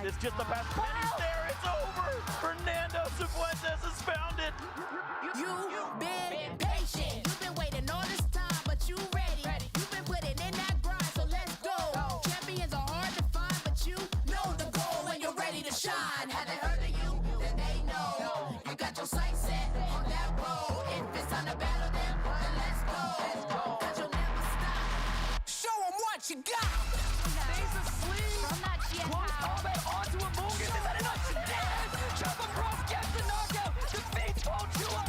It's just the pass. Penny's there. It's over. Fernando Cifuentes has found it. You've been patient. You've been waiting all this time, but you ready. You've been putting in that grind, so let's go. Champions are hard to find, but you know the goal when you're ready to shine. Have they heard of you? Then they know. You got your sights set on that road. If it's time to battle them, then let's go. Cause you'll never stop. Show them what you got. Stays asleep. From that GS Close combat onto a Mungus. Is that enough? Yes! Jump across, gets the knockout. Defeats Voltua.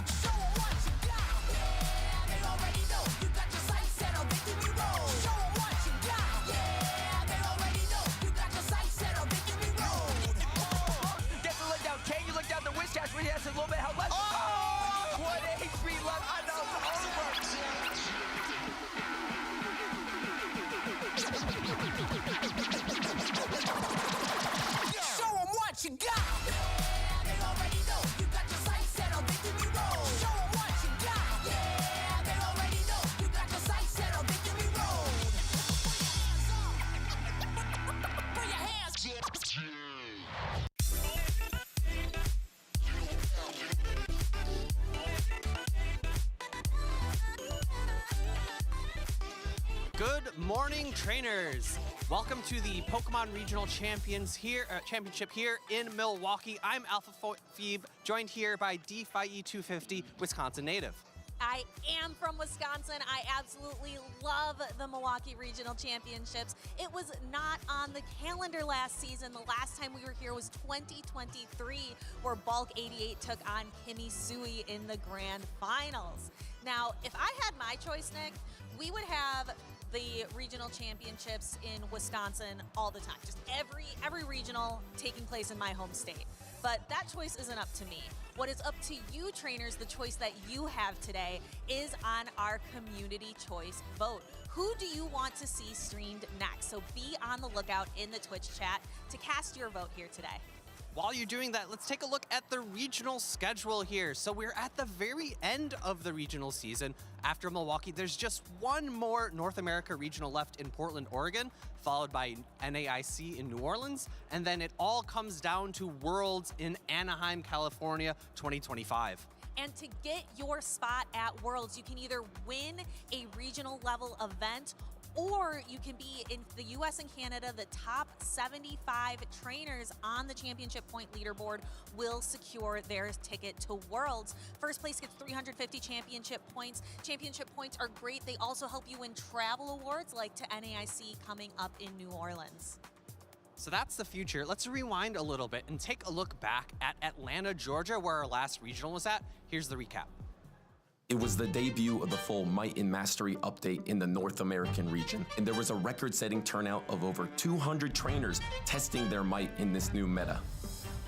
Show them what you got. Yeah, they already know. You got your sights set on victory road. Show them what you got. Yeah, they already know. You got your sights set on victory road. Gets the look down. Can you look down the wish cash where he has a little bit of health left? Oh! What HP left. I know. Show them what you got. Yeah, they already know. You got your sights set on victory road. Show them what you got. Yeah, they already know. You got your sights set on victory road. Put your hands Good morning, trainers. Welcome to the Pokémon Regional Championship here in Milwaukee. I'm Alpha Phoebe, joined here by DFI-E250, Wisconsin native. I am from Wisconsin. I absolutely love the Milwaukee Regional Championships. It was not on the calendar last season. The last time we were here was 2023, where Bulk 88 took on Kimisui in the grand finals. Now, if I had my choice, Nick, we would have the regional championships in Wisconsin all the time. Just every regional taking place in my home state. But that choice isn't up to me. What is up to you, trainers, the choice that you have today is on our community choice vote. Who do you want to see streamed next? So be on the lookout in the Twitch chat to cast your vote here today. While you're doing that, let's take a look at the regional schedule here. So we're at the very end of the regional season. After Milwaukee, there's just one more North America regional left in Portland, Oregon, followed by NAIC in New Orleans, and then it all comes down to Worlds in Anaheim, California, 2025. And to get your spot at Worlds, you can either win a regional level event or you can be in the US and Canada. The top 75 trainers on the championship point leaderboard will secure their ticket to Worlds. First place gets 350 championship points. Championship points are great. They also help you win travel awards like to NAIC coming up in New Orleans. So that's the future. Let's rewind a little bit and take a look back at Atlanta, Georgia, where our last regional was at. Here's the recap. It was the debut of the full Might and Mastery update in the North American region, and there was a record-setting turnout of over 200 trainers testing their might in this new meta.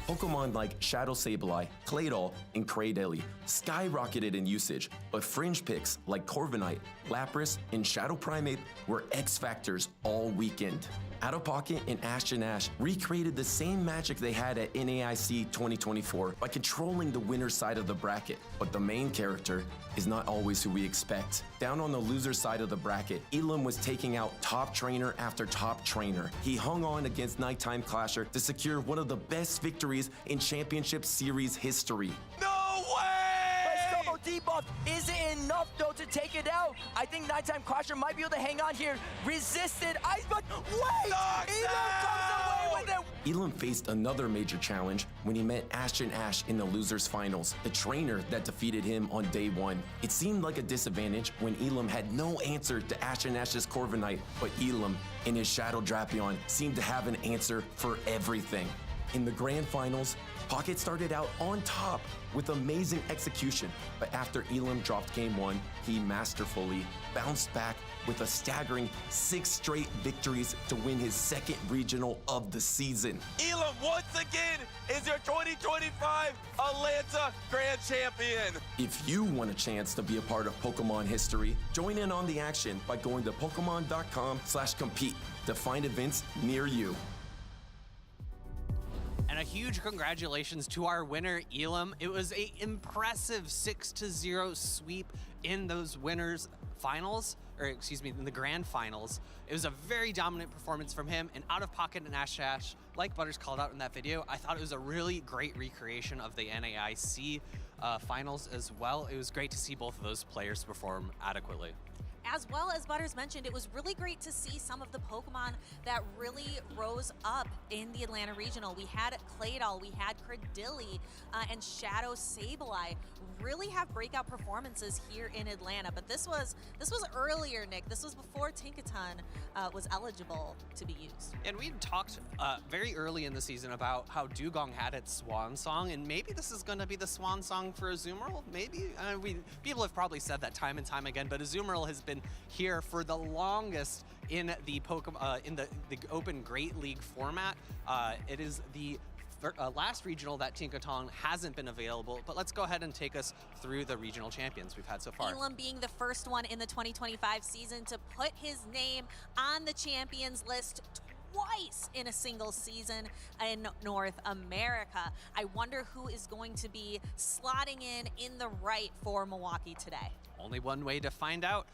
Pokemon like Shadow Sableye, Claydol, and Cradily skyrocketed in usage, but fringe picks like Corviknight, Lapras, and Shadow Primeape were X factors all weekend. Out of Pocket and Ashton Ash recreated the same magic they had at NAIC 2024 by controlling the winner's side of the bracket, but the main character is not always who we expect. Down on the loser side of the bracket, Elam was taking out top trainer after top trainer. He hung on against Nighttime Clasher to secure one of the best victories in Championship Series history. No way! But debuff isn't enough though to take it out. I think Nighttime Clasher might be able to hang on here. Resisted Ice Bug. Wait! Elam comes away with it. Elam faced another major challenge when he met Ashton Ash in the losers finals, the trainer that defeated him on day one. It seemed like a disadvantage when Elam had no answer to Ashton Ash's Corviknight, but Elam in his Shadow Drapion seemed to have an answer for everything. In the grand finals, Pocket started out on top with amazing execution, but after Elam dropped game one, he masterfully bounced back, with a staggering 6 straight victories to win his 2nd regional of the season. Elam once again is your 2025 Atlanta Grand Champion. If you want a chance to be a part of Pokemon history, join in on the action by going to Pokemon.com/compete to find events near you. And a huge congratulations to our winner, Elam. It was an impressive 6-0 sweep in those winners finals, or excuse me, in the grand finals. It was a very dominant performance from him, and out of pocket and Ash Dash, like Butters called out in that video, I thought it was a really great recreation of the NAIC finals as well. It was great to see both of those players perform adequately. As well as Butters mentioned, it was really great to see some of the Pokemon that really rose up in the Atlanta Regional. We had Claydol, we had Cradilly, and Shadow Sableye really have breakout performances here in Atlanta. But this was earlier, Nick. This was before Tinkaton was eligible to be used. And we talked very early in the season about how Dugong had its swan song, and maybe this is going to be the swan song for Azumarill. Maybe people have probably said that time and time again, but Azumarill has been here for the longest in the Pokemon in the Open Great League format. It is the last regional that Tinkaton hasn't been available, but let's go ahead and take us through the regional champions we've had so far. Elam being the first one in the 2025 season to put his name on the champions list twice in a single season in North America. I wonder who is going to be slotting in the right for Milwaukee today. Only one way to find out.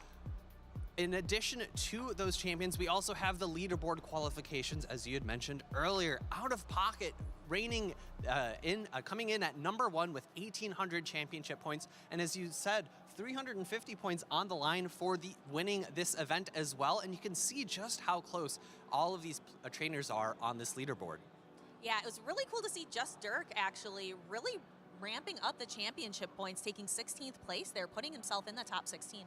In addition to those champions, we also have the leaderboard qualifications, as you had mentioned earlier. Out of pocket, reigning coming in at #1 with 1,800 championship points, and as you said, 350 points on the line for the winning this event as well. And you can see just how close all of these trainers are on this leaderboard. Yeah, it was really cool to see Just Dirk actually really ramping up the championship points, taking 16th place there, putting himself in the top 16.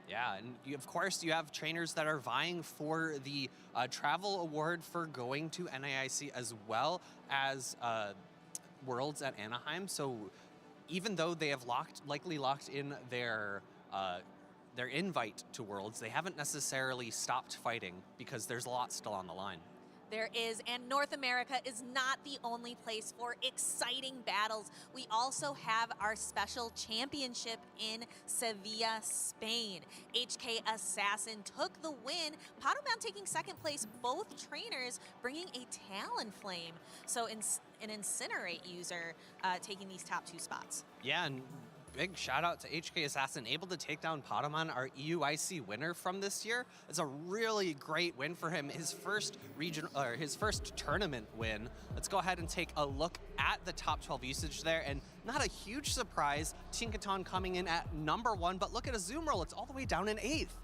Yeah, and of course you have trainers that are vying for the travel award for going to NAIC as well as Worlds at Anaheim. So even though they have likely locked in their invite to Worlds, they haven't necessarily stopped fighting because there's a lot still on the line. There is, and North America is not the only place for exciting battles. We also have our special championship in Sevilla, Spain. HK Assassin took the win, Padoman taking 2nd place, both trainers bringing a Talonflame. So an Incinerate user taking these top 2 spots. Yeah, and big shout out to HK Assassin, able to take down Padoman, our EUIC winner from this year. It's a really great win for him. His first tournament win. Let's go ahead and take a look at the top 12 usage there, and not a huge surprise, Tinkaton coming in at #1, but look at Azumarill, it's all the way down in 8th.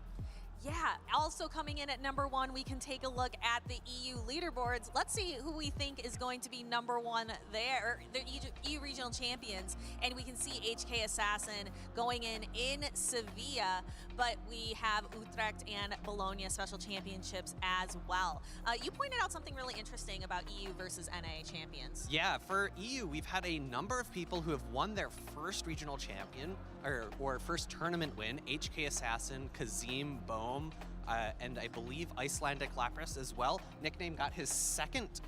Yeah, also coming in at #1, we can take a look at the EU leaderboards. Let's see who we think is going to be #1 there, the EU regional champions. And we can see HK Assassin going in Sevilla, but we have Utrecht and Bologna special championships as well. You pointed out something really interesting about EU versus NA champions. Yeah, for EU, we've had a number of people who have won their first regional champion, or first tournament win, HK Assassin, Kazim, Bohm, and I believe Icelandic Lapras as well. Nickname got his 2nd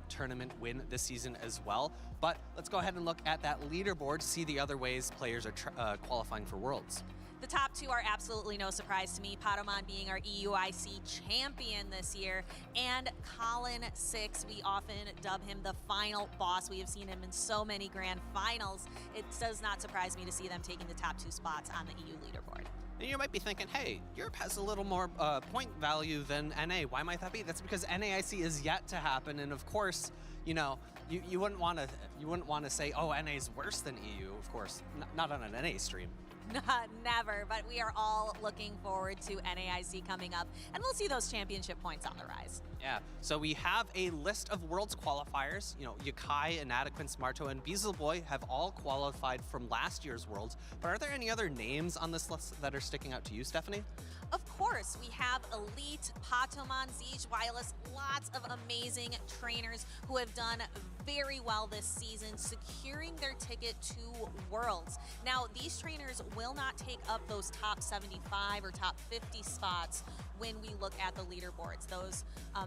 tournament win this season as well. But let's go ahead and look at that leaderboard, see the other ways players are qualifying for Worlds. The top 2 are absolutely no surprise to me. Padoman being our EUIC champion this year, and Colin 6. We often dub him the final boss. We have seen him in so many grand finals. It does not surprise me to see them taking the top 2 spots on the EU leaderboard. And you might be thinking, hey, Europe has a little more point value than NA. Why might that be? That's because NAIC is yet to happen, and of course, you know, you wouldn't want to say, oh, NA is worse than EU. Of course, not on an NA stream. Never, but we are all looking forward to NAIC coming up, and we'll see those championship points on the rise. Yeah, so we have a list of Worlds qualifiers. You know, Yakai, Inadequate, Smarto, and Beasleboy have all qualified from last year's Worlds. But are there any other names on this list that are sticking out to you, Stephanie? Of course, we have Elite, Patomon, Siege Wireless, lots of amazing trainers who have done very well this season, securing their ticket to Worlds. Now, these trainers will not take up those top 75 or top 50 spots when we look at the leaderboards.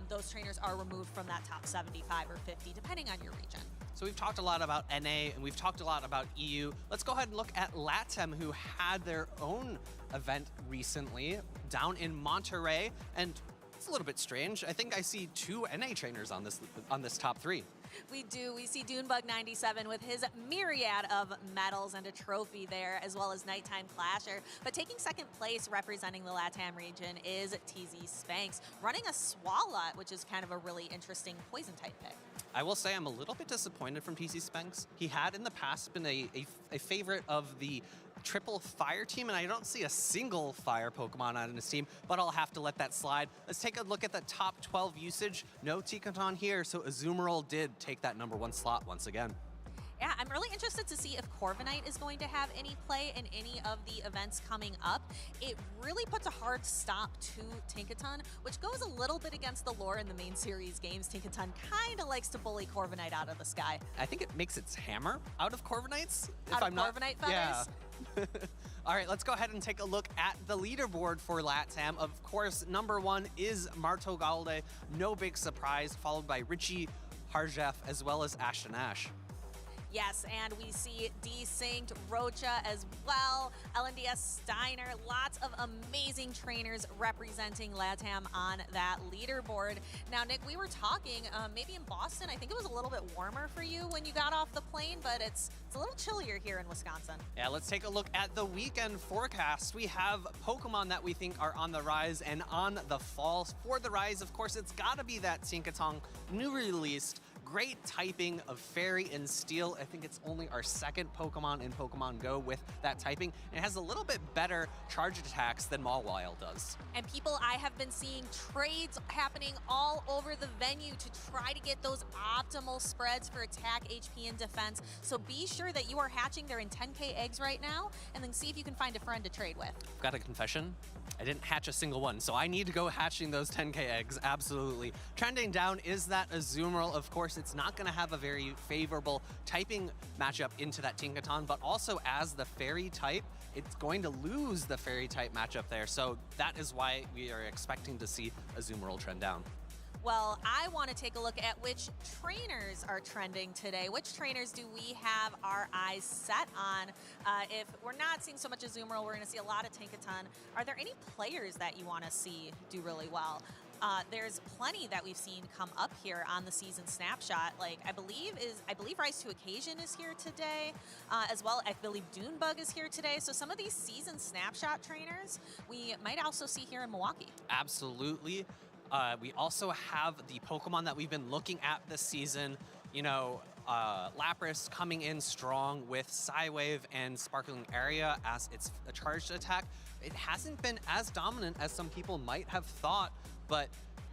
Those trainers are removed from that top 75 or 50, depending on your region. So we've talked a lot about NA and we've talked a lot about EU. Let's go ahead and look at Latam, who had their own event recently down in Monterey, and it's a little bit strange. I think I see 2 NA trainers on this top 3. We do. We see Dunebug 97 with his myriad of medals and a trophy there, as well as Nighttime Clasher. But taking second place representing the Latam region is TZ Spanx, running a Swalot, which is kind of a really interesting poison type pick. I will say I'm a little bit disappointed from TC Spanx. He had in the past been a favorite of the triple fire team, and I don't see a single fire Pokemon on his team, but I'll have to let that slide. Let's take a look at the top 12 usage. No Tinkaton here, so Azumarill did take that #1 slot once again. Yeah, I'm really interested to see if Corviknight is going to have any play in any of the events coming up. It really puts a hard stop to Tinkaton, which goes a little bit against the lore in the main series games. Tinkaton kind of likes to bully Corviknight out of the sky. I think it makes its hammer out of Corviknights. Corviknight feathers? Yeah. All right, let's go ahead and take a look at the leaderboard for Latam. Of course, #1 is Martogalde, no big surprise, followed by Richie, Harjef, as well as Ashton Ash. Yes, and we see Desynced, Rocha as well, LNDS Steiner, lots of amazing trainers representing Latam on that leaderboard. Now, Nick, we were talking, maybe in Boston, I think it was a little bit warmer for you when you got off the plane, but it's a little chillier here in Wisconsin. Yeah, let's take a look at the weekend forecast. We have Pokemon that we think are on the rise and on the fall. For the rise, of course, it's gotta be that Tinkaton, new released. Great typing of Fairy and Steel. I think it's only our second Pokemon in Pokemon GO with that typing. And it has a little bit better charge attacks than Mawile does. And people, I have been seeing trades happening all over the venue to try to get those optimal spreads for attack, HP, and defense. So be sure that you are hatching their in 10K eggs right now, and then see if you can find a friend to trade with. Got a confession? I didn't hatch a single one, so I need to go hatching those 10K eggs, absolutely. Trending down is that Azumarill. Of course, it's not going to have a very favorable typing matchup into that Tinkaton, but also as the Fairy type, it's going to lose the Fairy type matchup there, so that is why we are expecting to see Azumarill trend down. Well, I want to take a look at which trainers are trending today. Which trainers do we have our eyes set on? If we're not seeing so much Azumarill, we're going to see a lot of Tinkaton. Are there any players that you want to see do really well? There's plenty that we've seen come up here on the season snapshot. Like I believe Rise to Occasion is here today, as well. I believe Dunebug is here today. So some of these season snapshot trainers we might also see here in Milwaukee. Absolutely. We also have the Pokemon that we've been looking at this season. You know, Lapras coming in strong with Psywave and Sparkling Area as its a charged attack. It hasn't been as dominant as some people might have thought, but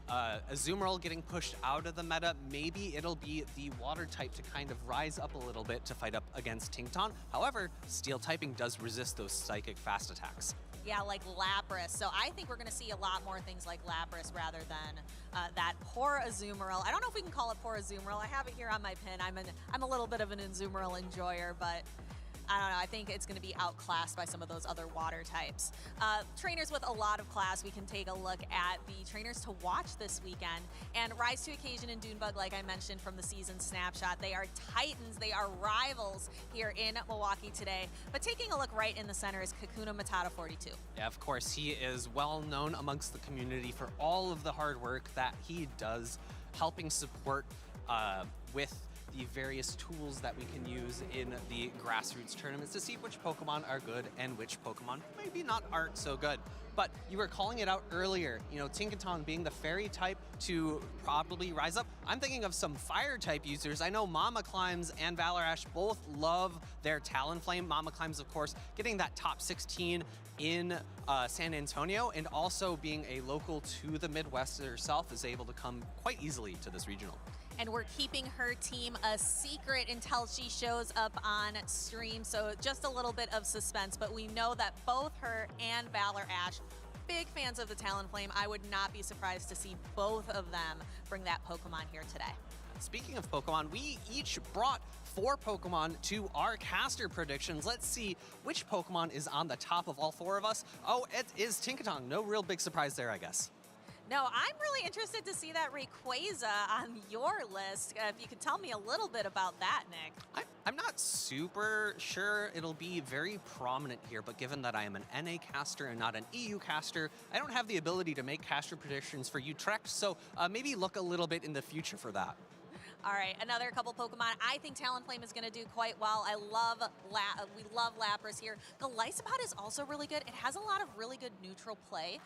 Azumarill getting pushed out of the meta, maybe it'll be the water type to kind of rise up a little bit to fight up against Tinkaton. However, steel typing does resist those psychic fast attacks. Yeah, like Lapras. So I think we're going to see a lot more things like Lapras rather than that poor Azumarill. I don't know if we can call it poor Azumarill. I have it here on my pin. I'm a little bit of an Azumarill enjoyer, but I don't know. I think it's going to be outclassed by some of those other water types. Trainers with a lot of class, we can take a look at the trainers to watch this weekend. And Rise to Occasion and Dunebug, like I mentioned from the season snapshot, they are titans. They are rivals here in Milwaukee today. But taking a look right in the center is Kakuna Matata 42. Yeah, of course, he is well known amongst the community for all of the hard work that he does, helping support with the various tools that we can use in the grassroots tournaments to see which Pokemon are good and which Pokemon maybe not aren't so good. But you were calling it out earlier, you know, Tinkaton being the fairy type to probably rise up. I'm thinking of some fire type users. I know Mama Climbs and Valorash both love their Talonflame. Mama Climbs, of course, getting that top 16 in San Antonio, and also being a local to the Midwest herself is able to come quite easily to this regional. And we're keeping her team a secret until she shows up on stream. So just a little bit of suspense, but we know that both her and Valor Ash big fans of the Talonflame. I would not be surprised to see both of them bring that Pokemon here today. Speaking of Pokemon, we each brought 4 Pokemon to our caster predictions. Let's see which Pokemon is on the top of all 4 of us. Oh, it is Tinkaton. No real big surprise there, I guess. No, I'm really interested to see that Rayquaza on your list. If you could tell me a little bit about that, Nick. I'm not super sure it'll be very prominent here, but given that I am an NA caster and not an EU caster, I don't have the ability to make caster predictions for Utrecht, so maybe look a little bit in the future for that. All right, another couple Pokemon. I think Talonflame is going to do quite well. We love Lapras here. Golisopod is also really good. It has a lot of really good neutral play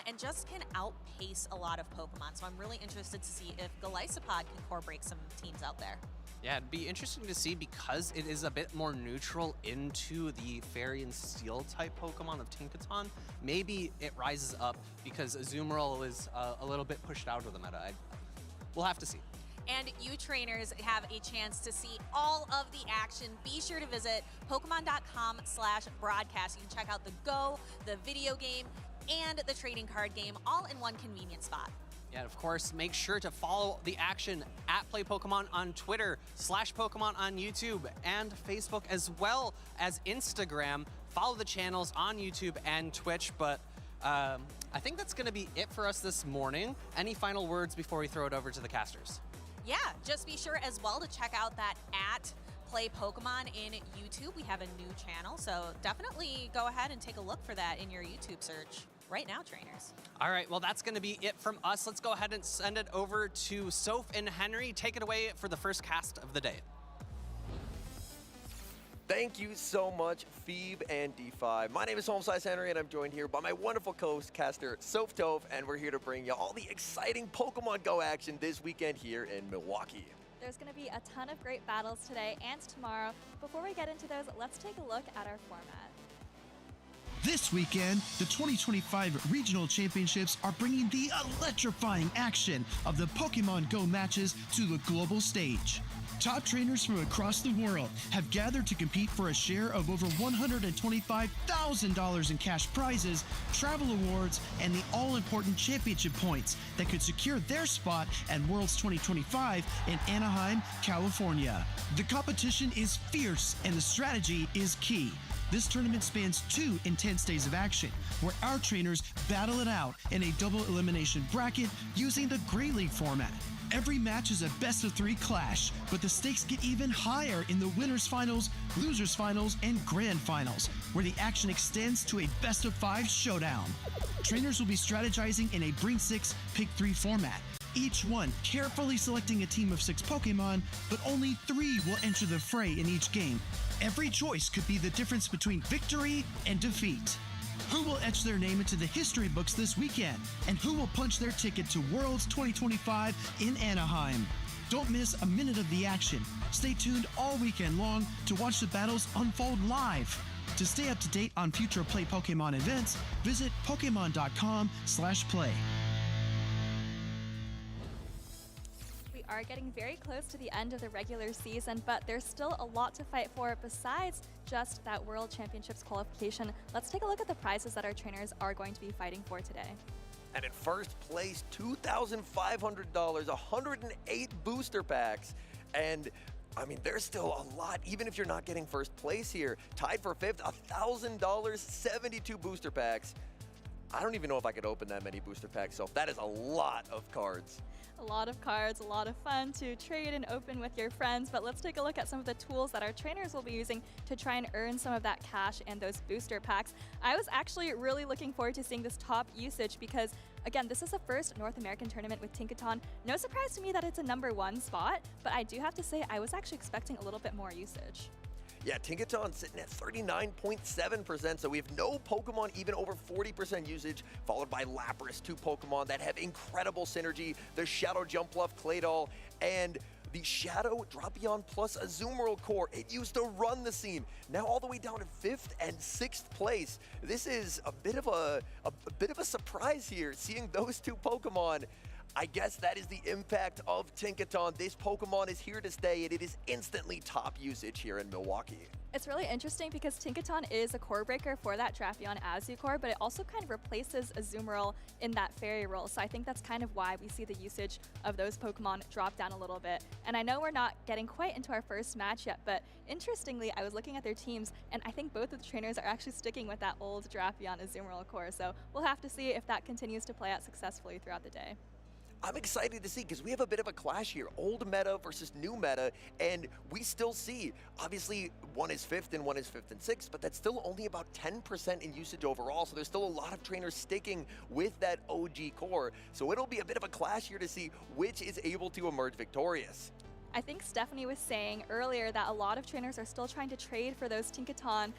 and just can outpace a lot of Pokemon. So I'm really interested to see if Golisopod can core break some teams out there. Yeah, it'd be interesting to see because it is a bit more neutral into the Fairy and Steel type Pokemon of Tinkaton. Maybe it rises up because Azumarill is a little bit pushed out of the meta. We'll have to see. And you trainers have a chance to see all of the action. Be sure to visit Pokemon.com/broadcast. You can check out the Go, the video game, and the trading card game all in one convenient spot. Yeah, of course, make sure to follow the action at Play Pokemon on Twitter, /Pokemon on YouTube and Facebook, as well as Instagram. Follow the channels on YouTube and Twitch, but I think that's going to be it for us this morning. Any final words before we throw it over to the casters? Yeah, just be sure as well to check out that at Play Pokemon in YouTube. We have a new channel, so definitely go ahead and take a look for that in your YouTube search right now, trainers. All right, well, that's going to be it from us. Let's go ahead and send it over to Soph and Henry. Take it away for the first cast of the day. Thank you so much, Phoebe and D5. My name is Homesize Henry, and I'm joined here by my wonderful co-host caster, Soph Tove, and we're here to bring you all the exciting Pokemon Go action this weekend here in Milwaukee. There's going to be a ton of great battles today and tomorrow. Before we get into those, let's take a look at our format. This weekend, the 2025 Regional Championships are bringing the electrifying action of the Pokémon GO matches to the global stage. Top trainers from across the world have gathered to compete for a share of over $125,000 in cash prizes, travel awards, and the all-important championship points that could secure their spot at Worlds 2025 in Anaheim, California. The competition is fierce and the strategy is key. This tournament spans 2 intense days of action, where our trainers battle it out in a double elimination bracket using the Grey League format. Every match is a best-of-3 clash, but the stakes get even higher in the winners finals, losers finals, and grand finals, where the action extends to a best-of-5 showdown. Trainers will be strategizing in a Bring 6, Pick 3 format, each one carefully selecting a team of 6 Pokemon, but only 3 will enter the fray in each game. Every choice could be the difference between victory and defeat. Who will etch their name into the history books this weekend? And who will punch their ticket to Worlds 2025 in Anaheim? Don't miss a minute of the action. Stay tuned all weekend long to watch the battles unfold live. To stay up to date on future Play Pokemon events, visit Pokemon.com/play. We are getting very close to the end of the regular season, but there's still a lot to fight for besides just that World Championships qualification. Let's take a look at the prizes that our trainers are going to be fighting for today. And in first place, $2,500, 108 booster packs. And I mean, there's still a lot, even if you're not getting first place here. Tied for 5th, $1,000, 72 booster packs. I don't even know if I could open that many booster packs, so that is a lot of cards. A lot of cards, a lot of fun to trade and open with your friends, but let's take a look at some of the tools that our trainers will be using to try and earn some of that cash and those booster packs. I was actually really looking forward to seeing this top usage because, again, this is the first North American tournament with Tinkaton. No surprise to me that it's a #1 spot, but I do have to say I was actually expecting a little bit more usage. Yeah, Tinkaton sitting at 39.7%, so we have no Pokemon even over 40% usage, followed by Lapras, 2 Pokemon that have incredible synergy, the Shadow Jumpluff Claydol, and the Shadow Drapion plus Azumarill core. It used to run the scene. Now all the way down to 5th and 6th place. This is a bit of a surprise here, seeing those 2 Pokemon. I guess that is the impact of Tinkaton. This Pokemon is here to stay, and it is instantly top usage here in Milwaukee. It's really interesting because Tinkaton is a core breaker for that Drapion Azu core, but it also kind of replaces Azumarill in that fairy role. So I think that's kind of why we see the usage of those Pokemon drop down a little bit. And I know we're not getting quite into our first match yet, but interestingly, I was looking at their teams, and I think both of the trainers are actually sticking with that old Drapion Azumarill core. So we'll have to see if that continues to play out successfully throughout the day. I'm excited to see because we have a bit of a clash here, old meta versus new meta, and we still see, obviously, one is 5th and one is 5th and 6th, but that's still only about 10% in usage overall, so there's still a lot of trainers sticking with that OG core, so it'll be a bit of a clash here to see which is able to emerge victorious. I think Stephanie was saying earlier that a lot of trainers are still trying to trade for those Tinkaton,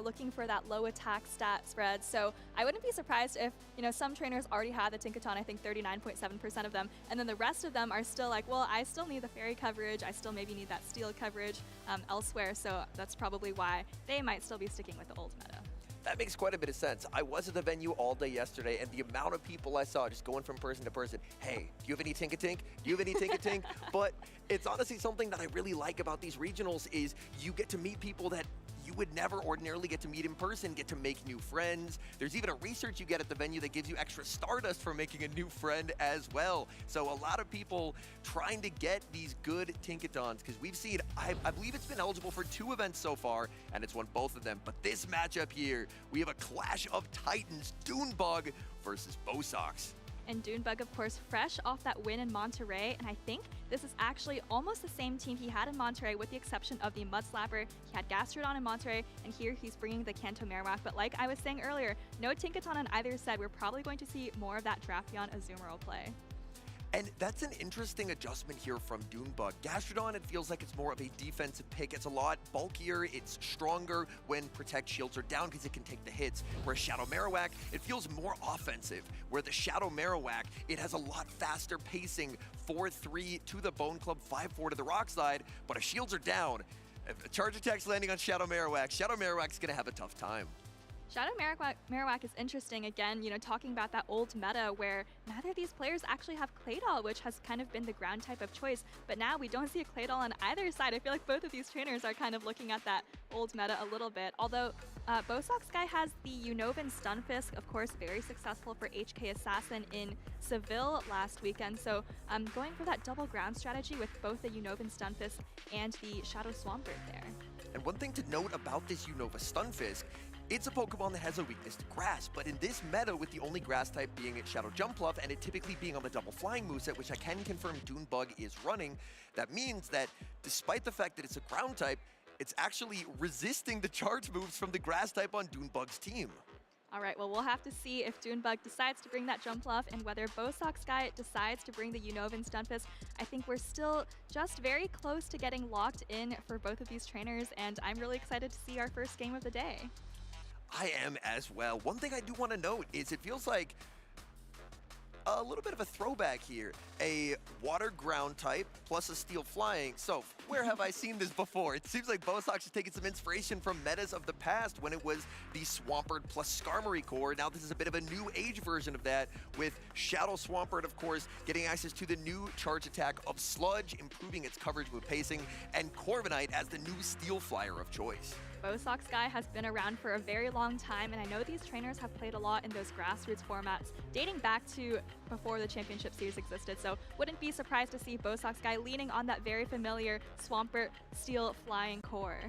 looking for that low attack stat spread. So I wouldn't be surprised if, some trainers already have the Tinkaton, I think 39.7% of them, and then the rest of them are still like, well, I still need the fairy coverage, I still maybe need that steel coverage elsewhere, so that's probably why they might still be sticking with the old meta. That makes quite a bit of sense. I was at the venue all day yesterday, and the amount of people I saw just going from person to person, hey, do you have any Tinkatink? Do you have any Tinkatink? But it's honestly something that I really like about these regionals is you get to meet people that you would never ordinarily get to meet in person, get to make new friends. There's even a research you get at the venue that gives you extra Stardust for making a new friend as well. So a lot of people trying to get these good Tinkatons, because we've seen, I believe it's been eligible for 2 events so far, and it's won both of them. But this matchup here, we have a clash of titans, Dunebug versus Bosox. And Dunebug, of course, fresh off that win in Monterey, and I think this is actually almost the same team he had in Monterey with the exception of the Mud Slapper. He had Gastrodon in Monterey, and here he's bringing the Kanto Marowak, but like I was saying earlier, no Tinkaton on either side. We're probably going to see more of that Drapion Azumarill play. And that's an interesting adjustment here from Dunebug. Gastrodon, it feels like it's more of a defensive pick. It's a lot bulkier, it's stronger when Protect Shields are down because it can take the hits. Whereas Shadow Marowak, it feels more offensive. Where the Shadow Marowak, it has a lot faster pacing, 4-3 to the Bone Club, 5-4 to the Rock Slide, but if shields are down, if a charge attack's landing on Shadow Marowak's gonna have a tough time. Shadow Marowak is interesting, again, talking about that old meta where neither of these players actually have Claydol, which has kind of been the ground type of choice, but now we don't see a Claydol on either side. I feel like both of these trainers are kind of looking at that old meta a little bit, although Bosox has the Unova Stunfisk, of course, very successful for HK Assassin in Seville last weekend, so going for that double ground strategy with both the Unova Stunfisk and the Shadow Swampert there. And one thing to note about this Unova Stunfisk, it's a Pokemon that has a weakness to grass, but in this meta with the only grass type being Shadow Jumpluff and it typically being on the double flying moveset, which I can confirm Dunebug is running, that means that despite the fact that it's a ground type, it's actually resisting the charge moves from the grass type on Dunebug's team. All right, well, we'll have to see if Dunebug decides to bring that Jumpluff and whether Bosox decides to bring the Unova Stunfisk. I think we're still just very close to getting locked in for both of these trainers, and I'm really excited to see our first game of the day. I am as well. One thing I do want to note is it feels like a little bit of a throwback here. A water ground type plus a steel flying. So where have I seen this before? It seems like Bosox is taking some inspiration from metas of the past when it was the Swampert plus Skarmory core. Now this is a bit of a new age version of that with Shadow Swampert, of course, getting access to the new charge attack of Sludge, improving its coverage with pacing, and Corviknight as the new steel flyer of choice. Bosox has been around for a very long time, and I know these trainers have played a lot in those grassroots formats dating back to before the championship series existed, so wouldn't be surprised to see Bosox leaning on that very familiar Swampert steel flying core.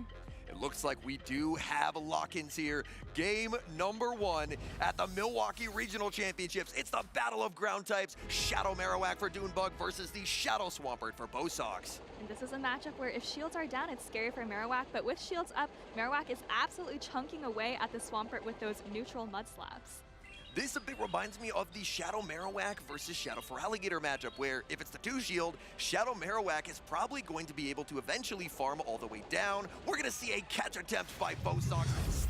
It looks like we do have lock-ins here. Game number 1 at the Milwaukee Regional Championships. It's the battle of ground types. Shadow Marowak for Dunebug versus the Shadow Swampert for Bosox. And this is a matchup where if shields are down, it's scary for Marowak, but with shields up, Marowak is absolutely chunking away at the Swampert with those neutral mud slaps. This a bit reminds me of the Shadow Marowak versus Shadow Feraligatr matchup, where if it's the 2-shield, Shadow Marowak is probably going to be able to eventually farm all the way down. We're going to see a catch attempt by Bosox.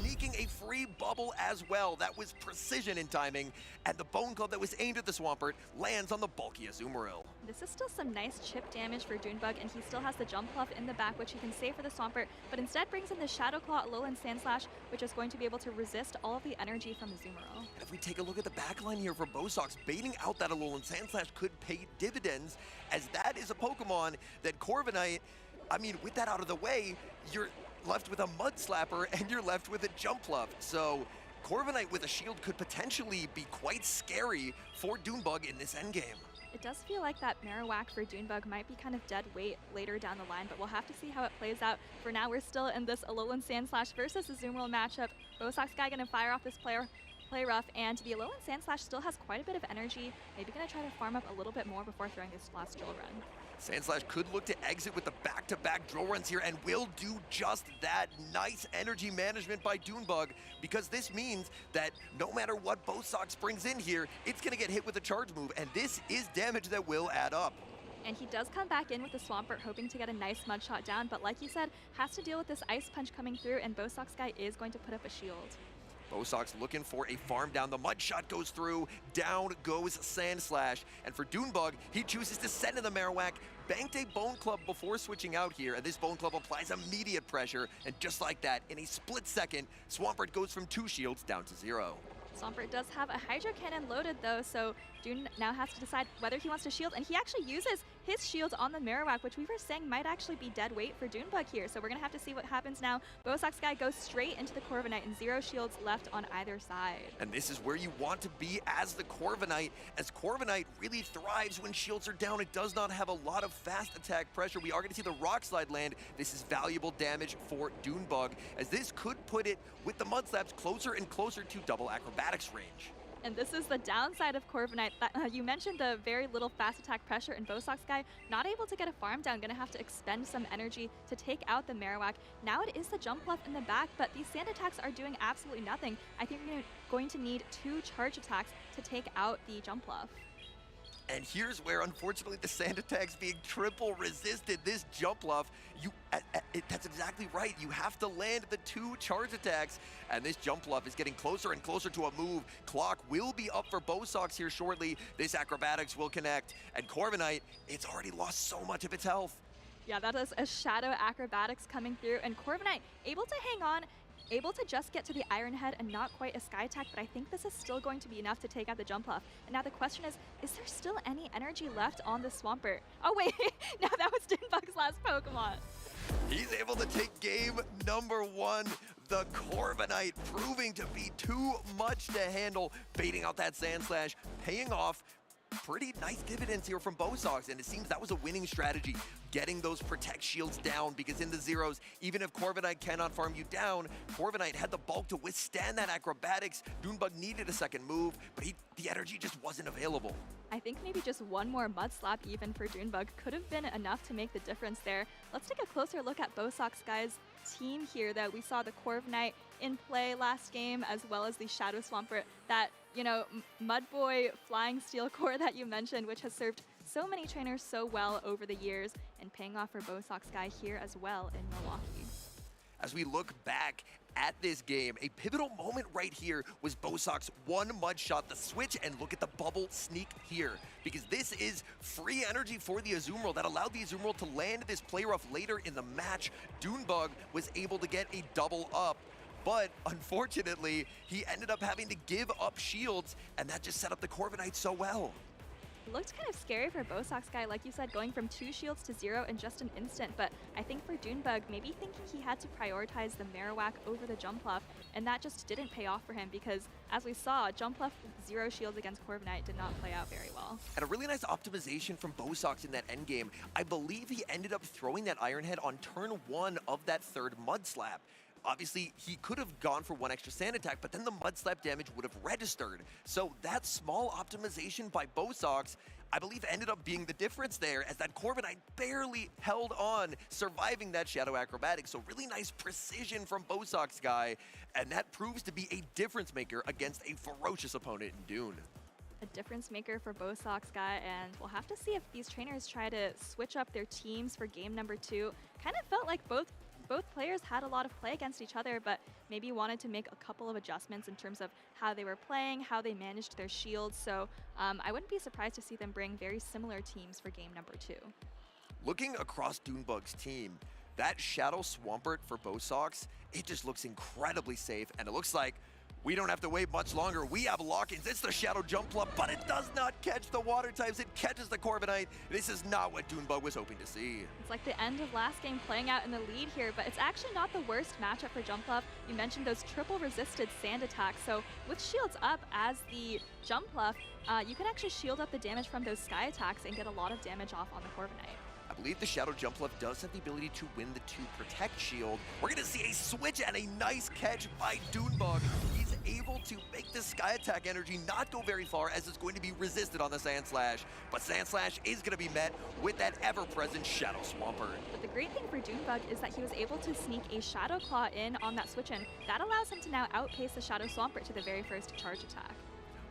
sneaking a free bubble as well. That was precision in timing, and the Bone Club that was aimed at the Swampert lands on the bulky Azumarill. This is still some nice chip damage for Dunebug, and he still has the Jump Bluff in the back, which he can save for the Swampert, but instead brings in the Shadow Claw, Alolan Sandslash, which is going to be able to resist all of the energy from Azumarill. And if we take a look at the backline here for Bosox, baiting out that Alolan Sandslash could pay dividends, as that is a Pokemon that Corviknight, I mean, with that out of the way, you're left with a Mud Slapper and you're left with a Jump Bluff. So Corviknight with a shield could potentially be quite scary for Dunebug in this endgame. It does feel like that Marowak for Dunebug might be kind of dead weight later down the line, but we'll have to see how it plays out. For now, we're still in this Alolan Sandslash versus Azumarill matchup. Bosox gonna fire off this play rough, and the Alolan Sandslash still has quite a bit of energy. Maybe gonna try to farm up a little bit more before throwing this last drill run. Sandslash could look to exit with the back-to-back drill runs here and will do just that. Nice energy management by Dunebug, because this means that no matter what Bosox brings in here, it's going to get hit with a charge move, and this is damage that will add up. And he does come back in with the Swampert, hoping to get a nice mud shot down, but like you said, has to deal with this Ice Punch coming through, and Bosox is going to put up a shield. Bosox looking for a farm down. The Mud Shot goes through. Down goes Sandslash. And for Dunebug, he chooses to send in the Marowak. Banked a Bone Club before switching out here, and this Bone Club applies immediate pressure. And just like that, in a split second, Swampert goes from 2 shields down to 0. Swampert does have a Hydro Cannon loaded though, so Dune now has to decide whether he wants to shield, and he actually uses his shield on the Marowak, which we were saying might actually be dead weight for Dunebug here, so we're gonna have to see what happens now. Bosox goes straight into the Corviknight, and 0 shields left on either side. And this is where you want to be as the Corviknight, as Corviknight really thrives when shields are down. It does not have a lot of fast attack pressure. We are gonna see the Rock Slide land. This is valuable damage for Dunebug, as this could put it, with the Mud Slaps, closer and closer to double acrobatics range. And this is the downside of Corviknight. You mentioned the very little fast attack pressure, and Bosox not able to get a farm down, gonna have to expend some energy to take out the Marowak. Now it is the Jump Bluff in the back, but these sand attacks are doing absolutely nothing. I think we're going to need 2 charge attacks to take out the Jump Bluff. And here's where, unfortunately, the sand attacks being triple resisted. This Jump Bluff, that's exactly right. You have to land the 2 charge attacks, and this Jump Bluff is getting closer and closer to a move. Clock will be up for Bosox here shortly. This acrobatics will connect, and Corviknight, it's already lost so much of its health. Yeah, that is a Shadow Acrobatics coming through, and Corviknight able to hang on, able to just get to the Iron Head and not quite a Sky Attack, but I think this is still going to be enough to take out the Jump Bluff. And now the question is there still any energy left on the Swampert? Oh wait, no, that was Dunebug's last Pokemon. He's able to take game number 1. The Corviknight proving to be too much to handle, baiting out that Sandslash, paying off. Pretty nice dividends here from Bosox, and it seems that was a winning strategy, getting those Protect shields down, because in the zeros, even if Corviknight cannot farm you down, Corviknight had the bulk to withstand that acrobatics. Dunebug needed a second move, but the energy just wasn't available. I think maybe just one more Mud Slap even for Dunebug could have been enough to make the difference there. Let's take a closer look at Bosox team here, that we saw the Corviknight in play last game, as well as the Shadow Swampert, that, you know, Mudboy Flying Steel Core that you mentioned, which has served so many trainers so well over the years, and paying off for Bosox here as well in Milwaukee. As we look back at this game, a pivotal moment right here was Bosox 1 Mud Shot, the switch, and look at the bubble sneak here, because this is free energy for the Azumarill that allowed the Azumarill to land this play rough later in the match. Dunebug was able to get a double up, but unfortunately, he ended up having to give up shields, and that just set up the Corviknight so well. It looked kind of scary for Bosox like you said, going from 2 shields to 0 in just an instant, but I think for Dunebug, maybe thinking he had to prioritize the Marowak over the Jump Bluff, and that just didn't pay off for him, because as we saw, Jump Bluff with 0 shields against Corviknight did not play out very well. And a really nice optimization from Bosox in that endgame. I believe he ended up throwing that Iron Head on turn 1 of that 3rd Mud Slap. Obviously, he could have gone for 1 extra sand attack, but then the Mud Slap damage would have registered. So that small optimization by Bosox, I believe, ended up being the difference there, as that Corviknight barely held on, surviving that Shadow Acrobatics. So really nice precision from Bosox and that proves to be a difference maker against a ferocious opponent in Dune. A difference maker for Bosox and we'll have to see if these trainers try to switch up their teams for game number 2. Kind of felt like both both players had a lot of play against each other, but maybe wanted to make a couple of adjustments in terms of how they were playing, how they managed their shields. So I wouldn't be surprised to see them bring very similar teams for game number 2. Looking across Dunebug's team, that Shadow Swampert for Bosox, it just looks incredibly safe, and it looks like we don't have to wait much longer. We have lock-ins. It's the Shadow Jumpluff, but it does not catch the water types. It catches the Corviknight. This is not what Dunebug was hoping to see. It's like the end of last game playing out in the lead here, but it's actually not the worst matchup for Jumpluff. You mentioned those triple resisted sand attacks, so with shields up as the Jumpluff, you can actually shield up the damage from those sky attacks and get a lot of damage off on the Corviknight. I believe the Shadow Jumpluff does have the ability to win the 2 Protect shield. We're going to see a switch and a nice catch by Dunebug. He's able to make the Sky Attack energy not go very far, as it's going to be resisted on the Sand Slash. But Sand Slash is going to be met with that ever-present Shadow Swampert. But the great thing for Dunebug is that he was able to sneak a Shadow Claw in on that switch in. That allows him to now outpace the Shadow Swampert to the very first charge attack.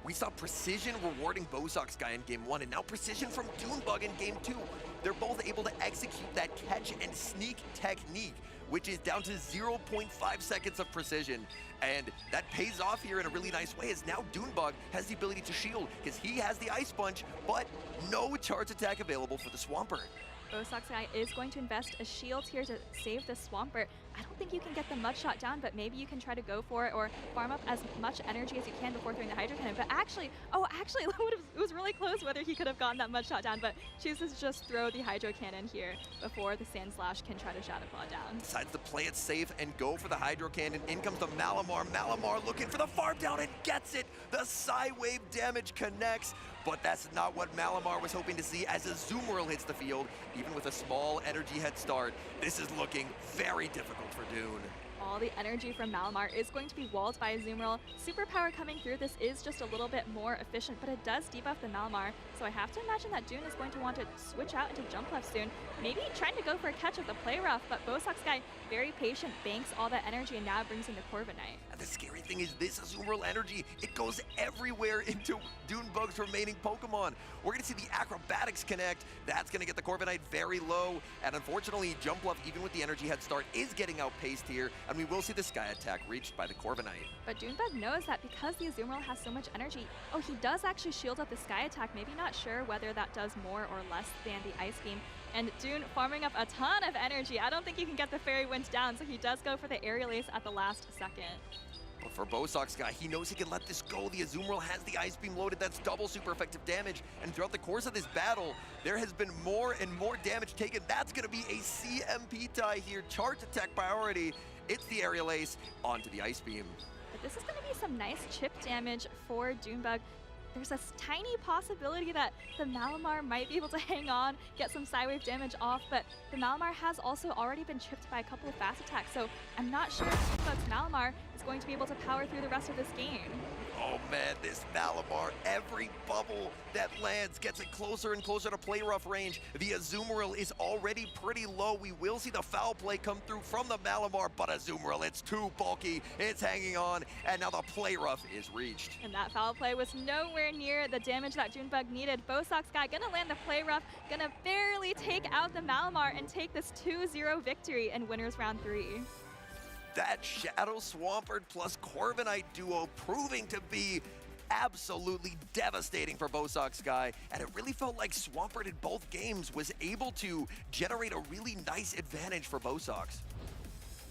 We saw Precision rewarding Bosox in Game 1, and now Precision from Dunebug in Game 2. They're both able to execute that catch and sneak technique, which is down to 0.5 seconds of precision. And that pays off here in a really nice way, as now Dunebug has the ability to shield, because he has the Ice Punch, but no charge attack available for the Swampert. Boxguy is going to invest a shield here to save the Swampert. I don't think you can get the Mud Shot down, but maybe you can try to go for it or farm up as much energy as you can before throwing the Hydro Cannon. But actually, it was really close whether he could have gotten that Mud Shot down, but chooses to just throw the Hydro Cannon here before the Sand Slash can try to Shadow Claw down. Decides to play it safe and go for the Hydro Cannon. In comes the Malamar. Malamar looking for the farm down and gets it. The Psy Wave damage connects, but that's not what Malamar was hoping to see, as a Azumarill hits the field. Even with a small energy head start, this is looking very difficult for Dune. All the energy from Malamar is going to be walled by Azumarill. Superpower coming through, this is just a little bit more efficient, but it does debuff the Malamar, so I have to imagine that Dune is going to want to switch out into Jumpluff soon. Maybe trying to go for a catch of the Play Rough, but Bosox, very patient, banks all that energy and now brings in the Corviknight. And the scary thing is this Azumarill energy, it goes everywhere into Dunebug's remaining Pokemon. We're going to see the Acrobatics connect. That's going to get the Corviknight very low, and unfortunately, Jumpluff, even with the energy head start, is getting outpaced here, and we will see the Sky Attack reached by the Corviknight. But Dunebug knows that because the Azumarill has so much energy, he does actually shield up the Sky Attack, maybe not sure whether that does more or less than the Ice Beam. And Dune farming up a ton of energy. I don't think you can get the Fairy Wind down, so he does go for the Aerial Ace at the last second. But for Bosox, he knows he can let this go. The Azumarill has the Ice Beam loaded. That's double super effective damage. And throughout the course of this battle, there has been more and more damage taken. That's going to be a CMP tie here. Charge attack priority. It's the Aerial Ace onto the Ice Beam. But this is going to be some nice chip damage for Dunebug. There's a tiny possibility that the Malamar might be able to hang on, get some Psywave damage off, but the Malamar has also already been chipped by a couple of fast attacks, so I'm not sure if Dunebug's Malamar is going to be able to power through the rest of this game. Oh man, this Malamar, every bubble that lands gets it closer and closer to Play Rough range. The Azumarill is already pretty low. We will see the foul play come through from the Malamar, but Azumarill, it's too bulky. It's hanging on, and now the Play Rough is reached. And that foul play was nowhere near the damage that Dunebug needed. Bosox gonna land the Play Rough, gonna barely take out the Malamar and take this 2-0 victory in winners round 3. That Shadow Swampert plus Corviknight duo proving to be absolutely devastating for Bosox, and it really felt like Swampert in both games was able to generate a really nice advantage for Bosox.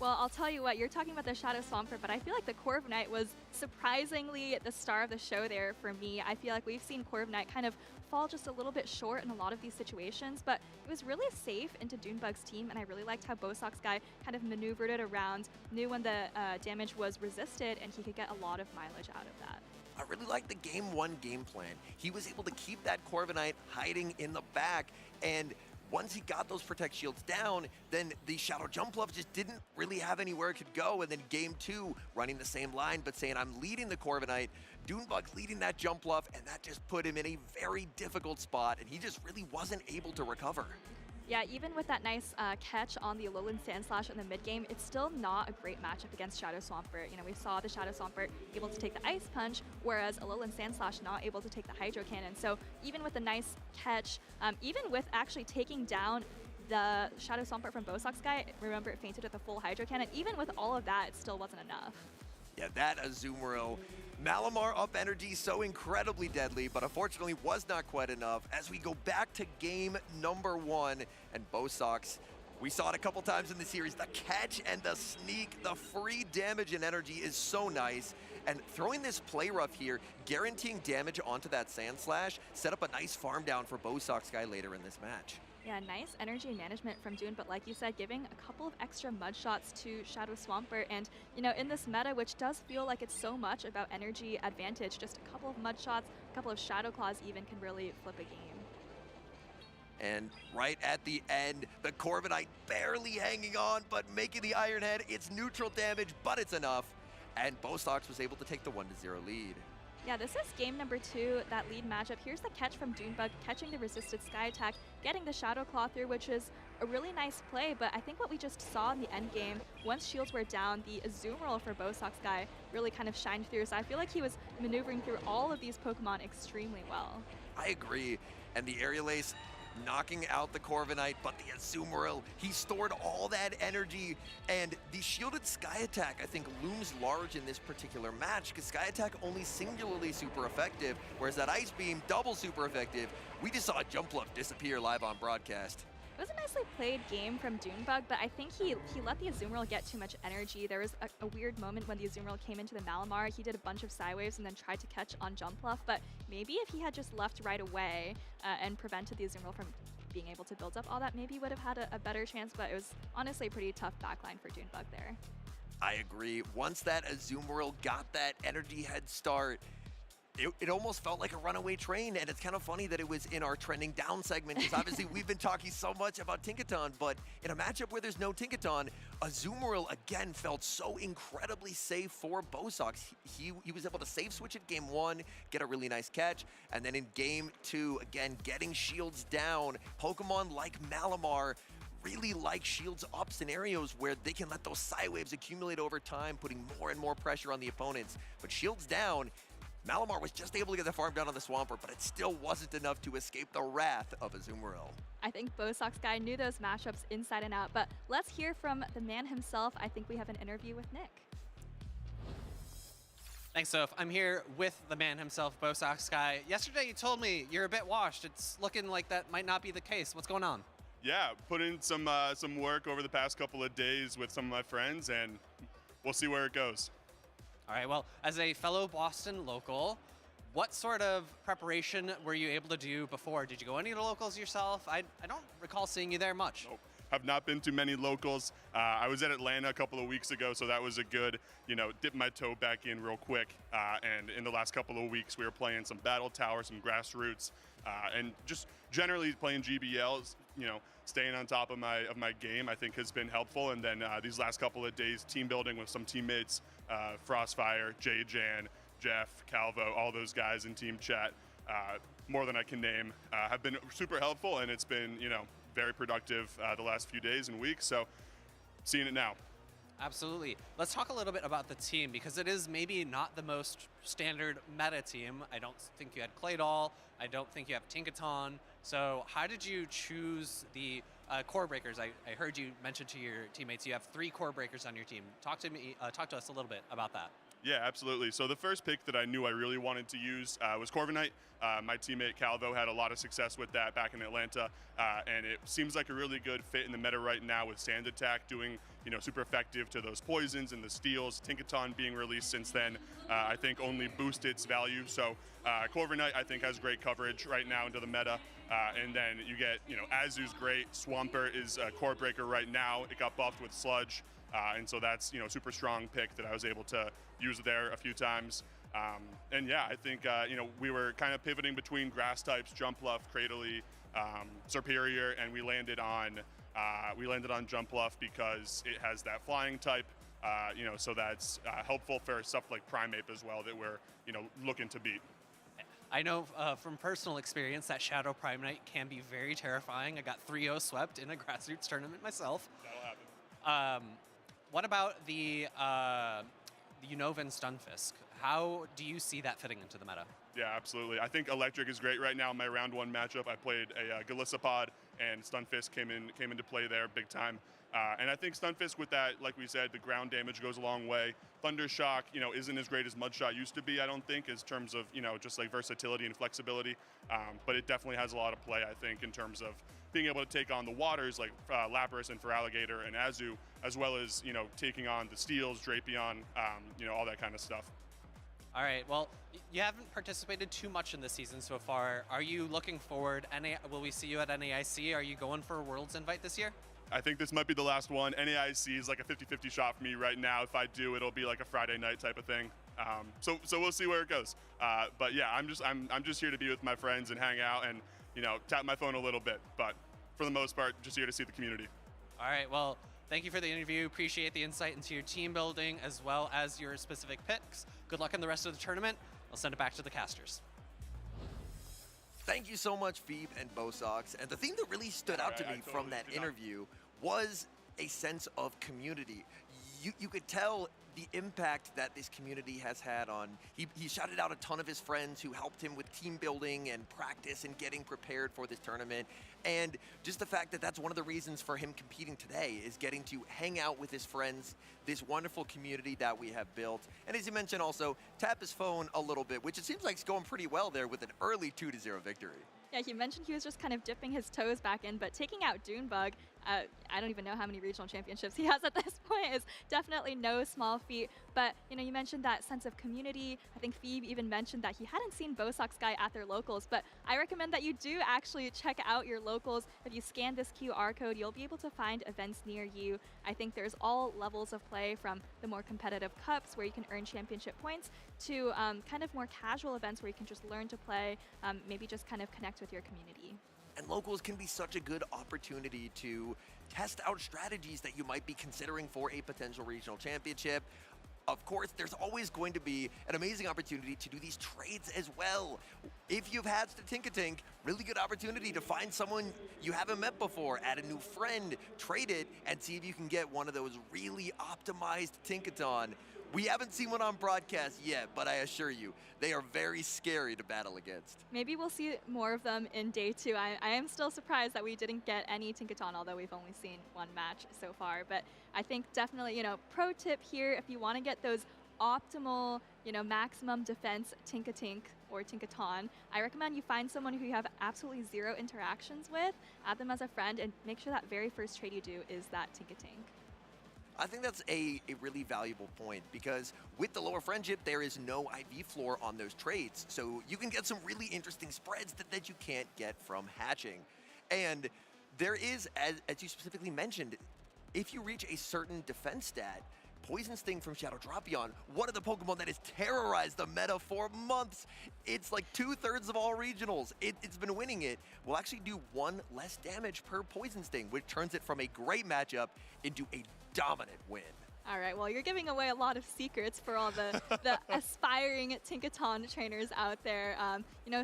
Well, I'll tell you what, you're talking about the Shadow Swampert, but I feel like the Corviknight was surprisingly the star of the show there for me. I feel like we've seen Corviknight kind of fall just a little bit short in a lot of these situations, but it was really safe into Dunebug's team, and I really liked how Bosox kind of maneuvered it around, knew when the damage was resisted, and he could get a lot of mileage out of that. I really like the Game 1 game plan. He was able to keep that Corviknight hiding in the back, and once he got those Protect Shields down, then the Shadow Jumpluff just didn't really have anywhere it could go. And then Game 2, running the same line, but saying, I'm leading the Corviknight, Dunebug's leading that Jumpluff, and that just put him in a very difficult spot, and he just really wasn't able to recover. Yeah, even with that nice catch on the Alolan Sandslash in the mid-game, it's still not a great matchup against Shadow Swampert. You know, we saw the Shadow Swampert able to take the Ice Punch, whereas Alolan Sandslash not able to take the Hydro Cannon. So even with the nice catch, even with actually taking down the Shadow Swampert from Boxguy, remember it fainted with a full Hydro Cannon. Even with all of that, it still wasn't enough. Yeah, that Azumarill. Malamar up energy, so incredibly deadly, but unfortunately was not quite enough. As we go back to game number 1, and Bosox, we saw it a couple times in the series, the catch and the sneak, the free damage and energy is so nice. And throwing this play rough here, guaranteeing damage onto that Sand Slash, set up a nice farm down for Bosox later in this match. Yeah, nice energy management from Dune, but like you said, giving a couple of extra mud shots to Shadow Swampert. And, you know, in this meta, which does feel like it's so much about energy advantage, just a couple of mud shots, a couple of Shadow Claws even can really flip a game. And right at the end, the Corviknight barely hanging on, but making the Iron Head. It's neutral damage, but it's enough. And Bosox was able to take the 1-0 lead. Yeah, this is game number 2, that lead matchup. Here's the catch from Dunebug, catching the resisted Sky Attack, getting the Shadow Claw through, which is a really nice play, but I think what we just saw in the end game, once shields were down, the Azumarill for Bosox really kind of shined through, so I feel like he was maneuvering through all of these Pokemon extremely well. I agree, and the Aerial Ace knocking out the Corviknight, but the Azumarill, he stored all that energy, and the shielded Sky Attack, I think, looms large in this particular match, because Sky Attack only singularly super effective, whereas that Ice Beam, double super effective. We just saw Jumpluff disappear live on broadcast. It was a nicely played game from Dunebug, but I think he let the Azumarill get too much energy. There was a weird moment when the Azumarill came into the Malamar. He did a bunch of side waves and then tried to catch on Jumpluff, but maybe if he had just left right away and prevented the Azumarill from being able to build up all that, maybe he would have had a better chance, but it was honestly a pretty tough backline for Dunebug there. I agree. Once that Azumarill got that energy head start, it almost felt like a runaway train, and it's kind of funny that it was in our trending down segment, because obviously we've been talking so much about Tinkaton, but in a matchup where there's no Tinkaton, Azumarill again felt so incredibly safe for Bosox. He was able to save switch at game 1, get a really nice catch, and then in game 2, again, getting shields down. Pokemon like Malamar really like shields up scenarios where they can let those side waves accumulate over time, putting more and more pressure on the opponents. But shields down, Malamar was just able to get the farm down on the Swampert, but it still wasn't enough to escape the wrath of Azumarill. I think Bosox knew those matchups inside and out, but let's hear from the man himself. I think we have an interview with Nick. Thanks, Soph. I'm here with the man himself, Bosox. Yesterday you told me you're a bit washed. It's looking like that might not be the case. What's going on? Yeah, put in some work over the past couple of days with some of my friends, and we'll see where it goes. All right, well, as a fellow Boston local, what sort of preparation were you able to do before? Did you go any of the locals yourself? I don't recall seeing you there much. Nope. Have not been to many locals. I was at Atlanta a couple of weeks ago, so that was a good, dip my toe back in real quick. And in the last couple of weeks, we were playing some Battle Tower, some Grassroots, and just generally playing GBLs, staying on top of my game, I think has been helpful. And then these last couple of days, team building with some teammates, Frostfire, Jan, Jeff, Calvo, all those guys in team chat, more than I can name, have been super helpful, and it's been, very productive the last few days and weeks, so seeing it now. Absolutely. Let's talk a little bit about the team, because it is maybe not the most standard meta team. I don't think you had Claydol. I don't think you have Tinkaton. So how did you choose the core breakers? I heard you mention to your teammates you have 3 core breakers on your team. Talk to us a little bit about that. Yeah, absolutely. So the first pick that I knew I really wanted to use was Corviknight. My teammate Calvo had a lot of success with that back in Atlanta, and it seems like a really good fit in the meta right now with Sand Attack doing, super effective to those poisons and the steals. Tinkaton being released since then, I think only boosted its value. So Corviknight, I think, has great coverage right now into the meta. And then you get, Azu's great. Swampert is a core breaker right now. It got buffed with Sludge. And so that's, super strong pick that I was able to use there a few times. And yeah, I think, we were kind of pivoting between grass types, Jumpluff, Cradily, Superior, and we landed on Jumpluff because it has that flying type, so that's helpful for stuff like Primeape as well that we're, looking to beat. I know from personal experience that Shadow Primeape can be very terrifying. I got 3-0 swept in a Grassroots tournament myself. That'll happen. What about the Unova Stunfisk? How do you see that fitting into the meta? Yeah, absolutely. I think Electric is great right now in my round 1 matchup. I played a Galissapod and Stunfisk came into play there big time. And I think Stunfisk with that, like we said, the ground damage goes a long way. Thundershock, isn't as great as Mudshot used to be, I don't think, in terms of, just like versatility and flexibility. But it definitely has a lot of play, I think, in terms of being able to take on the waters like Lapras and Feraligatr and Azu, as well as, taking on the Steels, Drapion, all that kind of stuff. All right, well, you haven't participated too much in this season so far. Are you looking forward? Will we see you at NAIC? Are you going for a Worlds invite this year? I think this might be the last one. NAIC is like a 50-50 shot for me right now. If I do, it'll be like a Friday night type of thing. So we'll see where it goes. But yeah, I'm just here to be with my friends and hang out and tap my phone a little bit. But for the most part, just here to see the community. All right, well, thank you for the interview. Appreciate the insight into your team building as well as your specific picks. Good luck in the rest of the tournament. I'll send it back to the casters. Thank you so much, Phoebe and Bosox. And the thing that really stood out to me from that interview was a sense of community. You could tell the impact that this community has had on, he shouted out a ton of his friends who helped him with team building and practice and getting prepared for this tournament. And just the fact that that's one of the reasons for him competing today is getting to hang out with his friends, this wonderful community that we have built. And as you mentioned also, tap his phone a little bit, which it seems like it's going pretty well there with an early 2-0 victory. Yeah, he mentioned he was just kind of dipping his toes back in, but taking out Dunebug, I don't even know how many regional championships he has at this point, is definitely no small feat. But, you mentioned that sense of community. I think Phoebe even mentioned that he hadn't seen Bosox at their locals, but I recommend that you do actually check out your locals. If you scan this QR code, you'll be able to find events near you. I think there's all levels of play, from the more competitive cups where you can earn championship points to kind of more casual events where you can just learn to play, maybe just kind of connect with your community. And locals can be such a good opportunity to test out strategies that you might be considering for a potential regional championship. Of course, there's always going to be an amazing opportunity to do these trades as well. If you've hatched a Tinkatink, really good opportunity to find someone you haven't met before, add a new friend, trade it, and see if you can get one of those really optimized Tinkaton. We haven't seen one on broadcast yet, but I assure you, they are very scary to battle against. Maybe we'll see more of them in day 2. I am still surprised that we didn't get any Tinkaton, although we've only seen one match so far. But I think definitely, pro tip here, if you want to get those optimal, maximum defense Tinkatink or Tinkaton, I recommend you find someone who you have absolutely 0 interactions with, add them as a friend, and make sure that very first trade you do is that Tinkatink. I think that's a really valuable point, because with the lower friendship, there is no IV floor on those trades. So you can get some really interesting spreads that you can't get from hatching. And there is, as you specifically mentioned, if you reach a certain defense stat, Poison Sting from Shadow Drapion, one of the Pokemon that has terrorized the meta for months. It's like 2/3 of all regionals. It's been winning it. Will actually do 1 less damage per Poison Sting, which turns it from a great matchup into a dominant win. All right, well, you're giving away a lot of secrets for all the aspiring Tinkaton trainers out there.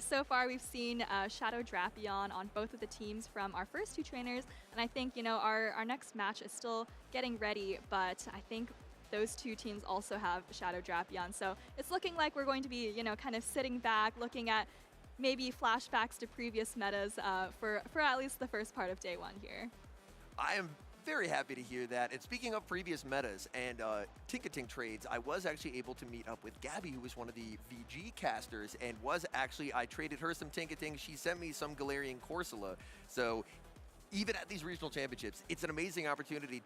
So far we've seen Shadow Drapion on both of the teams from our first 2 trainers, and I think, our next match is still getting ready, but I think those 2 teams also have Shadow Drapion. So it's looking like we're going to be, kind of sitting back, looking at maybe flashbacks to previous metas for at least the first part of day 1 here. I am very happy to hear that. And speaking of previous metas and Tinkatink trades, I was actually able to meet up with Gabby, who was one of the VG casters, and I traded her some Tinkatink. She sent me some Galarian Corsola. So even at these regional championships, it's an amazing opportunity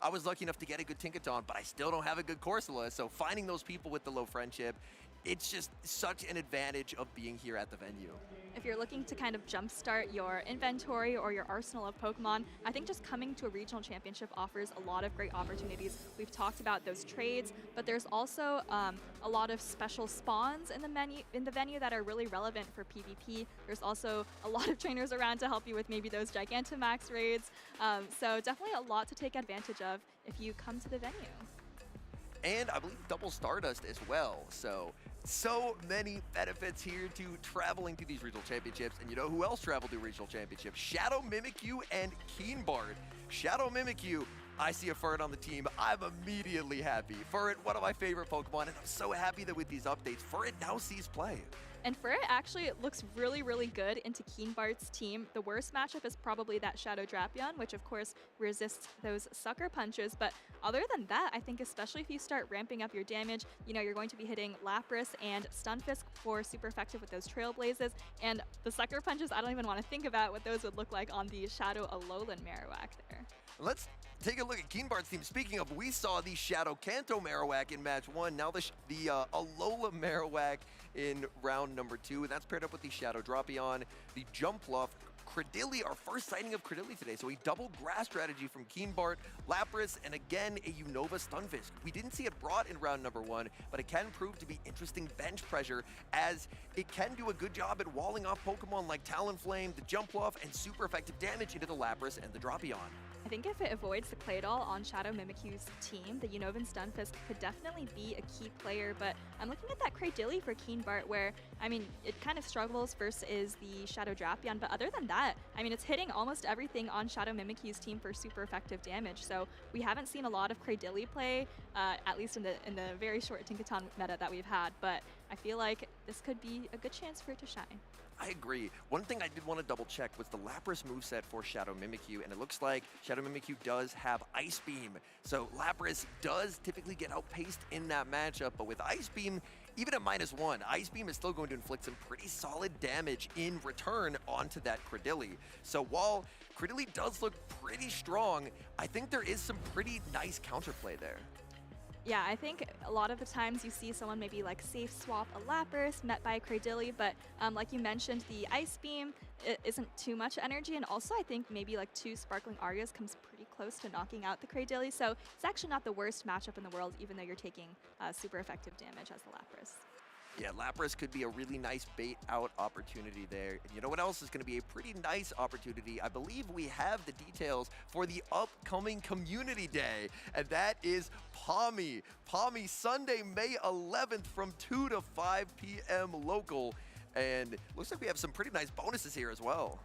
I was lucky enough to get a good Tinkaton, but I still don't have a good Corsola. So finding those people with the low friendship, it's just such an advantage of being here at the venue. If you're looking to kind of jumpstart your inventory or your arsenal of Pokemon, I think just coming to a regional championship offers a lot of great opportunities. We've talked about those trades, but there's also a lot of special spawns in the venue that are really relevant for PvP. There's also a lot of trainers around to help you with maybe those Gigantamax raids. So definitely a lot to take advantage of if you come to the venue. And I believe double Stardust as well. So many benefits here to traveling to these regional championships. And you know who else traveled to regional championships? Shadow Mimikyu and Keenbart. Shadow Mimikyu I see a Furret on the team, I'm immediately happy. Furret, one of my favorite Pokemon, and I'm so happy that with these updates, Furret now sees play. And Furret actually looks really, really good into Keenbart's team. The worst matchup is probably that Shadow Drapion, which of course resists those sucker punches. But other than that, I think especially if you start ramping up your damage, you know, you're going to be hitting Lapras and Stunfisk for super effective with those Trailblazes. And the sucker punches, I don't even want to think about what those would look like on the Shadow Alolan Marowak there. Let's take a look at Keenbart's team. Speaking of, we saw the Shadow Kanto Marowak in match 1. Now the Alola Marowak in round number 2. And that's paired up with the Shadow Drapion, the Jumpluff, Credilli, our first sighting of Credilli today. So a double grass strategy from Keenbart, Lapras, and again, a Unova Stunfisk. We didn't see it brought in round number 1, but it can prove to be interesting bench pressure as it can do a good job at walling off Pokemon like Talonflame, the Jumpluff, and super effective damage into the Lapras and the Drapion. I think if it avoids the Claydol on Shadow Mimikyu's team, the Unovan Stunfisk could definitely be a key player, but I'm looking at that Credilli for Keenbart where, I mean, it kind of struggles versus the Shadow Drapion, but other than that, I mean, it's hitting almost everything on Shadow Mimikyu's team for super effective damage, so we haven't seen a lot of Credilli play, at least in the very short Tinkaton meta that we've had, but I feel like this could be a good chance for it to shine. I agree. One thing I did want to double check was the Lapras moveset for Shadow Mimikyu, and it looks like Shadow Mimikyu does have Ice Beam. So Lapras does typically get outpaced in that matchup, but with Ice Beam, even at -1, Ice Beam is still going to inflict some pretty solid damage in return onto that Credilli. So while Credilli does look pretty strong, I think there is some pretty nice counterplay there. Yeah, I think a lot of the times you see someone maybe like safe swap a Lapras met by a Credilli, but like you mentioned, the Ice Beam isn't too much energy, and also I think maybe like 2 Sparkling Arias comes pretty close to knocking out the Credilli, so it's actually not the worst matchup in the world, even though you're taking super effective damage as the Lapras. Yeah, Lapras could be a really nice bait out opportunity there. And you know what else is going to be a pretty nice opportunity? I believe we have the details for the upcoming Community Day, and that is Pommy. Pommy, Sunday, May 11th from 2 to 5 p.m. local. And looks like we have some pretty nice bonuses here as well.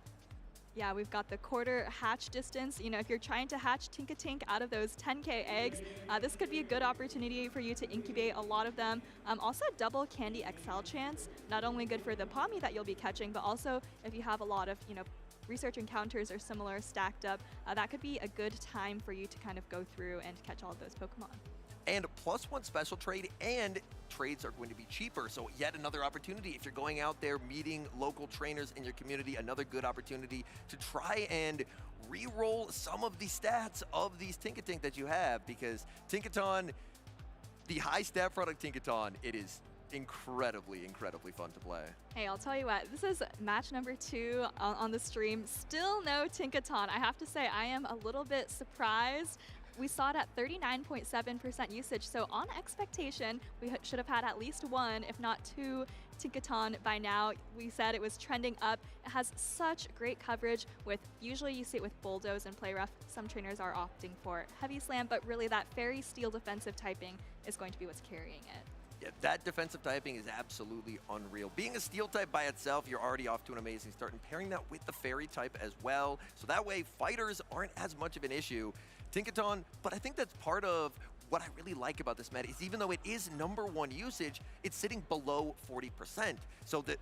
Yeah, we've got the quarter hatch distance. You know, if you're trying to hatch Tinkatink out of those 10K eggs, this could be a good opportunity for you to incubate a lot of them. Also, double Candy XL chance, not only good for the Pommy that you'll be catching, but also if you have a lot of, you know, research encounters or similar stacked up, that could be a good time for you to kind of go through and catch all of those Pokemon. And +1 special trade, and trades are going to be cheaper. So yet another opportunity. If you're going out there meeting local trainers in your community, another good opportunity to try and re-roll some of the stats of these Tinkatink that you have, because Tinkaton, the high stat product Tinkaton, it is incredibly, incredibly fun to play. Hey, I'll tell you what, this is match number 2 on the stream. Still no Tinkaton. I have to say, I am a little bit surprised. We saw it at 39.7% usage, so on expectation, we should have had at least 1, if not 2, Tinkaton by now. We said it was trending up. It has such great coverage with, usually you see it with Bulldoze and Play Rough. Some trainers are opting for Heavy Slam, but really that Fairy Steel defensive typing is going to be what's carrying it. Yeah, that defensive typing is absolutely unreal. Being a Steel type by itself, you're already off to an amazing start, and pairing that with the Fairy type as well, so that way fighters aren't as much of an issue. Tinkaton, but I think that's part of what I really like about this meta is even though it is #1 usage, it's sitting below 40%. So that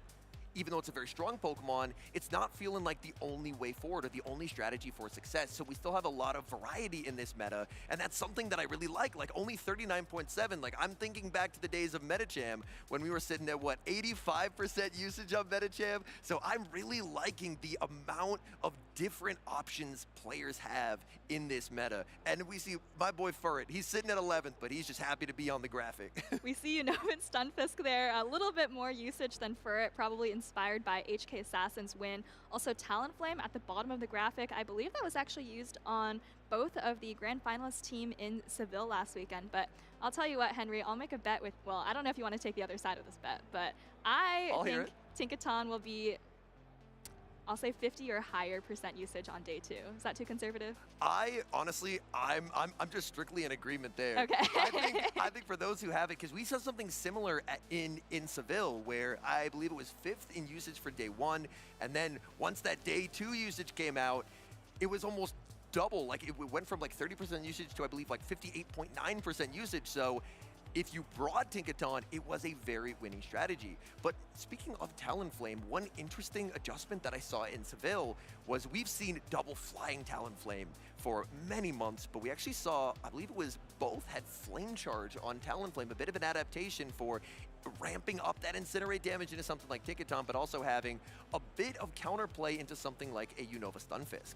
even though it's a very strong Pokemon, it's not feeling like the only way forward or the only strategy for success. So we still have a lot of variety in this meta, and that's something that I really like only 39.7. Like, I'm thinking back to the days of Metacham when we were sitting at, what, 85% usage on Metacham? So I'm really liking the amount of different options players have in this meta. And we see my boy Furret, he's sitting at 11th, but he's just happy to be on the graphic. We see Unovan Stunfisk there, a little bit more usage than Furret, probably inspired by HK Assassin's win. Also Talonflame at the bottom of the graphic. I believe that was actually used on both of the grand finalist team in Seville last weekend, but I'll tell you what, Henry, I'll make a bet with, well, I don't know if you want to take the other side of this bet, but I think Tinkaton will be, I'll say 50 or higher % usage on day 2. Is that too conservative? Honestly, I'm just strictly in agreement there. Okay. I think for those who have it, because we saw something similar in Seville, where I believe it was 5th in usage for day 1, and then once that day 2 usage came out, it was almost double. Like, it went from like 30% usage to, I believe, like 58.9% usage. So if you brought Tinkaton, it was a very winning strategy. But speaking of Talonflame, one interesting adjustment that I saw in Seville was we've seen double flying Talonflame for many months, but we actually saw, I believe it was both had Flame Charge on Talonflame, a bit of an adaptation for ramping up that Incinerate damage into something like Tinkaton, but also having a bit of counterplay into something like a Unova Stunfisk.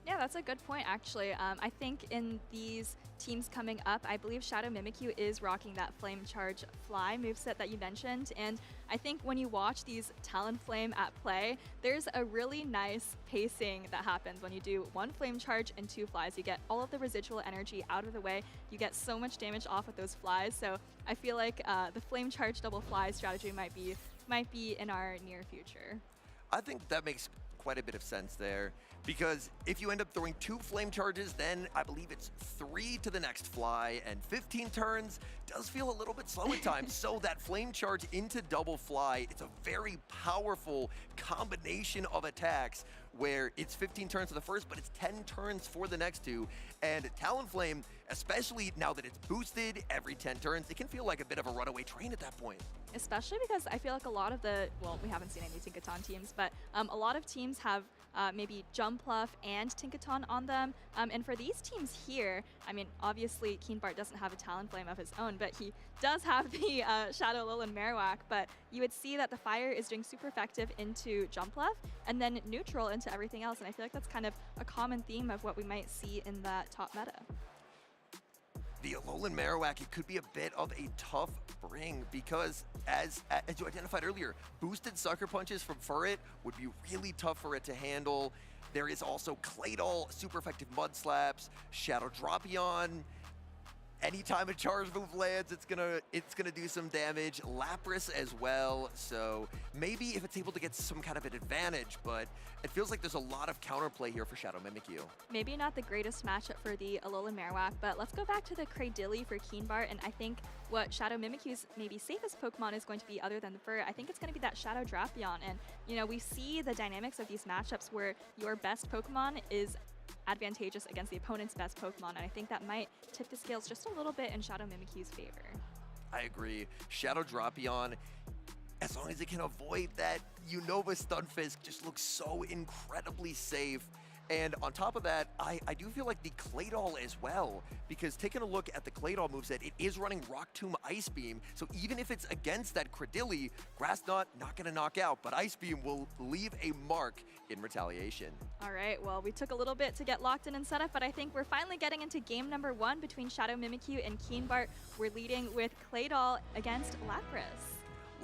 Yeah, that's a good point, actually. I think in these teams coming up, I believe Shadow Mimikyu is rocking that Flame Charge Fly moveset that you mentioned. And I think when you watch these Talonflame at play, there's a really nice pacing that happens when you do 1 Flame Charge and 2 flies. You get all of the residual energy out of the way. You get so much damage off with those flies. So I feel like the Flame Charge double fly strategy might be in our near future. I think that makes quite a bit of sense there, because if you end up throwing 2 flame charges, then I believe it's 3 to the next fly, and 15 turns does feel a little bit slow at times. So that flame charge into double fly, it's a very powerful combination of attacks where it's 15 turns for the first, but it's 10 turns for the next 2. And Talonflame, especially now that it's boosted every 10 turns, it can feel like a bit of a runaway train at that point. Especially because I feel like a lot of well, we haven't seen any Tinkaton teams, but a lot of teams have maybe Jumpluff and Tinkaton on them. And for these teams here, I mean, obviously Keenbart doesn't have a Talonflame of his own, but he does have the Shadow Alolan Marowak. But you would see that the fire is doing super effective into Jumpluff and then neutral into everything else. And I feel like that's kind of a common theme of what we might see in that top meta. The Alolan Marowak, it could be a bit of a tough bring because, as you identified earlier, boosted Sucker Punches from Furret would be really tough for it to handle. There is also Claydol, super effective Mud Slaps, Shadow Dropion. Anytime a charge move lands, it's gonna do some damage. Lapras as well, so maybe if it's able to get some kind of an advantage, but it feels like there's a lot of counterplay here for Shadow Mimikyu. Maybe not the greatest matchup for the Alolan Marowak, but let's go back to the Cradily for Keenbart, and I think what Shadow Mimikyu's maybe safest Pokemon is going to be, other than the Fur, I think it's going to be that Shadow Drapion, and you know, we see the dynamics of these matchups where your best Pokemon is advantageous against the opponent's best Pokemon, and I think that might tip the scales just a little bit in Shadow Mimikyu's favor. I agree. Shadow Drapion, as long as it can avoid that Unova Stunfisk, just looks so incredibly safe. And on top of that, I do feel like the Claydol as well, because taking a look at the Claydol moveset, it is running Rock Tomb Ice Beam, so even if it's against that Cradily, Grass Knot not gonna knock out, but Ice Beam will leave a mark in retaliation. All right, well, we took a little bit to get locked in and set up, but I think we're finally getting into game number 1 between Shadow Mimikyu and Keenbart. We're leading with Claydol against Lapras.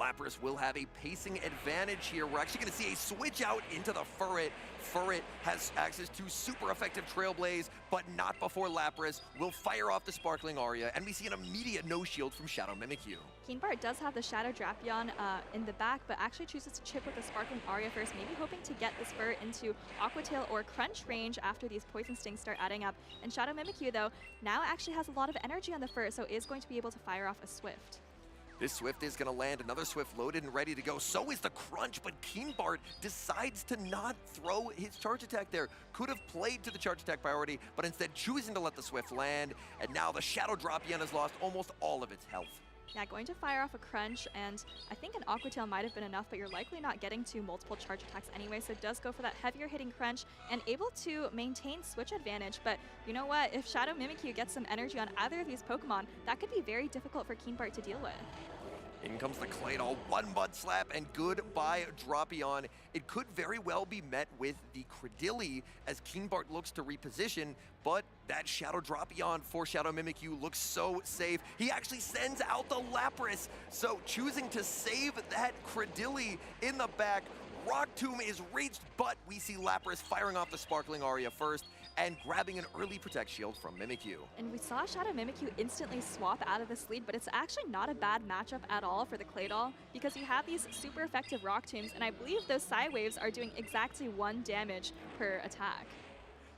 Lapras will have a pacing advantage here. We're actually going to see a switch out into the Furret. Furret has access to super effective Trailblaze, but not before Lapras will fire off the Sparkling Aria, and we see an immediate no shield from Shadow Mimikyu. Keenbart does have the Shadow Drapion in the back, but actually chooses to chip with the Sparkling Aria first, maybe hoping to get this Fur into Aqua Tail or Crunch range after these Poison Stings start adding up. And Shadow Mimikyu, though, now actually has a lot of energy on the Fur, so is going to be able to fire off a Swift. This Swift is going to land, another Swift loaded and ready to go. So is the Crunch, but Keenbart decides to not throw his charge attack there. Could have played to the charge attack priority, but instead choosing to let the Swift land. And now the Shadow Drapion has lost almost all of its health. Yeah, going to fire off a Crunch, and I think an Aqua Tail might have been enough, but you're likely not getting to multiple charge attacks anyway, so it does go for that heavier hitting Crunch and able to maintain switch advantage. But you know what? If Shadow Mimikyu gets some energy on either of these Pokemon, that could be very difficult for Keenbart to deal with. In comes the Claydol, 1 Mud Slap, and goodbye Drapion. It could very well be met with the Cradily as Keenbart looks to reposition, but that Shadow Drapion for Shadow Mimikyu looks so safe. He actually sends out the Lapras, so choosing to save that Cradily in the back. Rock Tomb is reached, but we see Lapras firing off the Sparkling Aria first and grabbing an early Protect Shield from Mimikyu. And we saw Shadow Mimikyu instantly swap out of this lead, but it's actually not a bad matchup at all for the Claydol because you have these super effective Rock Tombs, and I believe those Psy Waves are doing exactly 1 damage per attack.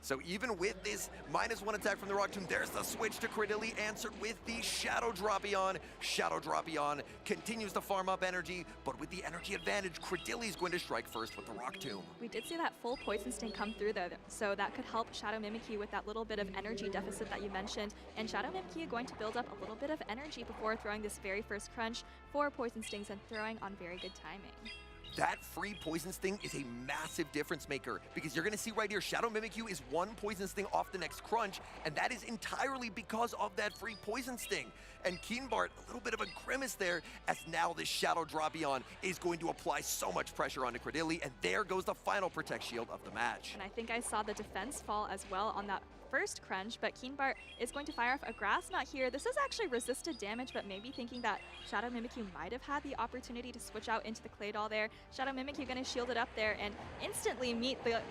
So even with this -1 attack from the Rock Tomb, there's the switch to Credilli, answered with the Shadow Dropion. Shadow Dropion continues to farm up energy, but with the energy advantage, Credilli's going to strike first with the Rock Tomb. We did see that full Poison Sting come through though, so that could help Shadow Mimikyu with that little bit of energy deficit that you mentioned. And Shadow Mimikyu going to build up a little bit of energy before throwing this very first crunch, 4 Poison Stings, and throwing on very good timing. That free Poison Sting is a massive difference maker, because you're going to see right here, Shadow Mimikyu is 1 Poison Sting off the next crunch, and that is entirely because of that free Poison Sting. And Keenbart, a little bit of a grimace there, as now this Shadow Dropion is going to apply so much pressure onto Credilli, and there goes the final Protect Shield of the match. And I think I saw the defense fall as well on that first crunch, but Keenbart is going to fire off a Grass Knot here. This is actually resisted damage, but maybe thinking that Shadow Mimikyu might have had the opportunity to switch out into the Clay Doll there. Shadow Mimikyu going to shield it up there and instantly meet the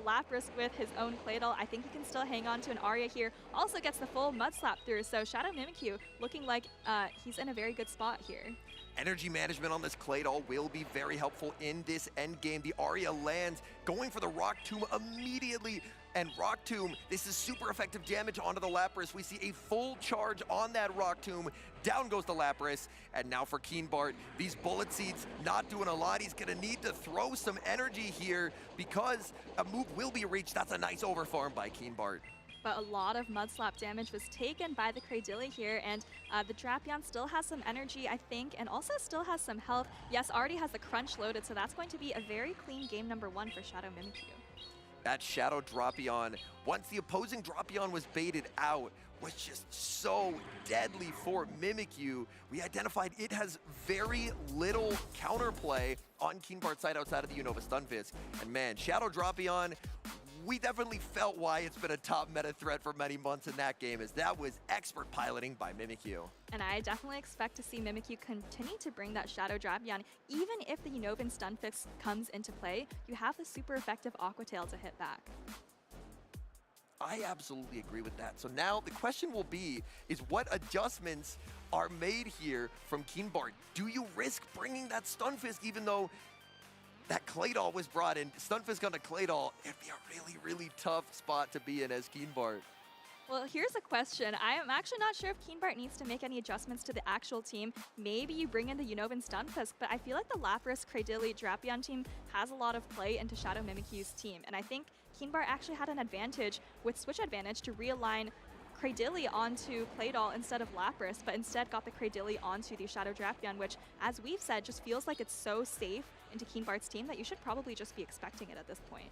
Lapras with his own Clay Doll. I think he can still hang on to an Aria here. Also gets the full Mud Slap through, so Shadow Mimikyu looking like he's in a very good spot here. Energy management on this Clay Doll will be very helpful in this end game. The Aria lands, going for the Rock Tomb immediately. And Rock Tomb, this is super effective damage onto the Lapras. We see a full charge on that Rock Tomb. Down goes the Lapras. And now for Keenbart, these Bullet Seeds not doing a lot. He's gonna need to throw some energy here because a move will be reached. That's a nice overfarm by Keenbart. But a lot of Mud Slap damage was taken by the Credilli here, and the Drapion still has some energy, I think, and also still has some health. Yes, already has the Crunch loaded, so that's going to be a very clean game number 1 for Shadow Mimikyu. That Shadow Dropion, once the opposing Dropion was baited out, was just so deadly for Mimikyu. We identified it has very little counterplay on Keenbart's side outside of the Unova Stunfisk. And man, Shadow Dropion, we definitely felt why it's been a top meta threat for many months in that game, as that was expert piloting by Mimikyu. And I definitely expect to see Mimikyu continue to bring that Shadow Drapion. Even if the Unovan Stunfisk comes into play, you have the super effective Aqua Tail to hit back. I absolutely agree with that. So now the question will be, is what adjustments are made here from Keenbart? Do you risk bringing that Stunfisk even though that Clay Doll was brought in? Stunfisk on a Clay Doll, it'd be a really, really tough spot to be in as Keenbart. Well, here's a question. I am actually not sure if Keenbart needs to make any adjustments to the actual team. Maybe you bring in the Unovan Stunfisk, but I feel like the Lapras, Credilli, Drapion team has a lot of play into Shadow Mimikyu's team. And I think Keenbart actually had an advantage with Switch Advantage to realign Credilli onto Clay Doll instead of Lapras, but instead got the Credilli onto the Shadow Drapion, which, as we've said, just feels like it's so safe into Keenbart's team that you should probably just be expecting it at this point.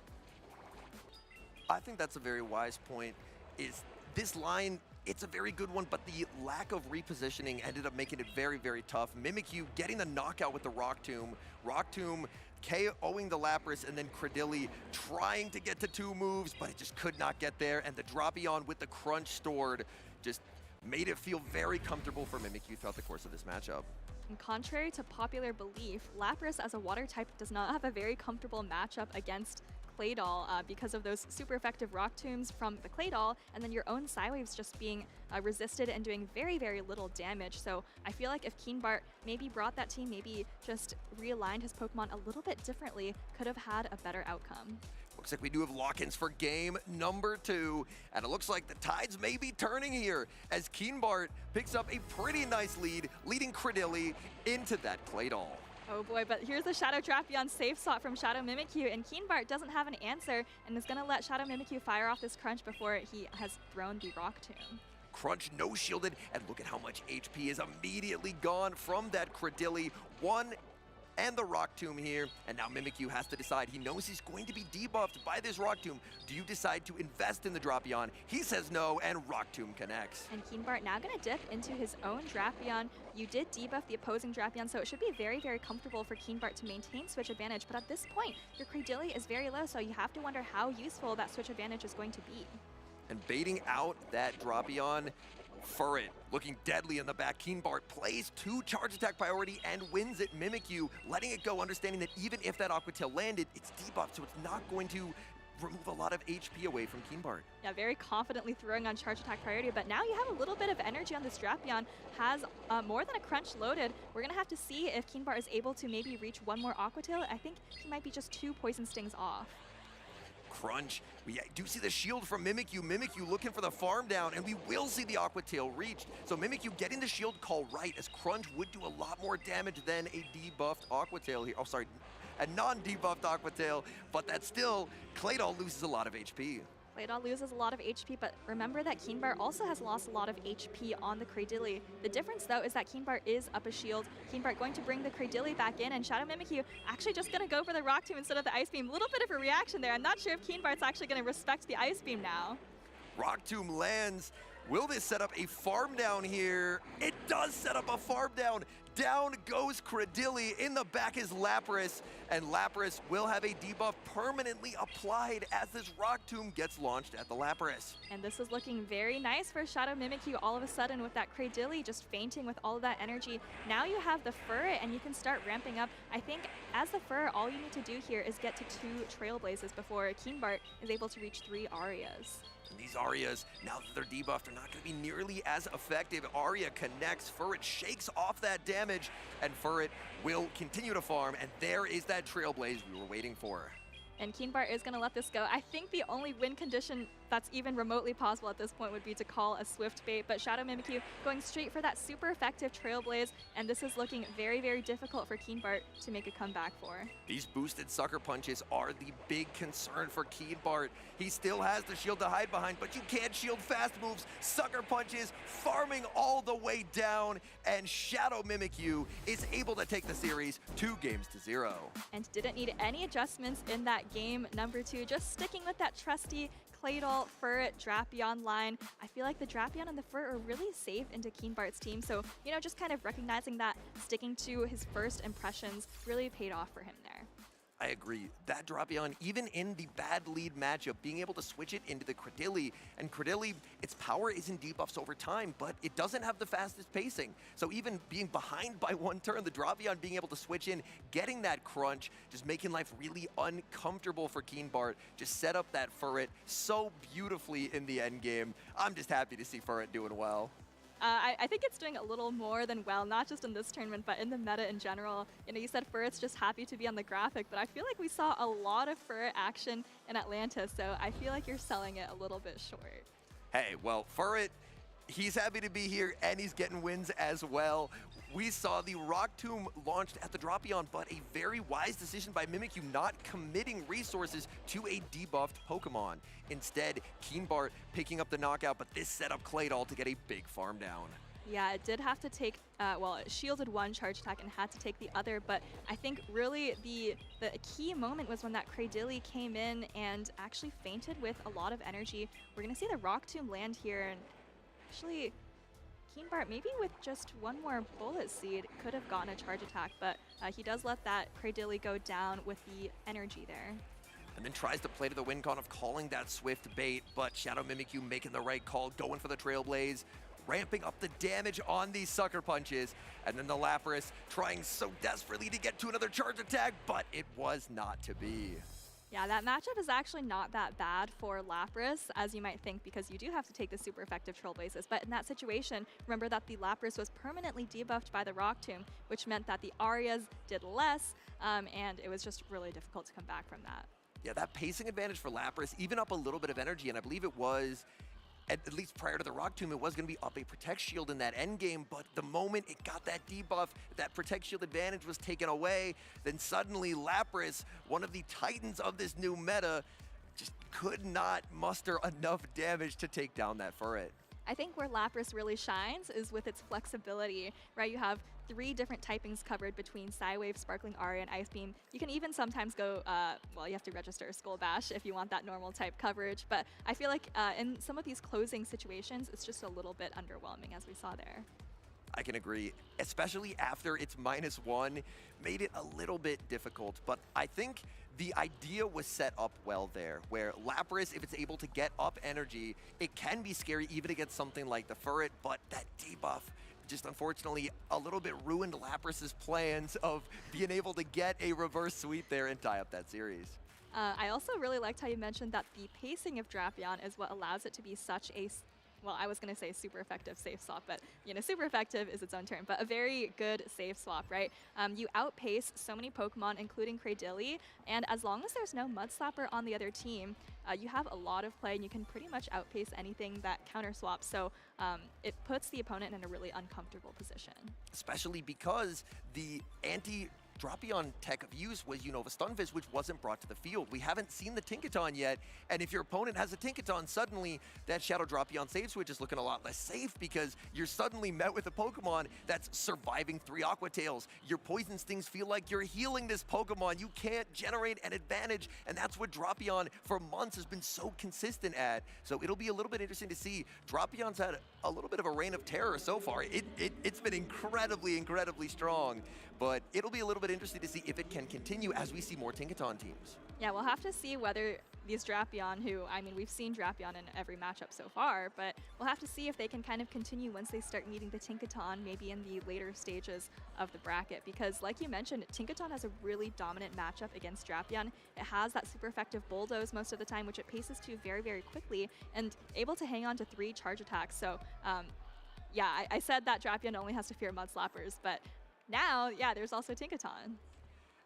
I think that's a very wise point. Is this line, it's a very good one, but the lack of repositioning ended up making it very, very tough. Mimikyu getting the knockout with the Rock Tomb. Rock Tomb KOing the Lapras, and then Credilli trying to get to 2 moves, but it just could not get there. And the Dropion with the Crunch stored just made it feel very comfortable for Mimikyu throughout the course of this matchup. And contrary to popular belief, Lapras as a water type does not have a very comfortable matchup against Clay Doll because of those super effective Rock Tombs from the Clay Doll, and then your own Psywaves just being resisted and doing very, very little damage. So I feel like if Keenbart maybe brought that team, maybe just realigned his Pokemon a little bit differently, could have had a better outcome. Looks like we do have lock-ins for game number 2, and it looks like the tides may be turning here as Keenbart picks up a pretty nice lead, leading Credilli into that Clay Doll. Oh boy, but here's the Shadow Drapion safe swap from Shadow Mimikyu, and Keenbart doesn't have an answer and is going to let Shadow Mimikyu fire off this Crunch before he has thrown the Rock Tomb. Crunch no shielded, and look at how much HP is immediately gone from that Credilli. 1 and the Rock Tomb here, and now Mimikyu has to decide. He knows he's going to be debuffed by this Rock Tomb. Do you decide to invest in the Drapion? He says no, and Rock Tomb connects. And Keenbart now going to dip into his own Drapion. You did debuff the opposing Drapion, so it should be very, very comfortable for Keenbart to maintain Switch Advantage, but at this point, your Credilli is very low, so you have to wonder how useful that Switch Advantage is going to be. And baiting out that Drapion, Furret looking deadly in the back. Keenbart plays 2 charge attack priority and wins it. Mimikyu letting it go, understanding that even if that Aqua Tail landed, it's debuffed, so it's not going to remove a lot of HP away from Keenbart. Yeah, very confidently throwing on charge attack priority, but now you have a little bit of energy on this Drapion, has more than a Crunch loaded. We're going to have to see if Keenbart is able to maybe reach 1 more Aqua Tail. I think he might be just 2 Poison Stings off. crunch. We do see the shield from Mimikyu. Mimikyu looking for the farm down, and we will see the Aqua Tail reached. So Mimikyu getting the shield call right, as crunch would do a lot more damage than a debuffed Aqua Tail here. Oh, sorry, a non-debuffed Aqua Tail, but that still, Claydol loses a lot of HP. Claydol loses a lot of HP, but remember that Keenbart also has lost a lot of HP on the Cradily. The difference, though, is that Keenbart is up a shield. Keenbart going to bring the Cradily back in, and Shadow Mimikyu actually just going to go for the Rock Tomb instead of the Ice Beam. A little bit of a reaction there. I'm not sure if Keenbart's actually going to respect the Ice Beam now. Rock Tomb lands. Will this set up a farm down here? It does set up a farm down. Down goes Cradily. In the back is Lapras, and Lapras will have a debuff permanently applied as this Rock Tomb gets launched at the Lapras. And this is looking very nice for Shadow Mimikyu all of a sudden with that Cradily just fainting with all of that energy. Now you have the Furret and you can start ramping up. I think as the Furret, all you need to do here is get to 2 Trailblazes before Keenbart is able to reach 3 Arias. And these Arias, now that they're debuffed, are not going to be nearly as effective. Aria connects, Furret shakes off that damage, and Furret will continue to farm, and there is that Trailblaze we were waiting for. And Keenbart is going to let this go. I think the only win condition that's even remotely possible at this point would be to call a Swift Bait, but Shadow Mimikyu going straight for that super effective Trailblaze, and this is looking very, very difficult for Keenbart to make a comeback for. These boosted Sucker Punches are the big concern for Keenbart. He still has the shield to hide behind, but you can't shield fast moves. Sucker Punches farming all the way down, and Shadow Mimikyu is able to take the series 2-0. And didn't need any adjustments in that game number 2, just sticking with that trusty Claydol, Furret, Drapion line. I feel like the Drapion and the Furret are really safe into Keenbart's team, so, you know, just kind of recognizing that, sticking to his first impressions really paid off for him there. I agree. That Drapion, even in the bad lead matchup, being able to switch it into the Cradily, and Cradily, its power is in debuffs over time, but it doesn't have the fastest pacing. So even being behind by 1 turn, the Drapion being able to switch in, getting that crunch, just making life really uncomfortable for Keenbart, just set up that Furret so beautifully in the end game. I'm just happy to see Furret doing well. I think it's doing a little more than well, not just in this tournament, but in the meta in general. You know, you said Furret's just happy to be on the graphic, but I feel like we saw a lot of Furret action in Atlanta, so I feel like you're selling it a little bit short. Hey, well, Furret, he's happy to be here, and he's getting wins as well. We saw the Rock Tomb launched at the Drapion, but a very wise decision by Mimikyu not committing resources to a debuffed Pokemon. Instead, Keenbart picking up the knockout, but this set up Claydol to get a big farm down. Yeah, it did have to take, well, it shielded 1 charge attack and had to take the other, but I think really the key moment was when that Cradily came in and actually fainted with a lot of energy. We're going to see the Rock Tomb land here, and actually Keenbart, maybe with just 1 more Bullet Seed, could have gotten a charge attack, but he does let that Cradily go down with the energy there. And then tries to play to the win con of calling that Swift Bait, but Shadow Mimikyu making the right call, going for the Trailblaze, ramping up the damage on these Sucker Punches, and then the Lapras trying so desperately to get to another charge attack, but it was not to be. Yeah, that matchup is actually not that bad for Lapras, as you might think, because you do have to take the super effective Trailblazes. But in that situation, remember that the Lapras was permanently debuffed by the Rock Tomb, which meant that the Arias did less, and it was just really difficult to come back from that. Yeah, that pacing advantage for Lapras, even up a little bit of energy, and I believe it was, at least prior to the Rock Tomb, it was going to be up a Protect Shield in that end game, but the moment it got that debuff, that Protect Shield advantage was taken away, then suddenly Lapras, one of the titans of this new meta, just could not muster enough damage to take down that Furret. I think where Lapras really shines is with its flexibility, right? You have 3 different typings covered between Psywave, Sparkling Aria, and Ice Beam. You can even sometimes go, well, you have to register Skull Bash if you want that normal type coverage, but I feel like in some of these closing situations, it's just a little bit underwhelming, as we saw there. I can agree, especially after its -1, made it a little bit difficult, but I think the idea was set up well there, where Lapras, if it's able to get up energy, it can be scary even against something like the Furret, but that debuff just unfortunately a little bit ruined Lapras's plans of being able to get a reverse sweep there and tie up that series. I also really liked how you mentioned that the pacing of Drapion is what allows it to be such a well, I was going to say super effective safe swap, but super effective is its own term, but a very good safe swap, right? You outpace so many Pokemon, including Cradily, and as long as there's no Mud Slapper on the other team, you have a lot of play and you can pretty much outpace anything that counter swaps. So it puts the opponent in a really uncomfortable position. Especially because the Drapion tech of use was Unova Stunfisk, which wasn't brought to the field. We haven't seen the Tinkaton yet, and if your opponent has a Tinkaton, suddenly that Shadow Drapion save switch is looking a lot less safe because you're suddenly met with a Pokemon that's surviving 3 Aqua Tails. Your Poison Stings feel like you're healing this Pokemon. You can't generate an advantage, and that's what Drapion for months has been so consistent at. So it'll be a little bit interesting to see. Drapion's had a little bit of a reign of terror so far. It's been incredibly, incredibly strong, but it'll be a little bit interesting to see if it can continue as we see more Tinkaton teams. Yeah, we'll have to see whether these Drapion, who, I mean, we've seen Drapion in every matchup so far, but we'll have to see if they can kind of continue once they start meeting the Tinkaton, maybe in the later stages of the bracket. Because like you mentioned, Tinkaton has a really dominant matchup against Drapion. It has that super effective Bulldoze most of the time, which it paces to very, very quickly, and able to hang on to 3 charge attacks. So yeah, I said that Drapion only has to fear Mud Slappers, but now, yeah, there's also Tinkaton.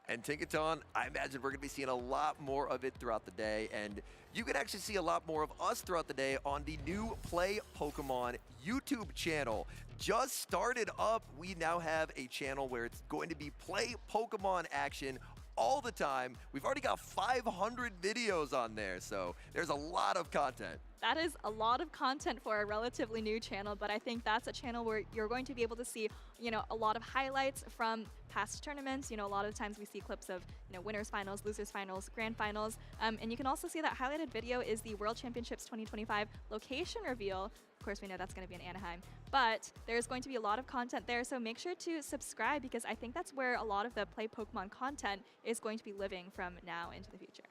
And Tinkaton, I imagine we're going to be seeing a lot more of it throughout the day, and you can actually see a lot more of us throughout the day on the new Play Pokemon YouTube channel. Just started up, we now have a channel where it's going to be Play Pokemon action all the time. We've already got 500 videos on there, so there's a lot of content. That is a lot of content for a relatively new channel, but I think that's a channel where you're going to be able to see, a lot of highlights from past tournaments. A lot of times we see clips of, winners finals, losers finals, grand finals, and you can also see that highlighted video is the World Championships 2025 location reveal. Of course, we know that's going to be in Anaheim, but there's going to be a lot of content there, so make sure to subscribe because I think that's where a lot of the Play Pokemon content is going to be living from now into the future.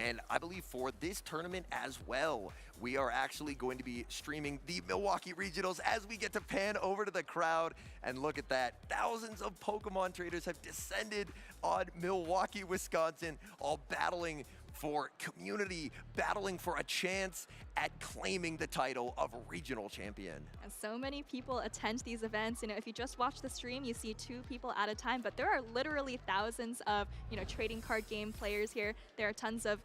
And I believe for this tournament as well, we are actually going to be streaming the Milwaukee Regionals as we get to pan over to the crowd. And look at that. Thousands of Pokemon traders have descended on Milwaukee, Wisconsin, all battling for community, battling for a chance at claiming the title of regional champion. And so many people attend these events. If you just watch the stream, you see 2 people at a time, but there are literally thousands of, trading card game players here. There are tons of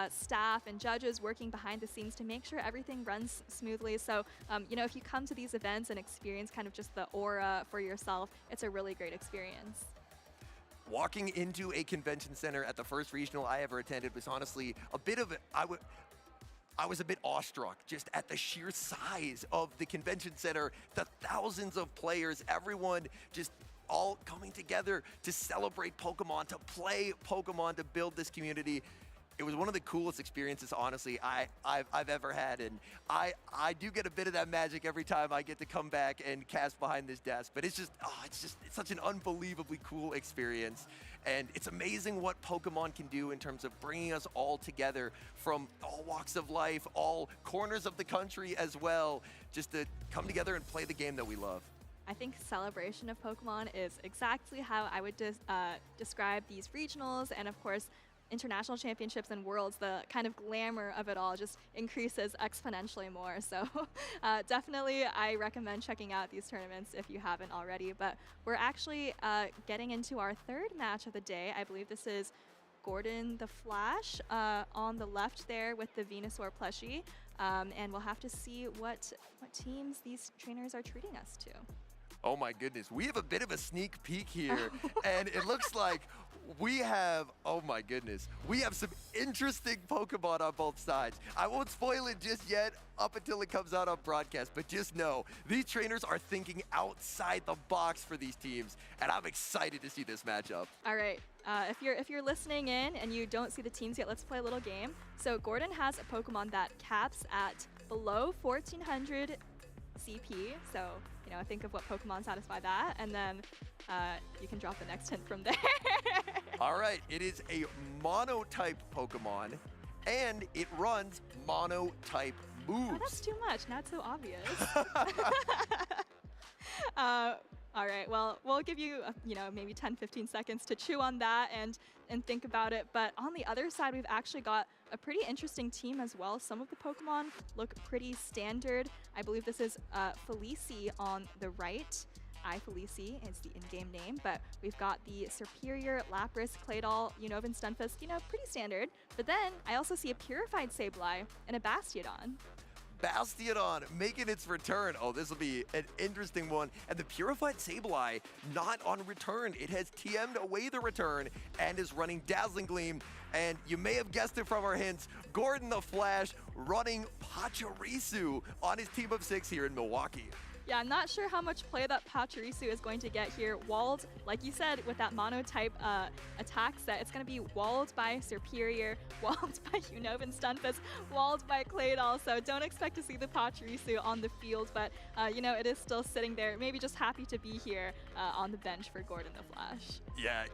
staff and judges working behind the scenes to make sure everything runs smoothly. So, if you come to these events and experience kind of just the aura for yourself, it's a really great experience. Walking into a convention center at the first regional I ever attended was honestly a bit of I was a bit awestruck just at the sheer size of the convention center, the thousands of players, everyone just all coming together to celebrate Pokemon, to play Pokemon, to build this community. It was one of the coolest experiences, honestly, I've ever had, and I do get a bit of that magic every time I get to come back and cast behind this desk. But it's such an unbelievably cool experience, and it's amazing what Pokemon can do in terms of bringing us all together from all walks of life, all corners of the country as well, just to come together and play the game that we love. I think celebration of Pokemon is exactly how I would describe these regionals, and of course, international championships and worlds. The kind of glamour of it all just increases exponentially more. So definitely I recommend checking out these tournaments if you haven't already. But we're actually getting into our 3rd match of the day. I believe this is Gordon the Flash on the left there with the Venusaur plushie. And we'll have to see what teams these trainers are treating us to. Oh my goodness, we have a bit of a sneak peek here, and it looks like we have, oh my goodness, we have some interesting Pokemon on both sides. I won't spoil it just yet up until it comes out on broadcast, but just know these trainers are thinking outside the box for these teams, and I'm excited to see this matchup. All right, if you're listening in and you don't see the teams yet, let's play a little game. So Gordon has a Pokemon that caps at below 1400 CP, so think of what Pokemon satisfy that, and then you can drop the next hint from there. All right, it is a mono-type Pokemon, and it runs mono-type moves. Oh, that's too much. Now it's so obvious. All right, well, we'll give you, maybe 10, 15 seconds to chew on that and think about it. But on the other side, we've actually got a pretty interesting team as well. Some of the Pokemon look pretty standard. I believe this is Felicie on the right. Felicie is the in-game name, but we've got the Superior, Lapras, Claydol, Unova, Stunfisk, pretty standard. But then I also see a Purified Sableye and a Bastiodon. Bastiodon making its return. Oh, this will be an interesting one. And the Purified Sableye not on return. It has TM'd away the return and is running Dazzling Gleam. And you may have guessed it from our hints, Gordon the Flash running Pachirisu on his team of 6 here in Milwaukee. Yeah, I'm not sure how much play that Pachirisu is going to get here. Walled, like you said, with that mono-type attack set, it's going to be walled by Superior, walled by Unova and Stunfisk, walled by Claydol, so don't expect to see the Pachirisu on the field, but, it is still sitting there, maybe just happy to be here on the bench for Gordon the Flash. Yeah.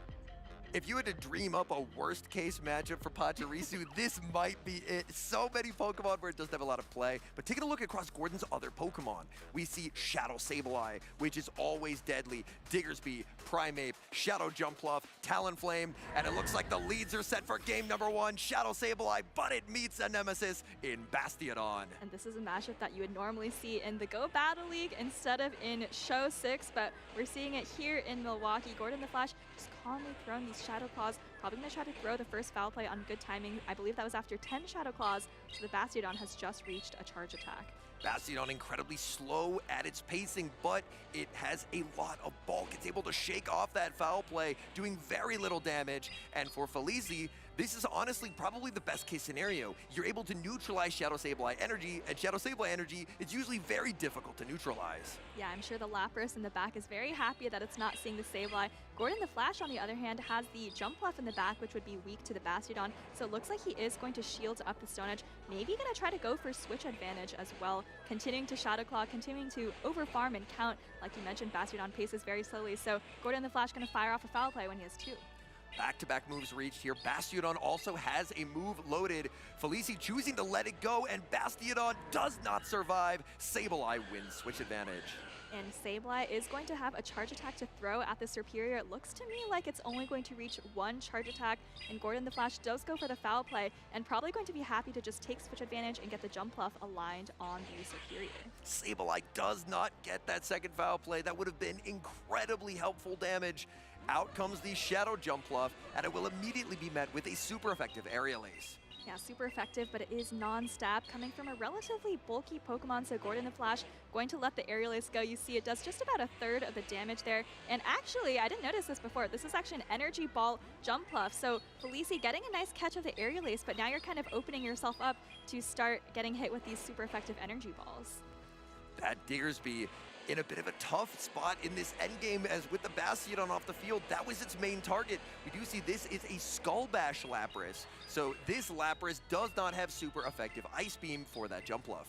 If you had to dream up a worst-case matchup for Pachirisu, this might be it. So many Pokemon where it doesn't have a lot of play. But taking a look across Gordon's other Pokemon, we see Shadow Sableye, which is always deadly, Diggersby, Primeape, Shadow Jumpluff, Talonflame, and it looks like the leads are set for game number 1, Shadow Sableye, but it meets a nemesis in Bastiodon. And this is a matchup that you would normally see in the Go Battle League instead of in Show 6, but we're seeing it here in Milwaukee. Gordon the Flash just calmly throwing these Shadow Claws, probably going to try to throw the first foul play on good timing. I believe that was after 10 Shadow Claws, so the Bastiodon has just reached a charge attack. Bastiodon incredibly slow at its pacing, but it has a lot of bulk. It's able to shake off that foul play, doing very little damage. And for Felicie, this is honestly probably the best case scenario. You're able to neutralize Shadow Sableye energy, and Shadow Sableye energy is usually very difficult to neutralize. Yeah, I'm sure the Lapras in the back is very happy that it's not seeing the Sableye. Gordon the Flash, on the other hand, has the Jumpluff in the back, which would be weak to the Bastiodon, so it looks like he is going to shield up the Stone Edge. Maybe going to try to go for switch advantage as well, continuing to Shadow Claw, continuing to overfarm and count. Like you mentioned, Bastiodon paces very slowly, so Gordon the Flash going to fire off a foul play when he has 2. Back-to-back moves reached here. Bastiodon also has a move loaded. Felicie choosing to let it go, and Bastiodon does not survive. Sableye wins switch advantage. And Sableye is going to have a charge attack to throw at the Superior. It looks to me like it's only going to reach 1 charge attack, and Gordon the Flash does go for the foul play, and probably going to be happy to just take switch advantage and get the Jumpluff aligned on the Superior. Sableye does not get that second foul play. That would have been incredibly helpful damage. Out comes the Shadow Jumpluff, and it will immediately be met with a super effective Aerial Ace. Yeah, super effective, but it is non-stab, coming from a relatively bulky Pokemon, so Gordon the Flash going to let the Aerial Ace go. You see it does just about a third of the damage there. And actually, I didn't notice this before, this is actually an Energy Ball Jumpluff, so Felicie getting a nice catch of the Aerial Ace, but now you're kind of opening yourself up to start getting hit with these super effective Energy Balls. That Diggersby in a bit of a tough spot in this endgame, as with the Bastiodon off the field, that was its main target. We do see this is a Skull Bash Lapras, so this Lapras does not have super effective Ice Beam for that Jumpluff.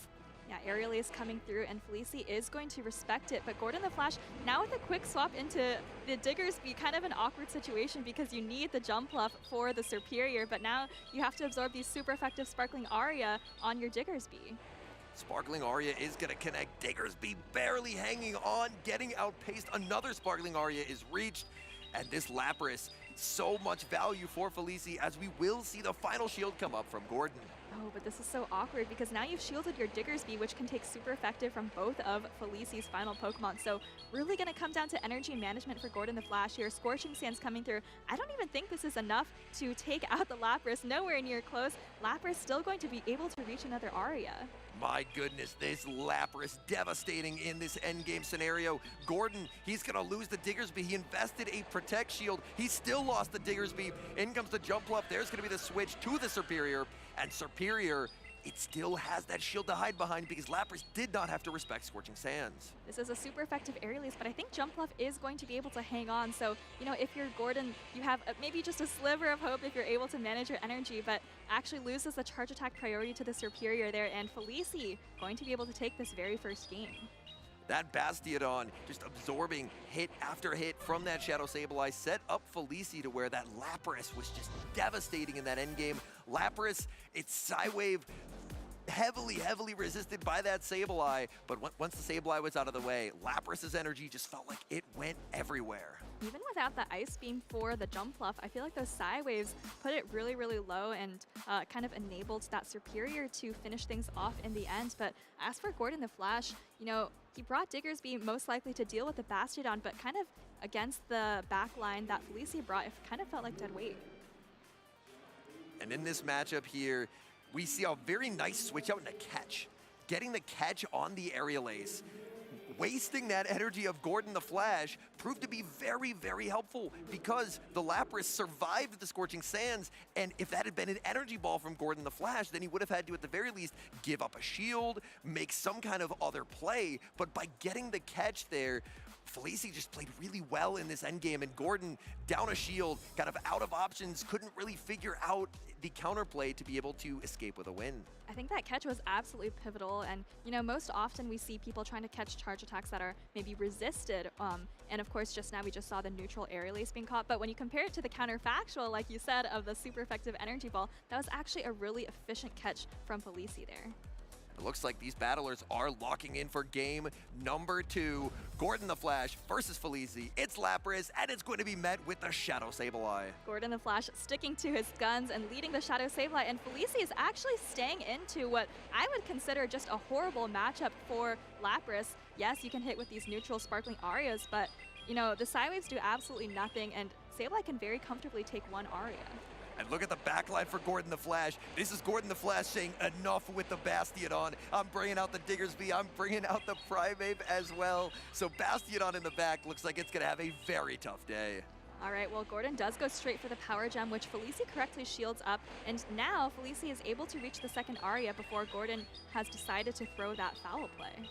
Yeah, Aerial Ace coming through, and Felicie is going to respect it, but Gordon the Flash, now with a quick swap into the Diggersby, kind of an awkward situation because you need the Jumpluff for the Superior, but now you have to absorb these super effective Sparkling Aria on your Diggersby. Sparkling Aria is going to connect. Diggersby barely hanging on, getting outpaced. Another Sparkling Aria is reached. And this Lapras, so much value for Felicie, as we will see the final shield come up from Gordon. Oh, but this is so awkward because now you've shielded your Diggersby, which can take super effective from both of Felicie's final Pokemon. So really going to come down to energy management for Gordon the Flash here. Scorching Sands coming through. I don't even think this is enough to take out the Lapras. Nowhere near close. Lapras still going to be able to reach another Aria. My goodness, this Lapras devastating in this endgame scenario. Gordon, he's going to lose the Diggersby. He invested a Protect Shield. He still lost the Diggersby. In comes the Jumpluff. There's going to be the switch to the Superior. And Superior, it still has that shield to hide behind because Lapras did not have to respect Scorching Sands. This is a super effective Aerial Ace, but I think Jumpluff is going to be able to hang on. So, if you're Gordon, you have maybe just a sliver of hope if you're able to manage your energy, but actually loses the charge attack priority to the Superior there, and Felicie going to be able to take this very first game. That Bastiodon just absorbing hit after hit from that Shadow Sableye set up Felicie to where that Lapras was just devastating in that endgame. Lapras, its Psywave heavily resisted by that Sableye, but once the Sableye was out of the way, Lapras's energy just felt like it went everywhere. Even without the Ice Beam for the Jump Fluff, I feel like those Psy Waves put it really low and kind of enabled that Superior to finish things off in the end. But as for Gordon the Flash, you know, he brought Diggersby most likely to deal with the Bastiodon, but kind of against the back line that Felicia brought, it kind of felt like dead weight. And in this matchup here, we see a very nice switch out and a catch. Getting the catch on the Aerial Ace, wasting that energy of Gordon the Flash proved to be very helpful because the Lapras survived the Scorching Sands, and if that had been an energy ball from Gordon the Flash, then he would have had to, at the very least, give up a shield, make some kind of other play, but by getting the catch there, Felicia just played really well in this endgame, and Gordon, down a shield, kind of out of options, couldn't really figure out the counterplay to be able to escape with a win. I think that catch was absolutely pivotal, and you know, most often we see people trying to catch charge attacks that are maybe resisted, and of course just now we just saw the neutral Aerial Ace being caught, but when you compare it to the counterfactual, like you said, of the super effective energy ball, that was actually a really efficient catch from Felicia there. It looks like these battlers are locking in for game number 2. Gordon the Flash versus Felicia. It's Lapras, and it's going to be met with the Shadow Sableye. Gordon the Flash sticking to his guns and leading the Shadow Sableye, and Felicia is actually staying into what I would consider just a horrible matchup for Lapras. Yes, you can hit with these neutral Sparkling Arias, but you know, the Psy Waves do absolutely nothing, and Sableye can very comfortably take one Aria. And look at the backline for Gordon the Flash. This is Gordon the Flash saying enough with the Bastiodon. I'm bringing out the Diggersby. I'm bringing out the Primeape as well. So Bastiodon in the back looks like it's going to have a very tough day. All right, well, Gordon does go straight for the Power Gem, which Felicia correctly shields up. And now Felicia is able to reach the second Aria before Gordon has decided to throw that foul play.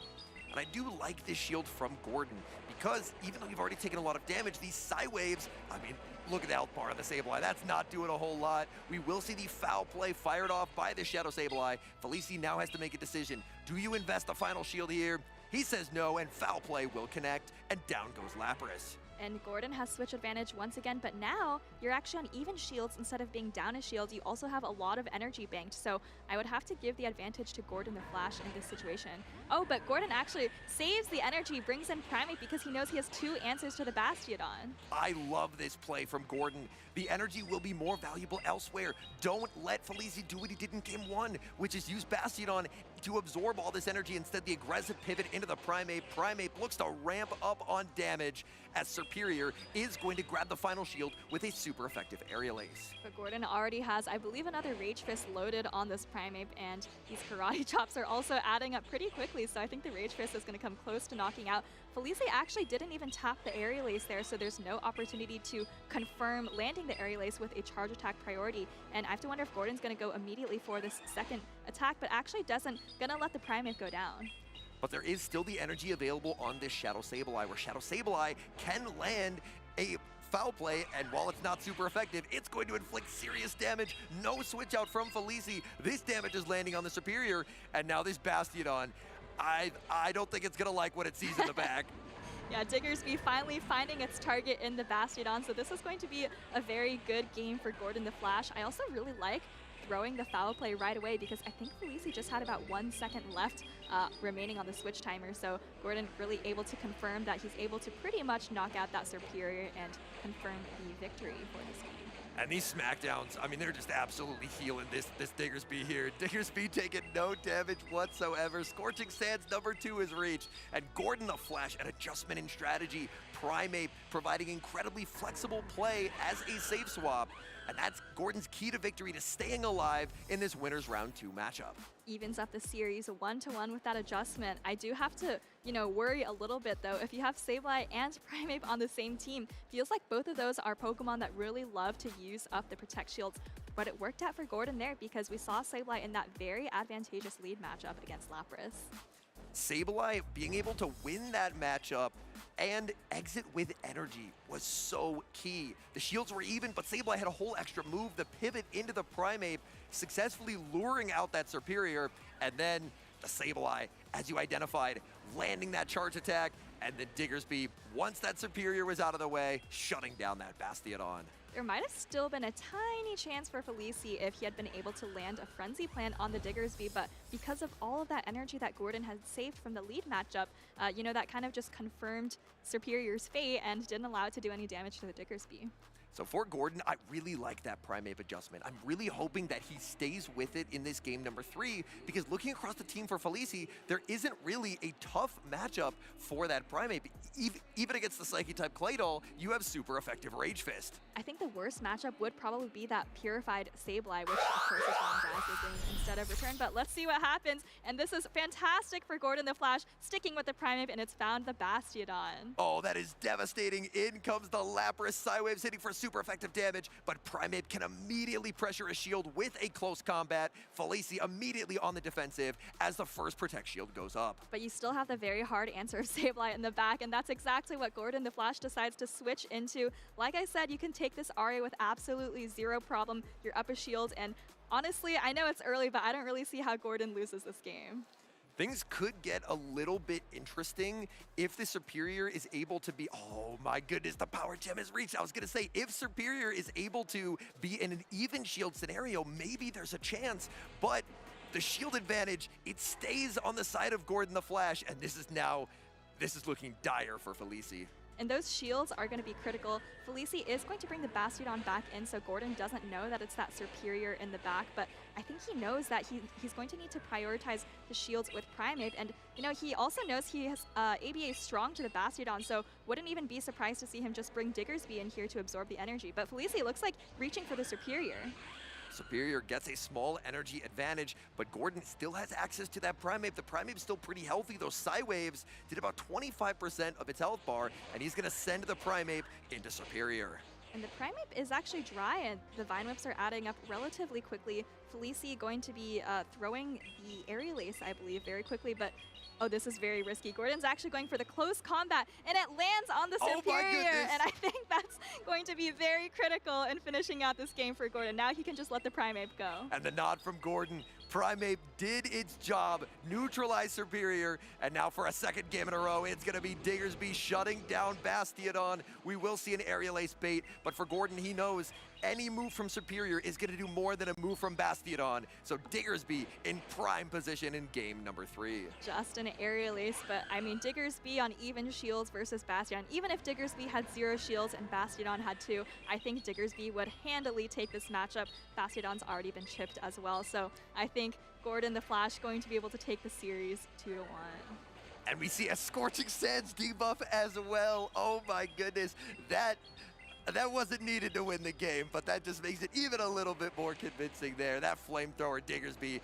And I do like this shield from Gordon because even though you've already taken a lot of damage, these Psy Waves, I mean, look at the health bar of the Sableye. That's not doing a whole lot. We will see the foul play fired off by the Shadow Sableye. Felicia now has to make a decision. Do you invest the final shield here? He says no, and foul play will connect, and down goes Lapras. And Gordon has switch advantage once again, but now you're actually on even shields instead of being down a shield. You also have a lot of energy banked, so I would have to give the advantage to Gordon the Flash in this situation. Oh, but Gordon actually saves the energy, brings in Primeape because he knows he has 2 answers to the Bastiodon. I love this play from Gordon. The energy will be more valuable elsewhere. Don't let Felicia do what he did in game 1, which is use Bastiodon to absorb all this energy. Instead, the aggressive pivot into the Primeape. Primeape looks to ramp up on damage as Superior is going to grab the final shield with a super effective Aerial Ace. But Gordon already has, I believe, another Rage Fist loaded on this Primeape, and these Karate Chops are also adding up pretty quickly, so I think the Rage Fist is going to come close to knocking out. Felicia actually didn't even tap the Aerial Ace there, so there's no opportunity to confirm landing the Aerial Ace with a charge attack priority, and I have to wonder if Gordon's going to go immediately for this second attack, but actually doesn't, going to let the Primeape go down. But there is still the energy available on this Shadow Sableye, where Shadow Sableye can land a foul play, and while it's not super effective, it's going to inflict serious damage. No switch out from Felicia. This damage is landing on the Superior, and now this Bastiodon, I don't think it's gonna like what it sees in the back. Yeah, Diggersby finally finding its target in the Bastiodon, so this is going to be a very good game for Gordon the Flash. I also really like throwing the foul play right away because I think Felicia just had about 1 second left remaining on the switch timer, so Gordon really able to confirm that he's able to pretty much knock out that Superior and confirm the victory for this game. And these smackdowns, I mean, they're just absolutely healing this Diggersby here. Diggersby taking no damage whatsoever. Scorching Sands number 2 is reached. And Gordon the Flash, an adjustment in strategy. Primeape providing incredibly flexible play as a safe swap. And that's Gordon's key to victory, to staying alive in this winner's round 2 matchup. Evens up the series 1-1 with that adjustment. I do have to, you know, worry a little bit though. If you have Sableye and Primeape on the same team, feels like both of those are Pokemon that really love to use up the Protect Shields. But it worked out for Gordon there because we saw Sableye in that very advantageous lead matchup against Lapras. Sableye being able to win that matchup and exit with energy was so key. The shields were even, but Sableye had a whole extra move, the pivot into the Primeape, successfully luring out that Superior, and then the Sableye, as you identified, landing that charge attack, and the Diggersby, once that Superior was out of the way, shutting down that Bastiodon. There might have still been a tiny chance for Felici if he had been able to land a Frenzy Plant on the Diggersby, but because of all of that energy that Gordon had saved from the lead matchup, you know, that kind of just confirmed Superior's fate and didn't allow it to do any damage to the Diggersby. So for Gordon, I really like that Primeape adjustment. I'm really hoping that he stays with it in this game number 3, because looking across the team for Felici, there isn't really a tough matchup for that Primeape. Even against the Psychic-type Claydol, you have super effective Rage Fist. I think the worst matchup would probably be that Purified Sableye, which of course is one Dazzling instead of Return, but let's see what happens. And this is fantastic for Gordon the Flash, sticking with the Primeape, and it's found the Bastiodon. Oh, that is devastating. In comes the Lapras. Psywave's hitting for super effective damage, but Primeape can immediately pressure a shield with a close combat. Felici immediately on the defensive as the first Protect Shield goes up. But you still have the very hard answer of Sableye in the back, and that's exactly what Gordon the Flash decides to switch into. Like I said, you can take this Aria with absolutely zero problem. You're up a shield, and honestly, I know it's early, but I don't really see how Gordon loses this game. Things could get a little bit interesting if the Superior is able to be, oh my goodness, the Power Gem is reached. I was gonna say, if Superior is able to be in an even shield scenario, maybe there's a chance, but the shield advantage, it stays on the side of Gordon the Flash, and this is looking dire for Felici. And those shields are going to be critical. Felici is going to bring the Bastiodon back in, so Gordon doesn't know that it's that Superior in the back, but I think he knows that he's going to need to prioritize his shields with Primeape, and you know, he also knows he has ABA strong to the Bastiodon, so wouldn't even be surprised to see him just bring Diggersby in here to absorb the energy. But Felici looks like reaching for the Superior. Superior gets a small energy advantage, but Gordon still has access to that Primeape. The Primeape's still pretty healthy. Those Psywaves did about 25% of its health bar, and he's gonna send the Primeape into Superior. And the Primeape is actually dry, and the Vine Whips are adding up relatively quickly. Felici going to be throwing the Aerial Ace, I believe, very quickly, but oh, this is very risky. Gordon's actually going for the close combat, and it lands on the Superior, and I think that's going to be very critical in finishing out this game for Gordon. Now he can just let the Primeape go. And the nod from Gordon. Primeape did its job, neutralized Superior, and now for a second game in a row, it's gonna be Diggersby shutting down Bastiodon. We will see an Aerial Ace bait, but for Gordon, he knows any move from Superior is gonna do more than a move from Bastiodon. So Diggersby in prime position in game number 3. Just an Aerial Ace, but I mean, Diggersby on even shields versus Bastiodon. Even if Diggersby had 0 shields and Bastiodon had 2, I think Diggersby would handily take this matchup. Bastiodon's already been chipped as well, so I think Gordon the Flash going to be able to take the series 2-1. And we see a Scorching Sands debuff as well. Oh my goodness, that wasn't needed to win the game, but that just makes it even a little bit more convincing there. That Flamethrower Diggersby,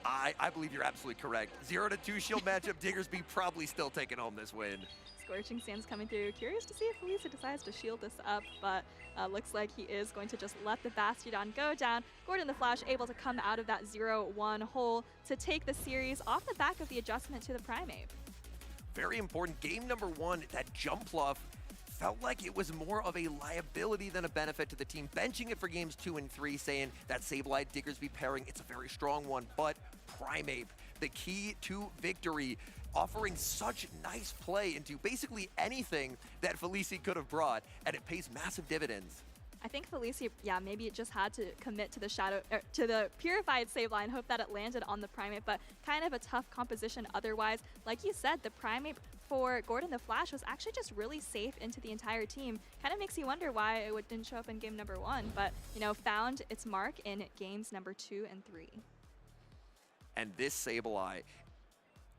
I believe you're absolutely correct. 0-2 shield matchup, Diggersby probably still taking home this win. Scorching Sands coming through. Curious to see if Felici decides to shield this up, but looks like he is going to just let the Bastiodon go down. Gordon the Flash able to come out of that 0-1 hole to take the series off the back of the adjustment to the Primeape. Very important. Game number 1, that jump fluff felt like it was more of a liability than a benefit to the team. Benching it for games 2 and 3, saying that Sableye Diggersby pairing, it's a very strong one, but Primeape, the key to victory, offering such nice play into basically anything that Felici could have brought, and it pays massive dividends. I think Felici, yeah, maybe it just had to commit to the to the Purified Sableye and hope that it landed on the Primeape, but kind of a tough composition otherwise. Like you said, the Primeape for Gordon the Flash was actually just really safe into the entire team. Kind of makes you wonder why it didn't show up in game number 1, but you know, found its mark in games number 2 and 3. And this Sableye,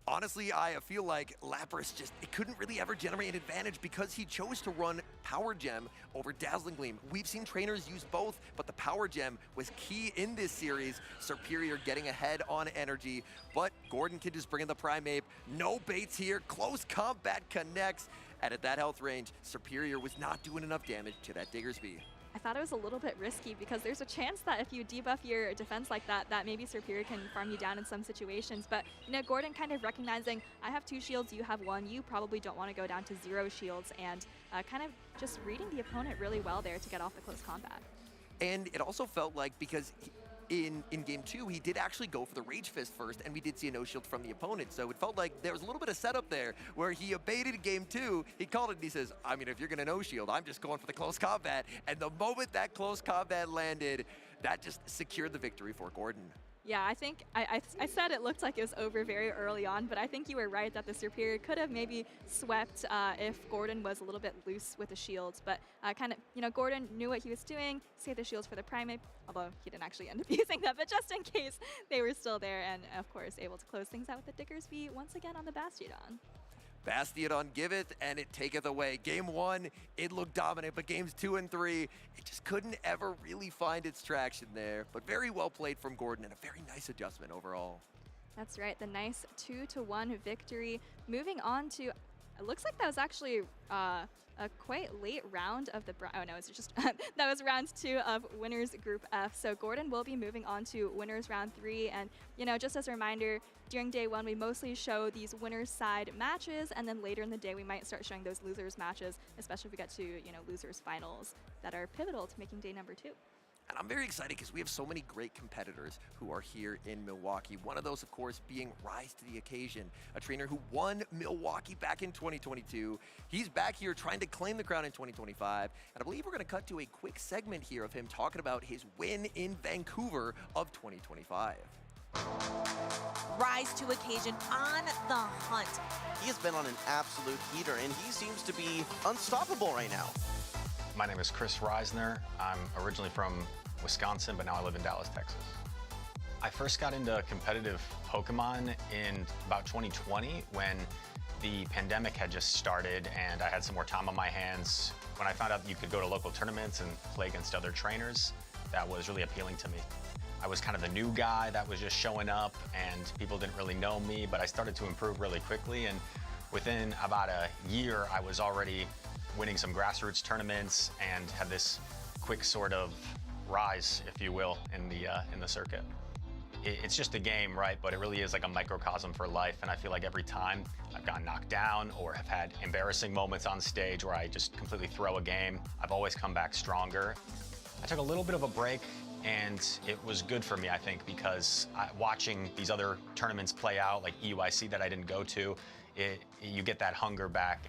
honestly, I feel like Lapras it couldn't really ever generate an advantage because he chose to run Power Gem over Dazzling Gleam. We've seen trainers use both, but the Power Gem was key in this series. Superior getting ahead on energy, but Gordon can just bring in the Primeape. No baits here, close combat connects, and at that health range, Superior was not doing enough damage to that Diggersby. I thought it was a little bit risky because there's a chance that if you debuff your defense like that, that maybe Superior can farm you down in some situations. But, you know, Gordon kind of recognizing, I have 2 shields, you have 1, you probably don't want to go down to 0 shields, and kind of just reading the opponent really well there to get off the close combat. And it also felt like, because in Game 2, he did actually go for the Rage Fist first, and we did see a no-shield from the opponent. So it felt like there was a little bit of setup there where he abated Game 2, he called it and he says, I mean, if you're going to no-shield, I'm just going for the close combat. And the moment that close combat landed, that just secured the victory for Gordon. Yeah, I think I said it looked like it was over very early on, but I think you were right that the Superior could have maybe swept if Gordon was a little bit loose with the shields. But kind of, you know, Gordon knew what he was doing, saved the shields for the Primate, although he didn't actually end up using them, but just in case they were still there, and of course able to close things out with the Diggersby once again on the Bastiodon. Bastiodon giveth and it taketh away. Game 1, it looked dominant, but games 2 and 3, it just couldn't ever really find its traction there. But very well played from Gordon and a very nice adjustment overall. That's right, the nice 2-1 victory. Moving on to, it looks like that was actually a quite late round of the, oh no, it's just, that was round 2 of Winners Group F. So Gordon will be moving on to Winners Round 3. And, you know, just as a reminder, during day 1, we mostly show these winners side matches, and then later in the day, we might start showing those losers matches, especially if we get to, you know, losers finals that are pivotal to making day number 2. And I'm very excited because we have so many great competitors who are here in Milwaukee. One of those, of course, being Rise to the Occasion, a trainer who won Milwaukee back in 2022. He's back here trying to claim the crown in 2025. And I believe we're going to cut to a quick segment here of him talking about his win in Vancouver of 2025. Rise to Occasion on the hunt. He has been on an absolute heater, and he seems to be unstoppable right now. My name is Chris Reisner. I'm originally from Wisconsin, but now I live in Dallas, Texas. I first got into competitive Pokemon in about 2020 when the pandemic had just started and I had some more time on my hands. When I found out that you could go to local tournaments and play against other trainers, that was really appealing to me. I was kind of the new guy that was just showing up and people didn't really know me, but I started to improve really quickly, and within about a year I was already winning some grassroots tournaments and had this quick sort of rise, if you will, in the circuit. It's just a game, right? But it really is like a microcosm for life, and I feel like every time I've gotten knocked down or have had embarrassing moments on stage where I just completely throw a game, I've always come back stronger. I took a little bit of a break, and it was good for me, I think, because watching these other tournaments play out, like EUIC that I didn't go to, you get that hunger back.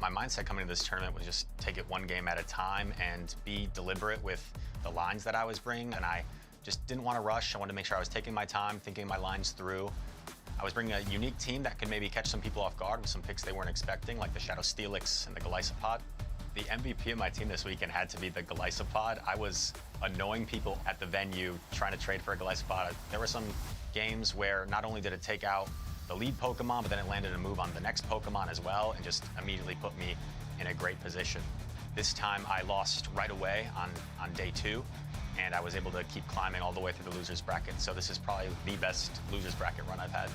My mindset coming to this tournament was just take it one game at a time and be deliberate with the lines that I was bringing, and I just didn't want to rush. I wanted to make sure I was taking my time, thinking my lines through. I was bringing a unique team that could maybe catch some people off guard with some picks they weren't expecting, like the Shadow Steelix and the Golisopod. The MVP of my team this weekend had to be the Golisopod. I was annoying people at the venue trying to trade for a Golisopod. There were some games where not only did it take out the lead Pokemon, but then it landed a move on the next Pokemon as well and just immediately put me in a great position. This time I lost right away on day 2, and I was able to keep climbing all the way through the loser's bracket. So this is probably the best loser's bracket run I've had.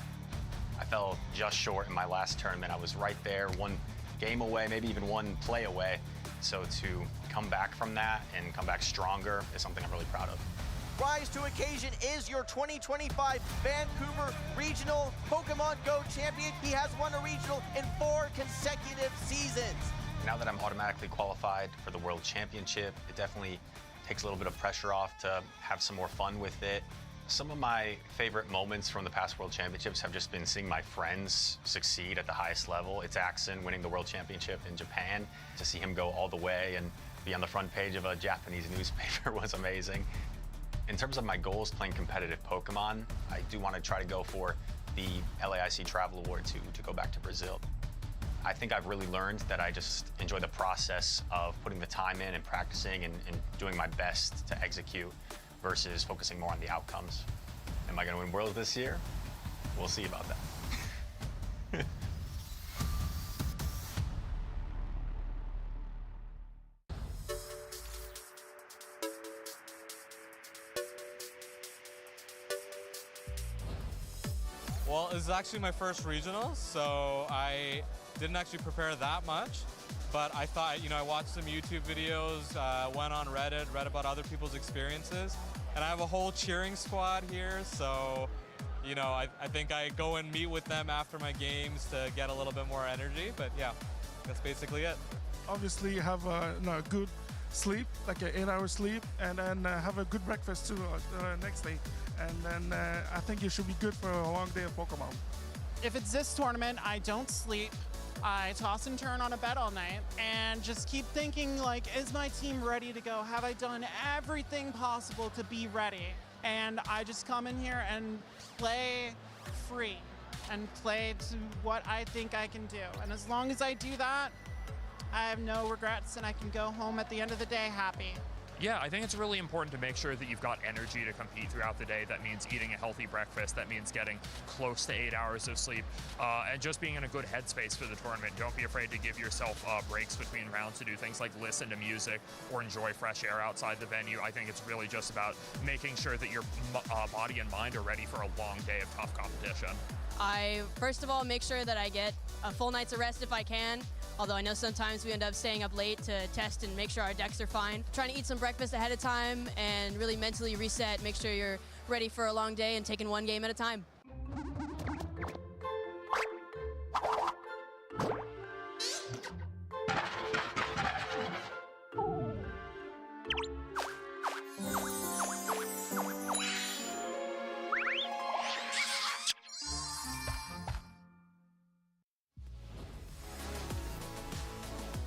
I fell just short in my last tournament. I was right there, one game away, maybe even one play away. So to come back from that and come back stronger is something I'm really proud of. Rise to Occasion is your 2025 Vancouver Regional Pokemon GO champion. He has won a regional in 4 consecutive seasons. Now that I'm automatically qualified for the World Championship, it definitely takes a little bit of pressure off to have some more fun with it. Some of my favorite moments from the past World Championships have just been seeing my friends succeed at the highest level. It's Axon winning the World Championship in Japan. To see him go all the way and be on the front page of a Japanese newspaper was amazing. In terms of my goals playing competitive Pokemon, I do want to try to go for the LAIC Travel Award to go back to Brazil. I think I've really learned that I just enjoy the process of putting the time in and practicing and doing my best to execute versus focusing more on the outcomes. Am I going to win Worlds this year? We'll see about that. Well, this is actually my first regional, so I didn't actually prepare that much. But I thought, you know, I watched some YouTube videos, went on Reddit, read about other people's experiences, and I have a whole cheering squad here, so, you know, I think I go and meet with them after my games to get a little bit more energy, but yeah, that's basically it. Obviously, you have a good sleep, like an 8-hour sleep, and then have a good breakfast too next day. And then I think you should be good for a long day of Pokemon. If it's this tournament, I don't sleep. I toss and turn on a bed all night and just keep thinking, like, is my team ready to go? Have I done everything possible to be ready? And I just come in here and play free and play to what I think I can do. And as long as I do that, I have no regrets and I can go home at the end of the day happy. Yeah, I think it's really important to make sure that you've got energy to compete throughout the day. That means eating a healthy breakfast. That means getting close to 8 hours of sleep and just being in a good headspace for the tournament. Don't be afraid to give yourself breaks between rounds to do things like listen to music or enjoy fresh air outside the venue. I think it's really just about making sure that your body and mind are ready for a long day of tough competition. I, first of all, make sure that I get a full night's of rest if I can. Although I know sometimes we end up staying up late to test and make sure our decks are fine. Trying to eat some breakfast ahead of time and really mentally reset, make sure you're ready for a long day and taking one game at a time.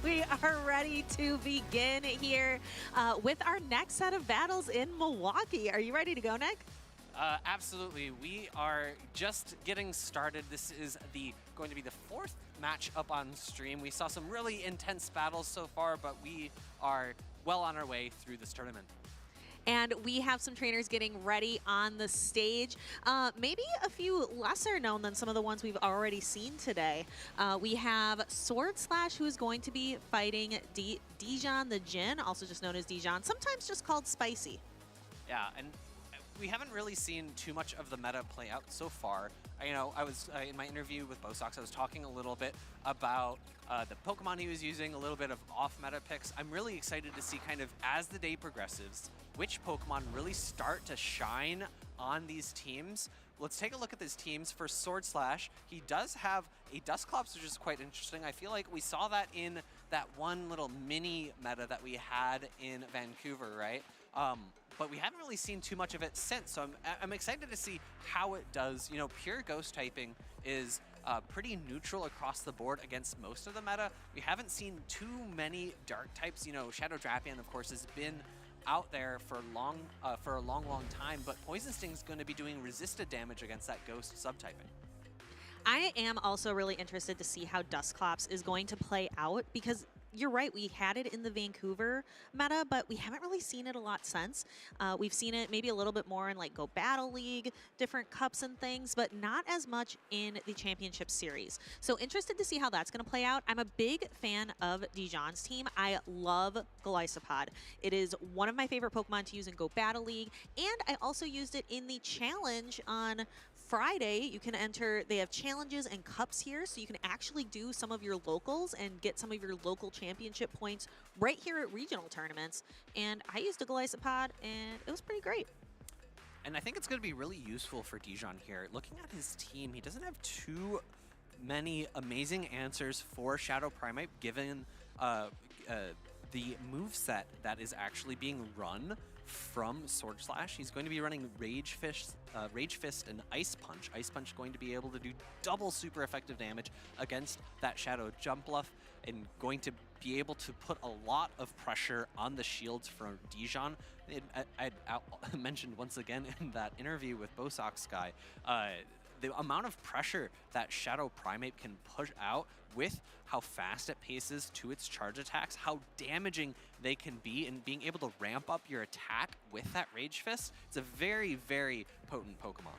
We are ready to begin here with our next set of battles in Milwaukee. Are you ready to go, Nick? Absolutely. We are just getting started. This is going to be the 4th match up on stream. We saw some really intense battles so far, but we are well on our way through this tournament. And we have some trainers getting ready on the stage. Maybe a few lesser known than some of the ones we've already seen today. We have Sword Slash, who is going to be fighting Dijon the Jin, also just known as Dijon, sometimes just called Spicy. Yeah, and we haven't really seen too much of the meta play out so far. I was in my interview with Bosox, I was talking a little bit about the Pokemon he was using, a little bit of off-meta picks. I'm really excited to see kind of as the day progresses, which Pokemon really start to shine on these teams. Let's take a look at these teams. For Sword Slash, he does have a Dusclops, which is quite interesting. I feel like we saw that in that one little mini meta that we had in Vancouver, right? But we haven't really seen too much of it since, so I'm excited to see how it does. You know, pure ghost typing is pretty neutral across the board against most of the meta. We haven't seen too many dark types. You know, Shadow Drapion, of course, has been out there for a long time, but Poison Sting is going to be doing resisted damage against that ghost subtyping. I am also really interested to see how Dusclops is going to play out, because you're right, we had it in the Vancouver meta, but we haven't really seen it a lot since. We've seen it maybe a little bit more in like Go Battle League, different cups and things, but not as much in the championship series. So interested to see how that's going to play out. I'm a big fan of Dijon's team. I love Golisopod. It is one of my favorite Pokemon to use in Go Battle League, and I also used it in the challenge on Friday. You can enter, they have challenges and cups here, so you can actually do some of your locals and get some of your local championship points right here at regional tournaments. And I used a Golisopod, and it was pretty great. And I think it's going to be really useful for Dijon here. Looking at his team, he doesn't have too many amazing answers for Shadow Primeape, given the moveset that is actually being run from Sword Slash. He's going to be running Rage Fist and Ice Punch. Ice Punch going to be able to do double super effective damage against that Shadow Jump Bluff, and going to be able to put a lot of pressure on the shields from Dijon. I mentioned once again in that interview with Boxguy, the amount of pressure that Shadow Primeape can push out with how fast it paces to its charge attacks, how damaging they can be, and being able to ramp up your attack with that Rage Fist. It's a very, very potent Pokemon.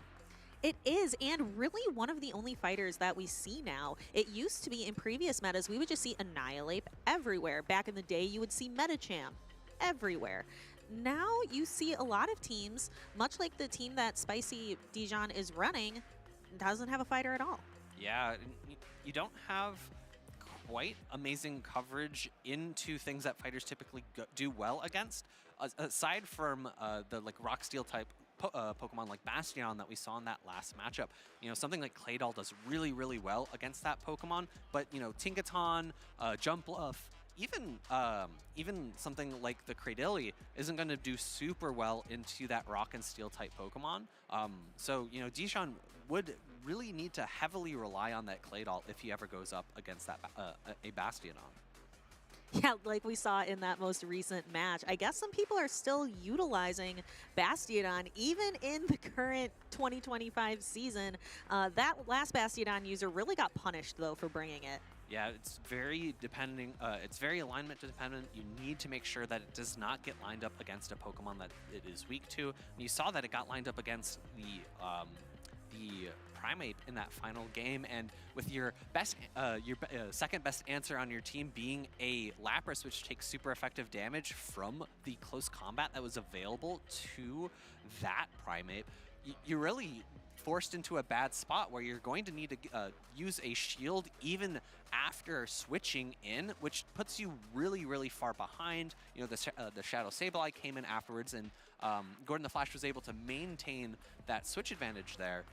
It is, and really one of the only fighters that we see now. It used to be in previous metas, we would just see Annihilate everywhere. Back in the day, you would see Medicham everywhere. Now you see a lot of teams, much like the team that Spicy Dijon is running, doesn't have a fighter at all. Yeah, you don't have quite amazing coverage into things that fighters typically do well against. Aside from the like Rock Steel type Pokemon like Bastion that we saw in that last matchup, you know, something like Claydol does really, really well against that Pokemon. But you know, Tinkaton, Jump Bluff, even something like the Cradily isn't going to do super well into that Rock and Steel type Pokemon. So, you know, Dijon would really need to heavily rely on that Claydol if he ever goes up against that a Bastiodon. Yeah, like we saw in that most recent match. I guess some people are still utilizing Bastiodon even in the current 2025 season. That last Bastiodon user really got punished, though, for bringing it. Yeah, it's very it's very alignment dependent. You need to make sure that it does not get lined up against a Pokemon that it is weak to. And you saw that it got lined up against the Primeape in that final game, and with your second best answer on your team being a Lapras, which takes super effective damage from the close combat that was available to that Primeape, you're really forced into a bad spot where you're going to need to use a shield even after switching in, which puts you really, really far behind. You know, the Shadow Sableye came in afterwards, and Gordon the Flash was able to maintain that switch advantage there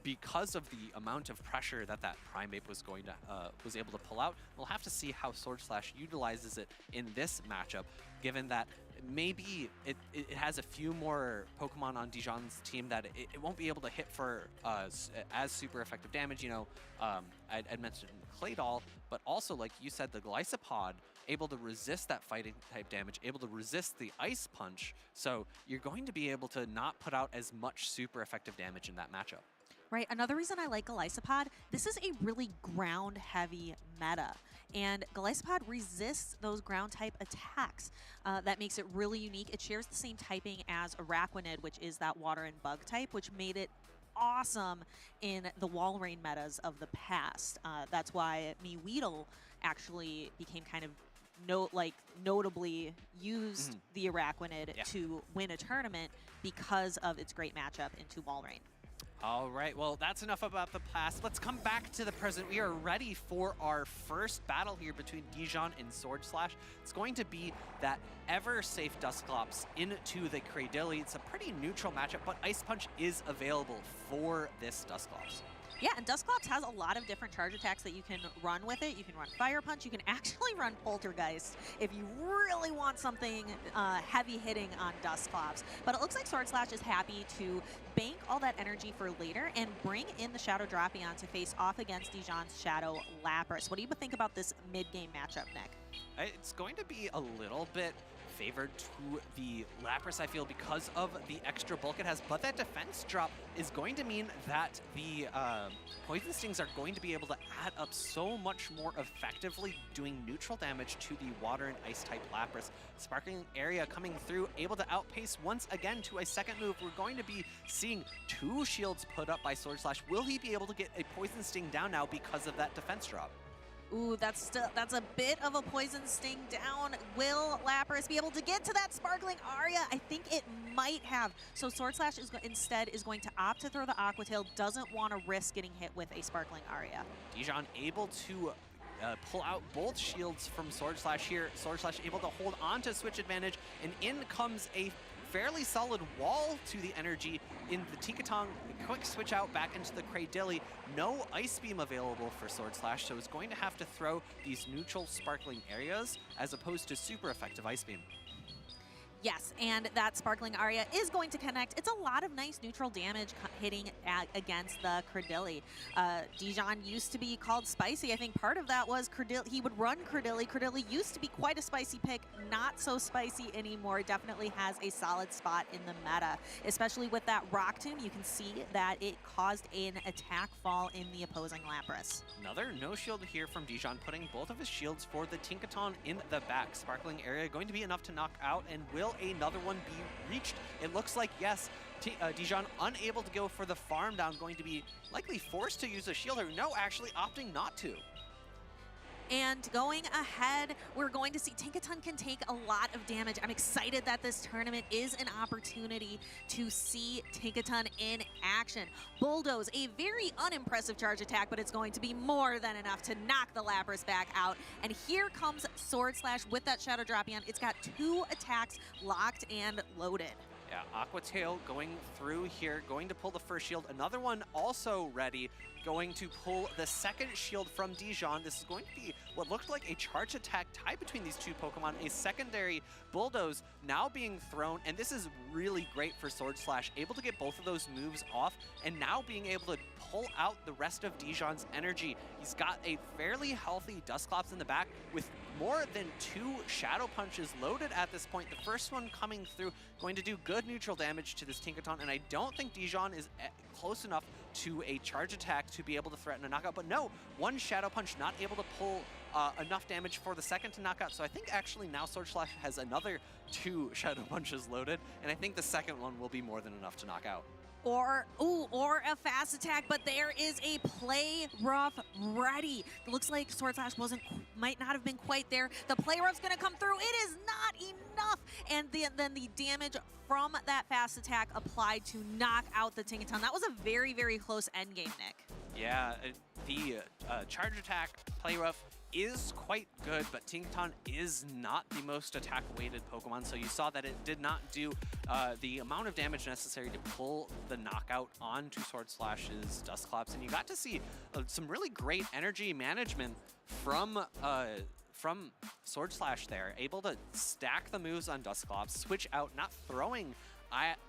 because of the amount of pressure that Primeape was able to pull out. We'll have to see how Sword Slash utilizes it in this matchup, given that maybe it has a few more Pokemon on Dijon's team that it won't be able to hit for as super effective damage. You know, I'd mentioned Claydol, but also, like you said, the Glycopod, able to resist that fighting type damage, able to resist the Ice Punch. So you're going to be able to not put out as much super effective damage in that matchup. Right, another reason I like Glycopod, this is a really ground-heavy meta, and Glycopod resists those ground-type attacks. That makes it really unique. It shares the same typing as Araquanid, which is that water and bug type, which made it awesome in the Walrein metas of the past. That's why Weedle actually became kind of notably used the Araquanid to win a tournament because of its great matchup into Walrein. All right, well, that's enough about the past. Let's come back to the present. We are ready for our first battle here between Dijon and Sword Slash. It's going to be that ever-safe Dusclops into the Cradily. It's a pretty neutral matchup, but Ice Punch is available for this Dusclops. Yeah, and Dusclops has a lot of different charge attacks that you can run with it. You can run Fire Punch. You can actually run Poltergeist if you really want something heavy hitting on Dusclops. But it looks like Sword Slash is happy to bank all that energy for later and bring in the Shadow Drapion to face off against Dijon's Shadow Lapras. What do you think about this mid-game matchup, Nick? It's going to be a little bit favored to the Lapras, I feel, because of the extra bulk it has, but that defense drop is going to mean that the Poison Stings are going to be able to add up so much more effectively, doing neutral damage to the Water and Ice type Lapras. Sparkling Area coming through, able to outpace once again to a second move. We're going to be seeing 2 shields put up by Sword Slash. Will he be able to get a Poison Sting down now because of that defense drop? Ooh, that's a bit of a Poison Sting down. Will Lapras be able to get to that Sparkling Aria? I think it might have. So Sword Slash instead is going to opt to throw the Aqua Tail, doesn't want to risk getting hit with a Sparkling Aria. Dijon able to pull out both shields from Sword Slash here. Sword Slash able to hold on to switch advantage, and in comes a fairly solid wall to the energy in the Tikatong. Quick switch out back into the Cradily. No Ice Beam available for Sword Slash, so it's going to have to throw these neutral Sparkling Areas as opposed to super effective Ice Beam. Yes, and that Sparkling Aria is going to connect. It's a lot of nice neutral damage hitting against the Cradily. Dijon used to be called spicy. I think part of that was he would run Cradily. Cradily used to be quite a spicy pick, not so spicy anymore. Definitely has a solid spot in the meta, especially with that Rock Tomb. You can see that it caused an attack fall in the opposing Lapras. Another no shield here from Dijon, putting both of his shields for the Tinkaton in the back. Sparkling Area going to be enough to knock out, and will another one be reached? It looks like yes. Dijon unable to go for the farm down, going to be likely forced to use a shield, or no, actually opting not to. And going ahead, we're going to see Tinkaton can take a lot of damage. I'm excited that this tournament is an opportunity to see Tinkaton in action. Bulldoze, a very unimpressive charge attack, but it's going to be more than enough to knock the Lapras back out. And here comes Sword Slash with that Shadow Drapion. It's got 2 attacks locked and loaded. Yeah, Aqua Tail going through here, going to pull the first shield. Another one also ready, going to pull the second shield from Dijon. This is going to be what looked like a charge attack tie between these two Pokemon, a secondary Bulldoze now being thrown, and this is really great for Sword Slash, able to get both of those moves off, and now being able to pull out the rest of Dijon's energy. He's got a fairly healthy Dusclops in the back with more than 2 Shadow Punches loaded at this point. The first one coming through, going to do good neutral damage to this Tinkaton, and I don't think Dijon is close enough to a charge attack to be able to threaten a knockout, but no, 1 Shadow Punch not able to pull enough damage for the second to knock out. So I think actually now Sword Slash has another 2 Shadow Punches loaded, and I think the second one will be more than enough to knock out. Or a fast attack, but there is a play rough ready. It looks like Sword Slash might not have been quite there. The play rough's gonna come through. It is not enough. And then the damage from that fast attack applied to knock out the Tinkaton. That was a very, very close end game, Nick. Yeah, the charge attack play rough is quite good, but Tinkaton is not the most attack-weighted Pokemon, so you saw that it did not do the amount of damage necessary to pull the knockout onto Sword Slash's Dusclops, and you got to see some really great energy management from Sword Slash there, able to stack the moves on Dusclops, switch out, not throwing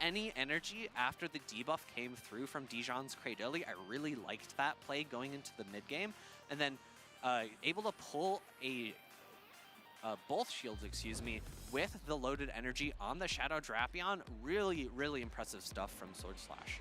any energy after the debuff came through from Dijon's Cradily. I really liked that play going into the mid-game, and then able to pull both shields, with the loaded energy on the Shadow Drapion. Really, really impressive stuff from Sword Slash.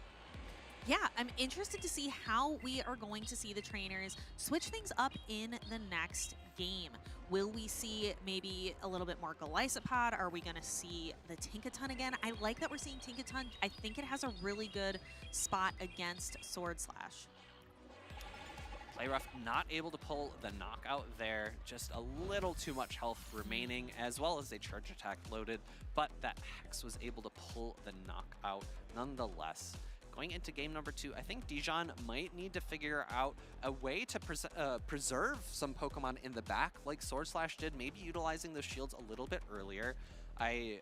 Yeah, I'm interested to see how we are going to see the trainers switch things up in the next game. Will we see maybe a little bit more Golisopod? Are we going to see the Tinkaton again? I like that we're seeing Tinkaton. I think it has a really good spot against Sword Slash. Playrough not able to pull the knockout there, just a little too much health remaining, as well as a charge attack loaded, but that Hex was able to pull the knockout nonetheless. Going into game number 2, I think Dijon might need to figure out a way to preserve some Pokemon in the back, like Sword Slash did, maybe utilizing those shields a little bit earlier. I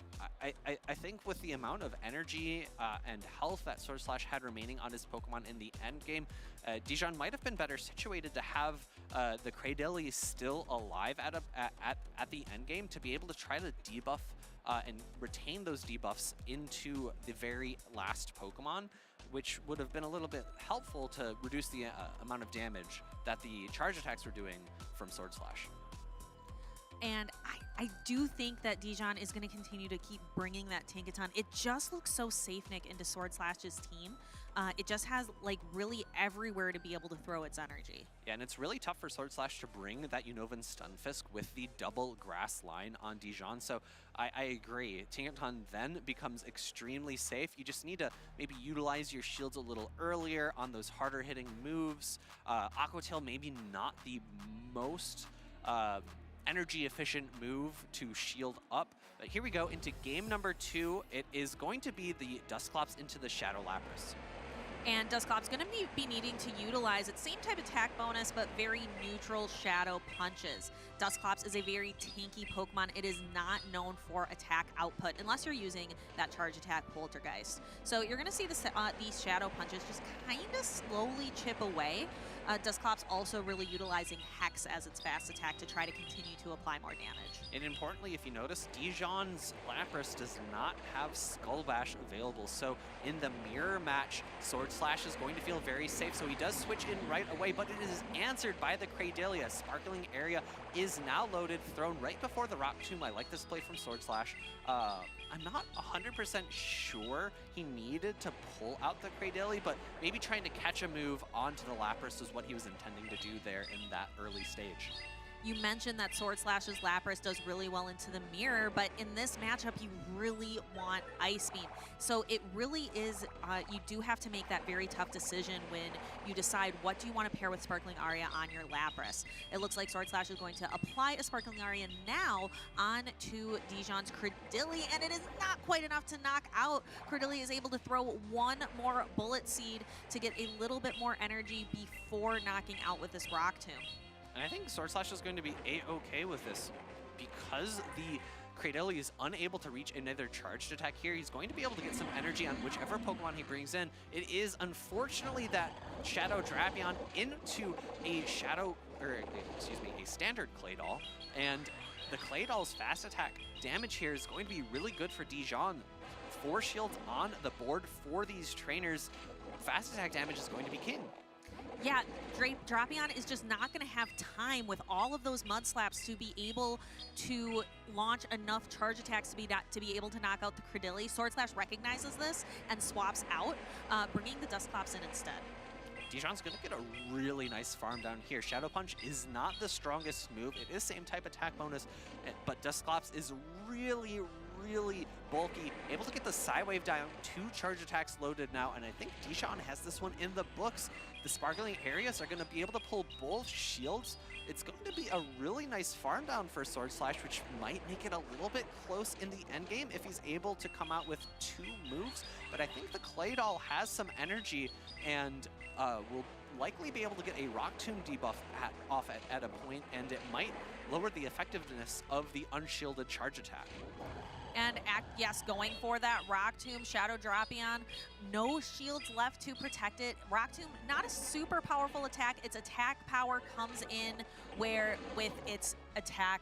think with the amount of energy and health that Sword Slash had remaining on his Pokemon in the end game, Dijon might have been better situated to have the Cradily still alive at the end game to be able to try to debuff and retain those debuffs into the very last Pokemon, which would have been a little bit helpful to reduce the amount of damage that the charge attacks were doing from Sword Slash. And I do think that Dijon is going to continue to keep bringing that Tinkaton. It just looks so safe, Nick, into Sword Slash's team. It just has like really everywhere to be able to throw its energy. Yeah, and it's really tough for Sword Slash to bring that Unova Stunfisk with the double grass line on Dijon. So I agree. Tinkaton then becomes extremely safe. You just need to maybe utilize your shields a little earlier on those harder hitting moves. Aqua Tail maybe not the most energy efficient move to shield up. But here we go into game number 2. It is going to be the Dusclops into the Shadow Lapras. And Dusclops going to be needing to utilize its same type attack bonus, but very neutral Shadow Punches. Dusclops is a very tanky Pokemon. It is not known for attack output unless you're using that charge attack Poltergeist. So you're going to see these Shadow Punches just kind of slowly chip away. Dusclops also really utilizing Hex as its fast attack to try to continue to apply more damage. And importantly, if you notice, Dijon's Lapras does not have Skull Bash available. So in the mirror match, Sword Slash is going to feel very safe. So he does switch in right away, but it is answered by the Cradily. Sparkling Area is now loaded, thrown right before the Rock Tomb. I like this play from Sword Slash. I'm not 100% sure he needed to pull out the Cradily, but maybe trying to catch a move onto the Lapras is what he was intending to do there in that early stage. You mentioned that Sword Slash's Lapras does really well into the mirror, but in this matchup, you really want Ice Beam. So it really is, you do have to make that very tough decision when you decide what do you want to pair with Sparkling Aria on your Lapras. It looks like Sword Slash is going to apply a Sparkling Aria now onto Dijon's Cradily, and it is not quite enough to knock out. Cradily is able to throw one more Bullet Seed to get a little bit more energy before knocking out with this Rock Tomb. And I think Sword Slash is going to be A-okay with this because the Cradily is unable to reach another charged attack here. He's going to be able to get some energy on whichever Pokemon he brings in. It is unfortunately that Shadow Drapion into a Shadow a standard Claydol, and the Claydol's fast attack damage here is going to be really good for Dijon. 4 shields on the board for these trainers. Fast attack damage is going to be king. Yeah, Drapion is just not going to have time with all of those mud slaps to be able to launch enough charge attacks to be able to knock out the Credilli. Sword Slash recognizes this and swaps out, bringing the Dusclops in instead. Dijon's going to get a really nice farm down here. Shadow Punch is not the strongest move. It is same type attack bonus, but Dusclops is really bulky, able to get the Psywave down, 2 charge attacks loaded now, and I think Dijon has this one in the books. The Sparkling Arius are going to be able to pull both shields. It's going to be a really nice farm down for Sword Slash, which might make it a little bit close in the end game if he's able to come out with 2 moves, but I think the Claydol has some energy and will likely be able to get a Rock Tomb debuff off at a point, and it might lower the effectiveness of the unshielded charge attack. And yes, going for that Rock Tomb, Shadow Drapion, no shields left to protect it. Rock Tomb, not a super powerful attack. Its attack power comes in where with its attack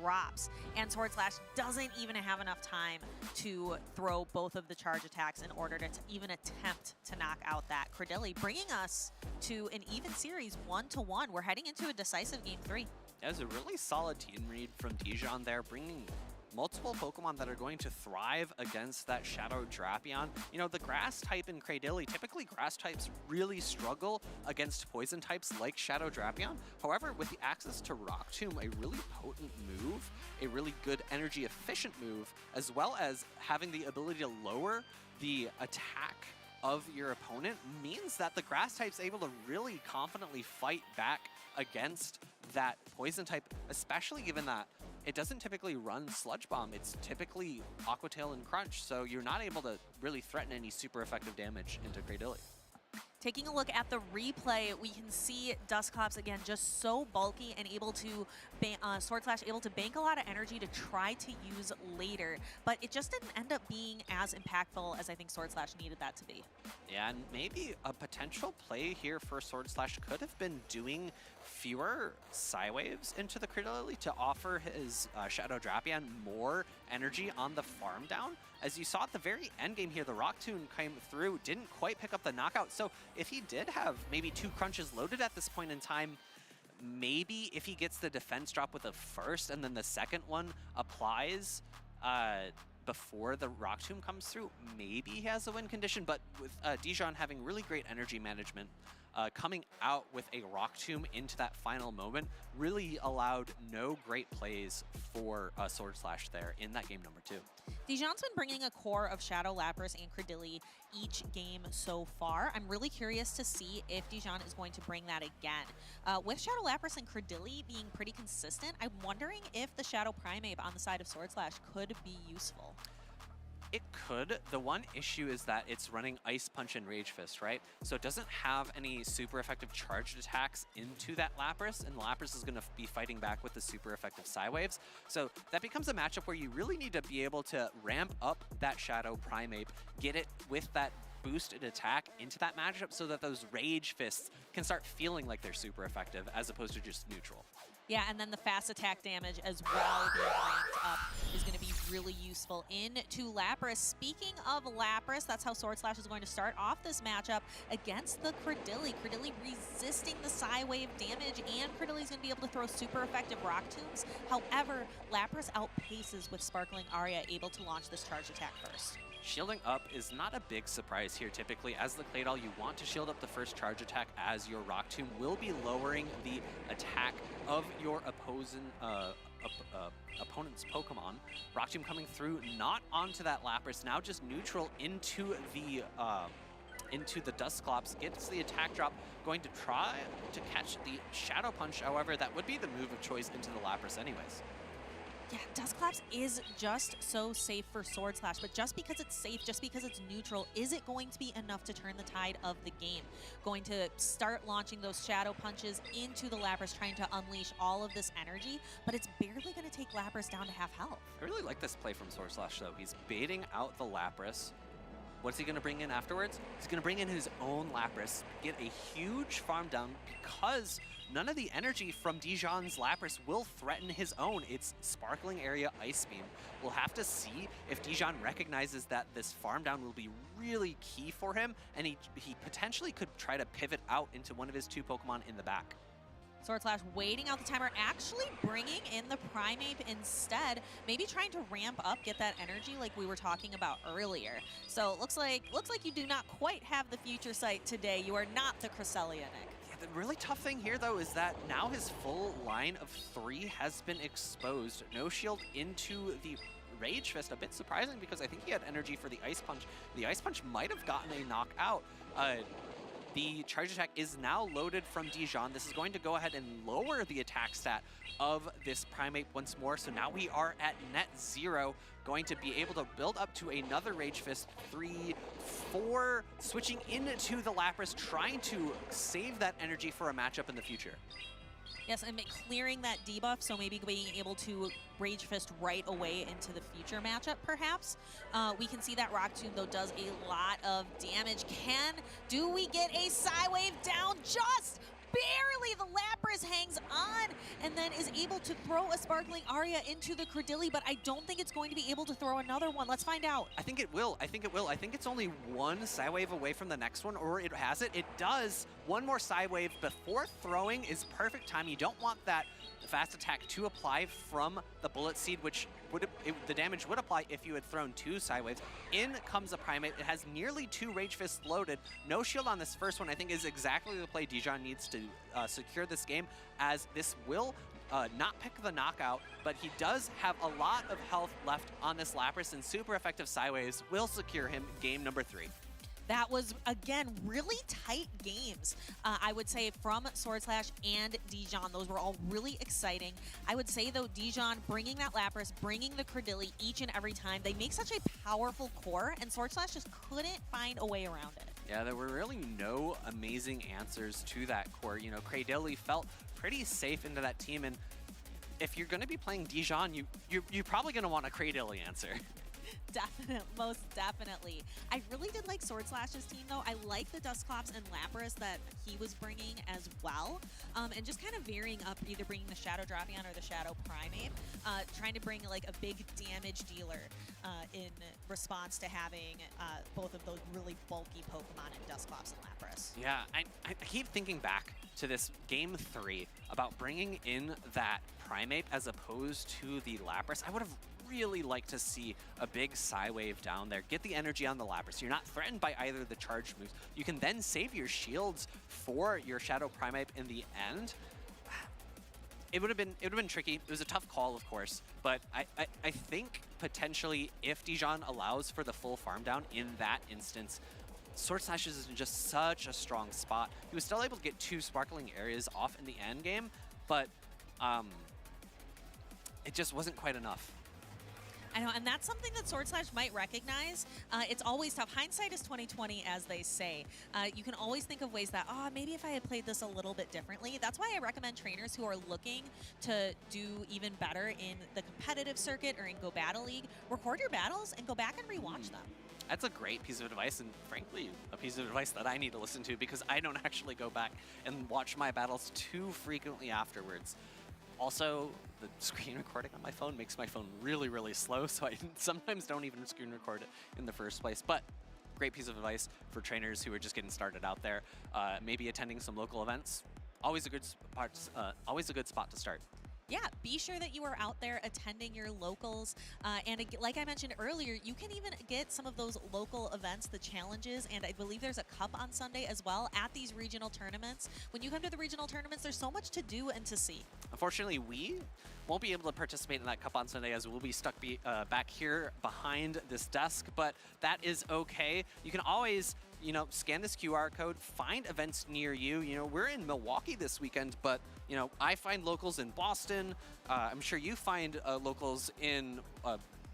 drops. And Sword Slash doesn't even have enough time to throw both of the charge attacks in order to even attempt to knock out that Credilli, bringing us to an even series 1-1. We're heading into a decisive game 3. That was a really solid team read from Dijon there, bringing multiple Pokemon that are going to thrive against that Shadow Drapion. You know, the grass type in Cradilly, typically grass types really struggle against poison types like Shadow Drapion. However, with the access to Rock Tomb, a really potent move, a really good energy efficient move, as well as having the ability to lower the attack of your opponent, means that the grass type's able to really confidently fight back against that poison type, especially given that it doesn't typically run Sludge Bomb. It's typically Aqua Tail and Crunch, so you're not able to really threaten any super effective damage into Cradilly. Taking a look at the replay, we can see Dusclops again just so bulky and able to, Sword Slash able to bank a lot of energy to try to use later, but it just didn't end up being as impactful as I think Sword Slash needed that to be. Yeah, and maybe a potential play here for Sword Slash could have been doing fewer Psywaves into the Cradilly to offer his Shadow Drapion more energy on the farm down. As you saw at the very end game here, the Rock Tomb came through, didn't quite pick up the knockout. So if he did have maybe 2 crunches loaded at this point in time, maybe if he gets the defense drop with the first and then the second one applies before the Rock Tomb comes through, maybe he has a win condition. But with Dijon having really great energy management, coming out with a Rock Tomb into that final moment really allowed no great plays for Sword Slash there in that game number 2. Dijon's been bringing a core of Shadow Lapras and Cradilly each game so far. I'm really curious to see if Dijon is going to bring that again. With Shadow Lapras and Cradilly being pretty consistent, I'm wondering if the Shadow Primeape on the side of Sword Slash could be useful. It could. The one issue is that it's running Ice Punch and Rage Fist, right? So it doesn't have any super effective charged attacks into that Lapras, and Lapras is going to be fighting back with the super effective Psywaves. So that becomes a matchup where you really need to be able to ramp up that Shadow Primeape, get it with that boosted attack into that matchup so that those Rage Fists can start feeling like they're super effective as opposed to just neutral. Yeah, and then the fast attack damage as well being ramped up is going to be really useful into Lapras. Speaking of Lapras, that's how Sword Slash is going to start off this matchup against the Cradilly. Cradilly resisting the Psywave damage, and Cradilly's going to be able to throw super effective Rock Tombs. However, Lapras outpaces with Sparkling Aria, able to launch this charge attack first. Shielding up is not a big surprise here. Typically, as the Claydol, you want to shield up the first charge attack, as your Rock Tomb will be lowering the attack of your opponent's Pokemon. Rock Tomb coming through, not onto that Lapras, now just neutral into the Dusclops, gets the attack drop, going to try to catch the Shadow Punch. However, that would be the move of choice into the Lapras anyways. Yeah, Dusclops is just so safe for Sword Slash, but just because it's safe, just because it's neutral, is it going to be enough to turn the tide of the game? Going to start launching those Shadow Punches into the Lapras, trying to unleash all of this energy, but it's barely going to take Lapras down to half health. I really like this play from Sword Slash, though. He's baiting out the Lapras, What's he going to bring in afterwards? He's going to bring in his own Lapras, get a huge farm down because none of the energy from Dijon's Lapras will threaten his own. It's Sparkling Area Ice Beam. We'll have to see if Dijon recognizes that this farm down will be really key for him, and he potentially could try to pivot out into one of his 2 Pokemon in the back. Sword Slash waiting out the timer, actually bringing in the Primeape instead, maybe trying to ramp up, get that energy like we were talking about earlier. So it looks like you do not quite have the future sight today. You are not the Cresselia, Nick. Yeah, the really tough thing here, though, is that now his full line of 3 has been exposed. No shield into the Rage Fist, a bit surprising because I think he had energy for the Ice Punch. The Ice Punch might have gotten a knockout. The charge attack is now loaded from Dijon. This is going to go ahead and lower the attack stat of this Primeape once more. So now we are at net 0, going to be able to build up to another Rage Fist, 3, 4, switching into the Lapras, trying to save that energy for a matchup in the future. Yes, and clearing that debuff, so maybe being able to Rage Fist right away into the future matchup, perhaps. We can see that Rock Tomb, though, does a lot of damage. Do we get a Psywave down? Just barely. The Lapras hangs on and then is able to throw a Sparkling Aria into the Credilli, but I don't think it's going to be able to throw another one. Let's find out. I think it will. I think it's only one Psywave away from the next one, or it has it. It does. One more Psywave before throwing is perfect time. You don't want that fast attack to apply from the Bullet Seed, which the damage would apply if you had thrown 2 Psywaves. In comes a Primeape. It has nearly 2 Rage Fists loaded. No shield on this first one, I think, is exactly the play Dijon needs to secure this game, as this will not pick the knockout, but he does have a lot of health left on this Lapras, and super effective Psywaves will secure him game number 3. That was, again, really tight games, I would say, from Sword Slash and Dijon. Those were all really exciting. I would say, though, Dijon bringing that Lapras, bringing the Credilli each and every time, they make such a powerful core, and Sword Slash just couldn't find a way around it. Yeah, there were really no amazing answers to that core. You know, Credilli felt pretty safe into that team, and if you're going to be playing Dijon, you're probably going to want a Credilli answer. Most definitely. I really did like Sword Slash's team, though. I like the Dusclops and Lapras that he was bringing as well, and just kind of varying up, either bringing the Shadow Drapion or the Shadow Primeape, trying to bring like a big damage dealer in response to having both of those really bulky Pokemon in Dusclops and Lapras. Yeah, I keep thinking back to this game 3 about bringing in that Primeape as opposed to the Lapras. I would have really like to see a big Psywave down there. Get the energy on the Lapras. You're not threatened by either the charge moves. You can then save your shields for your Shadow Primeape in the end. It would have been tricky. It was a tough call, of course, but I think potentially if Dijon allows for the full farm down in that instance, Sword Slash is in just such a strong spot. He was still able to get 2 Sparkling Areas off in the end game, but it just wasn't quite enough. I know, and that's something that Sword Slash might recognize. It's always tough. Hindsight is 20/20, as they say. You can always think of ways that, maybe if I had played this a little bit differently. That's why I recommend trainers who are looking to do even better in the competitive circuit or in Go Battle League, record your battles and go back and rewatch them. That's a great piece of advice, and frankly, a piece of advice that I need to listen to because I don't actually go back and watch my battles too frequently afterwards. Also, the screen recording on my phone makes my phone really, really slow, so I sometimes don't even screen record it in the first place. But great piece of advice for trainers who are just getting started out there. Maybe attending some local events. Always a good spot to start. Yeah, be sure that you are out there attending your locals. And like I mentioned earlier, you can even get some of those local events, the challenges, and I believe there's a cup on Sunday as well at these regional tournaments. When you come to the regional tournaments, there's so much to do and to see. Unfortunately, we won't be able to participate in that cup on Sunday as we'll be stuck back here behind this desk, but that is okay. You can always scan this QR code, find events near you. We're in Milwaukee this weekend, but, I find locals in Boston. I'm sure you find locals in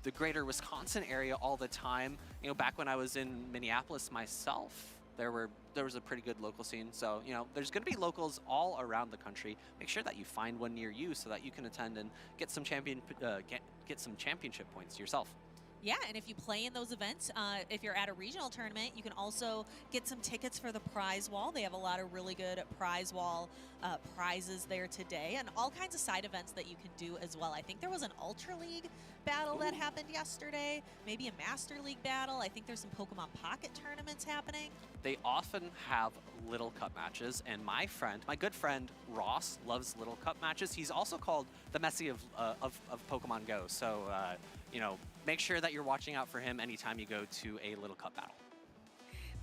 the greater Wisconsin area all the time. Back when I was in Minneapolis myself, there was a pretty good local scene. So, there's going to be locals all around the country. Make sure that you find one near you so that you can attend and get some championship points yourself. Yeah, and if you play in those events, if you're at a regional tournament, you can also get some tickets for the prize wall. They have a lot of really good prize wall prizes there today, and all kinds of side events that you can do as well. I think there was an Ultra League battle that happened yesterday, maybe a Master League battle. I think there's some Pokemon Pocket tournaments happening. They often have Little Cup matches, and my good friend Ross, loves Little Cup matches. He's also called the Messi of Pokemon Go, so you know, make sure that you're watching out for him anytime you go to a Little Cup battle.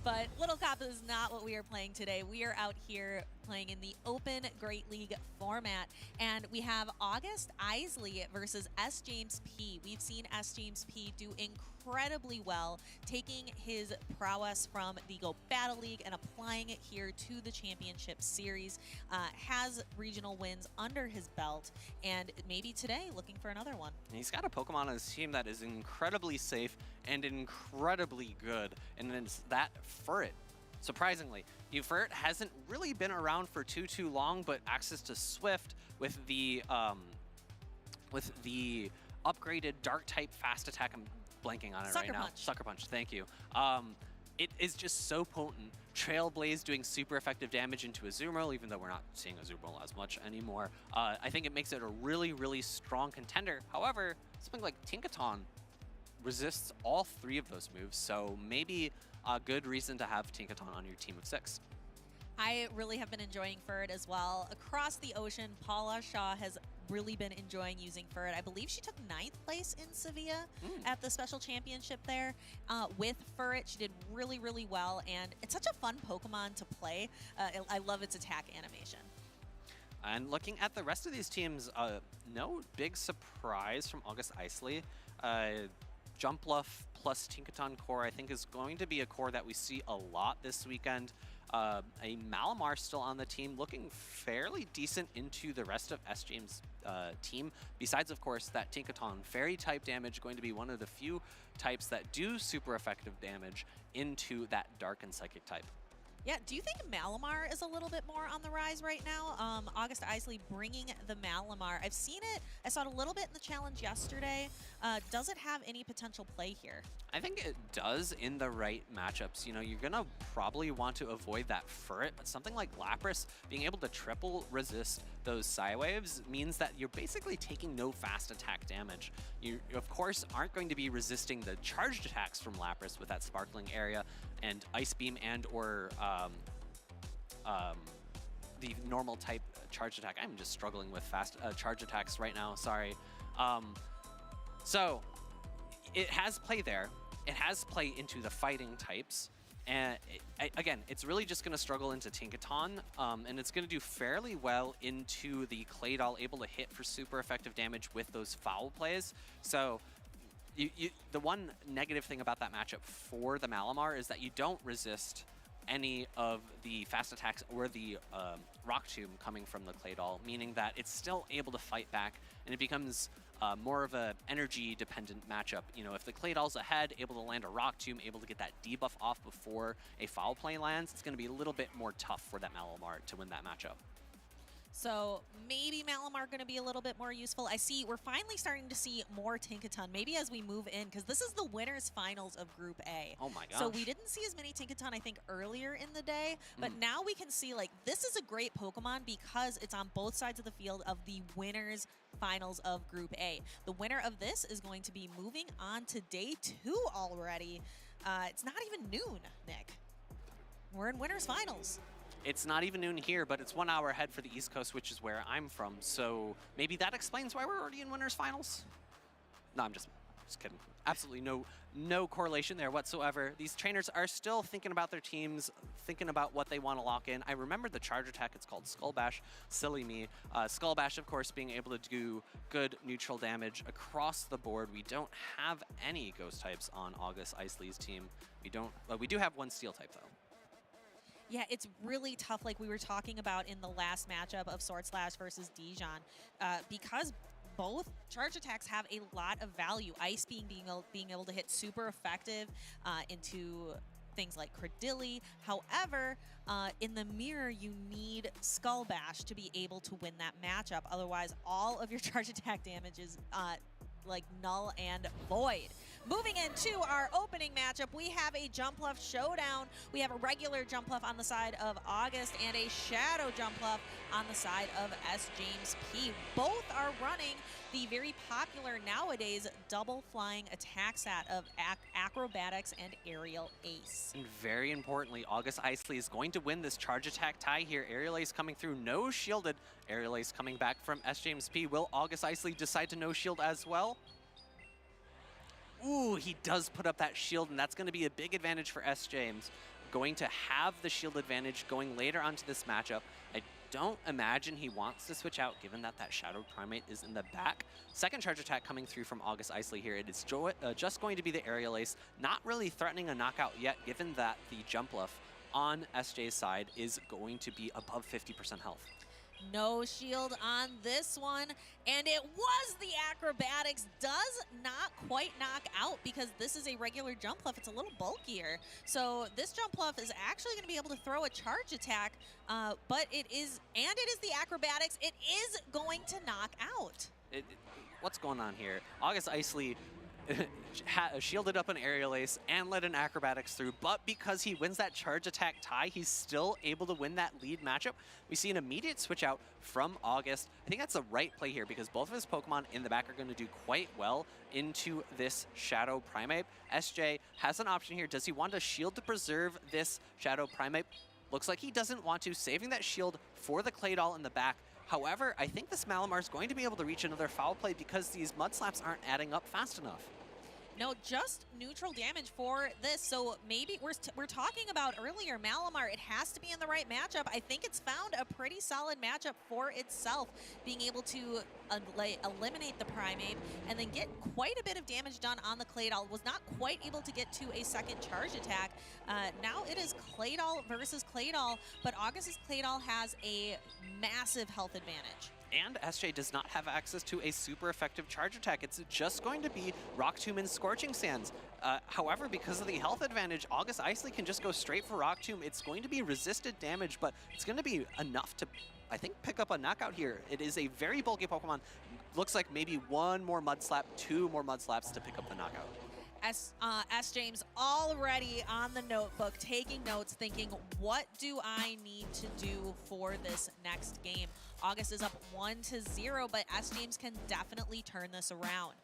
But Little Cup is not what we are playing today. We are out here playing in the Open Great League format, and we have August Isley versus S. James P. We've seen S. James P. do incredibly well, taking his prowess from the Go Battle League and applying it here to the Championship Series. Has regional wins under his belt, and maybe today looking for another one. He's got a Pokemon on his team that is incredibly safe and incredibly good, and it's that Furret. Surprisingly, Furret hasn't really been around for too long, but access to Swift with the upgraded Dark type fast attack. I'm blanking on it right now. Sucker Punch. Thank you. It is just so potent. Trailblaze doing super effective damage into Azumarill, even though we're not seeing Azumarill as much anymore. I think it makes it a really strong contender. However, something like Tinkaton resists all 3 of those moves, so maybe a good reason to have Tinkaton on your team of 6. I really have been enjoying Furret as well. Across the ocean, Paula Shaw has really been enjoying using Furret. I believe she took 9th place in Sevilla at the special championship there with Furret. She did really well, and it's such a fun Pokemon to play. I love its attack animation. And looking at the rest of these teams, no big surprise from August Isley. Jumpluff plus Tinkaton core, I think, is going to be a core that we see a lot this weekend. A Malamar still on the team, looking fairly decent into the rest of S. James' team. Besides, of course, that Tinkaton Fairy type damage, going to be one of the few types that do super effective damage into that Dark and Psychic type. Yeah, do you think Malamar is a little bit more on the rise right now? August Isley bringing the Malamar. I've seen it. I saw it a little bit in the challenge yesterday. Does it have any potential play here? I think it does in the right matchups. You know, you're going to probably want to avoid that Furret, but something like Lapras being able to triple resist those Psywaves means that you're basically taking no fast attack damage. You, of course, aren't going to be resisting the charged attacks from Lapras with that Sparkling area and Ice Beam and or the normal type charge attack. I'm just struggling with fast charge attacks right now, sorry. So it has play there. It has play into the fighting types. And again, it's really just going to struggle into Tinkaton, and it's going to do fairly well into the Claydol, able to hit for super effective damage with those foul plays. So the one negative thing about that matchup for the Malamar is that you don't resist any of the fast attacks or the Rock Tomb coming from the Claydol, meaning that it's still able to fight back, and it becomes more of an energy-dependent matchup. You know, if the Claydol's ahead, able to land a Rock Tomb, able to get that debuff off before a foul play lands, it's going to be a little bit more tough for that Malamar to win that matchup. So maybe Malamar going to be a little bit more useful. I see we're finally starting to see more Tinkaton, maybe as we move in, because this is the winners finals of Group A. Oh my gosh. So we didn't see as many Tinkaton, I think, earlier in the day, but now we can see, like, this is a great Pokemon because it's on both sides of the field of the winners finals of Group A. The winner of this is going to be moving on to day 2 already. It's not even noon, Nick. We're in winners finals. It's not even noon here, but it's 1 hour ahead for the East Coast, which is where I'm from. So maybe that explains why we're already in winners finals. No, I'm just kidding. Absolutely no correlation there whatsoever. These trainers are still thinking about their teams, thinking about what they want to lock in. I remember the charge attack. It's called Skull Bash. Silly me. Skull Bash, of course, being able to do good neutral damage across the board. We don't have any ghost types on August Isley's team. We do have one steel type, though. Yeah, it's really tough, like we were talking about in the last matchup of Sword Slash versus Dijon, because both charge attacks have a lot of value. Ice being able to hit super effective into things like Credilli. However, in the mirror, you need Skull Bash to be able to win that matchup. Otherwise, all of your charge attack damage is like null and void. Moving into our opening matchup, we have a Jumpluff showdown. We have a regular Jumpluff on the side of August and a Shadow Jumpluff on the side of S. James P. Both are running the very popular nowadays double flying attack set of Acrobatics and Aerial Ace. And very importantly, August Isley is going to win this charge attack tie here. Aerial Ace coming through, no shielded. Aerial Ace coming back from S. James P. Will August Isley decide to no shield as well? Ooh, he does put up that shield, and that's going to be a big advantage for S. James. Going to have the shield advantage going later onto this matchup. I don't imagine he wants to switch out, given that that Shadow Primate is in the back. Second charge attack coming through from August Isley here. It is just going to be the Aerial Ace, not really threatening a knockout yet, given that the Jumpluff on SJ's side is going to be above 50% health. No shield on this one, and it was the Acrobatics. Does not quite knock out because this is a regular Jumpluff. It's a little bulkier. So this Jumpluff is actually going to be able to throw a charge attack, but it is the Acrobatics. It is going to knock out. What's going on here? August Isley shielded up an Aerial Ace and let an Acrobatics through, but because he wins that charge attack tie, he's still able to win that lead matchup. We see an immediate switch out from August. I think that's the right play here because both of his Pokemon in the back are going to do quite well into this Shadow Primate. SJ has an option here. Does he want to shield to preserve this Shadow Primate? Looks like he doesn't want to, saving that shield for the Claydol in the back. However, I think this Malamar is going to be able to reach another foul play because these Mud Slaps aren't adding up fast enough. No, just neutral damage for this. So maybe we're talking about earlier, Malamar, it has to be in the right matchup. I think it's found a pretty solid matchup for itself, being able to eliminate the Primate and then get quite a bit of damage done on the Claydol. Was not quite able to get to a second charge attack. Now it is Claydol versus Claydol, but August's Claydol has a massive health advantage. And SJ does not have access to a super effective charge attack. It's just going to be Rock Tomb and Scorching Sands. However, because of the health advantage, August Isley can just go straight for Rock Tomb. It's going to be resisted damage, but it's going to be enough to, I think, pick up a knockout here. It is a very bulky Pokemon. Looks like maybe one more Mud Slap, two more Mud Slaps to pick up the knockout. S. James already on the notebook, taking notes, thinking, what do I need to do for this next game? August is up 1-0, but S. James can definitely turn this around.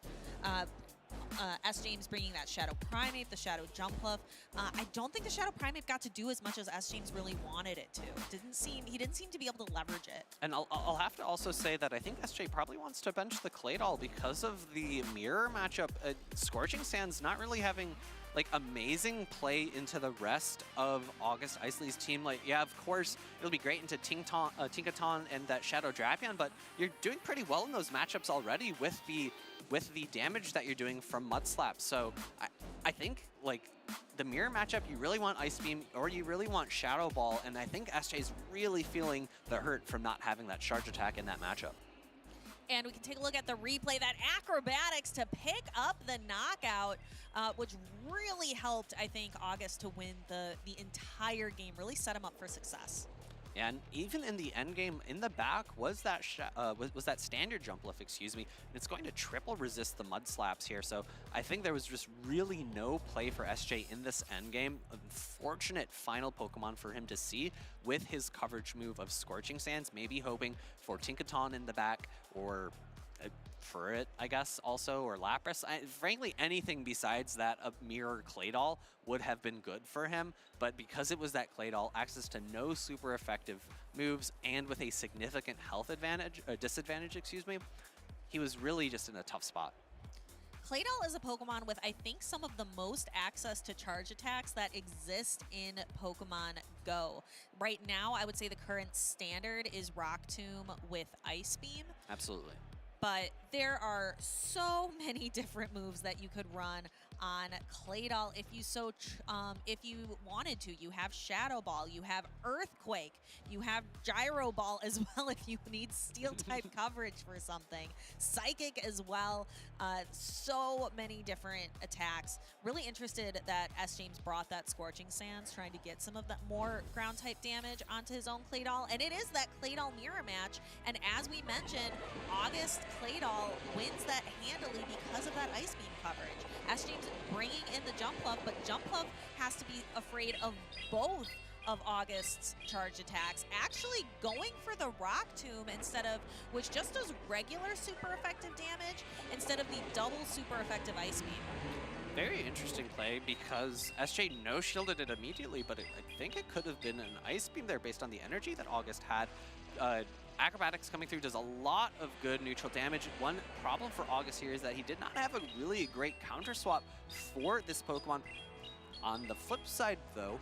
S. James bringing that Shadow Primate, the Shadow Jumpluff. I don't think the Shadow Primate got to do as much as S. James really wanted it to. He didn't seem to be able to leverage it. And I'll have to also say that I think SJ probably wants to bench the Claydol because of the mirror matchup. Scorching Sands not really having like amazing play into the rest of August Isley's team. Like, yeah, of course, it'll be great into Tinkaton and that Shadow Drapion, but you're doing pretty well in those matchups already with the damage that you're doing from Mud Slap. So I think like the mirror matchup, you really want Ice Beam or you really want Shadow Ball, and I think SJ's really feeling the hurt from not having that charge attack in that matchup. And we can take a look at the replay, that Acrobatics to pick up the knockout, which really helped, I think, August to win the entire game, really set him up for success. And even in the end game, in the back was that standard Jumpluff, excuse me. And it's going to triple resist the Mud Slaps here. So I think there was just really no play for SJ in this end game. Unfortunate final Pokemon for him to see with his coverage move of Scorching Sands, maybe hoping for Tinkaton in the back or Furret, I guess, also, or Lapras. Frankly, anything besides that of mirror Claydol would have been good for him, but because it was that Claydol, access to no super effective moves and with a significant health disadvantage, excuse me, he was really just in a tough spot. Claydol is a Pokemon with, I think, some of the most access to charge attacks that exist in Pokemon Go. Right now, I would say the current standard is Rock Tomb with Ice Beam. Absolutely. But there are so many different moves that you could run on Claydol if you wanted to. You have Shadow Ball, you have Earthquake, you have Gyro Ball as well if you need Steel type coverage for something. Psychic as well. So many different attacks. Really interested that S. James brought that Scorching Sands, trying to get some of that more ground type damage onto his own Claydol. And it is that Claydol mirror match. And as we mentioned, August Claydol wins that handily because of that Ice Beam coverage. S. James bringing in the Jumpluff, but Jumpluff has to be afraid of both of August's charge attacks, actually going for the Rock Tomb instead of, which just does regular super effective damage instead of the double super effective Ice Beam. Very interesting play because SJ no-shielded it immediately, but I think it could have been an Ice Beam there based on the energy that August had. Acrobatics coming through does a lot of good neutral damage. One problem for August here is that he did not have a really great counter swap for this Pokemon. On the flip side though,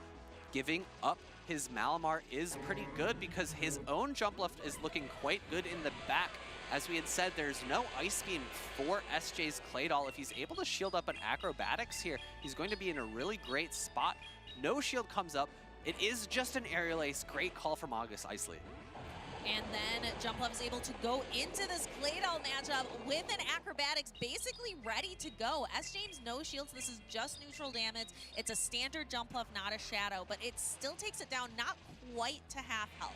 giving up his Malamar is pretty good because his own Jumpluff is looking quite good in the back. As we had said, there's no Ice Beam for SJ's Claydol. If he's able to shield up an Acrobatics here, he's going to be in a really great spot. No shield comes up. It is just an Aerial Ace. Great call from August Isley. And then Jumpluff is able to go into this Claydol matchup with an Acrobatics basically ready to go. S-James no shields, this is just neutral damage. It's a standard Jumpluff, not a Shadow, but it still takes it down not quite to half health.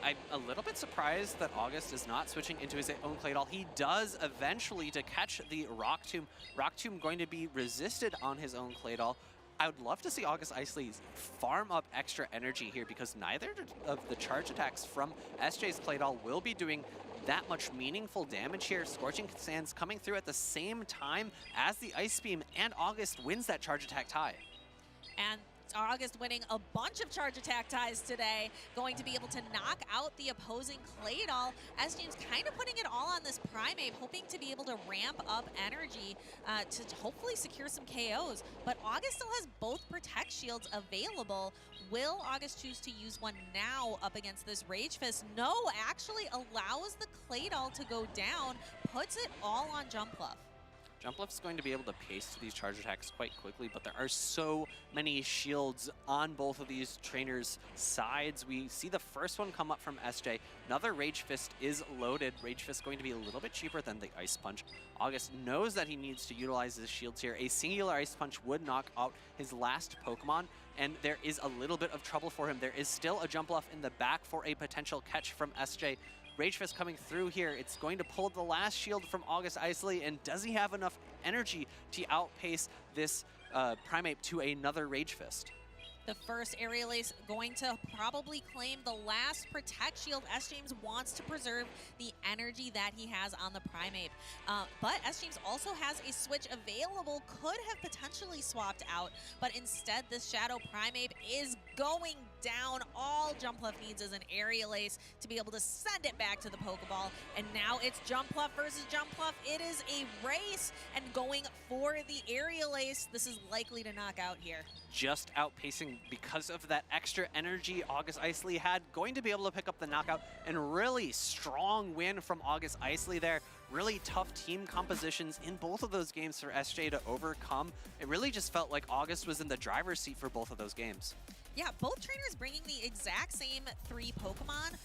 I'm a little bit surprised that August is not switching into his own Claydol. He does eventually to catch the Rock Tomb. Rock Tomb going to be resisted on his own Claydol. I would love to see August Isley farm up extra energy here because neither of the charge attacks from SJ's Claydol will be doing that much meaningful damage here. Scorching Sands coming through at the same time as the Ice Beam, and August wins that charge attack tie. And August winning a bunch of charge attack ties today, going to be able to knock out the opposing Claydol. S-James kind of putting it all on this Primeape, hoping to be able to ramp up energy to hopefully secure some KOs. But August still has both Protect Shields available. Will August choose to use one now up against this Rage Fist? No, actually allows the Claydol to go down, puts it all on Jumpluff. Jumpluff's going to be able to pace these charge attacks quite quickly, but there are so many shields on both of these trainers' sides. We see the first one come up from SJ. Another Rage Fist is loaded. Rage Fist going to be a little bit cheaper than the Ice Punch. August knows that he needs to utilize his shields here. A singular Ice Punch would knock out his last Pokemon, and there is a little bit of trouble for him. There is still a Jumpluff in the back for a potential catch from SJ. Rage Fist coming through here. It's going to pull the last shield from August Isley, and does he have enough energy to outpace this Primeape to another Rage Fist? The first Aerial Ace going to probably claim the last Protect Shield. S-James wants to preserve the energy that he has on the Primeape. But S-James also has a switch available, could have potentially swapped out, but instead this Shadow Primeape is going down. All Jumpluff needs is an Aerial Ace to be able to send it back to the Pokeball. And now it's Jumpluff versus Jumpluff. It is a race and going for the Aerial Ace. This is likely to knock out here. Just outpacing because of that extra energy August Isley had, going to be able to pick up the knockout, and really strong win from August Isley there. Really tough team compositions in both of those games for SJ to overcome. It really just felt like August was in the driver's seat for both of those games. Yeah, both trainers bringing the exact same 3 Pokemon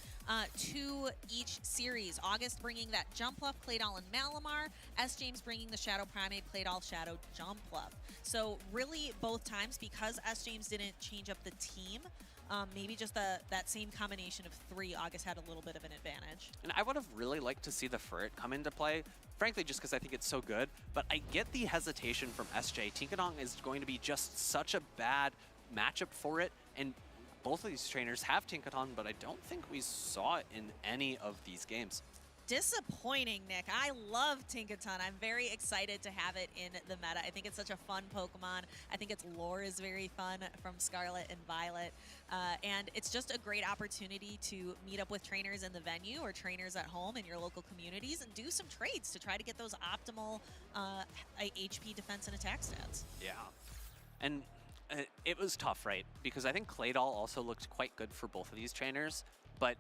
to each series. August bringing that Jumpluff, Claydol, and Malamar. S-James bringing the Shadow Primeape, Claydol, Shadow, Jumpluff. So really both times, because S-James didn't change up the team, maybe just that same combination of 3, August had a little bit of an advantage. And I would have really liked to see the Ferret come into play, frankly just because I think it's so good, but I get the hesitation from SJ. Tinkadong is going to be just such a bad matchup for it, and both of these trainers have Tinkaton, but I don't think we saw it in any of these games. Disappointing, Nick. I love Tinkaton. I'm very excited to have it in the meta. I think it's such a fun Pokemon. I think its lore is very fun from Scarlet and Violet. And it's just a great opportunity to meet up with trainers in the venue or trainers at home in your local communities and do some trades to try to get those optimal HP defense and attack stats. Yeah. And it was tough, right? Because I think Claydol also looked quite good for both of these trainers, but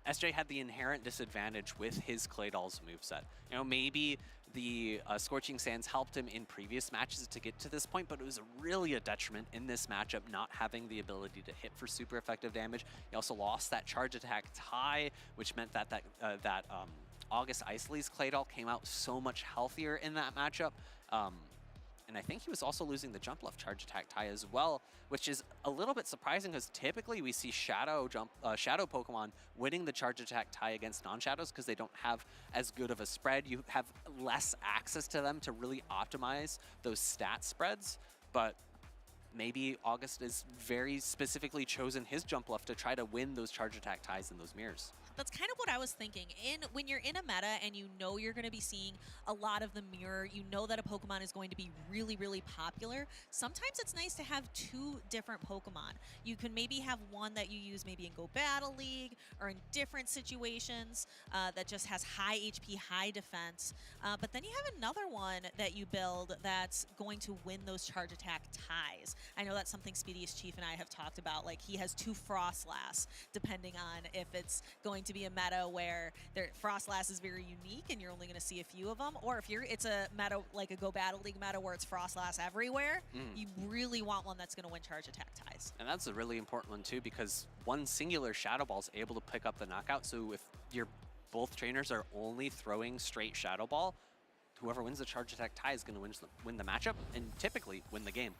SJ had the inherent disadvantage with his Claydol's moveset. You know, maybe the Scorching Sands helped him in previous matches to get to this point, but it was really a detriment in this matchup not having the ability to hit for super effective damage. He also lost that charge attack tie, which meant that August Isley's Claydol came out so much healthier in that matchup. and I think he was also losing the jump left charge attack tie as well, which is a little bit surprising because typically we see shadow Pokemon winning the charge attack tie against non-shadows because they don't have as good of a spread. You have less access to them to really optimize those stat spreads, but maybe August is very specifically chosen his jump left to try to win those charge attack ties in those mirrors. That's kind of what I was thinking. When you're in a meta and you know you're going to be seeing a lot of the mirror, you know that a Pokemon is going to be really, really popular, sometimes it's nice to have two different Pokemon. You can maybe have one that you use maybe in Go Battle League or in different situations that just has high HP, high defense. But then you have another one that you build that's going to win those charge attack ties. I know that's something Speediest Chief and I have talked about. Like, he has two Frostlass, depending on if it's going to be a meta where Frostlass is very unique and you're only going to see a few of them, or if it's a meta like a Go Battle League meta where it's Frostlass everywhere, you really want one that's going to win charge attack ties. And that's a really important one too, because one singular Shadow Ball is able to pick up the knockout. So if both trainers are only throwing straight Shadow Ball, whoever wins the charge attack tie is going to win the matchup and typically win the game.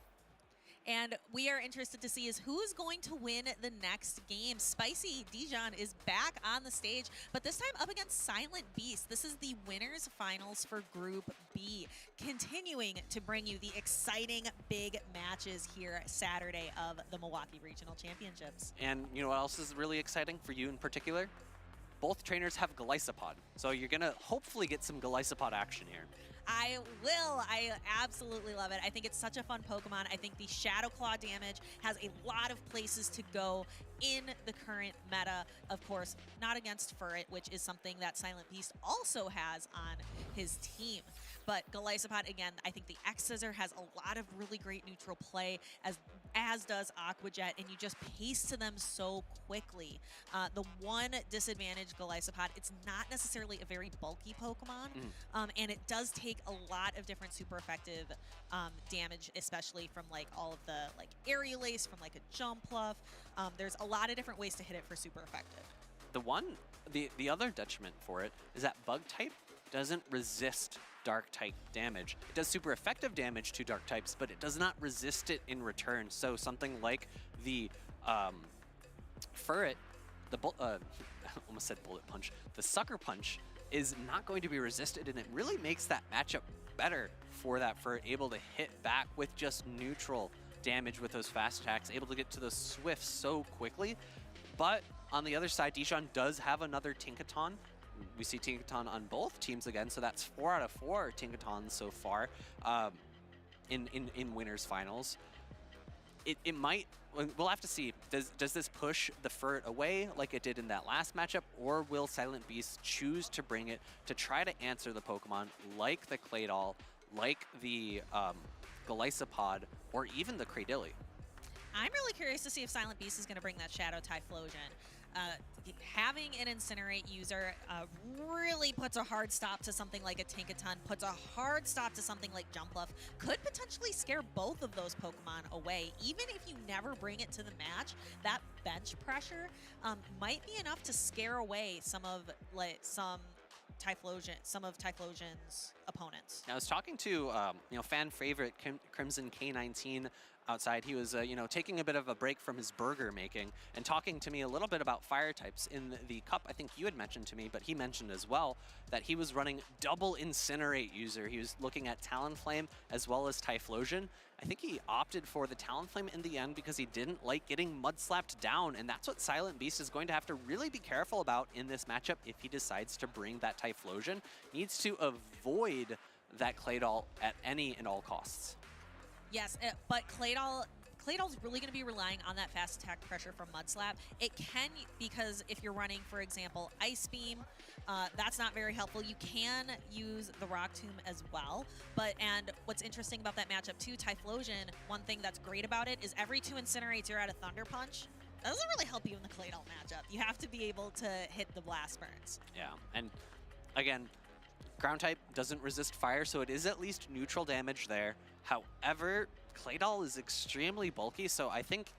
And we are interested to see is who's going to win the next game. Spicy Dijon is back on the stage, but this time up against Silent Beast. This is the winners finals for Group B, continuing to bring you the exciting big matches here Saturday of the Milwaukee Regional Championships. And you know what else is really exciting for you in particular? Both trainers have Golisopod, so you're going to hopefully get some Golisopod action here. I will. I absolutely love it. I think it's such a fun Pokemon. I think the Shadow Claw damage has a lot of places to go in the current meta. Of course, not against Furret, which is something that Silent Beast also has on his team. But Golisopod, again, I think the X-Scissor has a lot of really great neutral play, as does Aqua Jet, and you just pace to them so quickly. The one disadvantage Golisopod, it's not necessarily a very bulky Pokemon, and it does take a lot of different super effective damage, especially from like all of the like Aerial Ace, from like a Jump Bluff. There's a lot of different ways to hit it for super effective. The other detriment for it is that Bug type doesn't resist Dark type damage. It does super effective damage to Dark types, but it does not resist it in return. So something like the Furret, almost said Bullet Punch, the Sucker Punch is not going to be resisted, and it really makes that matchup better for that Furret, able to hit back with just neutral damage with those fast attacks, able to get to those Swifts so quickly. But on the other side, Dijon does have another Tinkaton. We see Tinkaton on both teams again, so that's 4 out of 4 Tinkatons so far in winners finals. It might, we'll have to see, does this push the Furret away like it did in that last matchup, or will Silent Beast choose to bring it to try to answer the Pokemon like the Claydol, like the Golisopod, or even the Cradilly? I'm really curious to see if Silent Beast is going to bring that Shadow Typhlosion. Having an Incinerate user really puts a hard stop to something like a Tinkaton, puts a hard stop to something like Jump Bluff, could potentially scare both of those Pokemon away. Even if you never bring it to the match, that bench pressure might be enough to scare away some of Typhlosion's opponents. I was talking to fan favorite Crimson K19 outside. He was taking a bit of a break from his burger making and talking to me a little bit about fire types in the cup. I think you had mentioned to me, but he mentioned as well that he was running double Incinerate user. He was looking at Talonflame as well as Typhlosion. I think he opted for the Talonflame in the end because he didn't like getting mud-slapped down, and that's what Silent Beast is going to have to really be careful about in this matchup if he decides to bring that Typhlosion. Needs to avoid that Claydol at any and all costs. Yes, but Claydol's really going to be relying on that fast attack pressure from Mudslap. It can, because if you're running, for example, Ice Beam, that's not very helpful. You can use the Rock Tomb as well. And what's interesting about that matchup too, Typhlosion, one thing that's great about it is every 2 Incinerates you're at a Thunder Punch. That doesn't really help you in the Claydol matchup. You have to be able to hit the Blast Burns. Yeah, and again, Ground type doesn't resist fire, so it is at least neutral damage there. However, Claydol is extremely bulky, so I think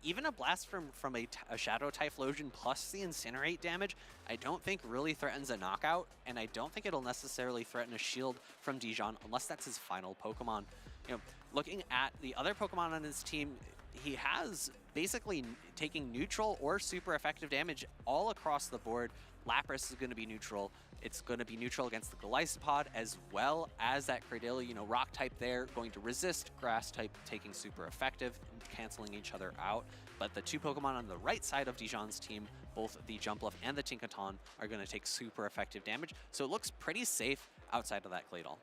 even a blast from a Shadow Typhlosion plus the Incinerate damage, I don't think really threatens a knockout, and I don't think it'll necessarily threaten a shield from Dijon unless that's his final Pokemon. You know, looking at the other Pokemon on his team, he has basically taking neutral or super effective damage all across the board. Lapras is going to be neutral. It's going to be neutral against the Golisopod as well as that Cradily. You know, rock type there going to resist, grass type taking super effective and canceling each other out. But the two Pokemon on the right side of Dijon's team, both the Jumpluff and the Tinkaton, are going to take super effective damage. So it looks pretty safe outside of that Claydol.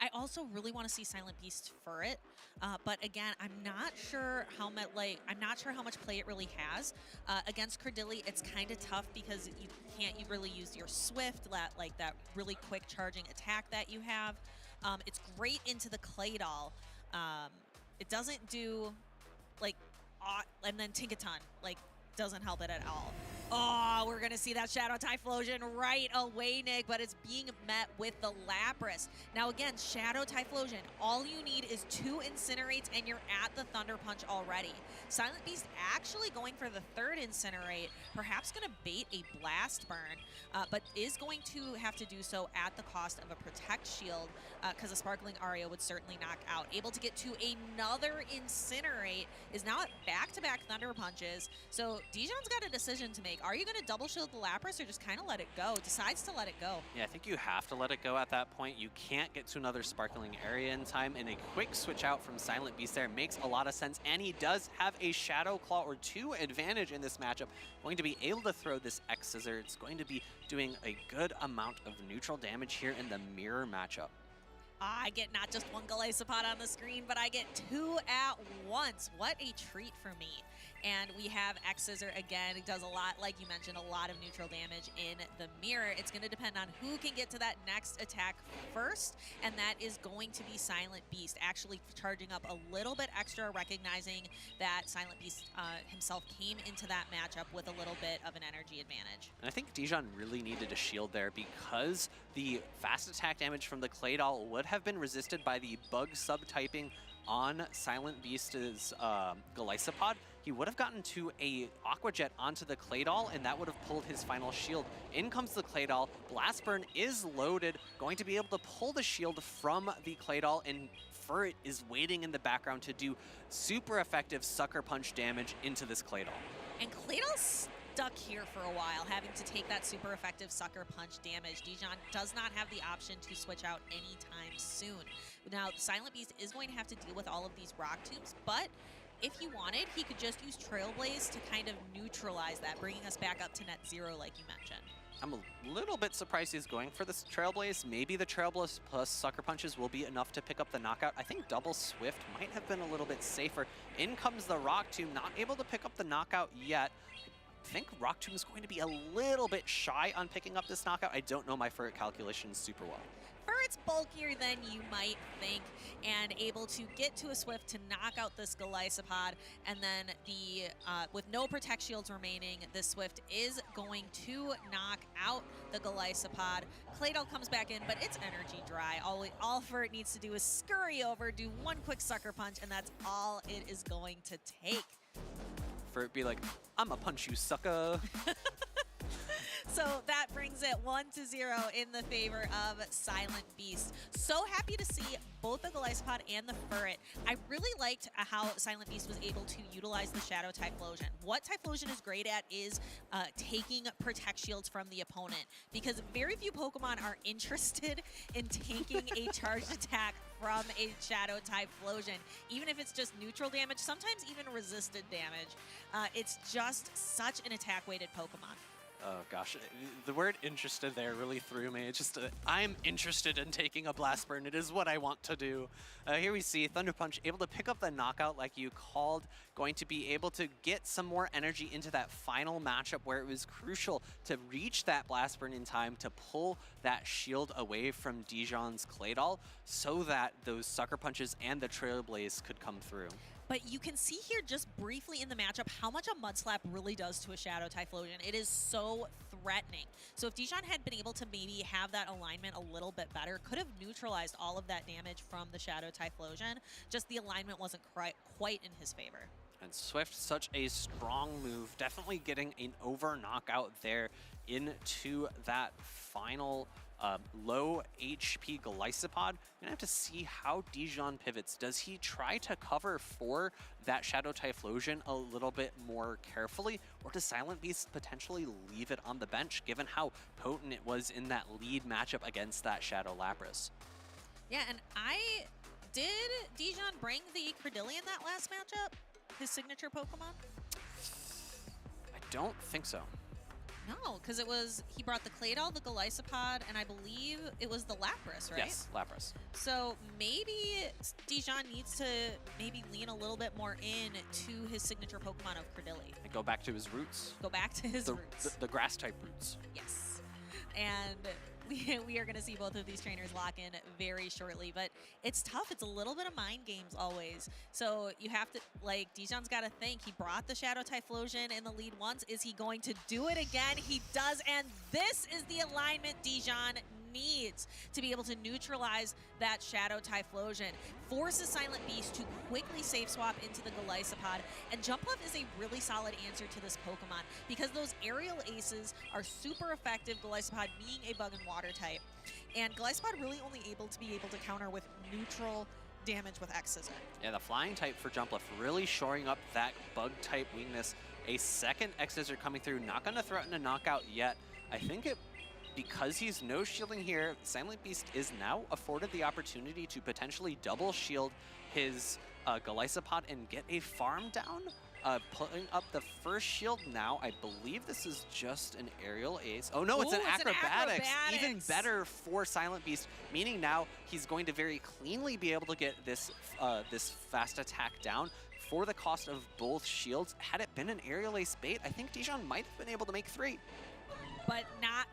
I also really want to see Silent Beast for it, but again, I'm not sure how much play it really has. Against Cradily, it's kind of tough because you can't really use your Swift, that really quick charging attack that you have. It's great into the Claydol. It doesn't do and then Tinkaton doesn't help it at all. Oh, we're going to see that Shadow Typhlosion right away, Nick, but it's being met with the Lapras. Now, again, Shadow Typhlosion, all you need is 2 Incinerates, and you're at the Thunder Punch already. Silent Beast actually going for the 3rd Incinerate, perhaps going to bait a Blast Burn, but is going to have to do so at the cost of a Protect Shield, because a Sparkling Aria would certainly knock out. Able to get to another Incinerate, is now at back-to-back Thunder Punches, so Dijon's got a decision to make. Are you going to double shield the Lapras or just kind of let it go? Decides to let it go. Yeah, I think you have to let it go at that point. You can't get to another Sparkling Area in time, and a quick switch out from Silent Beast there makes a lot of sense, and he does have a Shadow Claw or 2 advantage in this matchup. Going to be able to throw this X-Scissor. It's going to be doing a good amount of neutral damage here in the mirror matchup. I get not just 1 Golisopod on the screen, but I get 2 at once. What a treat for me. And we have X-Scissor again. It does a lot, like you mentioned, a lot of neutral damage in the mirror. It's going to depend on who can get to that next attack first, and that is going to be Silent Beast, actually charging up a little bit extra, recognizing that Silent Beast himself came into that matchup with a little bit of an energy advantage. And I think Dijon really needed a shield there because the fast attack damage from the Claydol would have been resisted by the bug subtyping on Silent Beast's Golisopod. He would have gotten to a Aqua Jet onto the Claydol, and that would have pulled his final shield. In comes the Claydol. Blast Burn is loaded, going to be able to pull the shield from the Claydol, and Furret is waiting in the background to do super effective Sucker Punch damage into this Claydol. And Claydol's stuck here for a while, having to take that super effective Sucker Punch damage. Dijon does not have the option to switch out anytime soon. Now, Silent Beast is going to have to deal with all of these Rock Tombs, but if he wanted, he could just use Trailblaze to kind of neutralize that, bringing us back up to net 0 like you mentioned. I'm a little bit surprised he's going for this Trailblaze. Maybe the Trailblaze plus Sucker Punches will be enough to pick up the knockout. I think Double Swift might have been a little bit safer. In comes the Rock Tomb, not able to pick up the knockout yet. I think Rock Tomb is going to be a little bit shy on picking up this knockout. I don't know my Furret calculations super well. Furret's bulkier than you might think, and able to get to a Swift to knock out this Golisopod, and then with no Protect Shields remaining, the Swift is going to knock out the Golisopod. Claydol comes back in, but it's energy dry. All Furret needs to do is scurry over, do 1 quick Sucker Punch, and that's all it is going to take. Furret be like, I'ma punch you, sucker. So that brings it 1-0 in the favor of Silent Beast. So happy to see both the Golisopod and the Furret. I really liked how Silent Beast was able to utilize the Shadow Typhlosion. What Typhlosion is great at is taking Protect Shields from the opponent, because very few Pokemon are interested in tanking a charged attack from a Shadow Typhlosion. Even if it's just neutral damage, sometimes even resisted damage. It's just such an attack-weighted Pokemon. Oh gosh, the word interested there really threw me. It's just, I'm interested in taking a Blast Burn. It is what I want to do. Here we see Thunder Punch able to pick up the knockout like you called, going to be able to get some more energy into that final matchup where it was crucial to reach that Blast Burn in time to pull that shield away from Dijon's Claydol so that those Sucker Punches and the Trailblaze could come through. But you can see here just briefly in the matchup how much a Mud Slap really does to a Shadow Typhlosion. It is so threatening. So if Dijon had been able to maybe have that alignment a little bit better, could have neutralized all of that damage from the Shadow Typhlosion. Just the alignment wasn't quite in his favor. And Swift, such a strong move, definitely getting an over knockout there into that final low HP Golisopod. Gonna have to see how Dijon pivots. Does he try to cover for that Shadow Typhlosion a little bit more carefully, or does Silent Beast potentially leave it on the bench, given how potent it was in that lead matchup against that Shadow Lapras? Yeah, and did Dijon bring the Credillion that last matchup? His signature Pokemon? I don't think so. No, because he brought the Claydol, the Golisopod, and I believe it was the Lapras, right? Yes, Lapras. So maybe Dijon needs to maybe lean a little bit more in to his signature Pokemon of Credilli. And go back to his roots. Go back to his roots. The grass type roots. Yes. And we are going to see both of these trainers lock in very shortly, but it's tough. It's a little bit of mind games always. So you have to, like, Dijon's got to think. He brought the Shadow Typhlosion in the lead once. Is he going to do it again? He does, and this is the alignment Dijon needs to be able to neutralize that Shadow Typhlosion. Forces Silent Beast to quickly safe swap into the Golisopod, and Jumpluff is a really solid answer to this Pokemon because those aerial aces are super effective, Golisopod being a bug and water type, and Golisopod really only able to counter with neutral damage with X-Scissor. Yeah, the flying type for Jumpluff really shoring up that bug type weakness. A second X-Scissor coming through, not going to threaten a knockout yet. I think because he's no shielding here, Silent Beast is now afforded the opportunity to potentially double shield his Golisopod and get a farm down. Putting up the first shield now. I believe this is just an aerial ace. Oh no, it's an acrobatics. Even better for Silent Beast, meaning now he's going to very cleanly be able to get this this fast attack down for the cost of both shields. Had it been an aerial ace bait, I think Dijon might have been able to make 3. But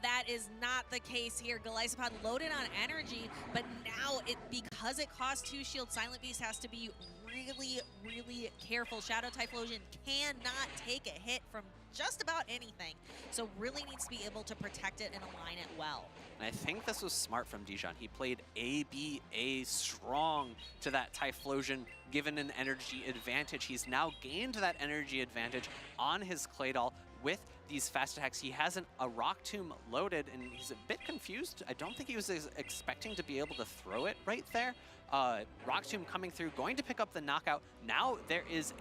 that is not the case here. Golisopod loaded on energy, but now because it costs 2 shields, Silent Beast has to be really, really careful. Shadow Typhlosion cannot take a hit from just about anything, so really needs to be able to protect it and align it well. And I think this was smart from Dijon. He played ABA strong to that Typhlosion, given an energy advantage. He's now gained that energy advantage on his Claydol with these fast attacks. He has a Rock Tomb loaded, and he's a bit confused. I don't think he was expecting to be able to throw it right there. Rock Tomb coming through, going to pick up the knockout. Now there's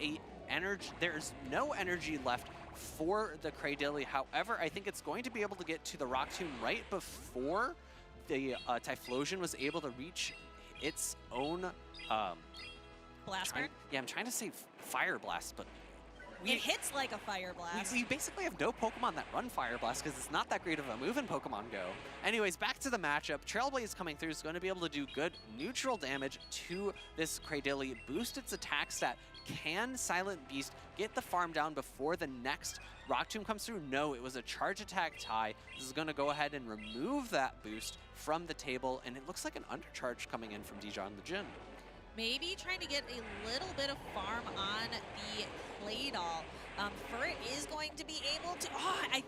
no energy left for the Cradilly. However, I think it's going to be able to get to the Rock Tomb right before the Typhlosion was able to reach its own Blast Burn? Yeah, I'm trying to say Fire Blast, but it hits like a Fire Blast. We basically have no Pokemon that run Fire Blast because it's not that great of a move in Pokemon Go. Anyways, back to the matchup. Trailblaze coming through is going to be able to do good neutral damage to this Cradilly, boost its attack stat. Can Silent Beast get the farm down before the next Rock Tomb comes through? No, it was a charge attack tie. This is going to go ahead and remove that boost from the table, and it looks like an undercharge coming in from Dijon the Jin. Maybe trying to get a little bit of farm on the Claydol. Furret is going to be able to...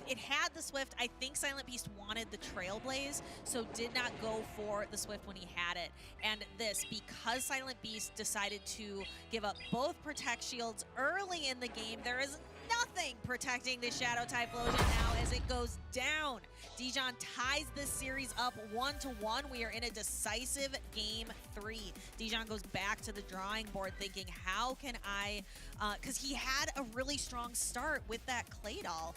it had the Swift. I think Silent Beast wanted the Trailblaze, so did not go for the Swift when he had it. And because Silent Beast decided to give up both Protect Shields early in the game, there is nothing protecting the Shadow Typhlosion now as it goes down. Dijon ties this series up 1-1. We are in a decisive game 3. Dijon goes back to the drawing board thinking, how can I, because he had a really strong start with that Claydol.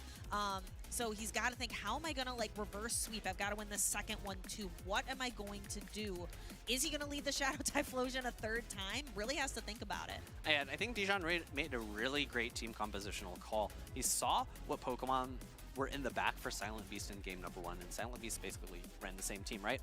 So he's got to think, how am I going to reverse sweep? I've got to win the second one too. What am I going to do? Is he going to lead the Shadow Typhlosion a 3rd time? Really has to think about it. And I think Dijon made a really great team compositional call. He saw what Pokemon were in the back for Silent Beast in game number 1, and Silent Beast basically ran the same team, right?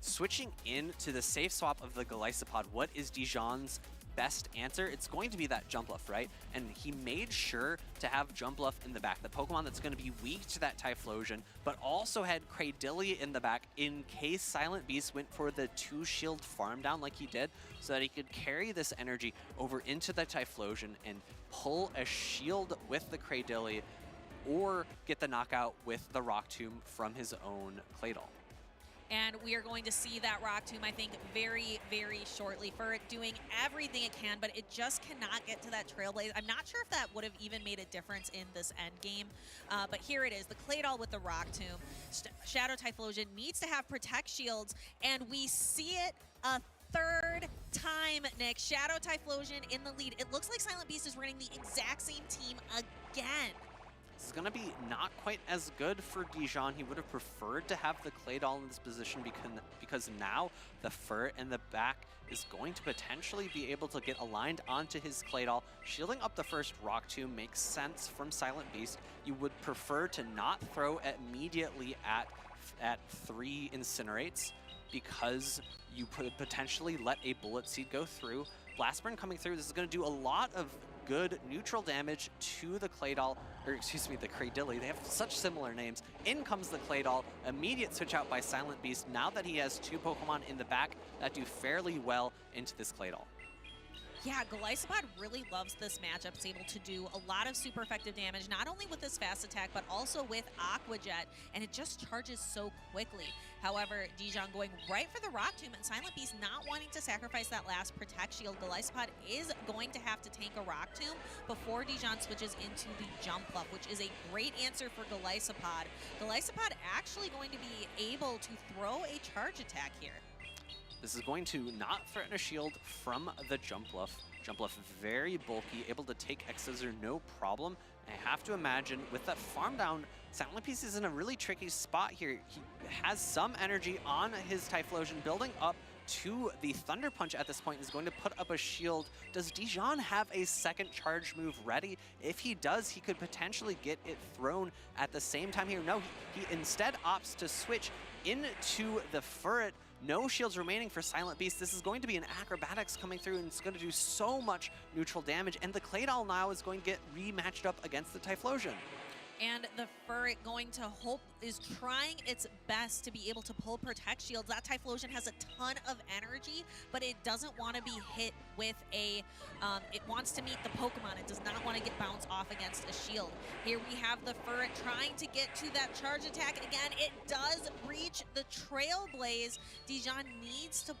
Switching into the safe swap of the Golisopod, what is Dijon's best answer? It's going to be that Jumpluff, right? And he made sure to have Jumpluff in the back, the Pokemon that's going to be weak to that Typhlosion, but also had Cradilly in the back in case Silent Beast went for the 2-shield farm down like he did, so that he could carry this energy over into the Typhlosion and pull a shield with the Cradilly, or get the knockout with the Rock Tomb from his own Claydol. And we are going to see that Rock Tomb, I think, very, very shortly. For it doing everything it can, but it just cannot get to that Trailblaze. I'm not sure if that would have even made a difference in this end game. But here it is, the Claydol with the Rock Tomb. Shadow Typhlosion needs to have Protect Shields, and we see it a third time, Nick. Shadow Typhlosion in the lead. It looks like Silent Beast is running the exact same team again. This is going to be not quite as good for Dijon. He would have preferred to have the Claydol in this position because now the Furret in the back is going to potentially be able to get aligned onto his Claydol. Shielding up the first Rock Tomb makes sense from Silent Beast. You would prefer to not throw immediately at 3 Incinerates because you could potentially let a Bullet Seed go through. Blast Burn coming through, this is going to do a lot of good neutral damage to the Claydol, or excuse me, the Cradilly. They have such similar names. In comes the Claydol, immediate switch out by Silent Beast now that he has 2 Pokemon in the back that do fairly well into this Claydol. Yeah, Golisopod really loves this matchup. It's able to do a lot of super effective damage, not only with this fast attack, but also with Aqua Jet, and it just charges so quickly. However, Dijon going right for the Rock Tomb, and Silent Beast not wanting to sacrifice that last Protect Shield. Golisopod is going to have to tank a Rock Tomb before Dijon switches into the Jump Up, which is a great answer for Golisopod. Golisopod actually going to be able to throw a charge attack here. This is going to not threaten a shield from the Jumpluff. Jumpluff very bulky, able to take X-Scissor no problem. I have to imagine with that farm down, Silent Beast is in a really tricky spot here. He has some energy on his Typhlosion building up to the Thunder Punch at this point, is going to put up a shield. Does Dijon have a second charge move ready? If he does, he could potentially get it thrown at the same time here. No, he instead opts to switch into the Furret. No shields remaining for Silent Beast. This is going to be an Acrobatics coming through, and it's going to do so much neutral damage. And the Claydol now is going to get rematched up against the Typhlosion. And the Furret going to hope is trying its best to be able to pull Protect Shields. That Typhlosion has a ton of energy, but it doesn't want to be hit with a, it wants to meet the Pokemon. It does not want to get bounced off against a shield. Here we have the Furret trying to get to that charge attack again. It does reach the Trailblaze. Dijon needs to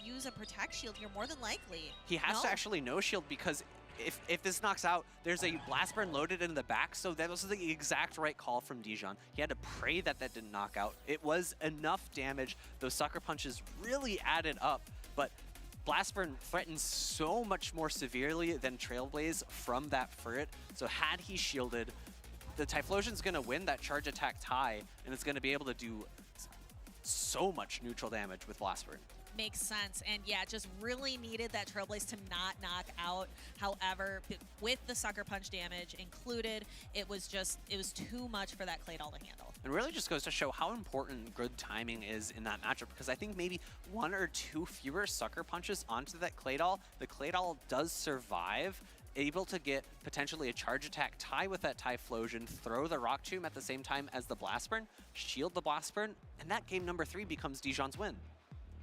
use a Protect Shield here, more than likely. He has to actually no shield because if this knocks out, there's a Blast Burn loaded in the back, so that was the exact right call from Dijon. He had to pray that that didn't knock out. It was enough damage. Those Sucker Punches really added up, but Blast Burn threatens so much more severely than Trailblaze from that Furret, so had he shielded, the Typhlosion's going to win that charge attack tie, and it's going to be able to do so much neutral damage with Blast Burn. Makes sense, and yeah, just really needed that Trailblaze to not knock out. However, with the Sucker Punch damage included, it was too much for that Claydol to handle. It really just goes to show how important good timing is in that matchup, because I think maybe 1 or 2 fewer Sucker Punches onto that Claydol, the Claydol does survive, able to get potentially a charge attack tie with that Typhlosion, throw the Rock Tomb at the same time as the Blast Burn, shield the Blast Burn, and that game number 3 becomes Dijon's win.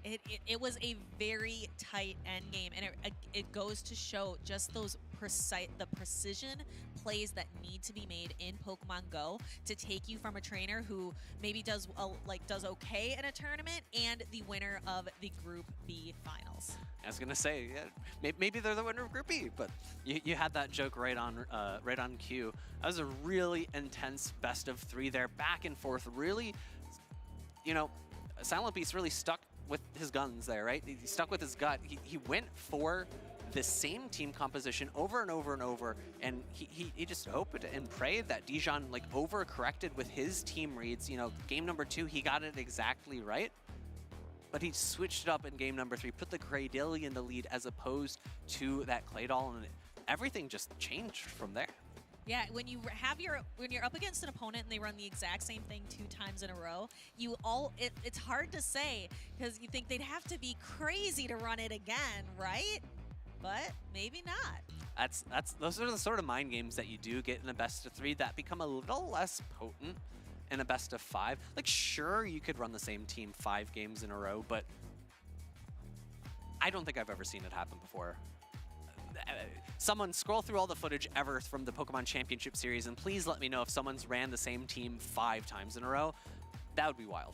It was a very tight end game, and it goes to show just the precision plays that need to be made in Pokemon Go to take you from a trainer who maybe does okay in a tournament and the winner of the Group B finals. I was gonna say, yeah, maybe they're the winner of Group B, but you had that joke right on cue. That was a really intense best of 3 there, back and forth. Really, you know, Silent Beast really stuck with his guns there, right? He stuck with his gut. He went for the same team composition over and over and over, and he just hoped and prayed that Dijon overcorrected with his team reads. You know, game number 2, he got it exactly right, but he switched it up in game number 3, put the Cradilly in the lead as opposed to that Claydol, and everything just changed from there. Yeah, when you're up against an opponent and they run the exact same thing 2 times in a row, it's hard to say because you think they'd have to be crazy to run it again, right? But maybe not. Those are the sort of mind games that you do get in a best of 3 that become a little less potent in a best of 5. Like, sure, you could run the same team 5 games in a row, but I don't think I've ever seen it happen before. Someone scroll through all the footage ever from the Pokemon Championship Series, and please let me know if someone's ran the same team 5 times in a row. That would be wild.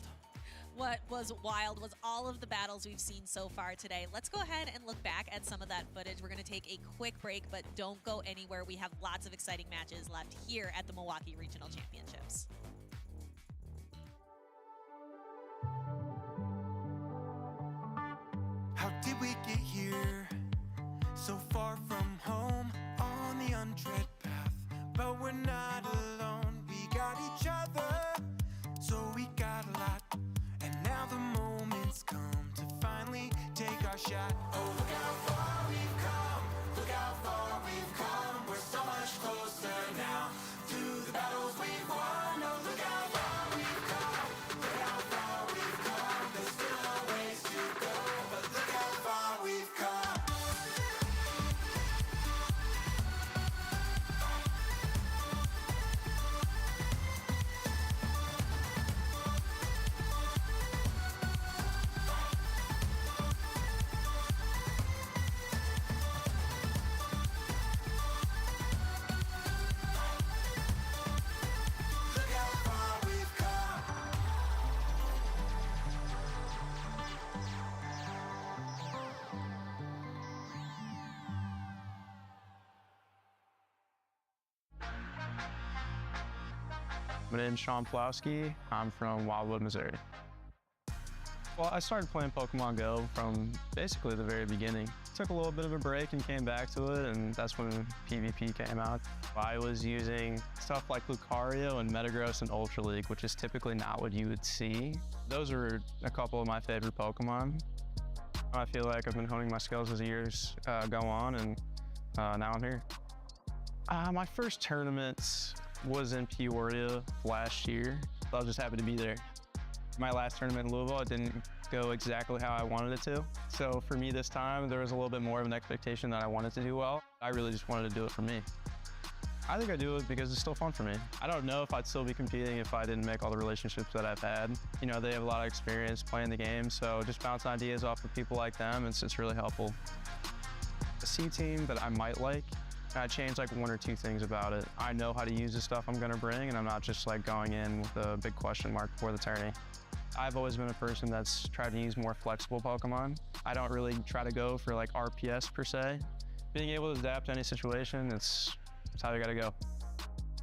What was wild was all of the battles we've seen so far today. Let's go ahead and look back at some of that footage. We're going to take a quick break, but don't go anywhere. We have lots of exciting matches left here at the Milwaukee Regional Championships. How did we get here? So far from home, on the untread path. But we're not alone, we got each other. So we got a lot, and now the moment's come to finally take our shot. Oh, look how far we've come, look how far we've come. We're so much closer now to the battles we've won. Oh, look how far we've come, look how far we've come. There's still a ways to go, but look how far we've come. My name's Sean Plowski. I'm from Wildwood, Missouri. Well, I started playing Pokemon GO from basically the very beginning. Took a little bit of a break and came back to it, and that's when PvP came out. I was using stuff like Lucario and Metagross and Ultra League, which is typically not what you would see. Those are a couple of my favorite Pokemon. I feel like I've been honing my skills as the years go on, and now I'm here. My first tournament was in Peoria last year. I was just happy to be there. My last tournament in Louisville, it didn't go exactly how I wanted it to. So for me this time, there was a little bit more of an expectation that I wanted to do well. I really just wanted to do it for me. I think I do it because it's still fun for me. I don't know if I'd still be competing if I didn't make all the relationships that I've had. You know, they have a lot of experience playing the game, so just bounce ideas off of people like them, it's really helpful. A C team that I might like, I changed like one or two things about it. I know how to use the stuff I'm gonna bring, and I'm not just like going in with a big question mark before the tourney. I've always been a person that's tried to use more flexible Pokemon. I don't really try to go for like RPS per se. Being able to adapt to any situation, it's how you gotta go.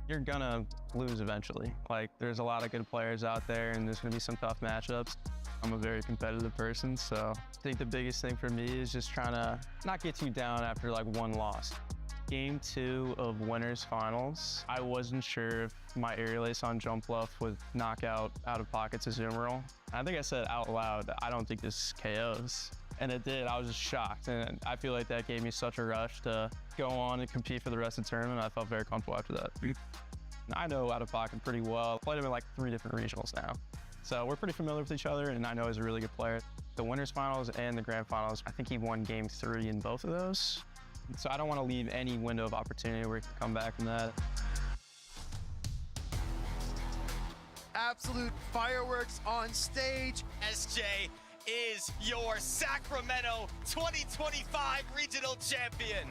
You're gonna lose eventually. Like, there's a lot of good players out there, and there's gonna be some tough matchups. I'm a very competitive person, so I think the biggest thing for me is just trying to not get too down after like one loss. Game 2 of Winners Finals, I wasn't sure if my Aerial Ace on Jump Bluff would knock out of pocket to Zoomerl. I think I said out loud, I don't think this KOs. And it did. I was just shocked, and I feel like that gave me such a rush to go on and compete for the rest of the tournament. I felt very comfortable after that. I know out of pocket pretty well. I played him in like 3 different regionals now. So we're pretty familiar with each other, and I know he's a really good player. The Winners Finals and the Grand Finals, I think he won Game 3 in both of those. So I don't want to leave any window of opportunity where he can come back from that. Absolute fireworks on stage. SJ is your Sacramento 2025 regional champion.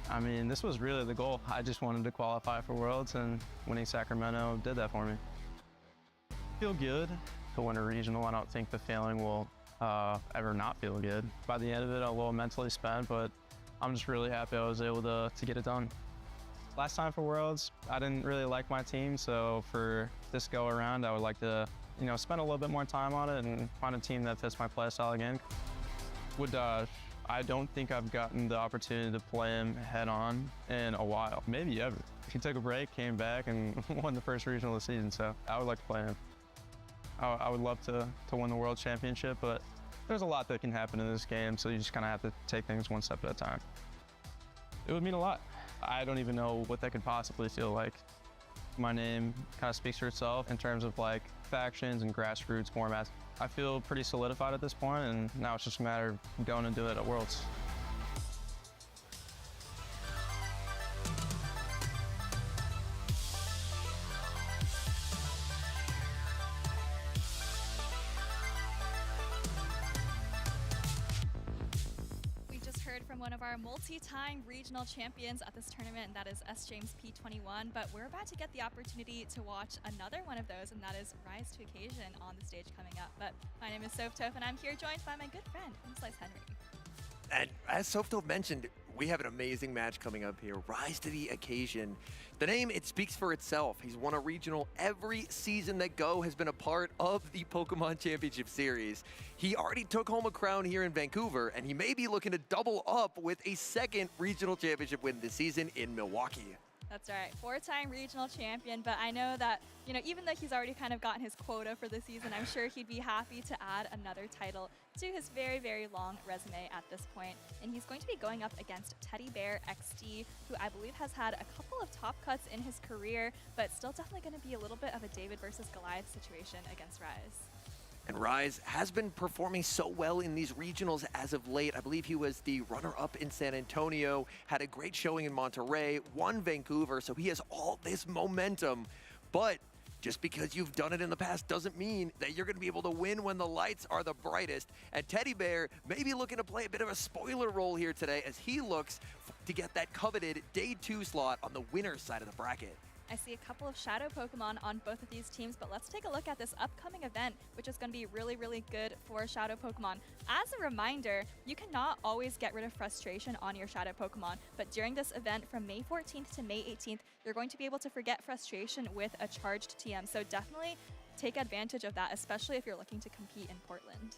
I mean, this was really the goal. I just wanted to qualify for Worlds, and winning Sacramento did that for me. I feel good to win a regional. I don't think the feeling will ever not feel good. By the end of it, I'm a little mentally spent, but I'm just really happy I was able to get it done. Last time for Worlds, I didn't really like my team, so for this go around, I would like to, you know, spend a little bit more time on it and find a team that fits my play style again. With Dodge, I don't think I've gotten the opportunity to play him head on in a while, maybe ever. He took a break, came back, and won the first regional of the season, so I would like to play him. I would love to win the World Championship, but there's a lot that can happen in this game, so you just kind of have to take things one step at a time. It would mean a lot. I don't even know what that could possibly feel like. My name kind of speaks for itself in terms of like factions and grassroots formats. I feel pretty solidified at this point, and now it's just a matter of going and doing it at Worlds. one of our multi-time regional champions at this tournament, and that is S. James P21, but we're about to get the opportunity to watch another one of those, and that is Rise to Occasion on the stage coming up. But my name is Softoph, and I'm here joined by my good friend, Slice Henry. And as Softoph mentioned, we have an amazing match coming up here. Rise to the Occasion. The name, it speaks for itself. He's won a regional every season that Go has been a part of the Pokemon Championship Series. He already took home a crown here in Vancouver, and he may be looking to double up with a second regional championship win this season in Milwaukee. That's right, 4-time regional champion, but I know that, even though he's already kind of gotten his quota for the season, I'm sure he'd be happy to add another title to his very, very long resume at this point. And he's going to be going up against Teddy Bear XD, who I believe has had a couple of top cuts in his career, but still definitely going to be a little bit of a David versus Goliath situation against Rise. And Rise has been performing so well in these regionals as of late. I believe he was the runner-up in San Antonio, had a great showing in Monterey, won Vancouver, so he has all this momentum. But just because you've done it in the past doesn't mean that you're going to be able to win when the lights are the brightest. And Teddy Bear may be looking to play a bit of a spoiler role here today as he looks to get that coveted Day 2 slot on the winner's side of the bracket. I see a couple of shadow Pokemon on both of these teams, but let's take a look at this upcoming event, which is going to be really, really good for shadow Pokemon. As a reminder, you cannot always get rid of frustration on your shadow Pokemon, but during this event from May 14th to May 18th, you're going to be able to forget frustration with a charged TM. So definitely take advantage of that, especially if you're looking to compete in Portland.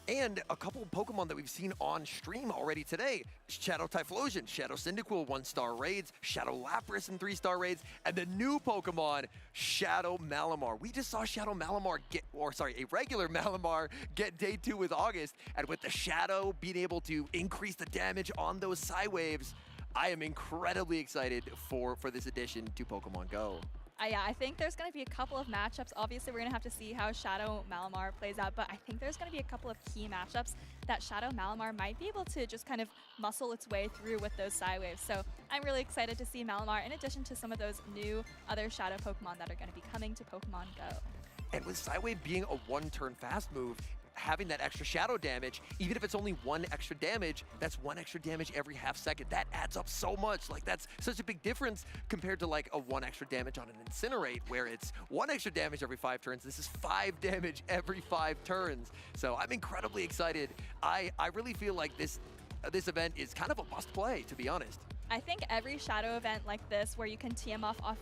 And a couple of Pokemon that we've seen on stream already today. Shadow Typhlosion, Shadow Cyndaquil 1-star raids, Shadow Lapras in 3-star raids, and the new Pokemon, Shadow Malamar. We just saw Shadow Malamar a regular Malamar get Day 2 with August, and with the Shadow being able to increase the damage on those Psywaves, I am incredibly excited for this addition to Pokemon Go. Yeah, I think there's going to be a couple of matchups. Obviously, we're going to have to see how Shadow Malamar plays out, but I think there's going to be a couple of key matchups that Shadow Malamar might be able to just kind of muscle its way through with those Psywaves. So I'm really excited to see Malamar in addition to some of those new other Shadow Pokemon that are going to be coming to Pokemon Go. And with Psywave being a 1-turn fast move, having that extra shadow damage, even if it's only 1 extra damage, that's 1 extra damage every half second. That adds up so much. Like, that's such a big difference compared to like a 1 extra damage on an Incinerate, where it's 1 extra damage every 5 turns. This is 5 damage every 5 turns. So I'm incredibly excited. I really feel like this event is kind of a must play, to be honest. I think every shadow event like this where you can TM off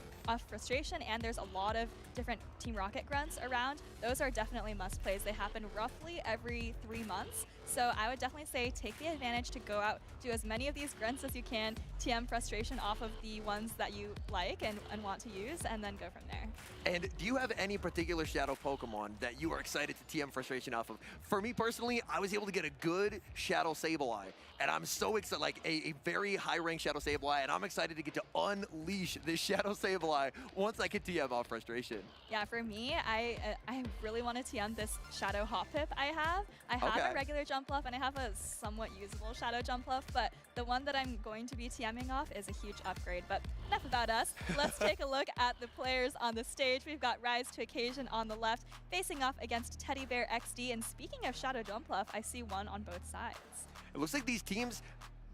frustration, and there's a lot of different Team Rocket grunts around, those are definitely must plays. They happen roughly every 3 months. So I would definitely say take the advantage to go out, do as many of these grunts as you can, TM frustration off of the ones that you like and want to use, and then go from there. And do you have any particular shadow Pokemon that you are excited to TM frustration off of? For me personally, I was able to get a good Shadow Sableye, and I'm so excited, like a very high rank Shadow Sableye, and I'm excited to get to unleash this Shadow Sableye once I can TM off frustration. Yeah, for me, I really want to TM this Shadow Hoppip I have. I have a regular Jumpluff, and I have a somewhat usable Shadow Jumpluff, but the one that I'm going to be TMing off is a huge upgrade. But enough about us. Let's take a look at the players on the stage. We've got Rise to Occasion on the left, facing off against Teddy Bear XD. And speaking of Shadow Jumpluff, I see one on both sides. It looks like these teams,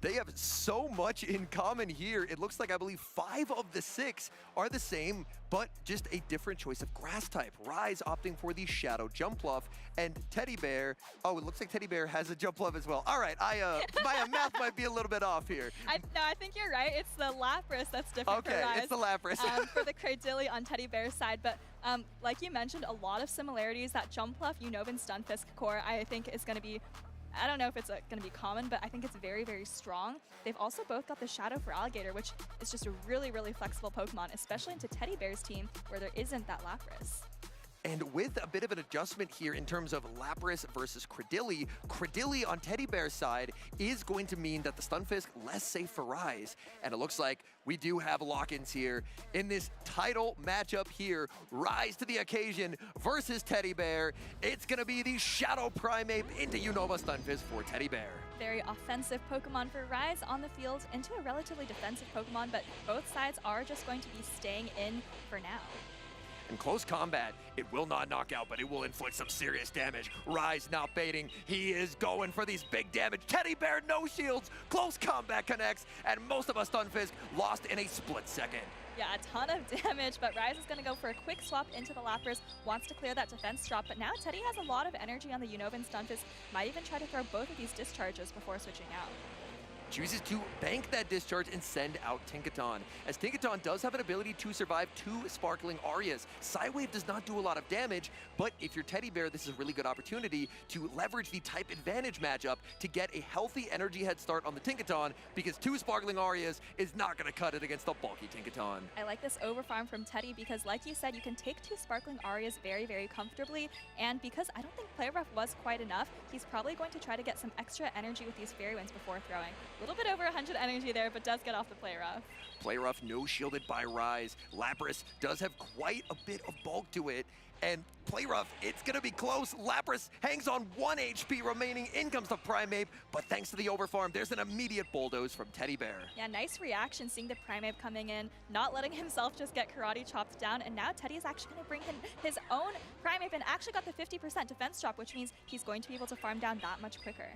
they have so much in common here. It looks like, I believe, 5 of the 6 are the same, but just a different choice of grass type. Rise opting for the Shadow Jumpluff, and Teddy Bear, oh, it looks like Teddy Bear has a Jumpluff as well. All right, my math might be a little bit off here. No, I think you're right. It's the Lapras that's different for Rise. Okay, it's the Lapras. For the Cradily on Teddy Bear's side, but like you mentioned, a lot of similarities. That Jumpluff, Unova, Stunfisk core, I think is going to be, I don't know if it's going to be common, but I think it's very, very strong. They've also both got the Shadow for Alligator, which is just a really, really flexible Pokemon, especially into Teddy Bear's team, where there isn't that Lapras. And with a bit of an adjustment here in terms of Lapras versus Cradily, Cradily on Teddy Bear's side is going to mean that the Stunfisk less safe for Rise. And it looks like we do have lock-ins here in this title matchup here. Rise to the Occasion versus Teddy Bear. It's going to be the Shadow Primeape into Unova Stunfisk for Teddy Bear. Very offensive Pokemon for Rise on the field into a relatively defensive Pokemon, but both sides are just going to be staying in for now. In close combat, it will not knock out, but it will inflict some serious damage. Rise not baiting. He is going for these big damage. Teddy Bear, no shields. Close combat connects, and most of us Stunfisk lost in a split second. Yeah, a ton of damage, but Rise is going to go for a quick swap into the Lapras, wants to clear that defense drop, but now Teddy has a lot of energy on the Unova Stunfisk, might even try to throw both of these discharges before switching out. Chooses to bank that discharge and send out Tinkaton, as Tinkaton does have an ability to survive 2 Sparkling Arias. Psywave does not do a lot of damage, but if you're Teddy Bear, this is a really good opportunity to leverage the type advantage matchup to get a healthy energy head start on the Tinkaton, because 2 Sparkling Arias is not going to cut it against the bulky Tinkaton. I like this overfarm from Teddy because, like you said, you can take 2 Sparkling Arias very, very comfortably, and because I don't think Play Rough was quite enough, he's probably going to try to get some extra energy with these Fairy Winds before throwing. A little bit over 100 energy there, but does get off the Play Rough. Play Rough no shielded by Rise. Lapras does have quite a bit of bulk to it, and Play Rough, it's gonna be close. Lapras hangs on 1 HP remaining. In comes the Primeape, but thanks to the overfarm, there's an immediate bulldoze from Teddy Bear. Yeah, nice reaction seeing the Primeape coming in, not letting himself just get karate chopped down, and now Teddy is actually gonna bring in his own Primeape and actually got the 50% defense drop, which means he's going to be able to farm down that much quicker.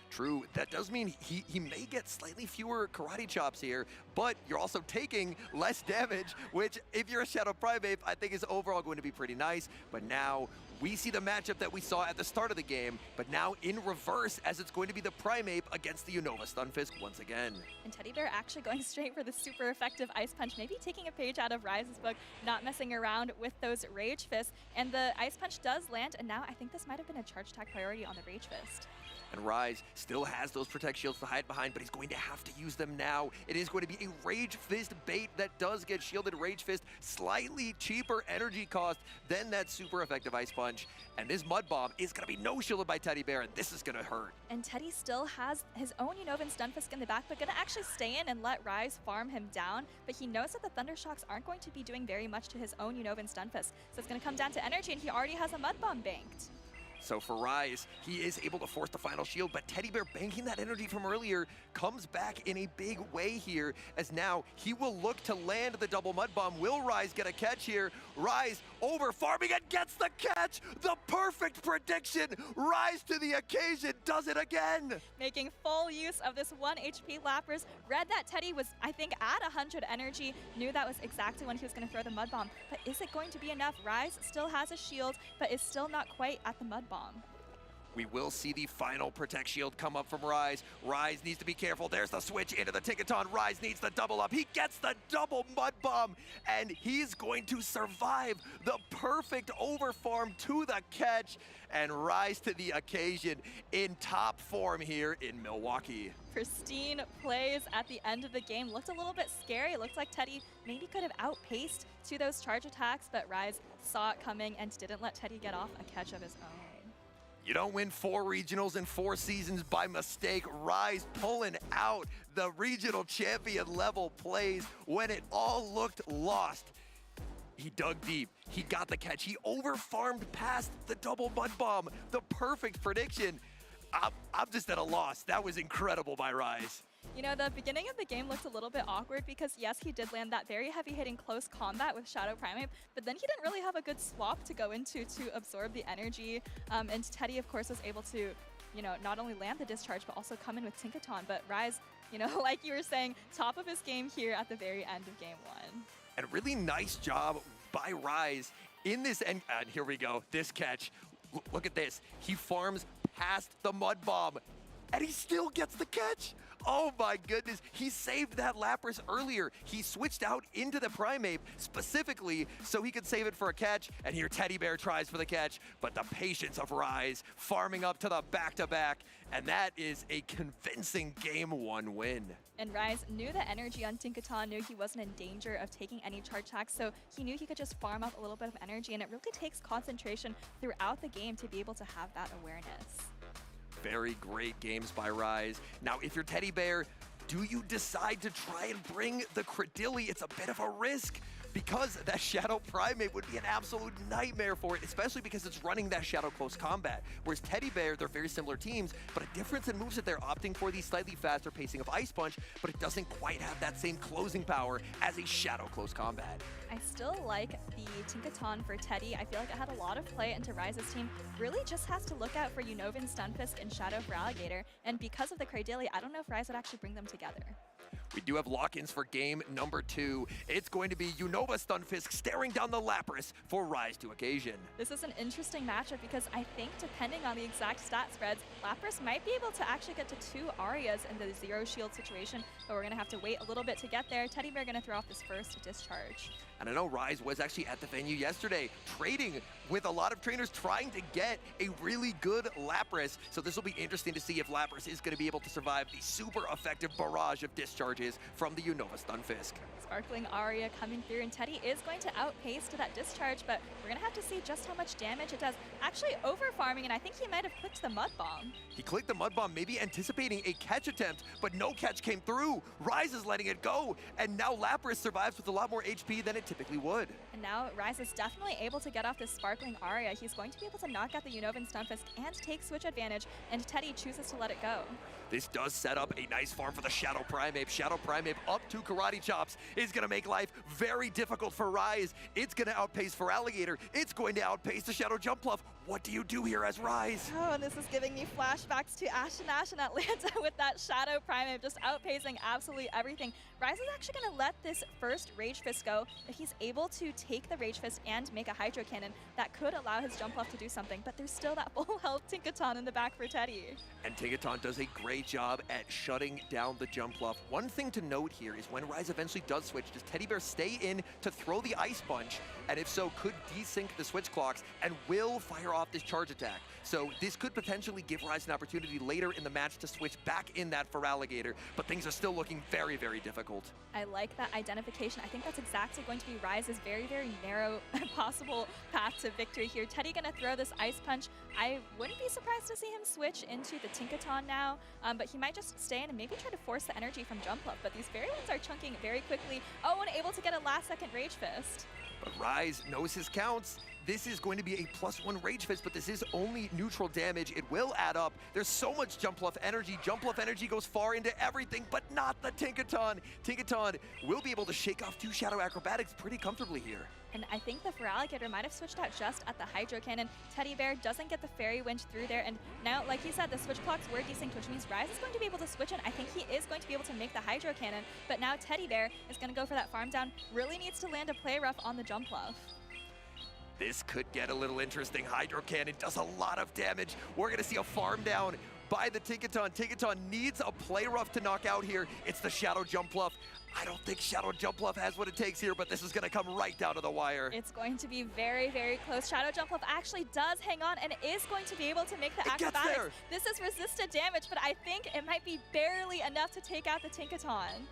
True, that does mean he may get slightly fewer karate chops here, but you're also taking less damage, which if you're a Shadow Primeape, I think is overall going to be pretty nice. But now we see the matchup that we saw at the start of the game, but now in reverse, as it's going to be the Primeape against the Unova Stunfisk once again. And Teddy Bear actually going straight for the super effective Ice Punch, maybe taking a page out of Rise's book, not messing around with those Rage Fists. And the Ice Punch does land, and now I think this might have been a charge attack priority on the Rage Fist. And Rise still has those Protect Shields to hide behind, but he's going to have to use them now. It is going to be a Rage Fist bait that does get shielded. Rage Fist, slightly cheaper energy cost than that super effective Ice Punch. And this Mud Bomb is going to be no shielded by Teddy Bear, and this is going to hurt. And Teddy still has his own Unovan Stunfisk in the back, but going to actually stay in and let Rise farm him down. But he knows that the Thunder Shocks aren't going to be doing very much to his own Unovan Stunfisk. So it's going to come down to energy, and he already has a Mud Bomb banked. So for Rise, he is able to force the final shield, but Teddy Bear banking that energy from earlier comes back in a big way here, as now he will look to land the double Mud Bomb. Will Rise get a catch here? Rise over farming and gets the catch! The perfect prediction! Rise to the occasion, does it again! Making full use of this 1 HP Lapras. Read that Teddy was, I think, at 100 energy, knew that was exactly when he was going to throw the Mud Bomb. But is it going to be enough? Rise still has a shield, but is still not quite at the Mud Bomb. We will see the final Protect Shield come up from Rise. Rise needs to be careful. There's the switch into the Tinkaton. Rise needs the double up. He gets the double Mud Bomb, and he's going to survive the perfect overfarm to the catch and rise to the occasion in top form here in Milwaukee. Pristine plays at the end of the game. Looked a little bit scary. It looked like Teddy maybe could have outpaced to those charge attacks, but Rise saw it coming and didn't let Teddy get off a catch of his own. You don't win 4 regionals in 4 seasons by mistake. Rise pulling out the regional champion level plays when it all looked lost. He dug deep, he got the catch, he overfarmed past the double Mud Bomb, the perfect prediction. I'm just at a loss. That was incredible by Rise. You know, the beginning of the game looked a little bit awkward because, yes, he did land that very heavy-hitting close combat with Shadow Primeape, but then he didn't really have a good swap to go into to absorb the energy. And Teddy, of course, was able to, you know, not only land the discharge, but also come in with Tinkaton. But Rise, you know, like you were saying, top of his game here at the very end of game 1. And really nice job by Rise in this end. And here we go, this catch. Look at this. He farms past the Mud Bomb, and he still gets the catch. Oh my goodness, he saved that Lapras earlier. He switched out into the Primeape specifically so he could save it for a catch, and here Teddy Bear tries for the catch, but the patience of Rise farming up to the back-to-back, and that is a convincing game 1 win. And Rise knew the energy on Tinkaton, knew he wasn't in danger of taking any charge attacks, so he knew he could just farm up a little bit of energy, and it really takes concentration throughout the game to be able to have that awareness. Very great games by Rise. Now, if you're Teddy Bear, do you decide to try and bring the Credilli? It's a bit of a risk because that Shadow Primate would be an absolute nightmare for it, especially because it's running that Shadow Close Combat. Whereas Teddy Bear, they're very similar teams, but a difference in moves that they're opting for the slightly faster pacing of Ice Punch, but it doesn't quite have that same closing power as a Shadow Close Combat. I still like the Tinkaton for Teddy. I feel like it had a lot of play into Rise's team. Really just has to look out for Unova Stunfisk and Shadow for Alligator, and because of the Cradily, I don't know if Rise would actually bring them together. We do have lock-ins for game number 2. It's going to be Unova Stunfisk staring down the Lapras for Rise to occasion. This is an interesting matchup because I think depending on the exact stat spreads, Lapras might be able to actually get to 2 Arias in the zero shield situation, but we're going to have to wait a little bit to get there. Teddy Bear going to throw off this first discharge. And I know Rise was actually at the venue yesterday, trading with a lot of trainers trying to get a really good Lapras. So this will be interesting to see if Lapras is going to be able to survive the super effective barrage of discharges from the Unova Stunfisk. Sparkling Aria coming through, and Teddy is going to outpace to that discharge, but we're going to have to see just how much damage it does. Actually over-farming, and I think he might have clicked the Mud Bomb. He clicked the Mud Bomb, maybe anticipating a catch attempt, but no catch came through. Rise is letting it go, and now Lapras survives with a lot more HP than it typically would. And now Rise is definitely able to get off this Sparkling Aria. He's going to be able to knock out the Unovan Stunfisk and take switch advantage, and Teddy chooses to let it go. This does set up a nice farm for the Shadow Primate. Shadow Primate up 2 Karate Chops is going to make life very difficult for Rise. It's going to outpace for Alligator. It's going to outpace the Shadow Jumpluff. What do you do here as Rise? Oh, and this is giving me flashbacks to Ash in Atlanta with that Shadow Primate just outpacing absolutely everything. Rise is actually going to let this first Rage Fist go. If he's able to take the Rage Fist and make a Hydro Cannon, that could allow his Jumpluff to do something, but there's still that full health Tinkaton in the back for Teddy. And Tinkaton does a great job at shutting down the Jumpluff. One thing to note here is when Rise eventually does switch, does Teddy Bear stay in to throw the Ice Punch? And if so, could desync the switch clocks and will fire off this charge attack. So this could potentially give Rise an opportunity later in the match to switch back in that for Alligator, but things are still looking very, very difficult. I like that identification. I think that's exactly going to be Rise's very, very narrow possible path to victory here. Teddy gonna throw this Ice Punch. I wouldn't be surprised to see him switch into the Tinkaton now, but he might just stay in and maybe try to force the energy from Jumpluff, but these fairy ones are chunking very quickly. Oh, and able to get a last-second Rage Fist. But Rise knows his counts. This is going to be a +1 Rage Fist, but this is only neutral damage. It will add up. There's so much Jumpluff energy. Jumpluff energy goes far into everything, but not the Tinkaton. Tinkaton will be able to shake off 2 Shadow Acrobatics pretty comfortably here. And I think the Feraligatr might have switched out just at the Hydro Cannon. Teddy Bear doesn't get the Fairy Wind through there, and now, like he said, the switch clocks were desynced, which means Rise is going to be able to switch in. I think he is going to be able to make the Hydro Cannon, but now Teddy Bear is going to go for that farm down. Really needs to land a Play Rough on the Jumpluff. This could get a little interesting. Hydro Cannon does a lot of damage. We're going to see a farm down by the Tinkaton. Tinkaton needs a Play Rough to knock out here. It's the Shadow Jumpluff. I don't think Shadow Jumpluff has what it takes here, but this is going to come right down to the wire. It's going to be very, very close. Shadow Jumpluff actually does hang on and is going to be able to make the acrobatics. This is resisted damage, but I think it might be barely enough to take out the Tinkaton.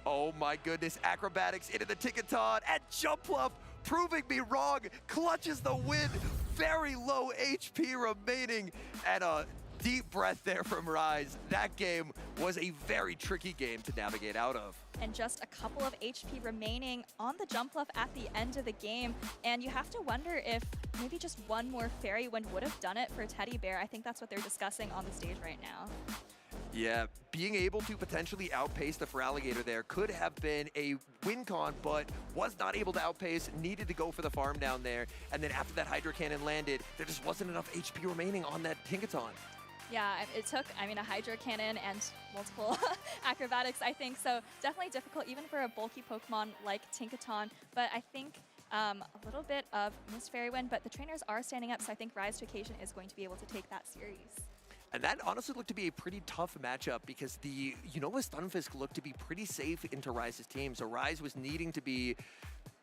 Oh my goodness, acrobatics into the Tinkaton, and Jumpluff proving me wrong, clutches the win. Very low HP remaining, and a deep breath there from Rise. That game was a very tricky game to navigate out of. And just a couple of HP remaining on the Jumpluff at the end of the game, and you have to wonder if maybe just one more Fairy Wind would have done it for Teddy Bear. I think that's what they're discussing on the stage right now. Yeah, being able to potentially outpace the Feraligatr there could have been a win con, but was not able to outpace, needed to go for the farm down there. And then after that Hydro Cannon landed, there just wasn't enough HP remaining on that Tinkaton. Yeah, it took, I mean, a Hydro Cannon and multiple acrobatics, I think. So definitely difficult even for a bulky Pokemon like Tinkaton. But I think a little bit of missed Fairy Wind, but the trainers are standing up, so I think Rise to Occasion is going to be able to take that series. And that honestly looked to be a pretty tough matchup because the Unova Stunfisk looked to be pretty safe into Rise's team. So Rise was needing to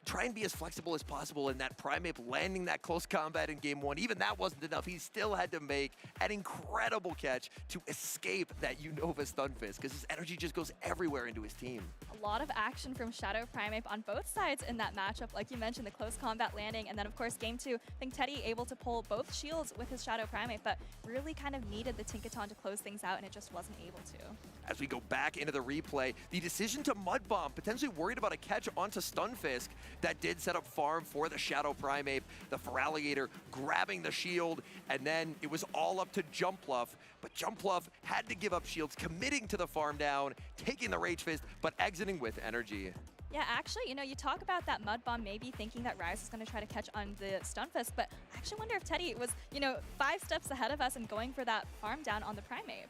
try and be as flexible as possible, and that Primate landing that close combat in game 1, even that wasn't enough. He still had to make an incredible catch to escape that Unova Stunfisk because his energy just goes everywhere into his team. A lot of action from Shadow Primate on both sides in that matchup. Like you mentioned, the close combat landing, and then of course game 2, I think Teddy able to pull both shields with his Shadow Primate, but really kind of needed the Tinkaton to close things out, and it just wasn't able to. As we go back into the replay, the decision to Mud Bomb, potentially worried about a catch onto Stunfisk, that did set up farm for the Shadow Primeape, the Feraligatr grabbing the shield, and then it was all up to Jumpluff, but Jumpluff had to give up shields, committing to the farm down, taking the Rage Fist, but exiting with energy. Yeah, actually, you talk about that Mud Bomb maybe thinking that Rise is going to try to catch on the Stunfisk, but I actually wonder if Teddy was, 5 steps ahead of us and going for that farm down on the Primeape.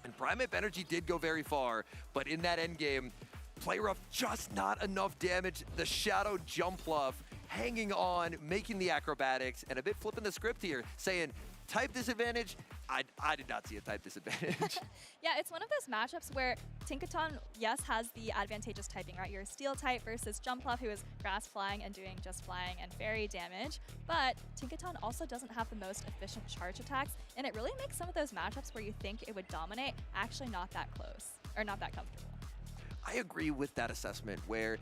And Primeape energy did go very far, but in that endgame, PlayRough just not enough damage. The Shadow Jumpluff hanging on, making the acrobatics, and a bit flipping the script here, saying, type disadvantage? I did not see a type disadvantage. Yeah, it's one of those matchups where Tinkaton, yes, has the advantageous typing, right? You're Steel type versus Jumpluff, who is grass flying and doing just flying and fairy damage. But Tinkaton also doesn't have the most efficient charge attacks, and it really makes some of those matchups where you think it would dominate actually not that close, or not that comfortable. I agree with that assessment where,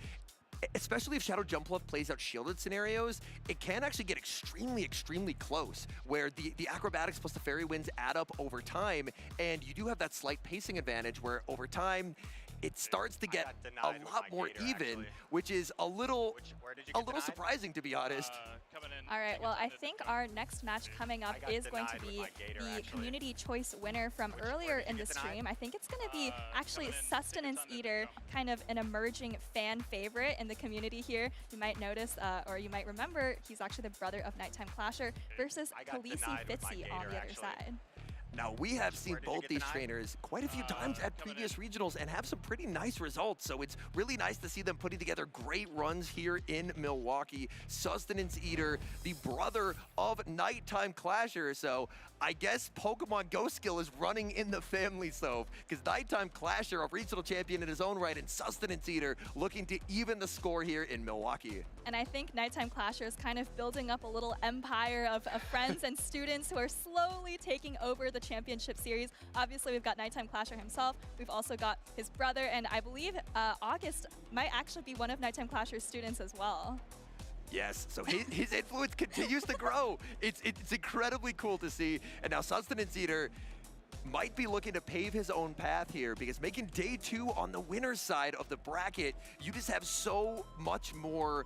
especially if Shadow Jumpluff plays out shielded scenarios, it can actually get extremely, extremely close, where the acrobatics plus the fairy winds add up over time, and you do have that slight pacing advantage where over time, it starts to get a lot more even, which is a little surprising, to be honest. All right, well, I think our next match coming up is going to be the community choice winner from earlier in the stream. I think it's going to be actually Sustenance Eater, kind of an emerging fan favorite in the community here. You might notice, or you might remember, he's actually the brother of Nighttime Clasher versus Khaleesi Fitzy on the other side. Now, we have seen both these trainers quite a few times at previous regionals and have some pretty nice results, so it's really nice to see them putting together great runs here in Milwaukee. Sustenance Eater, the brother of Nighttime Clasher, so I guess Pokemon Go skill is running in the family, so because Nighttime Clasher, a regional champion in his own right, and Sustenance Eater looking to even the score here in Milwaukee. And I think Nighttime Clasher is kind of building up a little empire of friends and students who are slowly taking over the championship series. Obviously, we've got Nighttime Clasher himself. We've also got his brother, and I believe August might actually be one of Nighttime Clasher's students as well. Yes, so his influence continues to grow. It's incredibly cool to see. And now Sustenance Eater might be looking to pave his own path here, because making day 2 on the winner's side of the bracket, you just have so much more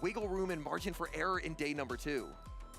wiggle room and margin for error in day number 2.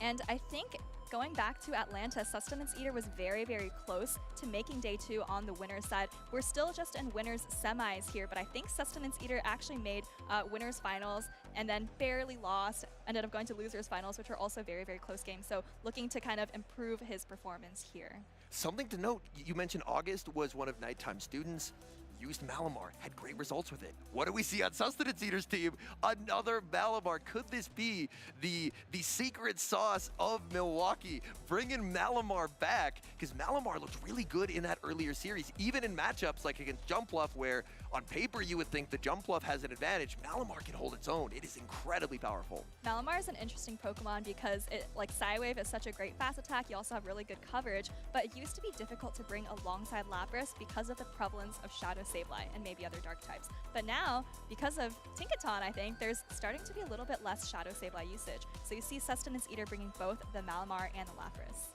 And I think going back to Atlanta, Sustenance Eater was very, very close to making day 2 on the winner's side. We're still just in winners semis here, but I think Sustenance Eater actually made winners finals and then barely lost, ended up going to losers finals, which are also very, very close games. So looking to kind of improve his performance here. Something to note, you mentioned August was one of Nighttime students. Used Malamar, had great results with it. What do we see on Sustenance Eater's team? Another Malamar. Could this be the secret sauce of Milwaukee, bringing Malamar back? Because Malamar looked really good in that earlier series, even in matchups like against Jumpluff, where on paper you would think the Jumpluff has an advantage. Malamar can hold its own. It is incredibly powerful. Malamar is an interesting Pokemon because Psywave is such a great fast attack. You also have really good coverage, but it used to be difficult to bring alongside Lapras because of the prevalence of Shadow Sableye and maybe other dark types. But now, because of Tinkaton, I think, there's starting to be a little bit less Shadow Sableye usage. So you see Sustenance Eater bringing both the Malamar and the Lapras.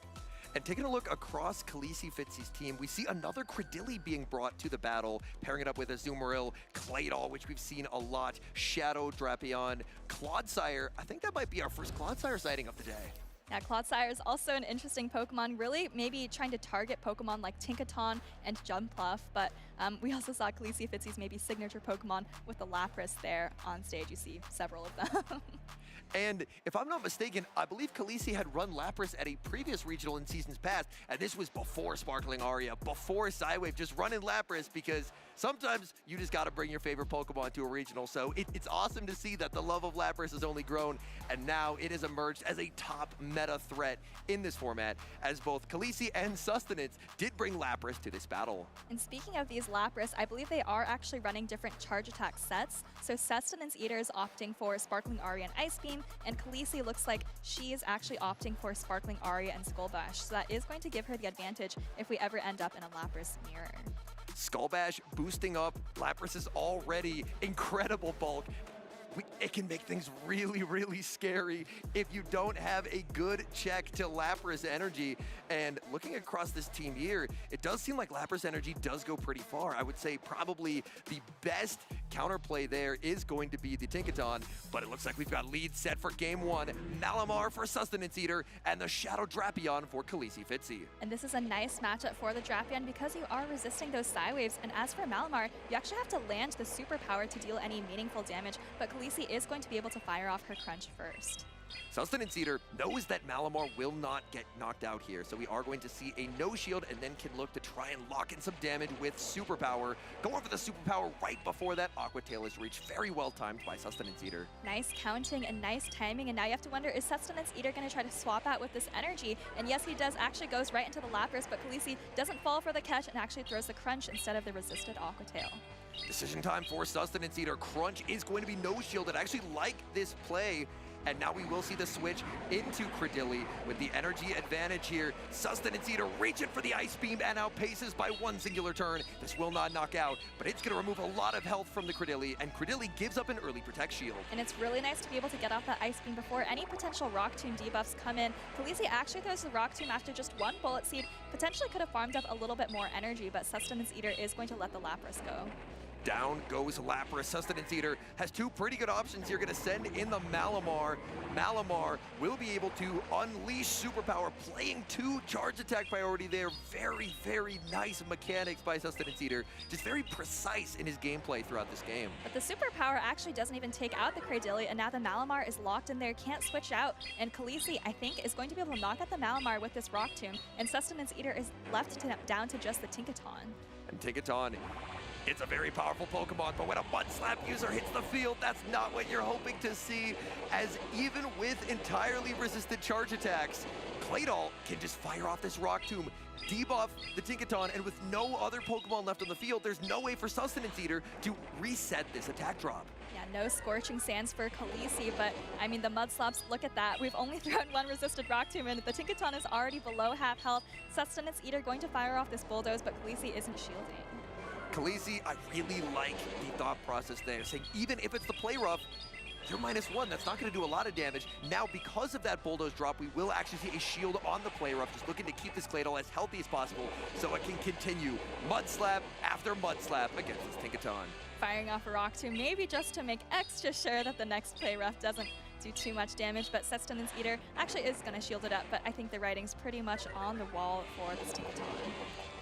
And taking a look across Khaleesi Fitzy's team, we see another Cradilly being brought to the battle, pairing it up with Azumarill, Claydol, which we've seen a lot, Shadow Drapion, Clodsire. I think that might be our first Clodsire sighting of the day. Yeah, Clodsire is also an interesting Pokemon, really maybe trying to target Pokemon like Tinkaton and Jumpluff, but we also saw Khaleesi Fitzy's maybe signature Pokemon with the Lapras there on stage. You see several of them. And if I'm not mistaken, I believe Khaleesi had run Lapras at a previous regional in seasons past, and this was before Sparkling Aria, before Psywave, just running Lapras, because sometimes you just got to bring your favorite Pokemon to a regional. So it's awesome to see that the love of Lapras has only grown, and now it has emerged as a top meta threat in this format, as both Khaleesi and Sustenance did bring Lapras to this battle. And speaking of these Lapras, I believe they are actually running different charge attack sets. So Sustenance Eater is opting for Sparkling Aria and Ice Beam, and Khaleesi looks like she is actually opting for Sparkling Aria and Skull Bash. So that is going to give her the advantage if we ever end up in a Lapras mirror. Skull Bash boosting up Lapras's already incredible bulk. It can make things really, really scary if you don't have a good check to Lapras energy. And looking across this team here, it does seem like Lapras energy does go pretty far. I would say probably the best counterplay there is going to be the Tinkaton, but it looks like we've got lead set for game 1. Malamar for Sustenance Eater, and the Shadow Drapion for Khaleesi Fitzy. And this is a nice matchup for the Drapion because you are resisting those Psy Waves, and as for Malamar, you actually have to land the superpower to deal any meaningful damage, but Khaleesi is going to be able to fire off her Crunch first. Sustenance Eater knows that Malamar will not get knocked out here, so we are going to see a no shield and then can look to try and lock in some damage with Superpower. Going for the Superpower right before that Aqua Tail is reached. Very well timed by Sustenance Eater. Nice counting and nice timing, and now you have to wonder, is Sustenance Eater going to try to swap out with this energy? And yes, he does, actually goes right into the Lapras, but Khaleesi doesn't fall for the catch and actually throws the Crunch instead of the resisted Aqua Tail. Decision time for Sustenance Eater. Crunch is going to be no shielded. I actually like this play. And now we will see the switch into Credilli with the energy advantage here. Sustenance Eater reaching for the Ice Beam and outpaces by one singular turn. This will not knock out, but it's going to remove a lot of health from the Credilli, and Credilli gives up an early Protect Shield. And it's really nice to be able to get off that Ice Beam before any potential Rock Tomb debuffs come in. Khaleesi actually throws the Rock Tomb after just one Bullet Seed. Potentially could have farmed up a little bit more energy, but Sustenance Eater is going to let the Lapras go. Down goes Lapras. Sustenance Eater has two pretty good options here. Going to send in the Malamar. Malamar will be able to unleash Superpower, playing 2 charge attack priority there. Very, very nice mechanics by Sustenance Eater. Just very precise in his gameplay throughout this game. But the Superpower actually doesn't even take out the Cradilly, and now the Malamar is locked in there, can't switch out. And Khaleesi, I think, is going to be able to knock out the Malamar with this Rock Tomb, and Sustenance Eater is left down to just the Tinkaton. And Tinkaton, it's a very powerful Pokemon, but when a Mud Slap user hits the field, that's not what you're hoping to see, as even with entirely resisted charge attacks, Claydol can just fire off this Rock Tomb, debuff the Tinkaton, and with no other Pokemon left on the field, there's no way for Sustenance Eater to reset this attack drop. Yeah, no Scorching Sands for Khaleesi, but I mean, the Mud Slaps, look at that. We've only thrown one resisted Rock Tomb, and the Tinkaton is already below half health. Sustenance Eater going to fire off this Bulldoze, but Khaleesi isn't shielding. Khaleesi, I really like the thought process there, saying even if it's the play rough, you're -1. That's not going to do a lot of damage. Now, because of that Bulldoze drop, we will actually see a shield on the play rough, just looking to keep this Claydol as healthy as possible so it can continue Mud Slap after Mud Slap against this Tinkaton. Firing off a Rock Tomb, maybe just to make extra sure that the next play rough doesn't do too much damage, but Sustenance Eater actually is going to shield it up, but I think the writing's pretty much on the wall for this Tinkaton.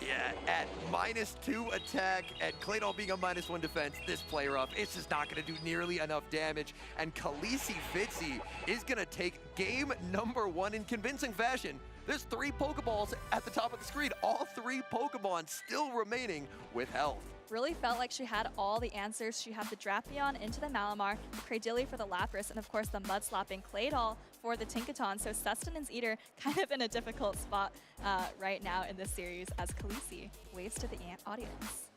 Yeah, at -2 attack, and Claydol being a -1 defense, this play rough, it's just not going to do nearly enough damage. And Khaleesi Fitzy is going to take game number 1 in convincing fashion. There's 3 Pokeballs at the top of the screen. All 3 Pokemon still remaining with health. Really felt like she had all the answers. She had the Drapion into the Malamar, the Cradilly for the Lapras, and of course the Mud Slapping Claydol for the Tinkaton. So Sustenance Eater kind of in a difficult spot right now in this series as Khaleesi waves to the audience.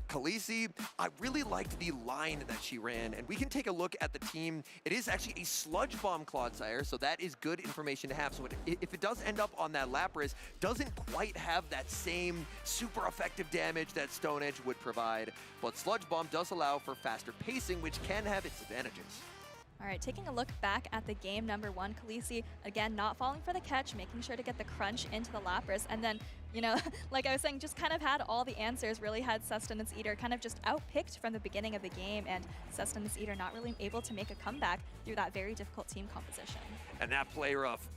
Khaleesi, I really liked the line that she ran, and we can take a look at the team. It is actually a Sludge Bomb Clodsire, so that is good information to have. So if it does end up on that Lapras, doesn't quite have that same super effective damage that Stone Edge would provide, but Sludge Bomb does allow for faster pacing, which can have its advantages. All right, taking a look back at the game number 1, Khaleesi, again, not falling for the catch, making sure to get the crunch into the Lapras, and then, you know, like I was saying, just kind of had all the answers, really had Sustenance Eater kind of just outpicked from the beginning of the game, and Sustenance Eater not really able to make a comeback through that very difficult team composition. And that play rough,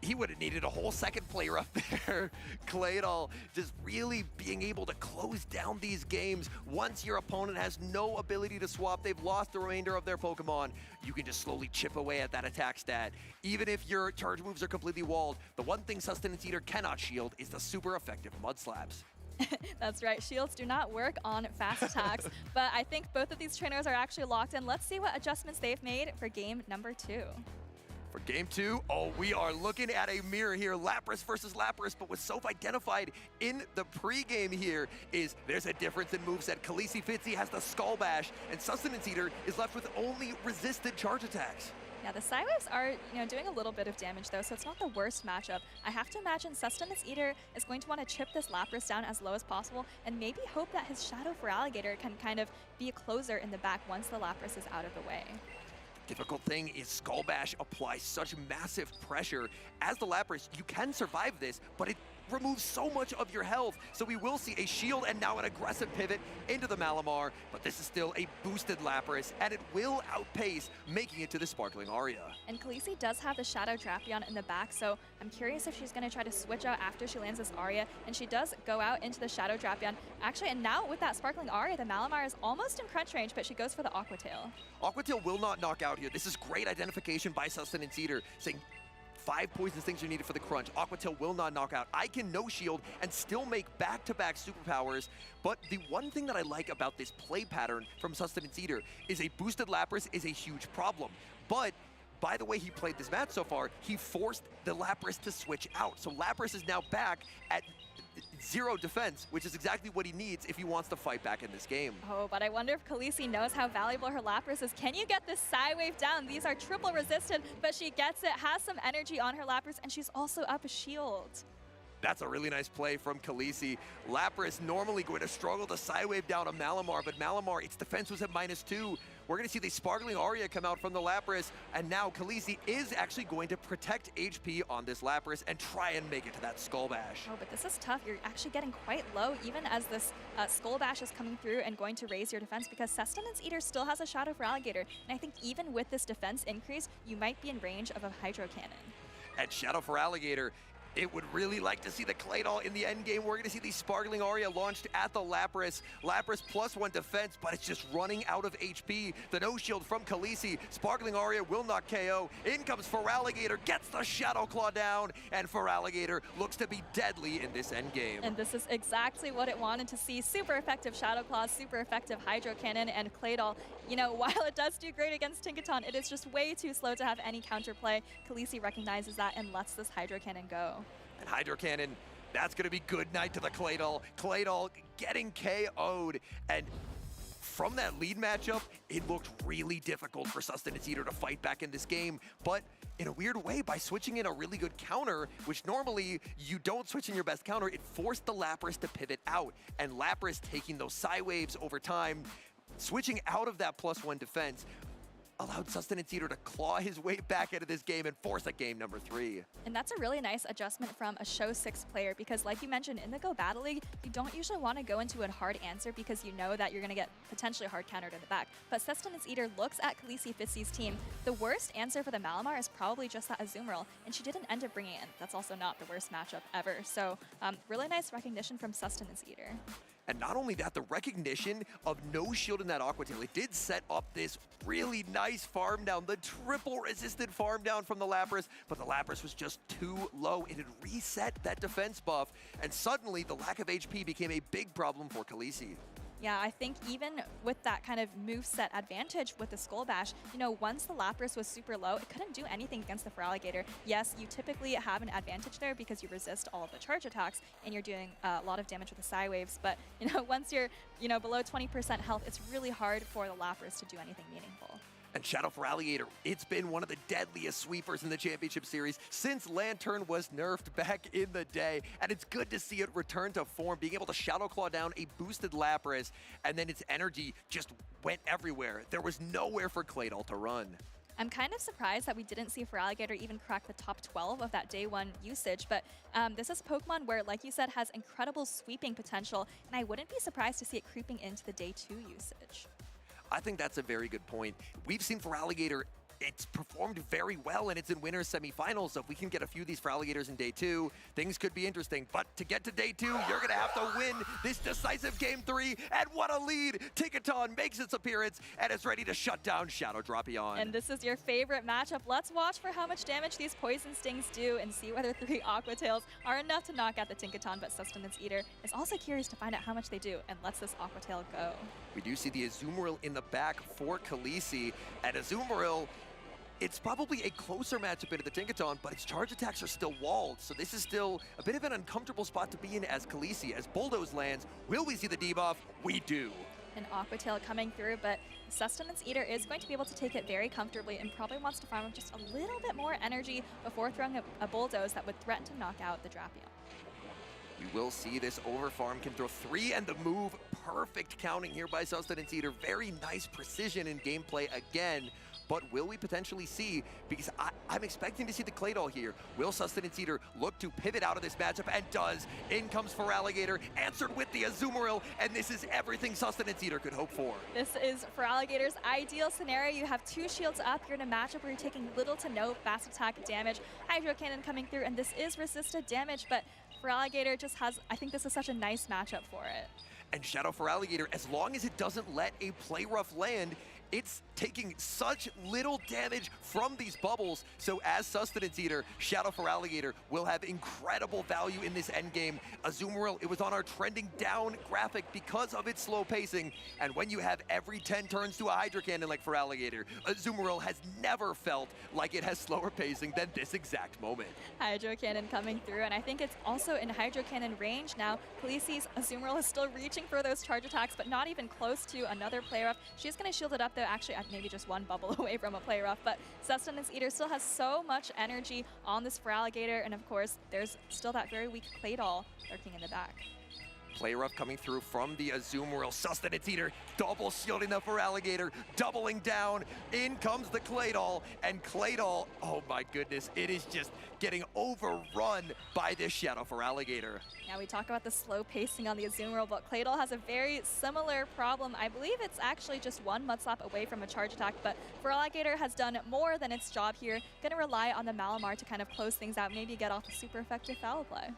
he would have needed a whole second play rough there. Claydol just really being able to close down these games. Once your opponent has no ability to swap, they've lost the remainder of their Pokemon, you can just slowly chip away at that attack stat. Even if your charge moves are completely walled, the one thing Sustenance Eater cannot shield is the super effective Mud Slaps. That's right, shields do not work on fast attacks, but I think both of these trainers are actually locked in. Let's see what adjustments they've made for game number 2. For game 2, we are looking at a mirror here, Lapras versus Lapras, but what's so identified in the pregame here is there's a difference in moveset. Khaleesi Fitzy has the Skull Bash, and Sustenance Eater is left with only resisted charge attacks. Yeah, the Psy Waves are, doing a little bit of damage though, so it's not the worst matchup. I have to imagine Sustenance Eater is going to want to chip this Lapras down as low as possible, and maybe hope that his Shadow for Alligator can kind of be a closer in the back once the Lapras is out of the way. Difficult thing is Skull Bash applies such massive pressure. As the Lapras, you can survive this, but it removes so much of your health. So we will see a shield and now an aggressive pivot into the Malamar, but this is still a boosted Lapras, and it will outpace making it to the Sparkling Aria. And Khaleesi does have the Shadow Drapion in the back, so I'm curious if she's going to try to switch out after she lands this Aria, and she does go out into the Shadow Drapion. Actually, and now with that Sparkling Aria, the Malamar is almost in crunch range, but she goes for the Aqua Tail. Aqua Tail will not knock out here. This is great identification by Sustenance Eater, saying 5 poison things are needed for the crunch. Aqua Tail will not knock out. I can no shield and still make back-to-back superpowers. But the one thing that I like about this play pattern from Sustenance Eater is a boosted Lapras is a huge problem. But by the way he played this match so far, he forced the Lapras to switch out. So Lapras is now back at 0 defense, which is exactly what he needs if he wants to fight back in this game. Oh, but I wonder if Khaleesi knows how valuable her Lapras is. Can you get this Psy Wave down? These are triple resisted, but she gets it, has some energy on her Lapras, and she's also up a shield. That's a really nice play from Khaleesi. Lapras normally going to struggle to Psy Wave down a Malamar, but Malamar, its defense was at -2. We're going to see the Sparkling Aria come out from the Lapras, and now Khaleesi is actually going to protect HP on this Lapras and try and make it to that Skull Bash. Oh, but this is tough. You're actually getting quite low, even as this Skull Bash is coming through and going to raise your defense, because Sustenance Eater still has a Shadow for Alligator, and I think even with this defense increase, you might be in range of a Hydro Cannon. At Shadow for Alligator, it would really like to see the Claydol in the end game. We're going to see the Sparkling Aria launched at the Lapras. Lapras +1 defense, but it's just running out of HP. The no shield from Khaleesi. Sparkling Aria will not KO. In comes Feraligatr, gets the Shadow Claw down, and Feraligatr looks to be deadly in this end game. And this is exactly what it wanted to see. Super effective Shadow Claws, super effective Hydro Cannon, and Claydol. You know, while it does do great against Tinkaton, it is just way too slow to have any counterplay. Khaleesi recognizes that and lets this Hydro Cannon go. And Hydro Cannon, that's going to be good night to the Claydol. Claydol getting KO'd. And from that lead matchup, it looked really difficult for Sustenance Eater to fight back in this game. But in a weird way, by switching in a really good counter, which normally you don't switch in your best counter, it forced the Lapras to pivot out. And Lapras taking those Psy Waves over time, switching out of that +1 defense, allowed Sustenance Eater to claw his way back into this game and force a game number 3. And that's a really nice adjustment from a Show 6 player, because like you mentioned, in the Go Battle League, you don't usually want to go into a hard answer because you know that you're going to get potentially hard countered in the back. But Sustenance Eater looks at Khaleesi Fitzy's team. The worst answer for the Malamar is probably just that Azumarill, and she didn't end up bringing it in. That's also not the worst matchup ever. So really nice recognition from Sustenance Eater. And not only that, the recognition of no shield in that Aqua Tail, it did set up this really nice farm down, the triple resisted farm down from the Lapras, but the Lapras was just too low. It had reset that defense buff, and suddenly the lack of HP became a big problem for Khaleesi. Yeah, I think even with that kind of moveset advantage with the Skull Bash, you know, once the Lapras was super low, it couldn't do anything against the Feraligatr. Yes, you typically have an advantage there because you resist all of the charge attacks and you're doing a lot of damage with the Psy Waves, but, you know, once you're, you know, below 20% health, it's really hard for the Lapras to do anything meaningful. And Shadow for Alligator, it's been one of the deadliest sweepers in the Championship Series since Lantern was nerfed back in the day. And it's good to see it return to form, being able to Shadow Claw down a boosted Lapras, and then its energy just went everywhere. There was nowhere for Claydol to run. I'm kind of surprised that we didn't see Feraligatr even crack the top 12 of that day 1 usage, but this is Pokemon where, like you said, has incredible sweeping potential, and I wouldn't be surprised to see it creeping into the day 2 usage. I think that's a very good point. We've seen Feraligatr, it's performed very well, and it's in winners semifinals, so if we can get a few of these Feraligatrs in day 2, things could be interesting. But to get to day 2, you're going to have to win this decisive game 3, and what a lead! Tinkaton makes its appearance, and is ready to shut down Shadow Drapion. And this is your favorite matchup. Let's watch for how much damage these Poison Stings do and see whether 3 Aqua Tails are enough to knock out the Tinkaton, but Sustenance Eater is also curious to find out how much they do and lets this Aqua Tail go. We do see the Azumarill in the back for Khaleesi, and Azumarill, it's probably a closer matchup into the Tinkaton, but its charge attacks are still walled, so this is still a bit of an uncomfortable spot to be in as Khaleesi. As Bulldoze lands, will we see the debuff? We do. An Aqua Tail coming through, but Sustenance Eater is going to be able to take it very comfortably and probably wants to farm up just a little bit more energy before throwing a Bulldoze that would threaten to knock out the Drapion. We will see this overfarm can throw 3 and the move. Perfect counting here by Sustenance Eater. Very nice precision in gameplay again. but will we potentially see, because I'm expecting to see the Claydol here. Will Sustenance Eater look to pivot out of this matchup, and does. In comes Feraligatr, answered with the Azumarill, and this is everything Sustenance Eater could hope for. This is Feraligatr's ideal scenario. You have 2 shields up. You're in a matchup where you're taking little to no fast attack damage. Hydro Cannon coming through, and this is resisted damage, but Feraligatr just has, I think this is such a nice matchup for it. And Shadow Feraligatr, as long as it doesn't let a play rough land, it's taking such little damage from these bubbles. So as Sustenance Eater, Shadow Feraligatr will have incredible value in this endgame. Azumarill, it was on our trending down graphic because of its slow pacing. And when you have every 10 turns to a Hydro Cannon like Feraligatr, Azumarill has never felt like it has slower pacing than this exact moment. Hydro Cannon coming through, and I think it's also in Hydro Cannon range now. Khaleesi's Azumarill is still reaching for those charge attacks, but not even close to another play rough. She's going to shield it up though, actually at maybe just 1 bubble away from a play rough, but Sustenance Eater still has so much energy on this Feraligatr, and of course there's still that very weak Claydol lurking in the back. Play rough coming through from the Azumarill. Sustenance Eater double shielding the Feraligatr, doubling down. In comes the Claydol, and Claydol, oh my goodness, it is just getting overrun by this Shadow Feraligatr. Now we talk about the slow pacing on the Azumarill, but Claydol has a very similar problem. I believe it's actually just 1 Mudslap away from a charge attack, but Feraligatr has done more than its job here. Gonna rely on the Malamar to kind of close things out, maybe get off a super effective foul play.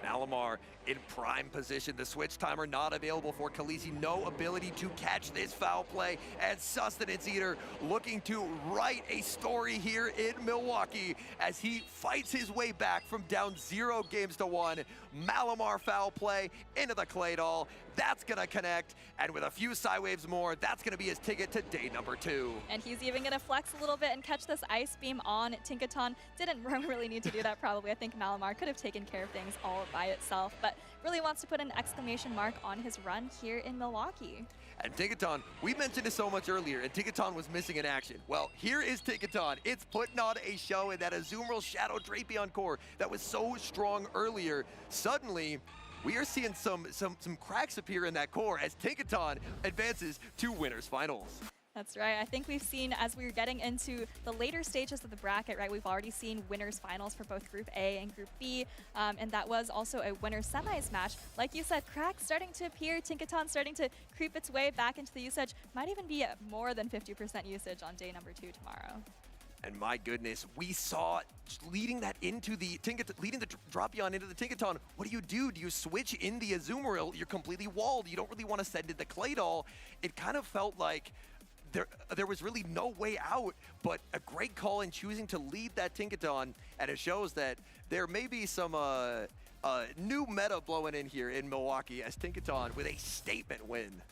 Malamar in prime position. The switch timer not available for Khaleesi. No ability to catch this foul play. And Sustenance Eater looking to write a story here in Milwaukee as he fights his way back from down 0 games to 1. Malamar foul play into the Claydol. That's going to connect. And with a few Psywaves more, that's going to be his ticket to day number 2. And he's even going to flex a little bit and catch this Ice Beam on Tinkaton. Didn't really need to do that probably. I think Malamar could have taken care of things all by itself, but really wants to put an exclamation mark on his run here in Milwaukee. And Tinkaton, we mentioned it so much earlier, and Tinkaton was missing in action. Well, here is Tinkaton. It's putting on a show in that Azumarill Shadow Drapion core that was so strong earlier. Suddenly, we are seeing some cracks appear in that core as Tinkaton advances to winners finals. That's right. I think we've seen, as we're getting into the later stages of the bracket, right, we've already seen winners finals for both Group A and Group B, and that was also a winners semis match. Like you said, cracks starting to appear, Tinkaton starting to creep its way back into the usage. Might even be at more than 50% usage on day number 2 tomorrow. And my goodness, we saw leading that into the leading the Drapion into the Tinkaton. What do? Do you switch in the Azumarill? You're completely walled. You don't really want to send in the Claydol. It kind of felt like there was really no way out, but a great call in choosing to lead that Tinkaton, and it shows that there may be some new meta blowing in here in Milwaukee as Tinkaton with a statement win.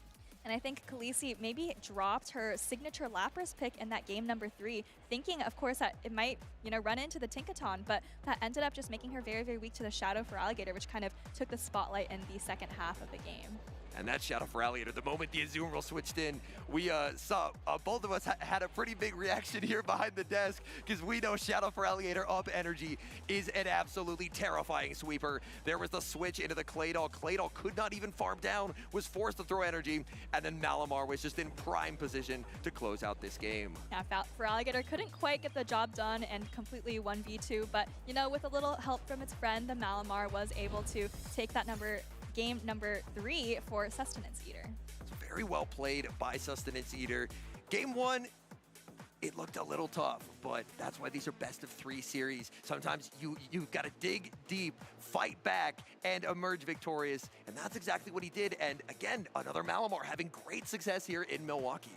And I think Khaleesi maybe dropped her signature Lapras pick in that game number 3, thinking, of course, that it might, run into the Tinkaton, but that ended up just making her very, very weak to the Shadow Feraligatr, which kind of took the spotlight in the second half of the game. And that Shadow Feraligatr, the moment the Azumarill switched in, we saw both of us had a pretty big reaction here behind the desk because we know Shadow Feraligatr up energy is an absolutely terrifying sweeper. There was the switch into the Claydol. Claydol could not even farm down, was forced to throw energy, and then Malamar was just in prime position to close out this game. Yeah, Feraligatr couldn't quite get the job done and completely 1v2, but, with a little help from its friend, the Malamar was able to take that game number 3 for Sustenance Eater. It's very well played by Sustenance Eater. Game 1, it looked a little tough, but that's why these are best of 3 series. Sometimes you've got to dig deep, fight back, and emerge victorious, and that's exactly what he did. And again, another Malamar having great success here in Milwaukee.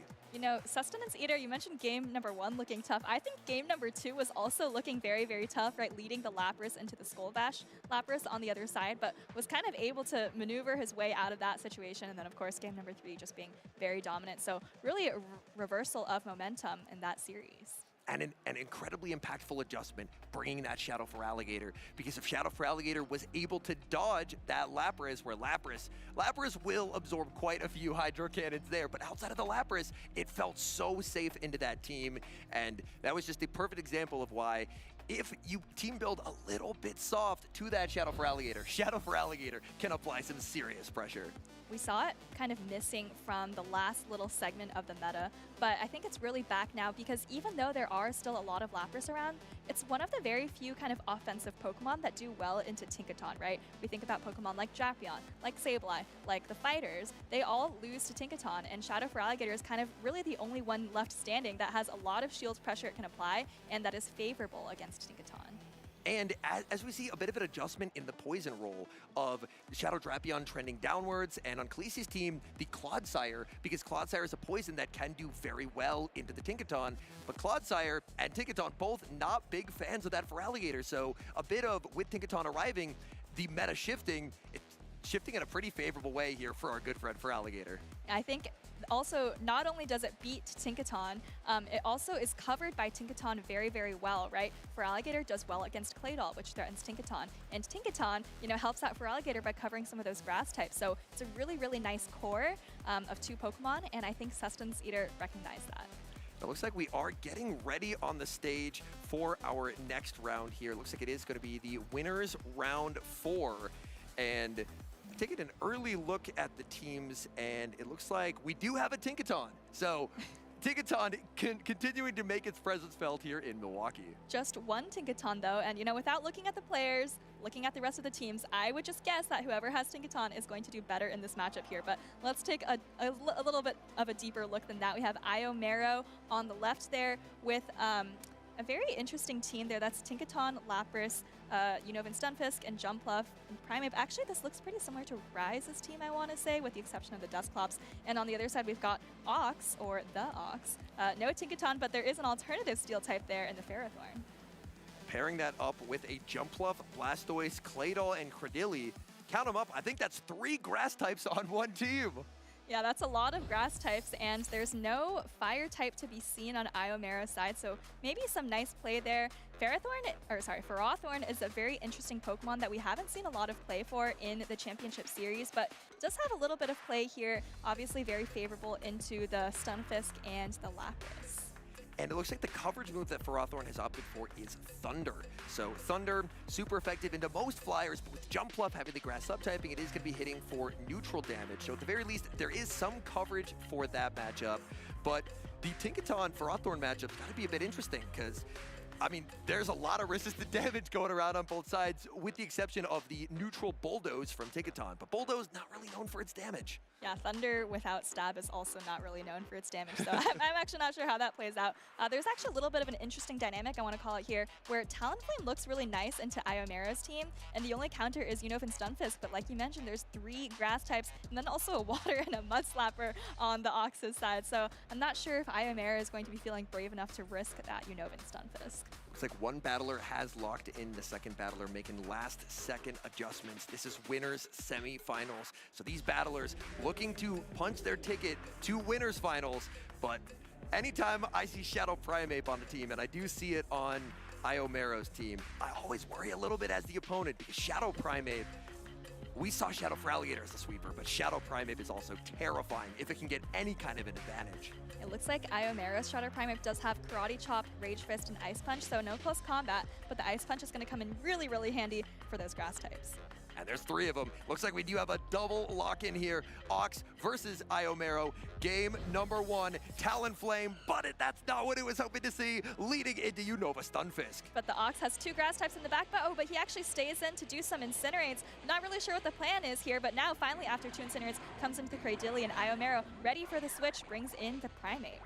Sustenance Eater, you mentioned game number 1 looking tough. I think game number 2 was also looking very, very tough, right? Leading the Lapras into the Skull Bash Lapras on the other side, but was kind of able to maneuver his way out of that situation. And then, of course, game number 3 just being very dominant. So really a reversal of momentum in that series. And an incredibly impactful adjustment, bringing that Shadow Feraligatr, because if Shadow Feraligatr was able to dodge that Lapras, where Lapras will absorb quite a few Hydro Cannons there, but outside of the Lapras, it felt so safe into that team, and that was just a perfect example of why if you team build a little bit soft to that Shadow for Alligator, Shadow for Alligator can apply some serious pressure. We saw it kind of missing from the last little segment of the meta, but I think it's really back now because even though there are still a lot of Lapras around, it's one of the very few kind of offensive Pokemon that do well into Tinkaton, right? We think about Pokemon like Drapion, like Sableye, like the Fighters. They all lose to Tinkaton, and Shadow for Alligator is kind of really the only one left standing that has a lot of shield pressure it can apply and that is favorable against Tinkaton. And as we see a bit of an adjustment in the poison roll of Shadow Drapion trending downwards, and on Khaleesi's team, the Clodsire, because Clodsire is a poison that can do very well into the Tinkaton, but Clodsire and Tinkaton both not big fans of that for Alligator, so a bit of, with Tinkaton arriving, the meta shifting, it's shifting in a pretty favorable way here for our good friend for Alligator. I think also, not only does it beat Tinkaton, it also is covered by Tinkaton very, very well, right? For Alligator does well against Claydol, which threatens Tinkaton. And Tinkaton, you know, helps out for Alligator by covering some of those grass types. So it's a really, really nice core of 2 Pokemon, and I think Sustenance Eater recognized that. It looks like we are getting ready on the stage for our next round here. Looks like it is going to be the winners round 4. And taking an early look at the teams, and it looks like we do have a Tinkaton. So Tinkaton continuing to make its presence felt here in Milwaukee. Just one Tinkaton though, and you know, without looking at the players, looking at the rest of the teams, I would just guess that whoever has Tinkaton is going to do better in this matchup here. But let's take a little bit of a deeper look than that. We have Iomero on the left there with a very interesting team there. That's Tinkaton, Lapras, Unova Stunfisk, and Jumpluff, and Primeape. Actually, this looks pretty similar to Ryze's team, I want to say, with the exception of the Dusclops. And on the other side, we've got Ox, or the Ox. No Tinkaton, but there is an alternative steel type there in the Ferrothorn. Pairing that up with a Jumpluff, Blastoise, Claydol, and Credilli. Count them up. I think that's 3 grass types on one team. Yeah, that's a lot of grass types, and there's no fire type to be seen on Iomero's side, so maybe some nice play there. Ferrothorn is a very interesting Pokemon that we haven't seen a lot of play for in the Championship Series, but does have a little bit of play here, obviously very favorable into the Stunfisk and the Lapras. And it looks like the coverage move that Ferrothorn has opted for is Thunder. So Thunder, super effective into most flyers, but with Jumpluff having the grass subtyping, it is going to be hitting for neutral damage. So at the very least, there is some coverage for that matchup. But the Tinkaton Ferrothorn matchup's got to be a bit interesting because, I mean, there's a lot of resistant damage going around on both sides, with the exception of the neutral Bulldoze from Tinkaton. But Bulldoze not really known for its damage. Yeah, Thunder without Stab is also not really known for its damage, so I'm actually not sure how that plays out. There's actually a little bit of an interesting dynamic I want to call it here, where Talonflame looks really nice into Iomero's team, and the only counter is Unova and Stunfisk, but like you mentioned, there's 3 grass types, and then also a water and a mud slapper on the Ox's side, so I'm not sure if Iomero is going to be feeling brave enough to risk that Unova and Stunfisk. Looks like one battler has locked in the second battler, making last-second adjustments. This is winners semifinals. So these battlers looking to punch their ticket to winners finals. But anytime I see Shadow Primeape on the team, and I do see it on Iomero's team, I always worry a little bit as the opponent, because Shadow Primeape, we saw Shadow for Alligator as a sweeper, but Shadow Primeape is also terrifying if it can get any kind of an advantage. It looks like Iomero's Shadow Primeape does have Karate Chop, Rage Fist, and Ice Punch, so no close combat, but the Ice Punch is going to come in really, really handy for those grass types. And there's 3 of them. Looks like we do have a double lock-in here. Ox versus Iomero. Game number 1, Talonflame, but that's not what it was hoping to see, leading into Unova Stunfisk. But the Ox has 2 grass types in the back, but he actually stays in to do some Incinerates. Not really sure what the plan is here, but now finally after 2 Incinerates comes into the Cradilly, and Iomero, ready for the switch, brings in the Primeape.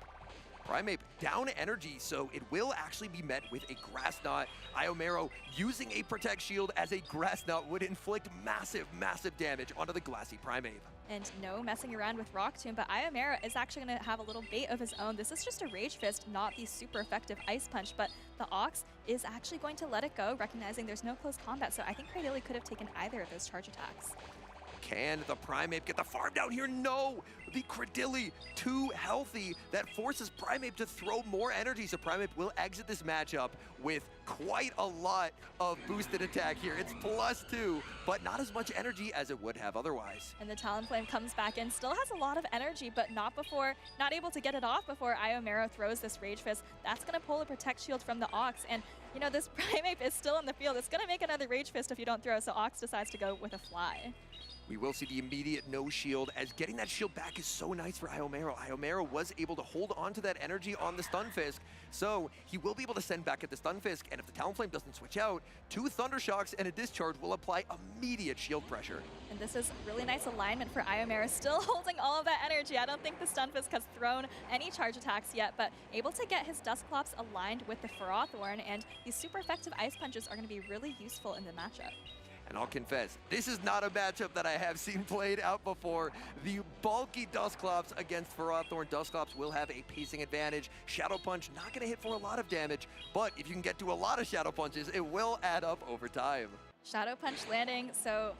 Primeape down energy, so it will actually be met with a Grass Knot. Iomero using a Protect Shield as a Grass Knot would inflict massive, massive damage onto the Glassy Primeape. And no messing around with Rock Tomb, but Iomero is actually going to have a little bait of his own. This is just a Rage Fist, not the super effective Ice Punch, but the Ox is actually going to let it go, recognizing there's no close combat, so I think Cradilly could have taken either of those charge attacks. Can the Primeape get the farm down here? No! The Credilli too healthy. That forces Primeape to throw more energy, so Primeape will exit this matchup with quite a lot of boosted attack here. It's +2, but not as much energy as it would have otherwise. And the Talonflame comes back in, still has a lot of energy, but not able to get it off before Iomero throws this Rage Fist. That's going to pull a Protect Shield from the Ox, and you know, this Primeape is still in the field. It's going to make another Rage Fist if you don't throw, so Ox decides to go with a Fly. We will see the immediate no shield, as getting that shield back is so nice for Iomero. Iomero was able to hold on to that energy on the Stunfisk, so he will be able to send back at the Stunfisk, and if the Talonflame doesn't switch out, 2 Thundershocks and a Discharge will apply immediate shield pressure. And this is really nice alignment for Iomero, still holding all of that energy. I don't think the Stunfisk has thrown any charge attacks yet, but able to get his Dusclops aligned with the Ferrothorn, and these super effective Ice Punches are going to be really useful in the matchup. And I'll confess, this is not a matchup that I have seen played out before. The bulky Dusclops against Ferrothorn. Dusclops will have a pacing advantage. Shadow Punch not going to hit for a lot of damage, but if you can get to a lot of Shadow Punches, it will add up over time. Shadow Punch landing, so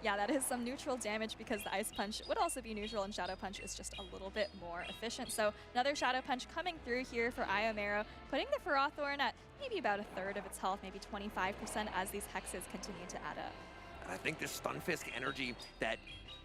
yeah, that is some neutral damage because the Ice Punch would also be neutral and Shadow Punch is just a little bit more efficient. So another Shadow Punch coming through here for Iomero, putting the Ferrothorn at maybe about 1/3 of its health, maybe 25% as these hexes continue to add up. And I think this Stunfisk energy that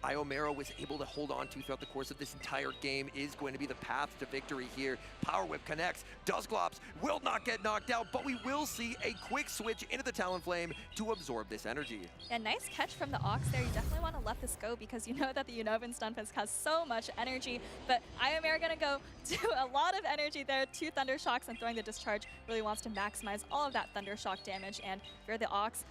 Iomero was able to hold on to throughout the course of this entire game is going to be the path to victory here. Power Whip connects. Dusclops will not get knocked out, but we will see a quick switch into the Talonflame to absorb this energy. And nice catch from the Ox there. You definitely want to let this go because you know that the Unova Stunfisk has so much energy, but Iomero going to go to a lot of energy there. 2 Thunder Shocks and throwing the Discharge, really wants to maximize all of that Thunder Shock damage, and here the Ox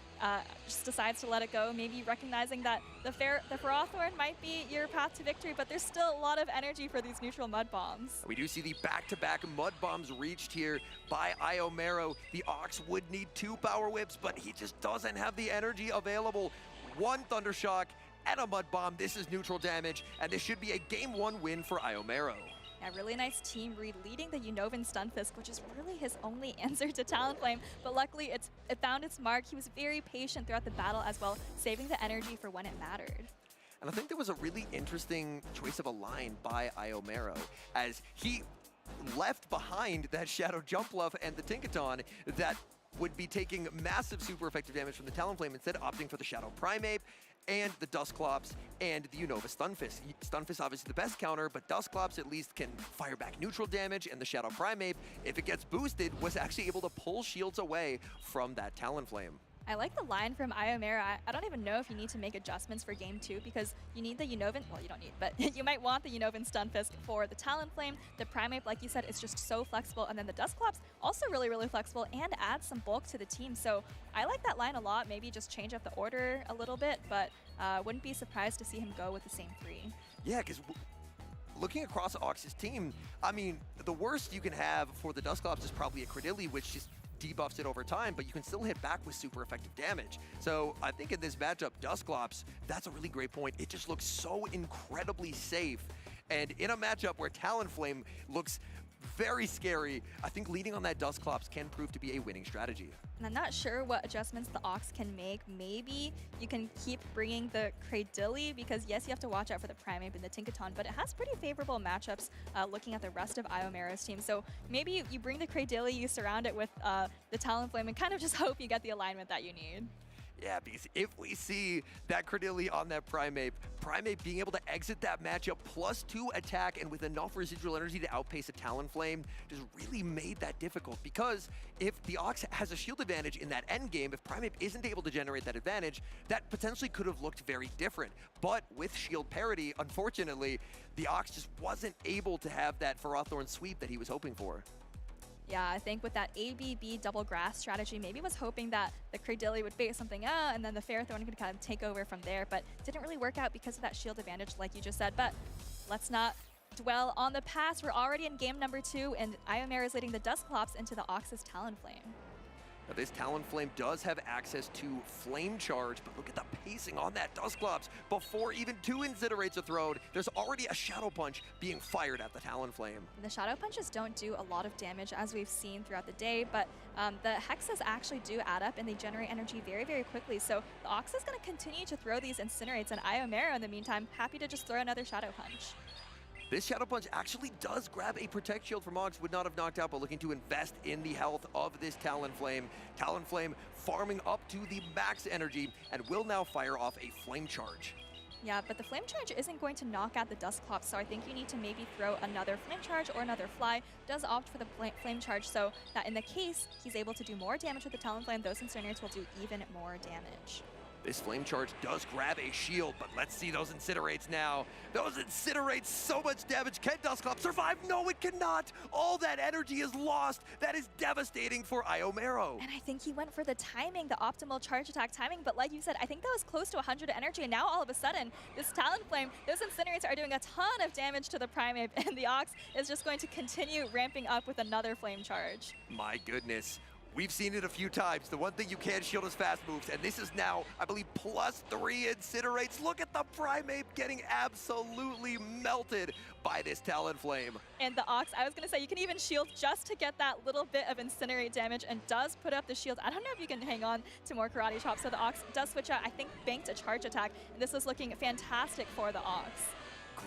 just decides to let it go, maybe recognizing that the Ferrothorn might be your path to victory, but there's still a lot of energy for these neutral Mud Bombs. We do see the back-to-back Mud Bombs reached here by Iomero. The Ox would need 2 Power Whips, but he just doesn't have the energy available. 1 Thunder Shock and a Mud Bomb. This is neutral damage, and this should be a Game 1 win for Iomero. A really nice team read leading the Unovan Stunfisk, which is really his only answer to Talonflame, but luckily it found its mark. He was very patient throughout the battle as well, saving the energy for when it mattered. And I think there was a really interesting choice of a line by Iomero, as he left behind that Shadow Jumpluff and the Tinkaton that would be taking massive super effective damage from the Talonflame, instead opting for the Shadow Primeape and the Dusclops and the Unova Stunfisk. Stunfisk obviously the best counter, but Dusclops at least can fire back neutral damage, and the Shadow Primeape, if it gets boosted, was actually able to pull shields away from that Talonflame. I like the line from Iomero. I don't even know if you need to make adjustments for Game 2 because you need the Unovan, well, you don't need, but you might want the Unovan Stunfisk for the Talonflame. The Primeape, like you said, is just so flexible, and then the Dusclops also really, really flexible and adds some bulk to the team. So I like that line a lot. Maybe just change up the order a little bit, but wouldn't be surprised to see him go with the same 3. Yeah, because looking across Ox's team, I mean, the worst you can have for the Dusclops is probably a Credilli, which just debuffs it over time, but you can still hit back with super effective damage. So I think in this matchup, Dusclops, that's a really great point. It just looks so incredibly safe. And in a matchup where Talonflame looks very scary, I think leading on that Dusclops can prove to be a winning strategy. And I'm not sure what adjustments the Ox can make. Maybe you can keep bringing the Credilli, because yes, you have to watch out for the Primeape and the Tinkaton, but it has pretty favorable matchups looking at the rest of Iomero's team. So maybe you bring the Credilli, you surround it with the Talonflame, and kind of just hope you get the alignment that you need. Yeah, because if we see that Credilli on that Primeape being able to exit that matchup +2 attack and with enough residual energy to outpace a Talonflame just really made that difficult, because if the Ox has a shield advantage in that end game, if Primeape isn't able to generate that advantage, that potentially could have looked very different. But with shield parity, unfortunately, the Ox just wasn't able to have that Ferrothorn sweep that he was hoping for. Yeah, I think with that ABB double grass strategy, maybe was hoping that the Credilli would bait something out and then the Ferrothorn could kind of take over from there, but didn't really work out because of that shield advantage like you just said. But let's not dwell on the past. We're already in game number 2, and Iomero is leading the Dusclops into the Ox's Talonflame. Now this Talonflame does have access to Flame Charge, but look at the pacing on that Dusclops. Before even 2 Incinerates are thrown, there's already a Shadow Punch being fired at the Talonflame. The Shadow Punches don't do a lot of damage, as we've seen throughout the day, but the Hexes actually do add up, and they generate energy very, very quickly. So the Ox is going to continue to throw these Incinerates, and Iomero, in the meantime, happy to just throw another Shadow Punch. This Shadow Punch actually does grab a Protect Shield from Ox, would not have knocked out, but looking to invest in the health of this Talonflame. Talonflame farming up to the max energy and will now fire off a Flame Charge. Yeah, but the Flame Charge isn't going to knock out the Dusclops, so I think you need to maybe throw another Flame Charge or another Fly. Does opt for the Flame Charge, so that in the case he's able to do more damage with the Talonflame, those Incinerators will do even more damage. This Flame Charge does grab a shield, but let's see those Incinerates now. Those Incinerates, so much damage. Can Dusclops survive? No, it cannot. All that energy is lost. That is devastating for Iomero. And I think he went for the timing, the optimal charge attack timing, but like you said, I think that was close to 100 energy, and now all of a sudden, this Talonflame, those Incinerates are doing a ton of damage to the Primeape, and the Ox is just going to continue ramping up with another Flame Charge. My goodness. We've seen it a few times. The one thing you can't shield is fast moves, and this is now, I believe, +3 Incinerates. Look at the Primeape getting absolutely melted by this Talonflame. And the Ox, I was going to say, you can even shield just to get that little bit of Incinerate damage and does put up the shield. I don't know if you can hang on to more Karate Chop, so the Ox does switch out, I think, banked a charge attack, and this is looking fantastic for the Ox.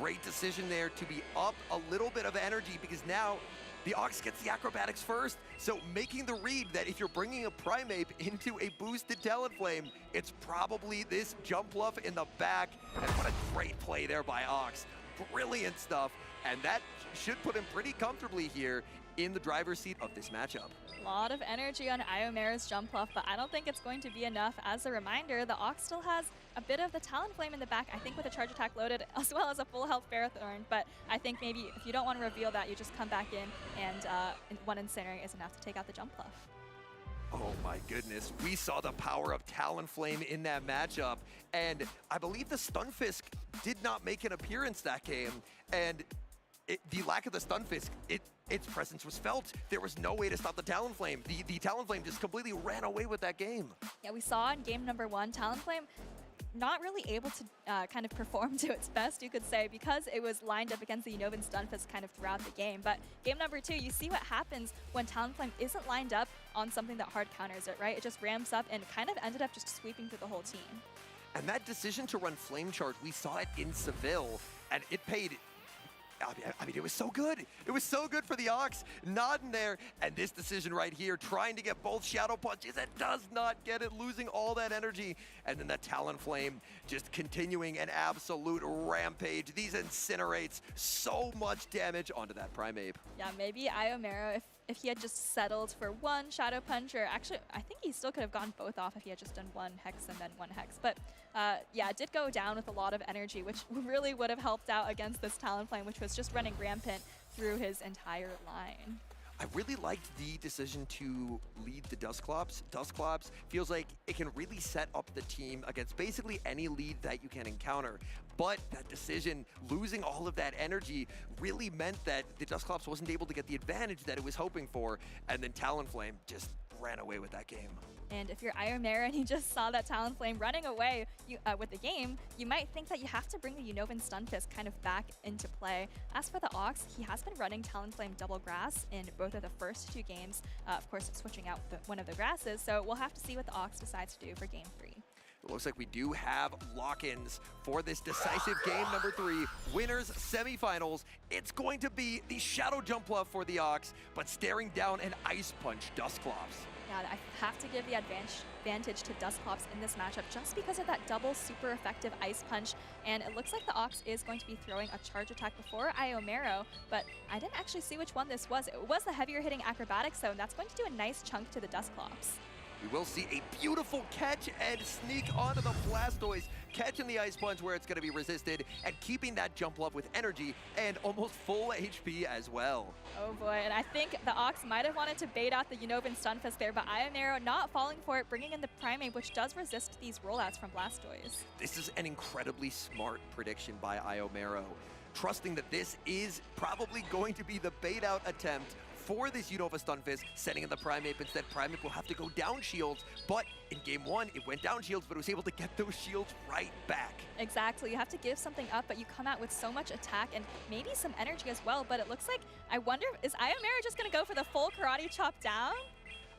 Great decision there to be up a little bit of energy, because now the Ox gets the acrobatics first, so making the read that if you're bringing a Primeape into a boosted Talonflame, it's probably this Jump Bluff in the back. And what a great play there by Ox. Brilliant stuff, and that should put him pretty comfortably here in the driver's seat of this matchup. A lot of energy on Iomero's Jump Bluff, but I don't think it's going to be enough. As a reminder, the Ox still has a bit of the Talonflame in the back, I think with a charge attack loaded, as well as a full health Ferrothorn, but I think maybe if you don't want to reveal that, you just come back in, and one Incinerate is enough to take out the Jump Bluff. Oh my goodness, we saw the power of Talonflame in that matchup, and I believe the Stunfisk did not make an appearance that game, and the lack of the Stunfisk, its presence was felt. There was no way to stop the Talonflame. The Talonflame just completely ran away with that game. Yeah, we saw in game number 1, Talonflame not really able to kind of perform to its best, you could say, because it was lined up against the Unova Stunfisk kind of throughout the game. But game number 2, you see what happens when Talonflame isn't lined up on something that hard counters it, right? It just ramps up and kind of ended up just sweeping through the whole team. And that decision to run Flame Charge, we saw it in Seville, and it paid. I mean, it was so good. It was so good for the Ox, nodding there. And this decision right here, trying to get both Shadow Punches, and does not get it, losing all that energy. And then the Talonflame just continuing an absolute rampage. These Incinerates, so much damage onto that Primeape. Yeah, maybe Iomero, if he had just settled for one Shadow Punch, or actually, I think he still could have gone both off if he had just done one Hex and then one Hex. But yeah, it did go down with a lot of energy, which really would have helped out against this Talonflame, which was just running rampant through his entire line. I really liked the decision to lead the Dusclops. Dusclops feels like it can really set up the team against basically any lead that you can encounter. But that decision, losing all of that energy, really meant that the Dusclops wasn't able to get the advantage that it was hoping for, and then Talonflame just ran away with that game. And if you're Iomero and you just saw that Talonflame running away with the game, you might think that you have to bring the Unovan Stunfisk kind of back into play. As for the Ox, he has been running Talonflame Double Grass in both of the first 2 games, of course switching out one of the grasses, so we'll have to see what the Ox decides to do for game 3. It looks like we do have lock-ins for this decisive game number 3, winners semifinals. It's going to be the Shadow Jump Bluff for the Ox, but staring down an Ice Punch Dusclops. Yeah, I have to give the advantage to Dusclops in this matchup just because of that double super effective Ice Punch. And it looks like the Ox is going to be throwing a charge attack before Iomero, but I didn't actually see which one this was. It was the heavier hitting acrobatics, so that's going to do a nice chunk to the Dusclops. We will see a beautiful catch and sneak onto the Blastoise, catching the Ice Punch where it's going to be resisted, and keeping that Jump Bluff with energy and almost full HP as well. Oh boy, and I think the Ox might have wanted to bait out the Unovan Stunfisk there, but Iomero not falling for it, bringing in the Primeape, which does resist these rollouts from Blastoise. This is an incredibly smart prediction by Iomero, trusting that this is probably going to be the bait out attempt for this Unova Stunfisk, setting in the Primeape. Instead, Primeape will have to go down shields, but in game 1, it went down shields, but it was able to get those shields right back. Exactly, you have to give something up, but you come out with so much attack and maybe some energy as well, but it looks like, I wonder, is Iomera just gonna go for the full karate chop down?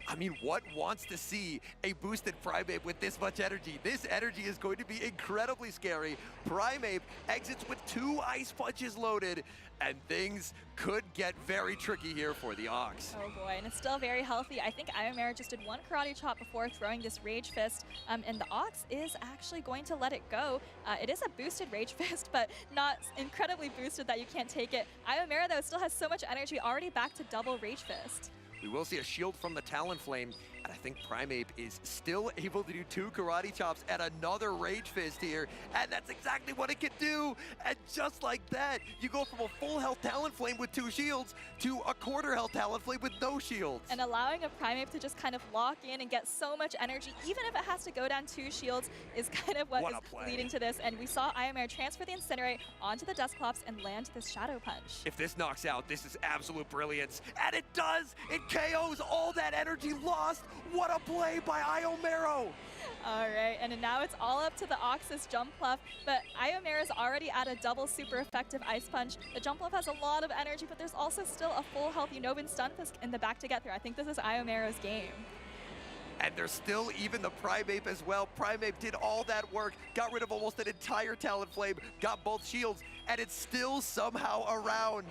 I mean, what wants to see a boosted Primeape with this much energy? This energy is going to be incredibly scary. Primeape exits with 2 Ice Punches loaded, and things could get very tricky here for the Ox. Oh boy, and it's still very healthy. I think Iomera just did 1 karate chop before throwing this Rage Fist, and the Ox is actually going to let it go. It is a boosted Rage Fist, but not incredibly boosted that you can't take it. Iomera, though, still has so much energy, already back to double Rage Fist. We will see a shield from the Talonflame, and I think Primeape is still able to do 2 karate chops and another Rage Fist here, and that's exactly what it can do. And just like that, you go from a full health Talonflame with 2 shields to a quarter health Talonflame with no shields. And allowing a Primeape to just kind of lock in and get so much energy, even if it has to go down 2 shields, is kind of what is leading to this. And we saw Iomera transfer the Incinerate onto the Dusclops and land this Shadow Punch. If this knocks out, this is absolute brilliance. And it does! It KOs all that energy lost! What a play by Iomera! All right, and now it's all up to the Ox's Jump Bluff, but Iomera's already at a double super effective Ice Punch. The Jump Bluff has a lot of energy, but there's also still a full health Unovan Stunfisk in the back to get through. I think this is Iomera's game. And there's still even the Primeape as well. Primeape did all that work, got rid of almost an entire Talonflame, got both shields, and it's still somehow around.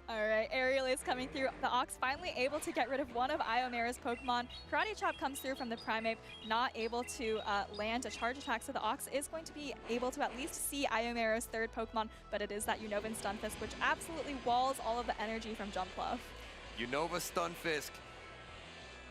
All right, Aerial is coming through. The Ox finally able to get rid of one of Iomera's Pokemon. Karate Chop comes through from the Primeape, not able to land a charge attack, so the Ox is going to be able to at least see Iomera's 3rd Pokemon, but it is that Unovan Stunfisk, which absolutely walls all of the energy from Jump Bluff. Unova Stunfisk.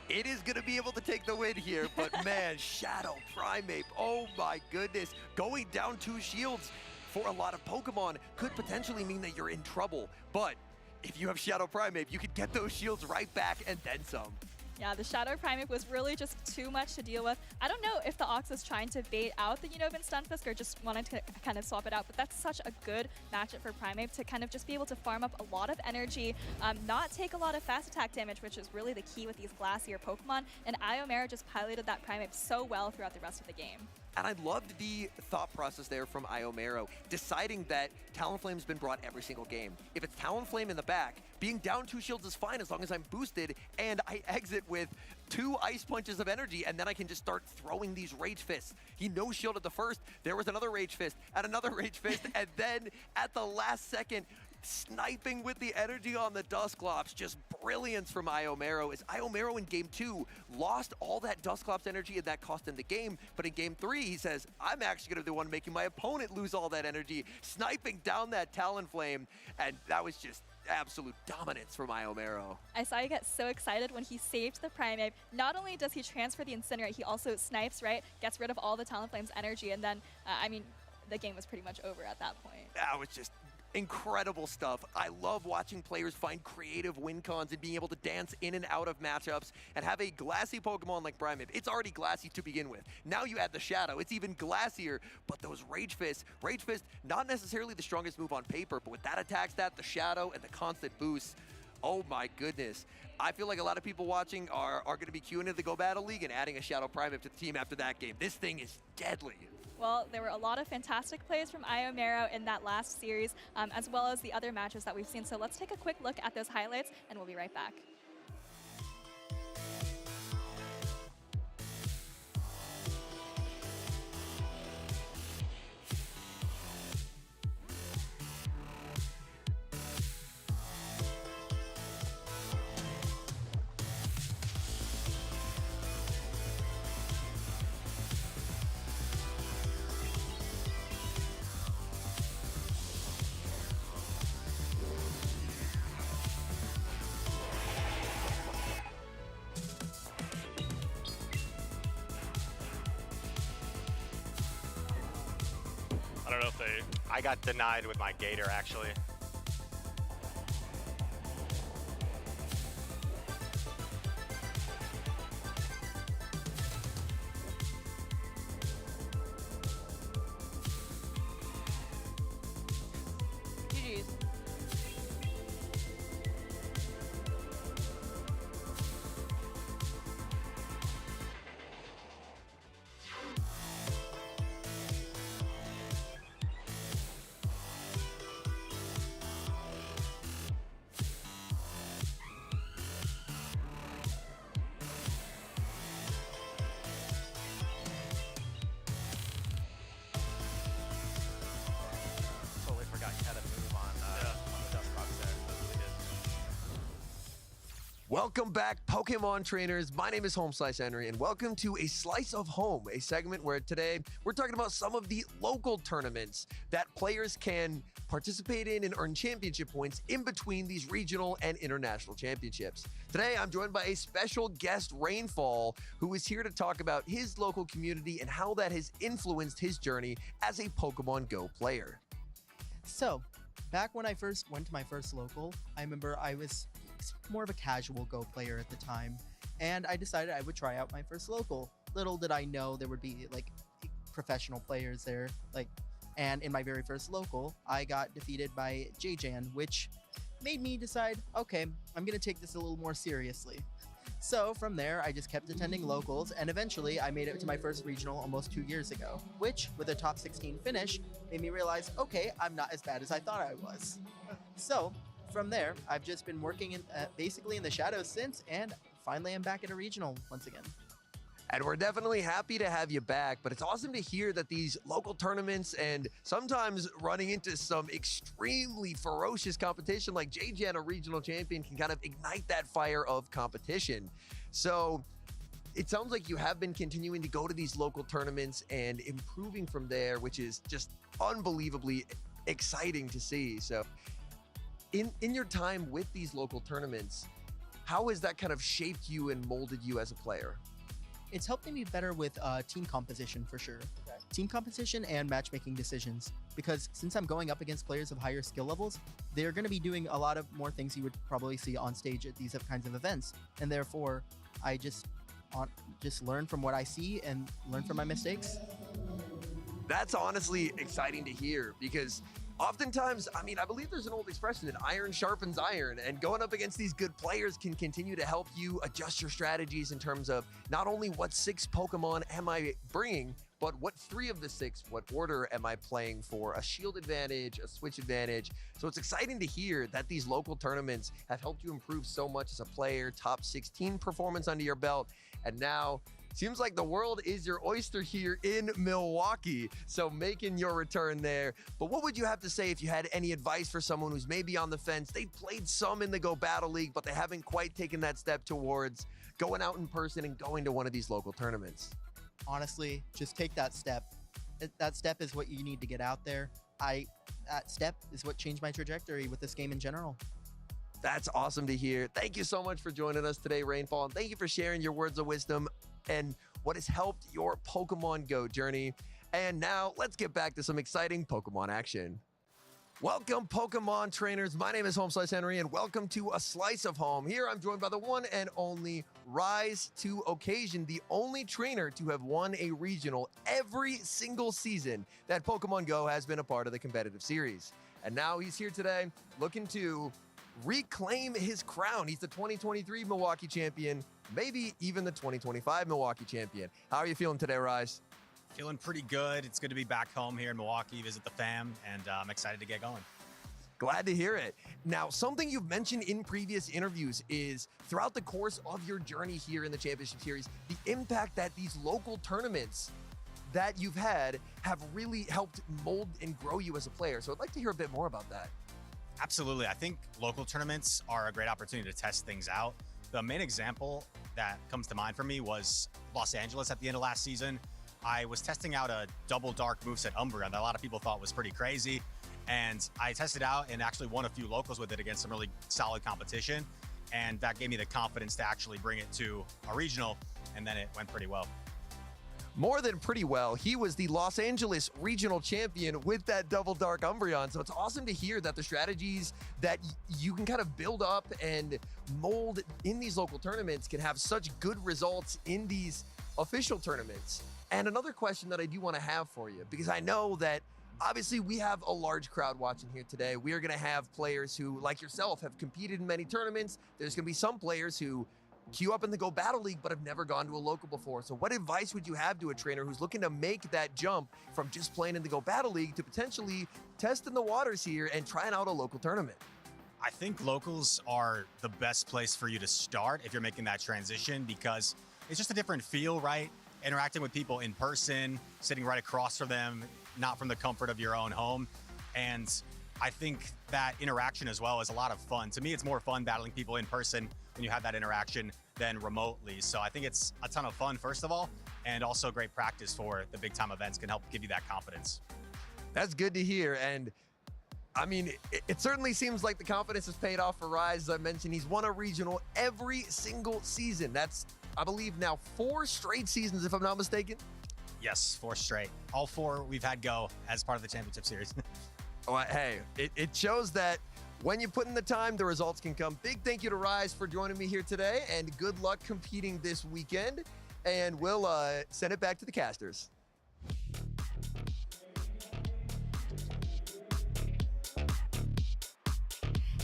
It is going to be able to take the win here, but man, Shadow Primeape, oh my goodness. Going down 2 shields for a lot of Pokemon could potentially mean that you're in trouble. But if you have Shadow Primeape, you could get those shields right back and then some. Yeah, the Shadow Primeape was really just too much to deal with. I don't know if the Ox is trying to bait out the Unovan Stunfisk or just wanted to kind of swap it out, but that's such a good matchup for Primeape to kind of just be able to farm up a lot of energy, not take a lot of fast attack damage, which is really the key with these Glacier Pokemon, and Iomera just piloted that Primeape so well throughout the rest of the game. And I loved the thought process there from Iomera, deciding that Talonflame's been brought every single game. If it's Talonflame in the back, being down 2 shields is fine as long as I'm boosted and I exit with 2 Ice Punches of energy, and then I can just start throwing these Rage Fists. He no-shielded the first, there was another Rage Fist, and another Rage Fist, and then at the last second, sniping with the energy on the Dusclops. Just brilliance from Iomera. As Iomera in game 2 lost all that Dusclops energy and that cost him the game, but in game 3 he says, I'm actually going to be the one making my opponent lose all that energy, sniping down that Talonflame, and that was just absolute dominance from Iomera. I saw you get so excited when he saved the Primeape. Not only does he transfer the Incinerate, he also snipes, right? Gets rid of all the Talonflame's energy, and then, I mean, the game was pretty much over at that point. That was just incredible stuff. I love watching players find creative win cons and being able to dance in and out of matchups and have a glassy Pokemon like Primeape. It's already glassy to begin with. Now you add the Shadow, it's even glassier, but those Rage Fist, not necessarily the strongest move on paper, but with that attack stat, the Shadow, and the constant boost, oh my goodness. I feel like a lot of people watching are going to be queuing into the Go Battle League and adding a Shadow Primeape to the team after that game. This thing is deadly. Well, there were a lot of fantastic plays from Iomera in that last series, as well as the other matches that we've seen. So let's take a quick look at those highlights, and we'll be right back. I don't know if they... I got denied with my Gator, actually. GG's. Welcome back, Pokemon trainers. My name is HomesliceHenry, and welcome to A Slice of Home, a segment where today we're talking about some of the local tournaments that players can participate in and earn championship points in between these regional and international championships. Today, I'm joined by a special guest, Rainfall, who is here to talk about his local community and how that has influenced his journey as a Pokemon Go player. So, back when I first went to my first local, I remember I was more of a casual Go player at the time, and I decided I would try out my first local. Little did I know there would be like professional players there, and in my very first local, I got defeated by JJan, which made me decide, okay, I'm gonna take this a little more seriously. So from there, I just kept attending locals, and eventually I made it to my first regional almost 2 years ago, which, with a top 16 finish, made me realize, okay, I'm not as bad as I thought I was. So from there, I've just been working basically in the shadows since, and finally I'm back at a regional once again. And we're definitely happy to have you back, but it's awesome to hear that these local tournaments and sometimes running into some extremely ferocious competition like JJan, a regional champion, can kind of ignite that fire of competition. So it sounds like you have been continuing to go to these local tournaments and improving from there, which is just unbelievably exciting to see. So in your time with these local tournaments, how has that kind of shaped you and molded you as a player? It's helped me be better with team composition for sure. Okay. Team composition and matchmaking decisions. Because since I'm going up against players of higher skill levels, they're going to be doing a lot of more things you would probably see on stage at these kinds of events. And therefore, I just learn from what I see and learn from my mistakes. That's honestly exciting to hear, because oftentimes, I believe there's an old expression that iron sharpens iron, and going up against these good players can continue to help you adjust your strategies in terms of not only what 6 Pokemon am I bringing, but what 3 of the 6, what order am I playing for a shield advantage, a switch advantage. So it's exciting to hear that these local tournaments have helped you improve so much as a player, top 16 performance under your belt, and now seems like the world is your oyster here in Milwaukee, so making your return there. But what would you have to say if you had any advice for someone who's maybe on the fence? They've played some in the Go Battle League, but they haven't quite taken that step towards going out in person and going to one of these local tournaments. Honestly, just take that step. That step is what you need to get out there. That step is what changed my trajectory with this game in general. That's awesome to hear. Thank you so much for joining us today, Rainfall, and thank you for sharing your words of wisdom and what has helped your Pokemon Go journey. And now let's get back to some exciting Pokemon action. Welcome, Pokemon trainers. My name is HomesliceHenry, and welcome to A Slice of Home. Here I'm joined by the one and only Rise to Occasion, the only trainer to have won a regional every single season that Pokemon Go has been a part of the competitive series. And now he's here today looking to reclaim his crown. He's the 2023 Milwaukee champion, maybe even the 2025 Milwaukee champion. How are you feeling today, Rise? Feeling pretty good. It's good to be back home here in Milwaukee, visit the fam, and I'm excited to get going. Glad to hear it. Now, something you've mentioned in previous interviews is throughout the course of your journey here in the championship series, the impact that these local tournaments that you've had have really helped mold and grow you as a player. So I'd like to hear a bit more about that. Absolutely. I think local tournaments are a great opportunity to test things out. The main example that comes to mind for me was Los Angeles at the end of last season. I was testing out a double dark moveset Umbreon that a lot of people thought was pretty crazy. And I tested out and actually won a few locals with it against some really solid competition. And that gave me the confidence to actually bring it to a regional. And then it went pretty well. More than pretty well. He was the Los Angeles regional champion with that double dark Umbreon. So it's awesome to hear that the strategies that you can kind of build up and mold in these local tournaments can have such good results in these official tournaments. And another question that I do want to have for you, because I know that obviously we have a large crowd watching here today. We are going to have players who, like yourself, have competed in many tournaments. There's going to be some players who queue up in the Go Battle League but have never gone to a local before. So what advice would you have to a trainer who's looking to make that jump from just playing in the Go Battle League to potentially testing the waters here and trying out a local tournament? I think locals are the best place for you to start if you're making that transition, because it's just a different feel, right? Interacting with people in person, sitting right across from them, not from the comfort of your own home. And I think that interaction as well is a lot of fun. To me, it's more fun battling people in person when you have that interaction than remotely. So I think it's a ton of fun, first of all, and also great practice for the big time events can help give you that confidence. That's good to hear. And I mean, it certainly seems like the confidence has paid off for Rise. As I mentioned, he's won a regional every single season. That's, I believe, now 4 straight seasons, if I'm not mistaken. Yes, 4 straight. All 4 we've had go as part of the championship series. Well, hey, it shows that when you put in the time, the results can come. Big thank you to Rise for joining me here today, and good luck competing this weekend. And we'll send it back to the casters.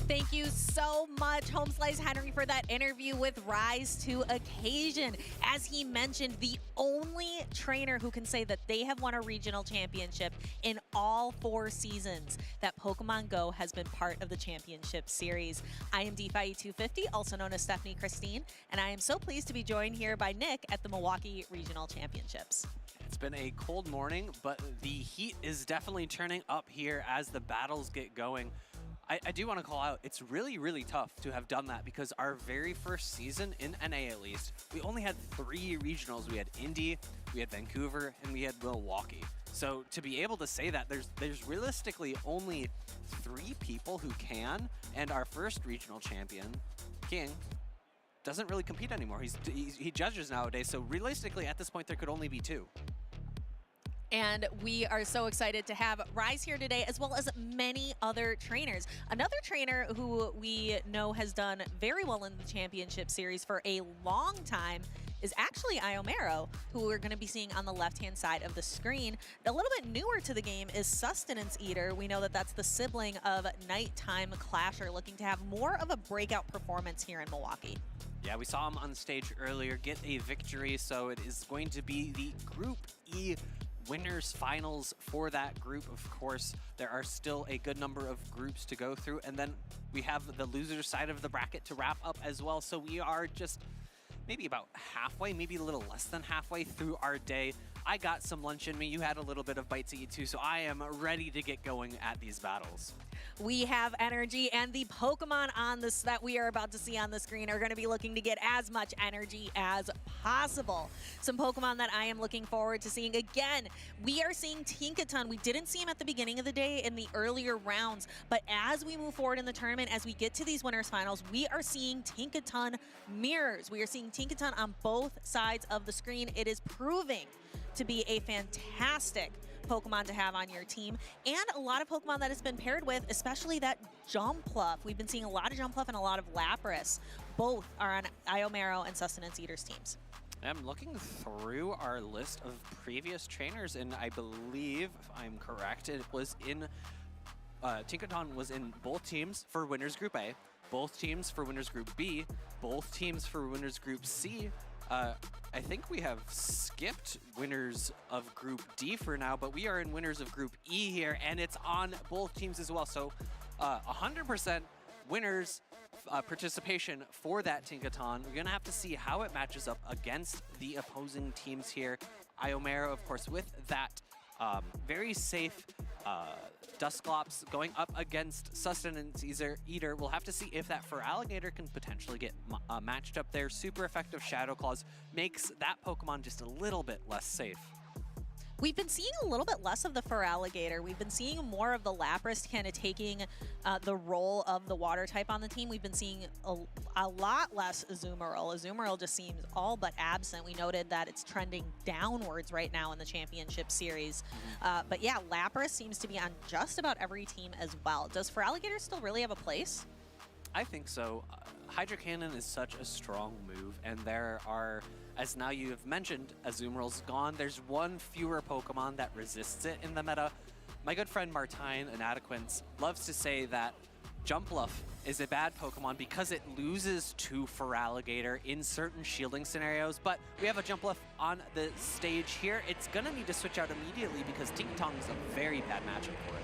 Thank you so much, Homeslice Henry, for that interview with Rise to Occasion. As he mentioned, the only trainer who can say that they have won a regional championship in all 4 seasons that Pokemon Go has been part of the championship series. I am DeFi250, also known as Stephanie Christine, and I am so pleased to be joined here by Nick at the Milwaukee Regional Championships. It's been a cold morning, but the heat is definitely turning up here as the battles get going. I do want to call out, it's really, really tough to have done that because our very first season, in NA at least, we only had 3 regionals. We had Indy, we had Vancouver, and we had Milwaukee. So to be able to say that, there's realistically only 3 people who can, and our first regional champion, King, doesn't really compete anymore. He judges nowadays, so realistically at this point there could only be 2. And we are so excited to have Rise here today, as well as many other trainers. Another trainer who we know has done very well in the championship series for a long time is actually Iomero, who we're going to be seeing on the left-hand side of the screen. A little bit newer to the game is Sustenance Eater. We know that that's the sibling of Nighttime Clasher, looking to have more of a breakout performance here in Milwaukee. Yeah, we saw him on stage earlier get a victory, so it is going to be the Group E winners finals for that group. Of course, there are still a good number of groups to go through, and then we have the loser side of the bracket to wrap up as well. So we are just maybe about halfway, maybe a little less than halfway through our day. I got some lunch in me. You had a little bit of bite to eat too, so I am ready to get going at these battles. We have energy, and the Pokemon on this that we are about to see on the screen are going to be looking to get as much energy as possible. Some Pokemon that I am looking forward to seeing. Again, we are seeing Tinkaton. We didn't see him at the beginning of the day in the earlier rounds, but as we move forward in the tournament, as we get to these winners finals, we are seeing Tinkaton mirrors. We are seeing Tinkaton on both sides of the screen. It is proving to be a fantastic Pokemon to have on your team, and a lot of Pokemon that has been paired with, especially that Jumpluff. We've been seeing a lot of Jumpluff and a lot of Lapras. Both are on Iomero and Sustenance Eater's teams. I'm looking through our list of previous trainers, and I believe, if I'm correct, it was in Tinkaton was in both teams for Winners Group A, both teams for Winners Group B, both teams for Winners Group C. I think we have skipped winners of Group D for now, but we are in winners of Group E here, and it's on both teams as well. So 100% winners participation for that Tinkaton. We're going to have to see how it matches up against the opposing teams here. Iomero, of course, with that very safe Dusclops going up against Sustenance Eater. We'll have to see if that Feraligatr can potentially get matched up there. Super effective Shadow Claws makes that Pokemon just a little bit less safe. We've been seeing a little bit less of the Feraligatr. We've been seeing more of the Lapras kind of taking the role of the water type on the team. We've been seeing a lot less Azumarill. Azumarill just seems all but absent. We noted that it's trending downwards right now in the championship series. But yeah, Lapras seems to be on just about every team as well. Does Feraligatr still really have a place? I think so. Hydro Cannon is such a strong move, and there are, as now you have mentioned, Azumarill's gone. There's one fewer Pokemon that resists it in the meta. My good friend Martine Inadequence loves to say that Jumpluff is a bad Pokemon because it loses to Feraligatr in certain shielding scenarios, but we have a Jumpluff on the stage here. It's gonna need to switch out immediately because Tinkaton is a very bad matchup for it.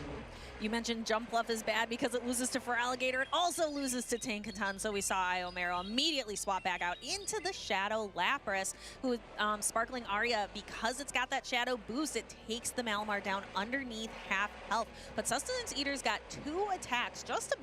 You mentioned Jump Bluff is bad because it loses to Feraligatr. It also loses to Tinkaton, so we saw Iomero immediately swap back out into the Shadow Lapras, who Sparkling Aria, because it's got that Shadow boost, it takes the Malamar down underneath half health. But Sustenance Eater's got 2 attacks, just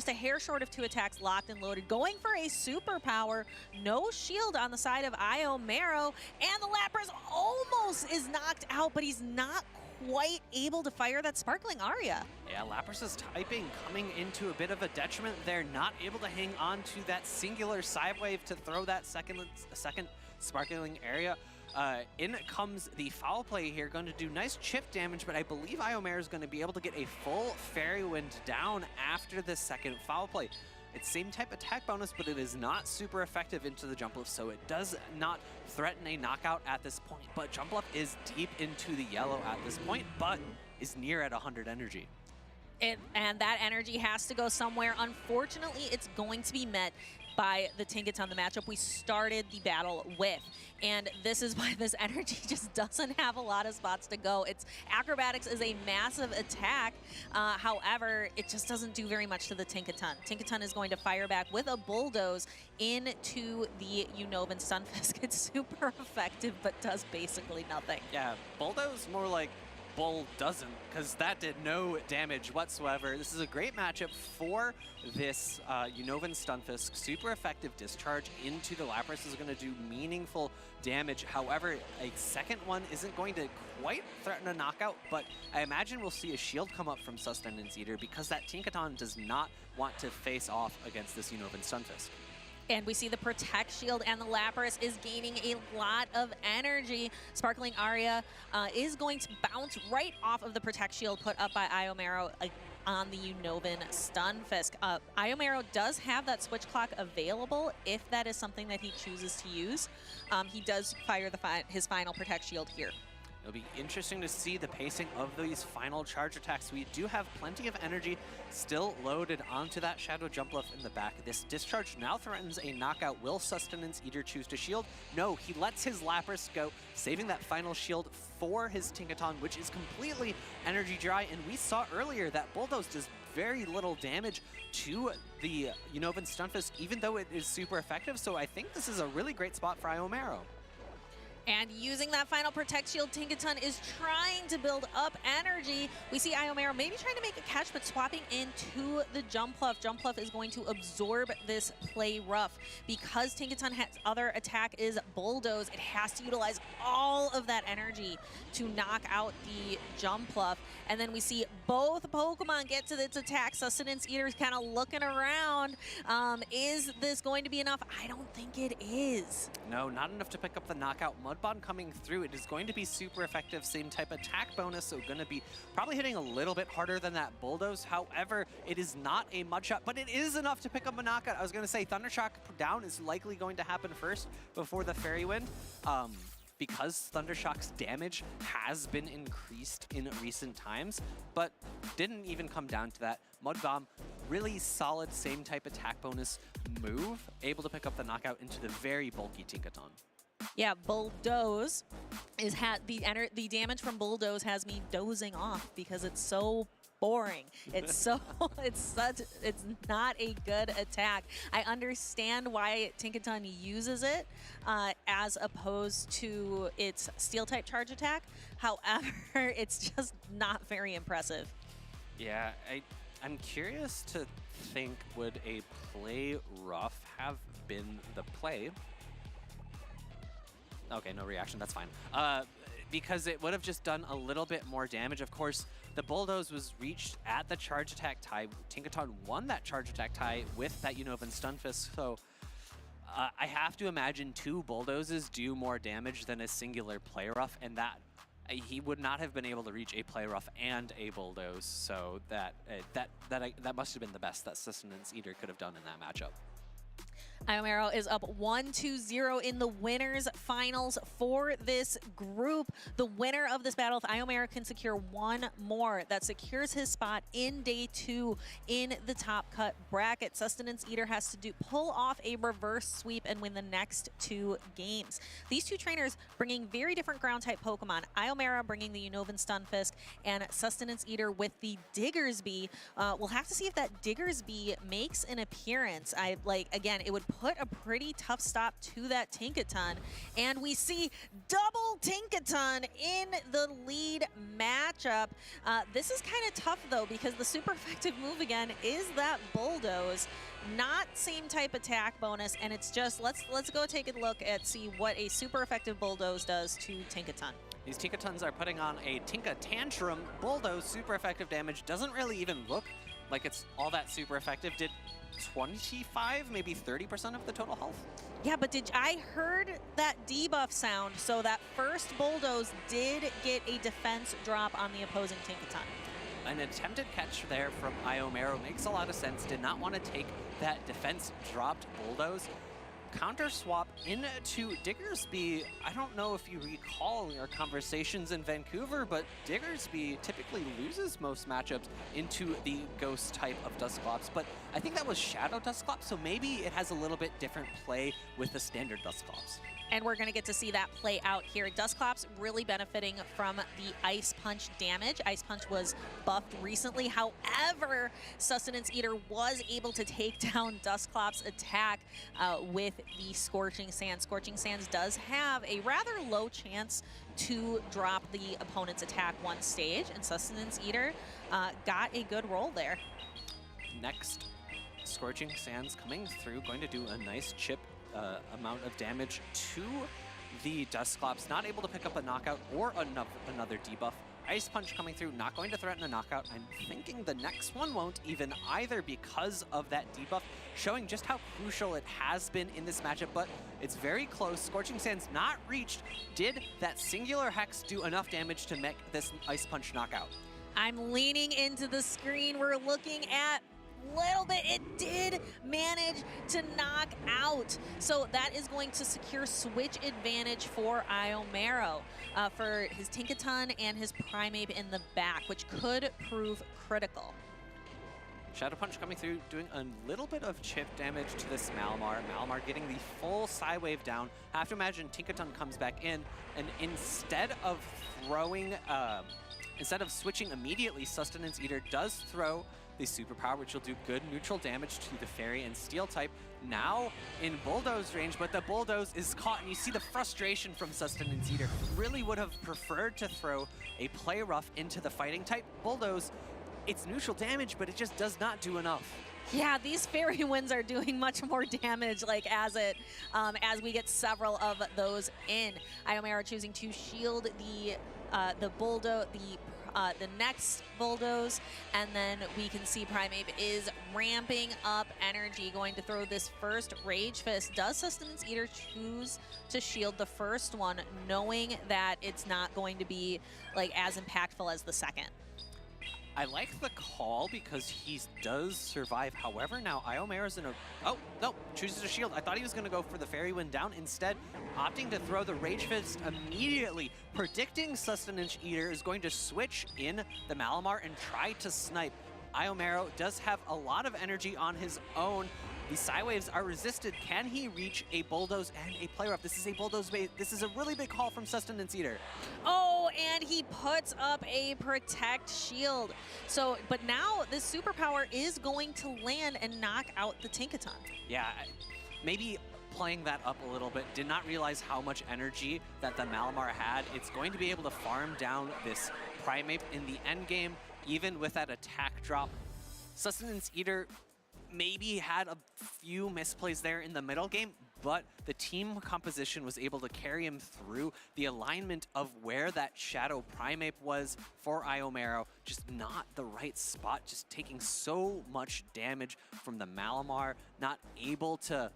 a hair short of 2 attacks locked and loaded, going for a superpower. No shield on the side of Iomero, and the Lapras almost is knocked out, but he's not quite able to fire that Sparkling Aria. Yeah, Lapras' typing coming into a bit of a detriment there, not able to hang on to that singular side wave to throw that second Sparkling Aria. In comes the foul play here, going to do nice chip damage, but I believe Iomero is going to be able to get a full Fairy Wind down after the second foul play. It's same type attack bonus, but it is not super effective into the Jump Bluff, so it does not threaten a knockout at this point. But Jump Bluff is deep into the yellow at this point, but is near at 100 energy. And that energy has to go somewhere. Unfortunately, it's going to be met by the Tinkaton, the matchup we started the battle with. And this is why this energy just doesn't have a lot of spots to go. Its Acrobatics is a massive attack. However, it just doesn't do very much to the Tinkaton. Tinkaton is going to fire back with a Bulldoze into the Unova Stunfisk. It's super effective, but does basically nothing. Yeah, Bulldoze more like Bull doesn't, because that did no damage whatsoever. This is a great matchup for this Unova Stunfisk. Super effective discharge into the Lapras is going to do meaningful damage. However, a second one isn't going to quite threaten a knockout, but I imagine we'll see a shield come up from Sustenance Eater because that Tinkaton does not want to face off against this Unova Stunfisk. And we see the Protect Shield, and the Lapras is gaining a lot of energy. Sparkling Aria is going to bounce right off of the Protect Shield put up by Iomero on the Unovan Stunfisk. Iomero does have that Switch Clock available if that is something that he chooses to use. He does fire his final Protect Shield here. It'll be interesting to see the pacing of these final charge attacks. We do have plenty of energy still loaded onto that Shadow Jump Bluff in the back. This discharge now threatens a knockout. Will Sustenance Eater choose to shield? No, he lets his Lapras go, saving that final shield for his Tinkaton, which is completely energy dry. And we saw earlier that Bulldoze does very little damage to the Unova Stunfisk, even though it is super effective. So I think this is a really great spot for Iomero. And using that final Protect Shield, Tinkaton is trying to build up energy. We see Iomero maybe trying to make a catch, but swapping into the Jump Bluff. Jump Bluff is going to absorb this play rough. Because Tinkaton's other attack is Bulldoze, it has to utilize all of that energy to knock out the Jump Bluff. And then we see both Pokemon get to its attack. Sustenance Eater's kind of looking around. Is this going to be enough? I don't think it is. No, not enough to pick up the knockout. Mudbond coming through, it is going to be super effective, same type attack bonus, so going to be probably hitting a little bit harder than that Bulldoze. However, it is not a mud shot, but it is enough to pick up a knockout. I was going to say Thundershock down is likely going to happen first before the Fairy Wind. Because Thundershock's damage has been increased in recent times, but didn't even come down to that. Mud Bomb, really solid same type attack bonus move, able to pick up the knockout into the very bulky Tinkaton. Yeah, Bulldoze is the damage from Bulldoze has me dozing off because it's so boring. It's it's not a good attack. I understand why Tinkaton uses it as opposed to its steel type charge attack. However, it's just not very impressive. Yeah, I'm curious to think, would a play rough have been the play? Okay, no reaction, that's fine. Because it would have just done a little bit more damage. Of course, the Bulldoze was reached at the charge attack tie. Tinkaton won that charge attack tie with that Unova Stunfisk, so I have to imagine 2 Bulldozes do more damage than a singular play rough, and that he would not have been able to reach a play rough and a Bulldoze, so that must have been the best that Sustenance Eater could have done in that matchup. Iomero is up 1-0 in the winners finals for this group. The winner of this battle, if Iomero can secure one more, that secures his spot in day 2 in the top cut bracket. Sustenance Eater has to pull off a reverse sweep and win the next 2 games. These two trainers bringing very different ground type Pokemon. Iomero bringing the Unnovan Stunfisk and Sustenance Eater with the Diggersby. We'll have to see if that Diggersby makes an appearance. Again, it would put a pretty tough stop to that Tinkaton. And we see double Tinkaton in the lead matchup. This is kind of tough though, because the super effective move again is that Bulldoze. Not same type attack bonus, and it's just, let's go take a look at see what a super effective Bulldoze does to Tinkaton. These Tinkatons are putting on a Tinka Tantrum. Bulldoze super effective damage doesn't really even look like it's all that super effective. Did 25, maybe 30% of the total health? Yeah, but I heard that debuff sound, so that first Bulldoze did get a defense drop on the opposing Tinkaton. An attempted catch there from Iomero makes a lot of sense. Did not want to take that defense dropped Bulldoze. Counter swap into Diggersby. I don't know if you recall our conversations in Vancouver, but Diggersby typically loses most matchups into the ghost type of Dusclops, but I think that was Shadow Dusclops, so maybe it has a little bit different play with the standard Dusclops. And we're going to get to see that play out here. Dusclops really benefiting from the Ice Punch damage. Ice Punch was buffed recently. However, Sustenance Eater was able to take down Dusclops' attack with the Scorching Sands. Scorching Sands does have a rather low chance to drop the opponent's attack one stage, and Sustenance Eater got a good roll there. Next, Scorching Sands coming through, going to do a nice chip amount of damage to the Dusclops, not able to pick up a knockout or another debuff. Ice Punch coming through, not going to threaten a knockout. I'm thinking the next one won't even either because of that debuff, showing just how crucial it has been in this matchup, but it's very close. Scorching Sands not reached. Did that singular Hex do enough damage to make this Ice Punch knockout? I'm leaning into the screen. We're looking at little bit. It did manage to knock out. So that is going to secure switch advantage for Iomero for his Tinkaton and his Primeape in the back, which could prove critical. Shadow Punch coming through, doing a little bit of chip damage to this Malamar. Malamar getting the full Psywave down. Have to imagine Tinkaton comes back in, and instead of switching immediately, Sustenance Eater does throw the superpower, which will do good neutral damage to the Fairy and Steel type. Now in Bulldoze range, but the Bulldoze is caught, and you see the frustration from Sustenance Eater. Really would have preferred to throw a Play Rough into the Fighting type. Bulldoze, it's neutral damage, but it just does not do enough. Yeah, these Fairy Winds are doing much more damage, as we get several of those in. Iomero choosing to shield the Bulldoze, the next Bulldoze, and then we can see Primeape is ramping up energy, going to throw this first Rage Fist. Does Sustenance Eater choose to shield the first one, knowing that it's not going to be as impactful as the second? I like the call because he does survive. However, now Iomero's in a... Oh, no, chooses to shield. I thought he was going to go for the Fairy Wind down. Instead, opting to throw the Rage Fist immediately, predicting Sustenance Eater is going to switch in the Malamar and try to snipe. Iomero does have a lot of energy on his own. The Psywaves are resisted. Can he reach a Bulldoze and a Play Rough? This is a Bulldoze base. This is a really big call from Sustenance Eater. Oh, and he puts up a Protect Shield. So, but now this superpower is going to land and knock out the Tinkaton. Yeah, maybe playing that up a little bit. Did not realize how much energy that the Malamar had. It's going to be able to farm down this Primeape in the end game, even with that attack drop. Sustenance Eater maybe had a few misplays there in the middle game, but the team composition was able to carry him through. The alignment of where that Shadow Primeape was for Iomero, just not the right spot, just taking so much damage from the Malamar, not able to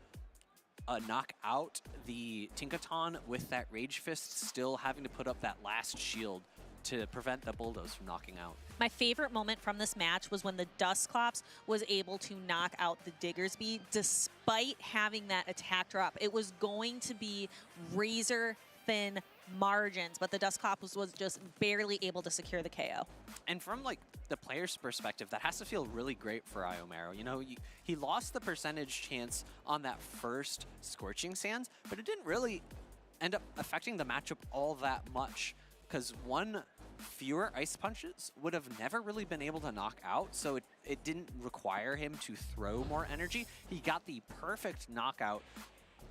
knock out the Tinkaton with that Rage Fist, still having to put up that last shield. to prevent the Bulldoze from knocking out. My favorite moment from this match was when the Dusclops was able to knock out the Diggersby despite having that attack drop. It was going to be razor thin margins, but the Dusclops was just barely able to secure the KO. And from like the player's perspective, that has to feel really great for Iomero. You know, he lost the percentage chance on that first Scorching Sands, but it didn't really end up affecting the matchup all that much, because one fewer Ice Punches would have never really been able to knock out, so it didn't require him to throw more energy. He got the perfect knockout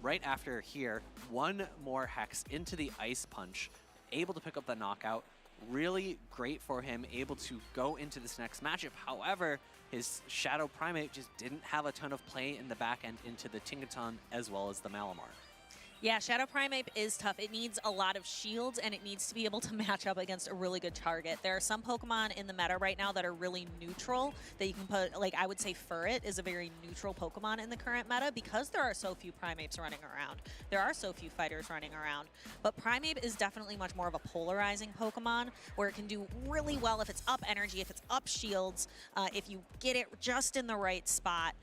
right after here, one more Hex into the Ice Punch, able to pick up the knockout. Really great for him, able to go into this next matchup. However, his Shadow Primate just didn't have a ton of play in the back end into the Tinkaton as well as the Malamar. Yeah, Shadow Primate is tough. It needs a lot of shields, and it needs to be able to match up against a really good target. There are some Pokemon in the meta right now that are really neutral that you can put, like I would say Furret is a very neutral Pokemon in the current meta because there are so few Primates running around. There are so few fighters running around. But Primate is definitely much more of a polarizing Pokemon where it can do really well if it's up energy, if it's up shields, if you get it just in the right spot.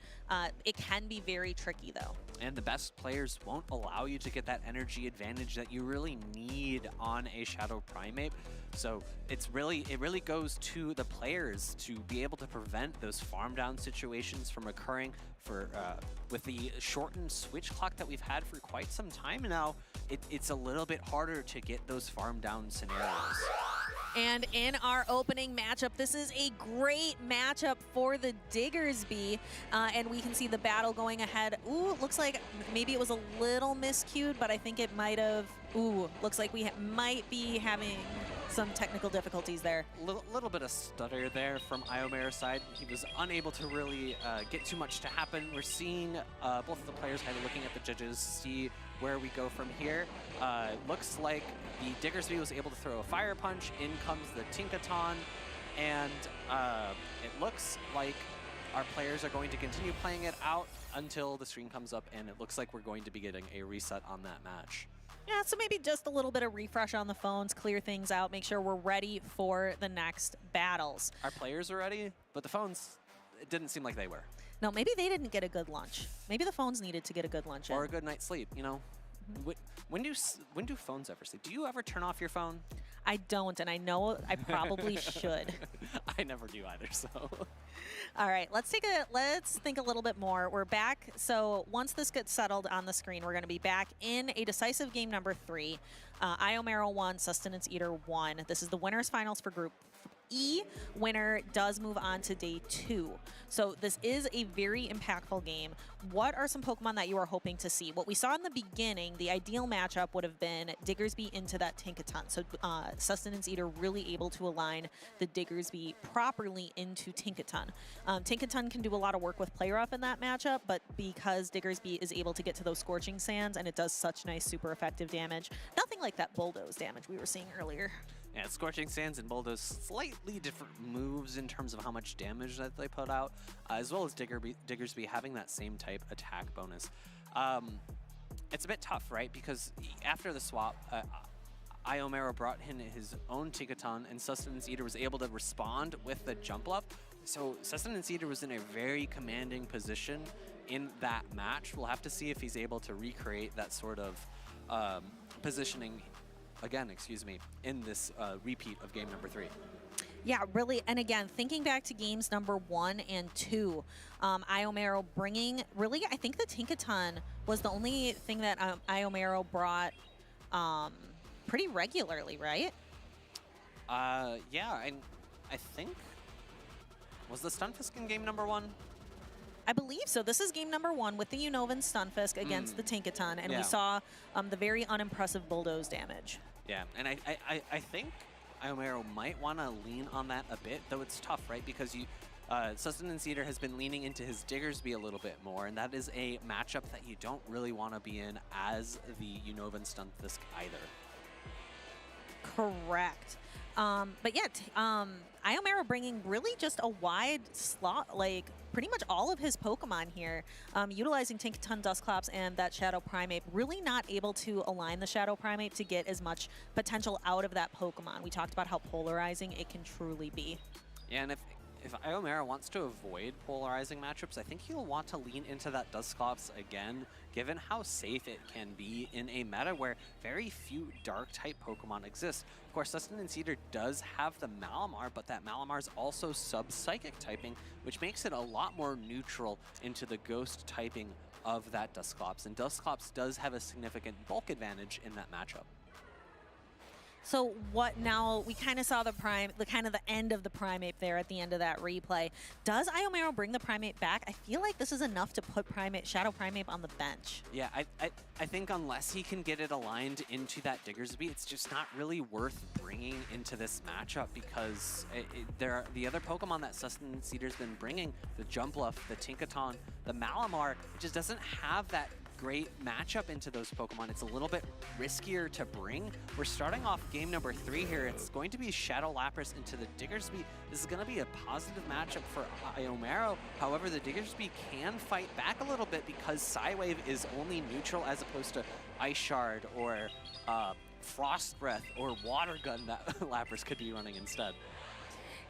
It can be very tricky though. And the best players won't allow you to get that energy advantage that you really need on a Shadow Primate. So it really goes to the players to be able to prevent those farm down situations from occurring. With the shortened switch clock that we've had for quite some time now, it's a little bit harder to get those farm down scenarios. And in our opening matchup, this is a great matchup for the Diggersby. And we can see the battle going ahead. Ooh, looks like maybe it was a little miscued, but I think it might have. Ooh, looks like we might be having some technical difficulties there. Little bit of stutter there from Iomero's side. He was unable to really get too much to happen. We're seeing both of the players kind of looking at the judges to see where we go from here. Looks like the Diggersby was able to throw a Fire Punch. In comes the Tinkaton, and it looks like our players are going to continue playing it out until the screen comes up, and it looks like we're going to be getting a reset on that match. Yeah, so maybe just a little bit of refresh on the phones, clear things out, make sure we're ready for the next battles. Our players are ready, but the phones, it didn't seem like they were. No, maybe they didn't get a good lunch. Maybe the phones needed to get a good lunch. Or a good night's sleep, you know? When do phones ever sleep? Do you ever turn off your phone? I don't, and I know I probably should. I never do either, so. All right, let's think a little bit more. We're back. So once this gets settled on the screen, we're going to be back in a decisive game number 3. Iomero 1, Sustenance Eater 1. This is the winners finals for Group E. Winner does move on to day 2. So this is a very impactful game. What are some Pokemon that you are hoping to see? What we saw in the beginning, the ideal matchup would have been Diggersby into that Tinkaton. So Sustenance Eater really able to align the Diggersby properly into Tinkaton. Tinkaton can do a lot of work with Play Rough in that matchup, but because Diggersby is able to get to those Scorching Sands and it does such nice, super effective damage, nothing like that Bulldoze damage we were seeing earlier. Yeah, Scorching Sands and Bulldoze, slightly different moves in terms of how much damage that they put out, as well as Diggersby having that same type attack bonus. It's a bit tough, right? Because after the swap, Iomero brought in his own Tinkaton, and Sustenance Eater was able to respond with the jump up. So Sustenance Eater was in a very commanding position in that match. We'll have to see if he's able to recreate that sort of positioning again, in this repeat of game number 3. Yeah, really, and again, thinking back to games number 1 and 2, Iomero bringing, really, I think the Tinkaton was the only thing that Iomero brought pretty regularly, right? Yeah, and I think, was the Stunfisk in game number 1? I believe so. This is game number 1 with the Unova Stunfisk against the Tinkaton, and we saw the very unimpressive Bulldoze damage. Yeah, and I think Iomero might want to lean on that a bit, though it's tough, right? Because Sustenance Eater has been leaning into his Diggersby a little bit more, and that is a matchup that you don't really want to be in as the Unova Stunfisk either. correct. But yeah, Iomero bringing really just a wide slot, like pretty much all of his Pokemon here, utilizing Tinkaton, Dusclops, and that Shadow Primeape, really not able to align the Shadow Primeape to get as much potential out of that Pokemon. We talked about how polarizing it can truly be. Yeah, and if Iomero wants to avoid polarizing matchups, I think he'll want to lean into that Dusclops again, given how safe it can be in a meta where very few Dark-type Pokemon exist. Of course, Sustenance Eater does have the Malamar, but that Malamar is also sub-Psychic typing, which makes it a lot more neutral into the Ghost typing of that Dusclops. And Dusclops does have a significant bulk advantage in that matchup. So what now? We kind of saw the end of the Primeape there at the end of that replay. Does Iomero bring the Primeape back? I feel like this is enough to put Shadow Primeape on the bench. Yeah, I think unless he can get it aligned into that Diggersby, it's just not really worth bringing into this matchup because the other Pokemon that Sustenance Eater's been bringing, the Jumpluff, the Tinkaton, the Malamar, it just doesn't have that great matchup into those Pokemon. It's a little bit riskier to bring. We're starting off game number 3 here. It's going to be Shadow Lapras into the Diggersby. This is going to be a positive matchup for Iomero. However, the Diggersby can fight back a little bit because Psywave is only neutral as opposed to Ice Shard or Frost Breath or Water Gun that Lapras could be running instead.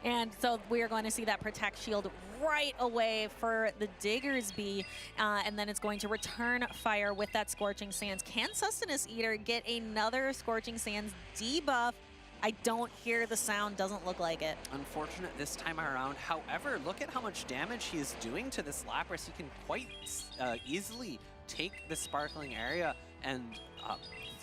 And so we are going to see that Protect Shield right away for the Diggersby, and then it's going to return fire with that Scorching Sands. Can Sustenance Eater get another Scorching Sands debuff? I don't hear the sound, doesn't look like it. Unfortunate this time around. However, look at how much damage he is doing to this Lapras. He can quite easily take the Sparkling Area and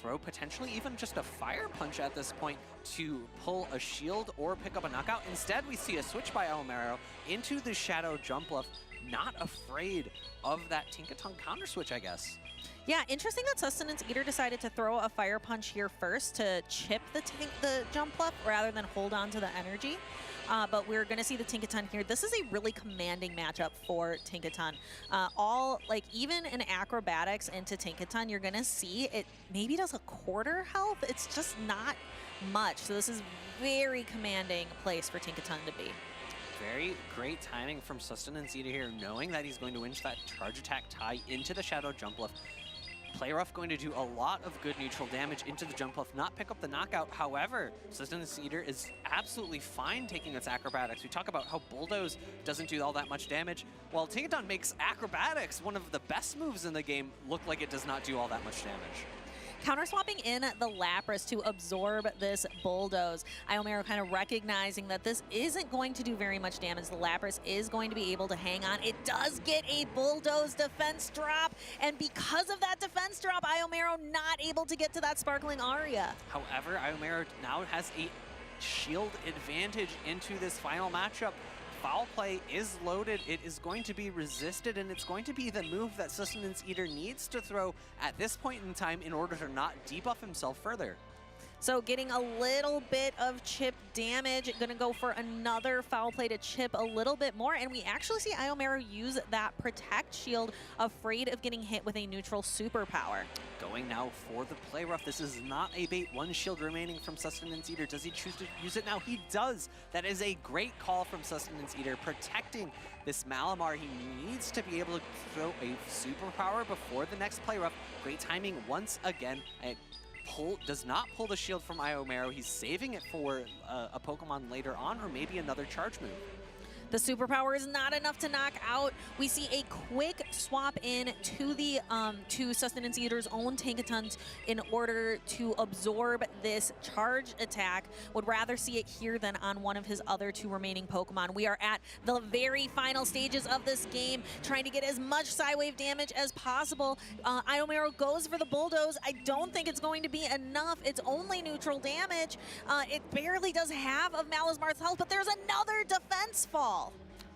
throw potentially even just a Fire Punch at this point to pull a shield or pick up a knockout. Instead, we see a switch by Iomero into the Shadow Jumpluff, not afraid of that Tinkaton counter switch, I guess. Yeah, interesting that Sustenance Eater decided to throw a Fire Punch here first to chip the Jumpluff rather than hold on to the energy. But we're going to see the Tinkaton here. This is a really commanding matchup for Tinkaton. Even in Acrobatics into Tinkaton, you're going to see it maybe does a quarter health. It's just not much. So this is very commanding place for Tinkaton to be. Very great timing from Sustenance Eater here, knowing that he's going to winch that Charge Attack tie into the Shadow Jumpluff. Play Rough going to do a lot of good neutral damage into the Jumpluff, not pick up the knockout. However, Sustenance Eater is absolutely fine taking its Acrobatics. We talk about how Bulldoze doesn't do all that much damage, while Tinkaton makes Acrobatics, one of the best moves in the game, look like it does not do all that much damage. Counter-swapping in the Lapras to absorb this Bulldoze. Iomero kind of recognizing that this isn't going to do very much damage. The Lapras is going to be able to hang on. It does get a Bulldoze defense drop, and because of that defense drop, Iomero not able to get to that Sparkling Aria. However, Iomero now has a shield advantage into this final matchup. Foul Play is loaded, it is going to be resisted, and it's going to be the move that Sustenance Eater needs to throw at this point in time in order to not debuff himself further. So getting a little bit of chip damage, gonna go for another Foul Play to chip a little bit more, and we actually see Iomero use that Protect Shield, afraid of getting hit with a neutral superpower. Going now for the Play Rough. This is not a bait. One shield remaining from Sustenance Eater. Does he choose to use it now? He does. That is a great call from Sustenance Eater, protecting this Malamar. He needs to be able to throw a superpower before the next Play Rough. Great timing once again. Does not pull the shield from Iomero. He's saving it for a Pokemon later on, or maybe another charge move. The superpower is not enough to knock out. We see a quick swap in to the to Sustenance Eater's own Tinkatons in order to absorb this charge attack. Would rather see it here than on one of his other two remaining Pokemon. We are at the very final stages of this game, trying to get as much Psywave damage as possible. Iomero goes for the Bulldoze. I don't think it's going to be enough. It's only neutral damage. It barely does half of Malasmar's health, but there's another defense fall.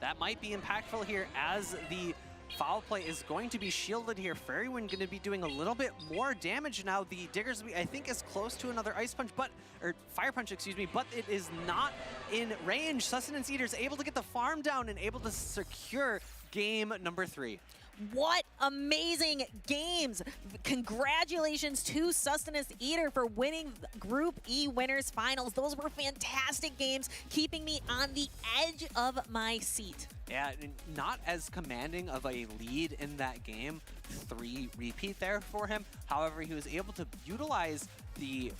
That might be impactful here as the Foul Play is going to be shielded here. Fairywind going to be doing a little bit more damage now. The Diggersby, I think, is close to another Ice Punch, or Fire Punch, excuse me, but it is not in range. Sustenance Eater is able to get the farm down and able to secure game number 3. What amazing games. Congratulations to Sustenance Eater for winning Group E Winners Finals. Those were fantastic games, keeping me on the edge of my seat. Yeah, not as commanding of a lead in that game. 3 repeat there for him. However, he was able to utilize the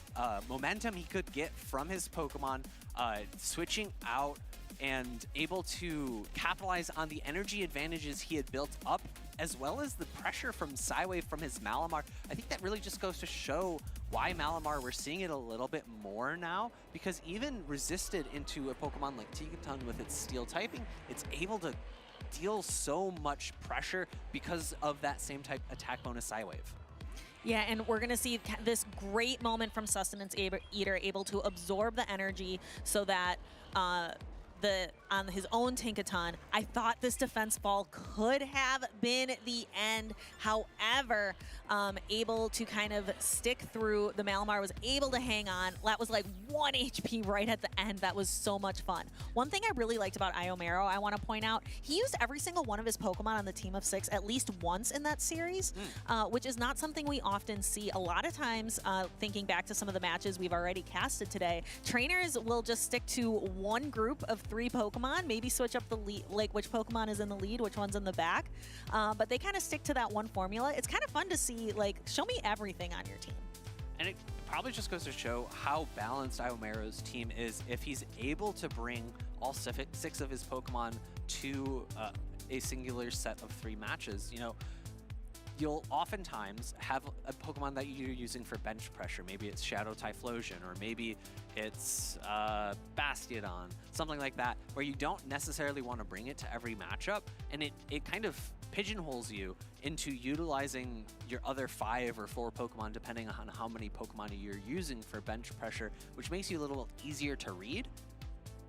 momentum he could get from his Pokemon, switching out and able to capitalize on the energy advantages he had built up, as well as the pressure from Psywave from his Malamar. I think that really just goes to show why Malamar, we're seeing it a little bit more now, because even resisted into a Pokemon like Tinkaton with its steel typing, it's able to deal so much pressure because of that same type attack bonus Psywave. Yeah, and we're going to see this great moment from Sustenance Eater able to absorb the energy so that on his own Tinkaton, I thought this defense fall could have been the end. However, able to kind of stick through. The Malamar was able to hang on. That was like 1 HP right at the end. That was so much fun. One thing I really liked about Iomero, I want to point out, he used every single one of his Pokemon on the team of 6 at least once in that series, which is not something we often see. A lot of times, thinking back to some of the matches we've already casted today, trainers will just stick to one group of 3 Pokemon, maybe switch up the lead, like which Pokemon is in the lead, which one's in the back, but they kind of stick to that one formula. It's kind of fun to see, like, show me everything on your team. And it probably just goes to show how balanced Iomero's team is if he's able to bring all 6 of his Pokemon to a singular set of 3 matches. You know, you'll oftentimes have a Pokemon that you're using for bench pressure. Maybe it's Shadow Typhlosion, or maybe it's Bastiodon, something like that, where you don't necessarily want to bring it to every matchup, and it kind of pigeonholes you into utilizing your other 5 or 4 Pokemon, depending on how many Pokemon you're using for bench pressure, which makes you a little easier to read,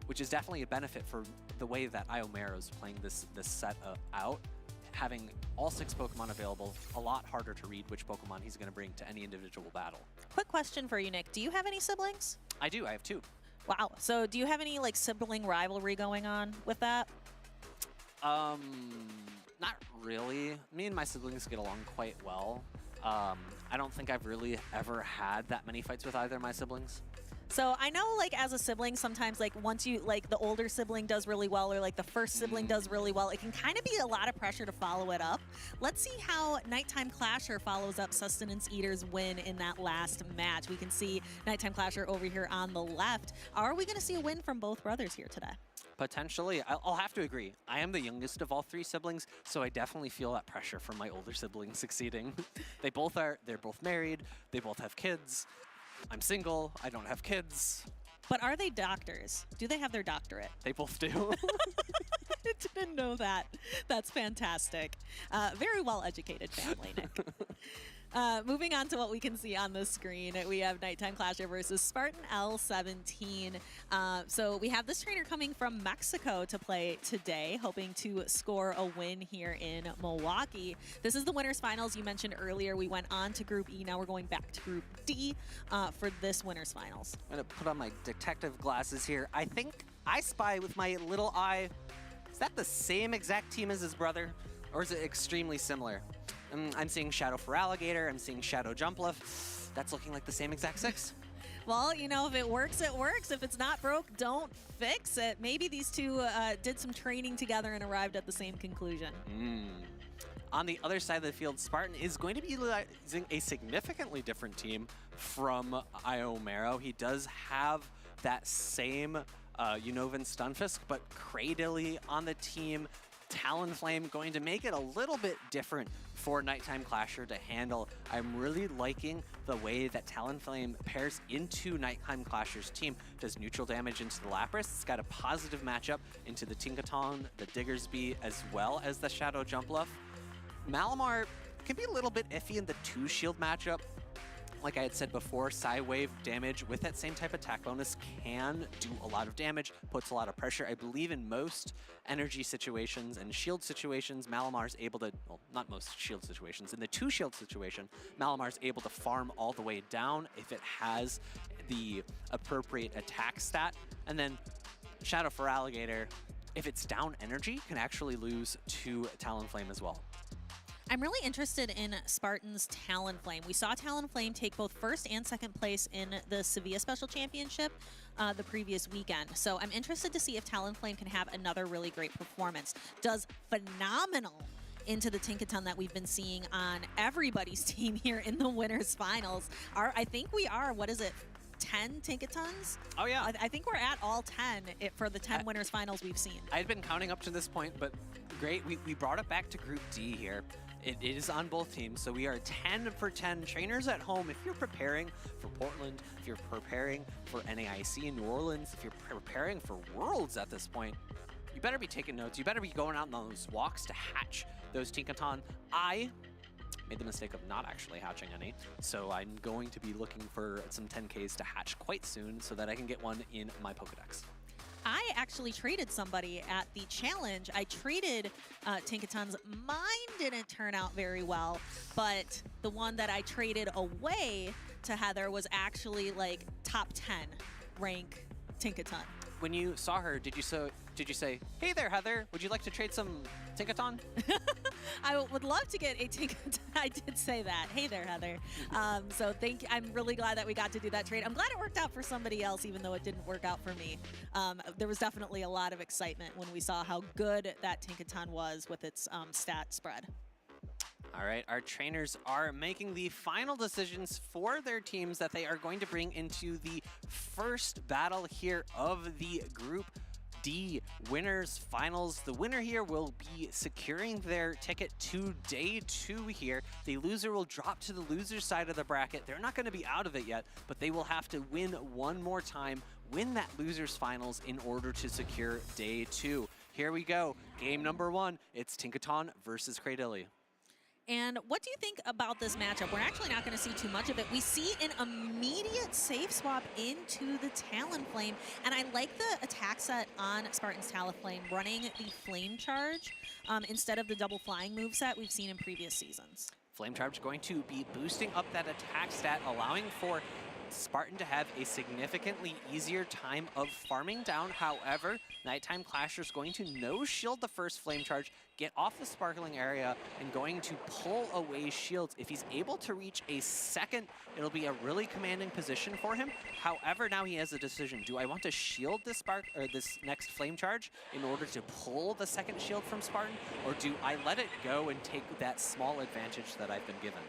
which is definitely a benefit for the way that Iomero's playing this set out. Having all 6 Pokemon available, a lot harder to read which Pokemon he's going to bring to any individual battle. Quick question for you, Nick. Do you have any siblings? I do. I have 2. Wow. So do you have any like sibling rivalry going on with that? Not really. Me and my siblings get along quite well. I don't think I've really ever had that many fights with either of my siblings. So I know, like, as a sibling, sometimes, like, once you, like, the older sibling does really well, or, like, the first sibling does really well, it can kind of be a lot of pressure to follow it up. Let's see how Nighttime Clasher follows up Sustenance Eater's win in that last match. We can see Nighttime Clasher over here on the left. Are we going to see a win from both brothers here today? Potentially. I'll have to agree. I am the youngest of all 3 siblings, so I definitely feel that pressure from my older siblings succeeding. They're both married, they both have kids. I'm single, I don't have kids. But are they doctors? Do they have their doctorate? They both do. I didn't know that. That's fantastic. Very well-educated family, Nick. Moving on to what we can see on the screen, we have Nighttime Clasher versus Spartan L17. So we have this trainer coming from Mexico to play today, hoping to score a win here in Milwaukee. This is the winners finals you mentioned earlier. We went on to Group E. Now we're going back to Group D for this winners finals. I'm going to put on my detective glasses here. I think I spy with my little eye. Is that the same exact team as his brother? Or is it extremely similar? I'm seeing Shadow Feraligatr, I'm seeing Shadow Jumpluff. That's looking like the same exact 6. Well, you know, if it works, it works. If it's not broke, don't fix it. Maybe these 2 did some training together and arrived at the same conclusion. On the other side of the field, Spartan is going to be using a significantly different team from Iomero. He does have that same Unova Stunfisk, but Cradily on the team. Talonflame going to make it a little bit different for Nighttime Clasher to handle. I'm really liking the way that Talonflame pairs into Nighttime Clasher's team. Does neutral damage into the Lapras. It's got a positive matchup into the Tinkaton, the Diggersby, as well as the Shadow Jumpluff. Malamar can be a little bit iffy in the 2-shield matchup. Like I had said before, Psywave damage with that same type attack bonus can do a lot of damage, puts a lot of pressure. I believe in most energy situations and shield situations, Malamar's able to, well, not most shield situations, in the 2-shield situation, Malamar's able to farm all the way down if it has the appropriate attack stat. And then Shadow Feraligatr, if it's down energy, can actually lose to Talonflame as well. I'm really interested in Spartan's Talonflame. We saw Talonflame take both first and second place in the Sevilla Special Championship the previous weekend. So I'm interested to see if Talonflame can have another really great performance. Does phenomenal into the Tinkaton that we've been seeing on everybody's team here in the winners finals. I think we are, what is it, 10 Tinkatons? Oh yeah. I think we're at all 10 for the 10 winners finals we've seen. I'd been counting up to this point, but great. We brought it back to Group D here. It is on both teams, so we are 10 for 10 trainers at home. If you're preparing for Portland, if you're preparing for NAIC in New Orleans, if you're preparing for Worlds at this point, you better be taking notes. You better be going out on those walks to hatch those Tinkaton. I made the mistake of not actually hatching any, so I'm going to be looking for some 10Ks to hatch quite soon so that I can get one in my Pokedex. I actually traded somebody at the challenge. I traded Tinkatons. Mine didn't turn out very well, but the one that I traded away to Heather was actually like top 10 rank Tinkaton. When you saw her, did you say, "Hey there, Heather, would you like to trade some Tinkaton?" I would love to get a Tinkaton. I did say that. Hey there, Heather. So I'm really glad that we got to do that trade. I'm glad it worked out for somebody else, even though it didn't work out for me. There was definitely a lot of excitement when we saw how good that Tinkaton was with its stat spread. All right, our trainers are making the final decisions for their teams that they are going to bring into the first battle here of the Group D winners finals. The winner here will be securing their ticket to day 2 here. The loser will drop to the loser side of the bracket. They're not going to be out of it yet, but they will have to win one more time, win that loser's finals in order to secure day 2. Here we go. Game number 1. It's Tinkaton versus Cradilly. And what do you think about this matchup? We're actually not going to see too much of it. We see an immediate safe swap into the Talonflame, and I like the attack set on Spartan's Talonflame, running the Flame Charge instead of the double flying moveset we've seen in previous seasons. Flame Charge going to be boosting up that attack stat, allowing for Spartan to have a significantly easier time of farming down. However, Nighttime Clasher is going to no-shield the first Flame Charge, get off the sparkling area, and going to pull away shields. If he's able to reach a second, it'll be a really commanding position for him. However, now he has a decision. Do I want to shield this this next Flame Charge in order to pull the second shield from Spartan, or do I let it go and take that small advantage that I've been given?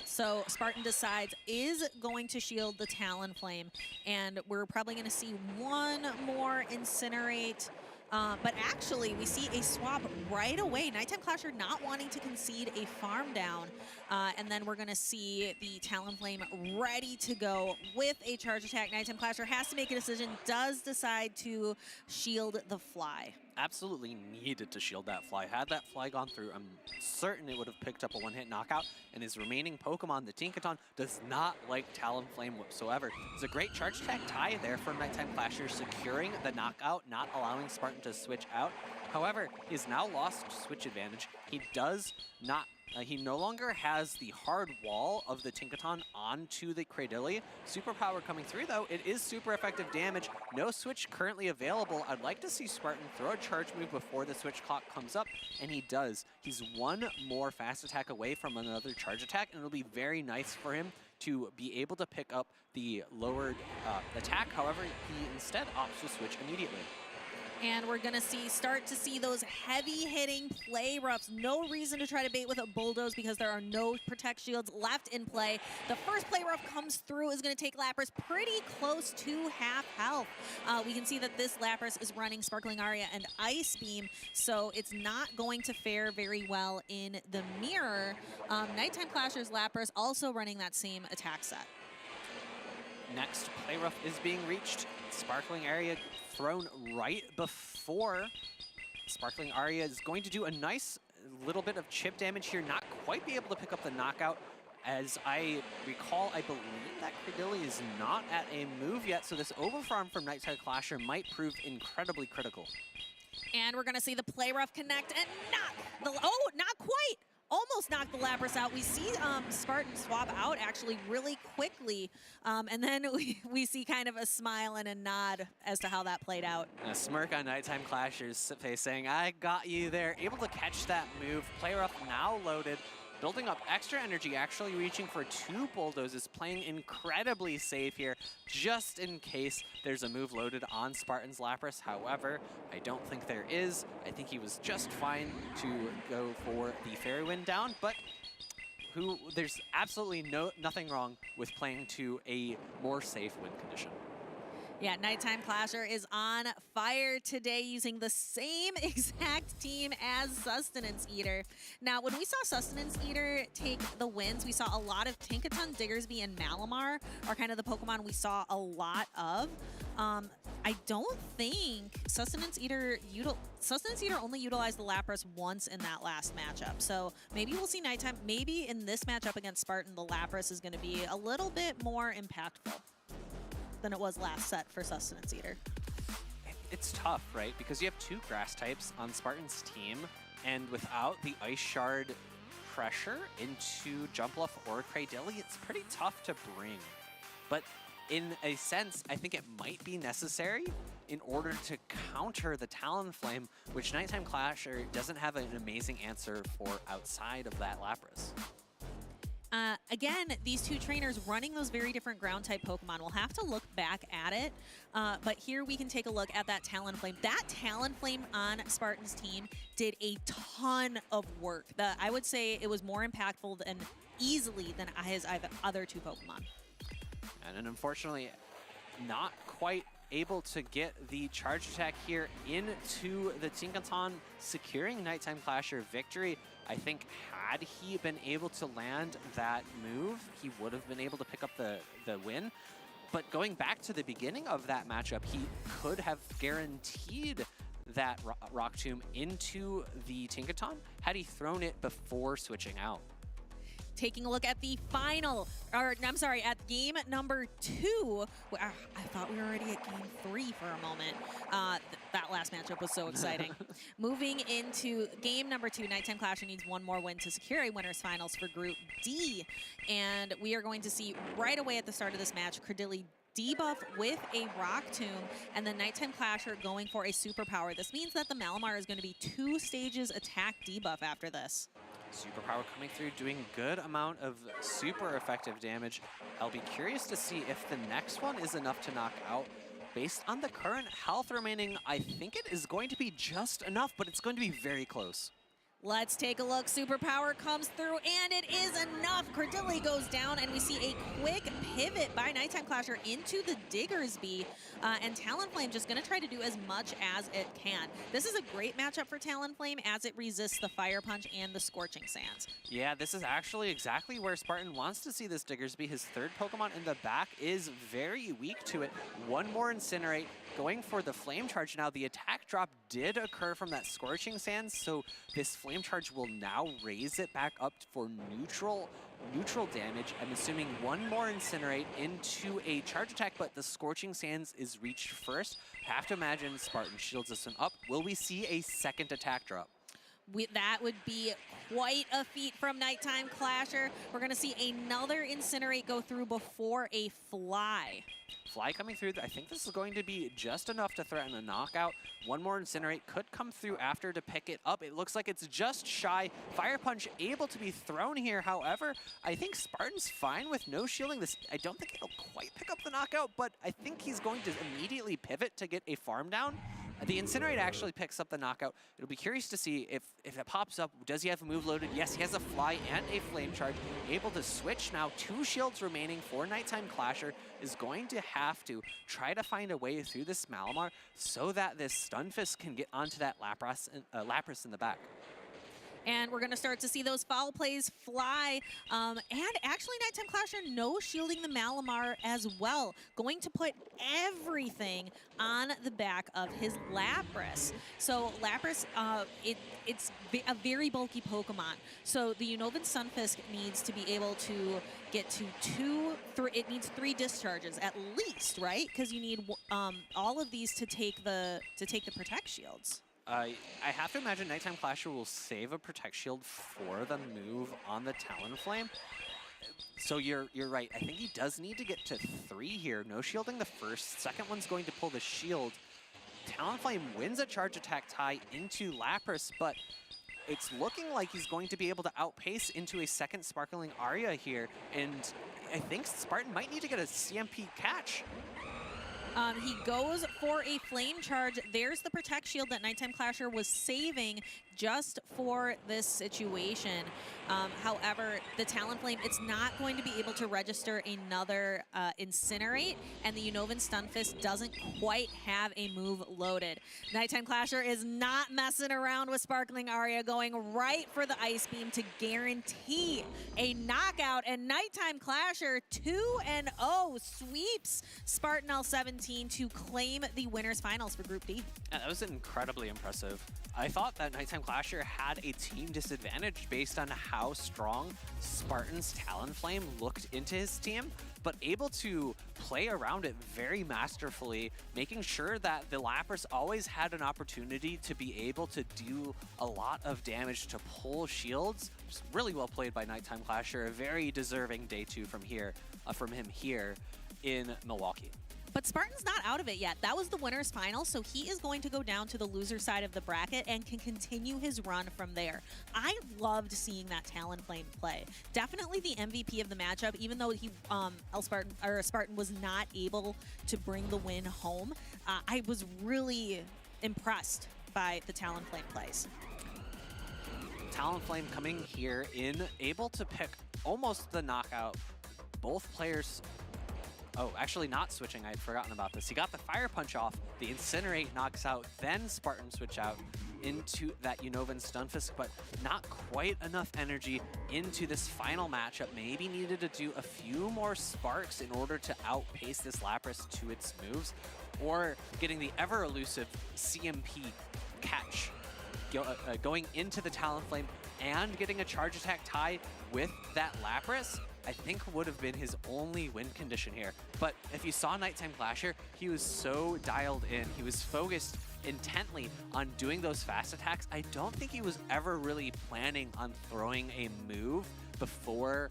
So Spartan decides is going to shield the Talonflame, and we're probably going to see one more Incinerate. But actually, we see a swap right away. Nighttime Clasher not wanting to concede a farm down. And then we're going to see the Talonflame ready to go with a charge attack. Nighttime Clasher has to make a decision, does decide to shield the fly. Absolutely needed to shield that fly. Had that fly gone through, I'm certain it would have picked up a one-hit knockout, and his remaining Pokemon, the Tinkaton, does not like Talonflame whatsoever. It's a great charge attack tie there from Nighttime Clasher, securing the knockout, not allowing Spartan to switch out. However, he's now lost switch advantage. He does not he no longer has the hard wall of the Tinkaton onto the Cradilly. Superpower coming through, though. It is super effective damage. No switch currently available. I'd like to see Spartan throw a charge move before the switch clock comes up, and he does. He's one more fast attack away from another charge attack, and it'll be very nice for him to be able to pick up the lowered attack. However, he instead opts to switch immediately. And we're going to start to see those heavy-hitting play roughs. No reason to try to bait with a Bulldoze because there are no Protect Shields left in play. The first play rough comes through, is going to take Lapras pretty close to half health. We can see that this Lapras is running Sparkling Aria and Ice Beam, so it's not going to fare very well in the mirror. Nighttime Clasher's Lapras also running that same attack set. Next play rough is being reached. Sparkling Aria thrown right before. Sparkling Aria is going to do a nice little bit of chip damage here, not quite be able to pick up the knockout. As I recall, I believe that Cradilly is not at a move yet, so this overfarm from Nighttime Clasher might prove incredibly critical. And we're going to see the play rough connect and knock the... Oh, not quite! almost knocked the Lapras out. We see Spartan swap out actually really quickly, and then we see kind of a smile and a nod as to how that played out. And a smirk on Nighttime Clasher's face saying, I got you there. Able to catch that move. Player up now loaded. Building up extra energy, actually reaching for 2 bulldozes, playing incredibly safe here, just in case there's a move loaded on Spartan's Lapras. However, I don't think there is. I think he was just fine to go for the Fairy Wind down, but there's absolutely nothing wrong with playing to a more safe win condition. Yeah, Nighttime Clasher is on fire today using the same exact team as Sustenance Eater. Now, when we saw Sustenance Eater take the wins, we saw a lot of Tinkaton, Diggersby, and Malamar are kind of the Pokemon we saw a lot of. I don't think Sustenance Eater only utilized the Lapras once in that last matchup. So maybe we'll see Nighttime. Maybe in this matchup against Spartan, the Lapras is going to be a little bit more impactful than it was last set for Sustenance Eater. It's tough, right? Because you have 2 grass types on Spartan's team, and without the Ice Shard pressure into Jumpluff or Cradily, it's pretty tough to bring. But in a sense, I think it might be necessary in order to counter the Talonflame, which Nighttime Clasher doesn't have an amazing answer for outside of that Lapras. Again, these 2 trainers running those very different ground-type Pokemon. We'll have to look back at it, but here we can take a look at that Talonflame. That Talonflame on Spartan's team did a ton of work. I would say it was more impactful than easily than his other 2 Pokemon. And unfortunately, not quite able to get the charge attack here into the Tinkaton, securing Nighttime Clasher victory. I think had he been able to land that move, he would have been able to pick up the win. But going back to the beginning of that matchup, he could have guaranteed that Rock Tomb into the Tinkaton had he thrown it before switching out. Taking a look at the at game number 2. I thought we were already at game 3 for a moment. That last matchup was so exciting. Moving into game number 2, Nighttime Clasher needs 1 more win to secure a winner's finals for Group D. And we are going to see right away at the start of this match, Cradily debuff with a Rock Tomb, and the Nighttime Clasher going for a superpower. This means that the Malamar is going to be 2 stages attack debuff after this. Superpower coming through, doing good amount of super effective damage. I'll be curious to see if the next one is enough to knock out. Based on the current health remaining, I think it is going to be just enough, but it's going to be very close. Let's take a look. Superpower comes through, and it is enough. Cradily goes down, and we see a quick pivot by Nighttime Clasher into the Diggersby, and Talonflame just going to try to do as much as it can. This is a great matchup for Talonflame as it resists the Fire Punch and the Scorching Sands. Yeah, this is actually exactly where Spartan wants to see this Diggersby. His 3rd Pokemon in the back is very weak to it. 1 more Incinerate, going for the Flame Charge. Now, the attack drop did occur from that Scorching Sands, so this Flame Charge will now raise it back up for neutral damage. I'm assuming 1 more Incinerate into a charge attack, but the Scorching Sands is reached first. Have to imagine Spartan shields this one up. Will we see a 2nd attack drop? That would be quite a feat from Nighttime Clasher. We're going to see another Incinerate go through before a Fly. Fly coming through. I think this is going to be just enough to threaten a knockout. 1 more Incinerate could come through after to pick it up. It looks like it's just shy. Fire Punch able to be thrown here. However, I think Spartan's fine with no shielding. This, I don't think it'll quite pick up the knockout, but I think he's going to immediately pivot to get a farm down. The Incinerate actually picks up the knockout. It'll be curious to see if it pops up. Does he have a move loaded? Yes, he has a Fly and a Flame Charge. Able to switch now. 2 shields remaining for Nighttime Clasher. Is going to have to try to find a way through this Malamar so that this Stunfisk can get onto that Lapras in the back. And we're going to start to see those foul plays fly. And actually, Nighttime Clasher no shielding the Malamar as well. Going to put everything on the back of his Lapras. So Lapras, it's a very bulky Pokemon. So the Unova Stunfisk needs to be able to get to it needs 3 discharges at least, right? Because you need all of these to take the Protect Shields. I have to imagine Nighttime Clasher will save a Protect Shield for the move on the Talonflame. So you're right. I think he does need to get to 3 here. No shielding the first. Second one's going to pull the shield. Talonflame wins a charge attack tie into Lapras, but it's looking like he's going to be able to outpace into a second Sparkling Aria here. And I think Spartan might need to get a CMP catch. He goes for a flame charge. There's the Protect Shield that Nighttime Clasher was saving just for this situation. However, the Talonflame, it's not going to be able to register another Incinerate, and the Unova Stunfisk doesn't quite have a move loaded. Nighttime Clasher is not messing around with Sparkling Aria, going right for the Ice Beam to guarantee a knockout, and Nighttime Clasher 2-0 sweeps Spartan L17 to claim the winners finals for Group D. Yeah, that was incredibly impressive. I thought that Nighttime Clasher had a team disadvantage based on how strong Spartan's Talonflame looked into his team, but able to play around it very masterfully, making sure that the Lapras always had an opportunity to be able to do a lot of damage to pull shields. Just really well played by Nighttime Clasher. A very deserving day 2 from him here in Milwaukee. But Spartan's not out of it yet. That was the winner's final, so he is going to go down to the loser side of the bracket and can continue his run from there. I loved seeing that Talonflame play. Definitely the MVP of the matchup, even though he Spartan was not able to bring the win home. I was really impressed by the Talonflame plays. Talonflame coming here in, able to pick almost the knockout. Both players... Oh, actually not switching. I had forgotten about this. He got the Fire Punch off. The Incinerate knocks out. Then Spartan switch out into that Unova Stunfisk, but not quite enough energy into this final matchup. Maybe needed to do a few more sparks in order to outpace this Lapras to its moves, or getting the ever-elusive CMP catch going into the Talonflame and getting a charge attack tie with that Lapras. I think would have been his only win condition here. But if you saw Nighttime Clasher, he was so dialed in. He was focused intently on doing those fast attacks. I don't think he was ever really planning on throwing a move before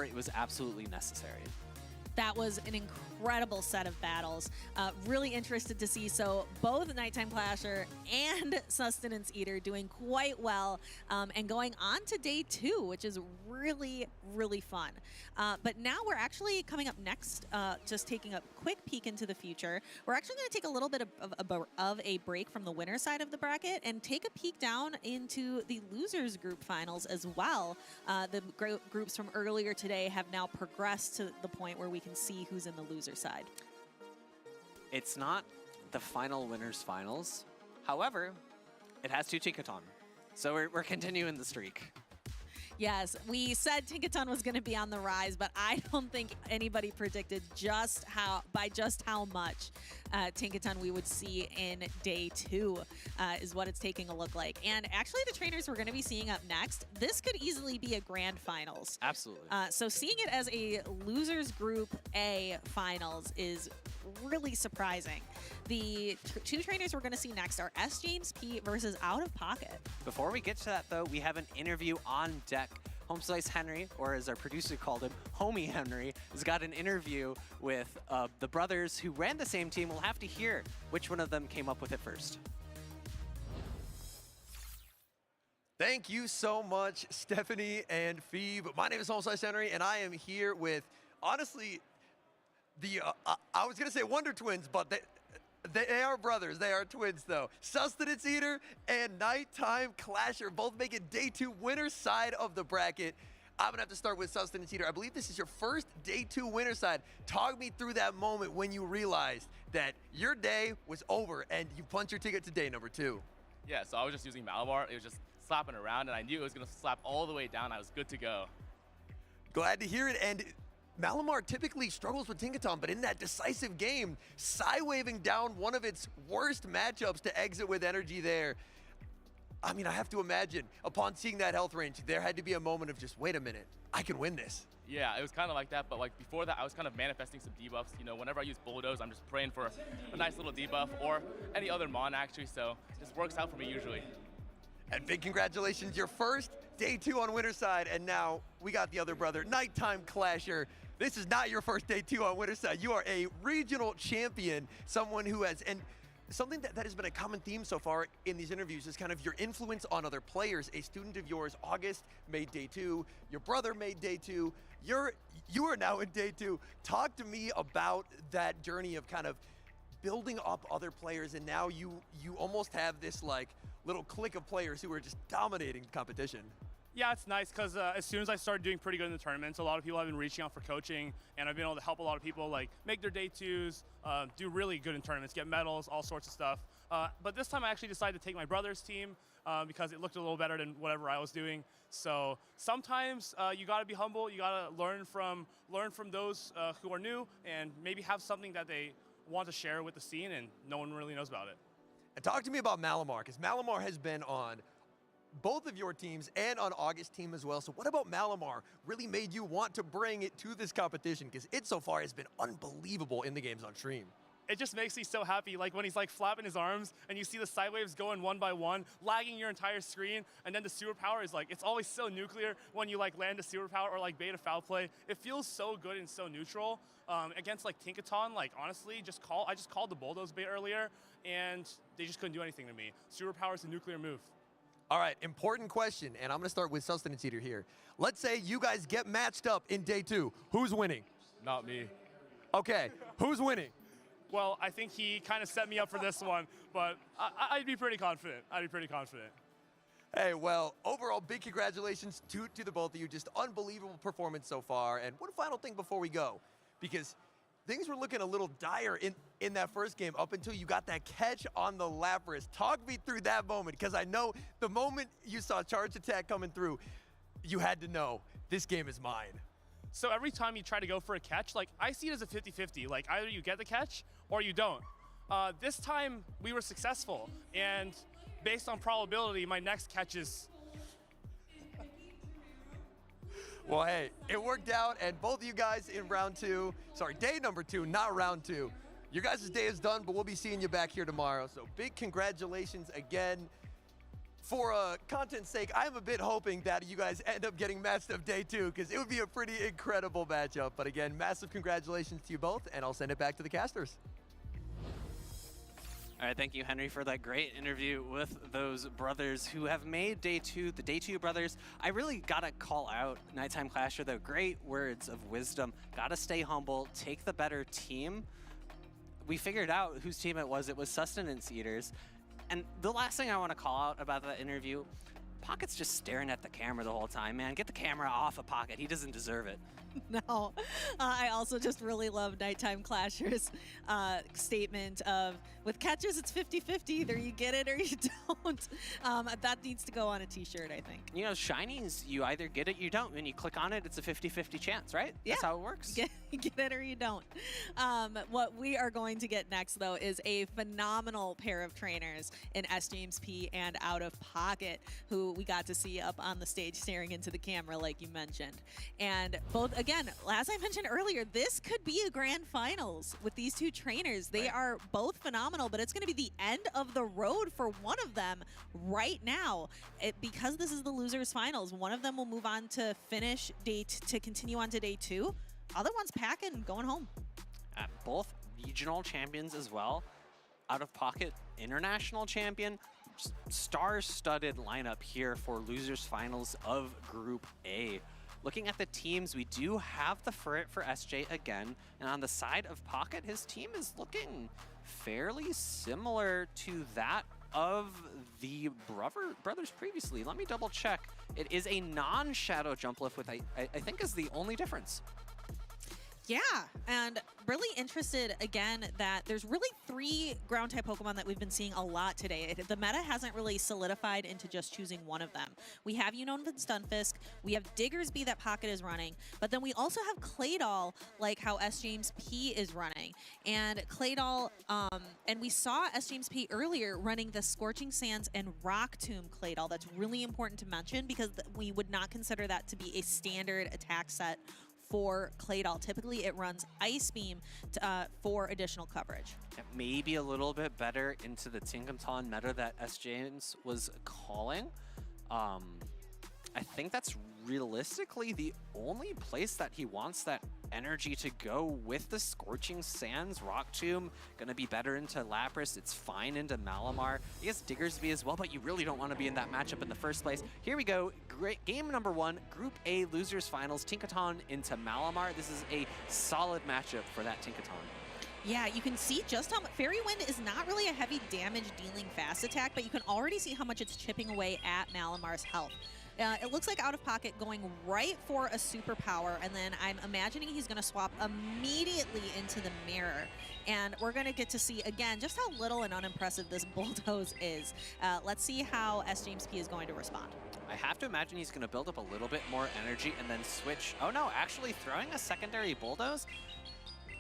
it was absolutely necessary. That was an incredible set of battles. Really interested to see. So both Nighttime Clasher and Sustenance Eater doing quite well and going on to day 2, which is really, really fun. But now we're actually coming up next, just taking a quick peek into the future. We're actually going to take a little bit of a break from the winner side of the bracket and take a peek down into the losers group finals as well. The groups from earlier today have now progressed to the point where we can see who's in the loser side. It's not the final winners finals. However, it has 2 Tinkaton. So we're continuing the streak. Yes, we said Tinkaton was going to be on the rise, but I don't think anybody predicted by just how much Tinkaton we would see in day 2 is what it's taking a look like. And actually the trainers we're going to be seeing up next, this could easily be a grand finals. Absolutely. So seeing it as a losers group A finals is really surprising. The 2 trainers we're going to see next are S. James P versus Out of Pocket. Before we get to that, though, we have an interview on deck. Home Slice Henry, or as our producer called him, Homie Henry, has got an interview with the brothers who ran the same team. We'll have to hear which one of them came up with it first. Thank you so much, Stephanie and Phoebe. My name is Home Slice Henry, and I am here with, honestly, the I was going to say Wonder Twins, but they are brothers. They are twins, though. Sustenance Eater and Nighttime Clasher both making day 2 winner side of the bracket. I'm going to have to start with Sustenance Eater. I believe this is your first day 2 winner side. Talk me through that moment when you realized that your day was over and you punched your ticket to day number 2. Yeah, so I was just using Malabar. It was just slapping around, and I knew it was going to slap all the way down. I was good to go. Glad to hear it. And Malamar typically struggles with Tinkaton, but in that decisive game, Psy-waving down one of its worst matchups to exit with energy there. I mean, I have to imagine, upon seeing that health range, there had to be a moment of just, wait a minute, I can win this. Yeah, it was kind of like that, but like before that, I was kind of manifesting some debuffs. You know, whenever I use Bulldoze, I'm just praying for a nice little debuff or any other mon actually, so it just works out for me usually. And big congratulations, your first day 2 on winter side, and now we got the other brother, Nighttime Clasher. This is not your first day 2 on winter side. You are a regional champion, someone who has, and something that has been a common theme so far in these interviews is kind of your influence on other players. A student of yours, August, made day 2. Your brother made day 2. You are now in day 2. Talk to me about that journey of kind of building up other players, and now you almost have this like little clique of players who are just dominating the competition. Yeah, it's nice because as soon as I started doing pretty good in the tournaments, a lot of people have been reaching out for coaching, and I've been able to help a lot of people like make their day 2s, do really good in tournaments, get medals, all sorts of stuff. But this time I actually decided to take my brother's team because it looked a little better than whatever I was doing. So sometimes you got to be humble. You got to learn from those who are new and maybe have something that they want to share with the scene, and no one really knows about it. And talk to me about Malamar, because Malamar has been on both of your teams and on August's team as well. So what about Malamar really made you want to bring it to this competition? Because it so far has been unbelievable in the games on stream. It just makes me so happy, like when he's like flapping his arms and you see the side waves going one by one, lagging your entire screen, and then the superpower is like, it's always so nuclear when you like land a superpower or like bait a foul play. It feels so good and so neutral. Against like Tinkaton, like honestly, I just called the Bulldoze bait earlier and they just couldn't do anything to me. Superpower is a nuclear move. All right, important question, and I'm gonna start with Sustenance Eater here. Let's say you guys get matched up in day 2. Who's winning? Not me. Okay, who's winning? Well, I think he kind of set me up for this one, but I'd be pretty confident. Hey, well, overall, big congratulations to the both of you. Just unbelievable performance so far. And one final thing before we go, because things were looking a little dire in that first game up until you got that catch on the Lapras. Talk me through that moment, because I know the moment you saw Charge Attack coming through, you had to know, this game is mine. So every time you try to go for a catch, like I see it as a 50-50. Like either you get the catch or you don't. This time we were successful, and based on probability, my next catch is. Well, hey, it worked out, and both of you guys in day number 2, not round 2. Your guys' day is done, but we'll be seeing you back here tomorrow. So big congratulations again. For content's sake, I'm a bit hoping that you guys end up getting matched up day 2, because it would be a pretty incredible matchup. But again, massive congratulations to you both, and I'll send it back to the casters. All right, thank you, Henry, for that great interview with those brothers who have made day 2, the day 2 brothers. I really gotta call out Nighttime Clasher, though. Great words of wisdom. Gotta stay humble, take the better team. We figured out whose team it was. It was Sustenance Eaters. And the last thing I want to call out about that interview, Pocket's just staring at the camera the whole time, man. Get the camera off of Pocket. He doesn't deserve it. No, I also just really love Nighttime Clasher's statement of, with catches, it's 50-50. Either you get it or you don't. That needs to go on a t-shirt, I think. You know, shinies, you either get it or you don't. When you click on it, it's a 50-50 chance, right? Yeah. That's how it works. Get it or you don't. What we are going to get next, though, is a phenomenal pair of trainers in S. James P. and Out of Pocket, who we got to see up on the stage staring into the camera, like you mentioned. And both, again, as I mentioned earlier, this could be a grand finals with these two trainers. They are both phenomenal, but it's going to be the end of the road for one of them right now. Because this is the losers finals, one of them will move on to finish to continue on to day 2. Other one's packing, going home. Both regional champions as well. Out of Pocket, international champion. Star-studded lineup here for losers finals of Group A. Looking at the teams, we do have the Ferret for SJ again, and on the side of Pocket, his team is looking fairly similar to that of the brothers previously. Let me double check. It is a non-shadow jump lift, with I think is the only difference. Yeah, and really interested, again, that there's really 3 ground-type Pokemon that we've been seeing a lot today. The meta hasn't really solidified into just choosing one of them. We have Unone and Stunfisk, we have Diggersby that Pocket is running, but then we also have Claydol, like how S. James P. is running. And Claydol, and we saw S. James P. earlier running the Scorching Sands and Rock Tomb Claydol. That's really important to mention because we would not consider that to be a standard attack set for Claydol. Typically, it runs Ice Beam for additional coverage. Maybe a little bit better into the Tinkaton meta that S. James was calling. I think that's realistically the only place that he wants that energy to go with the Scorching Sands. Rock Tomb gonna be better into Lapras. It's fine into Malamar. I guess Diggersby as well, but you really don't want to be in that matchup in the first place. Here we go. Great game number 1, Group A losers finals. Tinkaton into Malamar. This is a solid matchup for that Tinkaton. Yeah, you can see just how much Fairy Wind is not really a heavy damage dealing fast attack, but you can already see how much it's chipping away at Malamar's health. It looks like Out of Pocket going right for a superpower, and then I'm imagining he's going to swap immediately into the mirror. And we're going to get to see, again, just how little and unimpressive this Bulldoze is. Let's see how S. James P is going to respond. I have to imagine he's going to build up a little bit more energy and then switch. Oh no, actually throwing a secondary Bulldoze?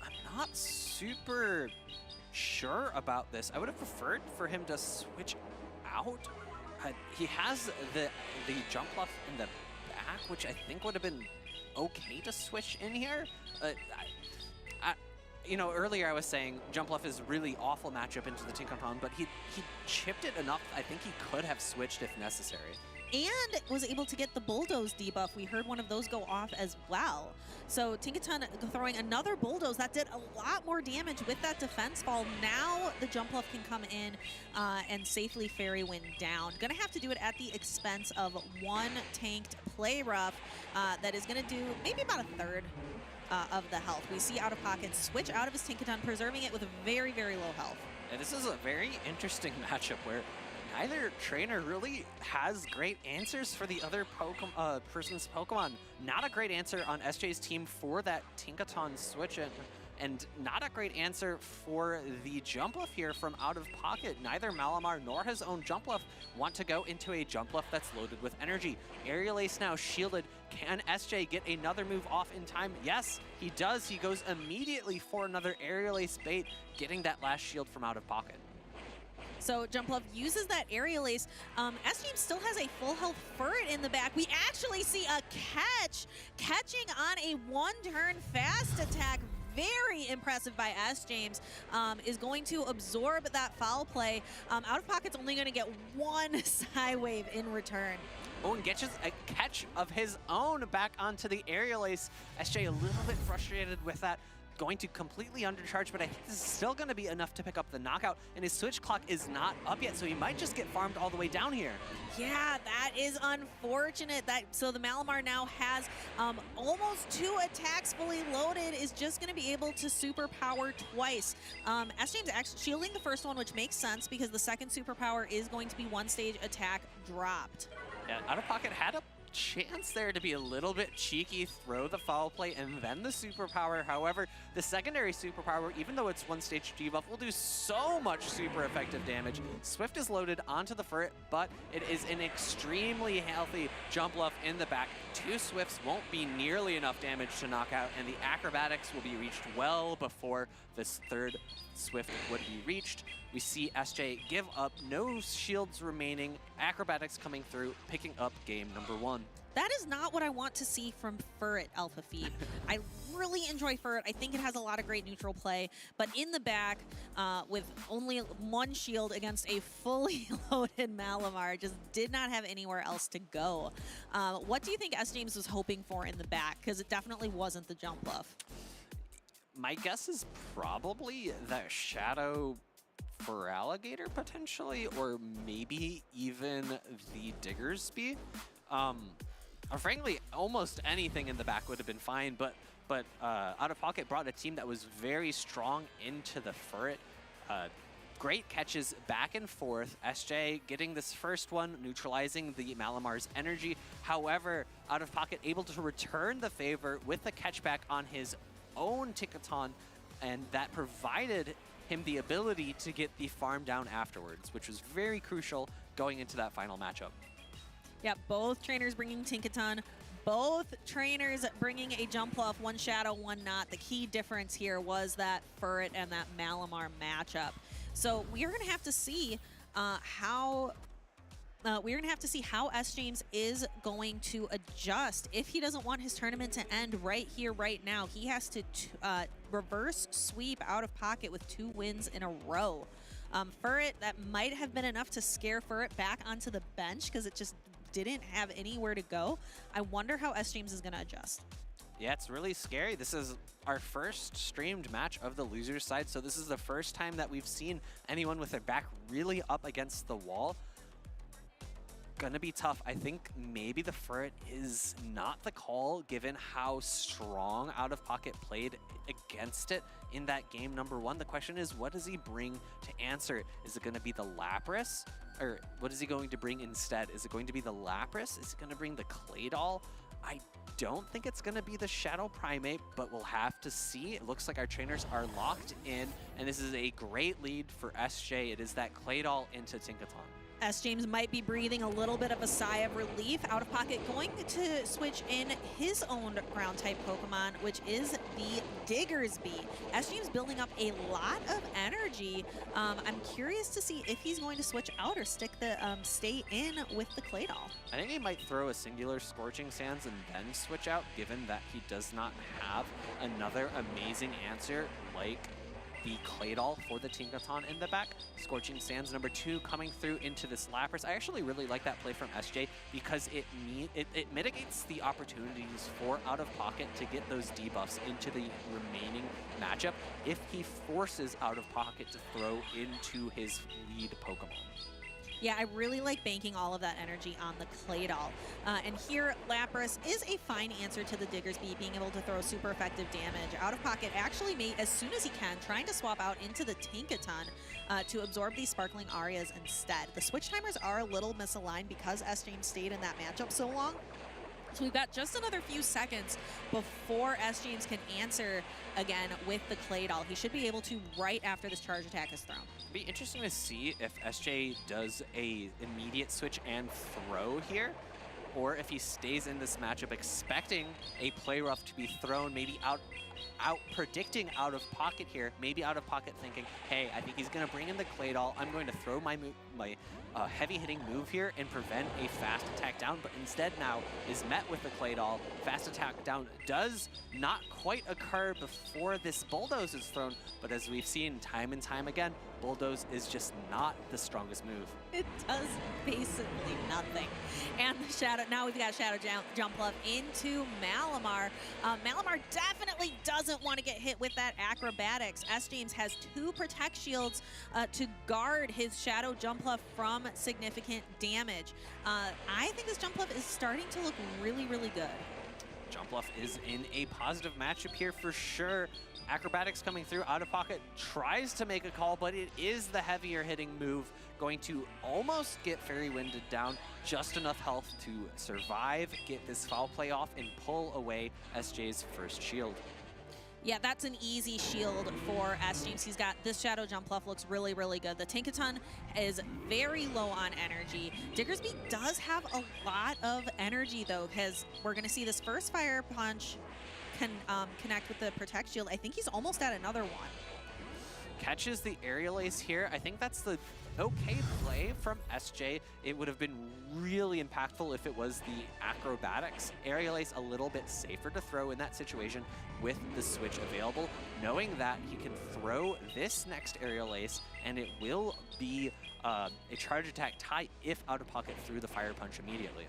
I'm not super sure about this. I would have preferred for him to switch out. He has the jump buff in the back, which I think would have been okay to switch in here. You know, earlier I was saying jump buff is a really awful matchup into the Tinkaton, but he chipped it enough. I think he could have switched if necessary. And was able to get the Bulldoze debuff. We heard one of those go off as well. So Tinkaton throwing another Bulldoze. That did a lot more damage with that defense fall. Now the jump bluff can come in and safely Fairy Wind down. Gonna have to do it at the expense of one tanked Play Rough that is gonna do maybe about a third of the health. We see Out of Pocket switch out of his Tinkaton, preserving it with a very, very low health. And this is a very interesting matchup where neither trainer really has great answers for the other person's Pokemon. Not a great answer on SJ's team for that Tinkaton switch, and not a great answer for the jump bluff here from Out of Pocket. Neither Malamar nor his own jump bluff want to go into a jump bluff that's loaded with energy. Aerial Ace now shielded. Can SJ get another move off in time? Yes, he does. He goes immediately for another Aerial Ace bait, getting that last shield from Out of Pocket. So Jump Love uses that Aerial Ace. S-Team still has a full health Furret in the back. We actually see a catching on a one-turn fast attack. Very impressive by S-James, is going to absorb that foul play. Out of Pocket's only going to get one Psy Wave in return. Oh, and gets a catch of his own back onto the Aerial Ace. SJ a little bit frustrated with that. Going to completely undercharge, but I think this is still going to be enough to pick up the knockout, and his switch clock is not up yet, so he might just get farmed all the way down here. Yeah, that is unfortunate. So the Malamar now has almost 2 attacks fully loaded, is just going to be able to superpower twice. S-James actually shielding the first one, which makes sense because the second superpower is going to be one stage attack dropped. Yeah, Out of Pocket had a chance there to be a little bit cheeky, throw the foul play and then the superpower. However, the secondary superpower, even though it's one stage debuff, will do so much super effective damage. Swift is loaded onto the Furret, but it is an extremely healthy jump bluff in the back. 2 Swifts won't be nearly enough damage to knock out, and the acrobatics will be reached well before this third Swift would be reached. We see SJ give up, no shields remaining, acrobatics coming through, picking up game number 1. That is not what I want to see from Furret, Alpha Feed. I really enjoy Furret. I think it has a lot of great neutral play, but in the back, with only 1 shield against a fully loaded Malamar, just did not have anywhere else to go. What do you think S-James was hoping for in the back? Because it definitely wasn't the jump bluff. My guess is probably the Shadow for Alligator, potentially, or maybe even the Diggersby. Or frankly, almost anything in the back would have been fine, but Out of Pocket brought a team that was very strong into the Furret. Great catches back and forth. SJ getting this first one, neutralizing the Malamar's energy. However, Out of Pocket able to return the favor with the catchback on his own Tinkaton, and that provided him the ability to get the farm down afterwards, which was very crucial going into that final matchup. Yeah, both trainers bringing Tinkaton, both trainers bringing a jump bluff, 1 Shadow, 1 not. The key difference here was that Furret and that Malamar matchup. So we are going to have to see how we're going to have to see how S. James is going to adjust. If he doesn't want his tournament to end right here, right now, he has to reverse sweep out of pocket with 2 wins in a row. Furret, that might have been enough to scare Furret back onto the bench because it just didn't have anywhere to go. I wonder how S. James is going to adjust. Yeah, it's really scary. This is our first streamed match of the losers side, so this is the first time that we've seen anyone with their back really up against the wall. Gonna be tough. I think maybe the Furret is not the call given how strong Out of Pocket played against it in that game number 1. The question is, what does he bring to answer it? Is it gonna be the Lapras? Or what is he going to bring instead? Is it going to be the Lapras? Is it gonna bring the Claydol? I don't think it's gonna be the Shadow Primate, but we'll have to see. It looks like our trainers are locked in, and this is a great lead for SJ. It is that Claydol into Tinkaton. S. James might be breathing a little bit of a sigh of relief. Out of Pocket going to switch in his own ground type Pokemon, which is the Diggersby. S. James building up a lot of energy. I'm curious to see if he's going to switch out or stay in with the Claydol. I think he might throw a singular Scorching Sands and then switch out, given that he does not have another amazing answer like the Claydol for the Tinkaton in the back. Scorching Sands number 2 coming through into this Lapras. I actually really like that play from SJ because it mitigates the opportunities for Out of Pocket to get those debuffs into the remaining matchup if he forces Out of Pocket to throw into his lead Pokemon. Yeah, I really like banking all of that energy on the Claydol. And here, Lapras is a fine answer to the Diggersby, being able to throw super effective damage. Out of Pocket actually made, as soon as he can, trying to swap out into the Tinkaton to absorb these Sparkling Arias instead. The switch timers are a little misaligned because S. James stayed in that matchup so long. So we've got just another few seconds before S. James can answer again with the Claydol. He should be able to right after this charge attack is thrown. It'd be interesting to see if SJ does a immediate switch and throw here, or if he stays in this matchup expecting a play rough to be thrown, maybe out predicting Out of Pocket here, maybe Out of Pocket thinking, hey, I think he's going to bring in the Claydol. I'm going to throw my heavy hitting move here and prevent a fast attack down, but instead now is met with the Claydol. Fast attack down does not quite occur before this Bulldoze is thrown, but as we've seen time and time again, Bulldoze is just not the strongest move. It does basically nothing. And the Shadow, now we've got Shadow Jump Love into Malamar. Malamar definitely doesn't want to get hit with that Acrobatics. S. James has 2 Protect Shields to guard his Shadow Jump Love from significant damage. I think this Jump Love is starting to look really, really good. Jumpluff is in a positive matchup here for sure. Acrobatics coming through. Out of Pocket tries to make a call, but it is the heavier hitting move, going to almost get Fairy Winded down. Just enough health to survive, get this foul play off, and pull away SJ's first shield. Yeah, that's an easy shield for S. James. He's got this Shadow Jump looks really, really good. The Tinkaton is very low on energy. Diggersby does have a lot of energy, though, because we're going to see this first Fire Punch can connect with the Protect Shield. I think he's almost at another one. Catches the Aerial Ace here. I think that's the okay play from SJ. It would have been really impactful if it was the Acrobatics. Aerial Ace a little bit safer to throw in that situation with the switch available, knowing that he can throw this next Aerial Ace and it will be a charge attack tie if Out of Pocket threw the Fire Punch immediately.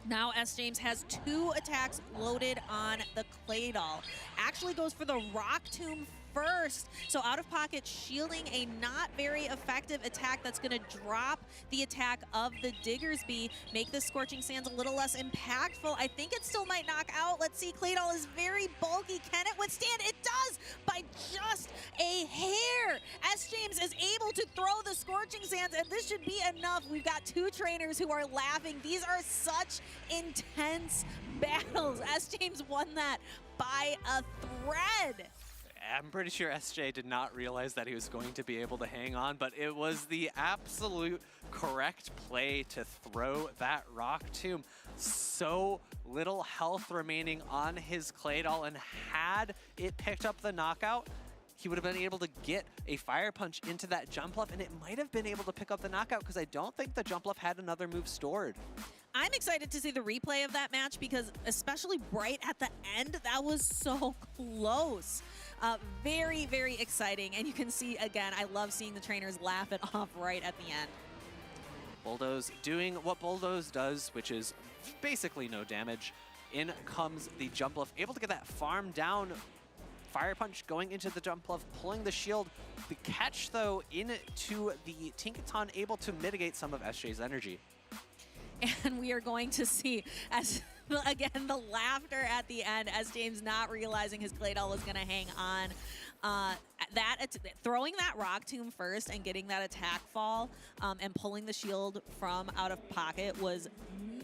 Now S. James has 2 attacks loaded on the Claydol. Actually goes for the Rock Tomb first. So Out of Pocket shielding a not very effective attack that's going to drop the attack of the Diggersby, make the Scorching Sands a little less impactful. I think it still might knock out. Let's see, Claydol is very bulky. Can it withstand? It does by just a hair. S. James is able to throw the Scorching Sands, and this should be enough. We've got 2 trainers who are laughing. These are such intense battles. S. James won that by a thread. I'm pretty sure SJ did not realize that he was going to be able to hang on, but it was the absolute correct play to throw that Rock Tomb. So little health remaining on his Claydol, and had it picked up the knockout, he would have been able to get a Fire Punch into that Jump Bluff, and it might have been able to pick up the knockout because I don't think the Jump Bluff had another move stored. I'm excited to see the replay of that match because especially right at the end, that was so close. Very, very exciting. And you can see, again, I love seeing the trainers laugh it off right at the end. Bulldoze doing what Bulldoze does, which is basically no damage. In comes the Jump Bluff, able to get that farm down. Fire Punch going into the Jump Bluff, pulling the shield. The catch, though, into the Tinkaton, able to mitigate some of SJ's energy. And we are going to see, as again, the laughter at the end, as James not realizing his Claydol was going to hang on. Throwing that Rock Tomb first and getting that attack fall and pulling the shield from out of pocket was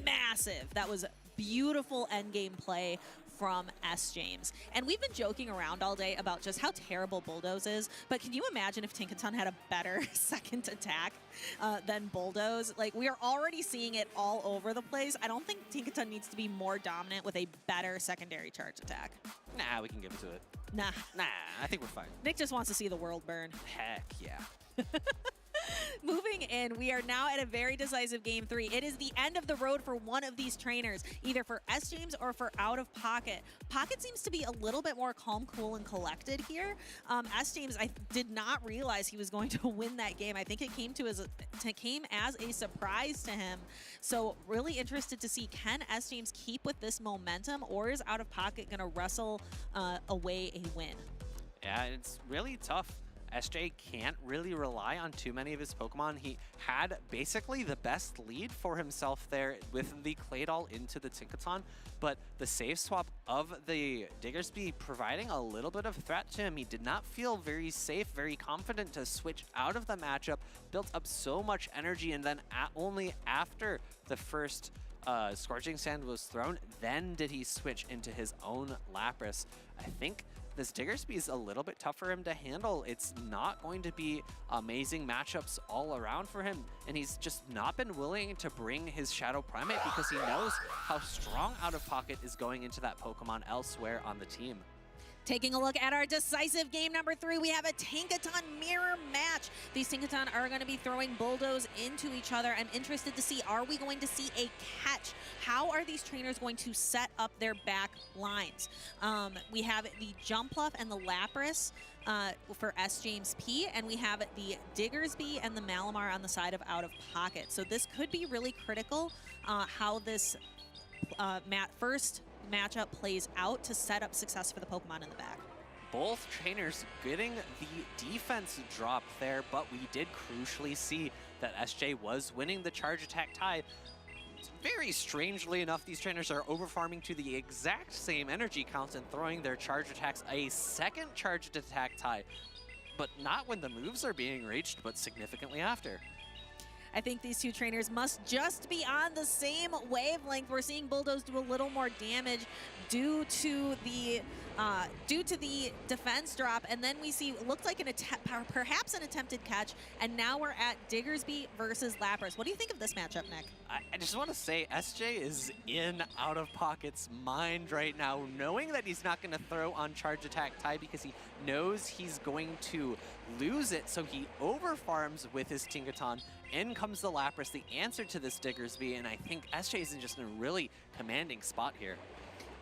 massive. That was beautiful endgame play from S. James. And we've been joking around all day about just how terrible Bulldoze is, but can you imagine if Tinkaton had a better second attack than Bulldoze? Like, we are already seeing it all over the place. I don't think Tinkaton needs to be more dominant with a better secondary charge attack. Nah, we can give it to it. Nah, I think we're fine. Nick just wants to see the world burn. Heck yeah. Moving in, we are now at a very decisive game 3. It is the end of the road for one of these trainers, either for S. James or for Out of Pocket. Pocket seems to be a little bit more calm, cool, and collected here. S. James, I did not realize he was going to win that game. I think it came as a surprise to him. So really interested to see, can S. James keep with this momentum, or is Out of Pocket going to wrestle away a win? Yeah, it's really tough. SJ can't really rely on too many of his Pokemon. He had basically the best lead for himself there with the Claydol into the Tinkaton, but the save swap of the Diggersby providing a little bit of threat to him. He did not feel very safe, very confident to switch out of the matchup, built up so much energy, and then only after the first Scorching Sand was thrown, then did he switch into his own Lapras. I think this Diggersby is a little bit tough for him to handle. It's not going to be amazing matchups all around for him, and he's just not been willing to bring his Shadow Primate because he knows how strong Out of Pocket is going into that Pokemon elsewhere on the team. Taking a look at our decisive game number 3, we have a Tinkaton mirror match. These Tinkaton are going to be throwing Bulldoze into each other. I'm interested to see, are we going to see a catch? How are these trainers going to set up their back lines? We have the Jumpluff and the Lapras for S. James P, and we have the Diggersby and the Malamar on the side of Out of Pocket. So this could be really critical how this first matchup plays out to set up success for the Pokemon in the back. Both trainers getting the defense drop there, but we did crucially see that SJ was winning the charge attack tie. Very strangely enough, these trainers are overfarming to the exact same energy counts and throwing their charge attacks a second charged attack tie, but not when the moves are being reached, but significantly after. I think these two trainers must just be on the same wavelength. We're seeing Bulldoze do a little more damage due to the defense drop, and then we see looked like perhaps an attempted catch, and now we're at Diggersby versus Lapras. What do you think of this matchup, Nick? I just want to say SJ is in Out of Pocket's mind right now, knowing that he's not going to throw on charge attack tie because he knows he's going to lose it, so he overfarms with his Tinkaton. In comes the Lapras, the answer to this Diggersby, and I think SJ is just in a really commanding spot here.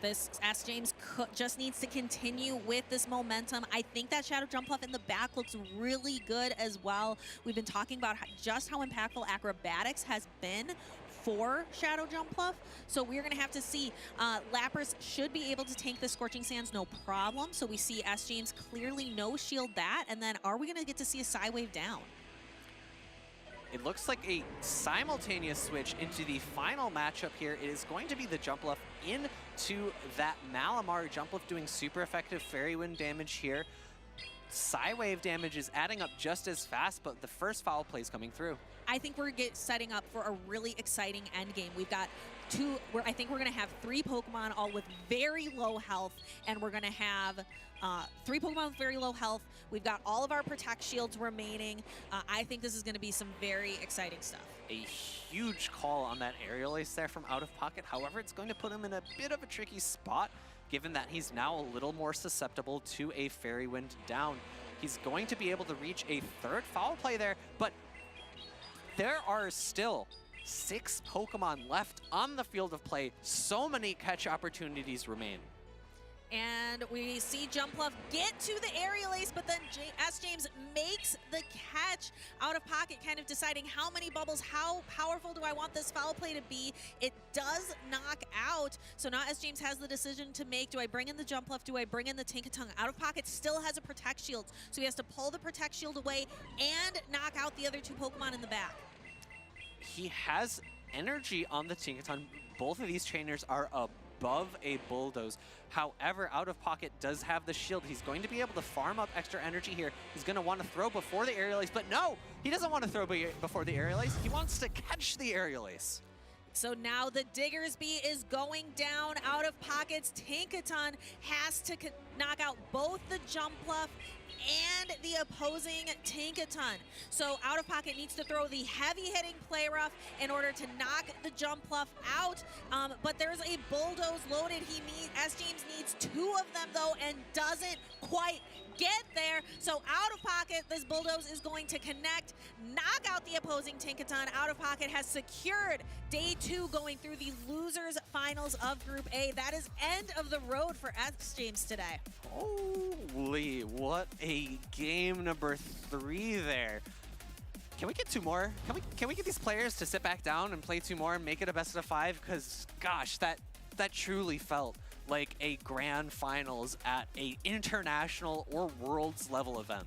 This S. James just needs to continue with this momentum. I think that Shadow Jumpluff in the back looks really good as well. We've been talking about just how impactful Acrobatics has been for Shadow Jumpluff, so we're going to have to see. Lapras should be able to tank the Scorching Sands no problem, so we see S. James clearly no shield that, and then are we going to get to see a Psywave down? It looks like a simultaneous switch into the final matchup here. It is going to be the Jumpluff into that Malamar. Jumpluff doing super effective Fairy Wind damage here. Psywave damage is adding up just as fast, but the first foul play is coming through. I think we're setting up for a really exciting end game. We've got I think we're going to have 3 Pokemon all with very low health, and we're going to have 3 Pokemon with very low health. We've got all of our Protect Shields remaining. I think this is going to be some very exciting stuff. A huge call on that Aerial Ace there from Out of Pocket. However, it's going to put him in a bit of a tricky spot, given that he's now a little more susceptible to a Fairy Wind down. He's going to be able to reach a third foul play there, but there are still 6 Pokemon left on the field of play. So many catch opportunities remain. And we see Jumpluff get to the aerial ace, but then S. James makes the catch out of pocket, kind of deciding how many bubbles, how powerful do I want this foul play to be. It does knock out. So now S. James has the decision to make. Do I bring in the Jumpluff? Do I bring in the Tinkaton? Out of pocket still has a Protect Shield, so he has to pull the Protect Shield away and knock out the other 2 Pokemon in the back. He has energy on the Tinkaton. Both of these trainers are above a Bulldoze. However, Out of Pocket does have the shield. He's going to be able to farm up extra energy here. He's going to want to throw before the aerial ace, but no, he doesn't want to throw before the aerial ace. He wants to catch the aerial ace. So now the Diggersby is going down. Out of Pocket's Tinkaton has to knock out both the Jumpluff and the opposing Tinkaton. So Out of Pocket needs to throw the heavy-hitting Play Rough in order to knock the Jumpluff out. But there's a Bulldoze loaded. S. James needs 2 of them, though, and doesn't quite get there. So Out of Pocket, this Bulldoze is going to connect, knock out the opposing Tinkaton. Out of Pocket has secured day 2 going through the losers finals of Group A. That is end of the road for S. James today. Holy, what a game number 3 there. Can we get 2 more? Can we get these players to sit back down and play 2 more and make it a best of 5? Because gosh, that truly felt like a grand finals at a international or worlds level event.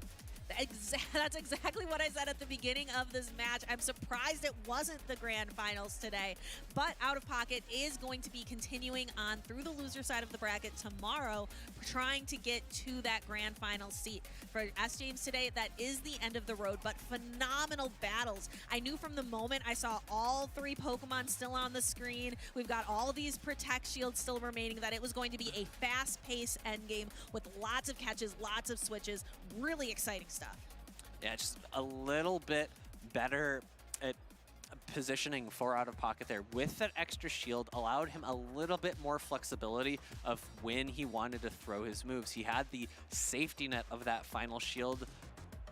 That's exactly what I said at the beginning of this match. I'm surprised it wasn't the grand finals today, but Out of Pocket is going to be continuing on through the loser side of the bracket tomorrow, trying to get to that grand final seat. For S. James today, that is the end of the road, but phenomenal battles. I knew from the moment I saw all 3 Pokemon still on the screen, we've got all these Protect Shields still remaining, that it was going to be a fast-paced endgame with lots of catches, lots of switches, really exciting stuff. Yeah, just a little bit better at positioning for Out of Pocket there. With that extra shield, allowed him a little bit more flexibility of when he wanted to throw his moves. He had the safety net of that final shield,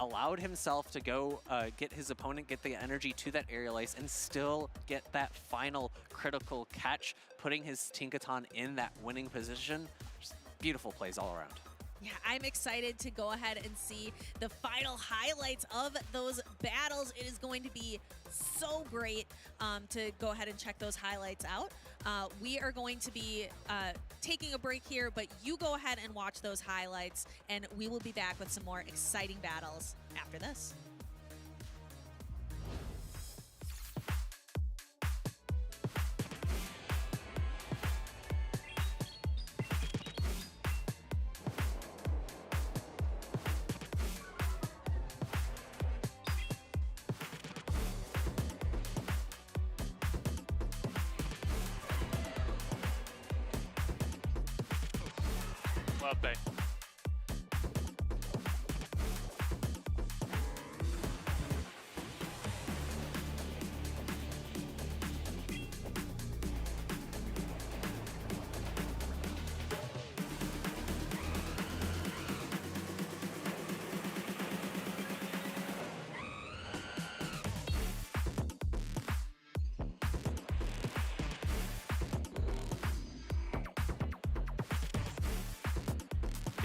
allowed himself to go get his opponent, get the energy to that aerial ace, and still get that final critical catch, putting his Tinkaton in that winning position. Just beautiful plays all around. Yeah, I'm excited to go ahead and see the final highlights of those battles. It is going to be so great to go ahead and check those highlights out. We are going to be taking a break here, but you go ahead and watch those highlights, and we will be back with some more exciting battles after this. Love Bay.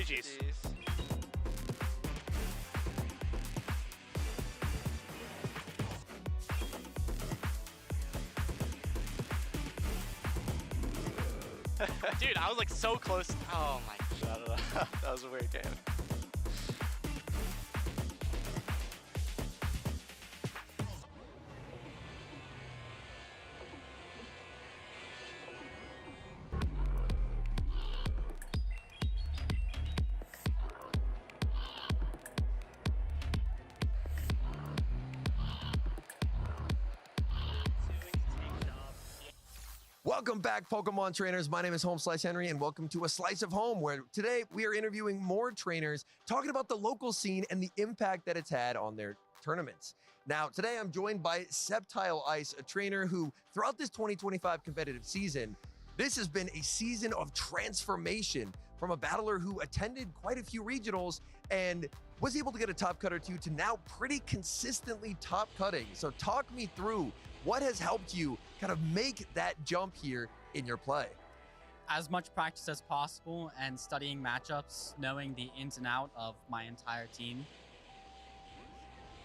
GG's. Dude, I was like so close. Oh my god, that was a weird game. Welcome back, Pokemon trainers. My name is Home Slice Henry, and welcome to A Slice of Home, where today we are interviewing more trainers, talking about the local scene and the impact that it's had on their tournaments. Now, today I'm joined by Sceptile Ice, a trainer who, throughout this 2025 competitive season, this has been a season of transformation from a battler who attended quite a few regionals and was able to get a top cut or two to now pretty consistently top cutting. So talk me through what has helped you kind of make that jump here in your play. As much practice as possible and studying matchups, knowing the ins and out of my entire team.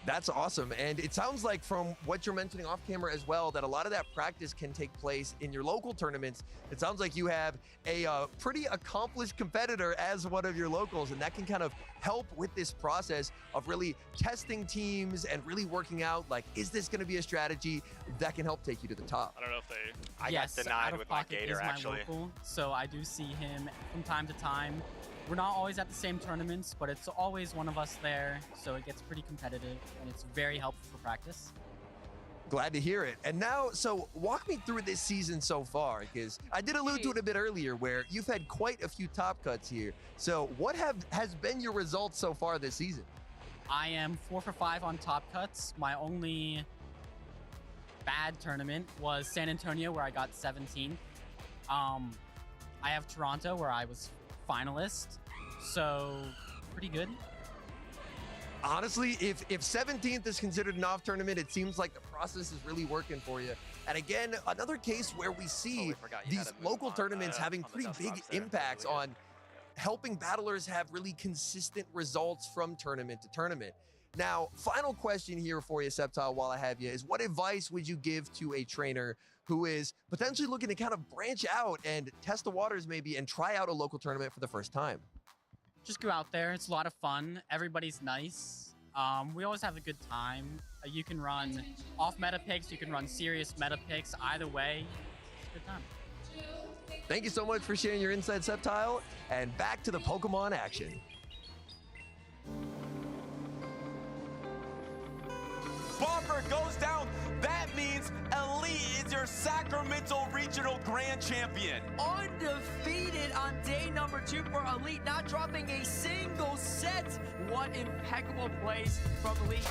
That's awesome. And it sounds like from what you're mentioning off camera as well, that a lot of that practice can take place in your local tournaments. It sounds like you have a pretty accomplished competitor as one of your locals, and that can kind of help with this process of really testing teams and really working out, like, is this going to be a strategy that can help take you to the top? I don't know if they... I Yes, got denied Out of with my Pocket gator, is my actually. local, so I do see him from time to time. We're not always at the same tournaments, but it's always one of us there, so it gets pretty competitive, and it's very helpful for practice. Glad to hear it. And now, so walk me through this season so far, because I did allude to it a bit earlier where you've had quite a few top cuts here. So what has been your results so far this season? I am 4 for 5 on top cuts. My only bad tournament was San Antonio, where I got 17th. I have Toronto, where I was finalist, so pretty good. Honestly, if 17th is considered an off tournament, it seems like the process is really working for you. And again, another case where we see these local tournaments having pretty big impacts on helping battlers have really consistent results from tournament to tournament. Now, final question here for you, Sceptile, while I have you, is what advice would you give to a trainer who is potentially looking to kind of branch out and test the waters maybe and try out a local tournament for the first time? Just go out there. It's a lot of fun. Everybody's nice. We always have a good time. You can run off meta picks. You can run serious meta picks. Either way, it's a good time. Thank you so much for sharing your insight, Sceptile. And back to the Pokemon action. Bomber goes down. That means Elite is your Sacramento Regional Grand Champion. Undefeated on day number 2 for Elite, not dropping a single set. What impeccable plays from Elite.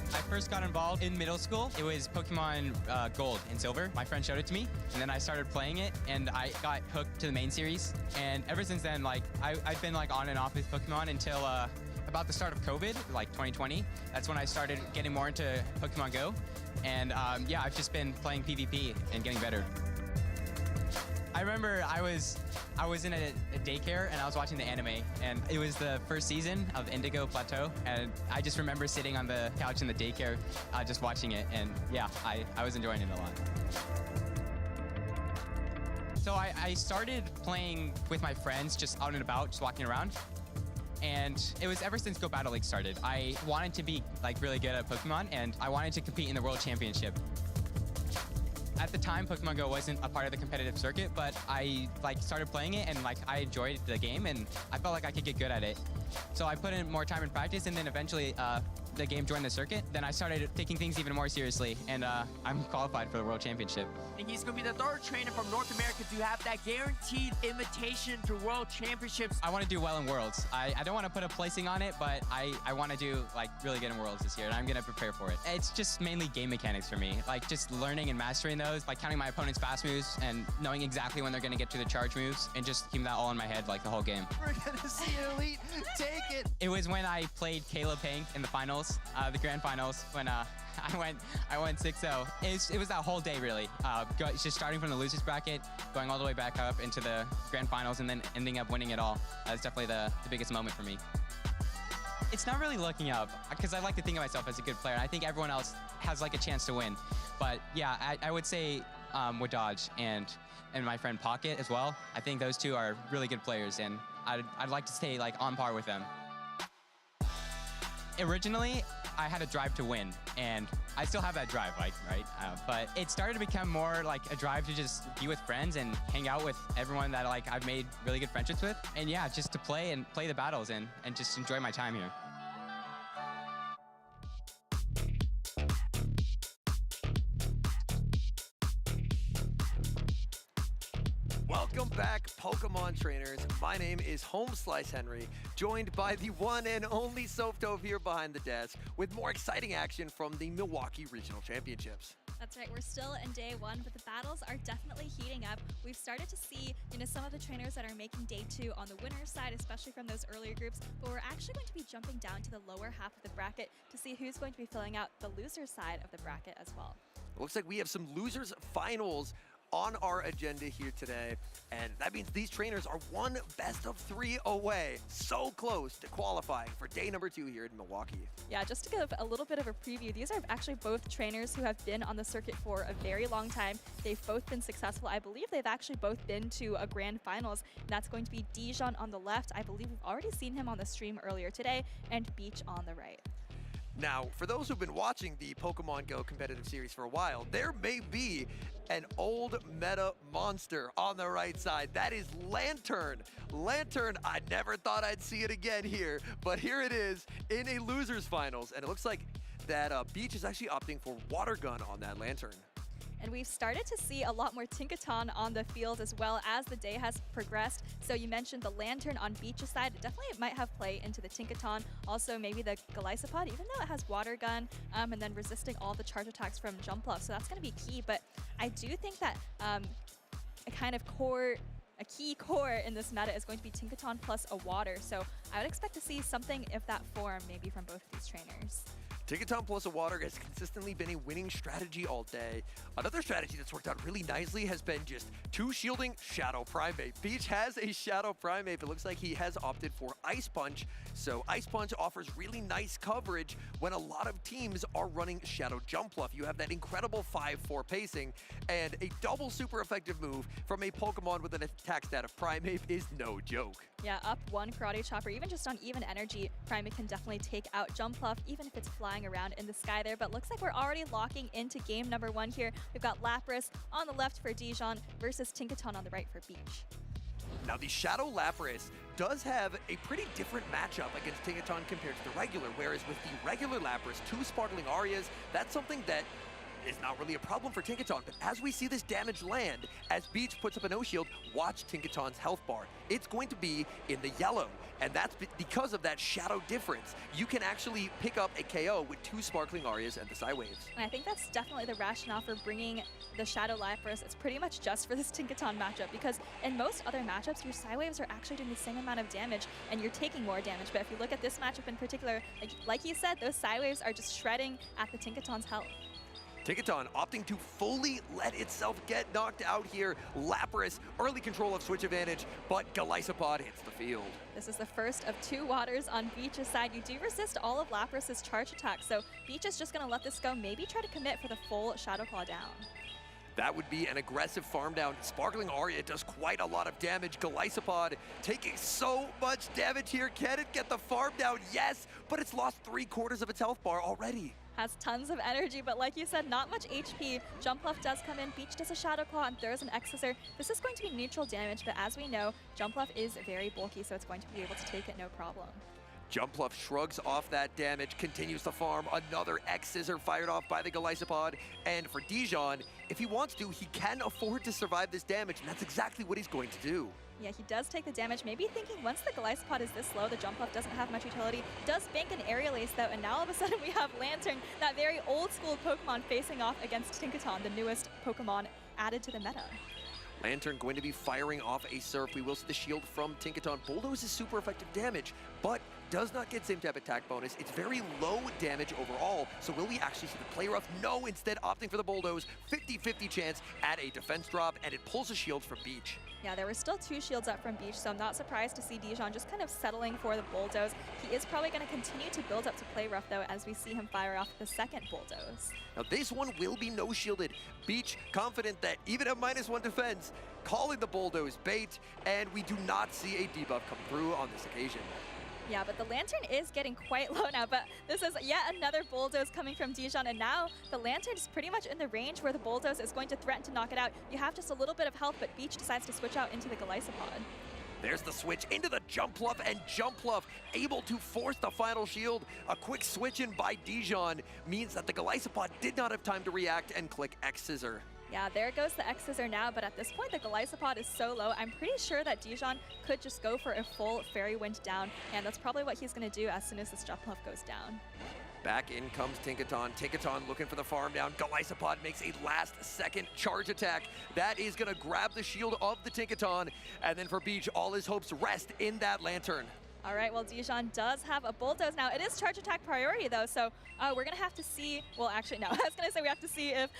I first got involved in middle school. It was Pokemon Gold and Silver. My friend showed it to me, and then I started playing it, and I got hooked to the main series. And ever since then, like I've been like on and off with Pokemon until about the start of COVID, like 2020. That's when I started getting more into Pokemon GO. And yeah, I've just been playing PvP and getting better. I remember I was in a daycare and I was watching the anime, and it was the first season of Indigo Plateau, and I just remember sitting on the couch in the daycare just watching it, and yeah, I was enjoying it a lot. So I started playing with my friends, just out and about, just walking around. And it was ever since Go Battle League started. I wanted to be like really good at Pokemon, and I wanted to compete in the World Championship. At the time, Pokemon Go wasn't a part of the competitive circuit, but I like started playing it, and like I enjoyed the game, and I felt like I could get good at it. So I put in more time in practice, and then eventually the game joined the circuit. Then I started taking things even more seriously, and I'm qualified for the World Championship. And he's going to be the 3rd trainer from North America to have that guaranteed invitation to World Championships. I want to do well in Worlds. I don't want to put a placing on it, but I want to do like really good in Worlds this year, and I'm going to prepare for it. It's just mainly game mechanics for me, like just learning and mastering those, like counting my opponent's fast moves and knowing exactly when they're going to get to the charge moves, and just keeping that all in my head like the whole game. We're going to see Elite take it. It was when I played Caleb Pang in the finals, the grand finals, when I went 6-0. It was that whole day really. Just starting from the losers bracket, going all the way back up into the grand finals, and then ending up winning it all. That's definitely the biggest moment for me. It's not really looking up, because I like to think of myself as a good player, and I think everyone else has like a chance to win. But yeah, I would say Wadaj and my friend Pocket as well. I think those two are really good players, and I'd like to stay like on par with them. Originally, I had a drive to win, and I still have that drive, right? But it started to become more like a drive to just be with friends and hang out with everyone that like I've made really good friendships with, and yeah, just to play the battles and just enjoy my time here. Welcome back, Pokemon trainers. My name is Home Slice Henry, joined by the one and only Softove here behind the desk with more exciting action from the Milwaukee Regional Championships. That's right, we're still in day one, but the battles are definitely heating up. We've started to see, some of the trainers that are making day two on the winner's side, especially from those earlier groups, but we're actually going to be jumping down to the lower half of the bracket to see who's going to be filling out the loser side of the bracket as well. Looks like we have some losers finals on our agenda here today, and that means these trainers are one best of 3 away, so close to qualifying for day number 2 here in Milwaukee. Yeah, just to give a little bit of a preview, these are actually both trainers who have been on the circuit for a very long time. They've both been successful. I believe they've actually both been to a grand finals, and that's going to be Dijon on the left. I believe we've already seen him on the stream earlier today, and Beach on the right. Now, for those who've been watching the Pokemon GO competitive series for a while, there may be an old meta monster on the right side. That is Lantern. Lantern, I never thought I'd see it again here, but here it is in a losers finals, and it looks like that Beach is actually opting for Water Gun on that Lantern. And we've started to see a lot more Tinkaton on the field as well as the day has progressed. So you mentioned the Lantern on Beach's side. It definitely might have play into the Tinkaton. Also maybe the Golisopod, even though it has Water Gun, and then resisting all the charge attacks from Jumpluff. So that's going to be key. But I do think that a key core in this meta is going to be Tinkaton plus a Water. So I would expect to see something of that form maybe from both of these trainers. Tinkaton plus a Water has consistently been a winning strategy all day. Another strategy that's worked out really nicely has been just 2 shielding Shadow Primate. Beach has a Shadow Primate, but it looks like he has opted for Ice Punch. So Ice Punch offers really nice coverage when a lot of teams are running Shadow Jumpluff. You have that incredible 5-4 pacing, and a double super effective move from a Pokemon with an attack stat of Primate is no joke. Yeah, up 1 Karate Chopper, even just on even energy, Primate can definitely take out Jumpluff, even if it's flying around in the sky there. But looks like we're already locking into game number 1 here. We've got Lapras on the left for Dijon versus Tinkaton on the right for Beach. Now, the Shadow Lapras does have a pretty different matchup against Tinkaton compared to the regular, whereas with the regular Lapras, 2 Sparkling Arias, that's something that is not really a problem for Tinkaton, but as we see this damage land, as Beach puts up a no-shield, watch Tinkaton's health bar. It's going to be in the yellow, and that's because of that shadow difference. You can actually pick up a KO with 2 Sparkling Arias and the Psywaves. And I think that's definitely the rationale for bringing the Shadow Lapras. It's pretty much just for this Tinkaton matchup, because in most other matchups, your Psywaves are actually doing the same amount of damage, and you're taking more damage. But if you look at this matchup in particular, like you said, those Psywaves are just shredding at the Tinkaton's health. Tinkaton opting to fully let itself get knocked out here. Lapras, early control of switch advantage, but Golisopod hits the field. This is the first of 2 Waters on Beach's side. You do resist all of Lapras's charge attacks, so Beach is just going to let this go, maybe try to commit for the full Shadow Claw down. That would be an aggressive farm down. Sparkling Aria does quite a lot of damage. Golisopod taking so much damage here. Can it get the farm down? Yes, but it's lost 3/4 of its health bar already. Has tons of energy, but like you said, not much HP. Jumpluff does come in, Beach does a Shadow Claw and throws an X-Scissor. This is going to be neutral damage, but as we know, Jumpluff is very bulky, so it's going to be able to take it no problem. Jumpluff shrugs off that damage, continues to farm. Another X-Scissor fired off by the Golisopod. And for Dijon, if he wants to, he can afford to survive this damage, and that's exactly what he's going to do. Yeah, he does take the damage, maybe thinking once the Golisopod is this low, the Jumpluff doesn't have much utility. Does bank an Aerial Ace though, and now all of a sudden we have Lantern, that very old school Pokemon facing off against Tinkaton, the newest Pokemon added to the meta. Lantern going to be firing off a Surf. We will see the shield from Tinkaton. Bulldoze is super effective damage, but does not get same type attack bonus. It's very low damage overall, so will we actually see the play rough? No, instead opting for the Bulldoze. 50-50 chance at a defense drop, and it pulls a shield from Beach. Yeah, there were still 2 shields up from Beach, so I'm not surprised to see Dijon just kind of settling for the Bulldoze. He is probably going to continue to build up to play rough, though, as we see him fire off the second Bulldoze. Now, this one will be no-shielded. Beach confident that even at -1 defense, calling the Bulldoze bait, and we do not see a debuff come through on this occasion. Yeah, but the Lantern is getting quite low now, but this is yet another Bulldoze coming from Dijon, and now the Lantern is pretty much in the range where the Bulldoze is going to threaten to knock it out. You have just a little bit of health, but Beach decides to switch out into the Golisopod. There's the switch into the Jumpluff, and Jumpluff able to force the final shield. A quick switch in by Dijon means that the Golisopod did not have time to react and click X-Scissor. Yeah, there goes the X-Scissor now, but at this point the Golisopod is so low, I'm pretty sure that Dijon could just go for a full Fairy Wind down, and that's probably what he's going to do as soon as this Jumpluff goes down. Back in comes Tinkaton. Tinkaton looking for the farm down. Golisopod makes a last-second charge attack. That is going to grab the shield of the Tinkaton. And then for Beach, all his hopes rest in that Lantern. All right, well, Dijon does have a bulldoze now. It is charge attack priority, though, so we're going to have to see. Well, actually, no. I was going to say we have to see if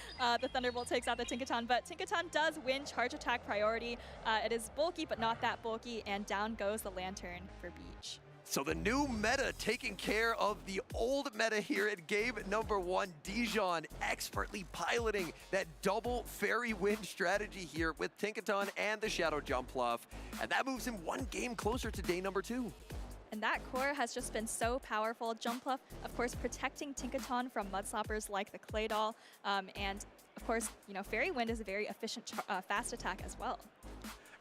the Thunderbolt takes out the Tinkaton, but Tinkaton does win charge attack priority. It is bulky, but not that bulky, and down goes the Lantern for Beach. So the new meta taking care of the old meta here at game number 1. Dijon expertly piloting that double fairy wind strategy here with Tinkaton and the Shadow Jumpluff. And that moves him 1 game closer to day number 2. And that core has just been so powerful. Jumpluff, of course, protecting Tinkaton from Mudsloppers like the Clay Doll. And, of course, you know, Fairy Wind is a very efficient, fast attack as well.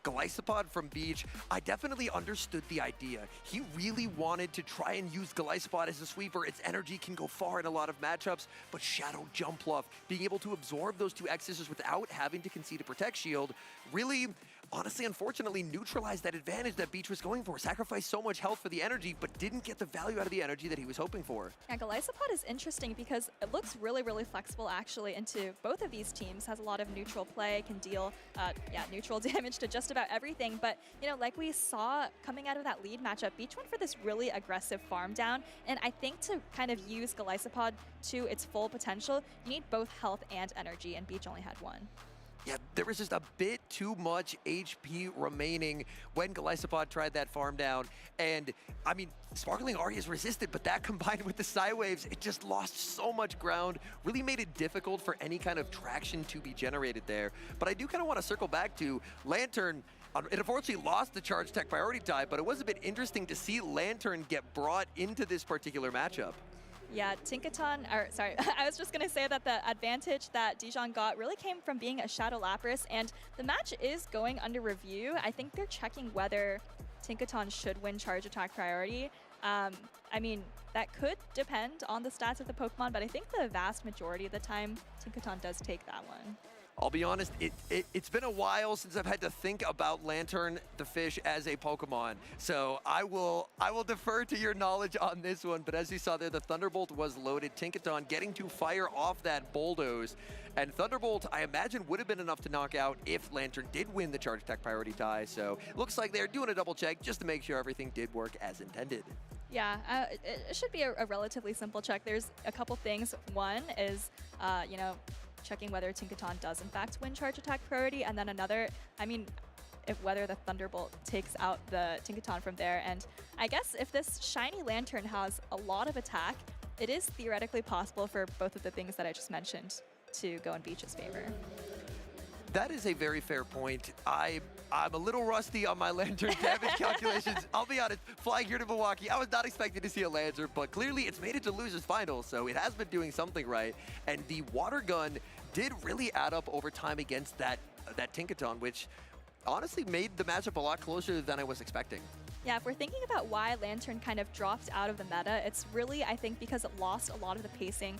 Golisopod from Beach, I definitely understood the idea. He really wanted to try and use Golisopod as a sweeper. Its energy can go far in a lot of matchups, but Shadow Jumpluff, being able to absorb those 2 X's without having to concede a Protect Shield, really, honestly, unfortunately, neutralized that advantage that Beach was going for. Sacrificed so much health for the energy, but didn't get the value out of the energy that he was hoping for. Yeah, Golisopod is interesting because it looks really, really flexible, actually, into both of these teams. Has a lot of neutral play, can deal, neutral damage to just about everything. But, you know, like we saw coming out of that lead matchup, Beach went for this really aggressive farm down. And I think to kind of use Golisopod to its full potential, you need both health and energy, and Beach only had 1. Yeah, there was just a bit too much HP remaining when Golisopod tried that farm down. And, I mean, Sparkling Arias resisted, but that combined with the Psy Waves, it just lost so much ground, really made it difficult for any kind of traction to be generated there. But I do kind of want to circle back to Lantern. It unfortunately lost the charge tech priority tie, but it was a bit interesting to see Lantern get brought into this particular matchup. Yeah, Tinkaton, I was just going to say that the advantage that Dijon got really came from being a Shadow Lapras, and the match is going under review. I think they're checking whether Tinkaton should win charge attack priority. I mean, that could depend on the stats of the Pokemon, but I think the vast majority of the time, Tinkaton does take that one. I'll be honest, it's been a while since I've had to think about Lantern the fish as a Pokemon. So I will defer to your knowledge on this one. But as you saw there, the Thunderbolt was loaded. Tinkaton getting to fire off that Bulldoze. And Thunderbolt, I imagine, would have been enough to knock out if Lantern did win the charge attack priority tie. So looks like they're doing a double check just to make sure everything did work as intended. Yeah, it should be a relatively simple check. There's a couple things. One is, you know, checking whether Tinkaton does in fact win charge attack priority, and then another, I mean, whether the Thunderbolt takes out the Tinkaton from there. And I guess if this shiny Lantern has a lot of attack, it is theoretically possible for both of the things that I just mentioned to go in Beach's favor. That is a very fair point. I'm a little rusty on my Lantern damage calculations. I'll be honest, flying here to Milwaukee, I was not expecting to see a Lantern, but clearly it's made it to losers finals, so it has been doing something right. And the water gun did really add up over time against that Tinkaton, which honestly made the matchup a lot closer than I was expecting. Yeah, if we're thinking about why Lantern kind of dropped out of the meta, it's really, I think, because it lost a lot of the pacing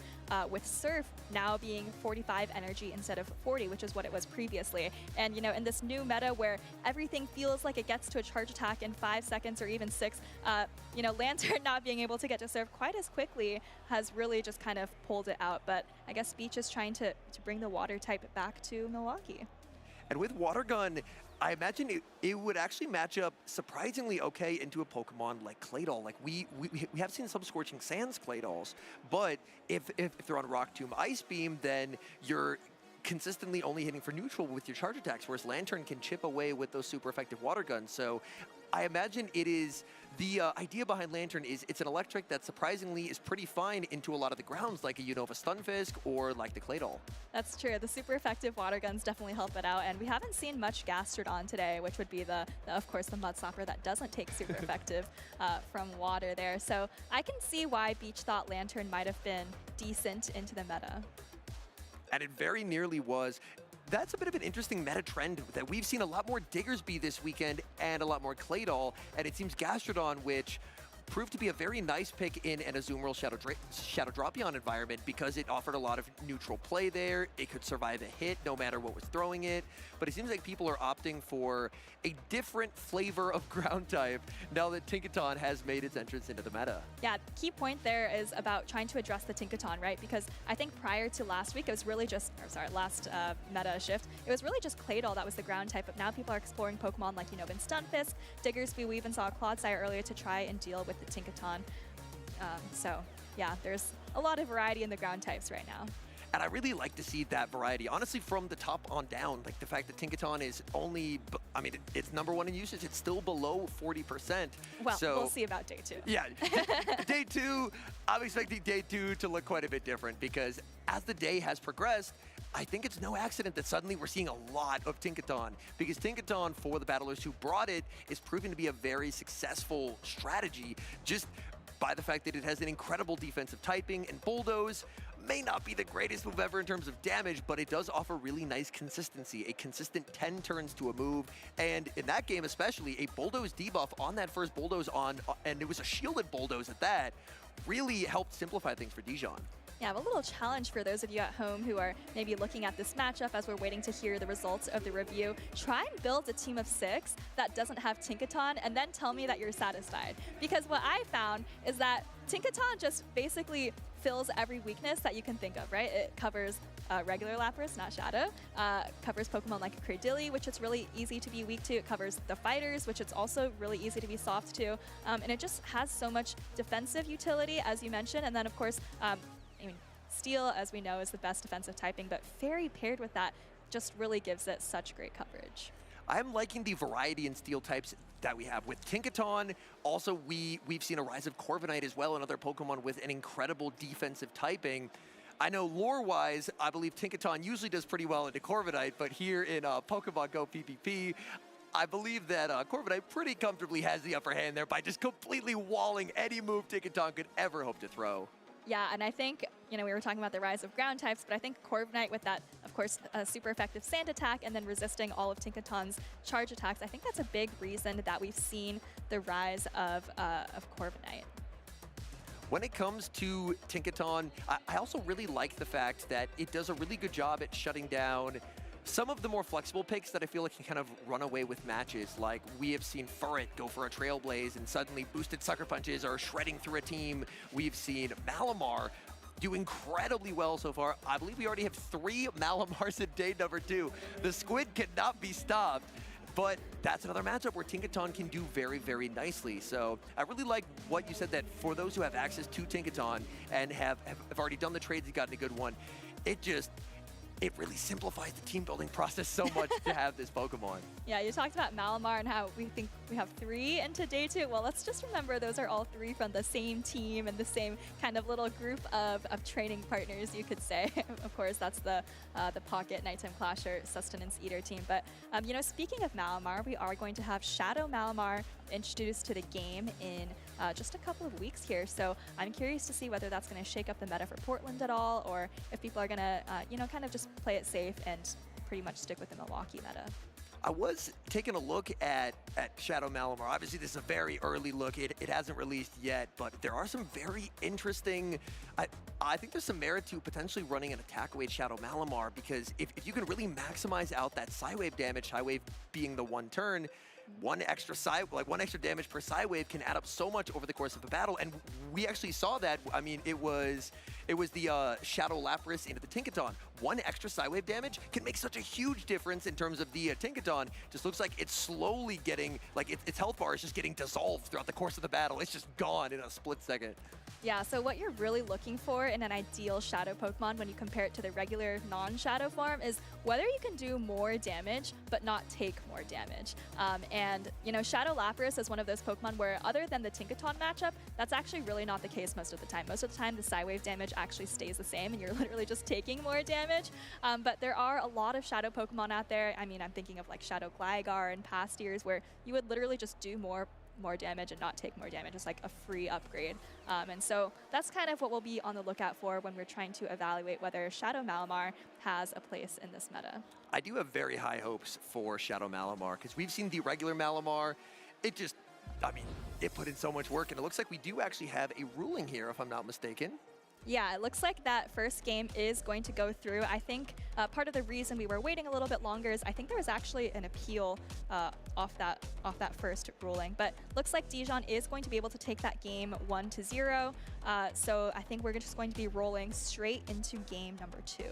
with Surf now being 45 energy instead of 40, which is what it was previously. And, you know, in this new meta where everything feels like it gets to a charge attack in 5 seconds or even 6, you know, Lantern not being able to get to Surf quite as quickly has really just kind of pulled it out. But I guess Beach is trying to bring the water type back to Milwaukee. And with Water Gun, I imagine it would actually match up surprisingly okay into a Pokemon like Claydol. Like we have seen some Scorching Sands Claydols, but if they're on Rock Tomb Ice Beam, then you're consistently only hitting for neutral with your charge attacks, whereas Lantern can chip away with those super effective water guns. So I imagine it is, the idea behind Lantern is it's an electric that surprisingly is pretty fine into a lot of the grounds, like a Unova Stunfisk or like the Claydol. That's true. The super effective water guns definitely help it out, and we haven't seen much Gastrodon today, which would be of course, the Mudslapper that doesn't take super effective from water there. So I can see why Beach thought Lantern might have been decent into the meta. And it very nearly was. That's a bit of an interesting meta trend that we've seen a lot more Diggersby this weekend and a lot more Claydol, and it seems Gastrodon, which proved to be a very nice pick in an Azumarill Shadow Drapion environment because it offered a lot of neutral play there. It could survive a hit no matter what was throwing it. But it seems like people are opting for a different flavor of ground type now that Tinkaton has made its entrance into the meta. Yeah, key point there is about trying to address the Tinkaton, right? Because I think prior to last week, it was really just, or sorry, last meta shift, it was really just Claydol that was the ground type, but now people are exploring Pokemon like Unova and Stunfisk, Diggersby. We even saw a Clodsire earlier to try and deal with the Tinkaton. So yeah, there's a lot of variety in the ground types right now. And I really like to see that variety. Honestly, from the top on down, like the fact that Tinkaton is only, I mean, it's #1 in usage. It's still below 40%. Well, so, we'll see about day 2. Yeah, day 2, I'm expecting day 2 to look quite a bit different because as the day has progressed, I think it's no accident that suddenly we're seeing a lot of Tinkaton because Tinkaton, for the battlers who brought it, is proving to be a very successful strategy just by the fact that it has an incredible defensive typing, and Bulldoze may not be the greatest move ever in terms of damage, but it does offer really nice consistency, a consistent 10 turns to a move, and in that game especially, a Bulldoze debuff on that first Bulldoze and it was a shielded Bulldoze at that, really helped simplify things for Dijon. Yeah, I have a little challenge for those of you at home who are maybe looking at this matchup as we're waiting to hear the results of the review. Try and build a team of 6 that doesn't have Tinkaton and then tell me that you're satisfied. Because what I found is that Tinkaton just basically fills every weakness that you can think of, right? It covers regular Lapras, not Shadow. Covers Pokemon like Cradily, which it's really easy to be weak to. It covers the fighters, which it's also really easy to be soft to. And it just has so much defensive utility, as you mentioned. And then, of course, I mean, Steel, as we know, is the best defensive typing, but Fairy paired with that just really gives it such great coverage. I'm liking the variety in Steel types that we have with Tinkaton. Also, we've seen a rise of Corviknight as well, and other Pokemon with an incredible defensive typing. I know lore-wise, I believe Tinkaton usually does pretty well into Corviknight, but here in Pokemon GO PvP, I believe that Corviknight pretty comfortably has the upper hand there by just completely walling any move Tinkaton could ever hope to throw. Yeah, and I think, you know, we were talking about the rise of ground types, but I think Corviknight with that, of course, a super effective sand attack and then resisting all of Tinkaton's charge attacks, I think that's a big reason that we've seen the rise of Corviknight. When it comes to Tinkaton, I also really like the fact that it does a really good job at shutting down some of the more flexible picks that I feel like can kind of run away with matches. Like we have seen Furret go for a Trailblaze and suddenly boosted Sucker Punches are shredding through a team. We've seen Malamar do incredibly well so far. I believe we already have 3 Malamars in day #2. The Squid cannot be stopped. But that's another matchup where Tinkaton can do very, very nicely. So I really like what you said, that for those who have access to Tinkaton and have already done the trades and gotten a good one, it really simplifies the team building process so much to have this Pokemon. Yeah, you talked about Malamar and how we think we have 3 into day 2. Well, let's just remember those are all 3 from the same team and the same kind of little group of training partners, you could say. Of course, that's the Pocket Nighttime Clasher Sustenance Eater team. But, you know, speaking of Malamar, we are going to have Shadow Malamar introduced to the game in just a couple of weeks here. So I'm curious to see whether that's going to shake up the meta for Portland at all, or if people are going to, you know, kind of just play it safe and pretty much stick with the Milwaukee meta. I was taking a look at Shadow Malamar. Obviously, this is a very early look. It hasn't released yet, but there are some very interesting... I think there's some merit to potentially running an attack away Shadow Malamar, because if you can really maximize out that Psywave damage, Psywave being the 1 turn, one extra damage per Psywave can add up so much over the course of a battle, and we actually saw that. I mean, it was the Shadow Lapras into the Tinkaton. 1 extra Psywave damage can make such a huge difference in terms of the Tinkaton. Just looks like it's slowly getting, like its health bar is just getting dissolved throughout the course of the battle. It's just gone in a split second. Yeah, so what you're really looking for in an ideal Shadow Pokemon when you compare it to the regular non-Shadow form is whether you can do more damage but not take more damage. And, you know, Shadow Lapras is one of those Pokemon where, other than the Tinkaton matchup, that's actually really not the case most of the time. Most of the time, the Psywave damage actually stays the same and you're literally just taking more damage. But there are a lot of Shadow Pokemon out there. I mean, I'm thinking of like Shadow Gligar and past years where you would literally just do more damage and not take more damage. It's like a free upgrade. And so that's kind of what we'll be on the lookout for when we're trying to evaluate whether Shadow Malamar has a place in this meta. I do have very high hopes for Shadow Malamar, because we've seen the regular Malamar. It just I mean, it put in so much work, and it looks like we do actually have a ruling here, if I'm not mistaken. Yeah, it looks like that first game is going to go through. I think part of the reason we were waiting a little bit longer is I think there was actually an appeal off that first ruling. But looks like Dijon is going to be able to take that game 1-0. So I think we're just going to be rolling straight into game number 2.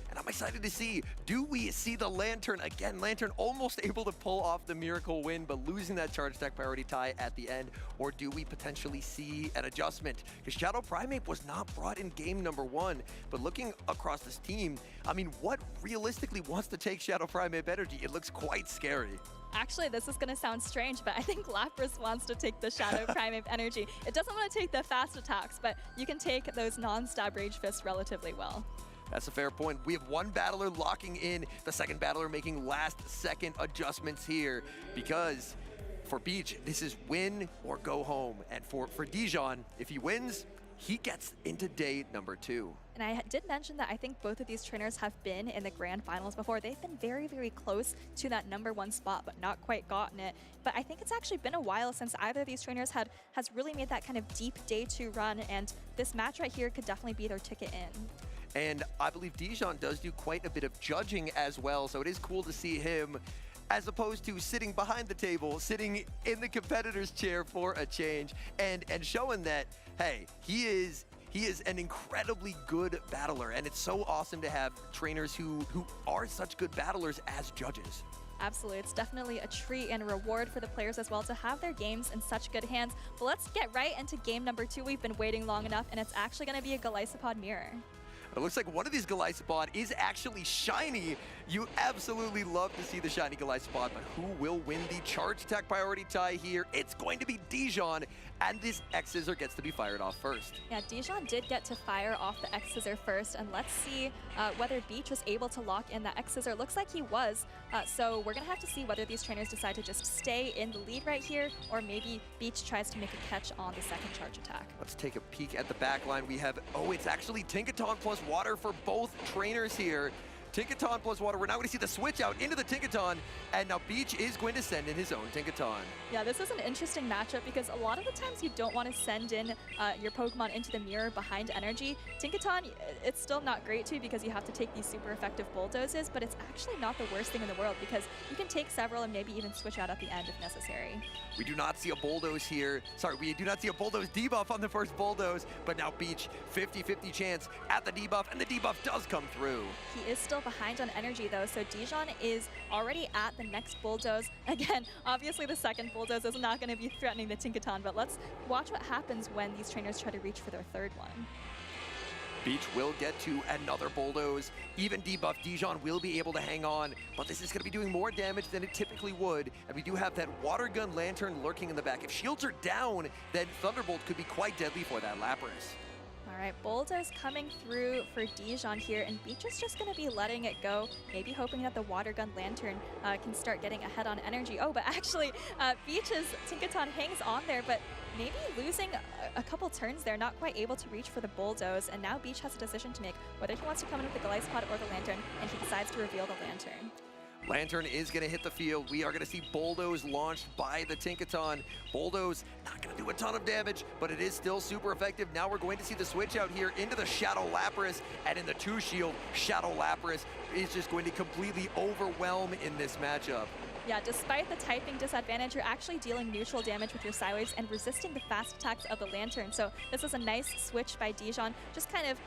And I'm excited to see, do we see the Lantern again? Lantern almost able to pull off the miracle win, but losing that charge attack priority tie at the end. Or do we potentially see an adjustment? Because Shadow Primate was not brought in game number 1. But looking across this team, I mean, what realistically wants to take Shadow Primate energy? It looks quite scary. Actually, this is going to sound strange, but I think Lapras wants to take the Shadow Primate energy. It doesn't want to take the fast attacks, but you can take those non-stab Rage Fists relatively well. That's a fair point. We have one battler locking in, the second battler making last-second adjustments here, because for Beach, this is win or go home. And for Dijon, if he wins, he gets into day number 2. And I did mention that I think both of these trainers have been in the grand finals before. They've been very, very close to that #1 spot, but not quite gotten it. But I think it's actually been a while since either of these trainers has really made that kind of deep day 2 run, and this match right here could definitely be their ticket in. And I believe Dijon does do quite a bit of judging as well, so it is cool to see him as opposed to sitting behind the table, sitting in the competitor's chair for a change, and showing that, hey, he is an incredibly good battler, and it's so awesome to have trainers who are such good battlers as judges. Absolutely, it's definitely a treat and a reward for the players as well to have their games in such good hands. But let's get right into game number 2. We've been waiting long enough, and it's actually going to be a Golisopod mirror. It looks like one of these Golisopod is actually shiny. You absolutely love to see the shiny Golisopod, but who will win the charge attack priority tie here? It's going to be Dijon, and this X-Scissor gets to be fired off first. Yeah, Dijon did get to fire off the X-Scissor first, and let's see whether Beach was able to lock in that X-Scissor. Looks like he was, so we're going to have to see whether these trainers decide to just stay in the lead right here, or maybe Beach tries to make a catch on the second charge attack. Let's take a peek at the back line. We have, it's actually Tinkaton plus Water for both trainers here. Tinkaton plus Water. We're now going to see the switch out into the Tinkaton, and now Beach is going to send in his own Tinkaton. Yeah, this is an interesting matchup because a lot of the times you don't want to send in your Pokemon into the mirror behind energy. Tinkaton, it's still not great too because you have to take these super effective bulldozes, but it's actually not the worst thing in the world because you can take several and maybe even switch out at the end if necessary. We do not see a bulldoze here. Sorry, we do not see a bulldoze debuff on the first bulldoze, but now Beach, 50-50 chance at the debuff, and the debuff does come through. He is still behind on energy though, so Dijon is already at the next bulldoze. Again, obviously the second bulldoze is not going to be threatening the Tinkaton, but let's watch what happens when these trainers try to reach for their third one. Beach will get to another bulldoze. Even debuff, Dijon will be able to hang on, but this is going to be doing more damage than it typically would, and we do have that Water Gun Lantern lurking in the back. If shields are down, then Thunderbolt could be quite deadly for that Lapras. All right, bulldoze coming through for Dijon here, and Beach is just going to be letting it go, maybe hoping that the Water Gun Lantern can start getting ahead on energy. Oh, but actually, Beach's Tinkaton hangs on there, but maybe losing a couple turns there, not quite able to reach for the bulldoze, and now Beach has a decision to make, whether he wants to come in with the Golisopod or the Lantern, and he decides to reveal the Lantern. Lantern is going to hit the field. We are going to see Bulldoze launched by the Tinkaton. Bulldoze not going to do a ton of damage, but it is still super effective. Now we're going to see the switch out here into the Shadow Lapras, and in the 2-shield, Shadow Lapras is just going to completely overwhelm in this matchup. Yeah, despite the typing disadvantage, you're actually dealing neutral damage with your Psywaves and resisting the fast attacks of the Lantern. So this is a nice switch by Dijon, just kind of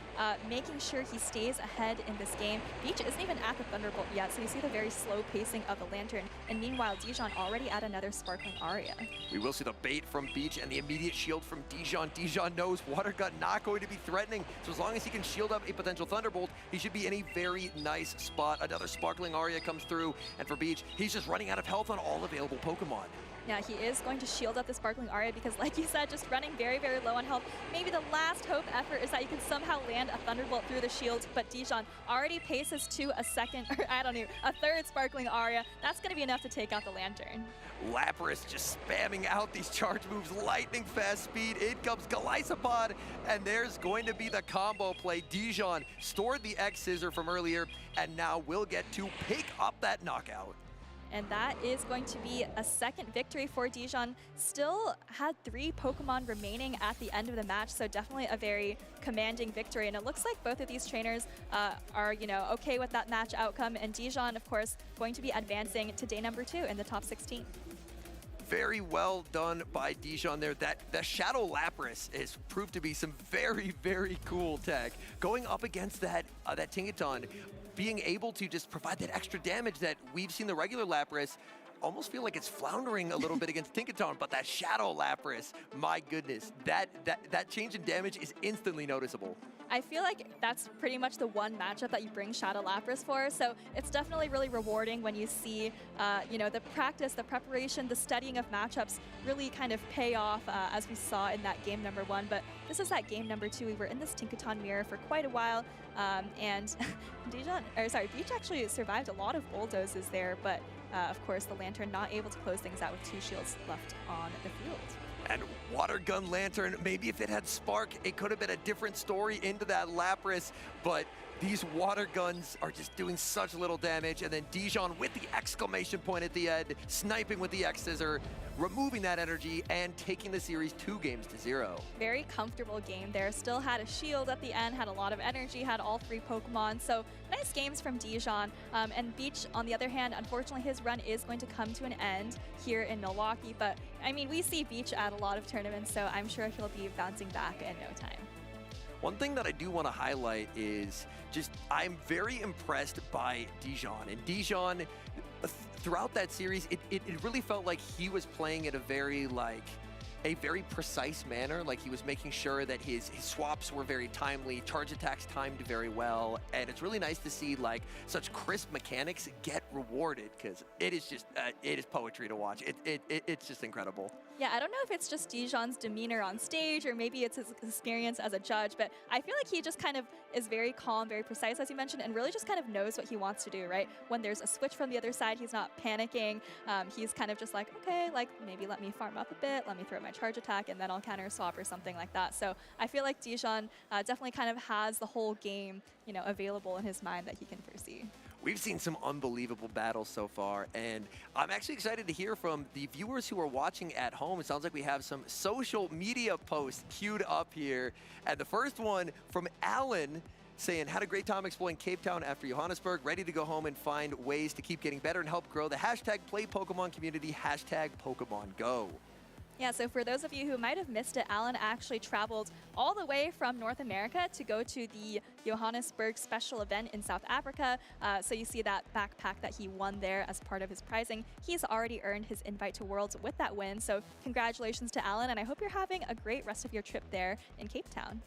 making sure he stays ahead in this game. Beach isn't even at the Thunderbolt yet, so you see the very slow pacing of the Lantern. And meanwhile, Dijon already at another Sparkling Aria. We will see the bait from Beach and the immediate shield from Dijon. Dijon knows Water Gun not going to be threatening, so as long as he can shield up a potential Thunderbolt, he should be in a very nice spot. Another Sparkling Aria comes through, and for Beach, he's just running out of health on all available Pokemon. Yeah, he is going to shield up the Sparkling Aria because, like you said, just running very, very low on health. Maybe the last hope effort is that you can somehow land a Thunderbolt through the shield, but Dijon already paces to a second, or I don't know, a third Sparkling Aria. That's going to be enough to take out the Lantern. Lapras just spamming out these charge moves, lightning fast speed. In comes Golisopod, and there's going to be the combo play. Dijon stored the X-Scissor from earlier, and now will get to pick up that knockout. And that is going to be a second victory for Dijon. Still had 3 Pokemon remaining at the end of the match, so definitely a very commanding victory. And it looks like both of these trainers are, okay with that match outcome. And Dijon, of course, going to be advancing to day number 2 in the top 16. Very well done by Dijon there. That Shadow Lapras has proved to be some very, very cool tech. Going up against that Tinkaton, being able to just provide that extra damage that we've seen the regular Lapras almost feel like it's floundering a little bit against Tinkaton, but that Shadow Lapras, my goodness, that change in damage is instantly noticeable. I feel like that's pretty much the one matchup that you bring Shadow Lapras for, so it's definitely really rewarding when you see, the practice, the preparation, the studying of matchups really kind of pay off as we saw in that game number 1. But this is that game number 2. We were in this Tinkaton mirror for quite a while, and Beach actually survived a lot of bulldozes there, but of course the Lantern not able to close things out with 2 shields left on the field. And Water Gun Lantern, maybe if it had Spark, it could have been a different story into that Lapras, but these water guns are just doing such little damage. And then Dijon with the exclamation point at the end, sniping with the X-Scissor, removing that energy and taking the series 2-0. Very comfortable game there. Still had a shield at the end, had a lot of energy, had all 3 Pokemon. So nice games from Dijon. And Beach, on the other hand, unfortunately his run is going to come to an end here in Milwaukee. But I mean, we see Beach at a lot of tournaments, so I'm sure he'll be bouncing back in no time. One thing that I do want to highlight is just I'm very impressed by Dijon. And Dijon, throughout that series, it really felt like he was playing at a very precise manner. Like he was making sure that his swaps were very timely, charge attacks timed very well, and it's really nice to see like such crisp mechanics get rewarded, because it is just it is poetry to watch. It's just incredible. Yeah, I don't know if it's just Dijon's demeanor on stage or maybe it's his experience as a judge, but I feel like he just kind of is very calm, very precise, as you mentioned, and really just kind of knows what he wants to do, right? When there's a switch from the other side, he's not panicking. He's kind of just like, okay, like maybe let me farm up a bit, let me throw my charge attack, and then I'll counter swap or something like that. So I feel like Dijon definitely kind of has the whole game, available in his mind that he can foresee. We've seen some unbelievable battles so far, and I'm actually excited to hear from the viewers who are watching at home. It sounds like we have some social media posts queued up here. And the first one from Alan saying, had a great time exploring Cape Town after Johannesburg, ready to go home and find ways to keep getting better and help grow the #PlayPokemon community, #Pokemon GO. Yeah, so for those of you who might have missed it, Alan actually traveled all the way from North America to go to the Johannesburg special event in South Africa. So you see that backpack that he won there as part of his prizing. He's already earned his invite to Worlds with that win. So congratulations to Alan, and I hope you're having a great rest of your trip there in Cape Town.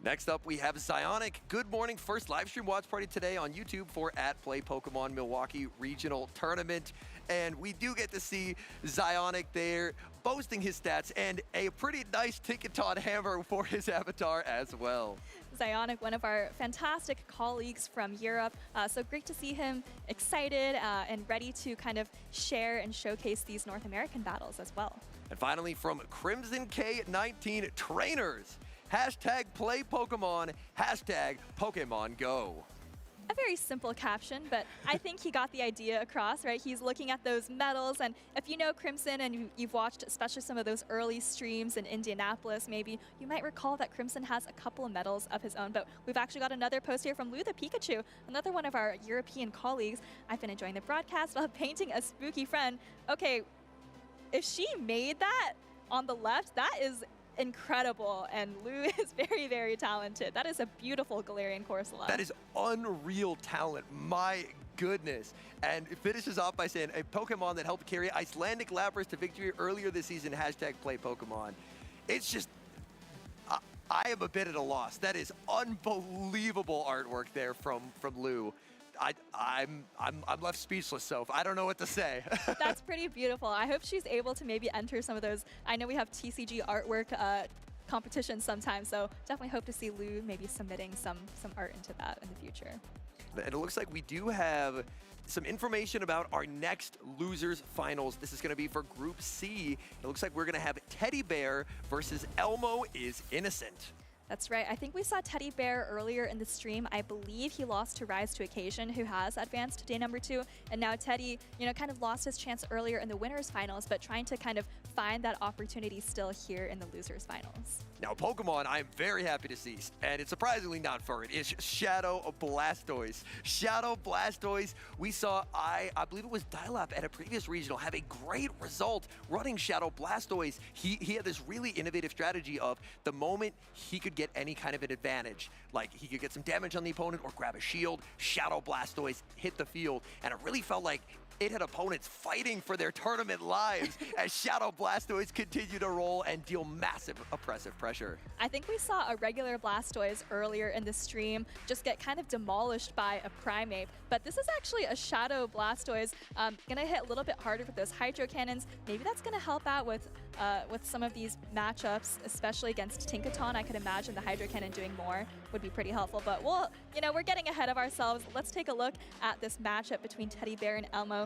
Next up, we have Zionic. Good morning. First live stream watch party today on YouTube for @PlayPokemon Milwaukee Regional Tournament. And we do get to see Zionic there boasting his stats and a pretty nice Tinkaton hammer for his avatar as well. Zionic, one of our fantastic colleagues from Europe. So great to see him excited and ready to kind of share and showcase these North American battles as well. And finally, from Crimson K19 Trainers, #PlayPokemon, #Pokemon GO. A very simple caption, but I think he got the idea across, right? He's looking at those medals, and if you know Crimson and you've watched especially some of those early streams in Indianapolis, maybe you might recall that Crimson has a couple of medals of his own, but we've actually got another post here from Lou the Pikachu, another one of our European colleagues. I've been enjoying the broadcast while painting a spooky friend. Okay, if she made that on the left, that is incredible, and Lou is very, very talented. That is a beautiful Galarian Corsola. That is unreal talent, my goodness. And it finishes off by saying, a Pokemon that helped carry Icelandic Lapras to victory earlier this season, #PlayPokemon. It's just, I am a bit at a loss. That is unbelievable artwork there from Lou. I'm left speechless, Soph. I don't know what to say. That's pretty beautiful. I hope she's able to maybe enter some of those. I know we have TCG artwork competitions sometimes, so definitely hope to see Lou maybe submitting some art into that in the future. And it looks like we do have some information about our next losers finals. This is going to be for Group C. It looks like we're going to have Teddy Bear versus Elmo is Innocent. That's right. I think we saw Teddy Bear earlier in the stream. I believe he lost to Rise to Occasion, who has advanced to day number 2. And now Teddy, kind of lost his chance earlier in the winners finals, but trying to kind of find that opportunity still here in the losers finals. Now, Pokemon, I'm very happy to see, and it's surprisingly not furred, is Shadow Blastoise. Shadow Blastoise, we saw, I believe it was Dialap at a previous regional, have a great result running Shadow Blastoise. He had this really innovative strategy of the moment he could get any kind of an advantage, like he could get some damage on the opponent or grab a shield, Shadow Blastoise hit the field, and it really felt like it had opponents fighting for their tournament lives as Shadow Blastoise continued to roll and deal massive oppressive pressure. I think we saw a regular Blastoise earlier in the stream just get kind of demolished by a Primeape, but this is actually a Shadow Blastoise. Gonna hit a little bit harder with those Hydro Cannons. Maybe that's gonna help out with some of these matchups, especially against Tinkaton. I could imagine the Hydro Cannon doing more would be pretty helpful, but we're getting ahead of ourselves. Let's take a look at this matchup between Teddy Bear and Elmo.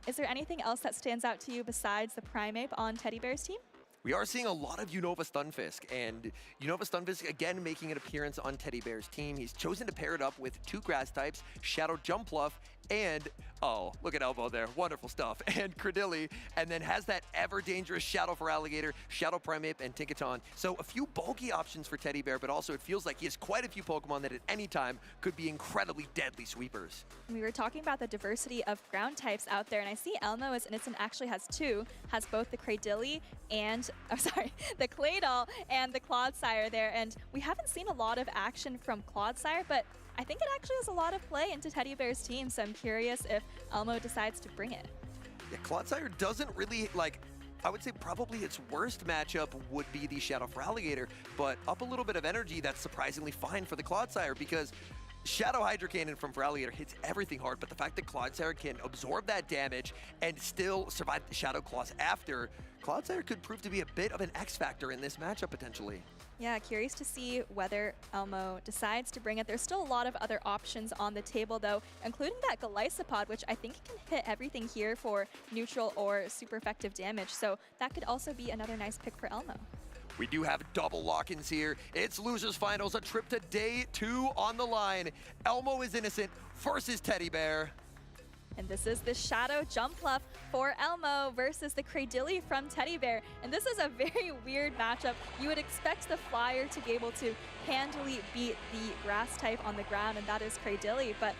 Is there anything else that stands out to you besides the Primeape on Teddy Bear's team? We are seeing a lot of Unova Stunfisk, and Unova Stunfisk again making an appearance on Teddy Bear's team. He's chosen to pair it up with 2 grass types, Shadow Jumpluff, and, oh, look at Elbow there, wonderful stuff, and Cradilly, and then has that ever-dangerous Shadow for Alligator, Shadow Primeape, and Tinkaton. So a few bulky options for Teddy Bear, but also it feels like he has quite a few Pokemon that at any time could be incredibly deadly sweepers. We were talking about the diversity of ground types out there, and I see Elmo is innocent actually has 2, has both the Cradilly and, the Claydol and the Clodsire there, and we haven't seen a lot of action from Clodsire, but I think it actually has a lot of play into Teddy Bear's team, so I'm curious if Elmo decides to bring it. Yeah, Clodsire doesn't really, I would say probably its worst matchup would be the Shadow for Alligator, but up a little bit of energy, that's surprisingly fine for the Clodsire because Shadow Hydro Cannon from Feraligatr hits everything hard, but the fact that Clodsire can absorb that damage and still survive the Shadow Claws after, Clodsire could prove to be a bit of an X factor in this matchup potentially. Yeah, curious to see whether Elmo decides to bring it. There's still a lot of other options on the table though, including that Golisopod, which I think can hit everything here for neutral or super effective damage. So that could also be another nice pick for Elmo. We do have double lock-ins here. It's losers finals, a trip to day 2 on the line. Elmo is innocent versus Teddy Bear. And this is the Shadow Jumpluff for Elmo versus the Cradilly from Teddy Bear. And this is a very weird matchup. You would expect the Flyer to be able to handily beat the grass type on the ground, and that is Cradilly. But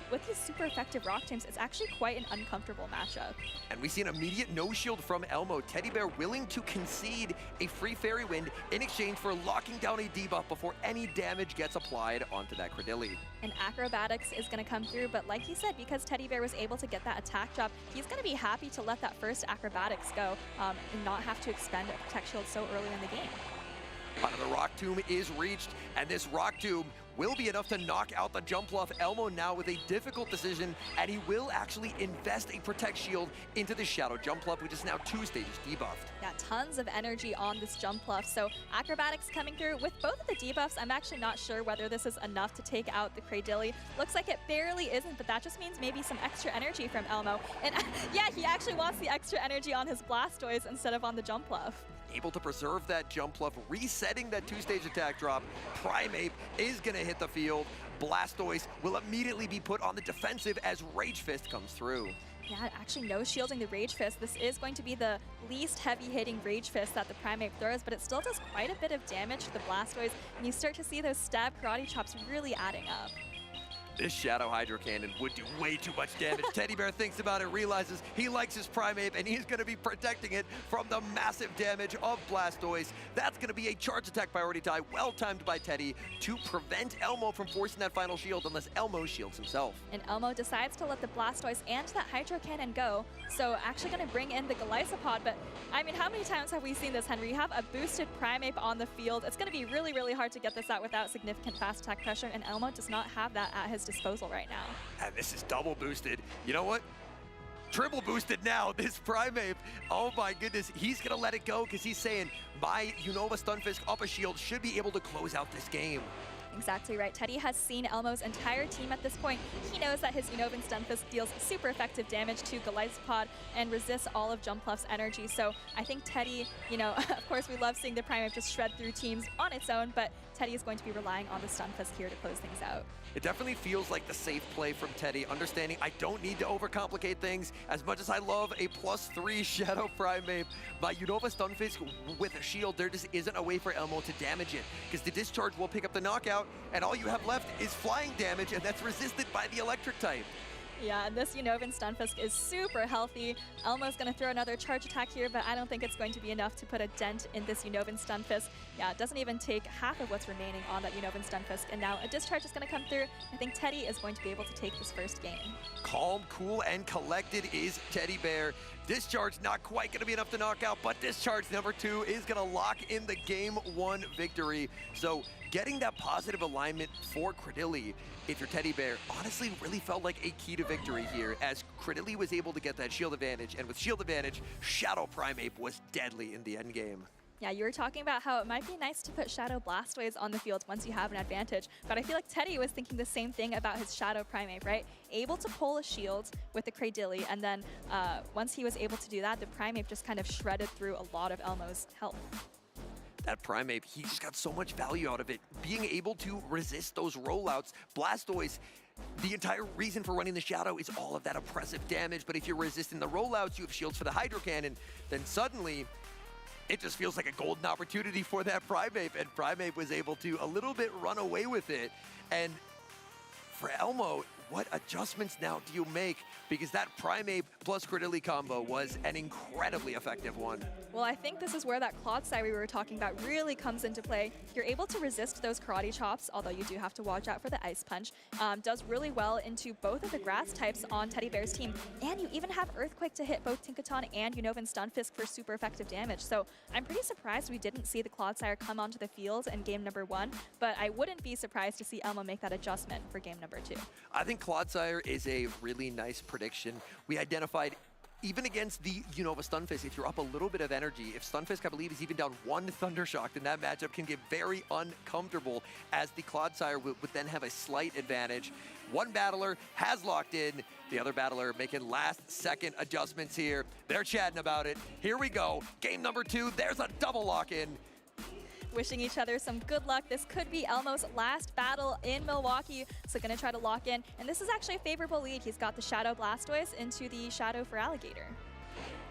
with his super effective rock types, it's actually quite an uncomfortable matchup. And we see an immediate no-shield from Elmo. Teddy Bear willing to concede a free Fairy Wind in exchange for locking down a debuff before any damage gets applied onto that Cradilly. And Acrobatics is going to come through, but like you said, because Teddy Bear was able to get that attack drop, he's going to be happy to let that first Acrobatics go and not have to expend a Protect Shield so early in the game. Another Rock Tomb is reached, and this Rock Tomb will be enough to knock out the Jumpluff. Elmo now with a difficult decision, and he will actually invest a Protect Shield into the Shadow Jumpluff, which is now 2 stages debuffed. Yeah, tons of energy on this Jumpluff. So Acrobatics coming through with both of the debuffs. I'm actually not sure whether this is enough to take out the Cradilly. Looks like it barely isn't, but that just means maybe some extra energy from Elmo. And yeah, he actually wants the extra energy on his Blastoise instead of on the Jumpluff. Able to preserve that Jumpluff, resetting that 2-stage attack drop. Primeape is going to hit the field. Blastoise will immediately be put on the defensive as Rage Fist comes through. Yeah, actually no shielding the Rage Fist. This is going to be the least heavy-hitting Rage Fist that the Primeape throws, but it still does quite a bit of damage to the Blastoise, and you start to see those stab karate chops really adding up. This Shadow Hydro Cannon would do way too much damage. Teddy Bear thinks about it, realizes he likes his Primeape, and he's going to be protecting it from the massive damage of Blastoise. That's going to be a charge attack priority tie, well timed by Teddy to prevent Elmo from forcing that final shield unless Elmo shields himself. And Elmo decides to let the Blastoise and that Hydro Cannon go, so actually going to bring in the Golisopod, but I mean, how many times have we seen this, Henry? You have a boosted Primeape on the field. It's going to be really, really hard to get this out without significant fast attack pressure, and Elmo does not have that at his disposal right now. And this is double boosted. You know what? Triple boosted now. This Primeape, oh my goodness, he's gonna let it go because he's saying my Unova Stunfisk up a shield should be able to close out this game. Exactly right. Teddy has seen Elmo's entire team at this point. He knows that his Unova Stunfisk deals super effective damage to Golisopod and resists all of Jumpluff's energy. So I think Teddy, you know, of course we love seeing the Primeape just shred through teams on its own, but Teddy is going to be relying on the Stunfisk here to close things out. It definitely feels like the safe play from Teddy, understanding I don't need to overcomplicate things. As much as I love a +3 Shadow Primeape, my Unova Stunfisk with a shield, there just isn't a way for Elmo to damage it, because the discharge will pick up the knockout, and all you have left is flying damage, and that's resisted by the electric type. Yeah, and this Unovan Stunfisk is super healthy. Elmo's going to throw another charge attack here, but I don't think it's going to be enough to put a dent in this Unovan Stunfisk. Yeah, it doesn't even take half of what's remaining on that Unovan Stunfisk, and now a discharge is going to come through. I think Teddy is going to be able to take this first game. Calm, cool, and collected is Teddy Bear. Discharge not quite going to be enough to knock out, but discharge number 2 is going to lock in the game 1 victory. So getting that positive alignment for Credilli, if you're Teddy Bear, honestly really felt like a key to victory here, as Credilli was able to get that shield advantage, and with shield advantage, Shadow Primeape was deadly in the end game. Yeah, you were talking about how it might be nice to put Shadow Blastoise on the field once you have an advantage, but I feel like Teddy was thinking the same thing about his Shadow Primeape, right? Able to pull a shield with the Credilli, and then once he was able to do that, the Primeape just kind of shredded through a lot of Elmo's health. That Primeape, he just got so much value out of it. Being able to resist those rollouts. Blastoise, the entire reason for running the Shadow is all of that oppressive damage, but if you're resisting the rollouts, you have shields for the Hydro Cannon, then suddenly it just feels like a golden opportunity for that Primeape, and Primeape was able to a little bit run away with it. And for Elmo, what adjustments now do you make? Because that Primeape plus Credilli combo was an incredibly effective one. Well, I think this is where that Clodsire we were talking about really comes into play. You're able to resist those karate chops, although you do have to watch out for the Ice Punch. Does really well into both of the grass types on Teddy Bear's team. And you even have Earthquake to hit both Tinkaton and Unovan Stunfisk for super effective damage. So I'm pretty surprised we didn't see the Clodsire come onto the field in game number 1, but I wouldn't be surprised to see Elmo make that adjustment for game number 2. I think Clodsire is a really nice prediction. We identified, even against the Unova Stunfisk, if you're up a little bit of energy, if Stunfisk, I believe, is even down 1 Thundershock, then that matchup can get very uncomfortable, as the Clodsire would then have a slight advantage. One battler has locked in, the other battler making last-second adjustments here. They're chatting about it. Here we go. Game number 2, there's a double lock-in. Wishing each other some good luck. This could be Elmo's last battle in Milwaukee, so gonna try to lock in. And this is actually a favorable lead. He's got the Shadow Blastoise into the Shadow for Alligator.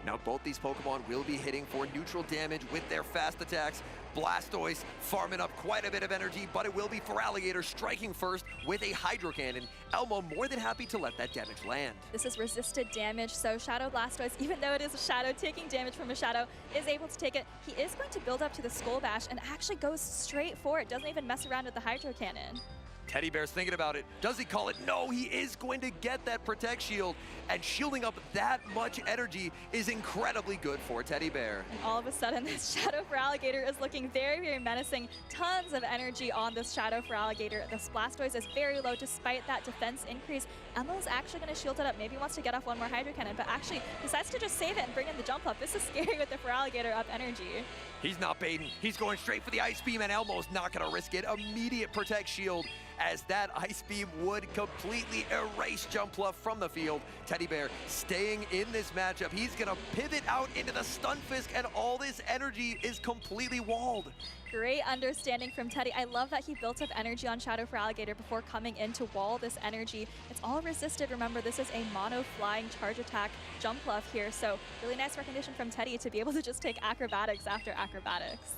Now both these Pokemon will be hitting for neutral damage with their fast attacks. Blastoise farming up quite a bit of energy, but it will be for Alligator striking first with a Hydro Cannon. Elmo more than happy to let that damage land. This is resisted damage, so Shadow Blastoise, even though it is a Shadow taking damage from a Shadow, is able to take it. He is going to build up to the Skull Bash and actually goes straight for it. Doesn't even mess around with the Hydro Cannon. Teddy Bear's thinking about it. Does he call it? No, he is going to get that Protect Shield, and shielding up that much energy is incredibly good for Teddy Bear. And all of a sudden, this Shadow for Alligator is looking very, very menacing. Tons of energy on this Shadow for Alligator. The Blastoise is very low despite that defense increase. Elmo's actually going to shield it up. Maybe wants to get off one more Hydro Cannon, but actually decides to just save it and bring in the jump up. This is scary with the for Alligator up energy. He's not baiting. He's going straight for the Ice Beam, and Elmo's not going to risk it. Immediate Protect Shield, as that Ice Beam would completely erase Jumpluff from the field. Teddy Bear staying in this matchup. He's going to pivot out into the Stunfisk, and all this energy is completely walled. Great understanding from Teddy. I love that he built up energy on Shadow for Alligator before coming in to wall this energy. It's all resisted. Remember, this is a mono flying charge attack Jumpluff here, so really nice recognition from Teddy to be able to just take acrobatics after acrobatics.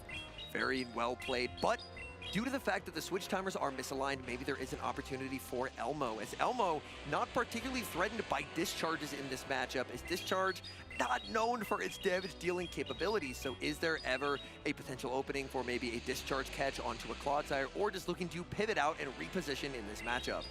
Very well played, but due to the fact that the switch timers are misaligned, maybe there is an opportunity for Elmo, as Elmo not particularly threatened by discharges in this matchup, as Discharge not known for its damage dealing capabilities. So is there ever a potential opening for maybe a discharge catch onto a Clodsire, or just looking to pivot out and reposition in this matchup?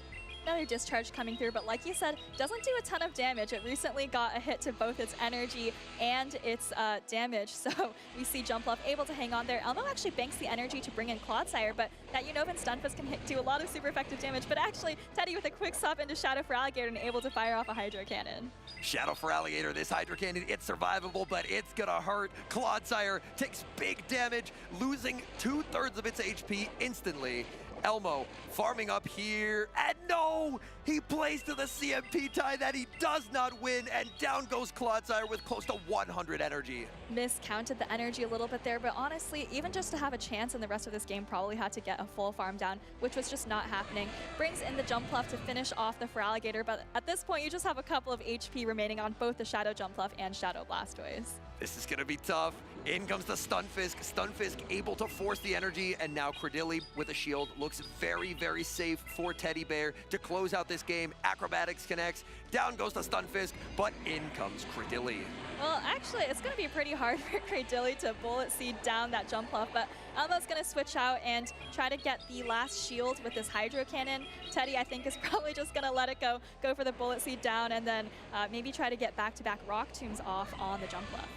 Another discharge coming through, but like you said, doesn't do a ton of damage. It recently got a hit to both its energy and its damage, so we see Jumpluff able to hang on there. Elmo actually banks the energy to bring in Clodsire, but that Unovan Stunfisk can do a lot of super effective damage, but actually Teddy with a quick swap into Shadow for Alligator and able to fire off a Hydro Cannon. Shadow for Alligator, this Hydro Cannon, it's survivable, but it's gonna hurt. Clodsire takes big damage, losing 2/3 of its HP instantly. Elmo farming up here, and no! He plays to the CMP tie that he does not win, and down goes Clodsire with close to 100 energy. Miscounted the energy a little bit there, but honestly, even just to have a chance in the rest of this game, probably had to get a full farm down, which was just not happening. Brings in the Jumpluff to finish off the Feraligatr, but at this point, you just have a couple of HP remaining on both the Shadow Jumpluff and Shadow Blastoise. This is gonna be tough. In comes the Stunfisk. Stunfisk able to force the energy, and now Credilli with a shield looks very, very safe for Teddy Bear to close out this game. Acrobatics connects, down goes the Stunfisk, but in comes Credilli. Well, actually, it's going to be pretty hard for Credilli to bullet seed down that Jumpluff, but Elmo's going to switch out and try to get the last shield with this Hydro Cannon. Teddy, I think, is probably just going to let it go for the bullet seed down, and then maybe try to get back-to-back Rock Tombs off on the Jumpluff.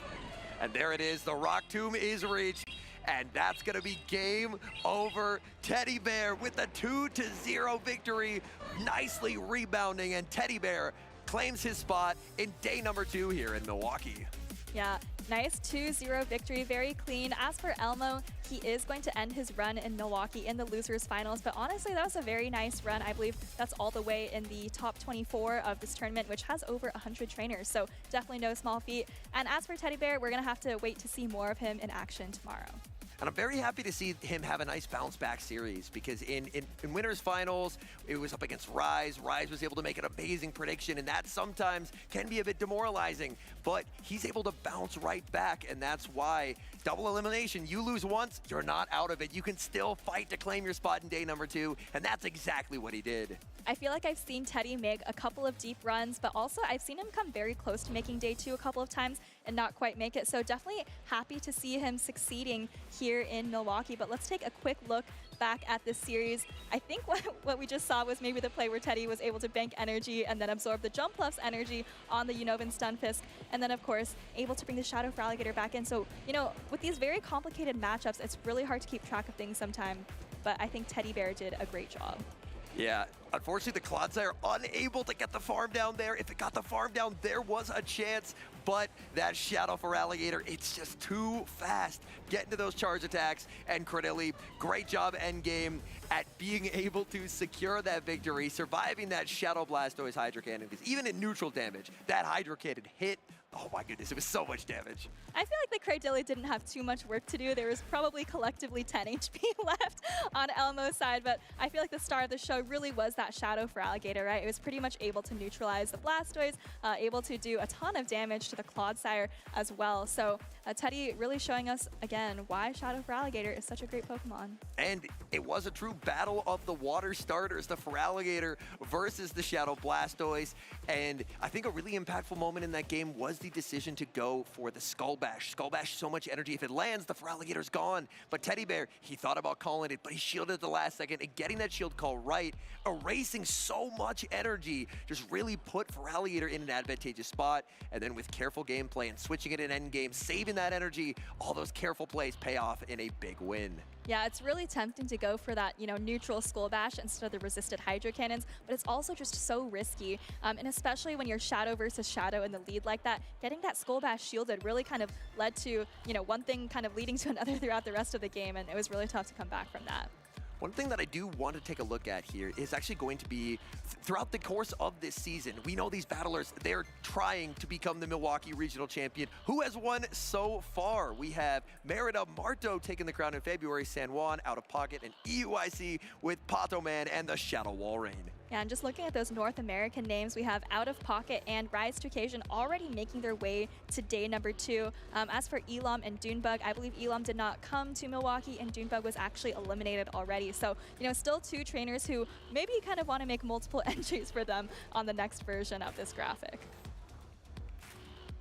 And there it is, the Rock Tomb is reached, and that's gonna be game over. Teddy Bear with a 2-0 victory, nicely rebounding, and Teddy Bear claims his spot in day number 2 here in Milwaukee. Yeah, nice 2-0 victory, very clean. As for Elmo, he is going to end his run in Milwaukee in the losers finals, but honestly, that was a very nice run. I believe that's all the way in the top 24 of this tournament, which has over 100 trainers, so definitely no small feat. And as for Teddy Bear, we're gonna have to wait to see more of him in action tomorrow. And I'm very happy to see him have a nice bounce back series, because in winners finals, it was up against Rise. Rise was able to make an amazing prediction, and that sometimes can be a bit demoralizing, but he's able to bounce right back, and that's why double elimination, you lose once, you're not out of it. You can still fight to claim your spot in day number 2, and that's exactly what he did. I feel like I've seen Teddy make a couple of deep runs, but also I've seen him come very close to making day 2 a couple of times and not quite make it. So definitely happy to see him succeeding here in Milwaukee. But let's take a quick look back at this series. I think what we just saw was maybe the play where Teddy was able to bank energy and then absorb the Jumpluff's energy on the Unova Stunfisk, and then of course able to bring the Shadow Feraligatr back in. So, you know, with these very complicated matchups, it's really hard to keep track of things sometimes, but I think Teddy Bear did a great job. Yeah, unfortunately the Clodsire unable to get the farm down there. If it got the farm down, there was a chance, but that Shadow Feraligatr, it's just too fast getting to those charge attacks. And Credilli, great job endgame at being able to secure that victory, surviving that Shadow Blastoise Hydro Cannon, because even in neutral damage, that Hydro Cannon hit. Oh my goodness, it was so much damage. I feel like the Credilli didn't have too much work to do. There was probably collectively 10 HP left on Elmo's side, but I feel like the star of the show really was that Shadow Feraligatr, right? It was pretty much able to neutralize the Blastoise, able to do a ton of damage to the Clodsire as well. So Teddy really showing us, again, why Shadow Feraligatr is such a great Pokemon. And it was a true battle of the water starters, the Feraligatr versus the Shadow Blastoise. And I think a really impactful moment in that game was the decision to go for the Skull Bash. Skull Bash, so much energy. If it lands, the Feraligator's gone. But Teddy Bear, he thought about calling it, but he shielded at the last second, and getting that shield call right, erasing so much energy, just really put Feraligatr in an advantageous spot. And then with careful gameplay and switching it in endgame, saving that energy, all those careful plays pay off in a big win. Yeah, it's really tempting to go for that, neutral Skull Bash instead of the resisted Hydro Cannons, but it's also just so risky. And especially when you're Shadow versus Shadow in the lead like that, getting that Skull Bash shielded really kind of led to, one thing kind of leading to another throughout the rest of the game, and it was really tough to come back from that. One thing that I do want to take a look at here is actually going to be throughout the course of this season. We know these battlers, they're trying to become the Milwaukee Regional Champion. Who has won so far? We have Merida Marto taking the crown in February, San Juan out of pocket, and EUIC with Pato Man and the Shadow Walrein. Yeah, and just looking at those North American names, we have Out of Pocket and Rise to Occasion already making their way to day number 2. As for Elam and Dunebug, I believe Elam did not come to Milwaukee and Dunebug was actually eliminated already. So, still 2 trainers who maybe kind of want to make multiple entries for them on the next version of this graphic.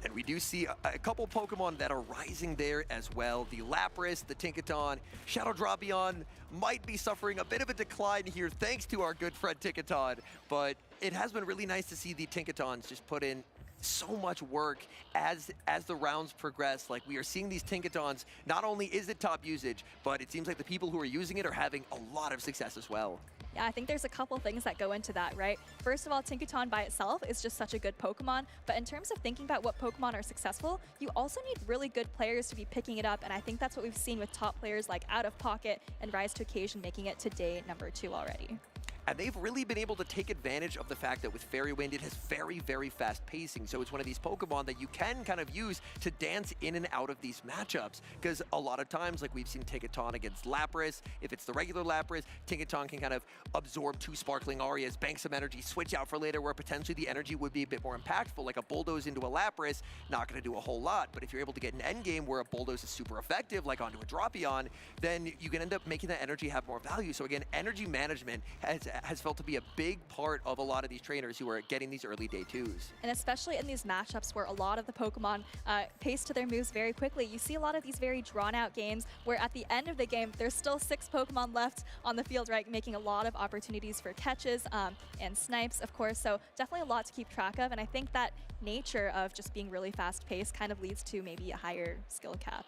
And we do see a couple Pokemon that are rising there as well. The Lapras, the Tinkaton, Shadow Drapion might be suffering a bit of a decline here thanks to our good friend Tinkaton. But it has been really nice to see the Tinkatons just put in so much work as the rounds progress. Like, we are seeing these Tinkatons, not only is it top usage, but it seems like the people who are using it are having a lot of success as well. Yeah, I think there's a couple things that go into that, right? First of all, Tinkaton by itself is just such a good Pokemon, but in terms of thinking about what Pokemon are successful, you also need really good players to be picking it up, and I think that's what we've seen with top players like Out of Pocket and Rise to Occasion making it to day number 2 already. And they've really been able to take advantage of the fact that with Fairy Wind, it has very, very fast pacing. So it's one of these Pokemon that you can kind of use to dance in and out of these matchups. Because a lot of times, like we've seen Tinkaton against Lapras, if it's the regular Lapras, Tinkaton can kind of absorb 2 Sparkling Arias, bank some energy, switch out for later where potentially the energy would be a bit more impactful. Like a Bulldoze into a Lapras, not going to do a whole lot. But if you're able to get an endgame where a Bulldoze is super effective, like onto a Dropion, then you can end up making that energy have more value. So again, energy management has felt to be a big part of a lot of these trainers who are getting these early day 2s. And especially in these matchups where a lot of the Pokemon pace to their moves very quickly, you see a lot of these very drawn-out games where at the end of the game, there's still 6 Pokemon left on the field, right, making a lot of opportunities for catches and snipes, of course, so definitely a lot to keep track of, and I think that nature of just being really fast-paced kind of leads to maybe a higher skill cap.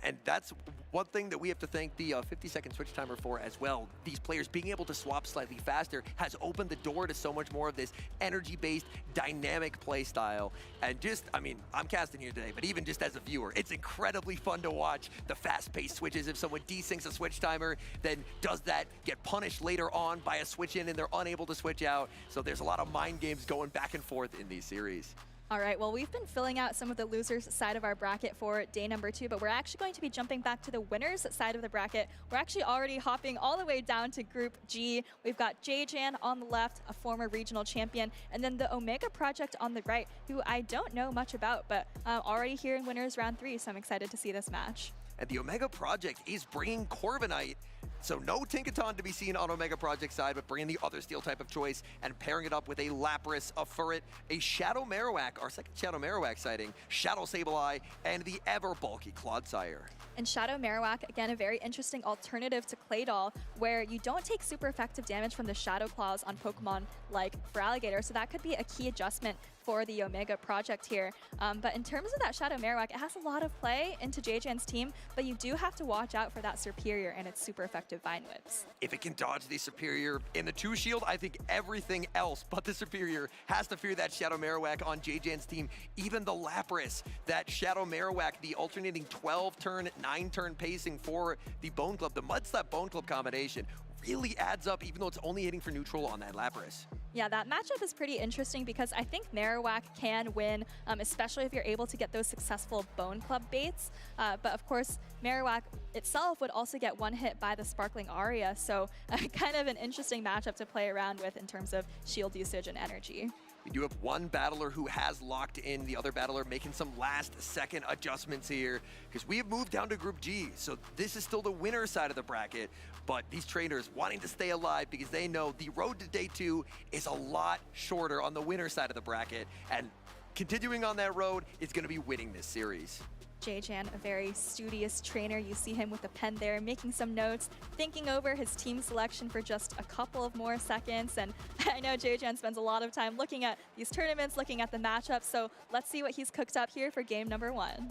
And that's one thing that we have to thank the 50-second switch timer for as well. These players being able to swap slightly faster has opened the door to so much more of this energy-based, dynamic play style. And just, I mean, I'm casting here today, but even just as a viewer, it's incredibly fun to watch the fast-paced switches. If someone desyncs a switch timer, then does that get punished later on by a switch in and they're unable to switch out? So there's a lot of mind games going back and forth in these series. All right, well, we've been filling out some of the losers side of our bracket for day number 2, but we're actually going to be jumping back to the winners side of the bracket. We're actually already hopping all the way down to Group G. We've got J-Jan on the left, a former regional champion, and then the Omega Project on the right, who I don't know much about, but already here in winners round 3, so I'm excited to see this match. And the Omega Project is bringing Corviknight. So no Tinkaton to be seen on Omega Project side, but bringing the other steel type of choice and pairing it up with a Lapras, a Furret, a Shadow Marowak, our second Shadow Marowak sighting, Shadow Sableye, and the ever bulky Clodsire. And Shadow Marowak, again, a very interesting alternative to Claydol, where you don't take super effective damage from the Shadow Claws on Pokemon like Feraligatr, so that could be a key adjustment for the Omega Project here. But in terms of that Shadow Marowak, it has a lot of play into J-Jan's team, but you do have to watch out for that Superior and its super effective Vine Whips. If it can dodge the Superior in the 2-shield, I think everything else but the Superior has to fear that Shadow Marowak on J-Jan's team. Even the Lapras, that Shadow Marowak, the alternating 12-turn, 9-turn pacing for the Bone Club, the Mud Slap Bone Club combination really adds up, even though it's only hitting for neutral on that Lapras. Yeah, that matchup is pretty interesting because I think Marowak can win, especially if you're able to get those successful Bone Club baits. But of course, Marowak itself would also get one hit by the Sparkling Aria, so kind of an interesting matchup to play around with in terms of shield usage and energy. We do have one battler who has locked in, the other battler making some last-second adjustments here, because we have moved down to Group G, so this is still the winner side of the bracket, but these trainers wanting to stay alive because they know the road to day 2 is a lot shorter on the winner side of the bracket, and continuing on that road is going to be winning this series. J-Jan, a very studious trainer. You see him with a pen there, making some notes, thinking over his team selection for just a couple of more seconds. And I know J-Jan spends a lot of time looking at these tournaments, looking at the matchups. So let's see what he's cooked up here for game number 1.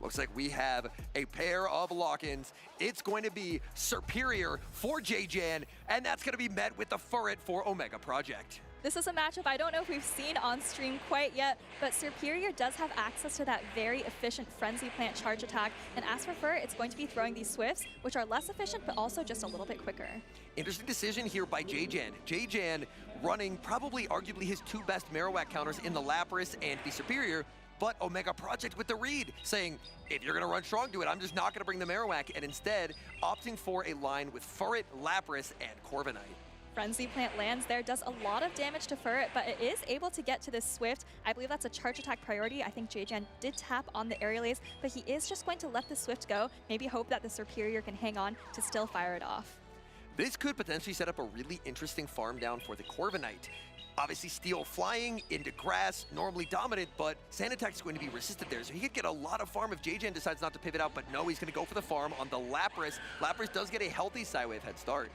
Looks like we have a pair of lock-ins. It's going to be Superior for J-Jan, and that's going to be met with the Furret for Omega Project. This is a matchup I don't know if we've seen on stream quite yet, but Superior does have access to that very efficient Frenzy Plant charge attack, and as for Fur, it's going to be throwing these Swifts, which are less efficient, but also just a little bit quicker. Interesting decision here by J-Jan. J-Jan running probably arguably his 2 best Marowak counters in the Lapras and the Superior, but Omega Project with the read, saying, if you're going to run strong to it, I'm just not going to bring the Marowak, and instead opting for a line with Furret, Lapras, and Corviknight. Frenzy Plant lands there, does a lot of damage to Furret, but it is able to get to this Swift. I believe that's a charge attack priority. I think J-Jan did tap on the Aerial Ace, but he is just going to let the Swift go, maybe hope that the Superior can hang on to still fire it off. This could potentially set up a really interesting farm down for the Corviknight. Obviously, Steel flying into grass, normally dominant, but Sand Attack is going to be resisted there, so he could get a lot of farm if J-Jan decides not to pivot out, but no, he's going to go for the farm on the Lapras. Lapras does get a healthy Psywave head start.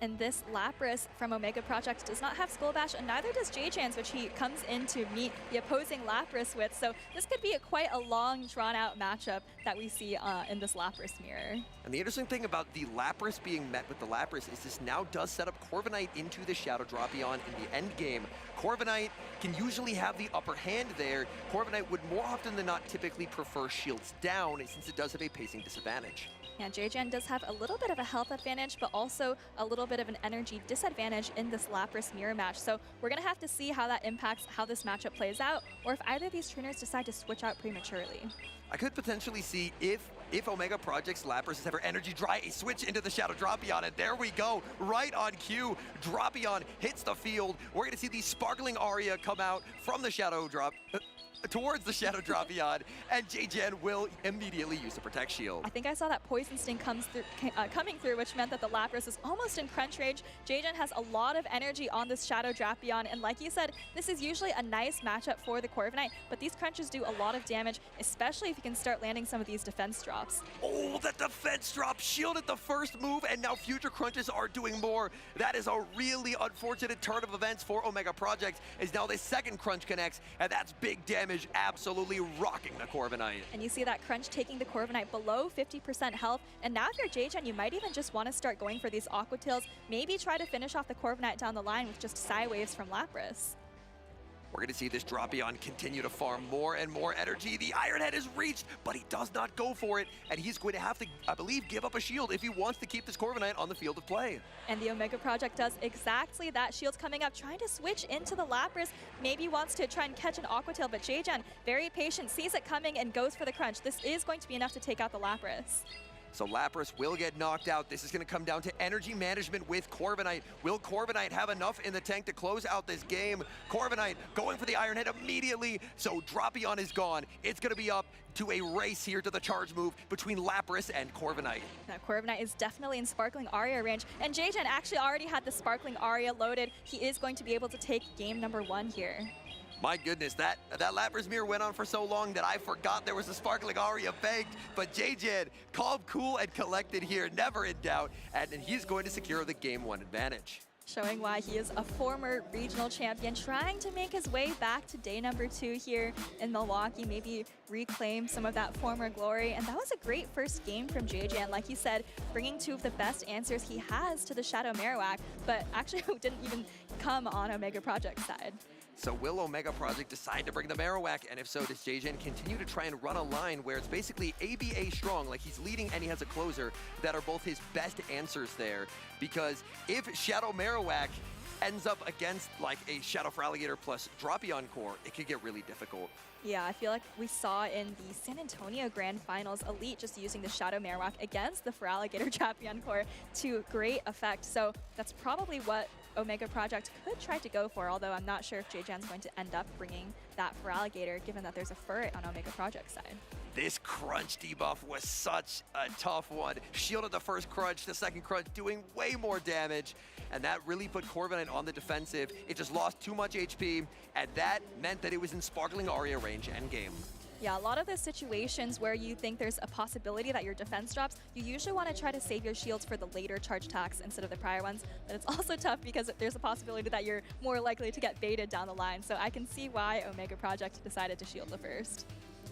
And this Lapras from Omega Project does not have Skull Bash, and neither does J-Jans, which he comes in to meet the opposing Lapras with. So this could be quite a long, drawn-out matchup that we see in this Lapras mirror. And the interesting thing about the Lapras being met with the Lapras is this now does set up Corviknight into the Shadow Drapion in the end game. Corviknight can usually have the upper hand there. Corviknight would more often than not typically prefer shields down since it does have a pacing disadvantage. Yeah, J-Jan does have a little bit of a health advantage, but also a little bit of an energy disadvantage in this Lapras mirror match. So we're going to have to see how that impacts how this matchup plays out, or if either of these trainers decide to switch out prematurely. I could potentially see if Omega Project's Lapras is ever energy dry, a switch into the Shadow Drapion, and there we go, right on cue. Drapion hits the field. We're going to see the Sparkling Aria come out from the Shadow Drop. Towards the Shadow Drapion, and J-Jan will immediately use the Protect Shield. I think I saw that Poison Sting coming through, which meant that the Lapras is almost in crunch range. J-Jan has a lot of energy on this Shadow Drapion, and like you said, this is usually a nice matchup for the Corviknight, but these crunches do a lot of damage, especially if you can start landing some of these defense drops. Oh, that defense drop shielded the first move, and now future crunches are doing more. That is a really unfortunate turn of events for Omega Project, as now the second crunch connects, and that's big damage. Absolutely rocking the Corviknight. And you see that crunch taking the Corviknight below 50% health. And now if you're J-Jan, you might even just want to start going for these Aqua Tails. Maybe try to finish off the Corviknight down the line with just Psy Waves from Lapras. We're going to see this Drapion continue to farm more and more energy. The Iron Head is reached, but he does not go for it. And he's going to have to, I believe, give up a shield if he wants to keep this Corviknight on the field of play. And the Omega Project does exactly that. Shield's coming up, trying to switch into the Lapras. Maybe wants to try and catch an Aqua Tail, but J-Jan, very patient, sees it coming and goes for the crunch. This is going to be enough to take out the Lapras. So Lapras will get knocked out. This is going to come down to energy management with Corviknight. Will Corviknight have enough in the tank to close out this game? Corviknight going for the Iron Head immediately. So Drapion is gone. It's going to be up to a race here to the charge move between Lapras and Corviknight. Now, Corviknight is definitely in Sparkling Aria range, and J-Jan actually already had the Sparkling Aria loaded. He is going to be able to take game number 1 here. My goodness, that Lapras mirror went on for so long that I forgot there was a Sparkling Aria banked, but J-Jan, calm, cool, and collected here, never in doubt, and he's going to secure the Game 1 advantage. Showing why he is a former regional champion, trying to make his way back to day number 2 here in Milwaukee, maybe reclaim some of that former glory. And that was a great first game from J-Jan, like you said, bringing 2 of the best answers he has to the Shadow Marowak, but actually didn't even come on Omega Project's side. So will Omega Project decide to bring the Marowak? And if so, does J-Jan continue to try and run a line where it's basically ABA strong, like he's leading and he has a closer, that are both his best answers there? Because if Shadow Marowak ends up against like a Shadow Feraligatr plus Drapion core, it could get really difficult. Yeah, I feel like we saw in the San Antonio Grand Finals, Elite just using the Shadow Marowak against the Feraligatr Drapion core to great effect. So that's probably what Omega Project could try to go for, although I'm not sure if J-Jan's going to end up bringing that Feraligatr, given that there's a Furret on Omega Project's side. This crunch debuff was such a tough one. Shielded the first crunch, the second crunch doing way more damage, and that really put Corviknight on the defensive. It just lost too much HP, and that meant that it was in Sparkling Aria range endgame. Yeah, a lot of those situations where you think there's a possibility that your defense drops, you usually want to try to save your shields for the later charge attacks instead of the prior ones. But it's also tough because there's a possibility that you're more likely to get baited down the line. So I can see why Omega Project decided to shield the first.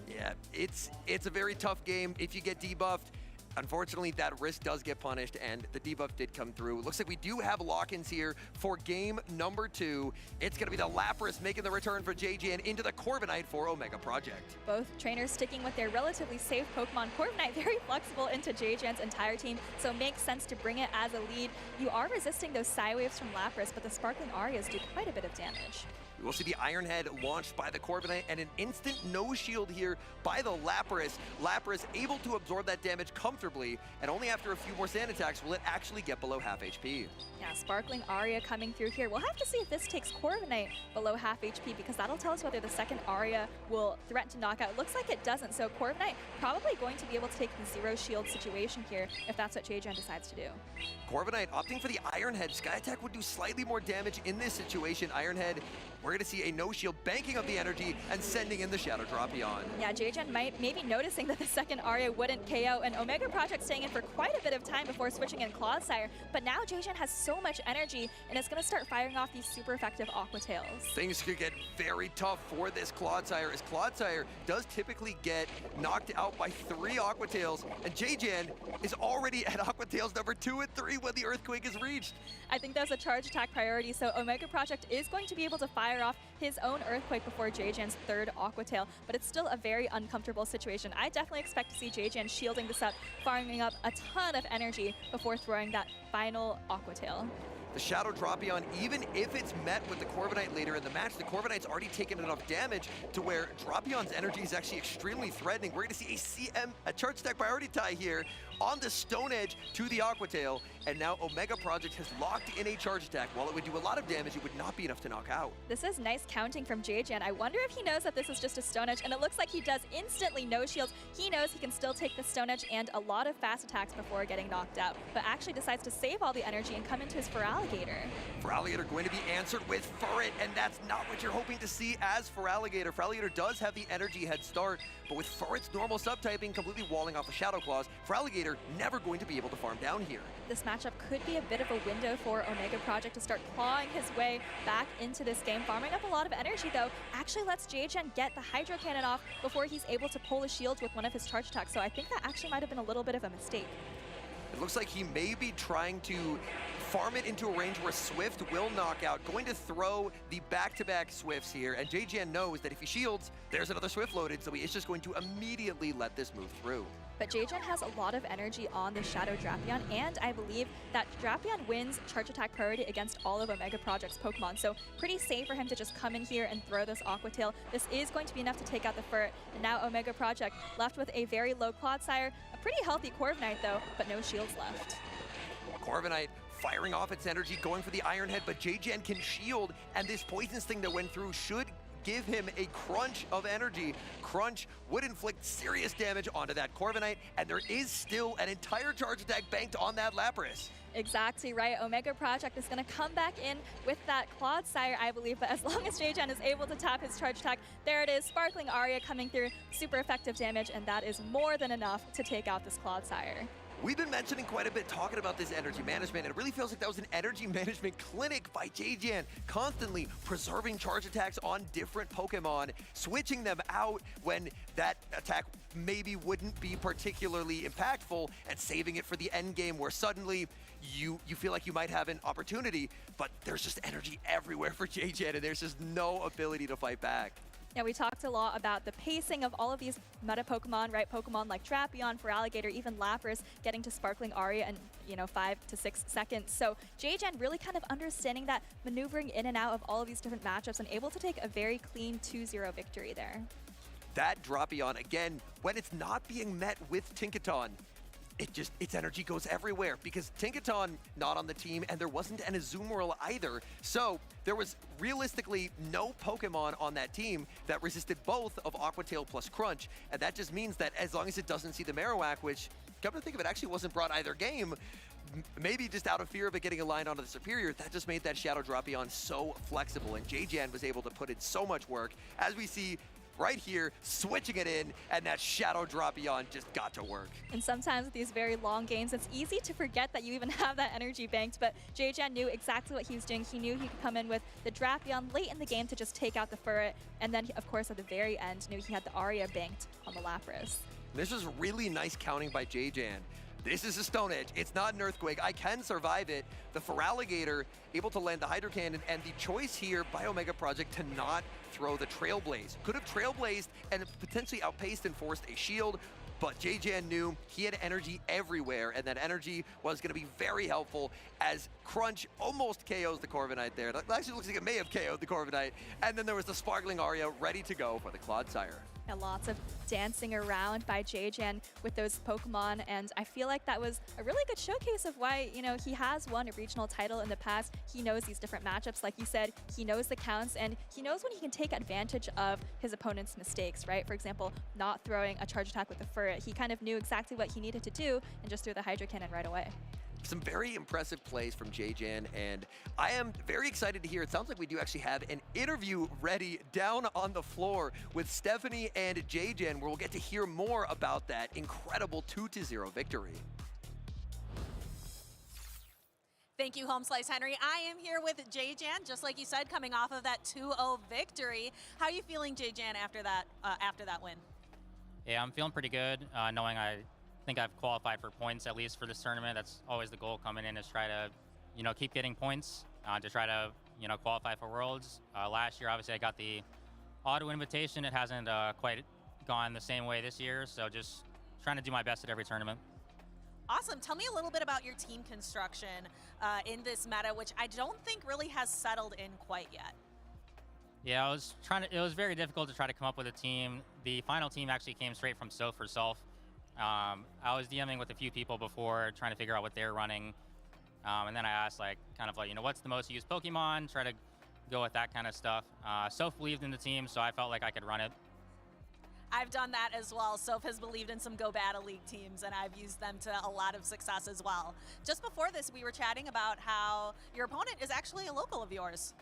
Yeah, it's a very tough game if you get debuffed. Unfortunately, that risk does get punished, and the debuff did come through. It looks like we do have lock-ins here for game number 2. It's going to be the Lapras making the return for J-Jan into the Corviknight for Omega Project. Both trainers sticking with their relatively safe Pokemon. Corviknight very flexible into J-Jan's entire team, so it makes sense to bring it as a lead. You are resisting those Psy Waves from Lapras, but the Sparkling Arias do quite a bit of damage. We will see the Iron Head launched by the Corviknight and an instant no shield here by the Lapras. Lapras able to absorb that damage comfortably, and only after a few more sand attacks will it actually get below half HP. Yeah, Sparkling Aria coming through here. We'll have to see if this takes Corviknight below half HP, because that'll tell us whether the second Aria will threaten to knock out. It looks like it doesn't, so Corviknight probably going to be able to take the zero shield situation here if that's what J-Jan decides to do. Corviknight opting for the Iron Head. Sky Attack would do slightly more damage in this situation. Iron Head, we're going going to see a no shield banking up the energy and sending in the Shadow Drapion. Yeah, JGen maybe noticing that the second Aria wouldn't KO, and Omega Project staying in for quite a bit of time before switching in Clodsire. But now JGen has so much energy, and it's going to start firing off these super effective Aqua Tails. Things could get very tough for this Clodsire, as Clodsire does typically get knocked out by 3 Aqua Tails, and JGen is already at Aqua Tails number 2 and 3 when the Earthquake is reached. I think that's a charge attack priority, so Omega Project is going to be able to fire off his own Earthquake before JGen's 3rd Aqua Tail, but it's still a very uncomfortable situation. I definitely expect to see JGen shielding this up, farming up a ton of energy before throwing that final Aqua Tail. The Shadow Drapion, even if it's met with the Corviknight later in the match, the Corviknight's already taken enough damage to where Drapion's energy is actually extremely threatening. We're going to see a charge attack priority tie here on the Stone Edge to the Aqua Tail, and now Omega Project has locked in a charge attack. While it would do a lot of damage, it would not be enough to knock out. This is nice counting from JGen. I wonder if he knows that this is just a Stone Edge, and it looks like he does instantly no shields. He knows he can still take the Stone Edge and a lot of fast attacks before getting knocked out, but actually decides to save all the energy and come into his Feraligatr. Feraligatr going to be answered with Furret, and that's not what you're hoping to see as Feraligatr. Feraligatr does have the energy head start, but with Furret's normal subtyping completely walling off the Shadow Claws, Feraligatr never going to be able to farm down here. This matchup could be a bit of a window for Omega Project to start clawing his way back into this game. Farming up a lot of energy, though, actually lets JGen get the Hydro Cannon off before he's able to pull his shields with one of his charge attacks, so I think that actually might have been a little bit of a mistake. It looks like he may be trying to farm it into a range where Swift will knock out, going to throw the back-to-back Swifts here, and JGen knows that if he shields, there's another Swift loaded, so he is just going to immediately let this move through. But JGen has a lot of energy on the Shadow Drapion, and I believe that Drapion wins charge attack priority against all of Omega Project's Pokemon, so pretty safe for him to just come in here and throw this Aqua Tail. This is going to be enough to take out the Furret, and now Omega Project left with a very low Clodsire, a pretty healthy Corviknight though, but no shields left. Corviknight firing off its energy, going for the Iron Head, but JGen can shield, and this Poison Sting that went through should give him a crunch of energy. Crunch would inflict serious damage onto that Corviknight, and there is still an entire charge attack banked on that Lapras. Exactly right. Omega Project is going to come back in with that Clodsire, I believe, but as long as JGen is able to tap his charge attack, there it is, Sparkling Aria coming through, super effective damage, and that is more than enough to take out this Clodsire. We've been mentioning quite a bit, talking about this energy management, and it really feels like that was an energy management clinic by JGen, constantly preserving charge attacks on different Pokemon, switching them out when that attack maybe wouldn't be particularly impactful, and saving it for the end game where suddenly you feel like you might have an opportunity, but there's just energy everywhere for JGen, and there's just no ability to fight back. Yeah, we talked a lot about the pacing of all of these meta Pokemon, right? Pokemon like Drapion, Feraligatr, even Lapras getting to Sparkling Aria in 5 to 6 seconds. So JGen really kind of understanding that, maneuvering in and out of all of these different matchups, and able to take a very clean 2-0 victory there. That Drapion, again, when it's not being met with Tinkaton, its energy goes everywhere, because Tinkaton not on the team, and there wasn't an Azumarill either. So there was realistically no Pokemon on that team that resisted both of Aqua Tail plus Crunch, and that just means that as long as it doesn't see the Marowak, which, come to think of it, actually wasn't brought either game, maybe just out of fear of it getting aligned onto the Superior, that just made that Shadow Drapion so flexible, and JGen was able to put in so much work, as we see right here, switching it in, and that Shadow Drapion just got to work. And sometimes with these very long games, it's easy to forget that you even have that energy banked, but JGen knew exactly what he was doing. He knew he could come in with the Drapion late in the game to just take out the Furret, and then, of course, at the very end, knew he had the Aria banked on the Lapras. This is really nice counting by JGen. This is a Stone Edge. It's not an Earthquake. I can survive it. The Feraligatr able to land the Hydro Cannon, and the choice here by Omega Project to not throw the Trailblaze. Could have Trailblazed and potentially outpaced and forced a shield, but JGen knew he had energy everywhere, and that energy was going to be very helpful as Crunch almost KOs the Corviknight there. That actually looks like it may have KO'd the Corviknight, and then there was the Sparkling Aria ready to go for the Clodsire. And lots of dancing around by JGen with those Pokemon, and I feel like that was a really good showcase of why, he has won a regional title in the past. He knows these different matchups, like you said, he knows the counts, and he knows when he can take advantage of his opponent's mistakes, right? For example, not throwing a charge attack with the Furret. He kind of knew exactly what he needed to do and just threw the Hydro Cannon right away. Some very impressive plays from JJan, and I am very excited to hear. It sounds like we do actually have an interview ready down on the floor with Stephanie and JJan, where we'll get to hear more about that incredible 2-0 victory. Thank you, Home Slice Henry. I am here with JJan, just like you said, coming off of that 2-0 victory. How are you feeling, JJan, after that win? Yeah, I'm feeling pretty good, knowing I think I've qualified for points at least for this tournament. That's always the goal coming in, is try to, keep getting points to try to, qualify for Worlds. Last year, obviously, I got the auto invitation. It hasn't quite gone the same way this year, so just trying to do my best at every tournament. Awesome. Tell me a little bit about your team construction in this meta, which I don't think really has settled in quite yet. Yeah, it was very difficult to try to come up with a team. The final team actually came straight from Soph herself. I was DMing with a few people before, trying to figure out what they're running. And then I asked, what's the most used Pokemon? Try to go with that kind of stuff. Soph believed in the team, so I felt like I could run it. I've done that as well. Soph has believed in some Go Battle League teams, and I've used them to a lot of success as well. Just before this, we were chatting about how your opponent is actually a local of yours.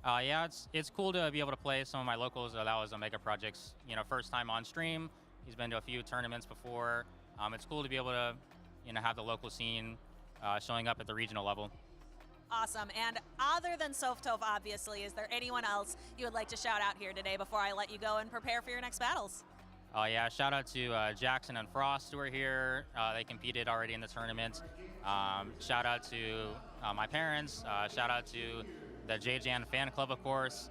Yeah, it's cool to be able to play some of my locals. That was Omega Project's first time on stream. He's been to a few tournaments before. It's cool to be able to have the local scene showing up at the regional level. Awesome. And other than Softove, obviously, is there anyone else you would like to shout out here today before I let you go and prepare for your next battles? Yeah, shout out to Jackson and Frost, who are here. They competed already in the tournament. Shout out to my parents. Shout out to the JJan fan club, of course.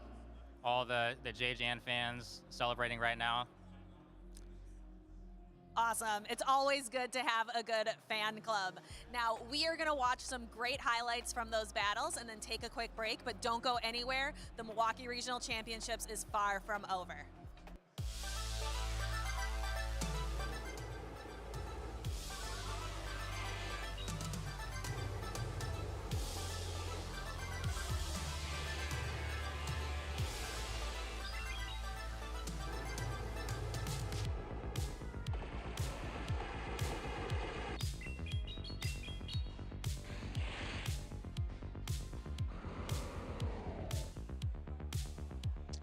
All the JJan fans celebrating right now. Awesome. It's always good to have a good fan club. Now, we are going to watch some great highlights from those battles and then take a quick break, but don't go anywhere. The Milwaukee Regional Championships is far from over.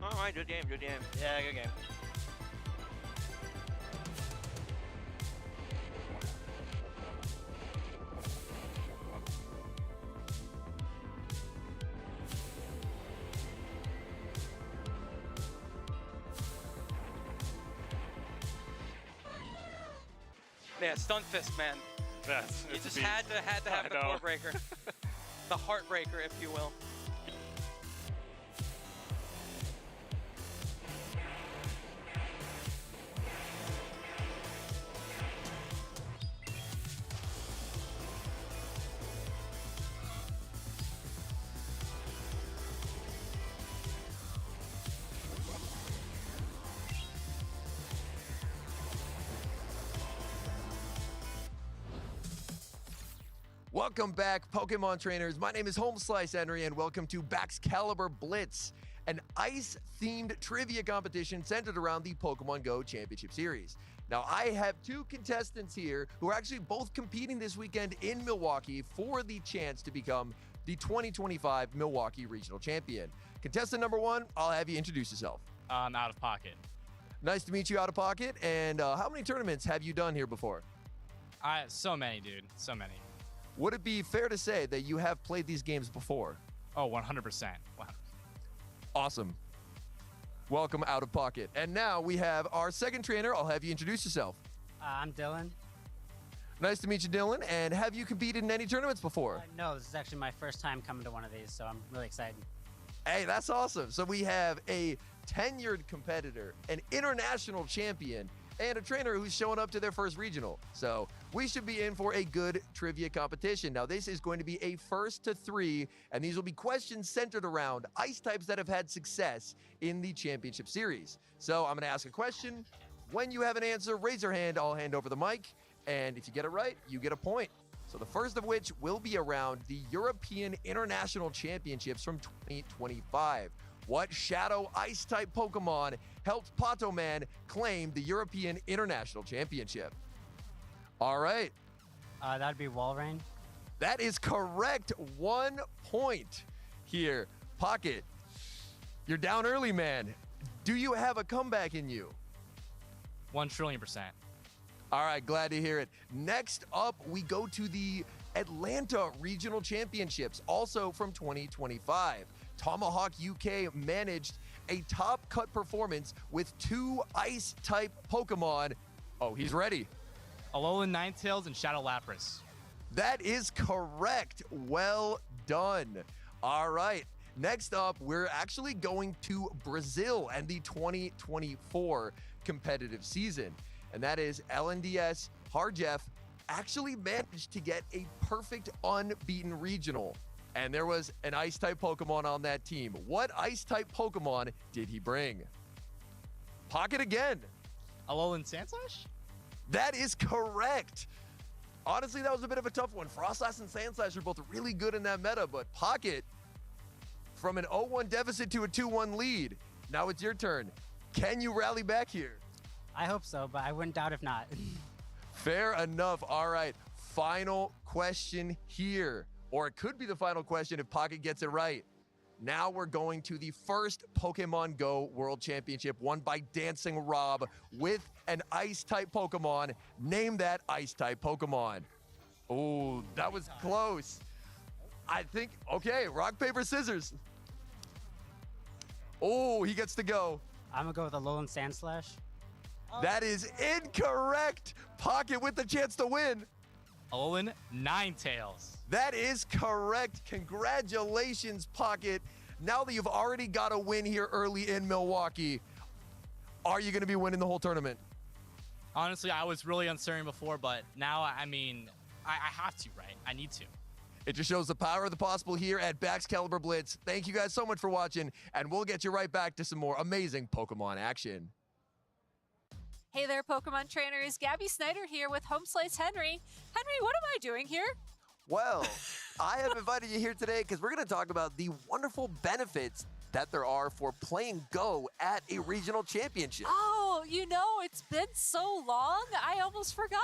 All right, good game, good game. Yeah, good game. Man, Stunfisk, man. You just had to have the core breaker. The heartbreaker, if you will. Welcome back, Pokemon trainers. My name is Home Slice Henry, and welcome to Baxcalibur Blitz, an ice-themed trivia competition centered around the Pokemon GO Championship Series. Now, I have two contestants here who are actually both competing this weekend in Milwaukee for the chance to become the 2025 Milwaukee Regional Champion. Contestant number one, I'll have you introduce yourself. I'm Out of Pocket. Nice to meet you, Out of Pocket. And how many tournaments have you done here before? So many, dude. So many. Would it be fair to say that you have played these games before? Oh, 100%. Wow. Awesome. Welcome, Out of Pocket. And now we have our second trainer. I'll have you introduce yourself. I'm Dylan. Nice to meet you, Dylan. And have you competed in any tournaments before? No, this is actually my first time coming to one of these, so I'm really excited. Hey, that's awesome. So we have a tenured competitor, an international champion, and a trainer who's showing up to their first regional. So we should be in for a good trivia competition. Now, this is going to be a 1st to 3, and these will be questions centered around ice types that have had success in the championship series. So I'm going to ask a question. When you have an answer, raise your hand. I'll hand over the mic. And if you get it right, you get a point. So the first of which will be around the European International Championships from 2025. What Shadow Ice-type Pokemon helped Pato Man claim the European International Championship? All right. That'd be Walrein. That is correct. 1 point here. Pocket, you're down early, man. Do you have a comeback in you? 1 trillion%. All right, glad to hear it. Next up, we go to the Atlanta Regional Championships, also from 2025. Tomahawk UK managed a top cut performance with 2 Ice-type Pokemon. Oh, he's ready. Alolan Ninetales and Shadow Lapras. That is correct. Well done. All right. Next up, we're actually going to Brazil and the 2024 competitive season. And that is LNDS Harjeff actually managed to get a perfect unbeaten regional. And there was an Ice-type Pokemon on that team. What Ice-type Pokemon did he bring? Pocket again. Alolan Sandslash? That is correct. Honestly, that was a bit of a tough one. Frostlass and Sandslash are both really good in that meta, but Pocket, from an 0-1 deficit to a 2-1 lead. Now it's your turn. Can you rally back here? I hope so, but I wouldn't doubt if not. Fair enough. All right. Final question here. Or it could be the final question if Pocket gets it right. Now we're going to the first Pokemon GO World Championship won by Dancing Rob with an Ice-type Pokemon. Name that Ice-type Pokemon. Oh, that was close. I think, okay, rock, paper, scissors. Oh, he gets to go. I'm going to go with Alolan Sandslash. That is incorrect. Pocket with the chance to win. Alolan Ninetales. That is correct. Congratulations, Pocket. Now that you've already got a win here early in Milwaukee, are you going to be winning the whole tournament? Honestly, I was really uncertain before, but now, I mean, I have to, right? I need to. It just shows the power of the possible here at Baxcalibur Blitz. Thank you guys so much for watching, and we'll get you right back to some more amazing Pokemon action. Hey there, Pokemon trainers. Gabby Snyder here with Home Slice Henry. Henry, what am I doing here? Well, I have invited you here today because we're going to talk about the wonderful benefits that there are for playing Go at a regional championship. Oh, you know, it's been so long, I almost forgot.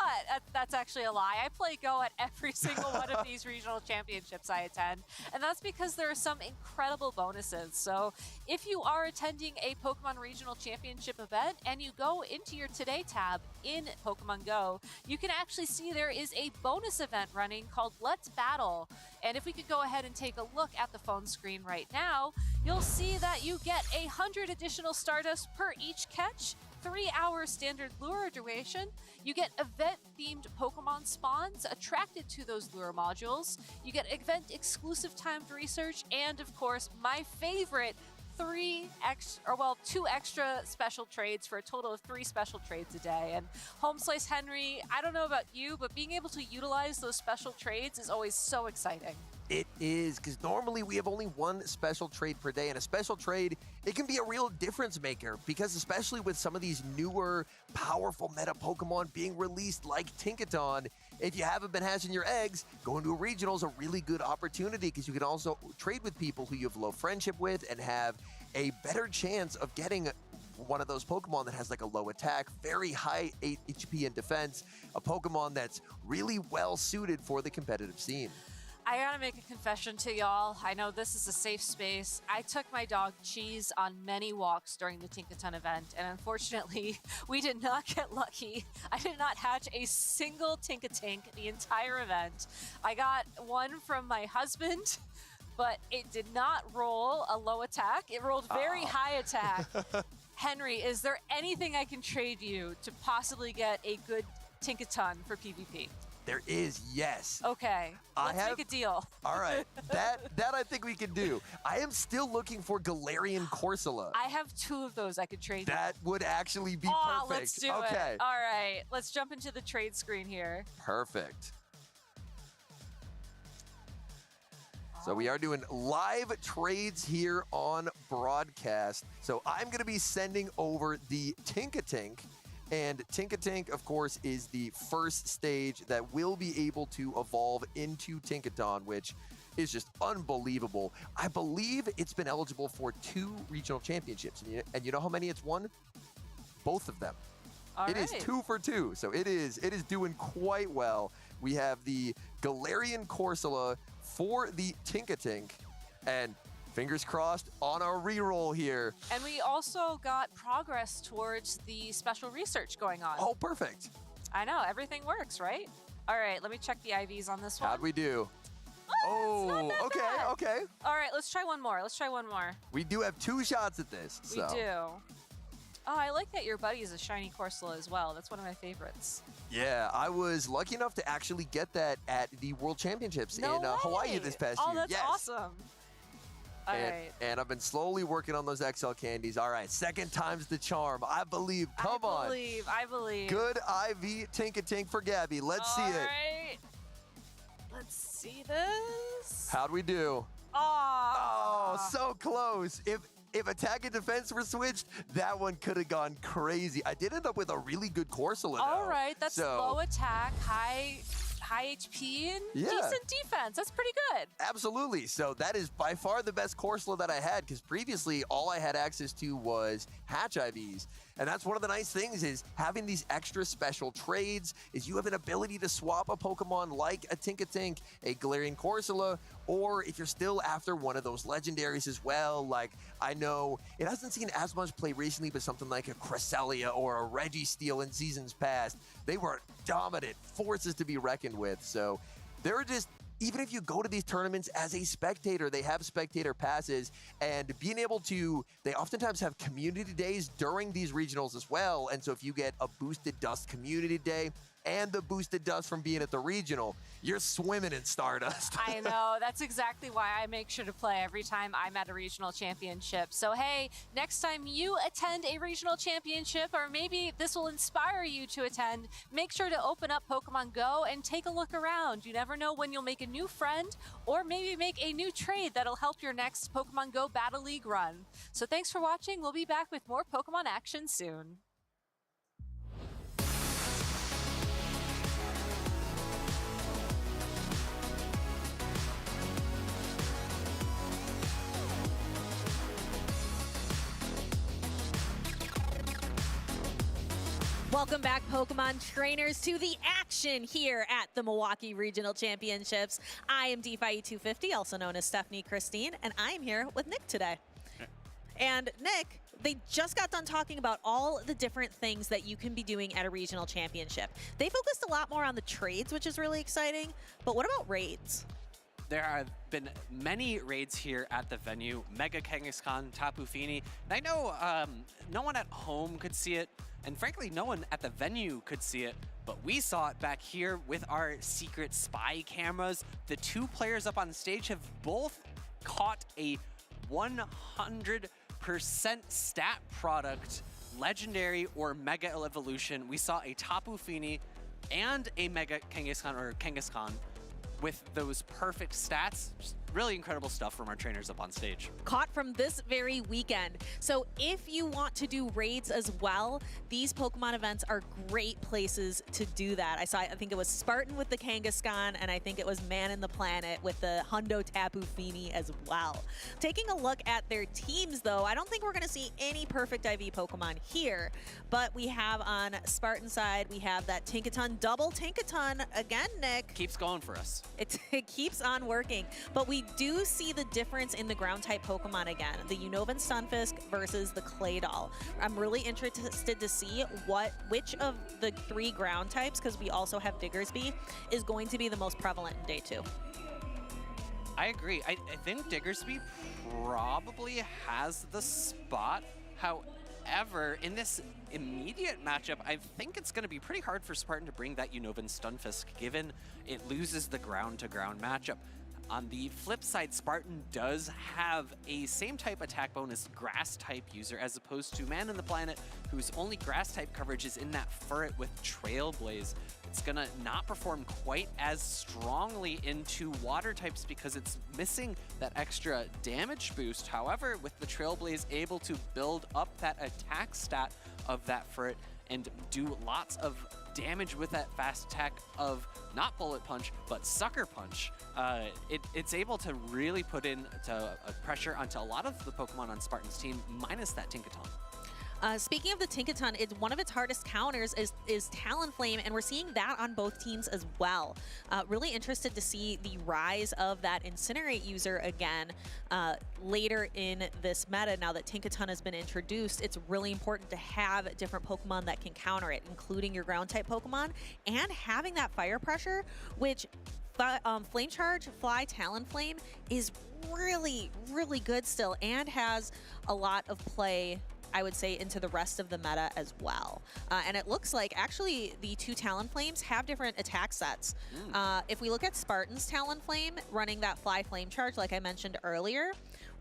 That's actually a lie. I play Go at every single one of these regional championships I attend, and that's because there are some incredible bonuses. So if you are attending a Pokemon Regional Championship event and you go into your Today tab in Pokemon Go, you can actually see there is a bonus event running called Let's Battle. And if we could go ahead and take a look at the phone screen right now, you'll see that you get 100 additional Stardust per each catch, 3-hour standard lure duration. You get event-themed Pokemon spawns attracted to those lure modules. You get event-exclusive timed research, and of course, my favorite, 2 extra special trades for a total of 3 special trades a day. And Home Slice Henry, I don't know about you, but being able to utilize those special trades is always so exciting. It is, because normally we have only 1 special trade per day, and a special trade, it can be a real difference maker, because especially with some of these newer, powerful meta Pokemon being released like Tinkaton, if you haven't been hatching your eggs, going to a regional is a really good opportunity, because you can also trade with people who you have low friendship with and have a better chance of getting one of those Pokemon that has like a low attack, very high 8 HP in defense, a Pokemon that's really well suited for the competitive scene. I gotta make a confession to y'all. I know this is a safe space. I took my dog Cheese on many walks during the Tinkaton event, and unfortunately, we did not get lucky. I did not hatch a single Tinkatink the entire event. I got one from my husband, but it did not roll a low attack. It rolled very high attack. Henry, is there anything I can trade you to possibly get a good Tinkaton for PvP? There is, yes. Okay, let's make a deal. All right, that I think we can do. I am still looking for Galarian Corsola. I have 2 of those I could trade you. That would actually be perfect. Let's do it. All right, let's jump into the trade screen here. Perfect. So we are doing live trades here on broadcast. So I'm going to be sending over the Tinkatink. And Tinkatink, of course, is the first stage that will be able to evolve into Tinkaton, which is just unbelievable. I believe it's been eligible for 2 regional championships. And you know how many it's won? Both of them. It is 2 for 2, so it is doing quite well. We have the Galarian Corsola for the Tinkatink. And fingers crossed on our reroll here. And we also got progress towards the special research going on. Oh, perfect. I know, everything works, right? All right, let me check the IVs on this one. How'd we do? Oh, okay, bad. okay. All right, let's try one more. We do have 2 shots at this. We do. Oh, I like that your buddy is a shiny Corsola as well. That's one of my favorites. Yeah, I was lucky enough to actually get that at the World Championships in Hawaii this past year. Oh, that's awesome. All right. And I've been slowly working on those XL candies. All right, second time's the charm. I believe. Come on. I believe. Good IV Tinkatink for Gabby. Let's see it. All right. Let's see this. How'd we do? Oh, so close. If attack and defense were switched, that one could have gone crazy. I did end up with a really good Corsola, though. All right, that's low attack, high HP, and decent defense. That's pretty good. Absolutely. So that is by far the best Corsola that I had, because previously all I had access to was Hatch IVs. And that's one of the nice things is having these extra special trades is you have an ability to swap a Pokemon like a Tinkatink, a Galarian Corsola, or if you're still after one of those legendaries as well, like I know it hasn't seen as much play recently, but something like a Cresselia or a Registeel in seasons past, they were dominant forces to be reckoned with. So they're just, even if you go to these tournaments as a spectator, they have spectator passes, and being able to, they oftentimes have community days during these regionals as well. And so if you get a boosted dust community day and the boosted dust from being at the regional, you're swimming in Stardust. I know. That's exactly why I make sure to play every time I'm at a regional championship. So, hey, next time you attend a regional championship, or maybe this will inspire you to attend, make sure to open up Pokemon Go and take a look around. You never know when you'll make a new friend or maybe make a new trade that'll help your next Pokemon Go Battle League run. So thanks for watching. We'll be back with more Pokemon action soon. Welcome back, Pokemon trainers, to the action here at the Milwaukee Regional Championships. I am DeFi250, also known as Stephanie Christine, and I am here with Nick today. And Nick, they just got done talking about all the different things that you can be doing at a regional championship. They focused a lot more on the trades, which is really exciting, but what about raids? There have been many raids here at the venue. Mega Kangaskhan, Tapu Fini. And I know no one at home could see it, and frankly, no one at the venue could see it, but we saw it back here with our secret spy cameras. The 2 players up on stage have both caught a 100% stat product, legendary or mega evolution. We saw a Tapu Fini and a Mega Kangaskhan or Kangaskhan with those perfect stats. Just really incredible stuff from our trainers up on stage. Caught from this very weekend. So if you want to do raids as well, these Pokemon events are great places to do that. I think it was Spartan with the Kangaskhan, and I think it was Man in the Planet with the Hundo Tapu Fini as well. Taking a look at their teams, though, I don't think we're going to see any perfect IV Pokemon here, but we have on Spartan side, we have that Tinkaton, double Tinkaton again, Nick. Keeps going for us. It keeps on working, but we do see the difference in the ground type Pokemon again, the Unova Stunfisk versus the Claydol. I'm really interested to see which of the 3 ground types, because we also have Diggersby, is going to be the most prevalent in day 2. I agree. I think Diggersby probably has the spot. However, in this immediate matchup, I think it's going to be pretty hard for Spartan to bring that Unova Stunfisk, given it loses the ground-to-ground matchup. On the flip side, Spartan does have a same type attack bonus grass type user as opposed to Man in the Planet, whose only grass type coverage is in that Furret with Trailblaze. It's gonna not perform quite as strongly into water types because it's missing that extra damage boost. However, with the Trailblaze able to build up that attack stat of that Furret and do lots of damage with that fast attack of not Bullet Punch, but Sucker Punch, it's able to really put in pressure onto a lot of the Pokemon on Spartan's team, minus that Tinkaton. Speaking of the Tinkaton, one of its hardest counters is Talonflame, and we're seeing that on both teams as well. Really interested to see the rise of that Incinerate user again later in this meta. Now that Tinkaton has been introduced, it's really important to have different Pokemon that can counter it, including your ground-type Pokemon, and having that fire pressure, which Flame Charge, Fly, Talonflame is really, really good still, and has a lot of play, I would say, into the rest of the meta as well. And it looks like actually the two Talonflames have different attack sets. If we look at Spartan's Talonflame running that Fly Flame Charge, like I mentioned earlier,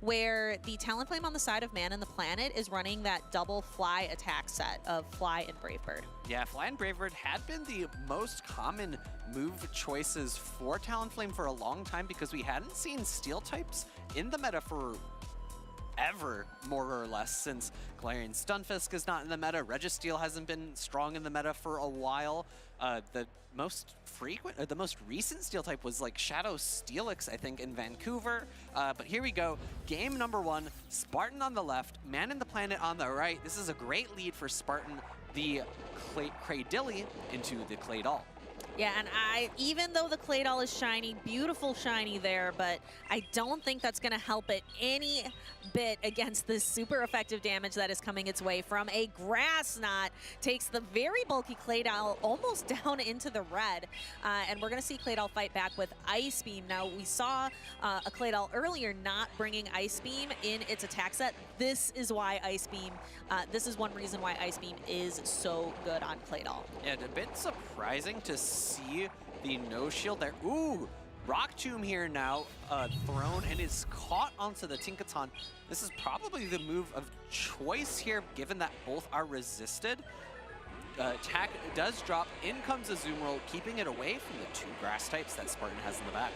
where the Talonflame on the side of Man and the Planet is running that double Fly attack set of Fly and Brave Bird. Yeah, Fly and Brave Bird had been the most common move choices for Talonflame for a long time because we hadn't seen Steel types in the meta for ever, more or less, since Galarian Stunfisk is not in the meta. Registeel hasn't been strong in the meta for a while. The most recent Steel type was like Shadow Steelix, I think, in Vancouver. But here we go. Game number 1, Spartan on the left, Man in the Planet on the right. This is a great lead for Spartan. The Cradilly into the Claydol. Yeah, and even though the Claydol is shiny, beautiful shiny there, but I don't think that's going to help it any bit against this super effective damage that is coming its way from a Grass Knot. Takes the very bulky Claydol almost down into the red, and we're going to see Claydol fight back with Ice Beam. Now, we saw a Claydol earlier not bringing Ice Beam in its attack set. This is why Ice Beam, this is one reason why Ice Beam is so good on Claydol. Yeah, a bit surprising to see the no shield there. Ooh, Rock Tomb here now thrown and is caught onto the Tinkaton. This is probably the move of choice here, given that both are resisted. Attack does drop. In comes Azumarill, keeping it away from the two grass types that Spartan has in the back.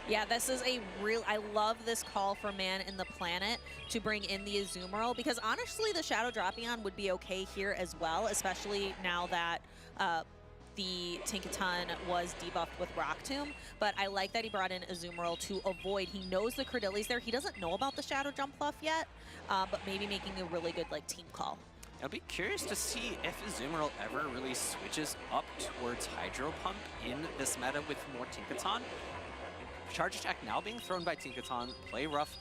Yeah, this is a real, I love this call for Man in the Planet to bring in the Azumarill, because honestly the Shadow Drapion would be okay here as well, especially now that the Tinkaton was debuffed with Rock Tomb. But I like that he brought in Azumarill to avoid, he knows the Cradilly's there, he doesn't know about the Shadow Jump Fluff yet, but maybe making a really good like team call. I'll be curious to see if Azumarill ever really switches up towards Hydro Pump in this meta with more Tinkaton. Charge attack now being thrown by Tinkaton. Play Rough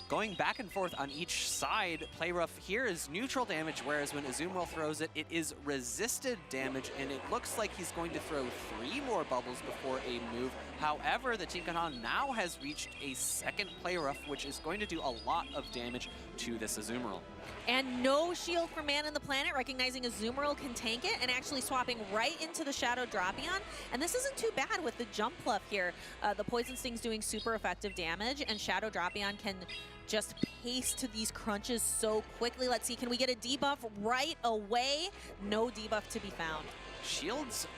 going back and forth on each side. Play Rough here is neutral damage, whereas when Azumarill throws it, it is resisted damage, and it looks like he's going to throw 3 more bubbles before a move. However, the Tinkaton now has reached a second Play Rough, which is going to do a lot of damage to this Azumarill. And no shield for Man in the Planet, recognizing Azumarill can tank it and actually swapping right into the Shadow Drapion. And this isn't too bad with the Jump Fluff here. The Poison Sting's doing super effective damage, and Shadow Drapion can just pace to these crunches so quickly. Let's see, can we get a debuff right away? No debuff to be found. Shields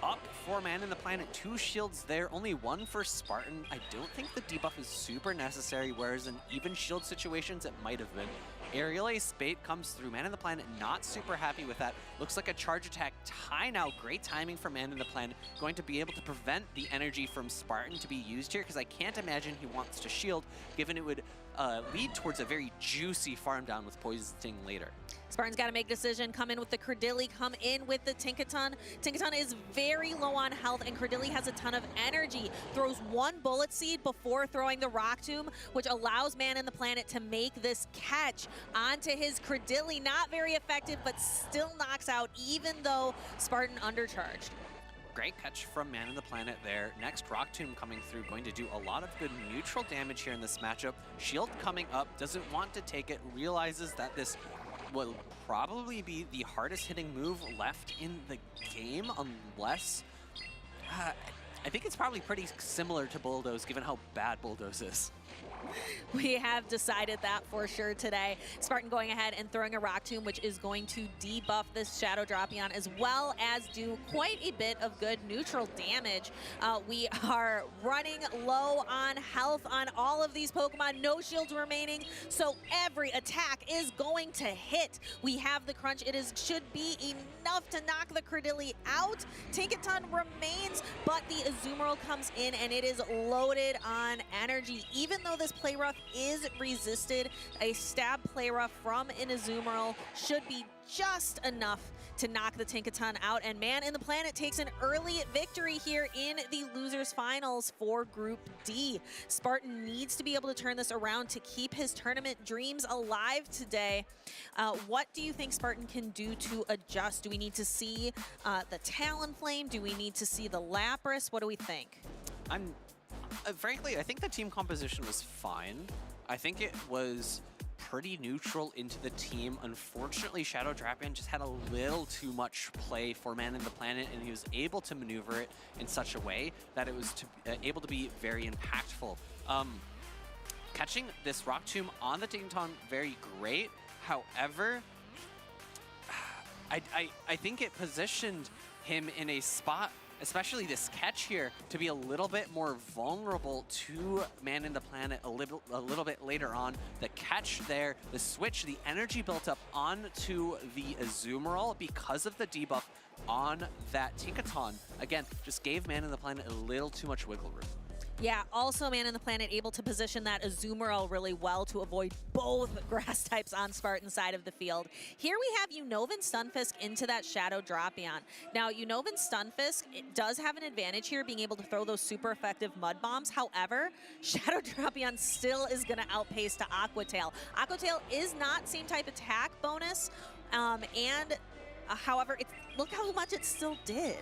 up for Man in the Planet. 2 shields there, only 1 for Spartan. I don't think the debuff is super necessary, whereas in even shield situations, it might have been. Aerial Ace Bait comes through. Man in the Planet not super happy with that. Looks like a charge attack tie now. Great timing for Man in the Planet. Going to be able to prevent the energy from Spartan to be used here, because I can't imagine he wants to shield, given it would lead towards a very juicy farm down with Poison Sting later. Spartan's got to make a decision, come in with the Cradilly, come in with the Tinkaton. Tinkaton is very low on health, and Cradilly has a ton of energy. Throws 1 Bullet Seed before throwing the Rock Tomb, which allows Man in the Planet to make this catch onto his Cradilly. Not very effective, but still knocks out, even though Spartan undercharged. Great catch from Man in the Planet there. Next, Rock Tomb coming through, going to do a lot of good neutral damage here in this matchup. Shield coming up, doesn't want to take it, realizes that this will probably be the hardest hitting move left in the game, unless... I think it's probably pretty similar to Bulldoze, given how bad Bulldoze is. We have decided that for sure today. Spartan going ahead and throwing a Rock Tomb, which is going to debuff this Shadow Drapion, as well as do quite a bit of good neutral damage. We are running low on health on all of these Pokemon. No shields remaining, so every attack is going to hit. We have the crunch. It should be enough to knock the Cradilly out. Tinkaton remains, but the Azumarill comes in, and it is loaded on energy. Even though this this play rough is resisted, a stab play rough from an Azumarill should be just enough to knock the Tinkaton out. And Man in the Planet takes an early victory here in the losers finals for Group D. Spartan needs to be able to turn this around to keep his tournament dreams alive today. What do you think Spartan can do to adjust? Do we need to see the Talonflame? Do we need to see the Lapras? What do we think? Frankly, I think the team composition was fine. I think it was pretty neutral into the team. Unfortunately, Shadow Drapion just had a little too much play for Man in the Planet, and he was able to maneuver it in such a way that it was able to be very impactful. Catching this Rock Tomb on the Tinkaton, very great. However, I think it positioned him in a spot, especially this catch here, to be a little bit more vulnerable to Man in the Planet a little bit later on. The catch there, the switch, the energy built up onto the Azumarill because of the debuff on that Tinkaton. Again, just gave Man in the Planet a little too much wiggle room. Yeah, also Man in the Planet able to position that Azumarill really well to avoid both grass types on Spartan's side of the field. Here we have Unova Stunfisk into that Shadow Drapion. Now, Unova Stunfisk does have an advantage here, being able to throw those super effective Mud Bombs. However, Shadow Drapion still is going to outpace to Aqua Tail. Aqua Tail is not same type attack bonus, however, look how much it still did.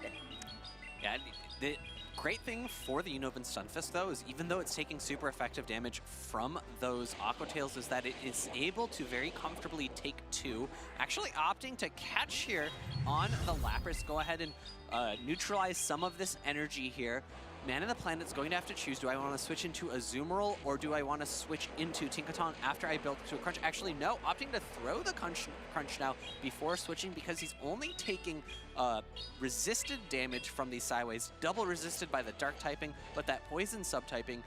Yeah, the great thing for the Unova Stunfisk, though, is even though it's taking super effective damage from those Aqua Tails, is that it is able to very comfortably take two, actually opting to catch here on the Lapras, go ahead and neutralize some of this energy here. Man in the Planet's going to have to choose, do I want to switch into Azumarill or do I want to switch into Tinkaton after I build to a Crunch? Actually, no, opting to throw the Crunch now before switching because he's only taking resisted damage from these sideways, double resisted by the Dark typing, but that Poison subtyping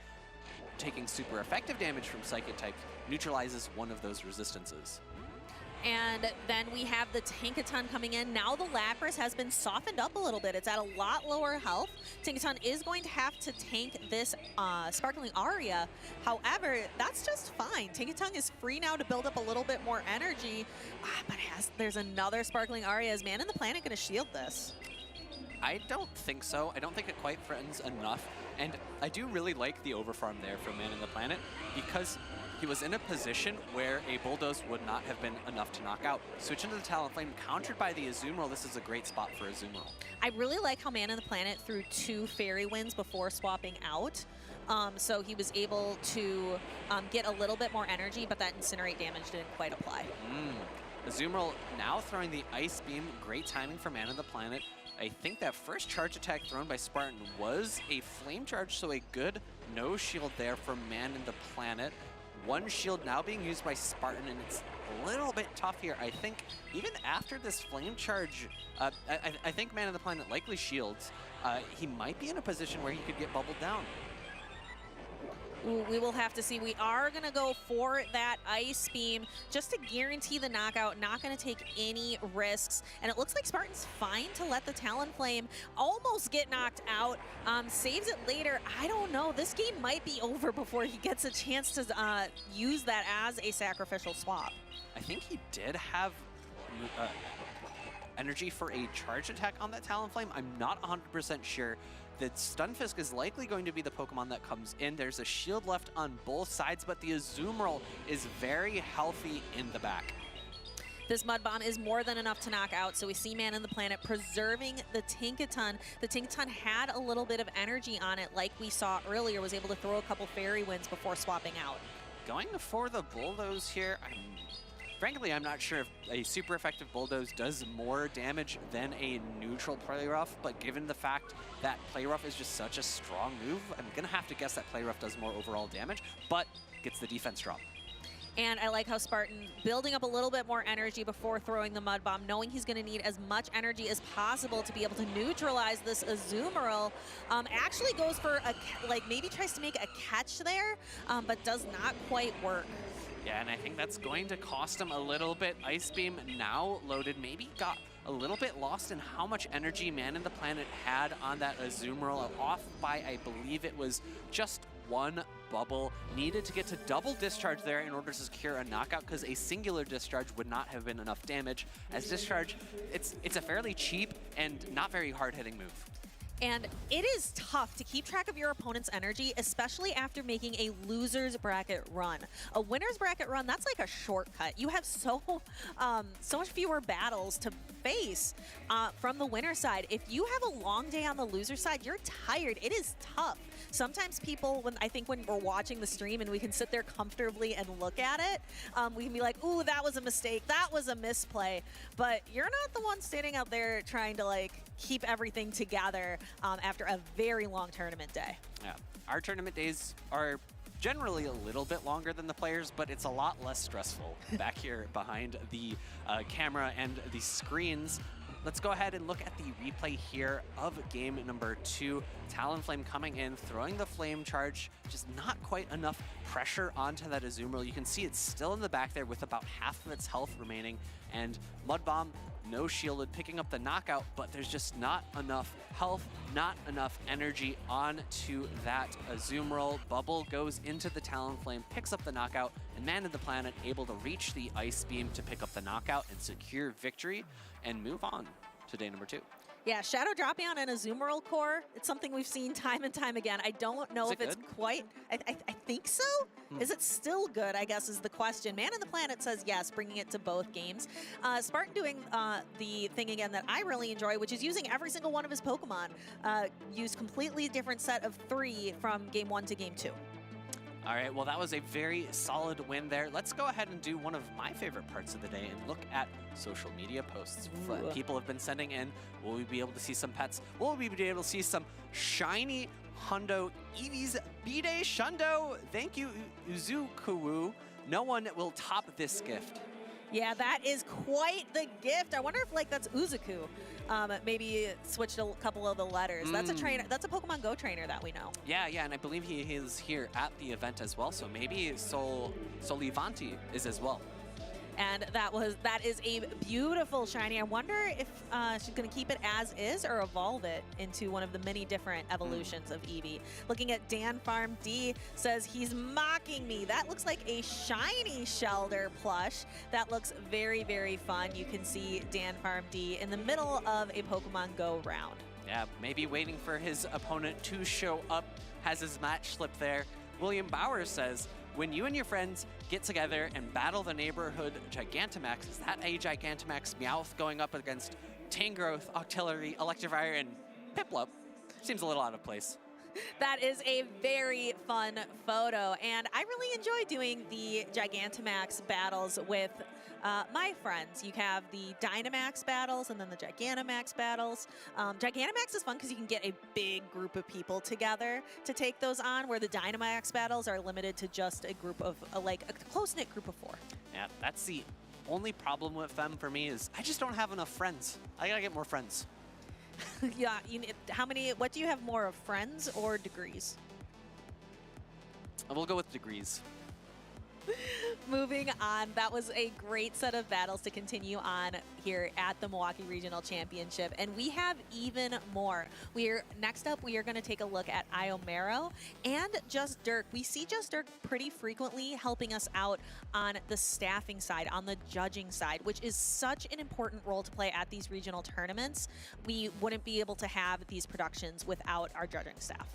taking super effective damage from Psychic type neutralizes one of those resistances. And then we have the Tinkaton coming in. Now the Lapras has been softened up a little bit. It's at a lot lower health. Tinkaton is going to have to tank this Sparkling Aria. However, that's just fine. Tinkaton is free now to build up a little bit more energy. But there's another Sparkling Aria. Is Man in the Planet going to shield this? I don't think so. I don't think it quite threatens enough. And I do really like the overfarm there from Man in the Planet because he was in a position where a Bulldoze would not have been enough to knock out. Switch into the Talonflame, countered by the Azumarill. This is a great spot for Azumarill. I really like how Man in the Planet threw 2 Fairy Winds before swapping out. So he was able to get a little bit more energy, but that Incinerate damage didn't quite apply. Azumarill now throwing the Ice Beam. Great timing for Man in the Planet. I think that first charge attack thrown by Spartan was a Flame Charge, so a good no shield there for Man in the Planet. One shield now being used by Spartan, and it's a little bit tough here. I think even after this Flame Charge, I think Man in the Planet likely shields. He might be in a position where he could get bubbled down. Ooh, we will have to see. We are going to go for that Ice Beam just to guarantee the knockout, not going to take any risks. And it looks like Spartan's fine to let the Talonflame almost get knocked out. Saves it later. I don't know. This game might be over before he gets a chance to use that as a sacrificial swap. I think he did have energy for a charge attack on that Talonflame. I'm not 100% sure. The Stunfisk is likely going to be the Pokemon that comes in. There's a shield left on both sides, but the Azumarill is very healthy in the back. This Mud Bomb is more than enough to knock out, so we see Man in the Planet preserving the Tinkaton. The Tinkaton had a little bit of energy on it, like we saw earlier, was able to throw a couple Fairy Winds before swapping out. Going for the Bulldoze here, frankly, I'm not sure if a super effective Bulldoze does more damage than a neutral Play Rough, but given the fact that Play Rough is just such a strong move, I'm going to have to guess that Play Rough does more overall damage, but gets the defense drop. And I like how Spartan building up a little bit more energy before throwing the Mud Bomb, knowing he's going to need as much energy as possible to be able to neutralize this Azumarill. Actually goes for maybe tries to make a catch there, but does not quite work. Yeah, and I think that's going to cost him a little bit. Ice Beam now loaded, maybe got a little bit lost in how much energy Man in the Planet had on that Azumarill, off by, I believe it was just one bubble. Needed to get to double discharge there in order to secure a knockout, because a singular discharge would not have been enough damage. As discharge, it's a fairly cheap and not very hard-hitting move. And it is tough to keep track of your opponent's energy, especially after making a loser's bracket run. A winner's bracket run, that's like a shortcut. You have so much fewer battles to face from the winner side. If you have a long day on the loser side, you're tired. It is tough. Sometimes people, when we're watching the stream and we can sit there comfortably and look at it, we can be like, ooh, that was a mistake, that was a misplay. But you're not the one standing out there trying to like keep everything together after a very long tournament day. Yeah, our tournament days are generally a little bit longer than the players, but it's a lot less stressful back here behind the camera and the screens. Let's go ahead and look at the replay here of game number 2. Talonflame coming in, throwing the flame charge, just not quite enough pressure onto that Azumarill. You can see it's still in the back there with about half of its health remaining, and Mud Bomb, no shielded, picking up the knockout, but there's just not enough health, not enough energy onto that Azumarill. Bubble goes into the Talonflame, picks up the knockout, and Man of the Planet able to reach the Ice Beam to pick up the knockout and secure victory and move on to day number 2. Yeah, Shadow dropping on an Azumarill core, it's something we've seen time and time again. I don't know if it's quite, I think so? Is it still good, I guess, is the question. Man of the Planet says yes, bringing it to both games. Spartan doing the thing again that I really enjoy, which is using every single one of his Pokemon. Used completely different set of 3 from game 1 to game 2. All right, well, that was a very solid win there. Let's go ahead and do one of my favorite parts of the day and look at social media posts. People have been sending in. Will we be able to see some pets? Will we be able to see some shiny Hundo Eevees B-Day Shundo? Thank you, Uzukuwu. No one will top this gift. Yeah, that is quite the gift. I wonder if like that's Uzuku. Maybe switched a couple of the letters. That's a trainer. That's a Pokemon Go trainer that we know. Yeah, and I believe he is here at the event as well. So maybe Solivanti is as well. And that is a beautiful shiny. I wonder if she's going to keep it as is or evolve it into one of the many different evolutions of Eevee. Looking at Dan Farm D, says he's mocking me. That looks like a shiny Shelder plush. That looks very, very fun. You can see Dan Farm D in the middle of a Pokemon Go round. Yeah, maybe waiting for his opponent to show up. Has his match slip there. William Bauer says, when you and your friends get together and battle the neighborhood Gigantamax, is that a Gigantamax Meowth going up against Tangrowth, Octillery, Electivire, and Piplup? Seems a little out of place. That is a very fun photo, and I really enjoy doing the Gigantamax battles with my friends. You have the Dynamax battles and then the Gigantamax battles. Gigantamax is fun because you can get a big group of people together to take those on, where the Dynamax battles are limited to just a group of, like a close-knit group of 4. Yeah, that's the only problem with them for me is I just don't have enough friends. I gotta get more friends. Yeah, what do you have more of, friends or degrees? We'll go with degrees. Moving on, that was a great set of battles to continue on here at the Milwaukee Regional Championship, and we have even more. Next up, we are going to take a look at Iomero and Just Dirk. We see Just Dirk pretty frequently helping us out on the staffing side, on the judging side, which is such an important role to play at these regional tournaments. We wouldn't be able to have these productions without our judging staff.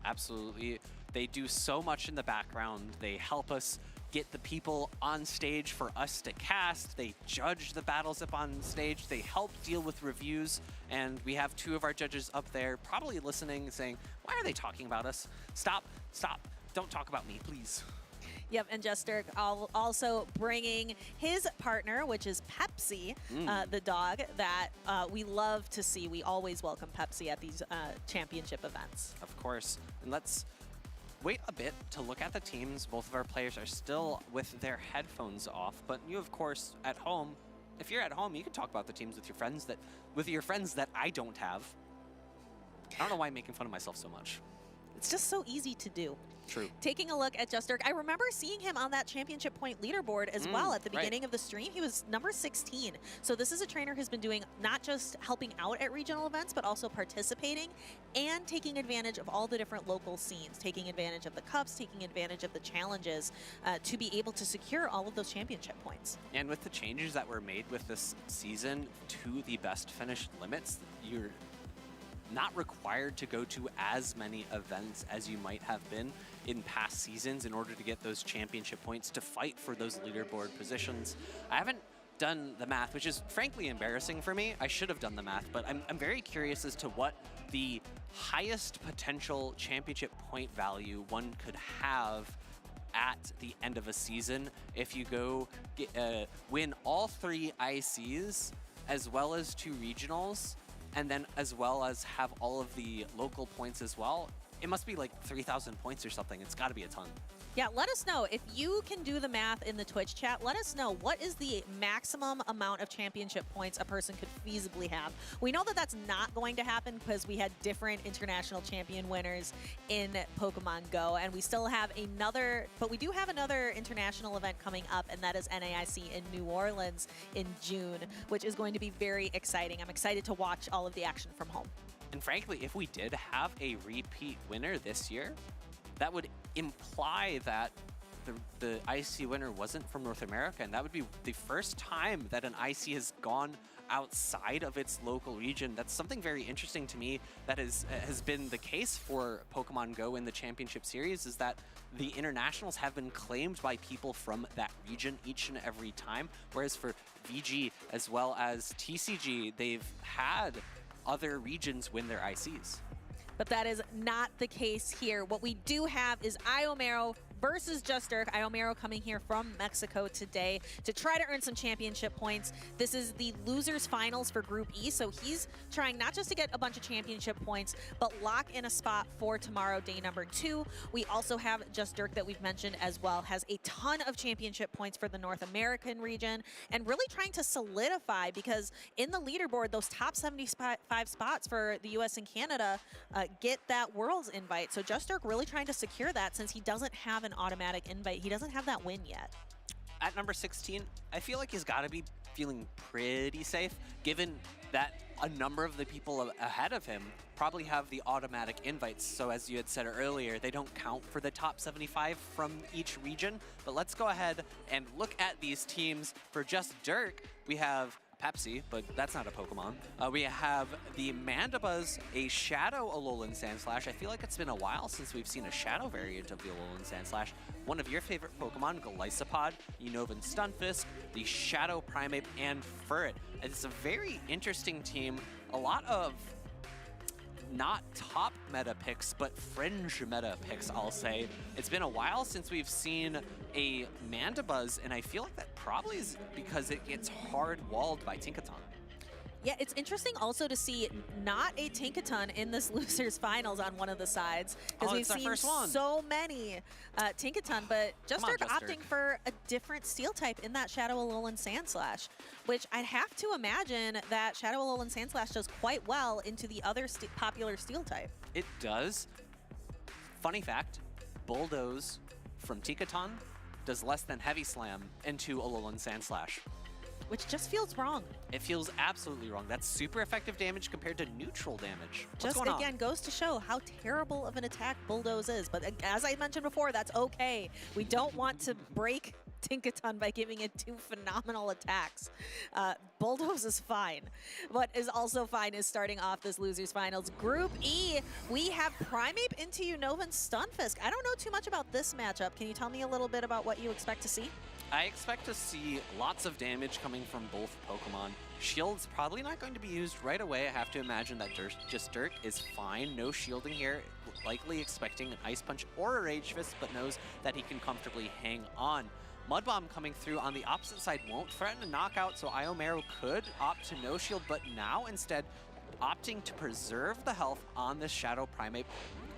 Absolutely. They do so much in the background. They help us get the people on stage for us to cast. They judge the battles up on stage. They help deal with reviews. And we have 2 of our judges up there probably listening, saying, why are they talking about us? Stop, don't talk about me, please. Yep, and Just Dirk also bringing his partner, which is Pepsi, the dog that we love to see. We always welcome Pepsi at these championship events. Of course. And let's wait a bit to look at the teams. Both of our players are still with their headphones off, but you, of course, at home, if you're at home, you can talk about the teams with your friends that I don't have. I don't know why I'm making fun of myself so much. It's just so easy to do. True. Taking a look at Just Dirk, I remember seeing him on that championship point leaderboard as well at the beginning of the stream. He was number 16. So this is a trainer who's been doing not just helping out at regional events, but also participating and taking advantage of all the different local scenes, taking advantage of the cups, taking advantage of the challenges to be able to secure all of those championship points. And with the changes that were made with this season to the best finish limits, you're not required to go to as many events as you might have been in past seasons in order to get those championship points to fight for those leaderboard positions. I haven't done the math, which is frankly embarrassing for me. I should have done the math, but I'm very curious as to what the highest potential championship point value one could have at the end of a season if you go win all 3 ICs as well as 2 regionals, and then as well as have all of the local points as well. It must be like 3,000 points or something. It's got to be a ton. Yeah, let us know. If you can do the math in the Twitch chat, let us know what is the maximum amount of championship points a person could feasibly have. We know that that's not going to happen because we had different international champion winners in Pokemon Go, and we still have another, but we do have another international event coming up, and that is NAIC in New Orleans in June, which is going to be very exciting. I'm excited to watch all of the action from home. And frankly, if we did have a repeat winner this year, that would imply that the IC winner wasn't from North America, and that would be the first time that an IC has gone outside of its local region. That's something very interesting to me that has been the case for Pokemon Go in the Championship Series, is that the internationals have been claimed by people from that region each and every time, whereas for VG as well as TCG, they've had other regions win their ICs. But that is not the case here. What we do have is Iomero versus Just Dirk. Iomero coming here from Mexico today to try to earn some championship points. This is the losers finals for Group E, so he's trying not just to get a bunch of championship points, but lock in a spot for tomorrow, day number 2. We also have Just Dirk that we've mentioned as well, has a ton of championship points for the North American region, and really trying to solidify, because in the leaderboard, those top 75 spots for the US and Canada get that Worlds invite. So Just Dirk really trying to secure that, since he doesn't have an automatic invite. He doesn't have that win yet. At number 16, I feel like he's got to be feeling pretty safe, given that a number of the people ahead of him probably have the automatic invites. So as you had said earlier, they don't count for the top 75 from each region. But let's go ahead and look at these teams. For Just Dirk, we have Pepsi, but that's not a Pokemon. We have the Mandibuzz, a Shadow Alolan Sandslash. I feel like it's been a while since we've seen a Shadow variant of the Alolan Sandslash. One of your favorite Pokemon, Golisopod, Unovan Stunfisk, the Shadow Primeape, and Furret. It's a very interesting team. A lot of not top meta picks, but fringe meta picks, I'll say. It's been a while since we've seen a Mandibuzz, and I feel like that probably is because it gets hard-walled by Tinkaton. Yeah, it's interesting also to see not a Tinkaton in this losers finals on one of the sides, because we've seen so many Tinkaton, but Just Dirk opting for a different steel type in that Shadow Alolan Sandslash, which I'd have to imagine that Shadow Alolan Sandslash does quite well into the other popular steel type. It does. Funny fact, Bulldoze from Tinkaton does less than Heavy Slam into Alolan Sandslash. Which just feels wrong. It feels absolutely wrong. That's super effective damage compared to neutral damage. Just again goes to show how terrible of an attack Bulldoze is. But as I mentioned before, that's okay. We don't want to break Tinkaton by giving it 2 phenomenal attacks. Bulldoze is fine. What is also fine is starting off this losers finals. Group E, we have Primeape into Unovan Stunfisk. I don't know too much about this matchup. Can you tell me a little bit about what you expect to see? I expect to see lots of damage coming from both Pokemon. Shield's probably not going to be used right away. I have to imagine that Just Dirk is fine. No shielding here. Likely expecting an Ice Punch or a Rage Fist, but knows that he can comfortably hang on. Mud Bomb coming through on the opposite side won't threaten a knockout, so Iomero could opt to no shield, but now instead opting to preserve the health on this Shadow Primeape.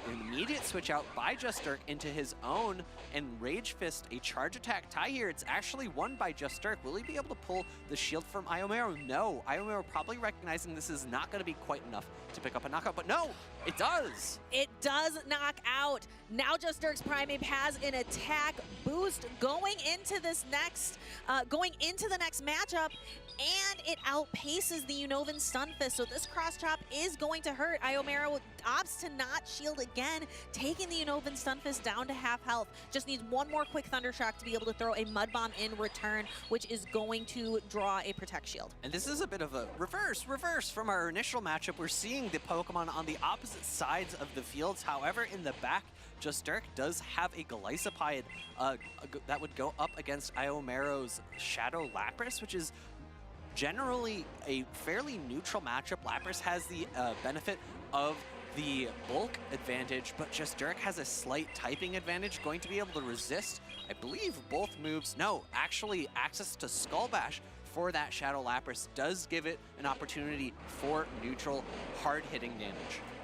an immediate switch out by Just Dirk into his own, and Rage Fist, a charge attack tie here. It's actually won by Just Dirk. Will he be able to pull the shield from Iomero? No. Iomero probably recognizing this is not going to be quite enough to pick up a knockout, but no, it does. It does knock out. Now Just Dirk's Primeape has an attack boost going into this next, the next matchup, and it outpaces the Unovan Stunfisk. So this cross chop is going to hurt. Iomero opts to not shield again, taking the Unovan Stunfisk down to half health. Just needs one more quick Thunder Shock to be able to throw a Mud Bomb in return, which is going to draw a Protect Shield. And this is a bit of a reverse from our initial matchup. We're seeing the Pokemon on the opposite sides of the fields. However, in the back, Just Dirk does have a Golisopod that would go up against Iomero's Shadow Lapras, which is generally a fairly neutral matchup. Lapras has the benefit of the bulk advantage, but Just Dirk has a slight typing advantage, going to be able to resist, I believe, both moves. No, actually access to Skull Bash for that Shadow Lapras does give it an opportunity for neutral, hard-hitting damage.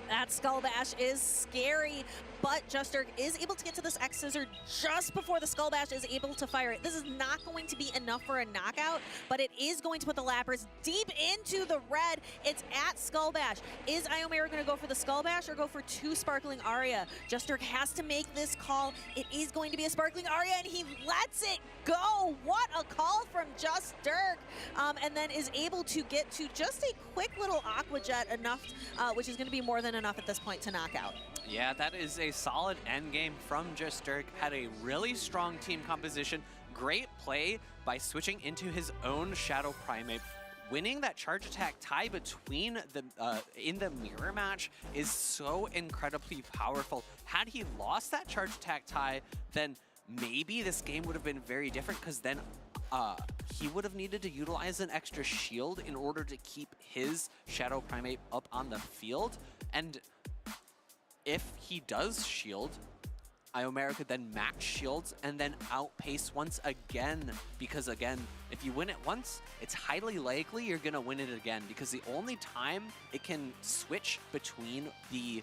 That Skull Bash is scary, but Just Dirk is able to get to this X Scissor just before the Skull Bash is able to fire it. This is not going to be enough for a knockout, but it is going to put the Lapras deep into the red. It's at Skull Bash. Is Iomero going to go for the Skull Bash or go for 2 Sparkling Aria? Just Dirk has to make this call. It is going to be a Sparkling Aria, and he lets it go. What a call from Just Dirk, and then is able to get to just a quick little Aqua Jet enough, which is going to be more than enough at this point to knock out. Yeah, that is a solid end game from Just Dirk. Had a really strong team composition. Great play by switching into his own Shadow Primeape. Winning that charge attack tie between the in the mirror match is so incredibly powerful. Had he lost that charge attack tie, then maybe this game would have been very different, because then he would have needed to utilize an extra shield in order to keep his Shadow Primeape up on the field. And if he does shield, Iomero could then max shields and then outpace once again, because again, if you win it once, it's highly likely you're gonna win it again, because the only time it can switch between the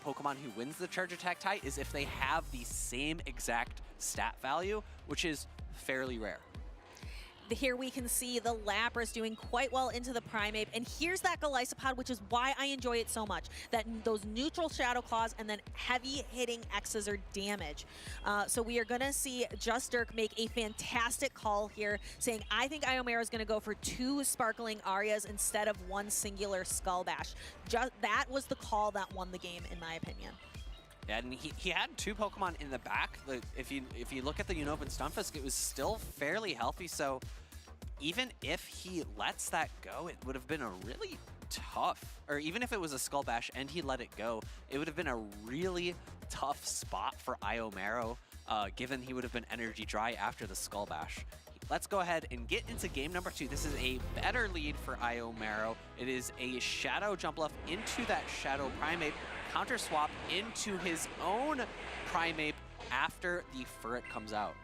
Pokemon who wins the charge attack tie is if they have the same exact stat value, which is fairly rare. Here we can see the Lapras doing quite well into the Primeape, and here's that Golisopod, which is why I enjoy it so much. Those neutral Shadow Claws and then heavy hitting X Scissor damage. So we are gonna see Just Dirk make a fantastic call here, saying, I think Iomero is gonna go for 2 Sparkling Arias instead of 1 singular Skull Bash. That was the call that won the game, in my opinion. Yeah, and he had 2 Pokemon in the back. If you look at the Unovan Stunfisk, it was still fairly healthy, so even if he lets that go, it would have been a really tough, or even if it was a Skull Bash and he let it go, it would have been a really tough spot for Iomero, given he would have been energy dry after the Skull Bash. Let's go ahead and get into game number 2. This is a better lead for Iomero. It is a Shadow Jumpluff into that Shadow Primeape, counter swap into his own Primeape after the Furret comes out.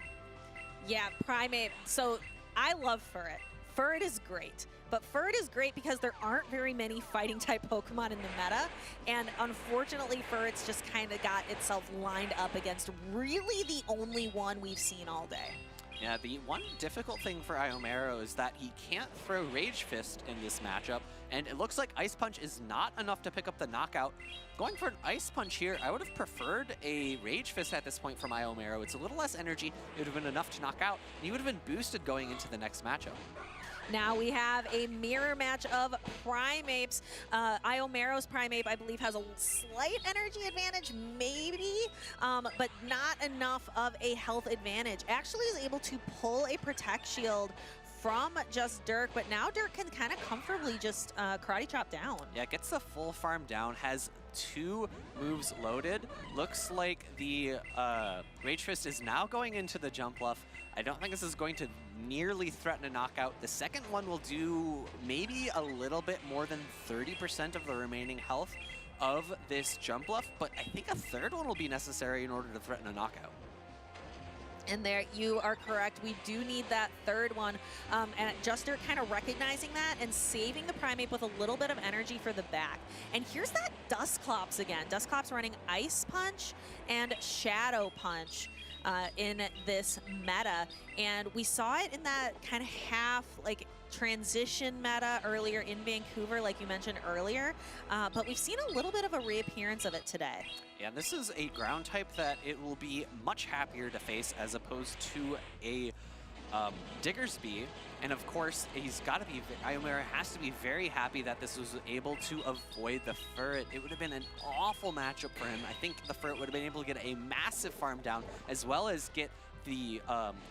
Yeah, Primeape. So I love Furret. Furret is great, but Furret is great because there aren't very many fighting type Pokemon in the meta, and unfortunately Furret's just kind of got itself lined up against really the only one we've seen all day. Yeah, the one difficult thing for Iomero is that he can't throw Rage Fist in this matchup, and it looks like Ice Punch is not enough to pick up the knockout. Going for an Ice Punch here, I would have preferred a Rage Fist at this point from Iomero. It's a little less energy, it would have been enough to knock out, and he would have been boosted going into the next matchup. Now we have a mirror match of Primeapes. Iomero's Primeape, I believe, has a slight energy advantage, maybe, but not enough of a health advantage. Actually is able to pull a Protect Shield from Just Dirk, but now Dirk can kind of comfortably just Karate Chop down. Yeah, gets the full farm down, has 2 moves loaded. Looks like the Rage Fist is now going into the Jumpluff. I don't think this is going to nearly threaten a knockout. The second one will do maybe a little bit more than 30% of the remaining health of this Jumpluff, but I think a third one will be necessary in order to threaten a knockout. And there, you are correct. We do need that third one. And Juster kind of recognizing that and saving the Primeape with a little bit of energy for the back. And here's that Dusclops again. Dusclops running Ice Punch and Shadow Punch in this meta. And we saw it in that kind of half, like, transition meta earlier in Vancouver, like you mentioned earlier. But we've seen a little bit of a reappearance of it today. Yeah, this is a ground type that it will be much happier to face as opposed to a Diggersby. And of course, he's got to be, Iomera has to be very happy that this was able to avoid the Ferret. It would have been an awful matchup for him. I think the Ferret would have been able to get a massive farm down as well as get the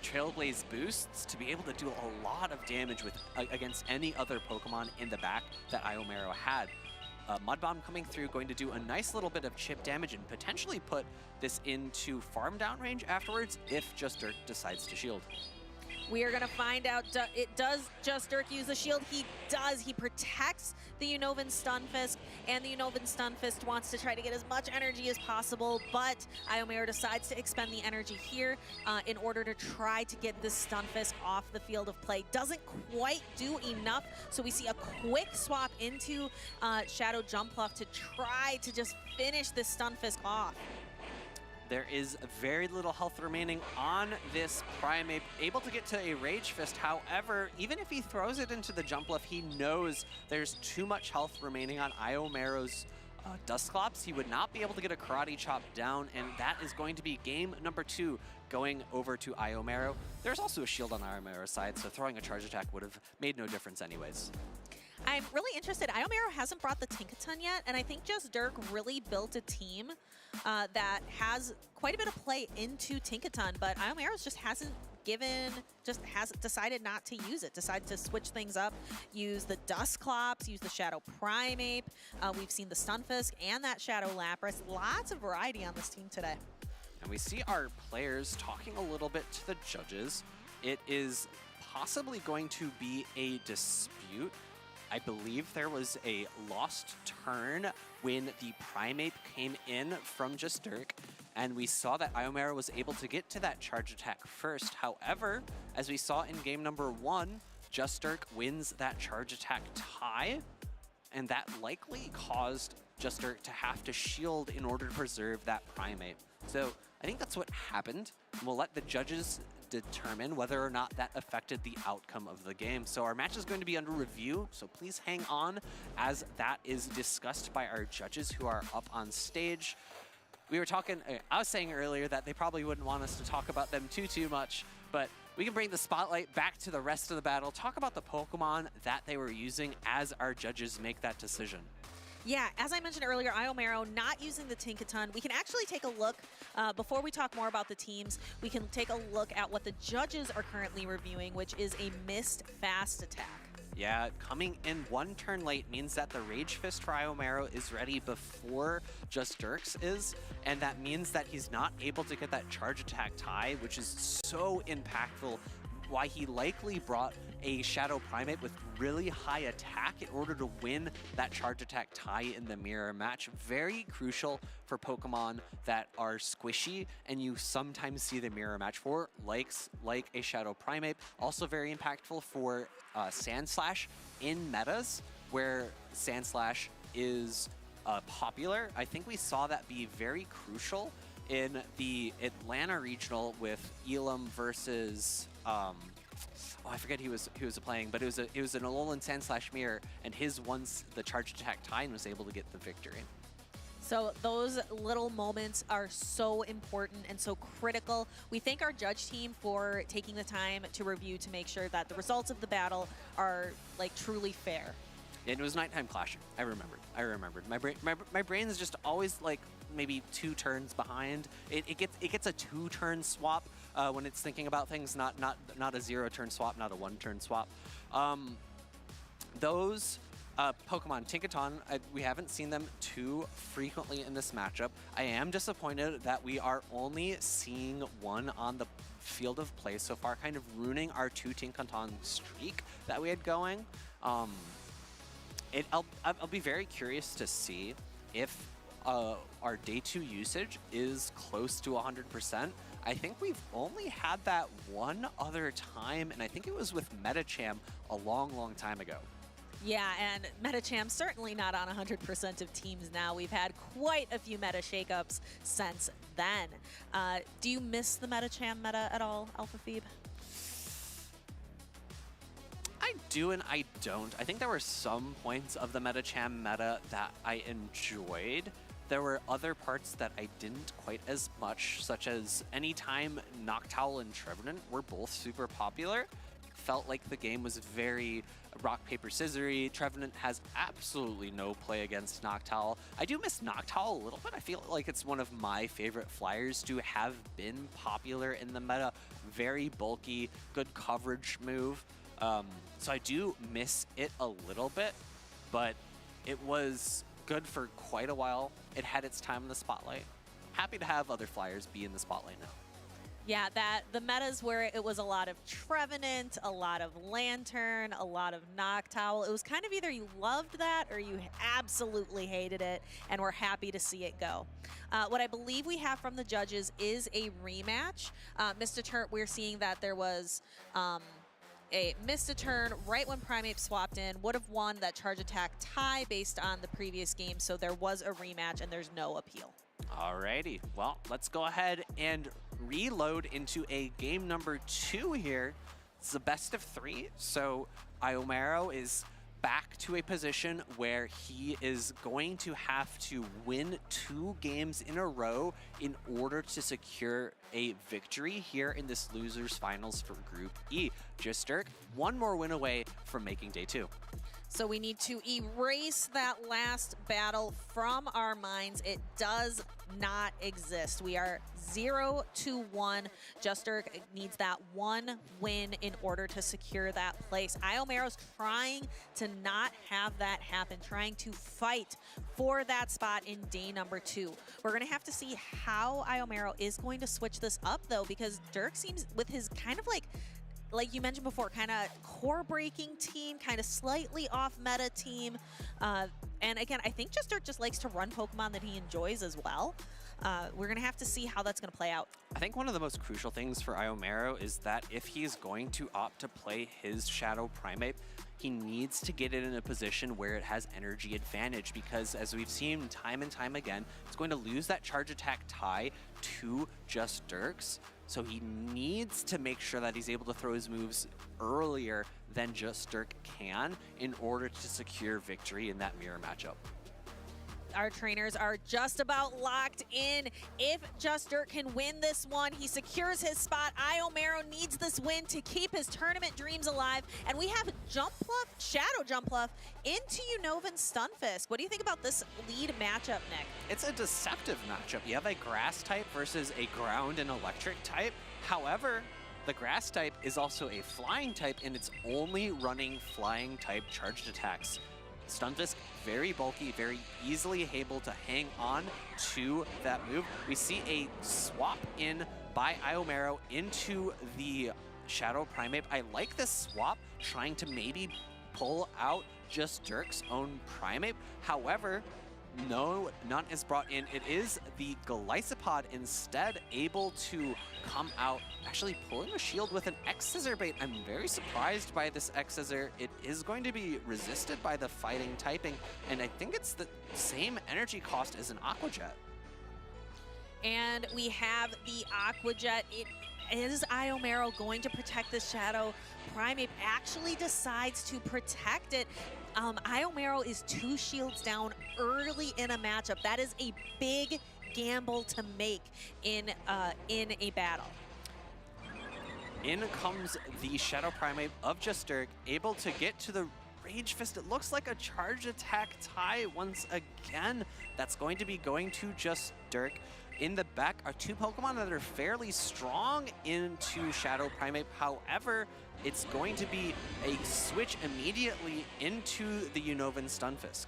Trailblaze boosts to be able to do a lot of damage with against any other Pokemon in the back that Iomero had. Mud Bomb coming through, going to do a nice little bit of chip damage and potentially put this into farm down range afterwards if Juster decides to shield. We are going to find out, does Juster use the shield? He does. He protects the Unova Stunfisk, and the Unova Stunfisk wants to try to get as much energy as possible, but Iomero decides to expend the energy here in order to try to get this Stunfisk off the field of play. Doesn't quite do enough, so we see a quick swap into Shadow Jumpluff to try to just finish this Stunfisk off. There is very little health remaining on this Primeape, able to get to a Rage Fist. However, even if he throws it into the Jumpluff, he knows there's too much health remaining on Iomero's Dusclops. He would not be able to get a Karate Chop down, and that is going to be game number 2 going over to Iomero. There's also a shield on Iomero's side, so throwing a Charge Attack would have made no difference anyways. I'm really interested. Iomero hasn't brought the Tinkaton yet, and I think Just Dirk really built a team that has quite a bit of play into Tinkaton, but Iomero's just hasn't decided not to use it, decided to switch things up, use the Dusclops, use the Shadow Primeape. We've seen the Stunfisk and that Shadow Lapras. Lots of variety on this team today. And we see our players talking a little bit to the judges. It is possibly going to be a dispute. I believe there was a lost turn when the Primeape came in from Just Dirk, and we saw that Iomero was able to get to that Charge Attack first. However, as we saw in game number 1, Just Dirk wins that Charge Attack tie, and that likely caused Just Dirk to have to shield in order to preserve that Primeape. So I think that's what happened. We'll let the judges determine whether or not that affected the outcome of the game. So our match is going to be under review, so please hang on as that is discussed by our judges who are up on stage. We were talking, I was saying earlier that they probably wouldn't want us to talk about them too much, but we can bring the spotlight back to the rest of the battle, talk about the Pokemon that they were using as our judges make that decision. Yeah, as I mentioned earlier, Iomero not using the Tinkaton. We can actually take a look, before we talk more about the teams, we can take a look at what the judges are currently reviewing, which is a missed fast attack. Yeah, coming in 1 turn late means that the Rage Fist for Iomero is ready before Just Dirk's is, and that means that he's not able to get that Charge Attack tie, which is so impactful, why he likely brought a Shadow Primeape with really high attack in order to win that Charge Attack tie in the mirror match. Very crucial for Pokemon that are squishy and you sometimes see the mirror match for, like a Shadow Primeape. Also very impactful for Sandslash in metas where Sandslash is popular. I think we saw that be very crucial in the Atlanta Regional with Elam versus I forget who was playing, but it was an Alolan Sandslash mirror, and his once the Charge Attack tie was able to get the victory. So those little moments are so important and so critical. We thank our judge team for taking the time to review to make sure that the results of the battle are like truly fair. And it was nighttime clashing. I remembered. My brain is just always like maybe 2 turns behind. It gets a 2-turn swap when it's thinking about things, not a 0-turn swap, not a 1-turn swap. Those Pokemon Tinkaton, we haven't seen them too frequently in this matchup. I am disappointed that we are only seeing 1 on the field of play so far, kind of ruining our 2 Tinkaton streak that we had going. I'll be very curious to see if our day 2 usage is close to 100%. I think we've only had that one other time, and I think it was with Metacham a long, long time ago. Yeah, and Metacham certainly not on 100% of teams now. We've had quite a few meta shakeups since then. Do you miss the Metacham meta at all, Alpha Phoebe? I do and I don't. I think there were some points of the Metacham meta that I enjoyed. There were other parts that I didn't quite as much, such as anytime Noctowl and Trevenant were both super popular, felt like the game was very rock, paper, scissory. Trevenant has absolutely no play against Noctowl. I do miss Noctowl a little bit. I feel like it's one of my favorite flyers to have been popular in the meta. Very bulky, good coverage move. So I do miss it a little bit, but it was good for quite a while. It had its time in the spotlight. Happy to have other flyers be in the spotlight now. Yeah, the metas where it was a lot of Trevenant, a lot of Lantern, a lot of Noctowl. It was kind of either you loved that or you absolutely hated it, and we're happy to see it go. What I believe we have from the judges is a rematch. Mr. Turnt, we're seeing that there was missed a turn right when Primeape swapped in, would have won that charge attack tie based on the previous game, so there was a rematch and there's no appeal. Alrighty, well, let's go ahead and reload into a game number 2 here. It's a best of 3, so Iomero is back to a position where he is going to have to win 2 games in a row in order to secure a victory here in this losers finals for Group E. Justurk, 1 more win away from making day 2. So we need to erase that last battle from our minds. It does not exist. We are 0-1. Justurk needs that 1 win in order to secure that place. Iomero's trying to not have that happen, trying to fight for that spot in day number 2. We're going to have to see how Iomero is going to switch this up, though, because Dirk seems with his kind of like you mentioned before, kind of core-breaking team, kind of slightly off-meta team. And again, I think Justurk just likes to run Pokemon that he enjoys as well. We're going to have to see how that's going to play out. I think one of the most crucial things for Iomero is that if he's going to opt to play his Shadow Primeape, he needs to get it in a position where it has energy advantage, because as we've seen time and time again, it's going to lose that charge attack tie to Justurk's. So he needs to make sure that he's able to throw his moves earlier than Justurk can in order to secure victory in that mirror matchup. Our trainers are just about locked in. If Justurk can win this one, he secures his spot. Iomero needs this win to keep his tournament dreams alive. And we have Jumpluff, Shadow Jumpluff into Unova Stunfisk. What do you think about this lead matchup, Nick? It's a deceptive matchup. You have a grass type versus a ground and electric type. However, the grass type is also a flying type, and it's only running flying type charged attacks. Stunfisk, very bulky, very easily able to hang on to that move. We see a swap in by Iomero into the Shadow Primeape. I like this swap, trying to maybe pull out Justurk's own Primeape. However, no, none is brought in. It is the Golisopod instead able to come out, actually pulling a shield with an X-Scissor bait. I'm very surprised by this X-Scissor. It is going to be resisted by the fighting typing, and I think it's the same energy cost as an Aqua Jet. And we have the Aqua Jet. Is Iomero going to protect the Shadow Primeape? Actually decides to protect it. Iomero is 2 shields down early in a matchup. That is a big gamble to make in a battle. In comes the Shadow Primeape of Justurk, able to get to the Rage Fist. It looks like a charge attack tie once again. That's going to be going to Justurk. In the back are 2 Pokemon that are fairly strong into Shadow Primeape. However, it's going to be a switch immediately into the Unovan Stunfisk.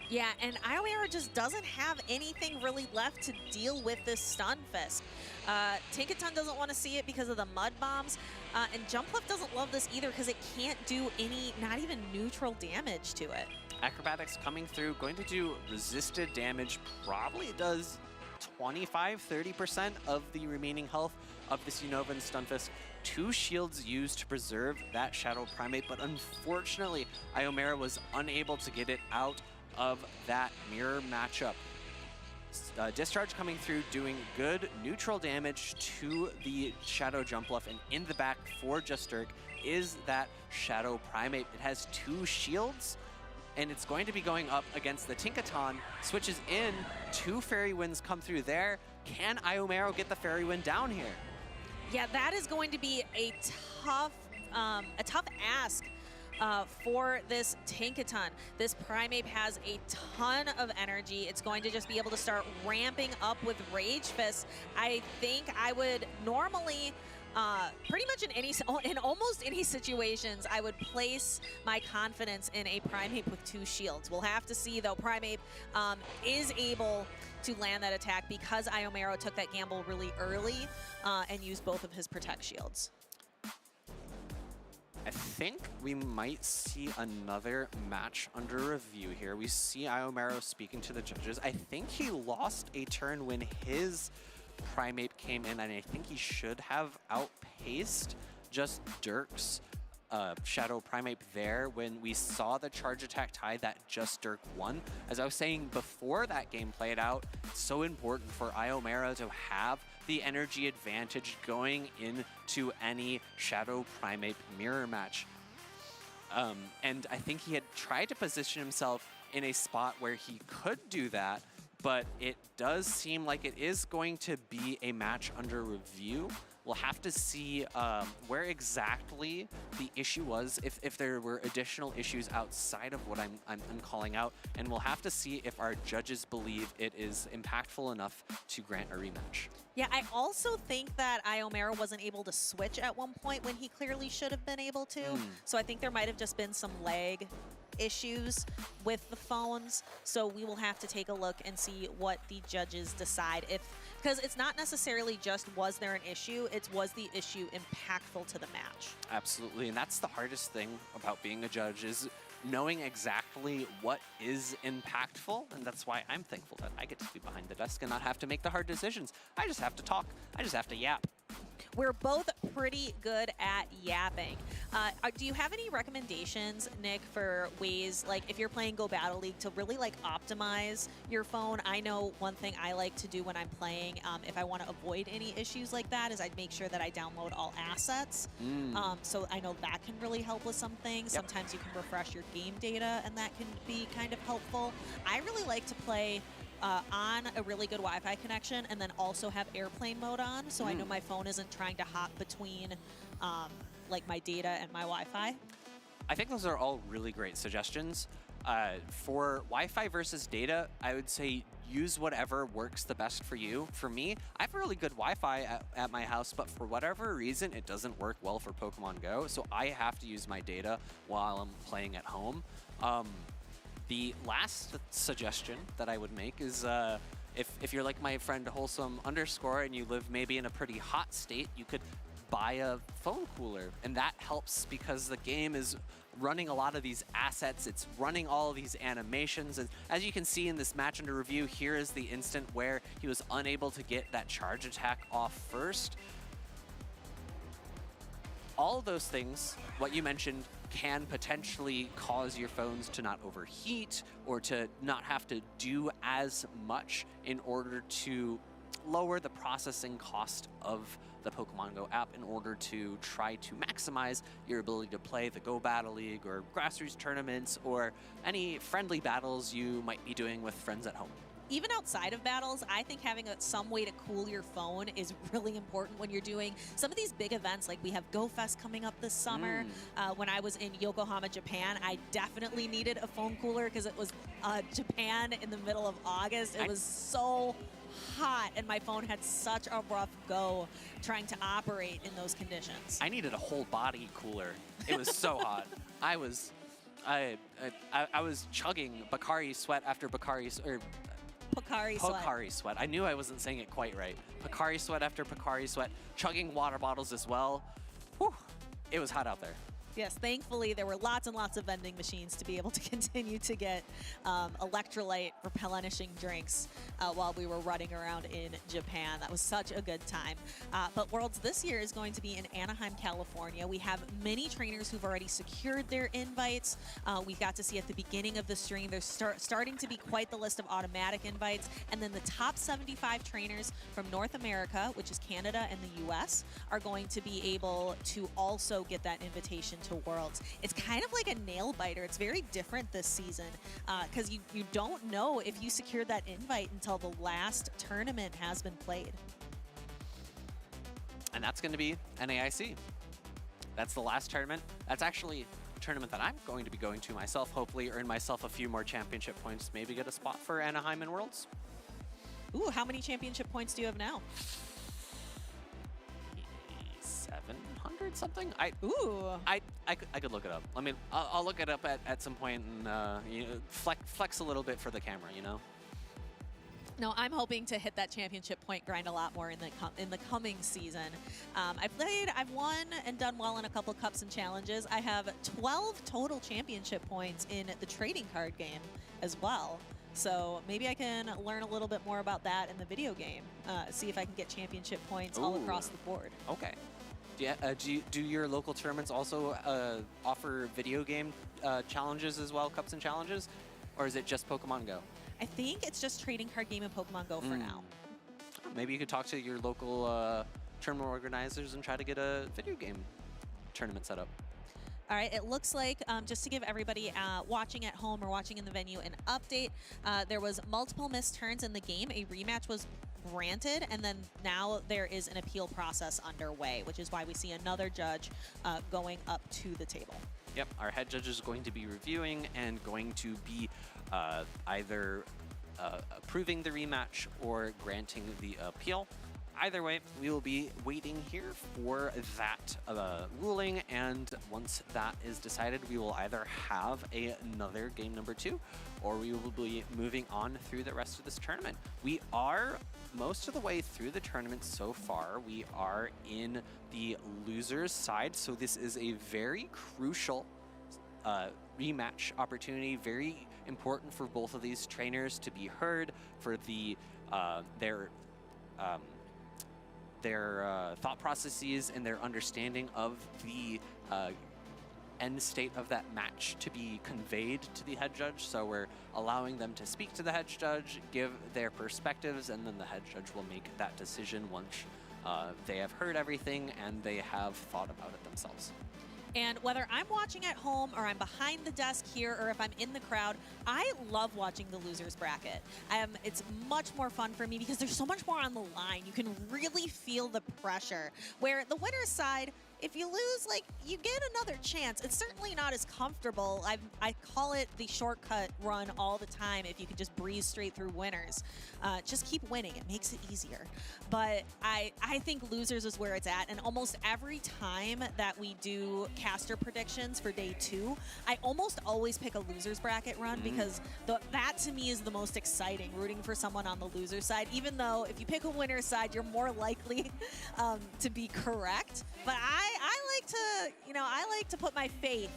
Yeah, and Iomero just doesn't have anything really left to deal with this Stunfisk. Tinkaton doesn't want to see it because of the Mud Bombs, and Jumpluff doesn't love this either because it can't do any, not even neutral damage to it. Acrobatics coming through, going to do resisted damage, probably does 25-30% of the remaining health of this Unova and Stunfisk. 2 shields used to preserve that Shadow Primate, but unfortunately, Iomera was unable to get it out of that mirror matchup. Discharge coming through, doing good neutral damage to the Shadow Jumpluff, and in the back for Justurk is that Shadow Primate. It has 2 shields, and it's going to be going up against the Tinkaton. Switches in, 2 Fairy Winds come through there. Can Iomero get the Fairy Wind down here? Yeah, that is going to be a tough ask for this Tinkaton. This Primeape has a ton of energy. It's going to just be able to start ramping up with Rage Fist. I think I would normally, pretty much in almost any situations, I would place my confidence in a Primeape with 2 shields. We'll have to see, though. Primeape is able to land that attack because Iomero took that gamble really early and used both of his Protect shields. I think we might see another match under review here. We see Iomero speaking to the judges. I think he lost a turn when his Primeape came in, and I think he should have outpaced just Dirk's Shadow Primeape there when we saw the charge attack tie that just Dirk won. As I was saying before that game played out, it's so important for Iomero to have the energy advantage going into any Shadow Primeape mirror match. And I think he had tried to position himself in a spot where he could do that, but it does seem like it is going to be a match under review. We'll have to see where exactly the issue was, if there were additional issues outside of what I'm calling out, and we'll have to see if our judges believe it is impactful enough to grant a rematch. Yeah, I also think that Iomero wasn't able to switch at one point when he clearly should have been able to. So I think there might have just been some lag issues with the phones. So we will have to take a look and see what the judges decide. Because it's not necessarily just was there an issue, it's was the issue impactful to the match. Absolutely, and that's the hardest thing about being a judge is knowing exactly what is impactful, and that's why I'm thankful that I get to be behind the desk and not have to make the hard decisions. I just have to talk. I just have to yap. We're both pretty good at yapping. Do you have any recommendations, Nick, for ways, like if you're playing Go Battle League, to really like optimize your phone? I know one thing I like to do when I'm playing, if I want to avoid any issues like that, is I'd make sure that I download all assets. So I know that can really help with some things. Yep. Sometimes you can refresh your game data, and that can be kind of helpful. I really like to play on a really good Wi-Fi connection and then also have airplane mode on, so I know my phone isn't trying to hop between like my data and my Wi-Fi. I think those are all really great suggestions. For Wi-Fi versus data, I would say use whatever works the best for you. For me, I have really good Wi-Fi at my house, but for whatever reason, it doesn't work well for Pokemon Go, so I have to use my data while I'm playing at home. The last suggestion that I would make is if you're like my friend Wholesome _ and you live maybe in a pretty hot state, you could buy a phone cooler, and that helps because the game is running a lot of these assets. It's running all of these animations, and as you can see in this match under review, here is the instant where he was unable to get that charge attack off first. All of those things, what you mentioned, can potentially cause your phones to not overheat or to not have to do as much in order to lower the processing cost of the Pokemon Go app in order to try to maximize your ability to play the Go Battle League or grassroots tournaments or any friendly battles you might be doing with friends at home. Even outside of battles, I think having some way to cool your phone is really important when you're doing some of these big events. Like we have Go Fest coming up this summer. When I was in Yokohama, Japan, I definitely needed a phone cooler because it was Japan in the middle of August. It was so hot, and my phone had such a rough go trying to operate in those conditions. I needed a whole body cooler. It was so hot. I was chugging Bakari Sweat after Bakari Sweat. I knew I wasn't saying it quite right. Bakari Sweat after Bakari Sweat, chugging water bottles as well. Whew, it was hot out there. Yes, thankfully there were lots and lots of vending machines to be able to continue to get electrolyte replenishing drinks while we were running around in Japan. That was such a good time. But Worlds this year is going to be in Anaheim, California. We have many trainers who've already secured their invites. We got to see at the beginning of the stream, there's starting to be quite the list of automatic invites. And then the top 75 trainers from North America, which is Canada and the US, are going to be able to also get that invitation to Worlds. It's kind of like a nail biter. It's very different this season because you don't know if you secured that invite until the last tournament has been played. And that's going to be NAIC. That's the last tournament. That's actually a tournament that I'm going to be going to myself, hopefully earn myself a few more championship points, maybe get a spot for Anaheim and Worlds. Ooh, how many championship points do you have now? 700 something. I could look it up. I mean, I'll look it up at some point and you know, flex a little bit for the camera, you know. No, I'm hoping to hit that championship point grind a lot more in the coming season. I've won and done well in a couple cups and challenges. I have 12 total championship points in the trading card game as well. So maybe I can learn a little bit more about that in the video game. See if I can get championship points all across the board. Okay. Do your local tournaments also offer video game challenges as well, cups and challenges? Or is it just Pokemon Go? I think it's just trading card game and Pokemon Go for now. Maybe you could talk to your local tournament organizers and try to get a video game tournament set up. All right, it looks like, just to give everybody watching at home or watching in the venue an update, there was multiple missed turns in the game. A rematch was granted, and then now there is an appeal process underway, which is why we see another judge going up to the table. Yep, our head judge is going to be reviewing and going to be either approving the rematch or granting the appeal. Either way, we will be waiting here for that ruling, and once that is decided, we will either have another game number 2, or we will be moving on through the rest of this tournament. We are most of the way through the tournament so far. We are in the losers side, so this is a very crucial rematch opportunity, very important for both of these trainers to be heard, for the their thought processes and their understanding of the end state of that match to be conveyed to the head judge. So we're allowing them to speak to the head judge, give their perspectives, and then the head judge will make that decision once they have heard everything and they have thought about it themselves. And whether I'm watching at home or I'm behind the desk here or if I'm in the crowd, I love watching the losers bracket. It's much more fun for me because there's so much more on the line. You can really feel the pressure. Where the winner's side, if you lose, like, you get another chance. It's certainly not as comfortable. I call it the shortcut run all the time if you could just breeze straight through winners. Just keep winning. It makes it easier. But I think losers is where it's at. And almost every time that we do caster predictions for day 2, I almost always pick a losers bracket run because that to me is the most exciting, rooting for someone on the loser side. Even though if you pick a winner's side, you're more likely to be correct. But I like to put my faith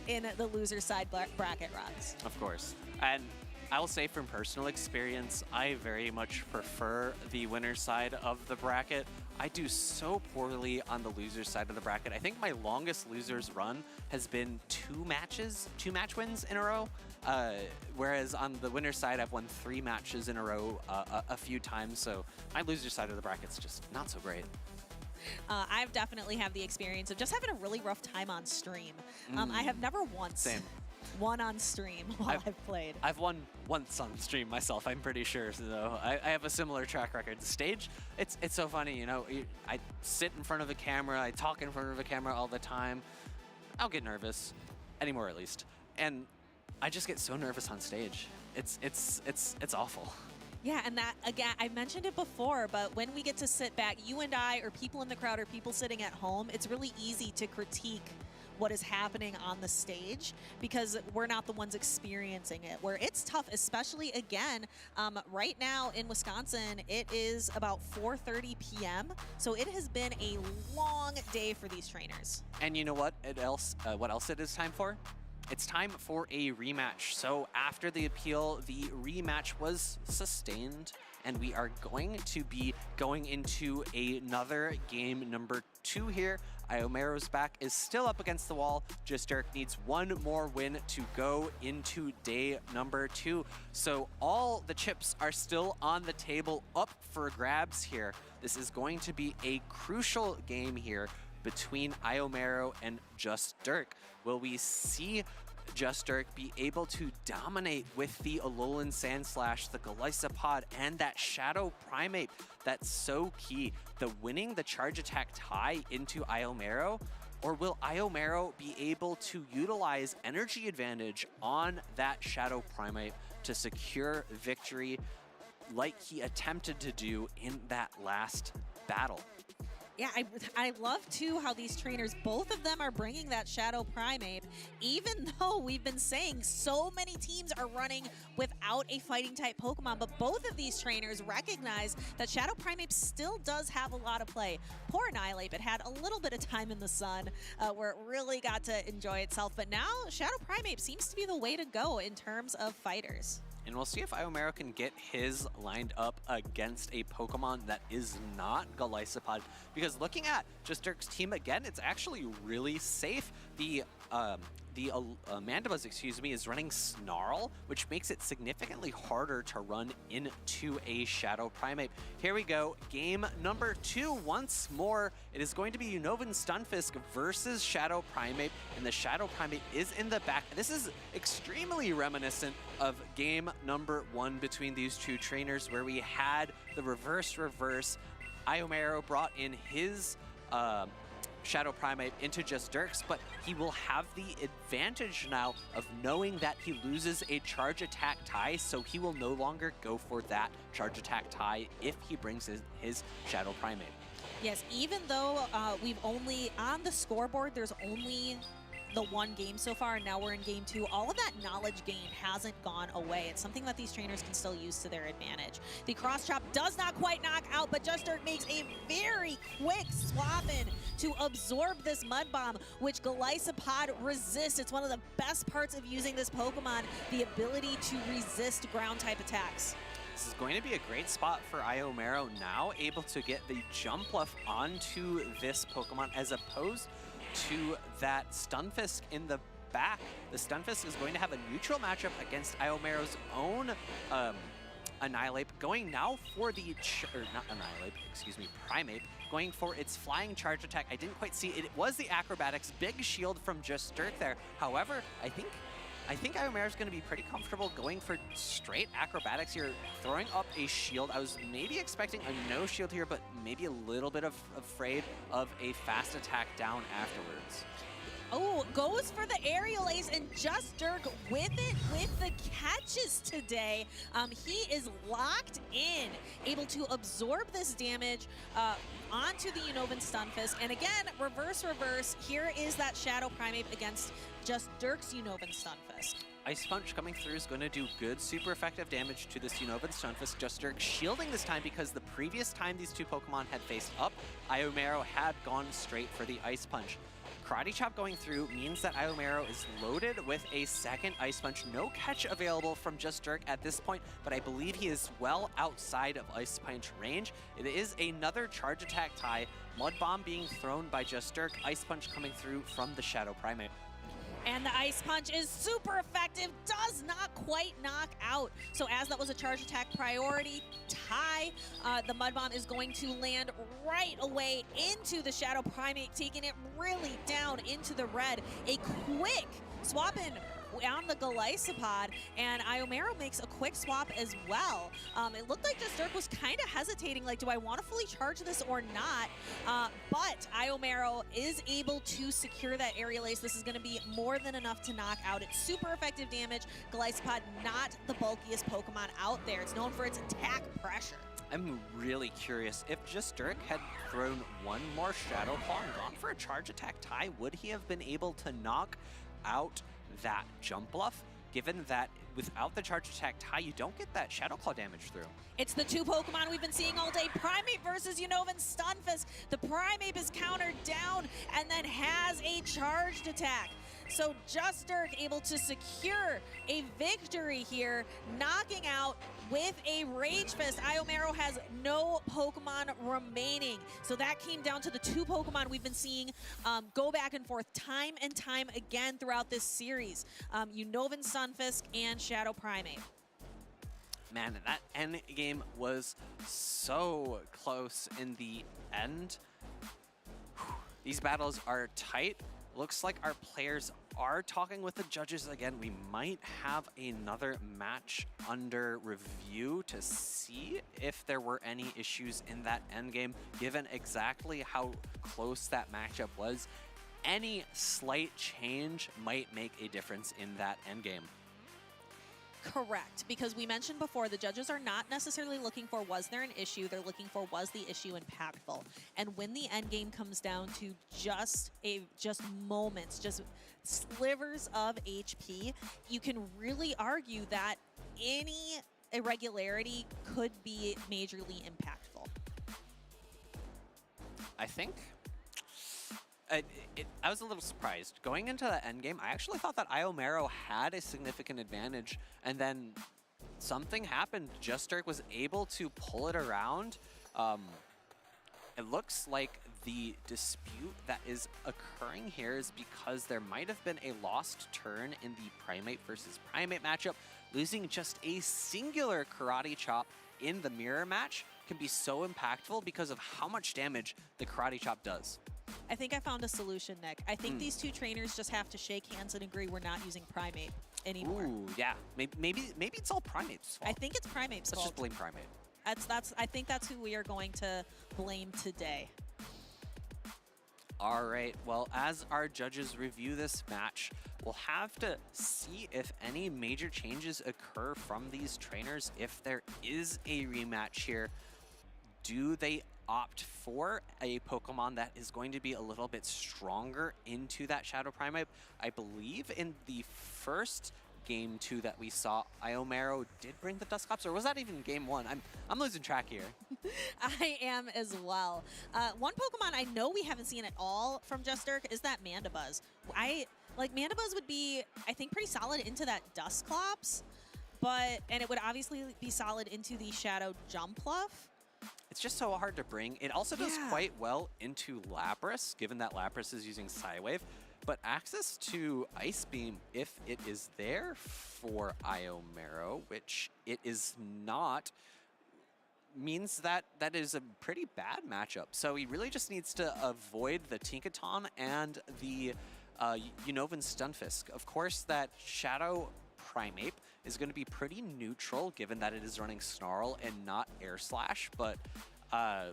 in the loser side bracket runs. Of course. And I will say from personal experience, I very much prefer the winner's side of the bracket. I do so poorly on the loser's side of the bracket. I think my longest losers run has been 2 match wins in a row. Whereas on the winner's side, I've won 3 matches in a row a few times. So my loser's side of the bracket's just not so great. I've definitely had the experience of just having a really rough time on stream. I have never once won on stream while I've played. I've won once on stream myself, I'm pretty sure. So I have a similar track record. The stage, it's so funny, you know. I sit in front of a camera, I talk in front of a camera all the time. I'll get nervous, anymore at least, and I just get so nervous on stage. It's awful. Yeah, and that, again, I mentioned it before, but when we get to sit back, you and I, or people in the crowd, or people sitting at home, it's really easy to critique what is happening on the stage because we're not the ones experiencing it, where it's tough, especially again, right now in Wisconsin, it is about 4:30 p.m. So it has been a long day for these trainers. And you know what else it is time for? It's time for a rematch. So after the appeal, the rematch was sustained, and we are going to be going into another game number 2 here. Iomero's back is still up against the wall. Just Dirk needs one more win to go into day number 2. So all the chips are still on the table, up for grabs here. This is going to be a crucial game here between Iomero and Just Dirk. Will we see Just Dirk be able to dominate with the Alolan Sandslash, the Golisopod, and that Shadow Primate that's so key, the winning the charge attack tie into Iomero? Or will Iomero be able to utilize energy advantage on that Shadow Primate to secure victory like he attempted to do in that last battle? Yeah, I love too how these trainers, both of them are bringing that Shadow Primate, even though we've been saying so many teams are running without a fighting type Pokemon, but both of these trainers recognize that Shadow Primate still does have a lot of play. Poor Annihilape, it had a little bit of time in the sun where it really got to enjoy itself, but now Shadow Primate seems to be the way to go in terms of fighters. And we'll see if Iomero can get his lined up against a Pokemon that is not Golisopod. Because looking at Just Dirk's team again, it's actually really safe. The Mandibuzz, excuse me, is running Snarl, which makes it significantly harder to run into a Shadow Primate. Here we go, game number 2 once more. It is going to be Unova Stunfisk versus Shadow Primate, and the Shadow Primate is in the back. This is extremely reminiscent of game number 1 between these two trainers, where we had the reverse. Iomero brought in his Shadow Primate into Just Dirk's, but he will have the advantage now of knowing that he loses a charge attack tie, so he will no longer go for that charge attack tie if he brings his Shadow Primate. Yes, even though we've only, on the scoreboard, there's only the 1 game so far, and now we're in game 2. All of that knowledge gain hasn't gone away. It's something that these trainers can still use to their advantage. The cross chop does not quite knock out, but Just Dirk makes a very quick swap in to absorb this Mud Bomb, which Golisopod resists. It's one of the best parts of using this Pokemon, the ability to resist ground type attacks. This is going to be a great spot for Iomero now, able to get the Jumpluff onto this Pokemon as opposed to that Stunfisk in the back. The Stunfisk is going to have a neutral matchup against Iomero's own Annihilape, going now for the, Primate, going for its flying charge attack. I didn't quite see it. It was the Acrobatics, big shield from Just Dirk there. However, I think Iomero's going to be pretty comfortable going for straight Acrobatics here, throwing up a shield. I was maybe expecting a no shield here, but maybe a little bit afraid of a fast attack down afterwards. Oh, goes for the Aerial Ace, and Just Dirk with it with the catches today. He is locked in, able to absorb this damage onto the Unova Stunfisk. And again, reverse. Here is that Shadow Primate against Just Dirk's Unova Stunfisk. Ice Punch coming through is going to do good, super effective damage to this Unova Stunfisk. Just Dirk shielding this time because the previous time these two Pokemon had faced up, Iomero had gone straight for the Ice Punch. Karate Chop going through means that Iomero is loaded with a second Ice Punch. No catch available from Just Dirk at this point, but I believe he is well outside of Ice Punch range. It is another charge attack tie. Mud Bomb being thrown by Just Dirk. Ice Punch coming through from the Shadow Primate. And the Ice Punch is super effective, does not quite knock out. So as that was a charge attack priority tie, the Mud Bomb is going to land right away into the Shadow Primate, taking it really down into the red. A quick swap in on the Golisopod, and Iomero makes a quick swap as well. It looked like Just Dirk was kind of hesitating, like, do I want to fully charge this or not? But Iomero is able to secure that Aerial Ace. This is going to be more than enough to knock out. It's super effective damage. Golisopod, not the bulkiest Pokemon out there. It's known for its attack pressure. I'm really curious, if just Dirk had thrown one more Shadow Claw and gone for a charge attack tie, would he have been able to knock out that jump bluff? Given that without the charge attack tie, you don't get that Shadow Claw damage through. It's the two Pokemon we've been seeing all day, Primeape versus Unovan Stunfisk. The Primeape is countered down and then has a charged attack. So Just Dirk able to secure a victory here, knocking out with a Rage Fist. Iomero has no Pokemon remaining. So that came down to the two Pokemon we've been seeing go back and forth time and time again throughout this series. Unovan Stunfisk and Shadow Primeape. Man, that end game was so close in the end. These battles are tight. Looks like our players are talking with the judges again. We might have another match under review to see if there were any issues in that endgame, given exactly how close that matchup was. Any slight change might make a difference in that endgame. Correct, because we mentioned before, the judges are not necessarily looking for was there an issue, they're looking for was the issue impactful. And when the end game comes down to just moments, just slivers of HP, you can really argue that any irregularity could be majorly impactful. I think I was a little surprised. Going into that endgame, I actually thought that Iomero had a significant advantage, and then something happened. Just Dirk was able to pull it around. It looks like the dispute that is occurring here is because there might have been a lost turn in the Primeape versus Primeape matchup. Losing just a singular Karate Chop in the mirror match can be so impactful because of how much damage the Karate Chop does. I think I found a solution, Nick. I think these two trainers just have to shake hands and agree we're not using Primeape anymore. Ooh, yeah. Maybe it's all Primeape's fault. I think it's Primeape's fault. Let's just blame Primeape. I think that's who we are going to blame today. All right, well, as our judges review this match, we'll have to see if any major changes occur from these trainers. If there is a rematch here, do they opt for a Pokemon that is going to be a little bit stronger into that Shadow Primeape? I believe in the first game 2 that we saw, Iomero did bring the Dusclops, or was that even game 1? I'm losing track here. I am as well. One Pokemon I know we haven't seen at all from Just Dirk is that Mandibuzz. Mandibuzz would be, I think, pretty solid into that Dusclops, and it would obviously be solid into the Shadow Jumpluff. It's just so hard to bring. It also does quite well into Lapras, given that Lapras is using Psywave. But access to Ice Beam, if it is there for Iomero, which it is not, means that that is a pretty bad matchup. So he really just needs to avoid the Tinkaton and the Unovan Stunfisk. Of course, that Shadow Primeape is going to be pretty neutral, given that it is running Snarl and not Air Slash. But I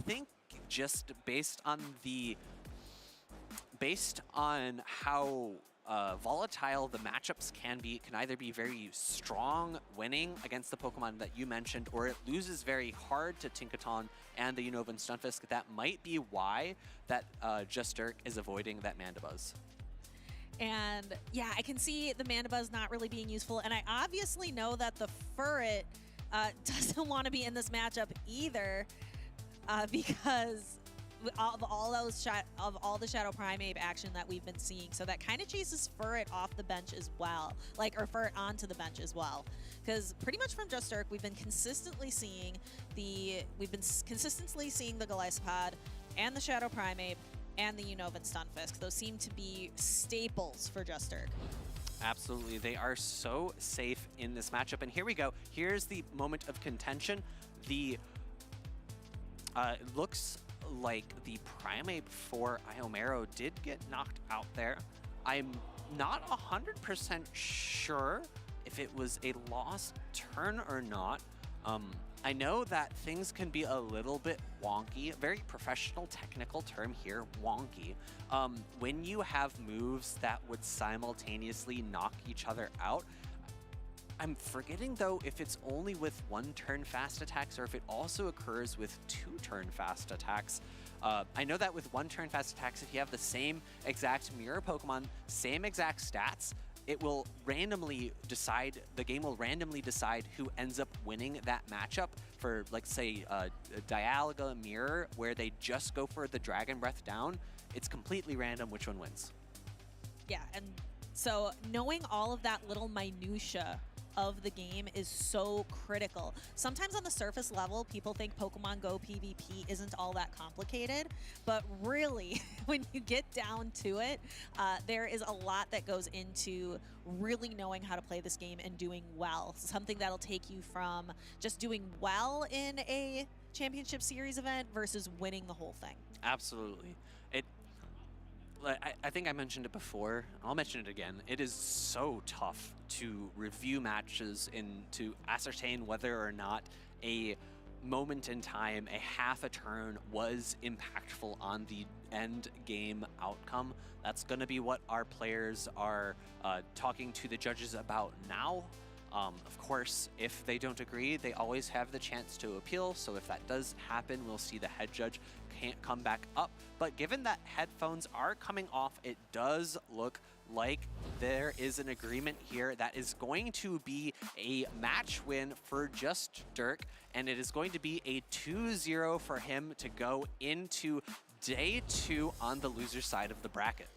think just based on how volatile the matchups can either be very strong winning against the Pokemon that you mentioned, or it loses very hard to Tinkaton and the Unovan Stunfisk. That might be why that Just Dirk is avoiding that Mandibuzz. And yeah, I can see the Mandibuzz not really being useful, and I obviously know that the Furret doesn't want to be in this matchup either, because of all the Shadow Primeape action that we've been seeing. So that kind of chases Furret off the bench as well, or Furret onto the bench as well. Because pretty much from Just Dirk, we've been consistently seeing the Golisopod and the Shadow Primeape and the Unovan Stunfisk. Those seem to be staples for Just Dirk. Absolutely, they are so safe in this matchup. And here we go. Here's the moment of contention. It looks like the Primeape for Iomero did get knocked out there. I'm not 100% sure if it was a lost turn or not. I know that things can be a little bit wonky, very professional technical term here, wonky. When you have moves that would simultaneously knock each other out, I'm forgetting though if it's only with 1 turn fast attacks or if it also occurs with 2 turn fast attacks. I know that with 1 turn fast attacks, if you have the same exact mirror Pokemon, same exact stats, it will randomly decide, the game will randomly decide who ends up winning that matchup for, like, say, Dialga Mirror, where they just go for the Dragon Breath down. It's completely random which one wins. Yeah, and so knowing all of that little minutia of the game is so critical. Sometimes on the surface level, people think Pokemon Go PvP isn't all that complicated, but really, when you get down to it, there is a lot that goes into really knowing how to play this game and doing well. Something that'll take you from just doing well in a championship series event versus winning the whole thing. Absolutely. I think I mentioned it before. I'll mention it again. It is so tough to review matches and to ascertain whether or not a moment in time, a half a turn, was impactful on the end game outcome. That's going to be what our players are talking to the judges about now. Of course, if they don't agree, they always have the chance to appeal. So if that does happen, we'll see the head judge can't come back up. But given that headphones are coming off, it does look like there is an agreement here that is going to be a match win for Just Dirk, and it is going to be a 2-0 for him to go into day 2 on the loser side of the bracket.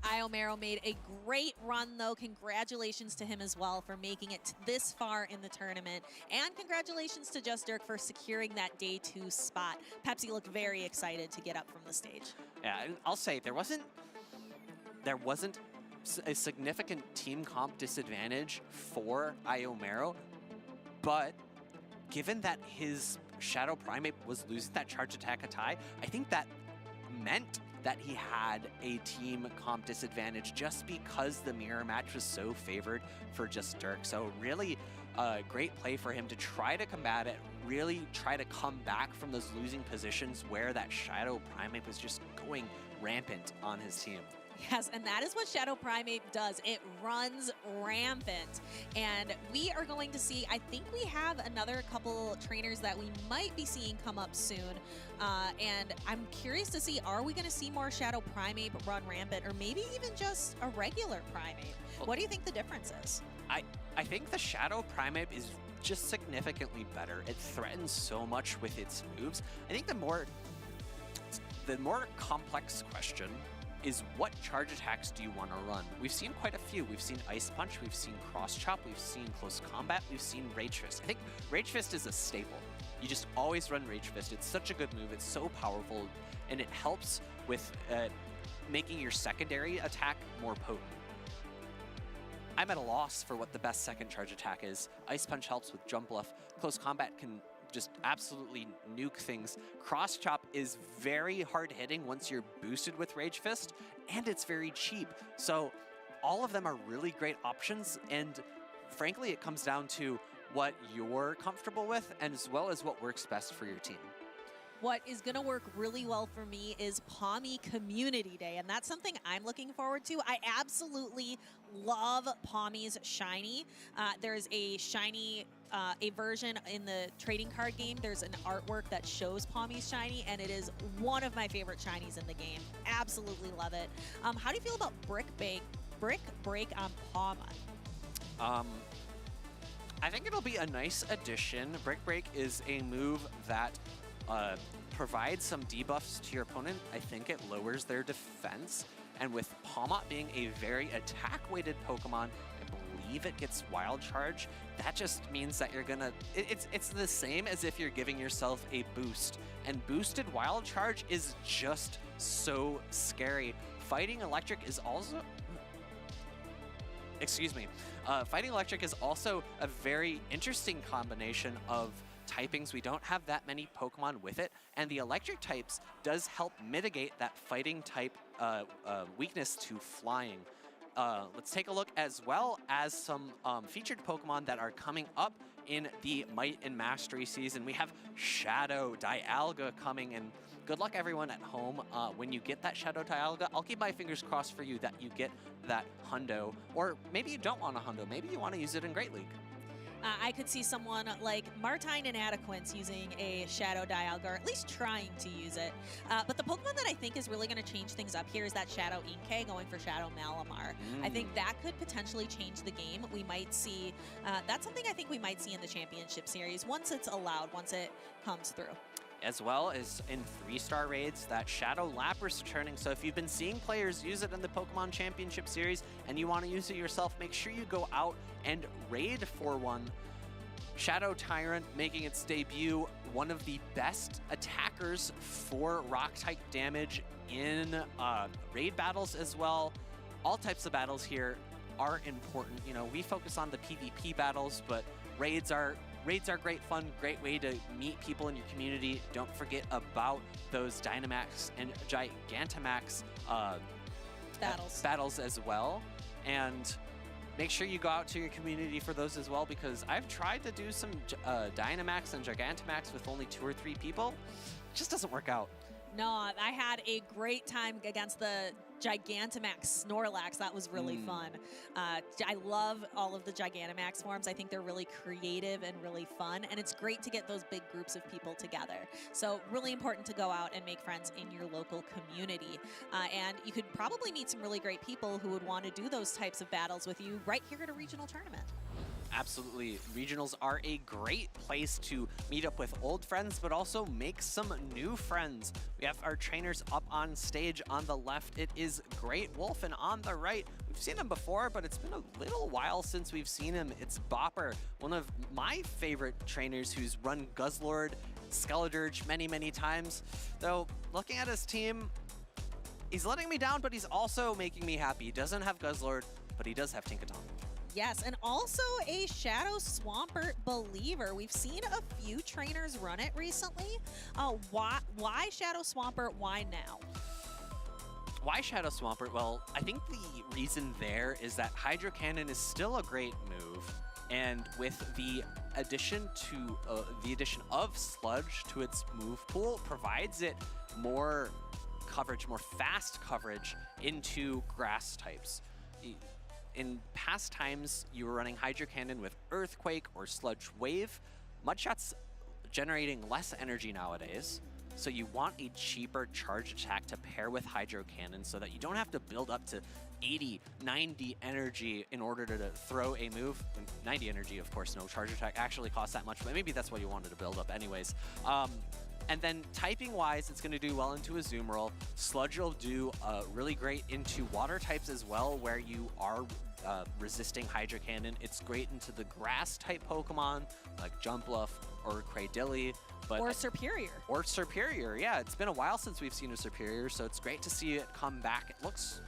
Iomero made a great run, though. Congratulations to him as well for making it this far in the tournament. And congratulations to Just Dirk for securing that day 2 spot. Pepsi looked very excited to get up from the stage. Yeah, and I'll say there wasn't a significant team comp disadvantage for Iomero, but given that his Shadow Primeape was losing that charge attack Atai, I think that meant that he had a team comp disadvantage just because the mirror match was so favored for Just Dirk. So really great play for him to try to combat it, really try to come back from those losing positions where that Shadow Primeape was just going rampant on his team. Yes, and that is what Shadow Primeape does. It runs rampant. And we are going to see, I think we have another couple trainers that we might be seeing come up soon. And I'm curious to see, are we going to see more Shadow Primeape run rampant, or maybe even just a regular Primeape? What do you think the difference is? I think the Shadow Primeape is just significantly better. It threatens so much with its moves. I think the more complex question is, what charge attacks do you want to run? We've seen quite a few. We've seen Ice Punch, we've seen Cross Chop, we've seen Close Combat, we've seen Rage Fist. I think Rage Fist is a staple. You just always run Rage Fist. It's such a good move, it's so powerful, and it helps with making your secondary attack more potent. I'm at a loss for what the best second charge attack is. Ice Punch helps with Jump Bluff. Close Combat can just absolutely nuke things. Cross Chop is very hard hitting once you're boosted with Rage Fist, and it's very cheap. So all of them are really great options, and frankly, it comes down to what you're comfortable with, and as well as what works best for your team. What is going to work really well for me is Pommy Community Day, and that's something I'm looking forward to. I absolutely love Pommy's Shiny. There's a Shiny, a version in the trading card game. There's an artwork that shows Pommy's Shiny, and it is one of my favorite Shinies in the game. Absolutely love it. How do you feel about Brick Break on Palma? I think it'll be a nice addition. Brick Break is a move that provides some debuffs to your opponent. I think it lowers their defense. And with Palmot being a very attack-weighted Pokemon, I believe it gets Wild Charge. That just means that you're gonna... It's the same as if you're giving yourself a boost. And boosted Wild Charge is just so scary. Fighting Electric is also... Excuse me. Fighting Electric is also a very interesting combination of typings. We don't have that many Pokemon with it, and the electric types does help mitigate that fighting type weakness to flying. Let's take a look as well as some featured Pokemon that are coming up in the Might and Mastery season. We have Shadow Dialga coming, and good luck everyone at home. When you get that Shadow Dialga, I'll keep my fingers crossed for you that you get that hundo, or maybe you don't want a hundo, maybe you want to use it in Great League. I could see someone like Martine and Adequince using a Shadow Dialga, or at least trying to use it. But the Pokemon that I think is really going to change things up here is that Shadow Inkay going for Shadow Malamar. I think that could potentially change the game. We might see, that's something I think we might see in the Championship Series once it's allowed, once it comes through. As well as in 3-star raids, that Shadow Lapras returning. So if you've been seeing players use it in the Pokemon Championship Series and you want to use it yourself, make sure you go out and raid for one. Shadow Tyrant making its debut, one of the best attackers for Rock-type damage in raid battles as well. All types of battles here are important. You know, we focus on the PvP battles, but raids are great fun, great way to meet people in your community. Don't forget about those Dynamax and Gigantamax battles as well. And make sure you go out to your community for those as well, because I've tried to do some Dynamax and Gigantamax with only 2 or 3 people. It just doesn't work out. No, I had a great time against the Gigantamax Snorlax. That was really fun. I love all of the Gigantamax forms. I think they're really creative and really fun, and it's great to get those big groups of people together. So really important to go out and make friends in your local community. And you could probably meet some really great people who would want to do those types of battles with you right here at a regional tournament. Absolutely. Regionals are a great place to meet up with old friends, but also make some new friends. We have our trainers up on stage. On the left, it is Great Wolf, and on the right, we've seen him before, but it's been a little while since we've seen him. It's Bopper, one of my favorite trainers who's run Guzzlord, Skeledirge many, many times. Though, looking at his team, he's letting me down, but he's also making me happy. He doesn't have Guzzlord, but he does have Tinkaton. Yes, and also a Shadow Swampert believer. We've seen a few trainers run it recently. Why Shadow Swampert? Why now? Why Shadow Swampert? Well, I think the reason there is that Hydro Cannon is still a great move, and with the addition of Sludge to its move pool, provides it more coverage, more fast coverage into grass types. In past times, you were running Hydro Cannon with Earthquake or Sludge Wave. Mudshot's generating less energy nowadays, so you want a cheaper charge attack to pair with Hydro Cannon so that you don't have to build up to 80, 90 energy in order to throw a move. 90 energy, of course, no charge attack actually costs that much, but maybe that's what you wanted to build up anyways. And then typing-wise, it's going to do well into Azumarill. Sludge will do really great into water types as well, where you are resisting Hydro Cannon. It's great into the grass-type Pokemon, like Jumpluff or Cradily. Or Serperior. Or Serperior, yeah. It's been a while since we've seen a Serperior, so it's great to see it come back. It looks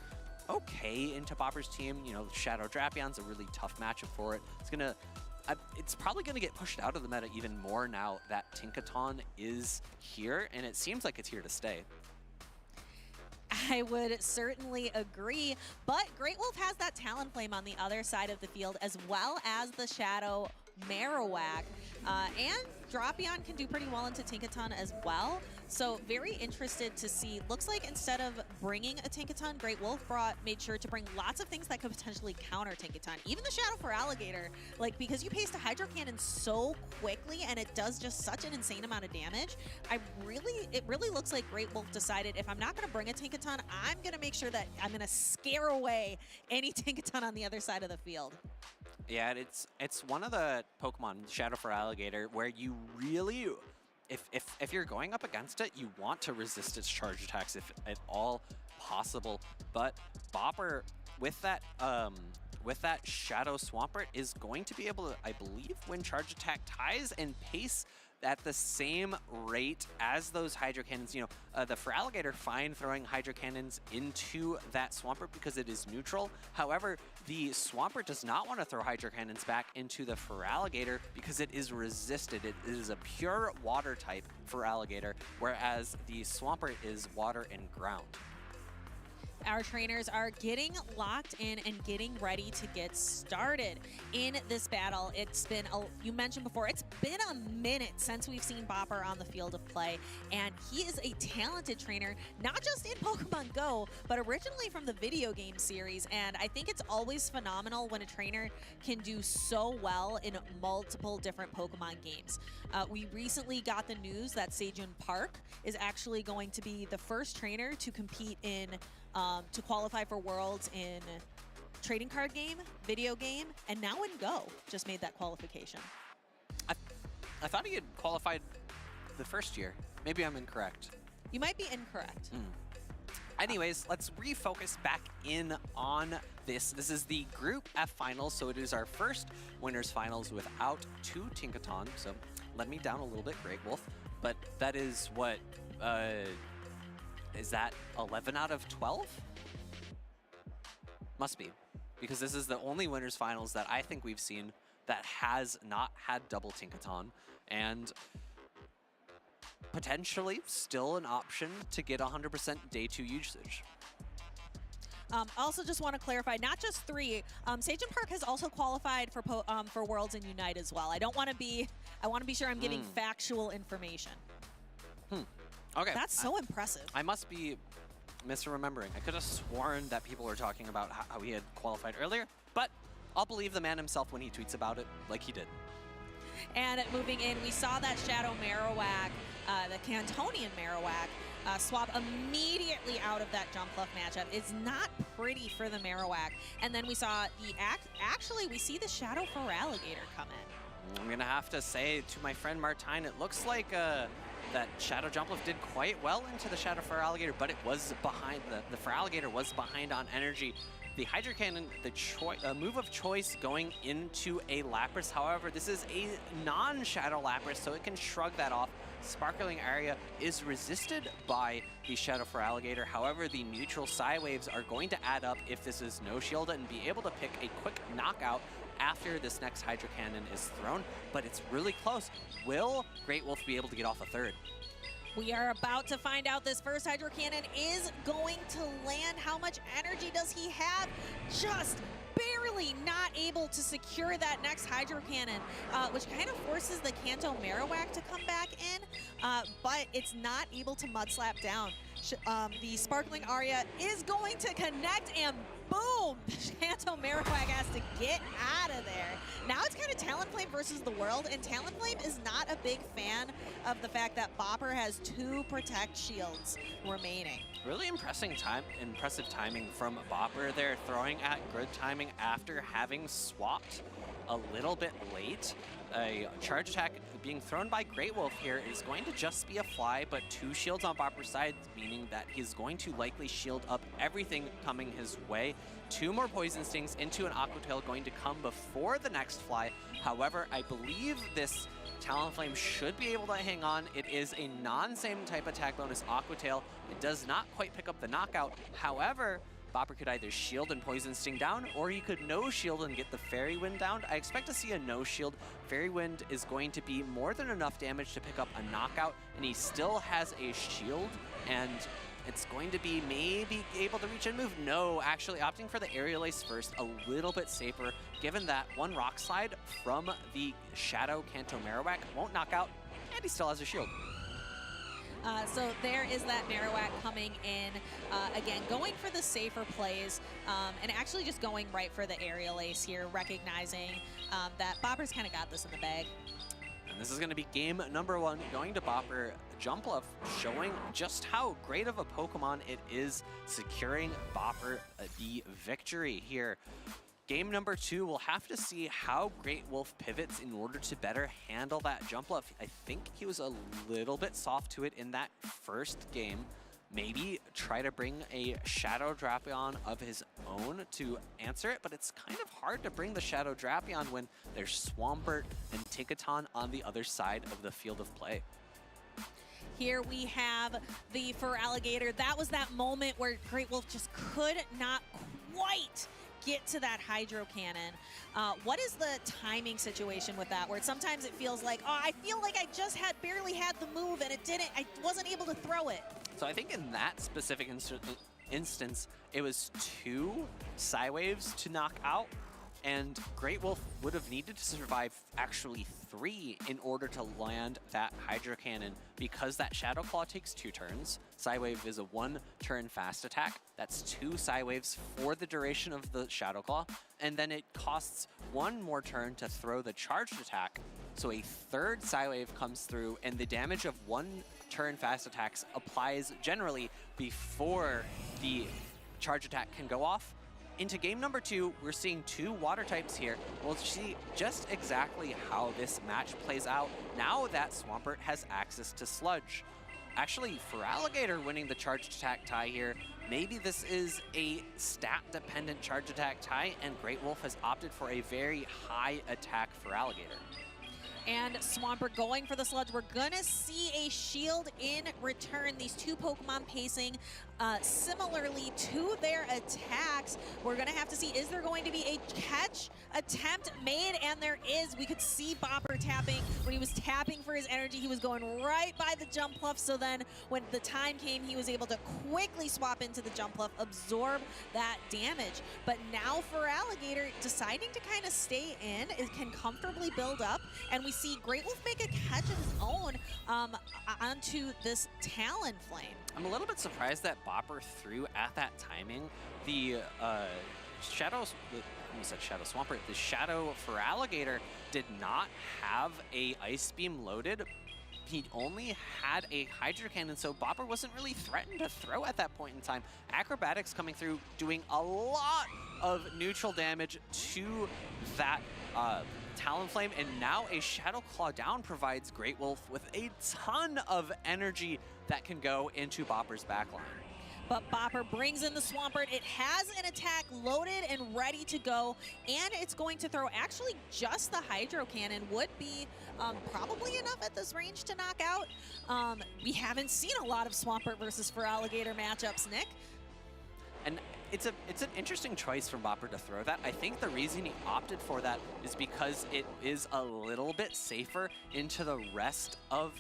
okay into Bopper's team. You know, Shadow Drapian's a really tough matchup for it. It's probably going to get pushed out of the meta even more now that Tinkaton is here, and it seems like it's here to stay. I would certainly agree, but Great Wolf has that Talonflame on the other side of the field, as well as the Shadow Marowak, and Drapion can do pretty well into Tinkaton as well. So very interested to see. Looks like instead of bringing a Tinkaton, Great Wolf made sure to bring lots of things that could potentially counter Tinkaton. Even the Shadow for Alligator, like, because you paste a Hydro Cannon so quickly and it does just such an insane amount of damage, it really looks like Great Wolf decided, if I'm not going to bring a Tinkaton, I'm going to make sure that I'm going to scare away any Tinkaton on the other side of the field. Yeah, it's one of the Pokemon, Shadow for Alligator, where you really, if you're going up against it, you want to resist its charge attacks if at all possible. But Bopper, with that Shadow Swampert, is going to be able to, I believe, win charge attack ties and pace at the same rate as those Hydro Cannons. You know, the Feraligatr fine throwing Hydro Cannons into that Swampert because it is neutral. However, the Swampert does not want to throw Hydro Cannons back into the Feraligatr because it is resisted. It is a pure water type Feraligatr, whereas the Swampert is water and ground. Our trainers are getting locked in and getting ready to get started in this battle. It's been, you mentioned before, it's been a minute since we've seen Bopper on the field of play, and he is a talented trainer, not just in Pokemon Go, but originally from the video game series, and I think it's always phenomenal when a trainer can do so well in multiple different Pokemon games. We recently got the news that Sejun Park is actually going to be the first trainer to compete in to qualify for Worlds in trading card game, video game, and now in Go. Just made that qualification. I thought he had qualified the first year. Maybe I'm incorrect. You might be incorrect. Anyways, let's refocus back in on this. This is the Group F finals, so it is our first winners finals without 2 Tinkaton. So let me down a little bit, Great Wolf. But that is what, is that 11 out of 12? Must be, because this is the only winners finals that I think we've seen that has not had double Tinkaton, and potentially still an option to get 100% day 2 usage. Also, just want to clarify, not just 3. Sejun Park has also qualified for Worlds in Unite as well. I want to be sure I'm giving factual information. Okay. That's so impressive. I must be misremembering. I could have sworn that people were talking about how he had qualified earlier, but I'll believe the man himself when he tweets about it like he did. And moving in, we saw that Shadow Marowak, the Cantonian Marowak, swap immediately out of that Jumpluff matchup. It's not pretty for the Marowak. And then we saw actually we see the Shadow Feraligatr come in. I'm gonna have to say to my friend Martine, it looks like that Shadow Jumpluff did quite well into the Shadow Feraligatr, but it was behind, the Feraligatr was behind on energy. The Hydro Cannon, the move of choice going into a Lapras. However, this is a non-Shadow Lapras, so it can shrug that off. Sparkling Area is resisted by the Shadow Feraligatr. However, the neutral Psy Waves are going to add up if this is no shield and be able to pick a quick knockout after this next Hydro Cannon is thrown, but it's really close. Will Great Wolf be able to get off a third? We are about to find out. This first Hydro Cannon is going to land. How much energy does he have? Just barely not able to secure that next Hydro Cannon, which kind of forces the Kanto Marowak to come back in, but it's not able to Mud Slap down. The Sparkling Aria is going to connect, and boom! Kanto Marowak has to get out of there. Now it's kind of Talonflame versus the world, and Talonflame is not a big fan of the fact that Bopper has 2 Protect Shields remaining. Really impressive timing from Bopper there, throwing at good timing after having swapped a little bit late. A charge attack being thrown by Great Wolf here is going to just be a fly, but 2 shields on Bopper's side, meaning that he's going to likely shield up everything coming his way. 2 more Poison Stings into an Aqua Tail going to come before the next fly. However, I believe this Talonflame should be able to hang on. It is a non-same type attack bonus Aqua Tail. It does not quite pick up the knockout. However, Bopper could either shield and Poison Sting down, or he could no shield and get the Fairy Wind down. I expect to see a no shield. Fairy Wind is going to be more than enough damage to pick up a knockout, and he still has a shield, and it's going to be maybe able to reach and move. No, actually opting for the Aerial Ace first, a little bit safer, given that 1 Rock Slide from the Shadow Kanto Marowak won't knock out, and he still has a shield. So there is that Marowak coming in, again, going for the safer plays, and actually just going right for the Aerial Ace here, recognizing that Bopper's kind of got this in the bag. And this is going to be game number 1, going to Bopper. Jumpluff showing just how great of a Pokemon it is, securing Bopper the victory here. Game number 2, we'll have to see how Great Wolf pivots in order to better handle that Jumpluff. I think he was a little bit soft to it in that first game. Maybe try to bring a Shadow Drapion of his own to answer it, but it's kind of hard to bring the Shadow Drapion when there's Swampert and Tinkaton on the other side of the field of play. Here we have the Feraligatr. That was that moment where Great Wolf just could not quite get to that Hydro Cannon. What is the timing situation with that, where sometimes it feels like, oh, I feel like I just barely had the move and I wasn't able to throw it. So I think in that specific instance, it was 2 Psywaves to knock out, and Great Wolf would have needed to survive actually 3 in order to land that Hydro Cannon, because that Shadow Claw takes 2 turns. Psywave is a 1-turn fast attack. That's 2 Psywaves for the duration of the Shadow Claw, and then it costs 1 more turn to throw the charged attack. So a 3rd Psywave comes through, and the damage of 1-turn fast attacks applies generally before the charge attack can go off. Into game number 2, we're seeing 2 water types here. We'll see just exactly how this match plays out now that Swampert has access to Sludge. Actually, for Alligator winning the charged attack tie here, maybe this is a stat-dependent charge attack tie, and Great Wolf has opted for a very high attack for Alligator. And Swampert going for the Sludge. We're gonna see a shield in return. These 2 Pokemon pacing similarly to their attacks. We're gonna have to see, is there going to be a catch attempt made? And there is. We could see Bopper tapping. When he was tapping for his energy, he was going right by the jump pluff. So then when the time came, he was able to quickly swap into the jump pluff, absorb that damage. But now for Alligator, deciding to kind of stay in, it can comfortably build up. And we see Great Wolf make a catch of his own onto this Talonflame. I'm a little bit surprised that Bopper threw at that timing. The Shadows, I almost said Shadow Swampert, the Shadow for Alligator did not have a Ice Beam loaded. He only had a Hydro Cannon, so Bopper wasn't really threatened to throw at that point in time. Acrobatics coming through, doing a lot of neutral damage to that Talonflame, and now a Shadow Claw down provides Great Wolf with a ton of energy that can go into Bopper's backline. But Bopper brings in the Swampert. It has an attack loaded and ready to go, and it's going to throw actually just the Hydro Cannon. Would be probably enough at this range to knock out. We haven't seen a lot of Swampert versus for Alligator matchups, Nick. And it's an interesting choice from Bopper to throw that. I think the reason he opted for that is because it is a little bit safer into the rest of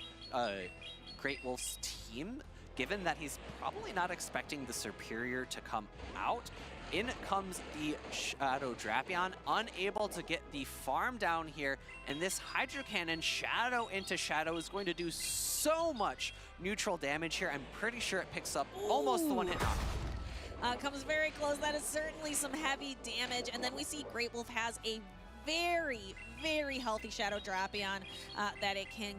Great Wolf's team, given that he's probably not expecting the Superior to come out. In comes the Shadow Drapion, unable to get the farm down here, and this Hydro Cannon, Shadow into Shadow, is going to do so much neutral damage here. I'm pretty sure it picks up almost the 1-hit knock. Comes very close. That is certainly some heavy damage. And then we see Great Wolf has a very, very healthy Shadow Drapion that it can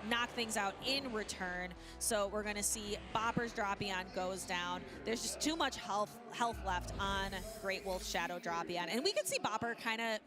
knock things out in return. So we're going to see Bopper's Drapion goes down. There's just too much health left on Great Wolf's Shadow Drapion. And we can see Bopper kind of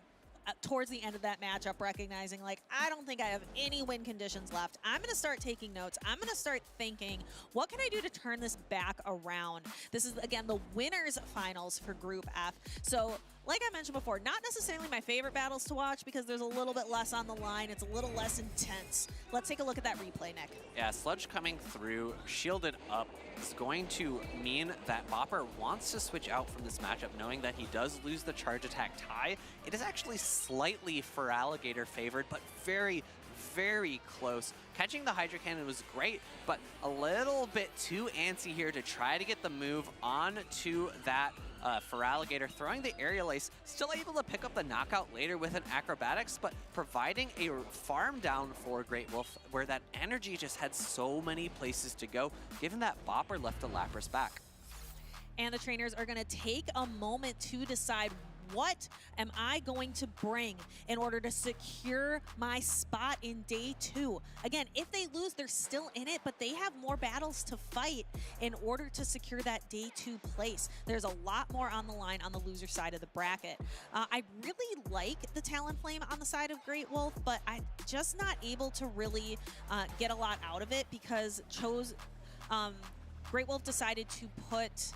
towards the end of that matchup recognizing, like, I don't think I have any win conditions left. I'm going to start taking notes. I'm going to start thinking, what can I do to turn this back around? This is, again, the winners finals for Group F. So like I mentioned before, not necessarily my favorite battles to watch because there's a little bit less on the line. It's a little less intense. Let's take a look at that replay, Nick. Yeah, Sludge coming through, shielded up, is going to mean that Bopper wants to switch out from this matchup, knowing that he does lose the charge attack tie. It is actually slightly for Alligator favored, but very, very close. Catching the Hydro Cannon was great, but a little bit too antsy here to try to get the move onto that for Alligator. Throwing the Aerial Ace, still able to pick up the knockout later with an Acrobatics, but providing a farm down for Great Wolf, where that energy just had so many places to go, given that Bopper left the Lapras back. And the trainers are going to take a moment to decide, what am I going to bring in order to secure my spot in day 2? Again, if they lose, they're still in it, but they have more battles to fight in order to secure that day 2 place. There's a lot more on the line on the loser side of the bracket. I really like the Talonflame on the side of Great Wolf, but I'm just not able to really get a lot out of it because Great Wolf decided to put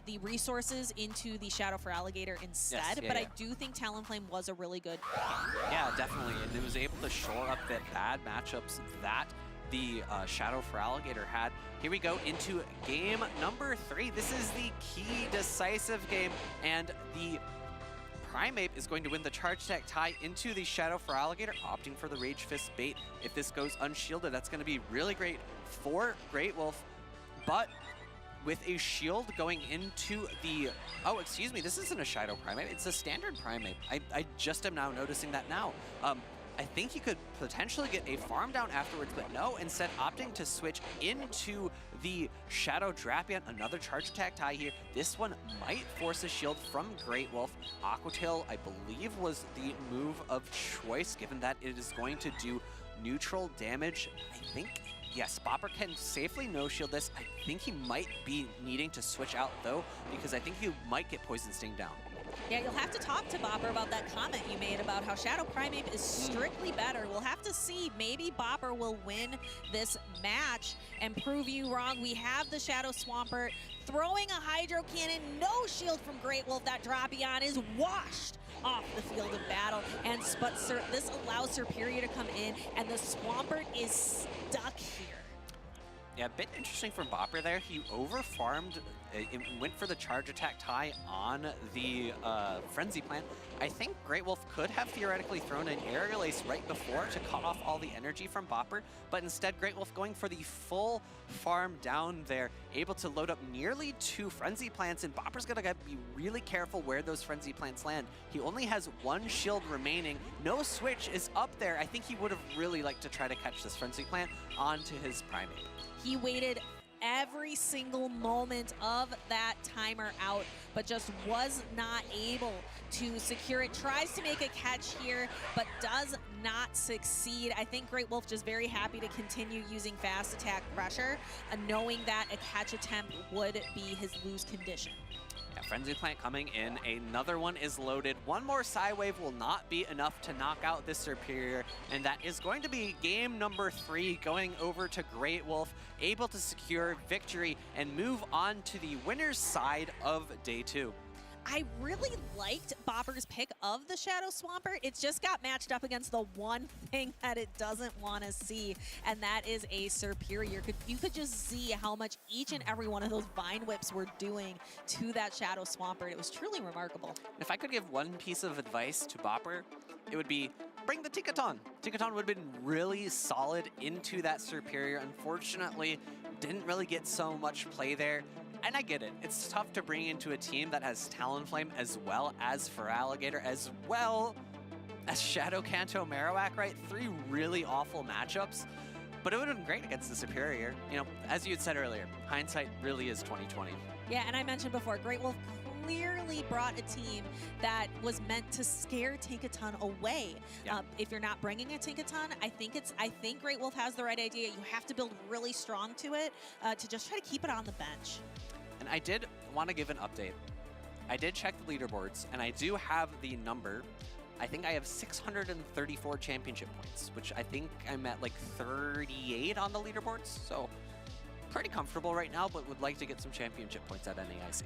the resources into the Shadow for Alligator instead, Yes, but yeah. I do think Talonflame was a really good Yeah, definitely, and it was able to shore up the bad matchups that the Shadow for Alligator had. Here we go into game number 3. This is the key decisive game, and the Primeape is going to win the Charge Attack tie into the Shadow for Alligator, opting for the Rage Fist bait. If this goes unshielded, that's going to be really great for Great Wolf. But with a shield going into the... Oh, excuse me, this isn't a Shadow Primeape, it's a standard Primeape. I just am now noticing that now. I think he could potentially get a farm down afterwards, but no, instead opting to switch into the Shadow Drapion, another Charge Attack tie here. This one might force a shield from Great Wolf. Aqua Tail, I believe, was the move of choice, given that it is going to do neutral damage. I think, yes, Bopper can safely no-shield this. I think he might be needing to switch out, though, because I think he might get Poison Sting down. Yeah, you'll have to talk to Bopper about that comment you made about how Shadow Primeape is strictly better. We'll have to see. Maybe Bopper will win this match and prove you wrong. We have the Shadow Swampert throwing a Hydro Cannon. No shield from Great Wolf. That Drapion is washed off the field of battle. And this allows Serperior to come in, and the Swampert is stuck here. Yeah, a bit interesting from Bopper there. He over-farmed, went for the Charge Attack tie on the Frenzy Plant. I think Great Wolf could have theoretically thrown an Aerial Ace right before to cut off all the energy from Bopper, but instead Great Wolf going for the full farm down there, able to load up nearly 2 Frenzy Plants, and Bopper's gonna be really careful where those Frenzy Plants land. He only has 1 shield remaining. No switch is up there. I think he would have really liked to try to catch this Frenzy Plant onto his Primeape. He waited every single moment of that timer out, but just was not able to secure it. Tries to make a catch here, but does not succeed. I think Great Wolf just very happy to continue using fast attack pressure, knowing that a catch attempt would be his lose condition. Yeah, Frenzy Plant coming in. Another one is loaded. One more Psywave will not be enough to knock out this Serperior, and that is going to be game number 3 going over to Great Wolf, able to secure victory and move on to the winner's side of day 2. I really liked Bopper's pick of the Shadow Swampert. It's just got matched up against the one thing that it doesn't want to see, and that is a Serperior. You could just see how much each and every one of those Vine Whips were doing to that Shadow Swampert. It was truly remarkable. If I could give one piece of advice to Bopper, it would be bring the Tinkaton. Tinkaton would have been really solid into that Serperior. Unfortunately, didn't really get so much play there. And I get it. It's tough to bring into a team that has Talonflame as well as Feraligatr as well as Shadow Kanto Marowak, right? 3 really awful matchups. But it would have been great against the Serperior. You know, as you had said earlier, hindsight really is 20/20. Yeah, and I mentioned before, Great Wolf clearly brought a team that was meant to scare Tinkaton away. Yeah. If you're not bringing a Tinkaton, I think Great Wolf has the right idea. You have to build really strong to it to just try to keep it on the bench. And I did want to give an update. I did check the leaderboards, and I do have the number. I think I have 634 championship points, which I think I'm at like 38 on the leaderboards. So pretty comfortable right now, but would like to get some championship points at NAIC.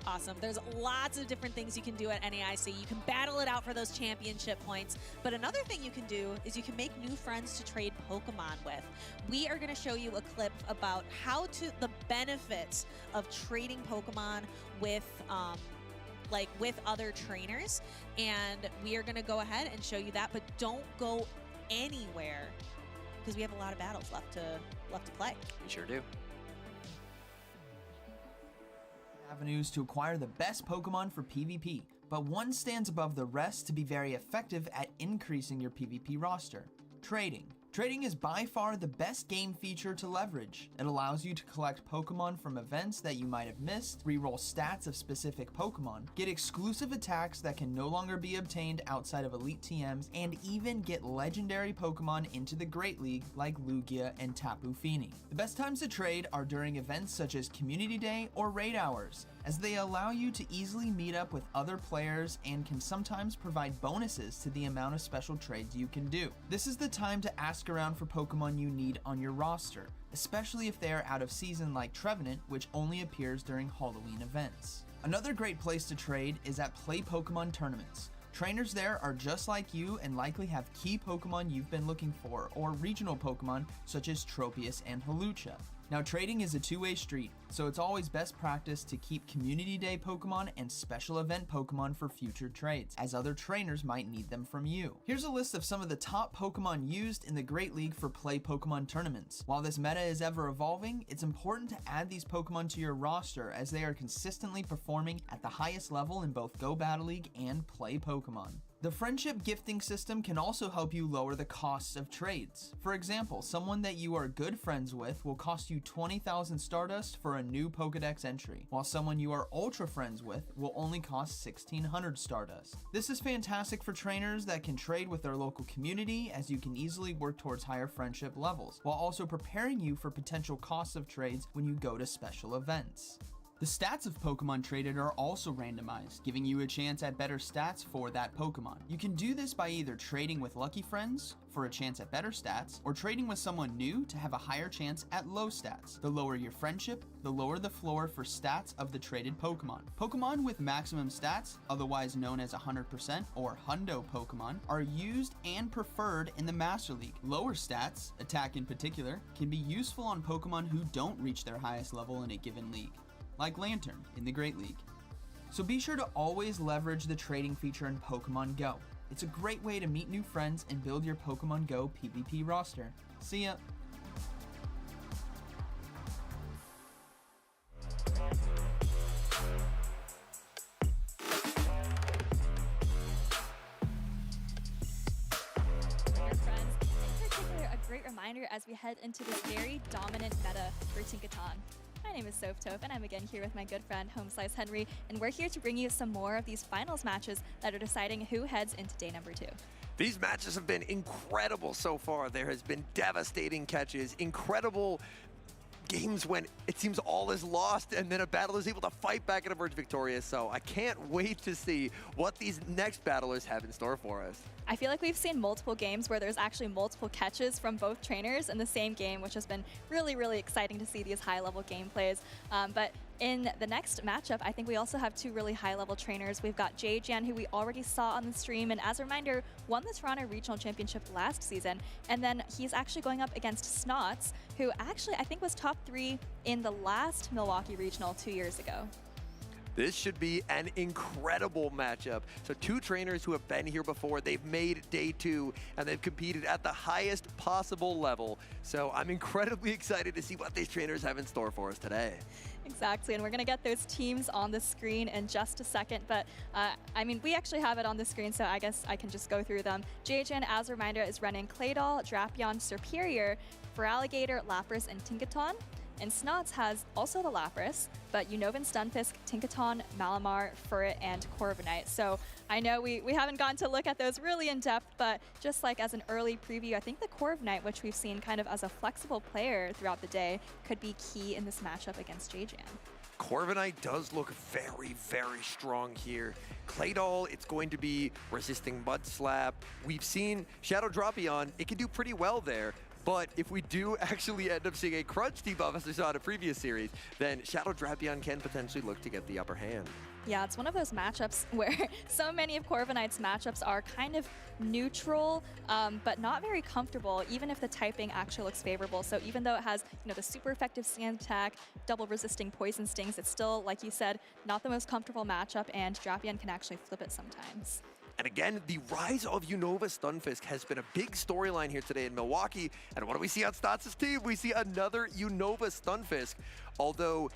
Awesome. There's lots of different things you can do at NAIC. You can battle it out for those championship points. But another thing you can do is you can make new friends to trade Pokemon with. We are going to show you a clip about the benefits of trading Pokemon with with other trainers. And we are going to go ahead and show you that, but don't go anywhere because we have a lot of battles left to play. We sure do. Avenues to acquire the best Pokemon for PvP, but one stands above the rest to be very effective at increasing your PvP roster: trading. Trading is by far the best game feature to leverage. It allows you to collect Pokemon from events that you might have missed, reroll stats of specific Pokemon, get exclusive attacks that can no longer be obtained outside of Elite TMs, and even get legendary Pokemon into the Great League like Lugia and Tapu Fini. The best times to trade are during events such as Community Day or Raid Hours, as they allow you to easily meet up with other players and can sometimes provide bonuses to the amount of special trades you can do. This is the time to ask around for Pokemon you need on your roster, especially if they are out of season like Trevenant, which only appears during Halloween events. Another great place to trade is at Play Pokemon tournaments. Trainers there are just like you and likely have key Pokemon you've been looking for, or regional Pokemon such as Tropius and Hawlucha. Now, trading is a two-way street, so it's always best practice to keep Community Day Pokemon and special event Pokemon for future trades, as other trainers might need them from you. Here's a list of some of the top Pokemon used in the Great League for play Pokemon tournaments. While this meta is ever evolving, it's important to add these Pokemon to your roster as they are consistently performing at the highest level in both Go Battle League and play Pokemon. The friendship gifting system can also help you lower the costs of trades. For example, someone that you are good friends with will cost you 20,000 Stardust for a new Pokedex entry, while someone you are ultra friends with will only cost 1,600 Stardust. This is fantastic for trainers that can trade with their local community, as you can easily work towards higher friendship levels, while also preparing you for potential costs of trades when you go to special events. The stats of Pokemon traded are also randomized, giving you a chance at better stats for that Pokemon. You can do this by either trading with lucky friends for a chance at better stats, or trading with someone new to have a higher chance at low stats. The lower your friendship, the lower the floor for stats of the traded Pokemon. Pokemon with maximum stats, otherwise known as 100% or Hundo Pokemon, are used and preferred in the Master League. Lower stats, attack in particular, can be useful on Pokemon who don't reach their highest level in a given league, like Lantern in the Great League. So be sure to always leverage the trading feature in Pokemon Go. It's a great way to meet new friends and build your Pokemon Go PvP roster. See ya! A great reminder as we head into this very dominant meta for Tinkaton. My name is Softop, and I'm again here with my good friend Home Slice Henry, and we're here to bring you some more of these finals matches that are deciding who heads into day number 2. These matches have been incredible so far. There has been devastating catches, incredible games when it seems all is lost and then a battler is able to fight back and emerge victorious. So I can't wait to see what these next battlers have in store for us. I feel like we've seen multiple games where there's actually multiple catches from both trainers in the same game, which has been really, really exciting to see these high-level gameplays. But in the next matchup, I think we also have two really high-level trainers. We've got Jan, who we already saw on the stream, and as a reminder, won the Toronto Regional Championship last season. And then he's actually going up against Snots, who actually I think was top 3 in the last Milwaukee Regional 2 years ago. This should be an incredible matchup. So two trainers who have been here before, they've made day 2 and they've competed at the highest possible level. So I'm incredibly excited to see what these trainers have in store for us today. Exactly, and we're going to get those teams on the screen in just a second, but I mean, we actually have it on the screen, so I guess I can just go through them. Jan, as a reminder, is running Claydol, Drapion, Serperior, Feraligatr, Lapras, and Tinkaton. And Snots has also the Lapras, but Unova, Stunfisk, Tinkaton, Malamar, Furret, and Corviknight. So I know we haven't gotten to look at those really in depth, but just like as an early preview, I think the Corviknight, which we've seen kind of as a flexible player throughout the day, could be key in this matchup against Jan. Corviknight does look very, very strong here. Claydol, it's going to be resisting Mud Slap. We've seen Shadow Drapion, it can do pretty well there. But if we do actually end up seeing a crunch debuff, as we saw in a previous series, then Shadow Drapion can potentially look to get the upper hand. Yeah, it's one of those matchups where so many of Corviknight's matchups are kind of neutral, but not very comfortable, even if the typing actually looks favorable. So even though it has, the super effective sand attack, double resisting poison stings, it's still, like you said, not the most comfortable matchup, and Drapion can actually flip it sometimes. And again, the rise of Unova Stunfisk has been a big storyline here today in Milwaukee. And what do we see on Stats' team? We see another Unova Stunfisk, although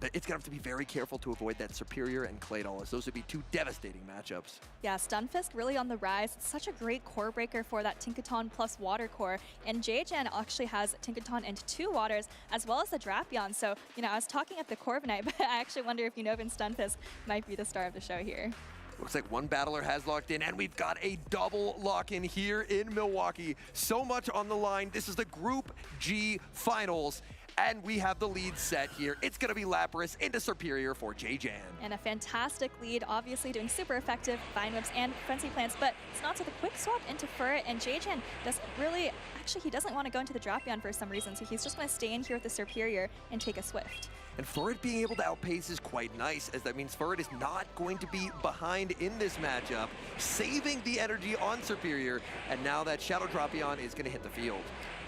it's going to have to be very careful to avoid that Serperior and Claydol, as those would be two devastating matchups. Yeah, Stunfisk really on the rise. It's such a great core breaker for that Tinkaton plus Water Core. And Jan actually has Tinkaton and 2 Waters, as well as the Drapion. So, I was talking at the Corviknight, but I actually wonder if Unova and Stunfisk might be the star of the show here. Looks like one battler has locked in, and we've got a double lock-in here in Milwaukee. So much on the line. This is the Group G Finals, and we have the lead set here. It's going to be Lapras into Serperior for Jan. And a fantastic lead, obviously doing super effective Vine Whips and Frenzy Plants, but Snots with a quick swap into Furret, and Jan doesn't really, actually he doesn't want to go into the Drapion for some reason, so he's just going to stay in here with the Serperior and take a Swift. And Furret being able to outpace is quite nice, as that means Furret is not going to be behind in this matchup, saving the energy on Serperior, and now that Shadow Drapion is going to hit the field.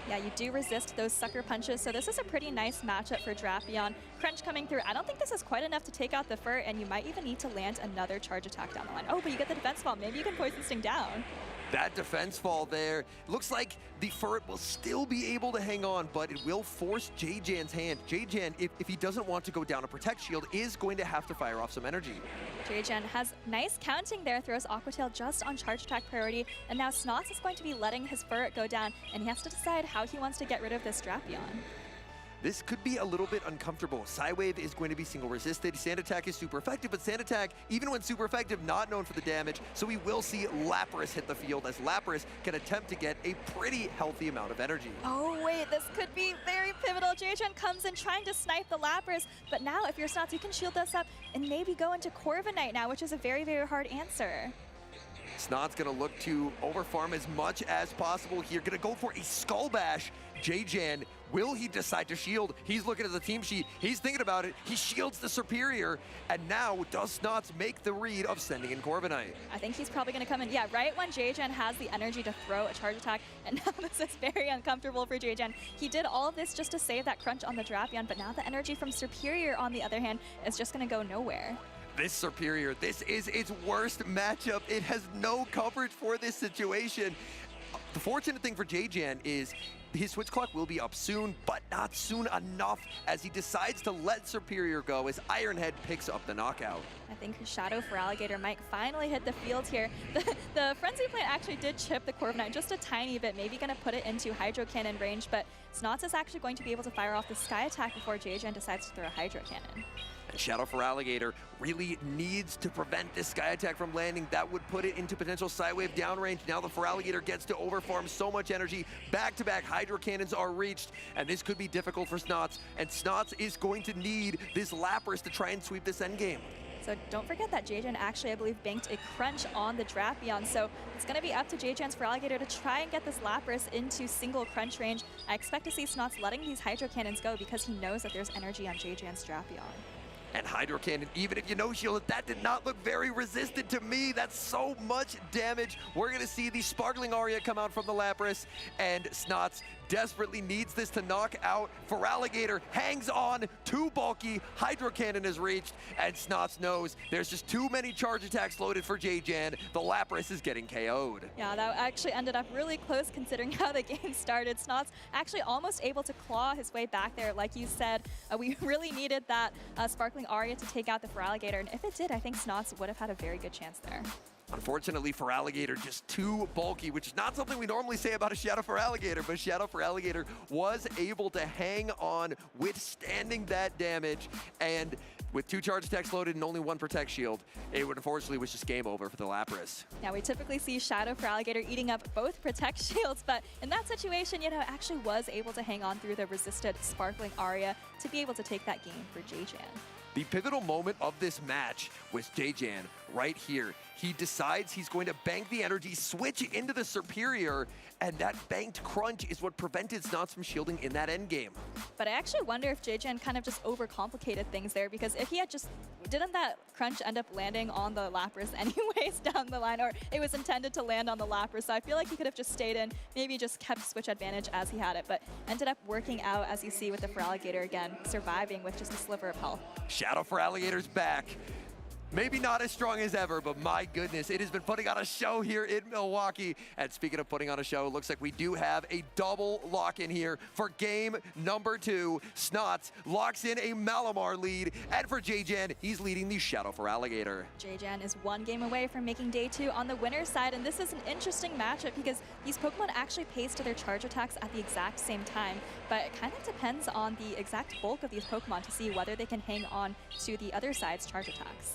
Yeah, you do resist those sucker punches, so this is a pretty nice matchup for Drapion. Crunch coming through. I don't think this is quite enough to take out the Fur, and you might even need to land another charge attack down the line. Oh, but you get the defense fall. Maybe you can poison Sting down. That defense fall there. Looks like the Furret will still be able to hang on, but it will force J-Jan's hand. J-Jan, if he doesn't want to go down a Protect Shield, is going to have to fire off some energy. J-Jan has nice counting there, throws Aqua Tail just on charge attack priority, and now Snots is going to be letting his Furret go down, and he has to decide how he wants to get rid of this Drapion. This could be a little bit uncomfortable. Psywave is going to be single resisted. Sand Attack is super effective, but Sand Attack, even when super effective, not known for the damage. So we will see Lapras hit the field as Lapras can attempt to get a pretty healthy amount of energy. Oh wait, this could be very pivotal. J-Jan comes in trying to snipe the Lapras, but now if you're Snots, you can shield this up and maybe go into Corviknight now, which is a very, very hard answer. Snot's gonna look to overfarm as much as possible here. Gonna go for a Skull Bash. J-Jan, will he decide to shield? He's looking at the team sheet. He's thinking about it. He shields the Superior. And now, does Snots make the read of sending in Corviknight? I think he's probably going to come in. Yeah, right when J-Jan has the energy to throw a charge attack. And now this is very uncomfortable for J-Jan. He did all of this just to save that crunch on the Drapion, but now the energy from Superior, on the other hand, is just going to go nowhere. This Superior, this is its worst matchup. It has no coverage for this situation. The fortunate thing for J-Jan is his switch clock will be up soon, but not soon enough as he decides to let Superior go as Ironhead picks up the knockout. I think Shadow for Alligator might finally hit the field here. The Frenzy Plant actually did chip the Corviknight just a tiny bit, maybe going to put it into Hydro Cannon range, but Snots is actually going to be able to fire off the Sky Attack before J-Jan decides to throw a Hydro Cannon. And Shadow for Alligator really needs to prevent this Sky Attack from landing. That would put it into potential Psywave downrange. Now the Feraligatr gets to overfarm so much energy. Back-to-back Hydro Cannons are reached, and this could be difficult for Snots. And Snots is going to need this Lapras to try and sweep this endgame. So don't forget that J-Jan actually, I believe, banked a crunch on the Drapion. So it's going to be up to J-Jan's Feraligatr to try and get this Lapras into single crunch range. I expect to see Snots letting these Hydro Cannons go because he knows that there's energy on J-Jan's Drapion. And Hydro Cannon, even if you no-shield it, that did not look very resistant to me. That's so much damage. We're going to see the Sparkling Aria come out from the Lapras, and Snots desperately needs this to knock out. Feraligatr hangs on, too bulky. Hydro Cannon is reached, and Snots knows there's just too many charge attacks loaded for J-Jan. The Lapras is getting KO'd. Yeah, that actually ended up really close considering how the game started. Snots actually almost able to claw his way back there. Like you said, we really needed that Sparkling Aria to take out the Feraligatr, and if it did, I think Snots would have had a very good chance there. Unfortunately, Feraligatr just too bulky, which is not something we normally say about a Shadow Feraligatr, but Shadow Feraligatr was able to hang on, withstanding that damage, and with 2 charge attacks loaded and only 1 Protect Shield, it unfortunately was just game over for the Lapras. Yeah, we typically see Shadow Feraligatr eating up both Protect Shields, but in that situation, you know, actually was able to hang on through the resisted Sparkling Aria to be able to take that game for J-Jan. The pivotal moment of this match was J-Jan right here. He decides he's going to bank the energy, switch into the Superior, and that banked crunch is what prevented Snots from shielding in that endgame. But I actually wonder if J-Jan kind of just overcomplicated things there, because if he had just, didn't that crunch end up landing on the Lapras anyways down the line, or it was intended to land on the Lapras, so I feel like he could have just stayed in, maybe just kept switch advantage as he had it, but ended up working out, as you see with the Feraligatr again, surviving with just a sliver of health. Shadow Feraligatr's back. Maybe not as strong as ever, but my goodness, it has been putting on a show here in Milwaukee. And speaking of putting on a show, it looks like we do have a double lock-in here for game number 2. Snots locks in a Malamar lead, and for J-Jan, he's leading the Shadow Feraligatr. J-Jan is 1 game away from making day 2 on the winner's side, and this is an interesting matchup because these Pokemon actually pace to their charge attacks at the exact same time, but it kind of depends on the exact bulk of these Pokemon to see whether they can hang on to the other side's charge attacks.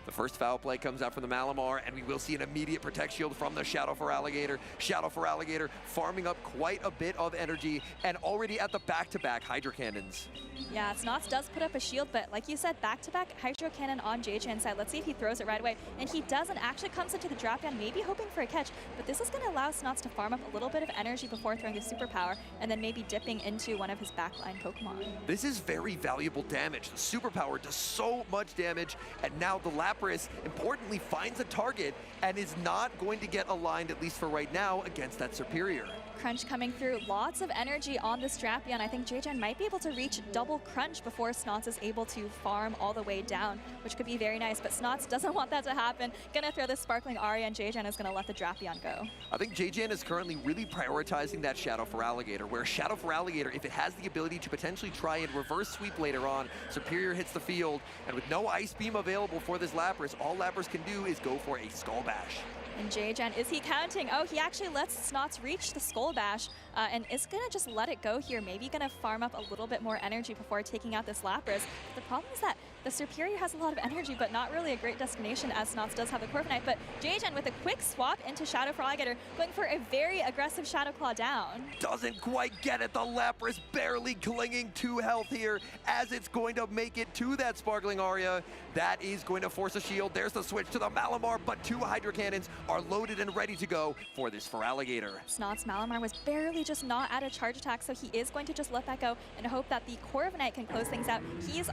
The first foul play comes out from the Malamar, and we will see an immediate Protect Shield from the Shadow Feraligatr. Shadow Feraligatr farming up quite a bit of energy and already at the back-to-back Hydro Cannons. Yeah, Snots does put up a shield, but like you said, back-to-back Hydro Cannon on J-Jan's side. Let's see if he throws it right away. And he doesn't. Actually comes into the Drapion, maybe hoping for a catch, but this is going to allow Snots to farm up a little bit of energy before throwing the Superpower, and then maybe dipping into one of his backline Pokemon. This is very valuable damage. The Superpower does so much damage, and now the Lapras, importantly, finds a target and is not going to get aligned, at least for right now, against that Superior. Crunch coming through. Lots of energy on this Drapion. I think JJen might be able to reach double Crunch before Snots is able to farm all the way down, which could be very nice, but Snots doesn't want that to happen. Gonna throw the Sparkling Aria, and JJen is gonna let the Drapion go. I think JJen is currently really prioritizing that Shadow for Alligator, where Shadow for Alligator, if it has the ability to potentially try and reverse sweep later on, Superior hits the field, and with no Ice Beam available for this Lapras, all Lapras can do is go for a Skull Bash. And JJen, is he counting? Oh, he actually lets Snots reach the Skull Bash and is gonna just let it go here. Maybe gonna farm up a little bit more energy before taking out this Lapras. The problem is that the Superior has a lot of energy, but not really a great destination, as Snots does have the Corviknight. But JJen with a quick swap into Shadow for Alligator, going for a very aggressive Shadow Claw down. Doesn't quite get it. The Lapras barely clinging to health here, as it's going to make it to that Sparkling Aria. That is going to force a shield. There's the switch to the Malamar, but 2 Hydro Cannons are loaded and ready to go for this for Alligator. Snots Malamar was barely just not at a charge attack, so he is going to just let that go and hope that the Corviknight can close things out. He's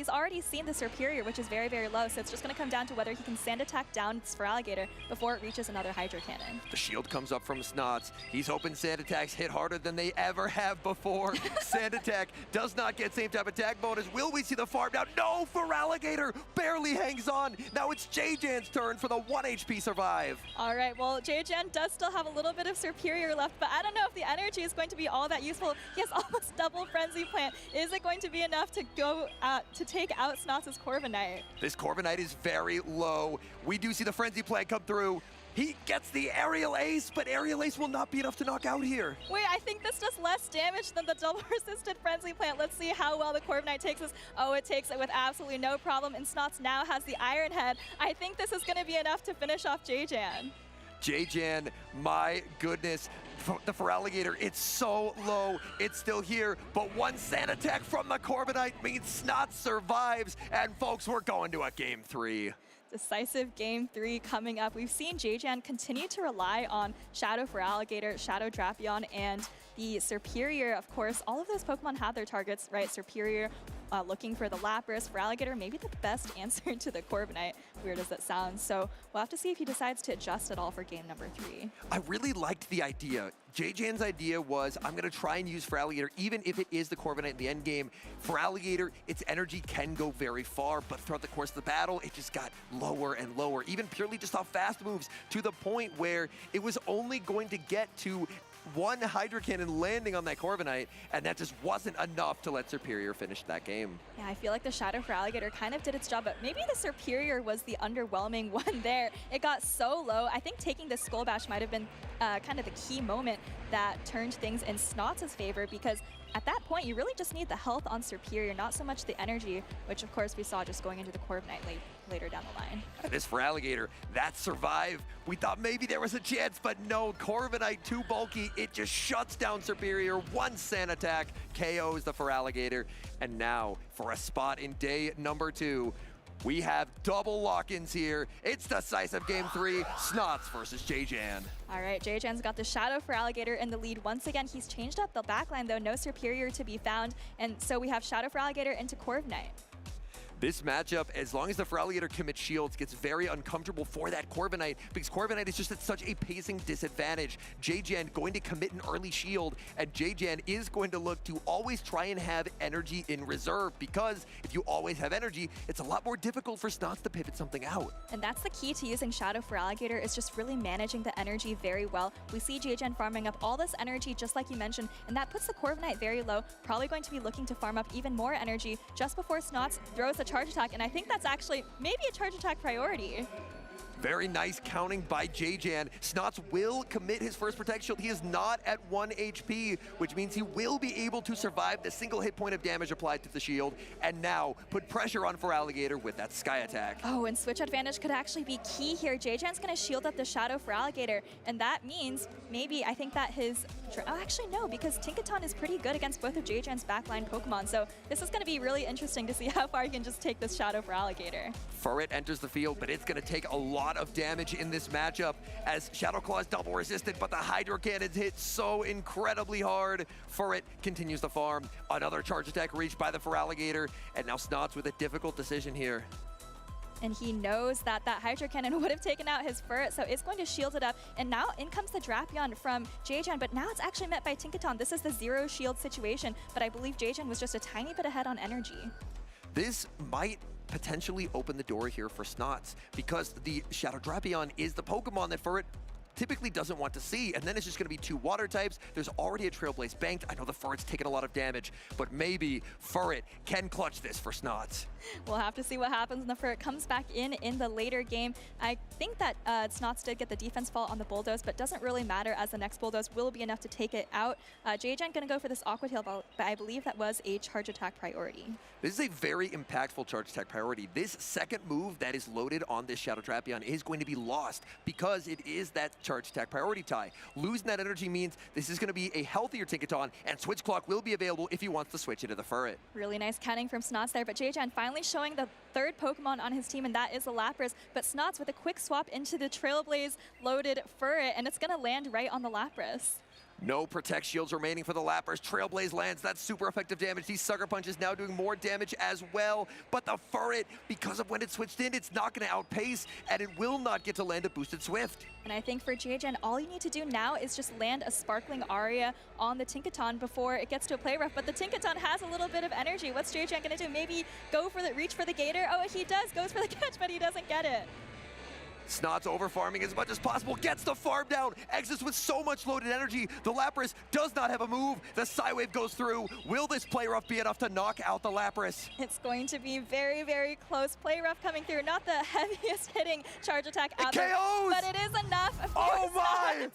already seen the Superior, which is very, very low, so it's just going to come down to whether he can sand attack down for Alligator before it reaches another Hydro Cannon. The shield comes up from Snots. He's hoping sand attacks hit harder than they ever have before. Sand attack does not get same type attack bonus. Will we see the farm down? No, for Alligator barely hangs on. Now it's JJen's turn for the 1 HP survive. All right, well, JJen does still have a little bit of Superior left, but I don't know if the energy is going to be all that useful. He has almost double Frenzy Plant. Is it going to be enough to go to take out Snots' Corviknight? This Corviknight is very low. We do see the Frenzy Plant come through. He gets the Aerial Ace, but Aerial Ace will not be enough to knock out here. Wait, I think this does less damage than the double resisted Frenzy Plant. Let's see how well the Corviknight takes this. Oh, it takes it with absolutely no problem, and Snots now has the Iron Head. I think this is going to be enough to finish off JJen. JJen, my goodness. The for Alligator, it's so low. It's still here, but 1 sand attack from the Corviknight means Snots survives. And folks, we're going to a game 3. Decisive game 3 coming up. We've seen JJen continue to rely on Shadow for Alligator, Shadow Drapion, and the Superior. Of course, all of those Pokemon have their targets, right? Superior looking for the Lapras. For Alligator, maybe the best answer to the Corviknight, weird as that sounds. So we'll have to see if he decides to adjust at all for game number 3. I really liked the idea. JJen's idea was, I'm going to try and use for Alligator, even if it is the Corviknight in the end game. For Alligator, its energy can go very far, but throughout the course of the battle, it just got lower and lower, even purely just off fast moves, to the point where it was only going to get to 1 Hydro Cannon landing on that Corviknight, and that just wasn't enough to let Superior finish that game. Yeah, I feel like the Shadow for Alligator kind of did its job, but maybe the Superior was the underwhelming one there. It got so low. I think taking the Skull Bash might have been kind of the key moment that turned things in Snots' favor, because at that point, you really just need the health on Superior, not so much the energy, which of course we saw just going into the Corviknight later down the line. And this for Alligator, that survive. We thought maybe there was a chance, but no, Corviknight too bulky. It just shuts down Superior. 1 sand attack, KOs the for Alligator. And now for a spot in day number 2, we have double lock-ins here. It's decisive game 3, Snots versus JJen. All right, JJen's got the Shadow for Alligator in the lead. Once again, he's changed up the backline though, no Superior to be found. And so we have Shadow for Alligator into Corviknight. This matchup, as long as the for Alligator commits shields, gets very uncomfortable for that Corviknight, because Corviknight is just at such a pacing disadvantage. JJen going to commit an early shield, and JJen is going to look to always try and have energy in reserve, because if you always have energy, it's a lot more difficult for Snots to pivot something out. And that's the key to using Shadow for Alligator, is just really managing the energy very well. We see JJen farming up all this energy, just like you mentioned, and that puts the Corviknight very low, probably going to be looking to farm up even more energy just before Snots throws a charge attack, and I think that's actually maybe a charge attack priority. Very nice counting by JJen. Snots will commit his first Protect Shield. He is not at 1 HP, which means he will be able to survive the single hit point of damage applied to the shield, and now put pressure on for Alligator with that Sky Attack. Oh, and switch advantage could actually be key here. JJen's going to shield up the Shadow for Alligator, and that means maybe, I think that his... Oh, actually no, because Tinkaton is pretty good against both of JJen's backline Pokemon, so this is going to be really interesting to see how far he can just take this Shadow for Alligator. Furret enters the field, but it's going to take a lot of damage in this matchup, as Shadow Claw is double resisted, but the Hydro Cannons hit so incredibly hard. Furret continues the farm. Another charge attack reached by the for Alligator, and now Snots with a difficult decision here. and he knows that that Hydro Cannon would have taken out his Furret, so it's going to shield it up. And now in comes the Drapion from Jajan, but now it's actually met by Tinkaton. This is the 0 shield situation, but I believe Jajan was just a tiny bit ahead on energy. This might potentially open the door here for Snots, because the Shadow Drapion is the Pokemon that Furret typically doesn't want to see, and then it's just going to be 2 water types. There's already a Trailblaze banked. I know the Furret's taken a lot of damage, but maybe Furret can clutch this for Snots. We'll have to see what happens when the Furret comes back in the later game. I think that Snots did get the defense fault on the Bulldoze, but doesn't really matter as the next Bulldoze will be enough to take it out. Jajan going to go for this Aqua Tail, but I believe that was a charge attack priority. This is a very impactful charge attack priority. This second move that is loaded on this Shadow Drapion is going to be lost because it is that charge attack priority tie. Losing that energy means this is going to be a healthier Tinkaton, and Switch Clock will be available if he wants to switch into the Furret. Really nice counting from Snots there, but Jajan finally showing the 3rd Pokemon on his team, and that is the Lapras. But Snots with a quick swap into the Trailblaze loaded Furret, and it's going to land right on the Lapras. No Protect Shields remaining for the Lapras. Trailblaze lands. That's super effective damage. These Sucker Punches now doing more damage as well. But the Furret, because of when it switched in, it's not going to outpace, and it will not get to land a boosted Swift. And I think for Jajan, all you need to do now is just land a Sparkling Aria on the Tinkaton before it gets to a play rough. But the Tinkaton has a little bit of energy. What's Jajan going to do? Maybe go for the reach for the Gator? Oh, he does. Goes for the catch, but he doesn't get it. Snots over farming as much as possible, gets the farm down, exits with so much loaded energy. The Lapras does not have a move. The Psywave goes through. Will this play rough be enough to knock out the Lapras? It's going to be very, very close. Play rough coming through. Not the heaviest hitting charge attack out there, but it is enough for Snots.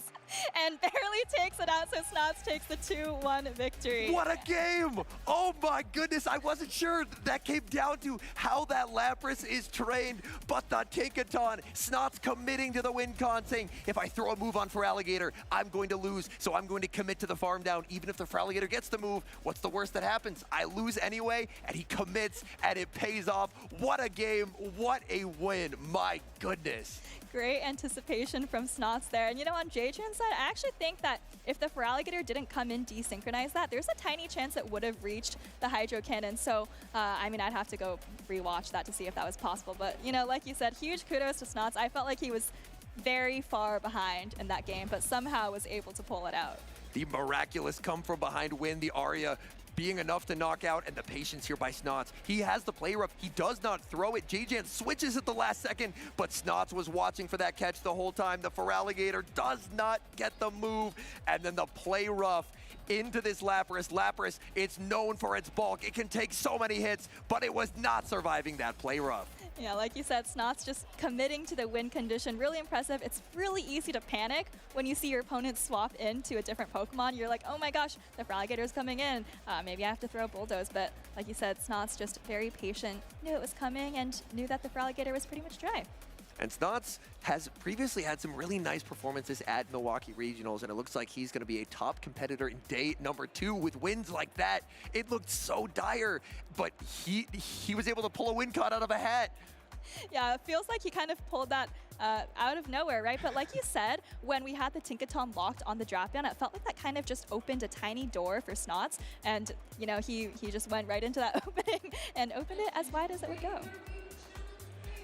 And barely takes it out, so Snots takes the 2-1 victory. What a game! Oh my goodness, I wasn't sure that came down to how that Lapras is trained, but the Tinkaton, Snots committing to the win con, saying, if I throw a move on Feraligatr, I'm going to lose, so I'm going to commit to the farm down. Even if the Feraligatr gets the move, what's the worst that happens? I lose anyway, and he commits, and it pays off. What a game, what a win, my goodness. Great anticipation from Snots there. And you know, on Jajan's side, I actually think that if the Feraligatr didn't come in desynchronize that, there's a tiny chance it would have reached the Hydro Cannon. So, I mean, I'd have to go rewatch that to see if that was possible. But, you know, like you said, huge kudos to Snots. I felt like he was very far behind in that game, but somehow was able to pull it out. The miraculous come from behind win, the Aria being enough to knock out, and the patience here by Snots. He has the play rough. He does not throw it. Jajan switches at the last second, but Snots was watching for that catch the whole time. The Feraligatr does not get the move, and then the play rough into this Lapras. Lapras, it's known for its bulk. It can take so many hits, but it was not surviving that play rough. Yeah, like you said, Snots just committing to the win condition. Really impressive. It's really easy to panic when you see your opponent swap into a different Pokemon. You're like, oh my gosh, the Feraligator's coming in. Maybe I have to throw a Bulldoze. But like you said, Snots just very patient, knew it was coming, and knew that the Feraligatr was pretty much dry. And Snots has previously had some really nice performances at Milwaukee Regionals, and it looks like he's going to be a top competitor in day number 2 with wins like that. It looked so dire, but he was able to pull a win con out of a hat. Yeah, it feels like he kind of pulled that out of nowhere, right? But like you said, when we had the Tinkaton locked on the Drapion, it felt like that kind of just opened a tiny door for Snots, and you know, he just went right into that opening and opened it as wide as it would go.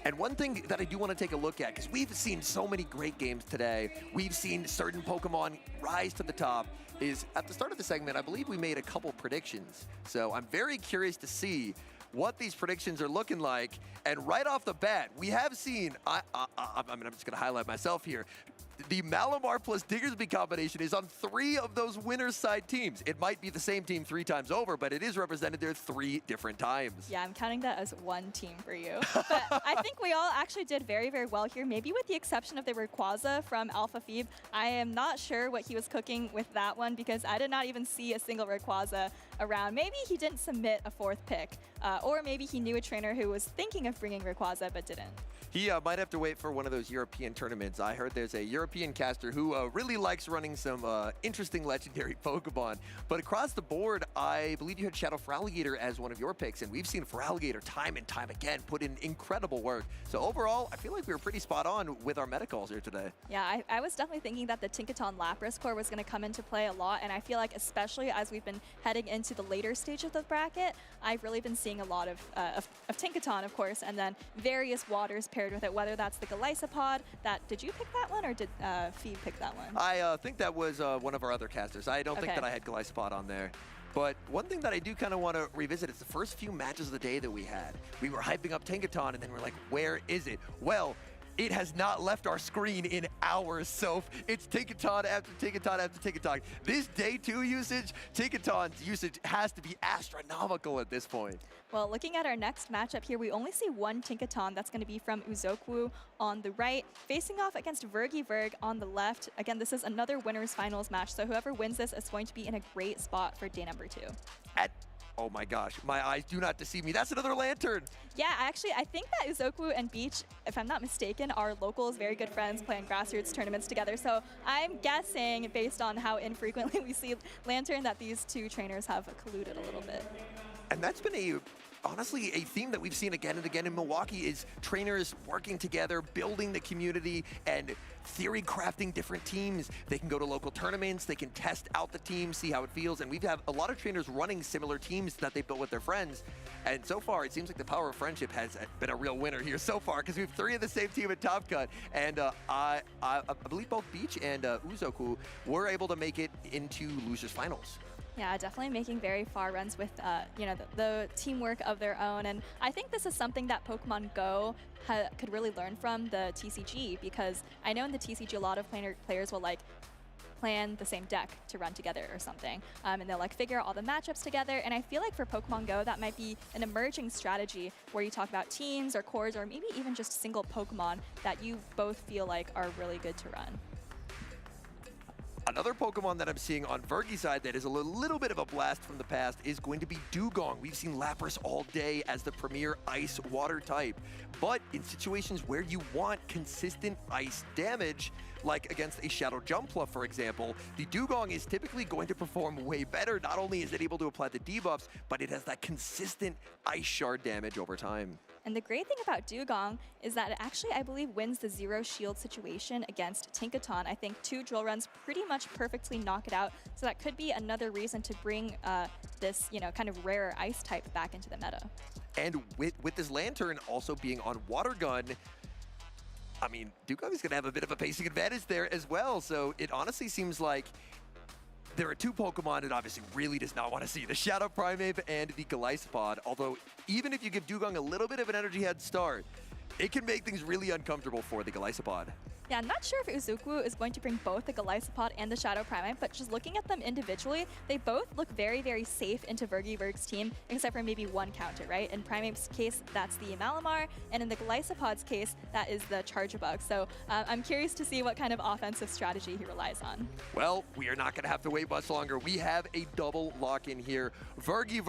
And one thing that I do want to take a look at, because we've seen so many great games today, we've seen certain Pokemon rise to the top, is at the start of the segment, I believe we made a couple predictions. So I'm very curious to see what these predictions are looking like. And right off the bat, we have seen, I'm just going to highlight myself here, the Malamar plus Diggersby combination is on 3 of those winners' side teams. It might be the same team 3 times over, but it is represented there 3 different times. Yeah, I'm counting that as one team for you. But I think we all actually did very, very well here, maybe with the exception of the Rayquaza from Alpha Phoebe. I am not sure what he was cooking with that one because I did not even see a single Rayquaza around. Maybe he didn't submit a 4th pick, or maybe he knew a trainer who was thinking of bringing Rayquaza but didn't. He might have to wait for one of those European tournaments. I heard there's a European caster who really likes running some interesting legendary Pokemon. But across the board, I believe you had Shadow Feraligatr as one of your picks, and we've seen Feraligatr time and time again put in incredible work. So overall, I feel like we were pretty spot on with our meta calls here today. Yeah, I was definitely thinking that the Tinkaton Lapras core was going to come into play a lot, and I feel like especially as we've been heading into the later stage of the bracket, I've really been seeing seeing a lot of Tinkaton, of course, and then various waters paired with it, whether that's the Galisapod. Did you pick that one, or did Fee pick that one? I think that was one of our other casters. I don't think that I had Galisapod on there. But one thing that I do kind of want to revisit is the first few matches of the day that we had. We were hyping up Tinkaton, and then we're like, where is it? Well, it has not left our screen in hours, so it's Tinkaton after Tinkaton after Tinkaton. This day 2 usage, Tinkaton's usage has to be astronomical at this point. Well, looking at our next matchup here, we only see one Tinkaton. That's going to be from Uzokwu on the right, facing off against Vergy on the left. Again, this is another winners finals match, so whoever wins this is going to be in a great spot for day number 2. Oh my gosh, my eyes do not deceive me. That's another Lantern. Yeah, actually, I think that Uzokwu and Beach, if I'm not mistaken, are locals, very good friends, playing grassroots tournaments together. So I'm guessing, based on how infrequently we see Lantern, that these two trainers have colluded a little bit. And that's been honestly, a theme that we've seen again and again in Milwaukee is trainers working together, building the community, and theory crafting different teams. They can go to local tournaments, they can test out the team, see how it feels, and we've had a lot of trainers running similar teams that they built with their friends. And so far, it seems like the power of friendship has been a real winner here so far, because we have 3 of the same team at Top Cut, and I believe both Beach and Uzokwu were able to make it into losers finals. Yeah, definitely making very far runs with, the teamwork of their own. And I think this is something that Pokemon GO could really learn from the TCG, because I know in the TCG a lot of players will plan the same deck to run together or something, and they'll figure out all the matchups together. And I feel like for Pokemon GO, that might be an emerging strategy where you talk about teams or cores, or maybe even just single Pokemon that you both feel like are really good to run. Another Pokemon that I'm seeing on Vergy's side that is a little bit of a blast from the past is going to be Dugong. We've seen Lapras all day as the premier ice water type, but in situations where you want consistent ice damage, like against a Shadow Jumpluff, for example, the Dugong is typically going to perform way better. Not only is it able to apply the debuffs, but it has that consistent ice shard damage over time. And the great thing about Dugong is that it actually, I believe, wins the 0 shield situation against Tinkaton. I think 2 drill runs pretty much perfectly knock it out, so that could be another reason to bring this, kind of rarer ice type back into the meta. And with this Lantern also being on Water Gun, I mean, Dugong is going to have a bit of a pacing advantage there as well, so it honestly seems like there are 2 Pokemon it obviously really does not want to see, the Shadow Primeape and the Galisapod, although even if you give Dugong a little bit of an energy head start, it can make things really uncomfortable for the Galisapod. Yeah, I'm not sure if Uzokwu is going to bring both the Galisapod and the Shadow Primeape, but just looking at them individually, they both look very, very safe into Vergy's team, except for maybe one counter, right? In Primeape's case, that's the Malamar, and in the Galisapod's case, that is the Charjabug. So I'm curious to see what kind of offensive strategy he relies on. Well, we are not going to have to wait much longer. We have a double lock-in here. Vergy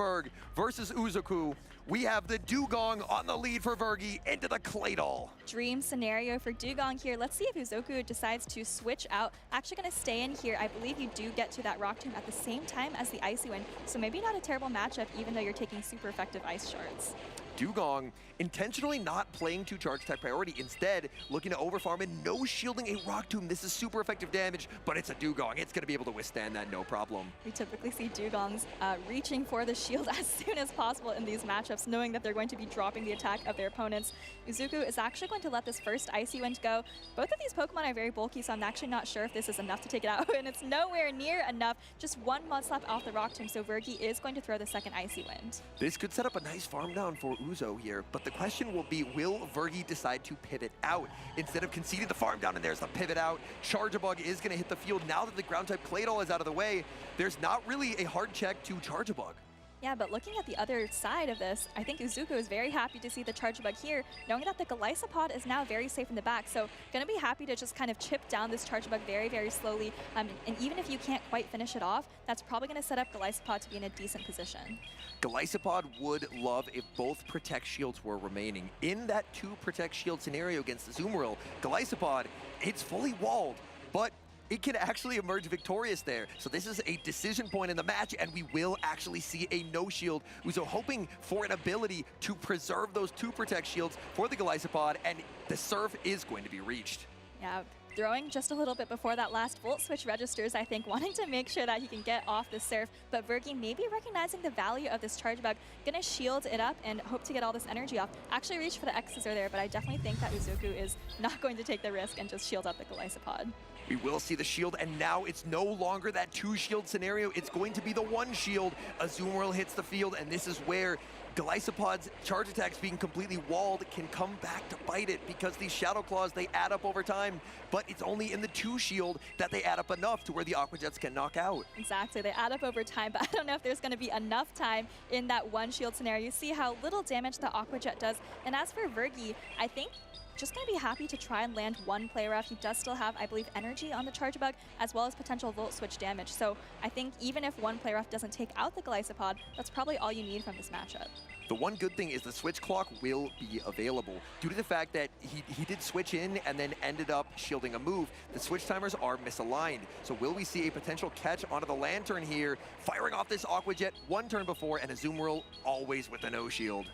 versus Uzokwu. We have the Dugong on the lead for Vergy into the Claydol. Dream scenario for Dugong here. Let's see if Uzokwu decides to switch out. Actually going to stay in here. I believe you do get to that Rock Tomb at the same time as the Icy Wind, so maybe not a terrible matchup even though you're taking super effective ice shards. Dugong intentionally not playing 2 charge type priority, instead looking to overfarm and no shielding a Rock Tomb. This is super effective damage, but it's a Dugong. It's going to be able to withstand that no problem. We typically see Dugongs reaching for the shield as soon as possible in these matchups, knowing that they're going to be dropping the attack of their opponents. Uzokwu is actually going to let this first Icy Wind go. Both of these Pokemon are very bulky, so I'm actually not sure if this is enough to take it out, and it's nowhere near enough. Just 1 Mud Slap off the Rock Tomb, so Vergy is going to throw the second Icy Wind. This could set up a nice farm down for Uzo here, but the question will be, will Vergy decide to pivot out? Instead of conceding the farm down, and there's the pivot out, Charjabug is going to hit the field. Now that the ground type Claydol is out of the way, there's not really a hard check to Charjabug. Yeah, but looking at the other side of this, I think Uzokwu is very happy to see the Charjabug here, knowing that the Galisapod is now very safe in the back. So gonna be happy to just kind of chip down this Charjabug very, very slowly. And even if you can't quite finish it off, that's probably gonna set up Galisapod to be in a decent position. Galisapod would love if both Protect Shields were remaining. In that 2 Protect Shield scenario against the Azumarill, Galisapod, it's fully walled, but it can actually emerge victorious there. So this is a decision point in the match, and we will actually see a no shield. Uzo hoping for an ability to preserve those 2 Protect Shields for the Galisapod, and the serve is going to be reached. Yeah, throwing just a little bit before that last Volt Switch registers, I think, wanting to make sure that he can get off the Surf, but Vergi maybe recognizing the value of this Charge Bug, gonna shield it up and hope to get all this energy off. Actually reached for the X's there, but I definitely think that Uzuku is not going to take the risk and just shield up the Golisopod. We will see the shield, and now it's no longer that 2-shield scenario. It's going to be the 1 shield. Azumarill hits the field, and this is where Golisopod's charge attacks being completely walled can come back to bite it, because these Shadow Claws, they add up over time, but it's only in the 2 shield that they add up enough to where the Aqua Jets can knock out. Exactly, they add up over time, but I don't know if there's going to be enough time in that 1 shield scenario. You see how little damage the Aqua Jet does, and as for Vergi, I think just going to be happy to try and land 1 play rough. He does still have, I believe, energy on the Charge Bug, as well as potential Volt Switch damage. So I think even if 1 play rough doesn't take out the Golisopod, that's probably all you need from this matchup. The one good thing is the switch clock will be available. Due to the fact that he did switch in and then ended up shielding a move, the switch timers are misaligned. So will we see a potential catch onto the Lantern here, firing off this Aqua Jet 1 turn before, and Azumarill always with a no shield.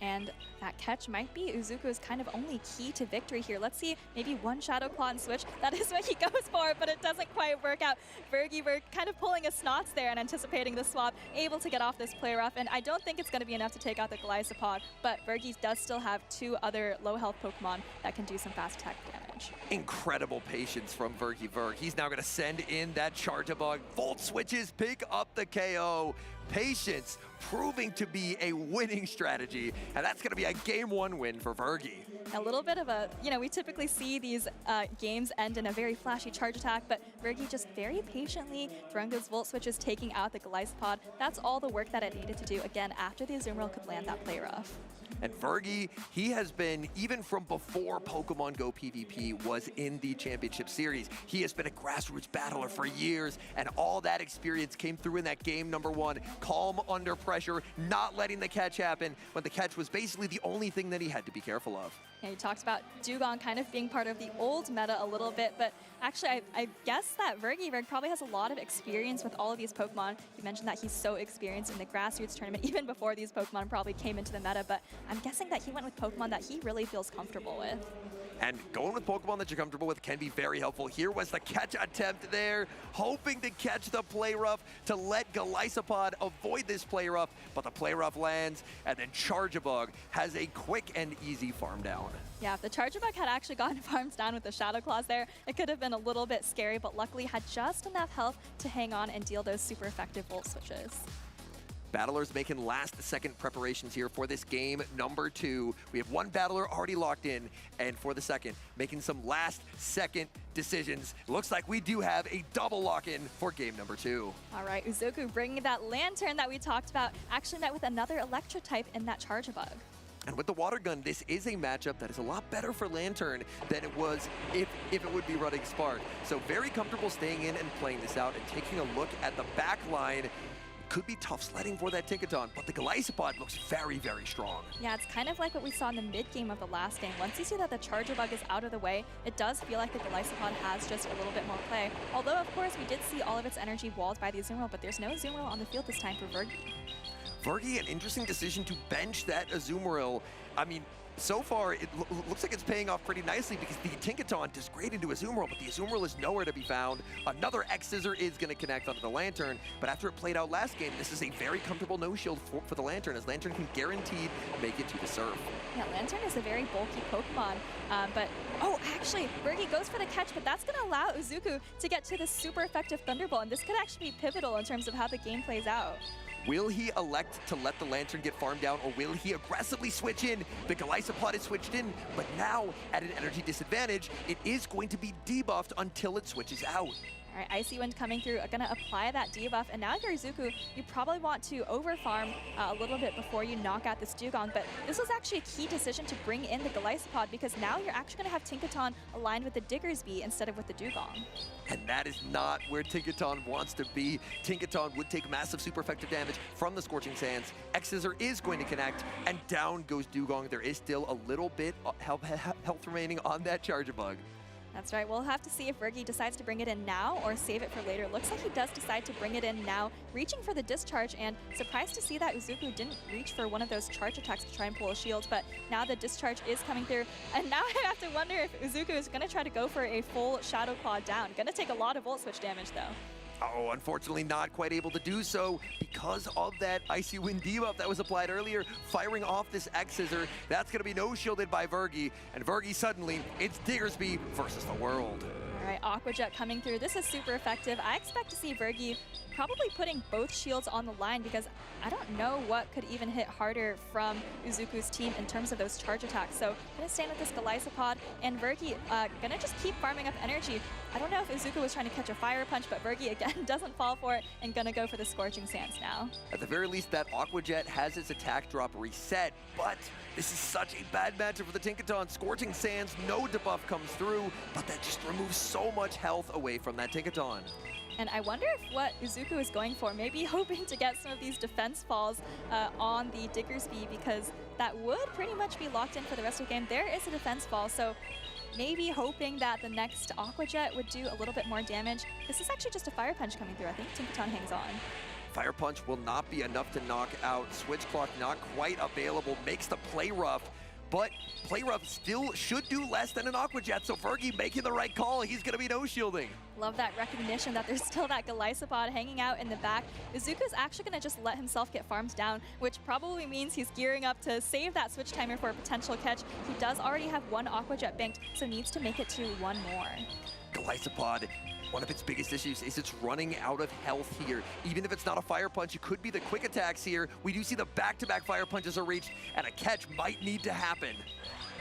And that catch might be Uzuku's kind of only key to victory here. Let's see, maybe 1 Shadow Claw and switch. That is what he goes for, but it doesn't quite work out. Vergi kind of pulling a Snots there and anticipating the swap, able to get off this play rough, and I don't think it's going to be enough to take out the Golisopod, but Vergi does still have 2 other low health Pokemon that can do some fast attack damage. Incredible patience from Vergi. He's now going to send in that Charge-a-Bug. Volt switches, pick up the KO. Patience proving to be a winning strategy, and that's going to be a Game 1 win for Vergi. A little bit of a, we typically see these games end in a very flashy charge attack, but Vergi just very patiently throwing those Volt Switches, taking out the Golisopod. That's all the work that it needed to do, again, after the Azumarill could land that play rough. And Vergi, he has been, even from before Pokemon GO PvP was in the Championship Series, he has been a grassroots battler for years, and all that experience came through in that game number 1. Calm under pressure, not letting the catch happen, when the catch was basically the only thing that he had to be careful of. Yeah, he talks about Dugong kind of being part of the old meta a little bit, but actually I guess that Vergi probably has a lot of experience with all of these Pokemon. You mentioned that he's so experienced in the grassroots tournament, even before these Pokemon probably came into the meta, but I'm guessing that he went with Pokemon that he really feels comfortable with. And going with Pokemon that you're comfortable with can be very helpful. Here was the catch attempt there, hoping to catch the play rough to let Golisopod avoid this play rough, but the play rough lands, and then Charge-a-Bug has a quick and easy farm down. Yeah, if the Charge-a-Bug had actually gotten farms down with the Shadow Claws there, it could have been a little bit scary, but luckily had just enough health to hang on and deal those super effective Volt Switches. Battlers making last-second preparations here for this game number 2. We have 1 battler already locked in, and for the second, making some last-second decisions. Looks like we do have a double lock-in for game number 2. All right, Uzuku bringing that Lantern that we talked about, actually met with another Electro type in that Charge-a-Bug. And with the Water Gun, this is a matchup that is a lot better for Lantern than it was if it would be running Spark. So very comfortable staying in and playing this out and taking a look at the back line. Could be tough sledding for that Tinkaton, but the Golisopod looks very, very strong. Yeah, it's kind of like what we saw in the mid-game of the last game. Once you see that the Charge-a-Bug is out of the way, it does feel like the Golisopod has just a little bit more play. Although, of course, we did see all of its energy walled by the Azumarill, but there's no Azumarill on the field this time for Vergi. Vergi, an interesting decision to bench that Azumarill. I mean, so far, it looks like it's paying off pretty nicely because the Tinkaton does great into Azumarill, but the Azumarill is nowhere to be found. Another X-Scissor is going to connect onto the Lantern, but after it played out last game, this is a very comfortable no-shield for the Lantern, as Lantern can guaranteed make it to the Surf. Yeah, Lantern is a very bulky Pokemon, but, actually, Vergi goes for the catch, but that's going to allow Uzuku to get to the super effective Thunderbolt, and this could actually be pivotal in terms of how the game plays out. Will he elect to let the Lantern get farmed down, or will he aggressively switch in? The Golisopod is switched in, but now at an energy disadvantage, it is going to be debuffed until it switches out. All right, Icy Wind coming through, going to apply that debuff, and now if you're Izuku, you probably want to overfarm a little bit before you knock out this Dugong, but this was actually a key decision to bring in the Golisopod, because now you're actually going to have Tinkaton aligned with the Diggersby instead of with the Dugong. And that is not where Tinkaton wants to be. Tinkaton would take massive super effective damage from the Scorching Sands. X-Scissor is going to connect, and down goes Dugong. There is still a little bit of health remaining on that Charge-a-Bug. That's right. We'll have to see if Vergi decides to bring it in now or save it for later. Looks like he does decide to bring it in now, reaching for the discharge, and surprised to see that Uzuku didn't reach for one of those charge attacks to try and pull a shield, but now the discharge is coming through. And now I have to wonder if Uzuku is going to try to go for a full Shadow Claw down. Going to take a lot of Volt Switch damage, though. Oh, unfortunately not quite able to do so because of that Icy Wind debuff that was applied earlier, firing off this X-Scissor. That's going to be no-shielded by Vergi, and Vergi suddenly, it's Diggersby versus the world. All right, Aqua Jet coming through. This is super effective. I expect to see Vergi probably putting both shields on the line because I don't know what could even hit harder from Uzuku's team in terms of those charge attacks. So gonna stand with this Golisopod, and Vergi gonna just keep farming up energy. I don't know if Uzuku was trying to catch a Fire Punch, but Vergi again doesn't fall for it and gonna go for the Scorching Sands now. At the very least, that Aqua Jet has its attack drop reset, but this is such a bad matchup for the Tinkaton. Scorching Sands, no debuff comes through, but that just removes so much health away from that Tinkaton. And I wonder if what Uzuku is going for, maybe hoping to get some of these defense falls on the Diggersby, because that would pretty much be locked in for the rest of the game. There is a defense fall, so maybe hoping that the next Aqua Jet would do a little bit more damage. This is actually just a Fire Punch coming through. I think Tinkaton hangs on. Fire Punch will not be enough to knock out. Switch Clock not quite available, makes the play rough. But play rough still should do less than an Aqua Jet, so Vergi making the right call. He's going to be no-shielding. Love that recognition that there's still that Golisopod hanging out in the back. Uzuku's actually going to just let himself get farmed down, which probably means he's gearing up to save that switch timer for a potential catch. He does already have one Aqua Jet banked, so needs to make it to one more. Golisopod, one of its biggest issues is it's running out of health here. Even if it's not a Fire Punch, it could be the quick attacks here. We do see the back-to-back Fire Punches are reached, and a catch might need to happen.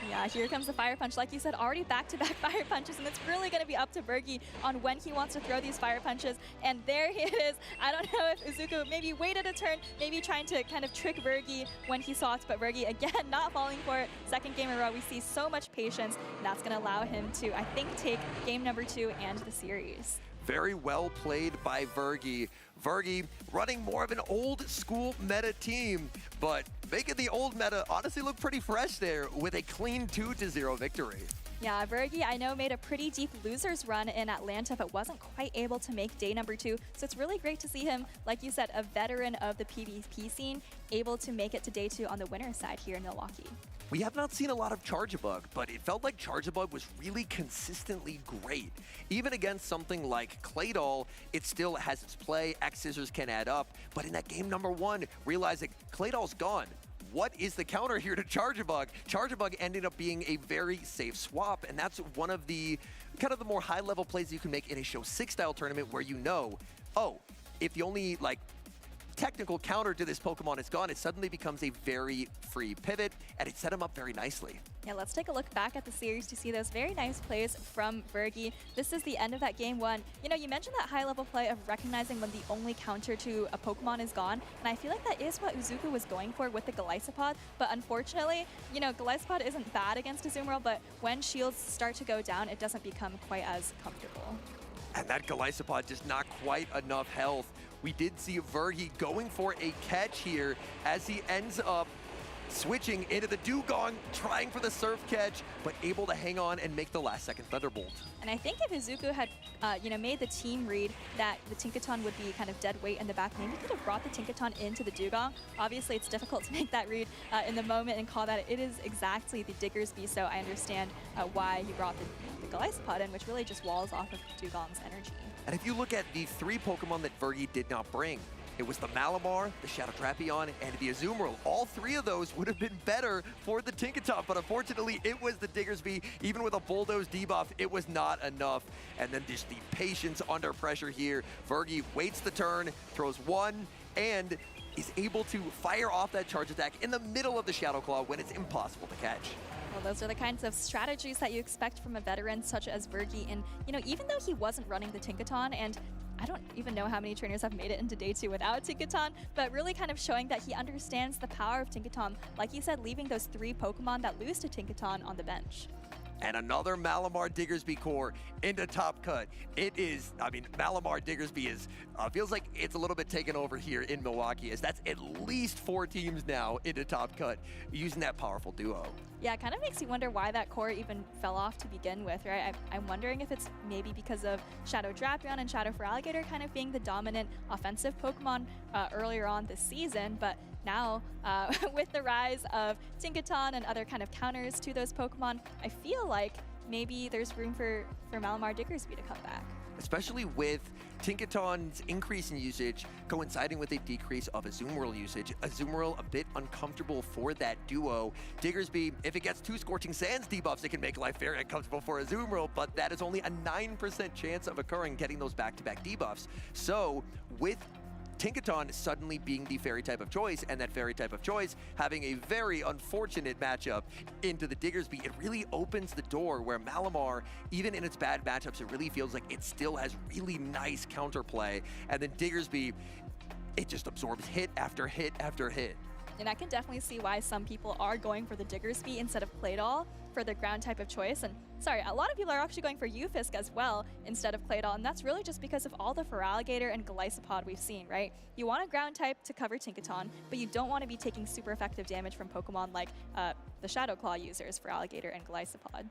Yeah, here comes the Fire Punch. Like you said, already back-to-back Fire Punches, and it's really going to be up to Vergi on when he wants to throw these Fire Punches. And there it is. I don't know if Uzuku maybe waited a turn, maybe trying to kind of trick Vergi when he saw it, but Vergi, again, not falling for it. Second game in a row, we see so much patience, and that's going to allow him to, I think, take game number 2 and the series. Very well played by Vergi. Vergi running more of an old school meta team, but making the old meta honestly look pretty fresh there with a clean 2-0 victory. Yeah, Vergi, I know, made a pretty deep losers run in Atlanta, but wasn't quite able to make day number 2. So it's really great to see him, like you said, a veteran of the PvP scene, able to make it to day 2 on the winner's side here in Milwaukee. We have not seen a lot of Charjabug, but it felt like Charjabug was really consistently great. Even against something like Claydol, it still has its play, X-Scissors can add up, but in that game number 1, realizing Claydol's gone. What is the counter here to Charjabug? Charjabug ended up being a very safe swap, and that's one of the kind of the more high-level plays you can make in a Show 6 style tournament where you know, oh, if the only technical counter to this Pokemon is gone, it suddenly becomes a very free pivot, and it set him up very nicely. Yeah, let's take a look back at the series to see those very nice plays from Vergi. This is the end of that game 1. You know, you mentioned that high-level play of recognizing when the only counter to a Pokemon is gone, and I feel like that is what Uzuku was going for with the Golisopod, but unfortunately, you know, Golisopod isn't bad against Azumarill, but when shields start to go down, it doesn't become quite as comfortable. And that Golisopod just not quite enough health. We did see Vergi going for a catch here as he ends up switching into the Dugong, trying for the Surf catch, but able to hang on and make the last-second Thunderbolt. And I think if Izuku had, you know, made the team read that the Tinkaton would be kind of dead weight in the back, maybe he could have brought the Tinkaton into the Dugong. Obviously, it's difficult to make that read in the moment and call that it is exactly the Diggersby, so I understand why he brought the Golisopod in, which really just walls off of Dugong's energy. And if you look at the 3 Pokemon that Vergi did not bring, it was the Malamar, the Shadow Drapion, and the Azumarill. All 3 of those would have been better for the Tinkaton, but unfortunately, it was the Diggersby. Even with a Bulldoze debuff, it was not enough. And then just the patience under pressure here. Vergi waits the turn, throws 1, and is able to fire off that charge attack in the middle of the Shadow Claw when it's impossible to catch. Well, those are the kinds of strategies that you expect from a veteran such as Vergi. And, you know, even though he wasn't running the Tinkaton, and I don't even know how many trainers have made it into day 2 without Tinkaton, but really kind of showing that he understands the power of Tinkaton. Like you said, leaving those 3 Pokemon that lose to Tinkaton on the bench. And another Malamar Diggersby core into top cut. It is, I mean, Malamar Diggersby is, feels like it's a little bit taken over here in Milwaukee, as that's at least 4 teams now into top cut using that powerful duo. Yeah, it kind of makes you wonder why that core even fell off to begin with, right? I'm wondering if it's maybe because of Shadow Drapion and Shadow Feraligatr kind of being the dominant offensive Pokemon earlier on this season, but now, with the rise of Tinkaton and other kind of counters to those Pokemon, I feel like maybe there's room for Malamar Diggersby to come back. Especially with Tinkaton's increase in usage coinciding with a decrease of Azumarill usage. Azumarill a bit uncomfortable for that duo. Diggersby, if it gets 2 Scorching Sands debuffs, it can make life very uncomfortable for Azumarill, but that is only a 9% chance of occurring, getting those back-to-back debuffs. So, with Tinkaton suddenly being the fairy type of choice, and that fairy type of choice having a very unfortunate matchup into the Diggersby, it really opens the door where Malamar, even in its bad matchups, it really feels like it still has really nice counterplay. And then Diggersby, it just absorbs hit after hit after hit. And I can definitely see why some people are going for the Diggersby instead of Claydol for their ground type of choice. And sorry, a lot of people are actually going for Ufisk as well instead of Claydol, and that's really just because of all the Feraligatr and Golisopod we've seen, right? You want a ground type to cover Tinkaton, but you don't want to be taking super effective damage from Pokemon like the Shadow Claw users, Feraligatr and Golisopod.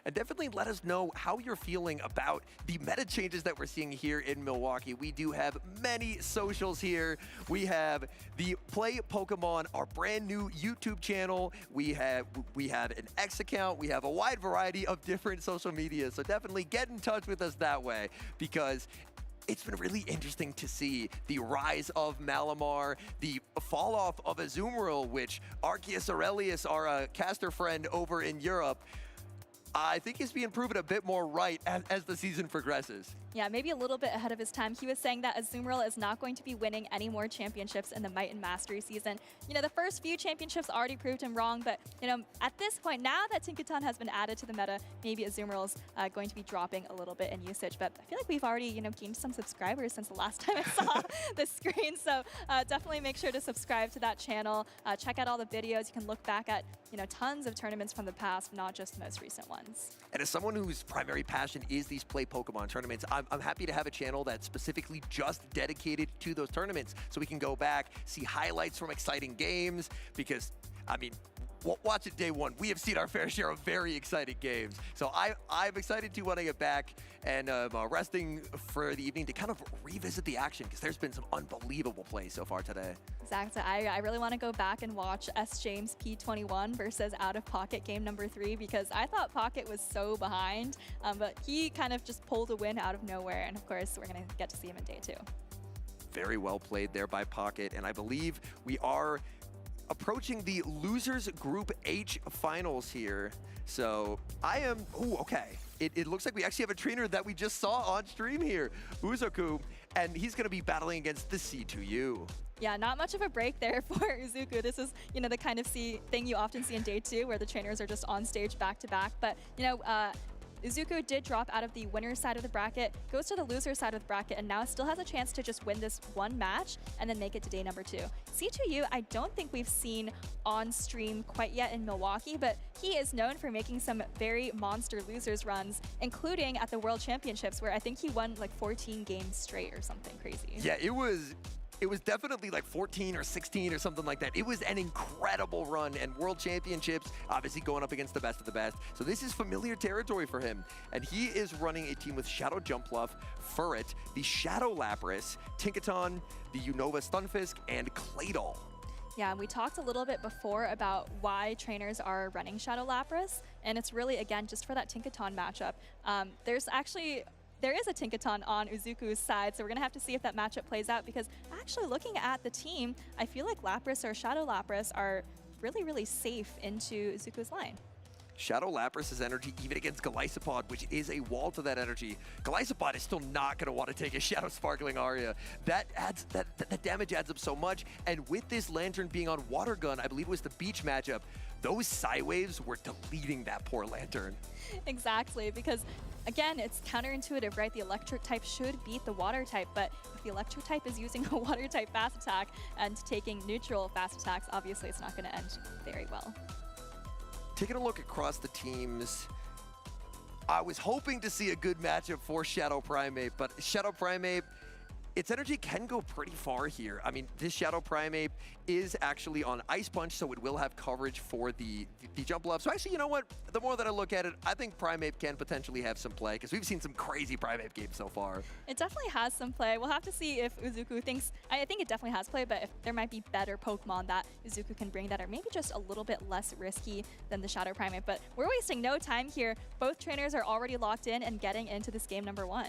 And definitely let us know how you're feeling about the meta changes that we're seeing here in Milwaukee. We do have many socials here. We have the Play Pokemon, our brand new YouTube channel. We have an X account. We have a wide variety of different social media. So definitely get in touch with us that way, because it's been really interesting to see the rise of Malamar, the fall off of Azumarill, which Arceus Aurelius, our caster friend over in Europe, I think he's being proven a bit more right as the season progresses. Yeah, maybe a little bit ahead of his time. He was saying that Azumarill is not going to be winning any more championships in the Might and Mastery season. You know, the first few championships already proved him wrong, but, you know, at this point, now that Tinkaton has been added to the meta, maybe Azumarill's going to be dropping a little bit in usage. But I feel like we've already, you know, gained some subscribers since the last time I saw the screen. So definitely make sure to subscribe to that channel. Check out all the videos. You can look back at, you know, tons of tournaments from the past, not just the most recent ones. And as someone whose primary passion is these Play Pokemon tournaments, I'm happy to have a channel that's specifically just dedicated to those tournaments, so we can go back, see highlights from exciting games, because, I mean, watch it day one. We have seen our fair share of very exciting games. So I'm excited to want to get back and resting for the evening to kind of revisit the action, because there's been some unbelievable plays so far today. Exactly. I really want to go back and watch S. James P21 versus Out of Pocket game number 3, because I thought Pocket was so behind, but he kind of just pulled a win out of nowhere. And of course, we're going to get to see him in day 2. Very well played there by Pocket. And I believe we are approaching the Losers Group H finals here. So I am, okay. It looks like we actually have a trainer that we just saw on stream here, Uzoku, and he's going to be battling against the C2U. Yeah, not much of a break there for Uzuku. This is, you know, the kind of thing you often see in day 2 where the trainers are just on stage back to back. But, you know, Uzuku did drop out of the winner's side of the bracket, goes to the loser's side of the bracket, and now still has a chance to just win this one match and then make it to day number 2. C2U, I don't think we've seen on stream quite yet in Milwaukee, but he is known for making some very monster losers runs, including at the World Championships, where I think he won like 14 games straight or something crazy. Yeah, it was definitely like 14 or 16 or something like that. It was an incredible run, and World Championships, obviously going up against the best of the best. So this is familiar territory for him. And he is running a team with Shadow Jumpluff, Furret, the Shadow Lapras, Tinkaton, the Unova Stunfisk, and Claydol. Yeah, and we talked a little bit before about why trainers are running Shadow Lapras, and it's really, again, just for that Tinkaton matchup. There is a Tinkaton on Uzuku's side, so we're going to have to see if that matchup plays out, because actually looking at the team, I feel like Lapras or Shadow Lapras are really, really safe into Uzuku's line. Shadow Lapras' energy, even against Golisopod, which is a wall to that energy. Golisopod is still not going to want to take a Shadow Sparkling Aria. That damage adds up so much, and with this Lantern being on Water Gun, I believe it was the beach matchup, those Psy Waves were deleting that poor Lantern. Exactly, because again, it's counterintuitive, right? The electric type should beat the water type, but if the electric type is using a water type fast attack and taking neutral fast attacks, obviously it's not going to end very well. Taking a look across the teams, I was hoping to see a good matchup for Shadow Primeape, but Shadow Primeape, its energy can go pretty far here. I mean, this Shadow Primeape is actually on Ice Punch, so it will have coverage for the jump left. So actually, you know what? The more that I look at it, I think Primeape can potentially have some play, because we've seen some crazy Primeape games so far. It definitely has some play. We'll have to see if Uzuku thinks, I think it definitely has play, but if there might be better Pokemon that Uzuku can bring that are maybe just a little bit less risky than the Shadow Primeape. But we're wasting no time here. Both trainers are already locked in and getting into this game number 1.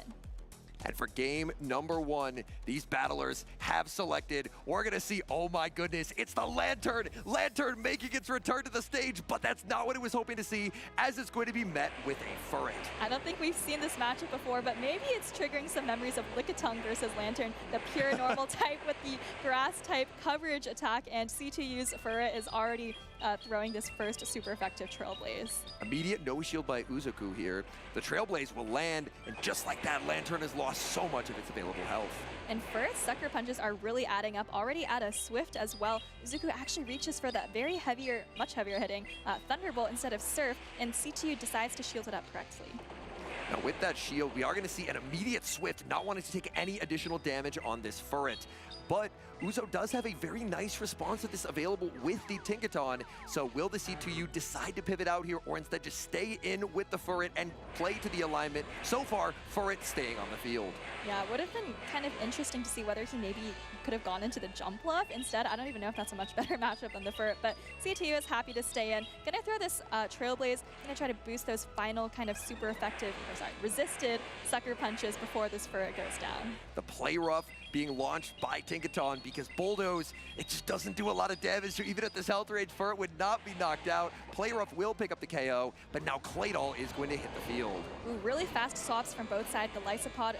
And for game number 1, these battlers have selected, we're gonna see, oh my goodness, it's the Lantern! Lantern making its return to the stage, but that's not what it was hoping to see, as it's going to be met with a Furret. I don't think we've seen this matchup before, but maybe it's triggering some memories of Lickitung versus Lantern, the pure normal type with the grass type coverage attack, and C2U's Furret is already throwing this first super effective Trailblaze. Immediate no shield by Uzuku here. The Trailblaze will land, and just like that, Lantern has lost so much of its available health. And Furret's Sucker Punches are really adding up, already at a Swift as well. Uzuku actually reaches for that very heavier, much heavier hitting Thunderbolt instead of Surf, and C2U decides to shield it up correctly. Now with that shield, we are going to see an immediate Swift, not wanting to take any additional damage on this Furret. But Uzo does have a very nice response to this available with the Tinkaton. So will the C2U decide to pivot out here, or instead just stay in with the Furret and play to the alignment? So far, Furret staying on the field. Yeah, it would have been kind of interesting to see whether he maybe could have gone into the jump love instead. I don't even know if that's a much better matchup than the Furret, but C2U is happy to stay in. Gonna throw this Trailblaze, gonna try to boost those final kind of super effective, resisted Sucker Punches before this Furret goes down. The Play Rough being launched by Tinkaton, because Bulldoze, it just doesn't do a lot of damage, so even at this health range, Furret would not be knocked out. Play Rough will pick up the KO, but now Claydol is going to hit the field. Ooh, really fast swaps from both sides. Galisopod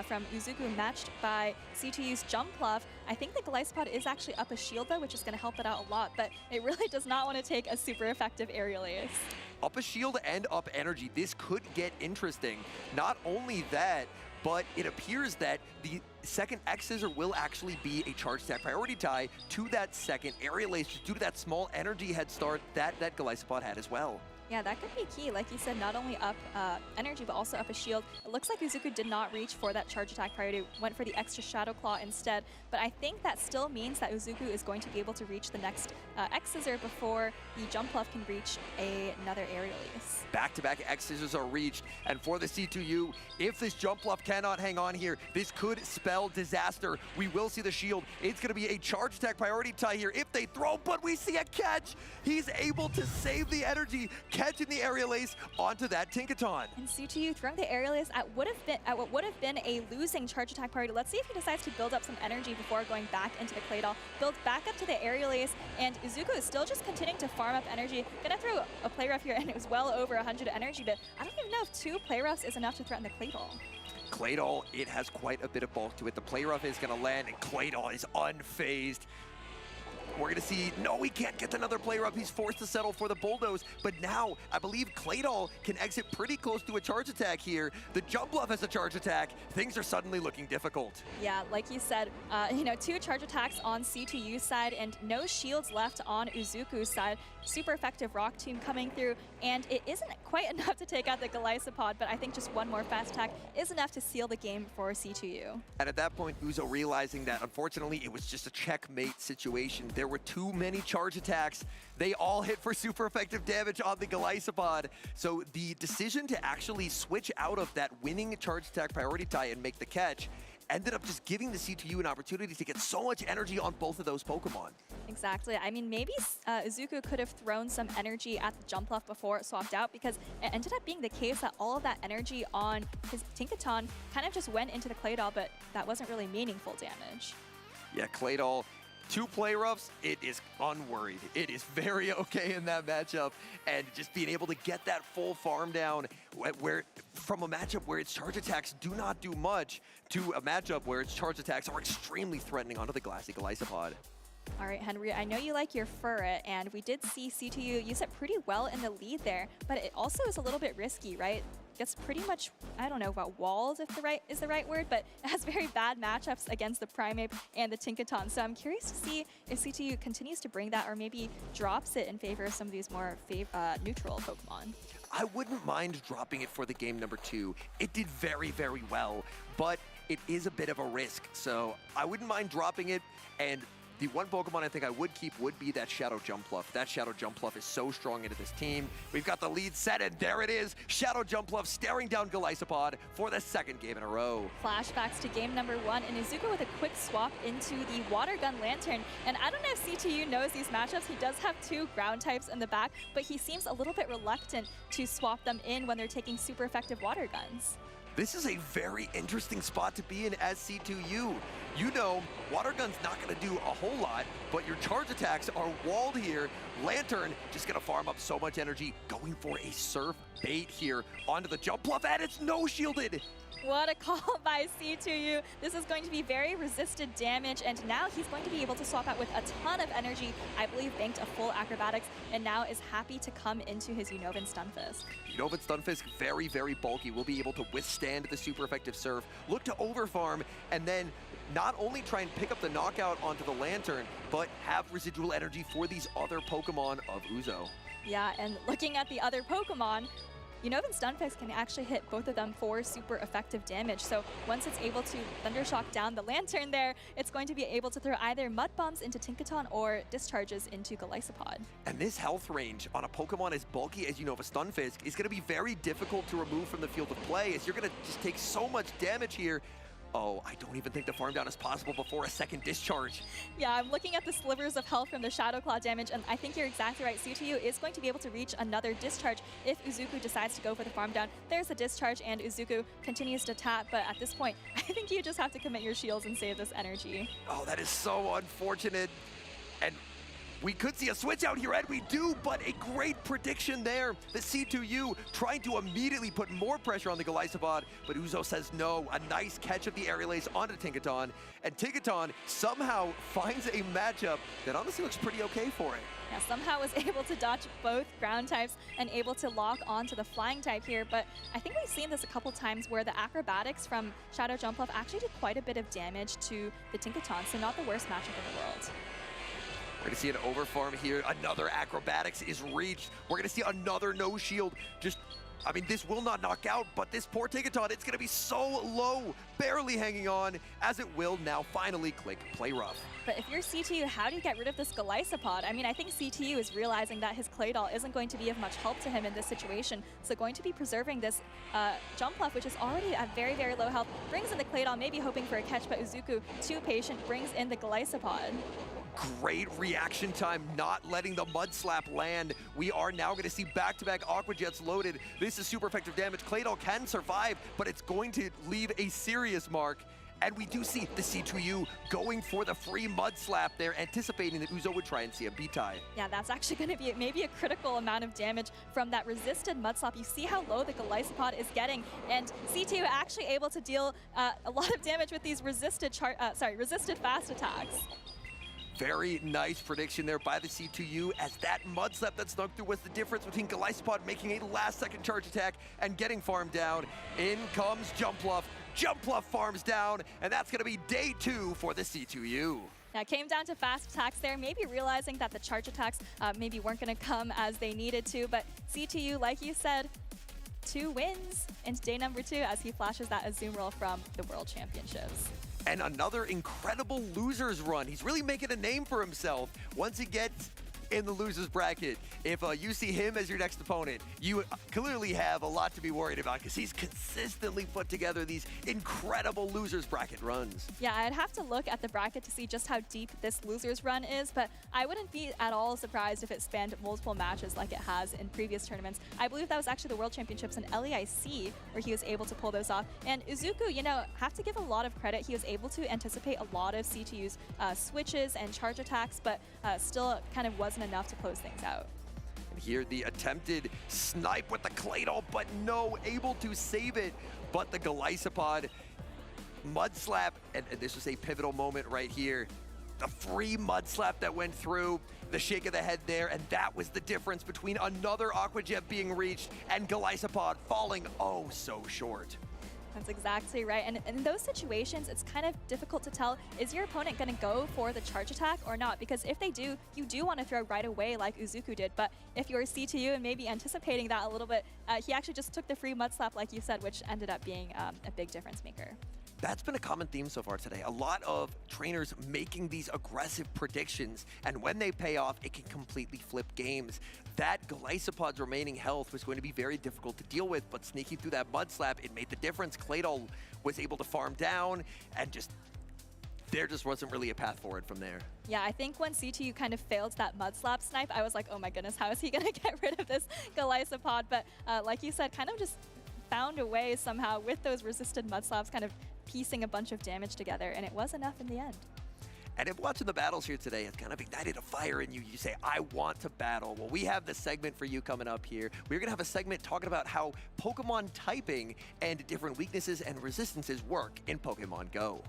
from Uzuku matched by C2U's Jump Bluff. I think the Galisopod is actually up a shield though, which is going to help it out a lot, but it really does not want to take a super effective Aerial Ace. Up a shield and up energy. This could get interesting. Not only that, but it appears that the second X-Scissor will actually be a charge attack priority tie to that second Aerial Ace, due to that small energy head start that Galisopod had as well. Yeah, that could be key. Like you said, not only up energy, but also up a shield. It looks like Uzuku did not reach for that charge attack priority, went for the extra Shadow Claw instead. But I think that still means that Uzuku is going to be able to reach the next X-Scissor before the Jump Bluff can reach another Aerial Ace. Back-to-back X-Scissors are reached, and for the C2U, if this Jump Bluff cannot hang on here, this could spell disaster. We will see the shield. It's going to be a charge attack priority tie here if they throw, but we see a catch. He's able to save the energy, catching the Aerial Ace onto that Tinkaton. And C2U throwing the Aerial Ace at what would have been a losing charge attack priority. Let's see if he decides to build up some energy before going back into the Claydol. Build back up to the Aerial Ace, and Uzuku is still just continuing to farm up energy. Gonna throw a Play Rough here, and it was well over 100 energy, but I don't even know if 2 Play Roughs is enough to threaten the Claydol. Claydol, it has quite a bit of bulk to it. The Play Rough is going to land, and Claydol is unfazed. We're going to see, no, he can't get another Play Rough. He's forced to settle for the Bulldoze. But now, I believe Claydol can exit pretty close to a charge attack here. The Jump Bluff has a charge attack. Things are suddenly looking difficult. Yeah, like you said, 2 charge attacks on C2U's side and no shields left on Uzuku's side. Super effective Rock Tomb coming through, and it isn't quite enough to take out the Galisopod, but I think just one more fast attack is enough to seal the game for C2U. And at that point, Uzo realizing that, unfortunately, it was just a checkmate situation. There were too many charge attacks. They all hit for super effective damage on the Galisopod. So the decision to actually switch out of that winning charge attack priority tie and make the catch ended up just giving the C2U an opportunity to get so much energy on both of those Pokemon. Exactly. I mean, maybe Uzuku could have thrown some energy at the Jump Bluff before it swapped out, because it ended up being the case that all of that energy on his Tinkaton kind of just went into the Claydol, but that wasn't really meaningful damage. Yeah, Claydol, 2 Play Roughs, it is unworried. It is very okay in that matchup, and just being able to get that full farm down where from a matchup where its charge attacks do not do much to a matchup where its charge attacks are extremely threatening onto the Glassy Galisopod. All right, Henry, I know you like your Furret, and we did see C2U use it pretty well in the lead there, but it also is a little bit risky, right? gets pretty much, I don't know about walls if is the right word, but it has very bad matchups against the Primeape and the Tinkaton. So I'm curious to see if CTU continues to bring that or maybe drops it in favor of some of these more neutral Pokemon. I wouldn't mind dropping it for the game number 2. It did very, very well, but it is a bit of a risk. So I wouldn't mind dropping it, and the one Pokemon I think I would keep would be that Shadow Jumpluff. That Shadow Jumpluff is so strong into this team. We've got the lead set, and there it is. Shadow Jumpluff staring down Golisopod for the second game in a row. Flashbacks to game number 1, and Izuku with a quick swap into the Water Gun Lantern. And I don't know if CTU knows these matchups. He does have 2 ground types in the back, but he seems a little bit reluctant to swap them in when they're taking super effective water guns. This is a very interesting spot to be in as C2U. You know, Water Gun's not going to do a whole lot, but your charge attacks are walled here. Lantern just going to farm up so much energy, going for a Surf bait here onto the Jumpluff, and it's no-shielded. What a call by C2U. This is going to be very resisted damage, and now he's going to be able to swap out with a ton of energy. I believe banked a full acrobatics, and now is happy to come into his Unova Stunfisk. Unova Stunfisk, very, very bulky. Will be able to withstand the super effective Surf, look to overfarm, and then not only try and pick up the knockout onto the Lantern, but have residual energy for these other Pokemon of Uzo. Yeah, and looking at the other Pokemon, Unova Stunfisk can actually hit both of them for super effective damage. So once it's able to Thundershock down the Lantern there, it's going to be able to throw either Mud Bombs into Tinkaton or discharges into Golisopod. And this health range on a Pokemon as bulky as Unova Stunfisk is going to be very difficult to remove from the field of play, as you're going to just take so much damage here. Oh, I don't even think the farm down is possible before a second discharge. Yeah, I'm looking at the slivers of health from the Shadow Claw damage, and I think you're exactly right. CTU is going to be able to reach another discharge if Izuku decides to go for the farm down. There's a discharge, and Izuku continues to tap, but at this point, I think you just have to commit your shields and save this energy. Oh, that is so unfortunate. And we could see a switch out here, and we do, but a great prediction there. The C2U trying to immediately put more pressure on the Golisopod, but Uzo says no. A nice catch of the Aerial Ace onto Tinkaton, and Tinkaton somehow finds a matchup that honestly looks pretty okay for it. Yeah, somehow was able to dodge both ground types and able to lock onto the flying type here, but I think we've seen this a couple times where the acrobatics from Shadow Jumpluff actually did quite a bit of damage to the Tinkaton, so not the worst matchup in the world. We're going to see an overfarm here. Another acrobatics is reached. We're going to see another no shield. I mean, this will not knock out, but this poor Tinkaton, it's going to be so low, barely hanging on, as it will now finally click play rough. But if you're CTU, how do you get rid of this Golisopod? I mean, I think CTU is realizing that his Claydol isn't going to be of much help to him in this situation, so going to be preserving this Jumpluff, which is already at very, very low health, brings in the Claydol, maybe hoping for a catch, but Izuku, too patient, brings in the Golisopod. Great reaction time, not letting the Mud Slap land. We are now going to see back-to-back Aqua Jets loaded. This is super effective damage. Claydol can survive, but it's going to leave a serious mark. And we do see the C2U going for the free Mud Slap there, anticipating that Uzo would try and see a B-tie. Yeah, that's actually going to be maybe a critical amount of damage from that resisted Mud Slap. You see how low the Golisopod is getting, and C2U actually able to deal a lot of damage with these resisted fast attacks. Very nice prediction there by the C2U, as that Mud Slap that snuck through was the difference between Golisopod making a last-second charge attack and getting farmed down. In comes Jumpluff. Jumpluff farms down, and that's going to be day 2 for the C2U. Now, it came down to fast attacks there, maybe realizing that the charge attacks maybe weren't going to come as they needed to, but CTU, like you said, 2 wins into day number 2 as he flashes that Azumarill from the World Championships. And another incredible losers run. He's really making a name for himself once he gets in the losers bracket. If you see him as your next opponent, you clearly have a lot to be worried about, because he's consistently put together these incredible losers bracket runs. Yeah, I'd have to look at the bracket to see just how deep this losers run is, but I wouldn't be at all surprised if it spanned multiple matches like it has in previous tournaments. I believe that was actually the World Championships in LEIC where he was able to pull those off. And Izuku, you know, have to give a lot of credit. He was able to anticipate a lot of CTU's switches and charge attacks, but still kind of wasn't enough to close things out. And here the attempted snipe with the Claydol, but no, able to save it. But the Golisopod Mud Slap, and this was a pivotal moment right here. The free mud slap that went through, the shake of the head there, and that was the difference between another Aqua Jet being reached and Golisopod falling oh so short. That's exactly right. And in those situations, it's kind of difficult to tell, is your opponent going to go for the charge attack or not? Because if they do, you do want to throw right away like Uzuku did. But if you're C2U and maybe anticipating that a little bit, he actually just took the free mud slap like you said, which ended up being a big difference maker. That's been a common theme so far today. A lot of trainers making these aggressive predictions, and when they pay off, it can completely flip games. That Golisopod's remaining health was going to be very difficult to deal with, but sneaking through that mud slap, it made the difference. Claydol was able to farm down, and there just wasn't really a path forward from there. Yeah, I think when C2U kind of failed that mud slap snipe, I was like, oh my goodness, how is he going to get rid of this Golisopod? But like you said, kind of just found a way somehow with those resisted mud slaps, kind of piecing a bunch of damage together, and it was enough in the end. And if watching the battles here today has kind of ignited a fire in you, you say, I want to battle. Well, we have the segment for you coming up here. We're going to have a segment talking about how Pokemon typing and different weaknesses and resistances work in Pokemon Go.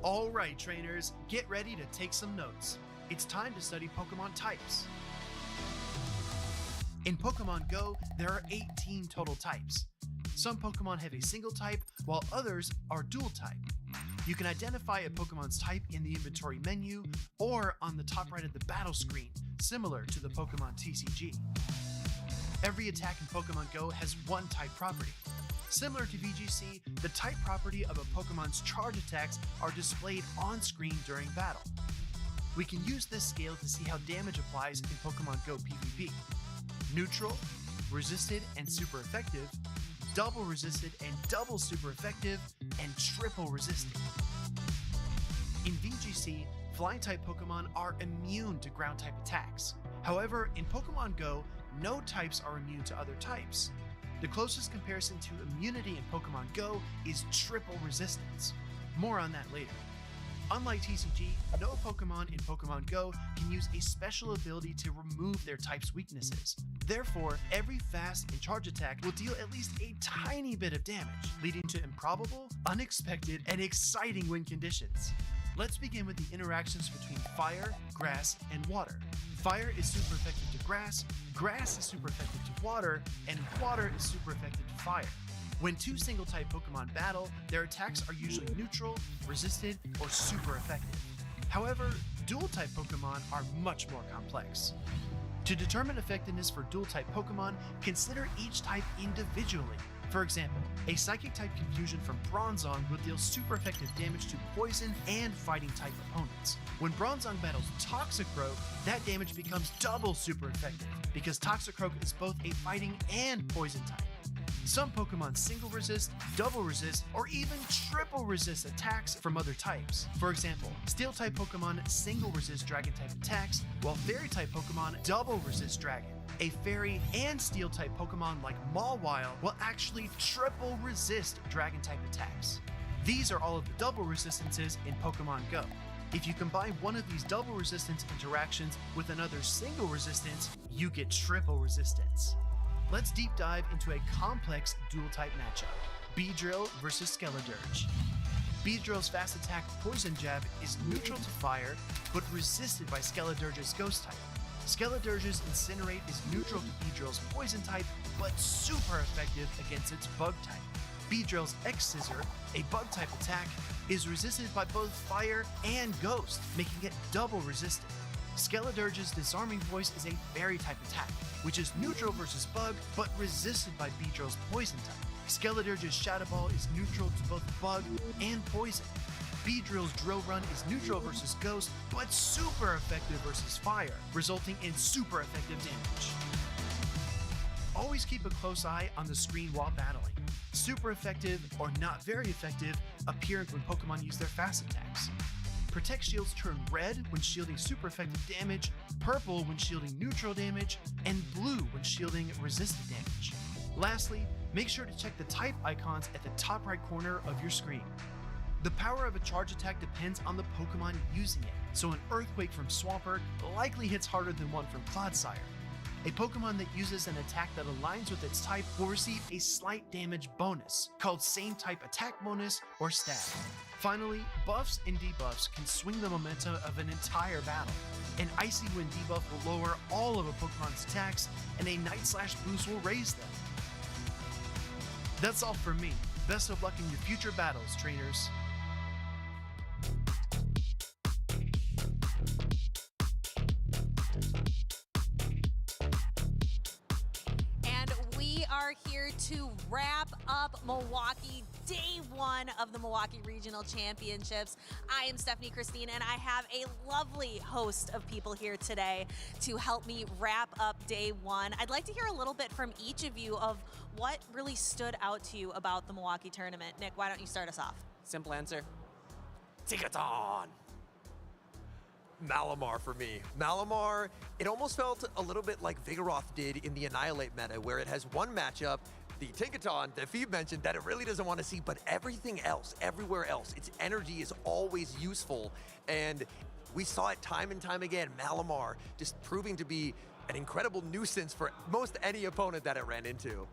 All right, trainers, get ready to take some notes. It's time to study Pokemon types. In Pokemon Go, there are 18 total types. Some Pokemon have a single type, while others are dual type. You can identify a Pokemon's type in the inventory menu or on the top right of the battle screen, similar to the Pokemon TCG. Every attack in Pokemon Go has one type property. Similar to VGC, the type property of a Pokemon's charge attacks are displayed on screen during battle. We can use this scale to see how damage applies in Pokemon Go PvP. Neutral, resisted and super effective, double resisted and double super effective, and triple resisted. In VGC, flying type Pokemon are immune to ground type attacks. However, in Pokemon Go, no types are immune to other types. The closest comparison to immunity in Pokemon Go is triple resistance. More on that later. Unlike TCG, no Pokemon in Pokemon Go can use a special ability to remove their type's weaknesses. Therefore, every fast and charge attack will deal at least a tiny bit of damage, leading to improbable, unexpected, and exciting win conditions. Let's begin with the interactions between fire, grass, and water. Fire is super effective to grass, grass is super effective to water, and water is super effective to fire. When two single-type Pokemon battle, their attacks are usually neutral, resisted, or super effective. However, dual-type Pokemon are much more complex. To determine effectiveness for dual-type Pokemon, consider each type individually. For example, a Psychic-type Confusion from Bronzong will deal super effective damage to Poison and Fighting-type opponents. When Bronzong battles Toxicroak, that damage becomes double super effective, because Toxicroak is both a Fighting and Poison type. Some Pokemon single resist, double resist, or even triple resist attacks from other types. For example, Steel-type Pokemon single resist Dragon-type attacks, while Fairy-type Pokemon double resist Dragon. A Fairy and Steel-type Pokemon like Mawile will actually triple resist Dragon-type attacks. These are all of the double resistances in Pokemon Go. If you combine one of these double resistance interactions with another single resistance, you get triple resistance. Let's deep dive into a complex dual-type matchup, Beedrill versus Skeledirge. Beedrill's fast attack Poison Jab is neutral to fire, but resisted by Skeledirge's Ghost type. Skeledirge's Incinerate is neutral to Beedrill's Poison type, but super effective against its Bug type. Beedrill's X-Scissor, a Bug-type attack, is resisted by both Fire and Ghost, making it double resisted. Skeledirge's Disarming Voice is a Fairy-type attack, which is neutral versus Bug, but resisted by Beedrill's Poison type. Skeledirge's Shadow Ball is neutral to both Bug and Poison. Beedrill's Drill Run is neutral versus Ghost, but super effective versus Fire, resulting in super effective damage. Always keep a close eye on the screen while battling. Super effective or not very effective appear when Pokemon use their fast attacks. Protect shields turn red when shielding super effective damage, purple when shielding neutral damage, and blue when shielding resistant damage. Lastly, make sure to check the type icons at the top right corner of your screen. The power of a charge attack depends on the Pokemon using it, so an Earthquake from Swampert likely hits harder than one from Clodsire. A Pokemon that uses an attack that aligns with its type will receive a slight damage bonus, called same type attack bonus or stab. Finally, buffs and debuffs can swing the momentum of an entire battle. An Icy Wind debuff will lower all of a Pokemon's attacks, and a Night Slash boost will raise them. That's all for me. Best of luck in your future battles, trainers. And we are here to wrap up Milwaukee, day one of the Milwaukee Regional Championships. I am Stephanie Christine, and I have a lovely host of people here today to help me wrap up day one. I'd like to hear a little bit from each of you of what really stood out to you about the Milwaukee tournament. Nick, why don't you start us off? Simple answer. Tinkaton! Malamar for me. Malamar, it almost felt a little bit like Vigoroth did in the Annihilate meta, where it has one matchup, the Tinkaton that Phoebe mentioned, that it really doesn't want to see, but everything else, everywhere else, its energy is always useful. And we saw it time and time again. Malamar just proving to be an incredible nuisance for most any opponent that it ran into.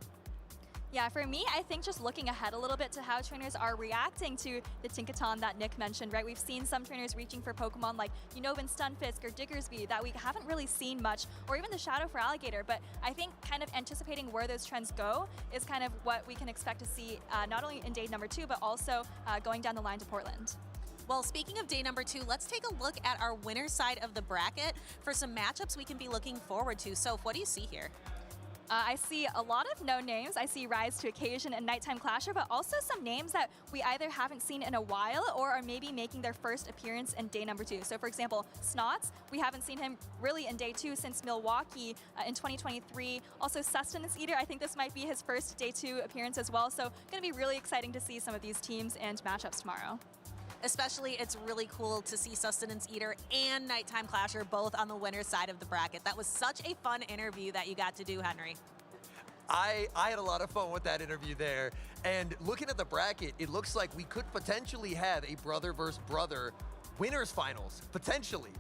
Yeah, for me, I think just looking ahead a little bit to how trainers are reacting to the Tinkaton that Nick mentioned, right? We've seen some trainers reaching for Pokemon like Unova Stunfisk or Diggersby that we haven't really seen much, or even the Shadow for Alligator, but I think kind of anticipating where those trends go is kind of what we can expect to see not only in day number 2, but also going down the line to Portland. Well, speaking of day number 2, let's take a look at our winner's side of the bracket for some matchups we can be looking forward to. Soph, what do you see here? I see a lot of no names. I see Rise to Occasion and Nighttime Clasher, but also some names that we either haven't seen in a while or are maybe making their first appearance in day number 2. So for example, Snots, we haven't seen him really in day 2 since Milwaukee in 2023. Also Sustenance Eater, I think this might be his first day 2 appearance as well. So gonna be really exciting to see some of these teams and matchups tomorrow. Especially, it's really cool to see Sustenance Eater and Nighttime Clasher both on the winner's side of the bracket. That was such a fun interview that you got to do, Henry. I had a lot of fun with that interview there. And looking at the bracket, it looks like we could potentially have a brother versus brother winners finals, potentially,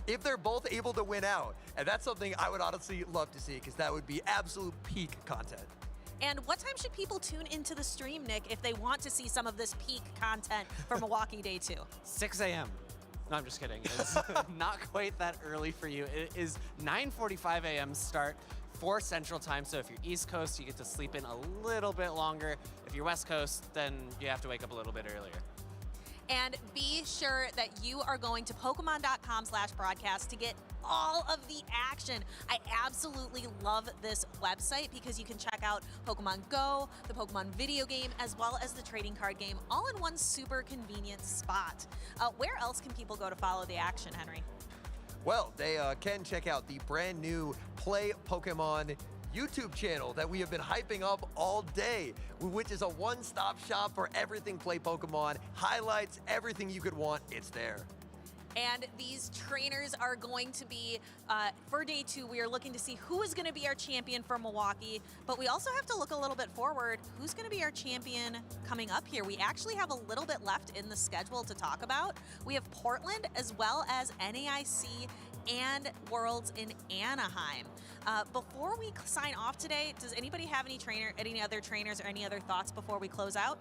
if they're both able to win out. And that's something I would honestly love to see, because that would be absolute peak content. And what time should people tune into the stream, Nick, if they want to see some of this peak content for Milwaukee Day 2? 6 a.m. No, I'm just kidding. It's not quite that early for you. It is 9:45 a.m. start for Central Time. So if you're East Coast, you get to sleep in a little bit longer. If you're West Coast, then you have to wake up a little bit earlier. And be sure that you are going to Pokemon.com/broadcast to get all of the action. I absolutely love this website because you can check out Pokemon GO, the Pokemon video game, as well as the trading card game, all in one super convenient spot. Where else can people go to follow the action, Henry? Well, they can check out the brand new Play Pokemon YouTube channel that we have been hyping up all day, which is a one-stop shop for everything Play Pokemon, highlights, everything you could want, it's there. And these trainers are going to be, for day 2, we are looking to see who is going to be our champion for Milwaukee, but we also have to look a little bit forward. Who's going to be our champion coming up here? We actually have a little bit left in the schedule to talk about. We have Portland as well as NAIC and Worlds in Anaheim. Before we sign off today, does anybody have any other trainers or any other thoughts before we close out?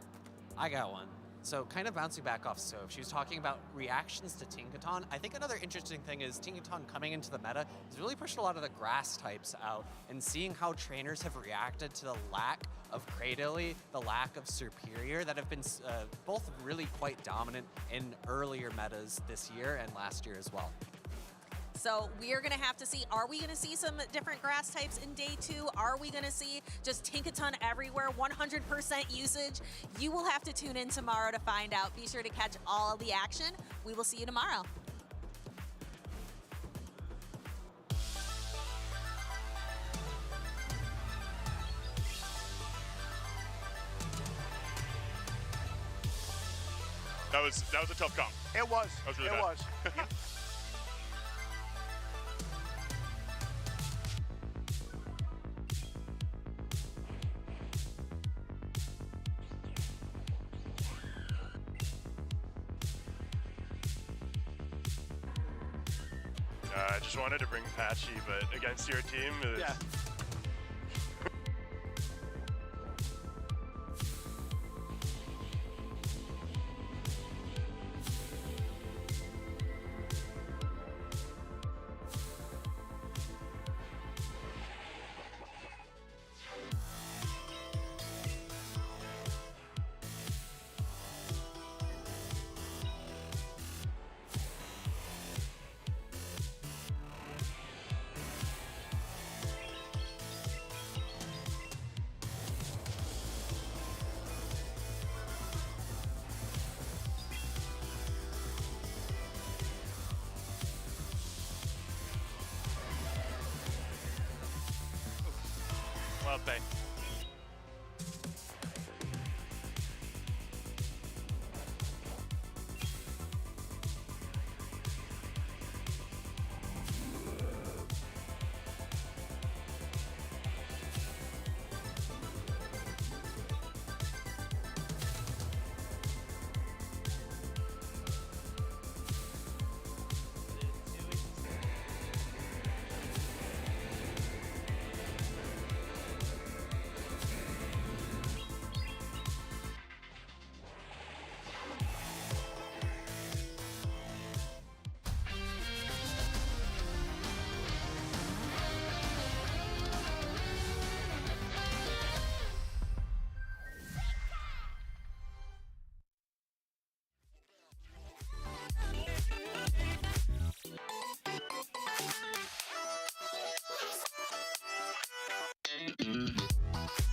I got one. So kind of bouncing back off Soph, she was talking about reactions to Tinkaton. I think another interesting thing is Tinkaton coming into the meta has really pushed a lot of the grass types out, and seeing how trainers have reacted to the lack of Cradily, the lack of Superior that have been both really quite dominant in earlier metas this year and last year as well. So we're going to have to see, are we going to see some different grass types in day 2? Are we going to see just Tinkaton everywhere, 100% usage? You will have to tune in tomorrow to find out. Be sure to catch all of the action. We will see you tomorrow. That was a tough comp. It was. That was really it bad. was. I just wanted to bring Patchy, but against your team, it was... Yeah. Well played.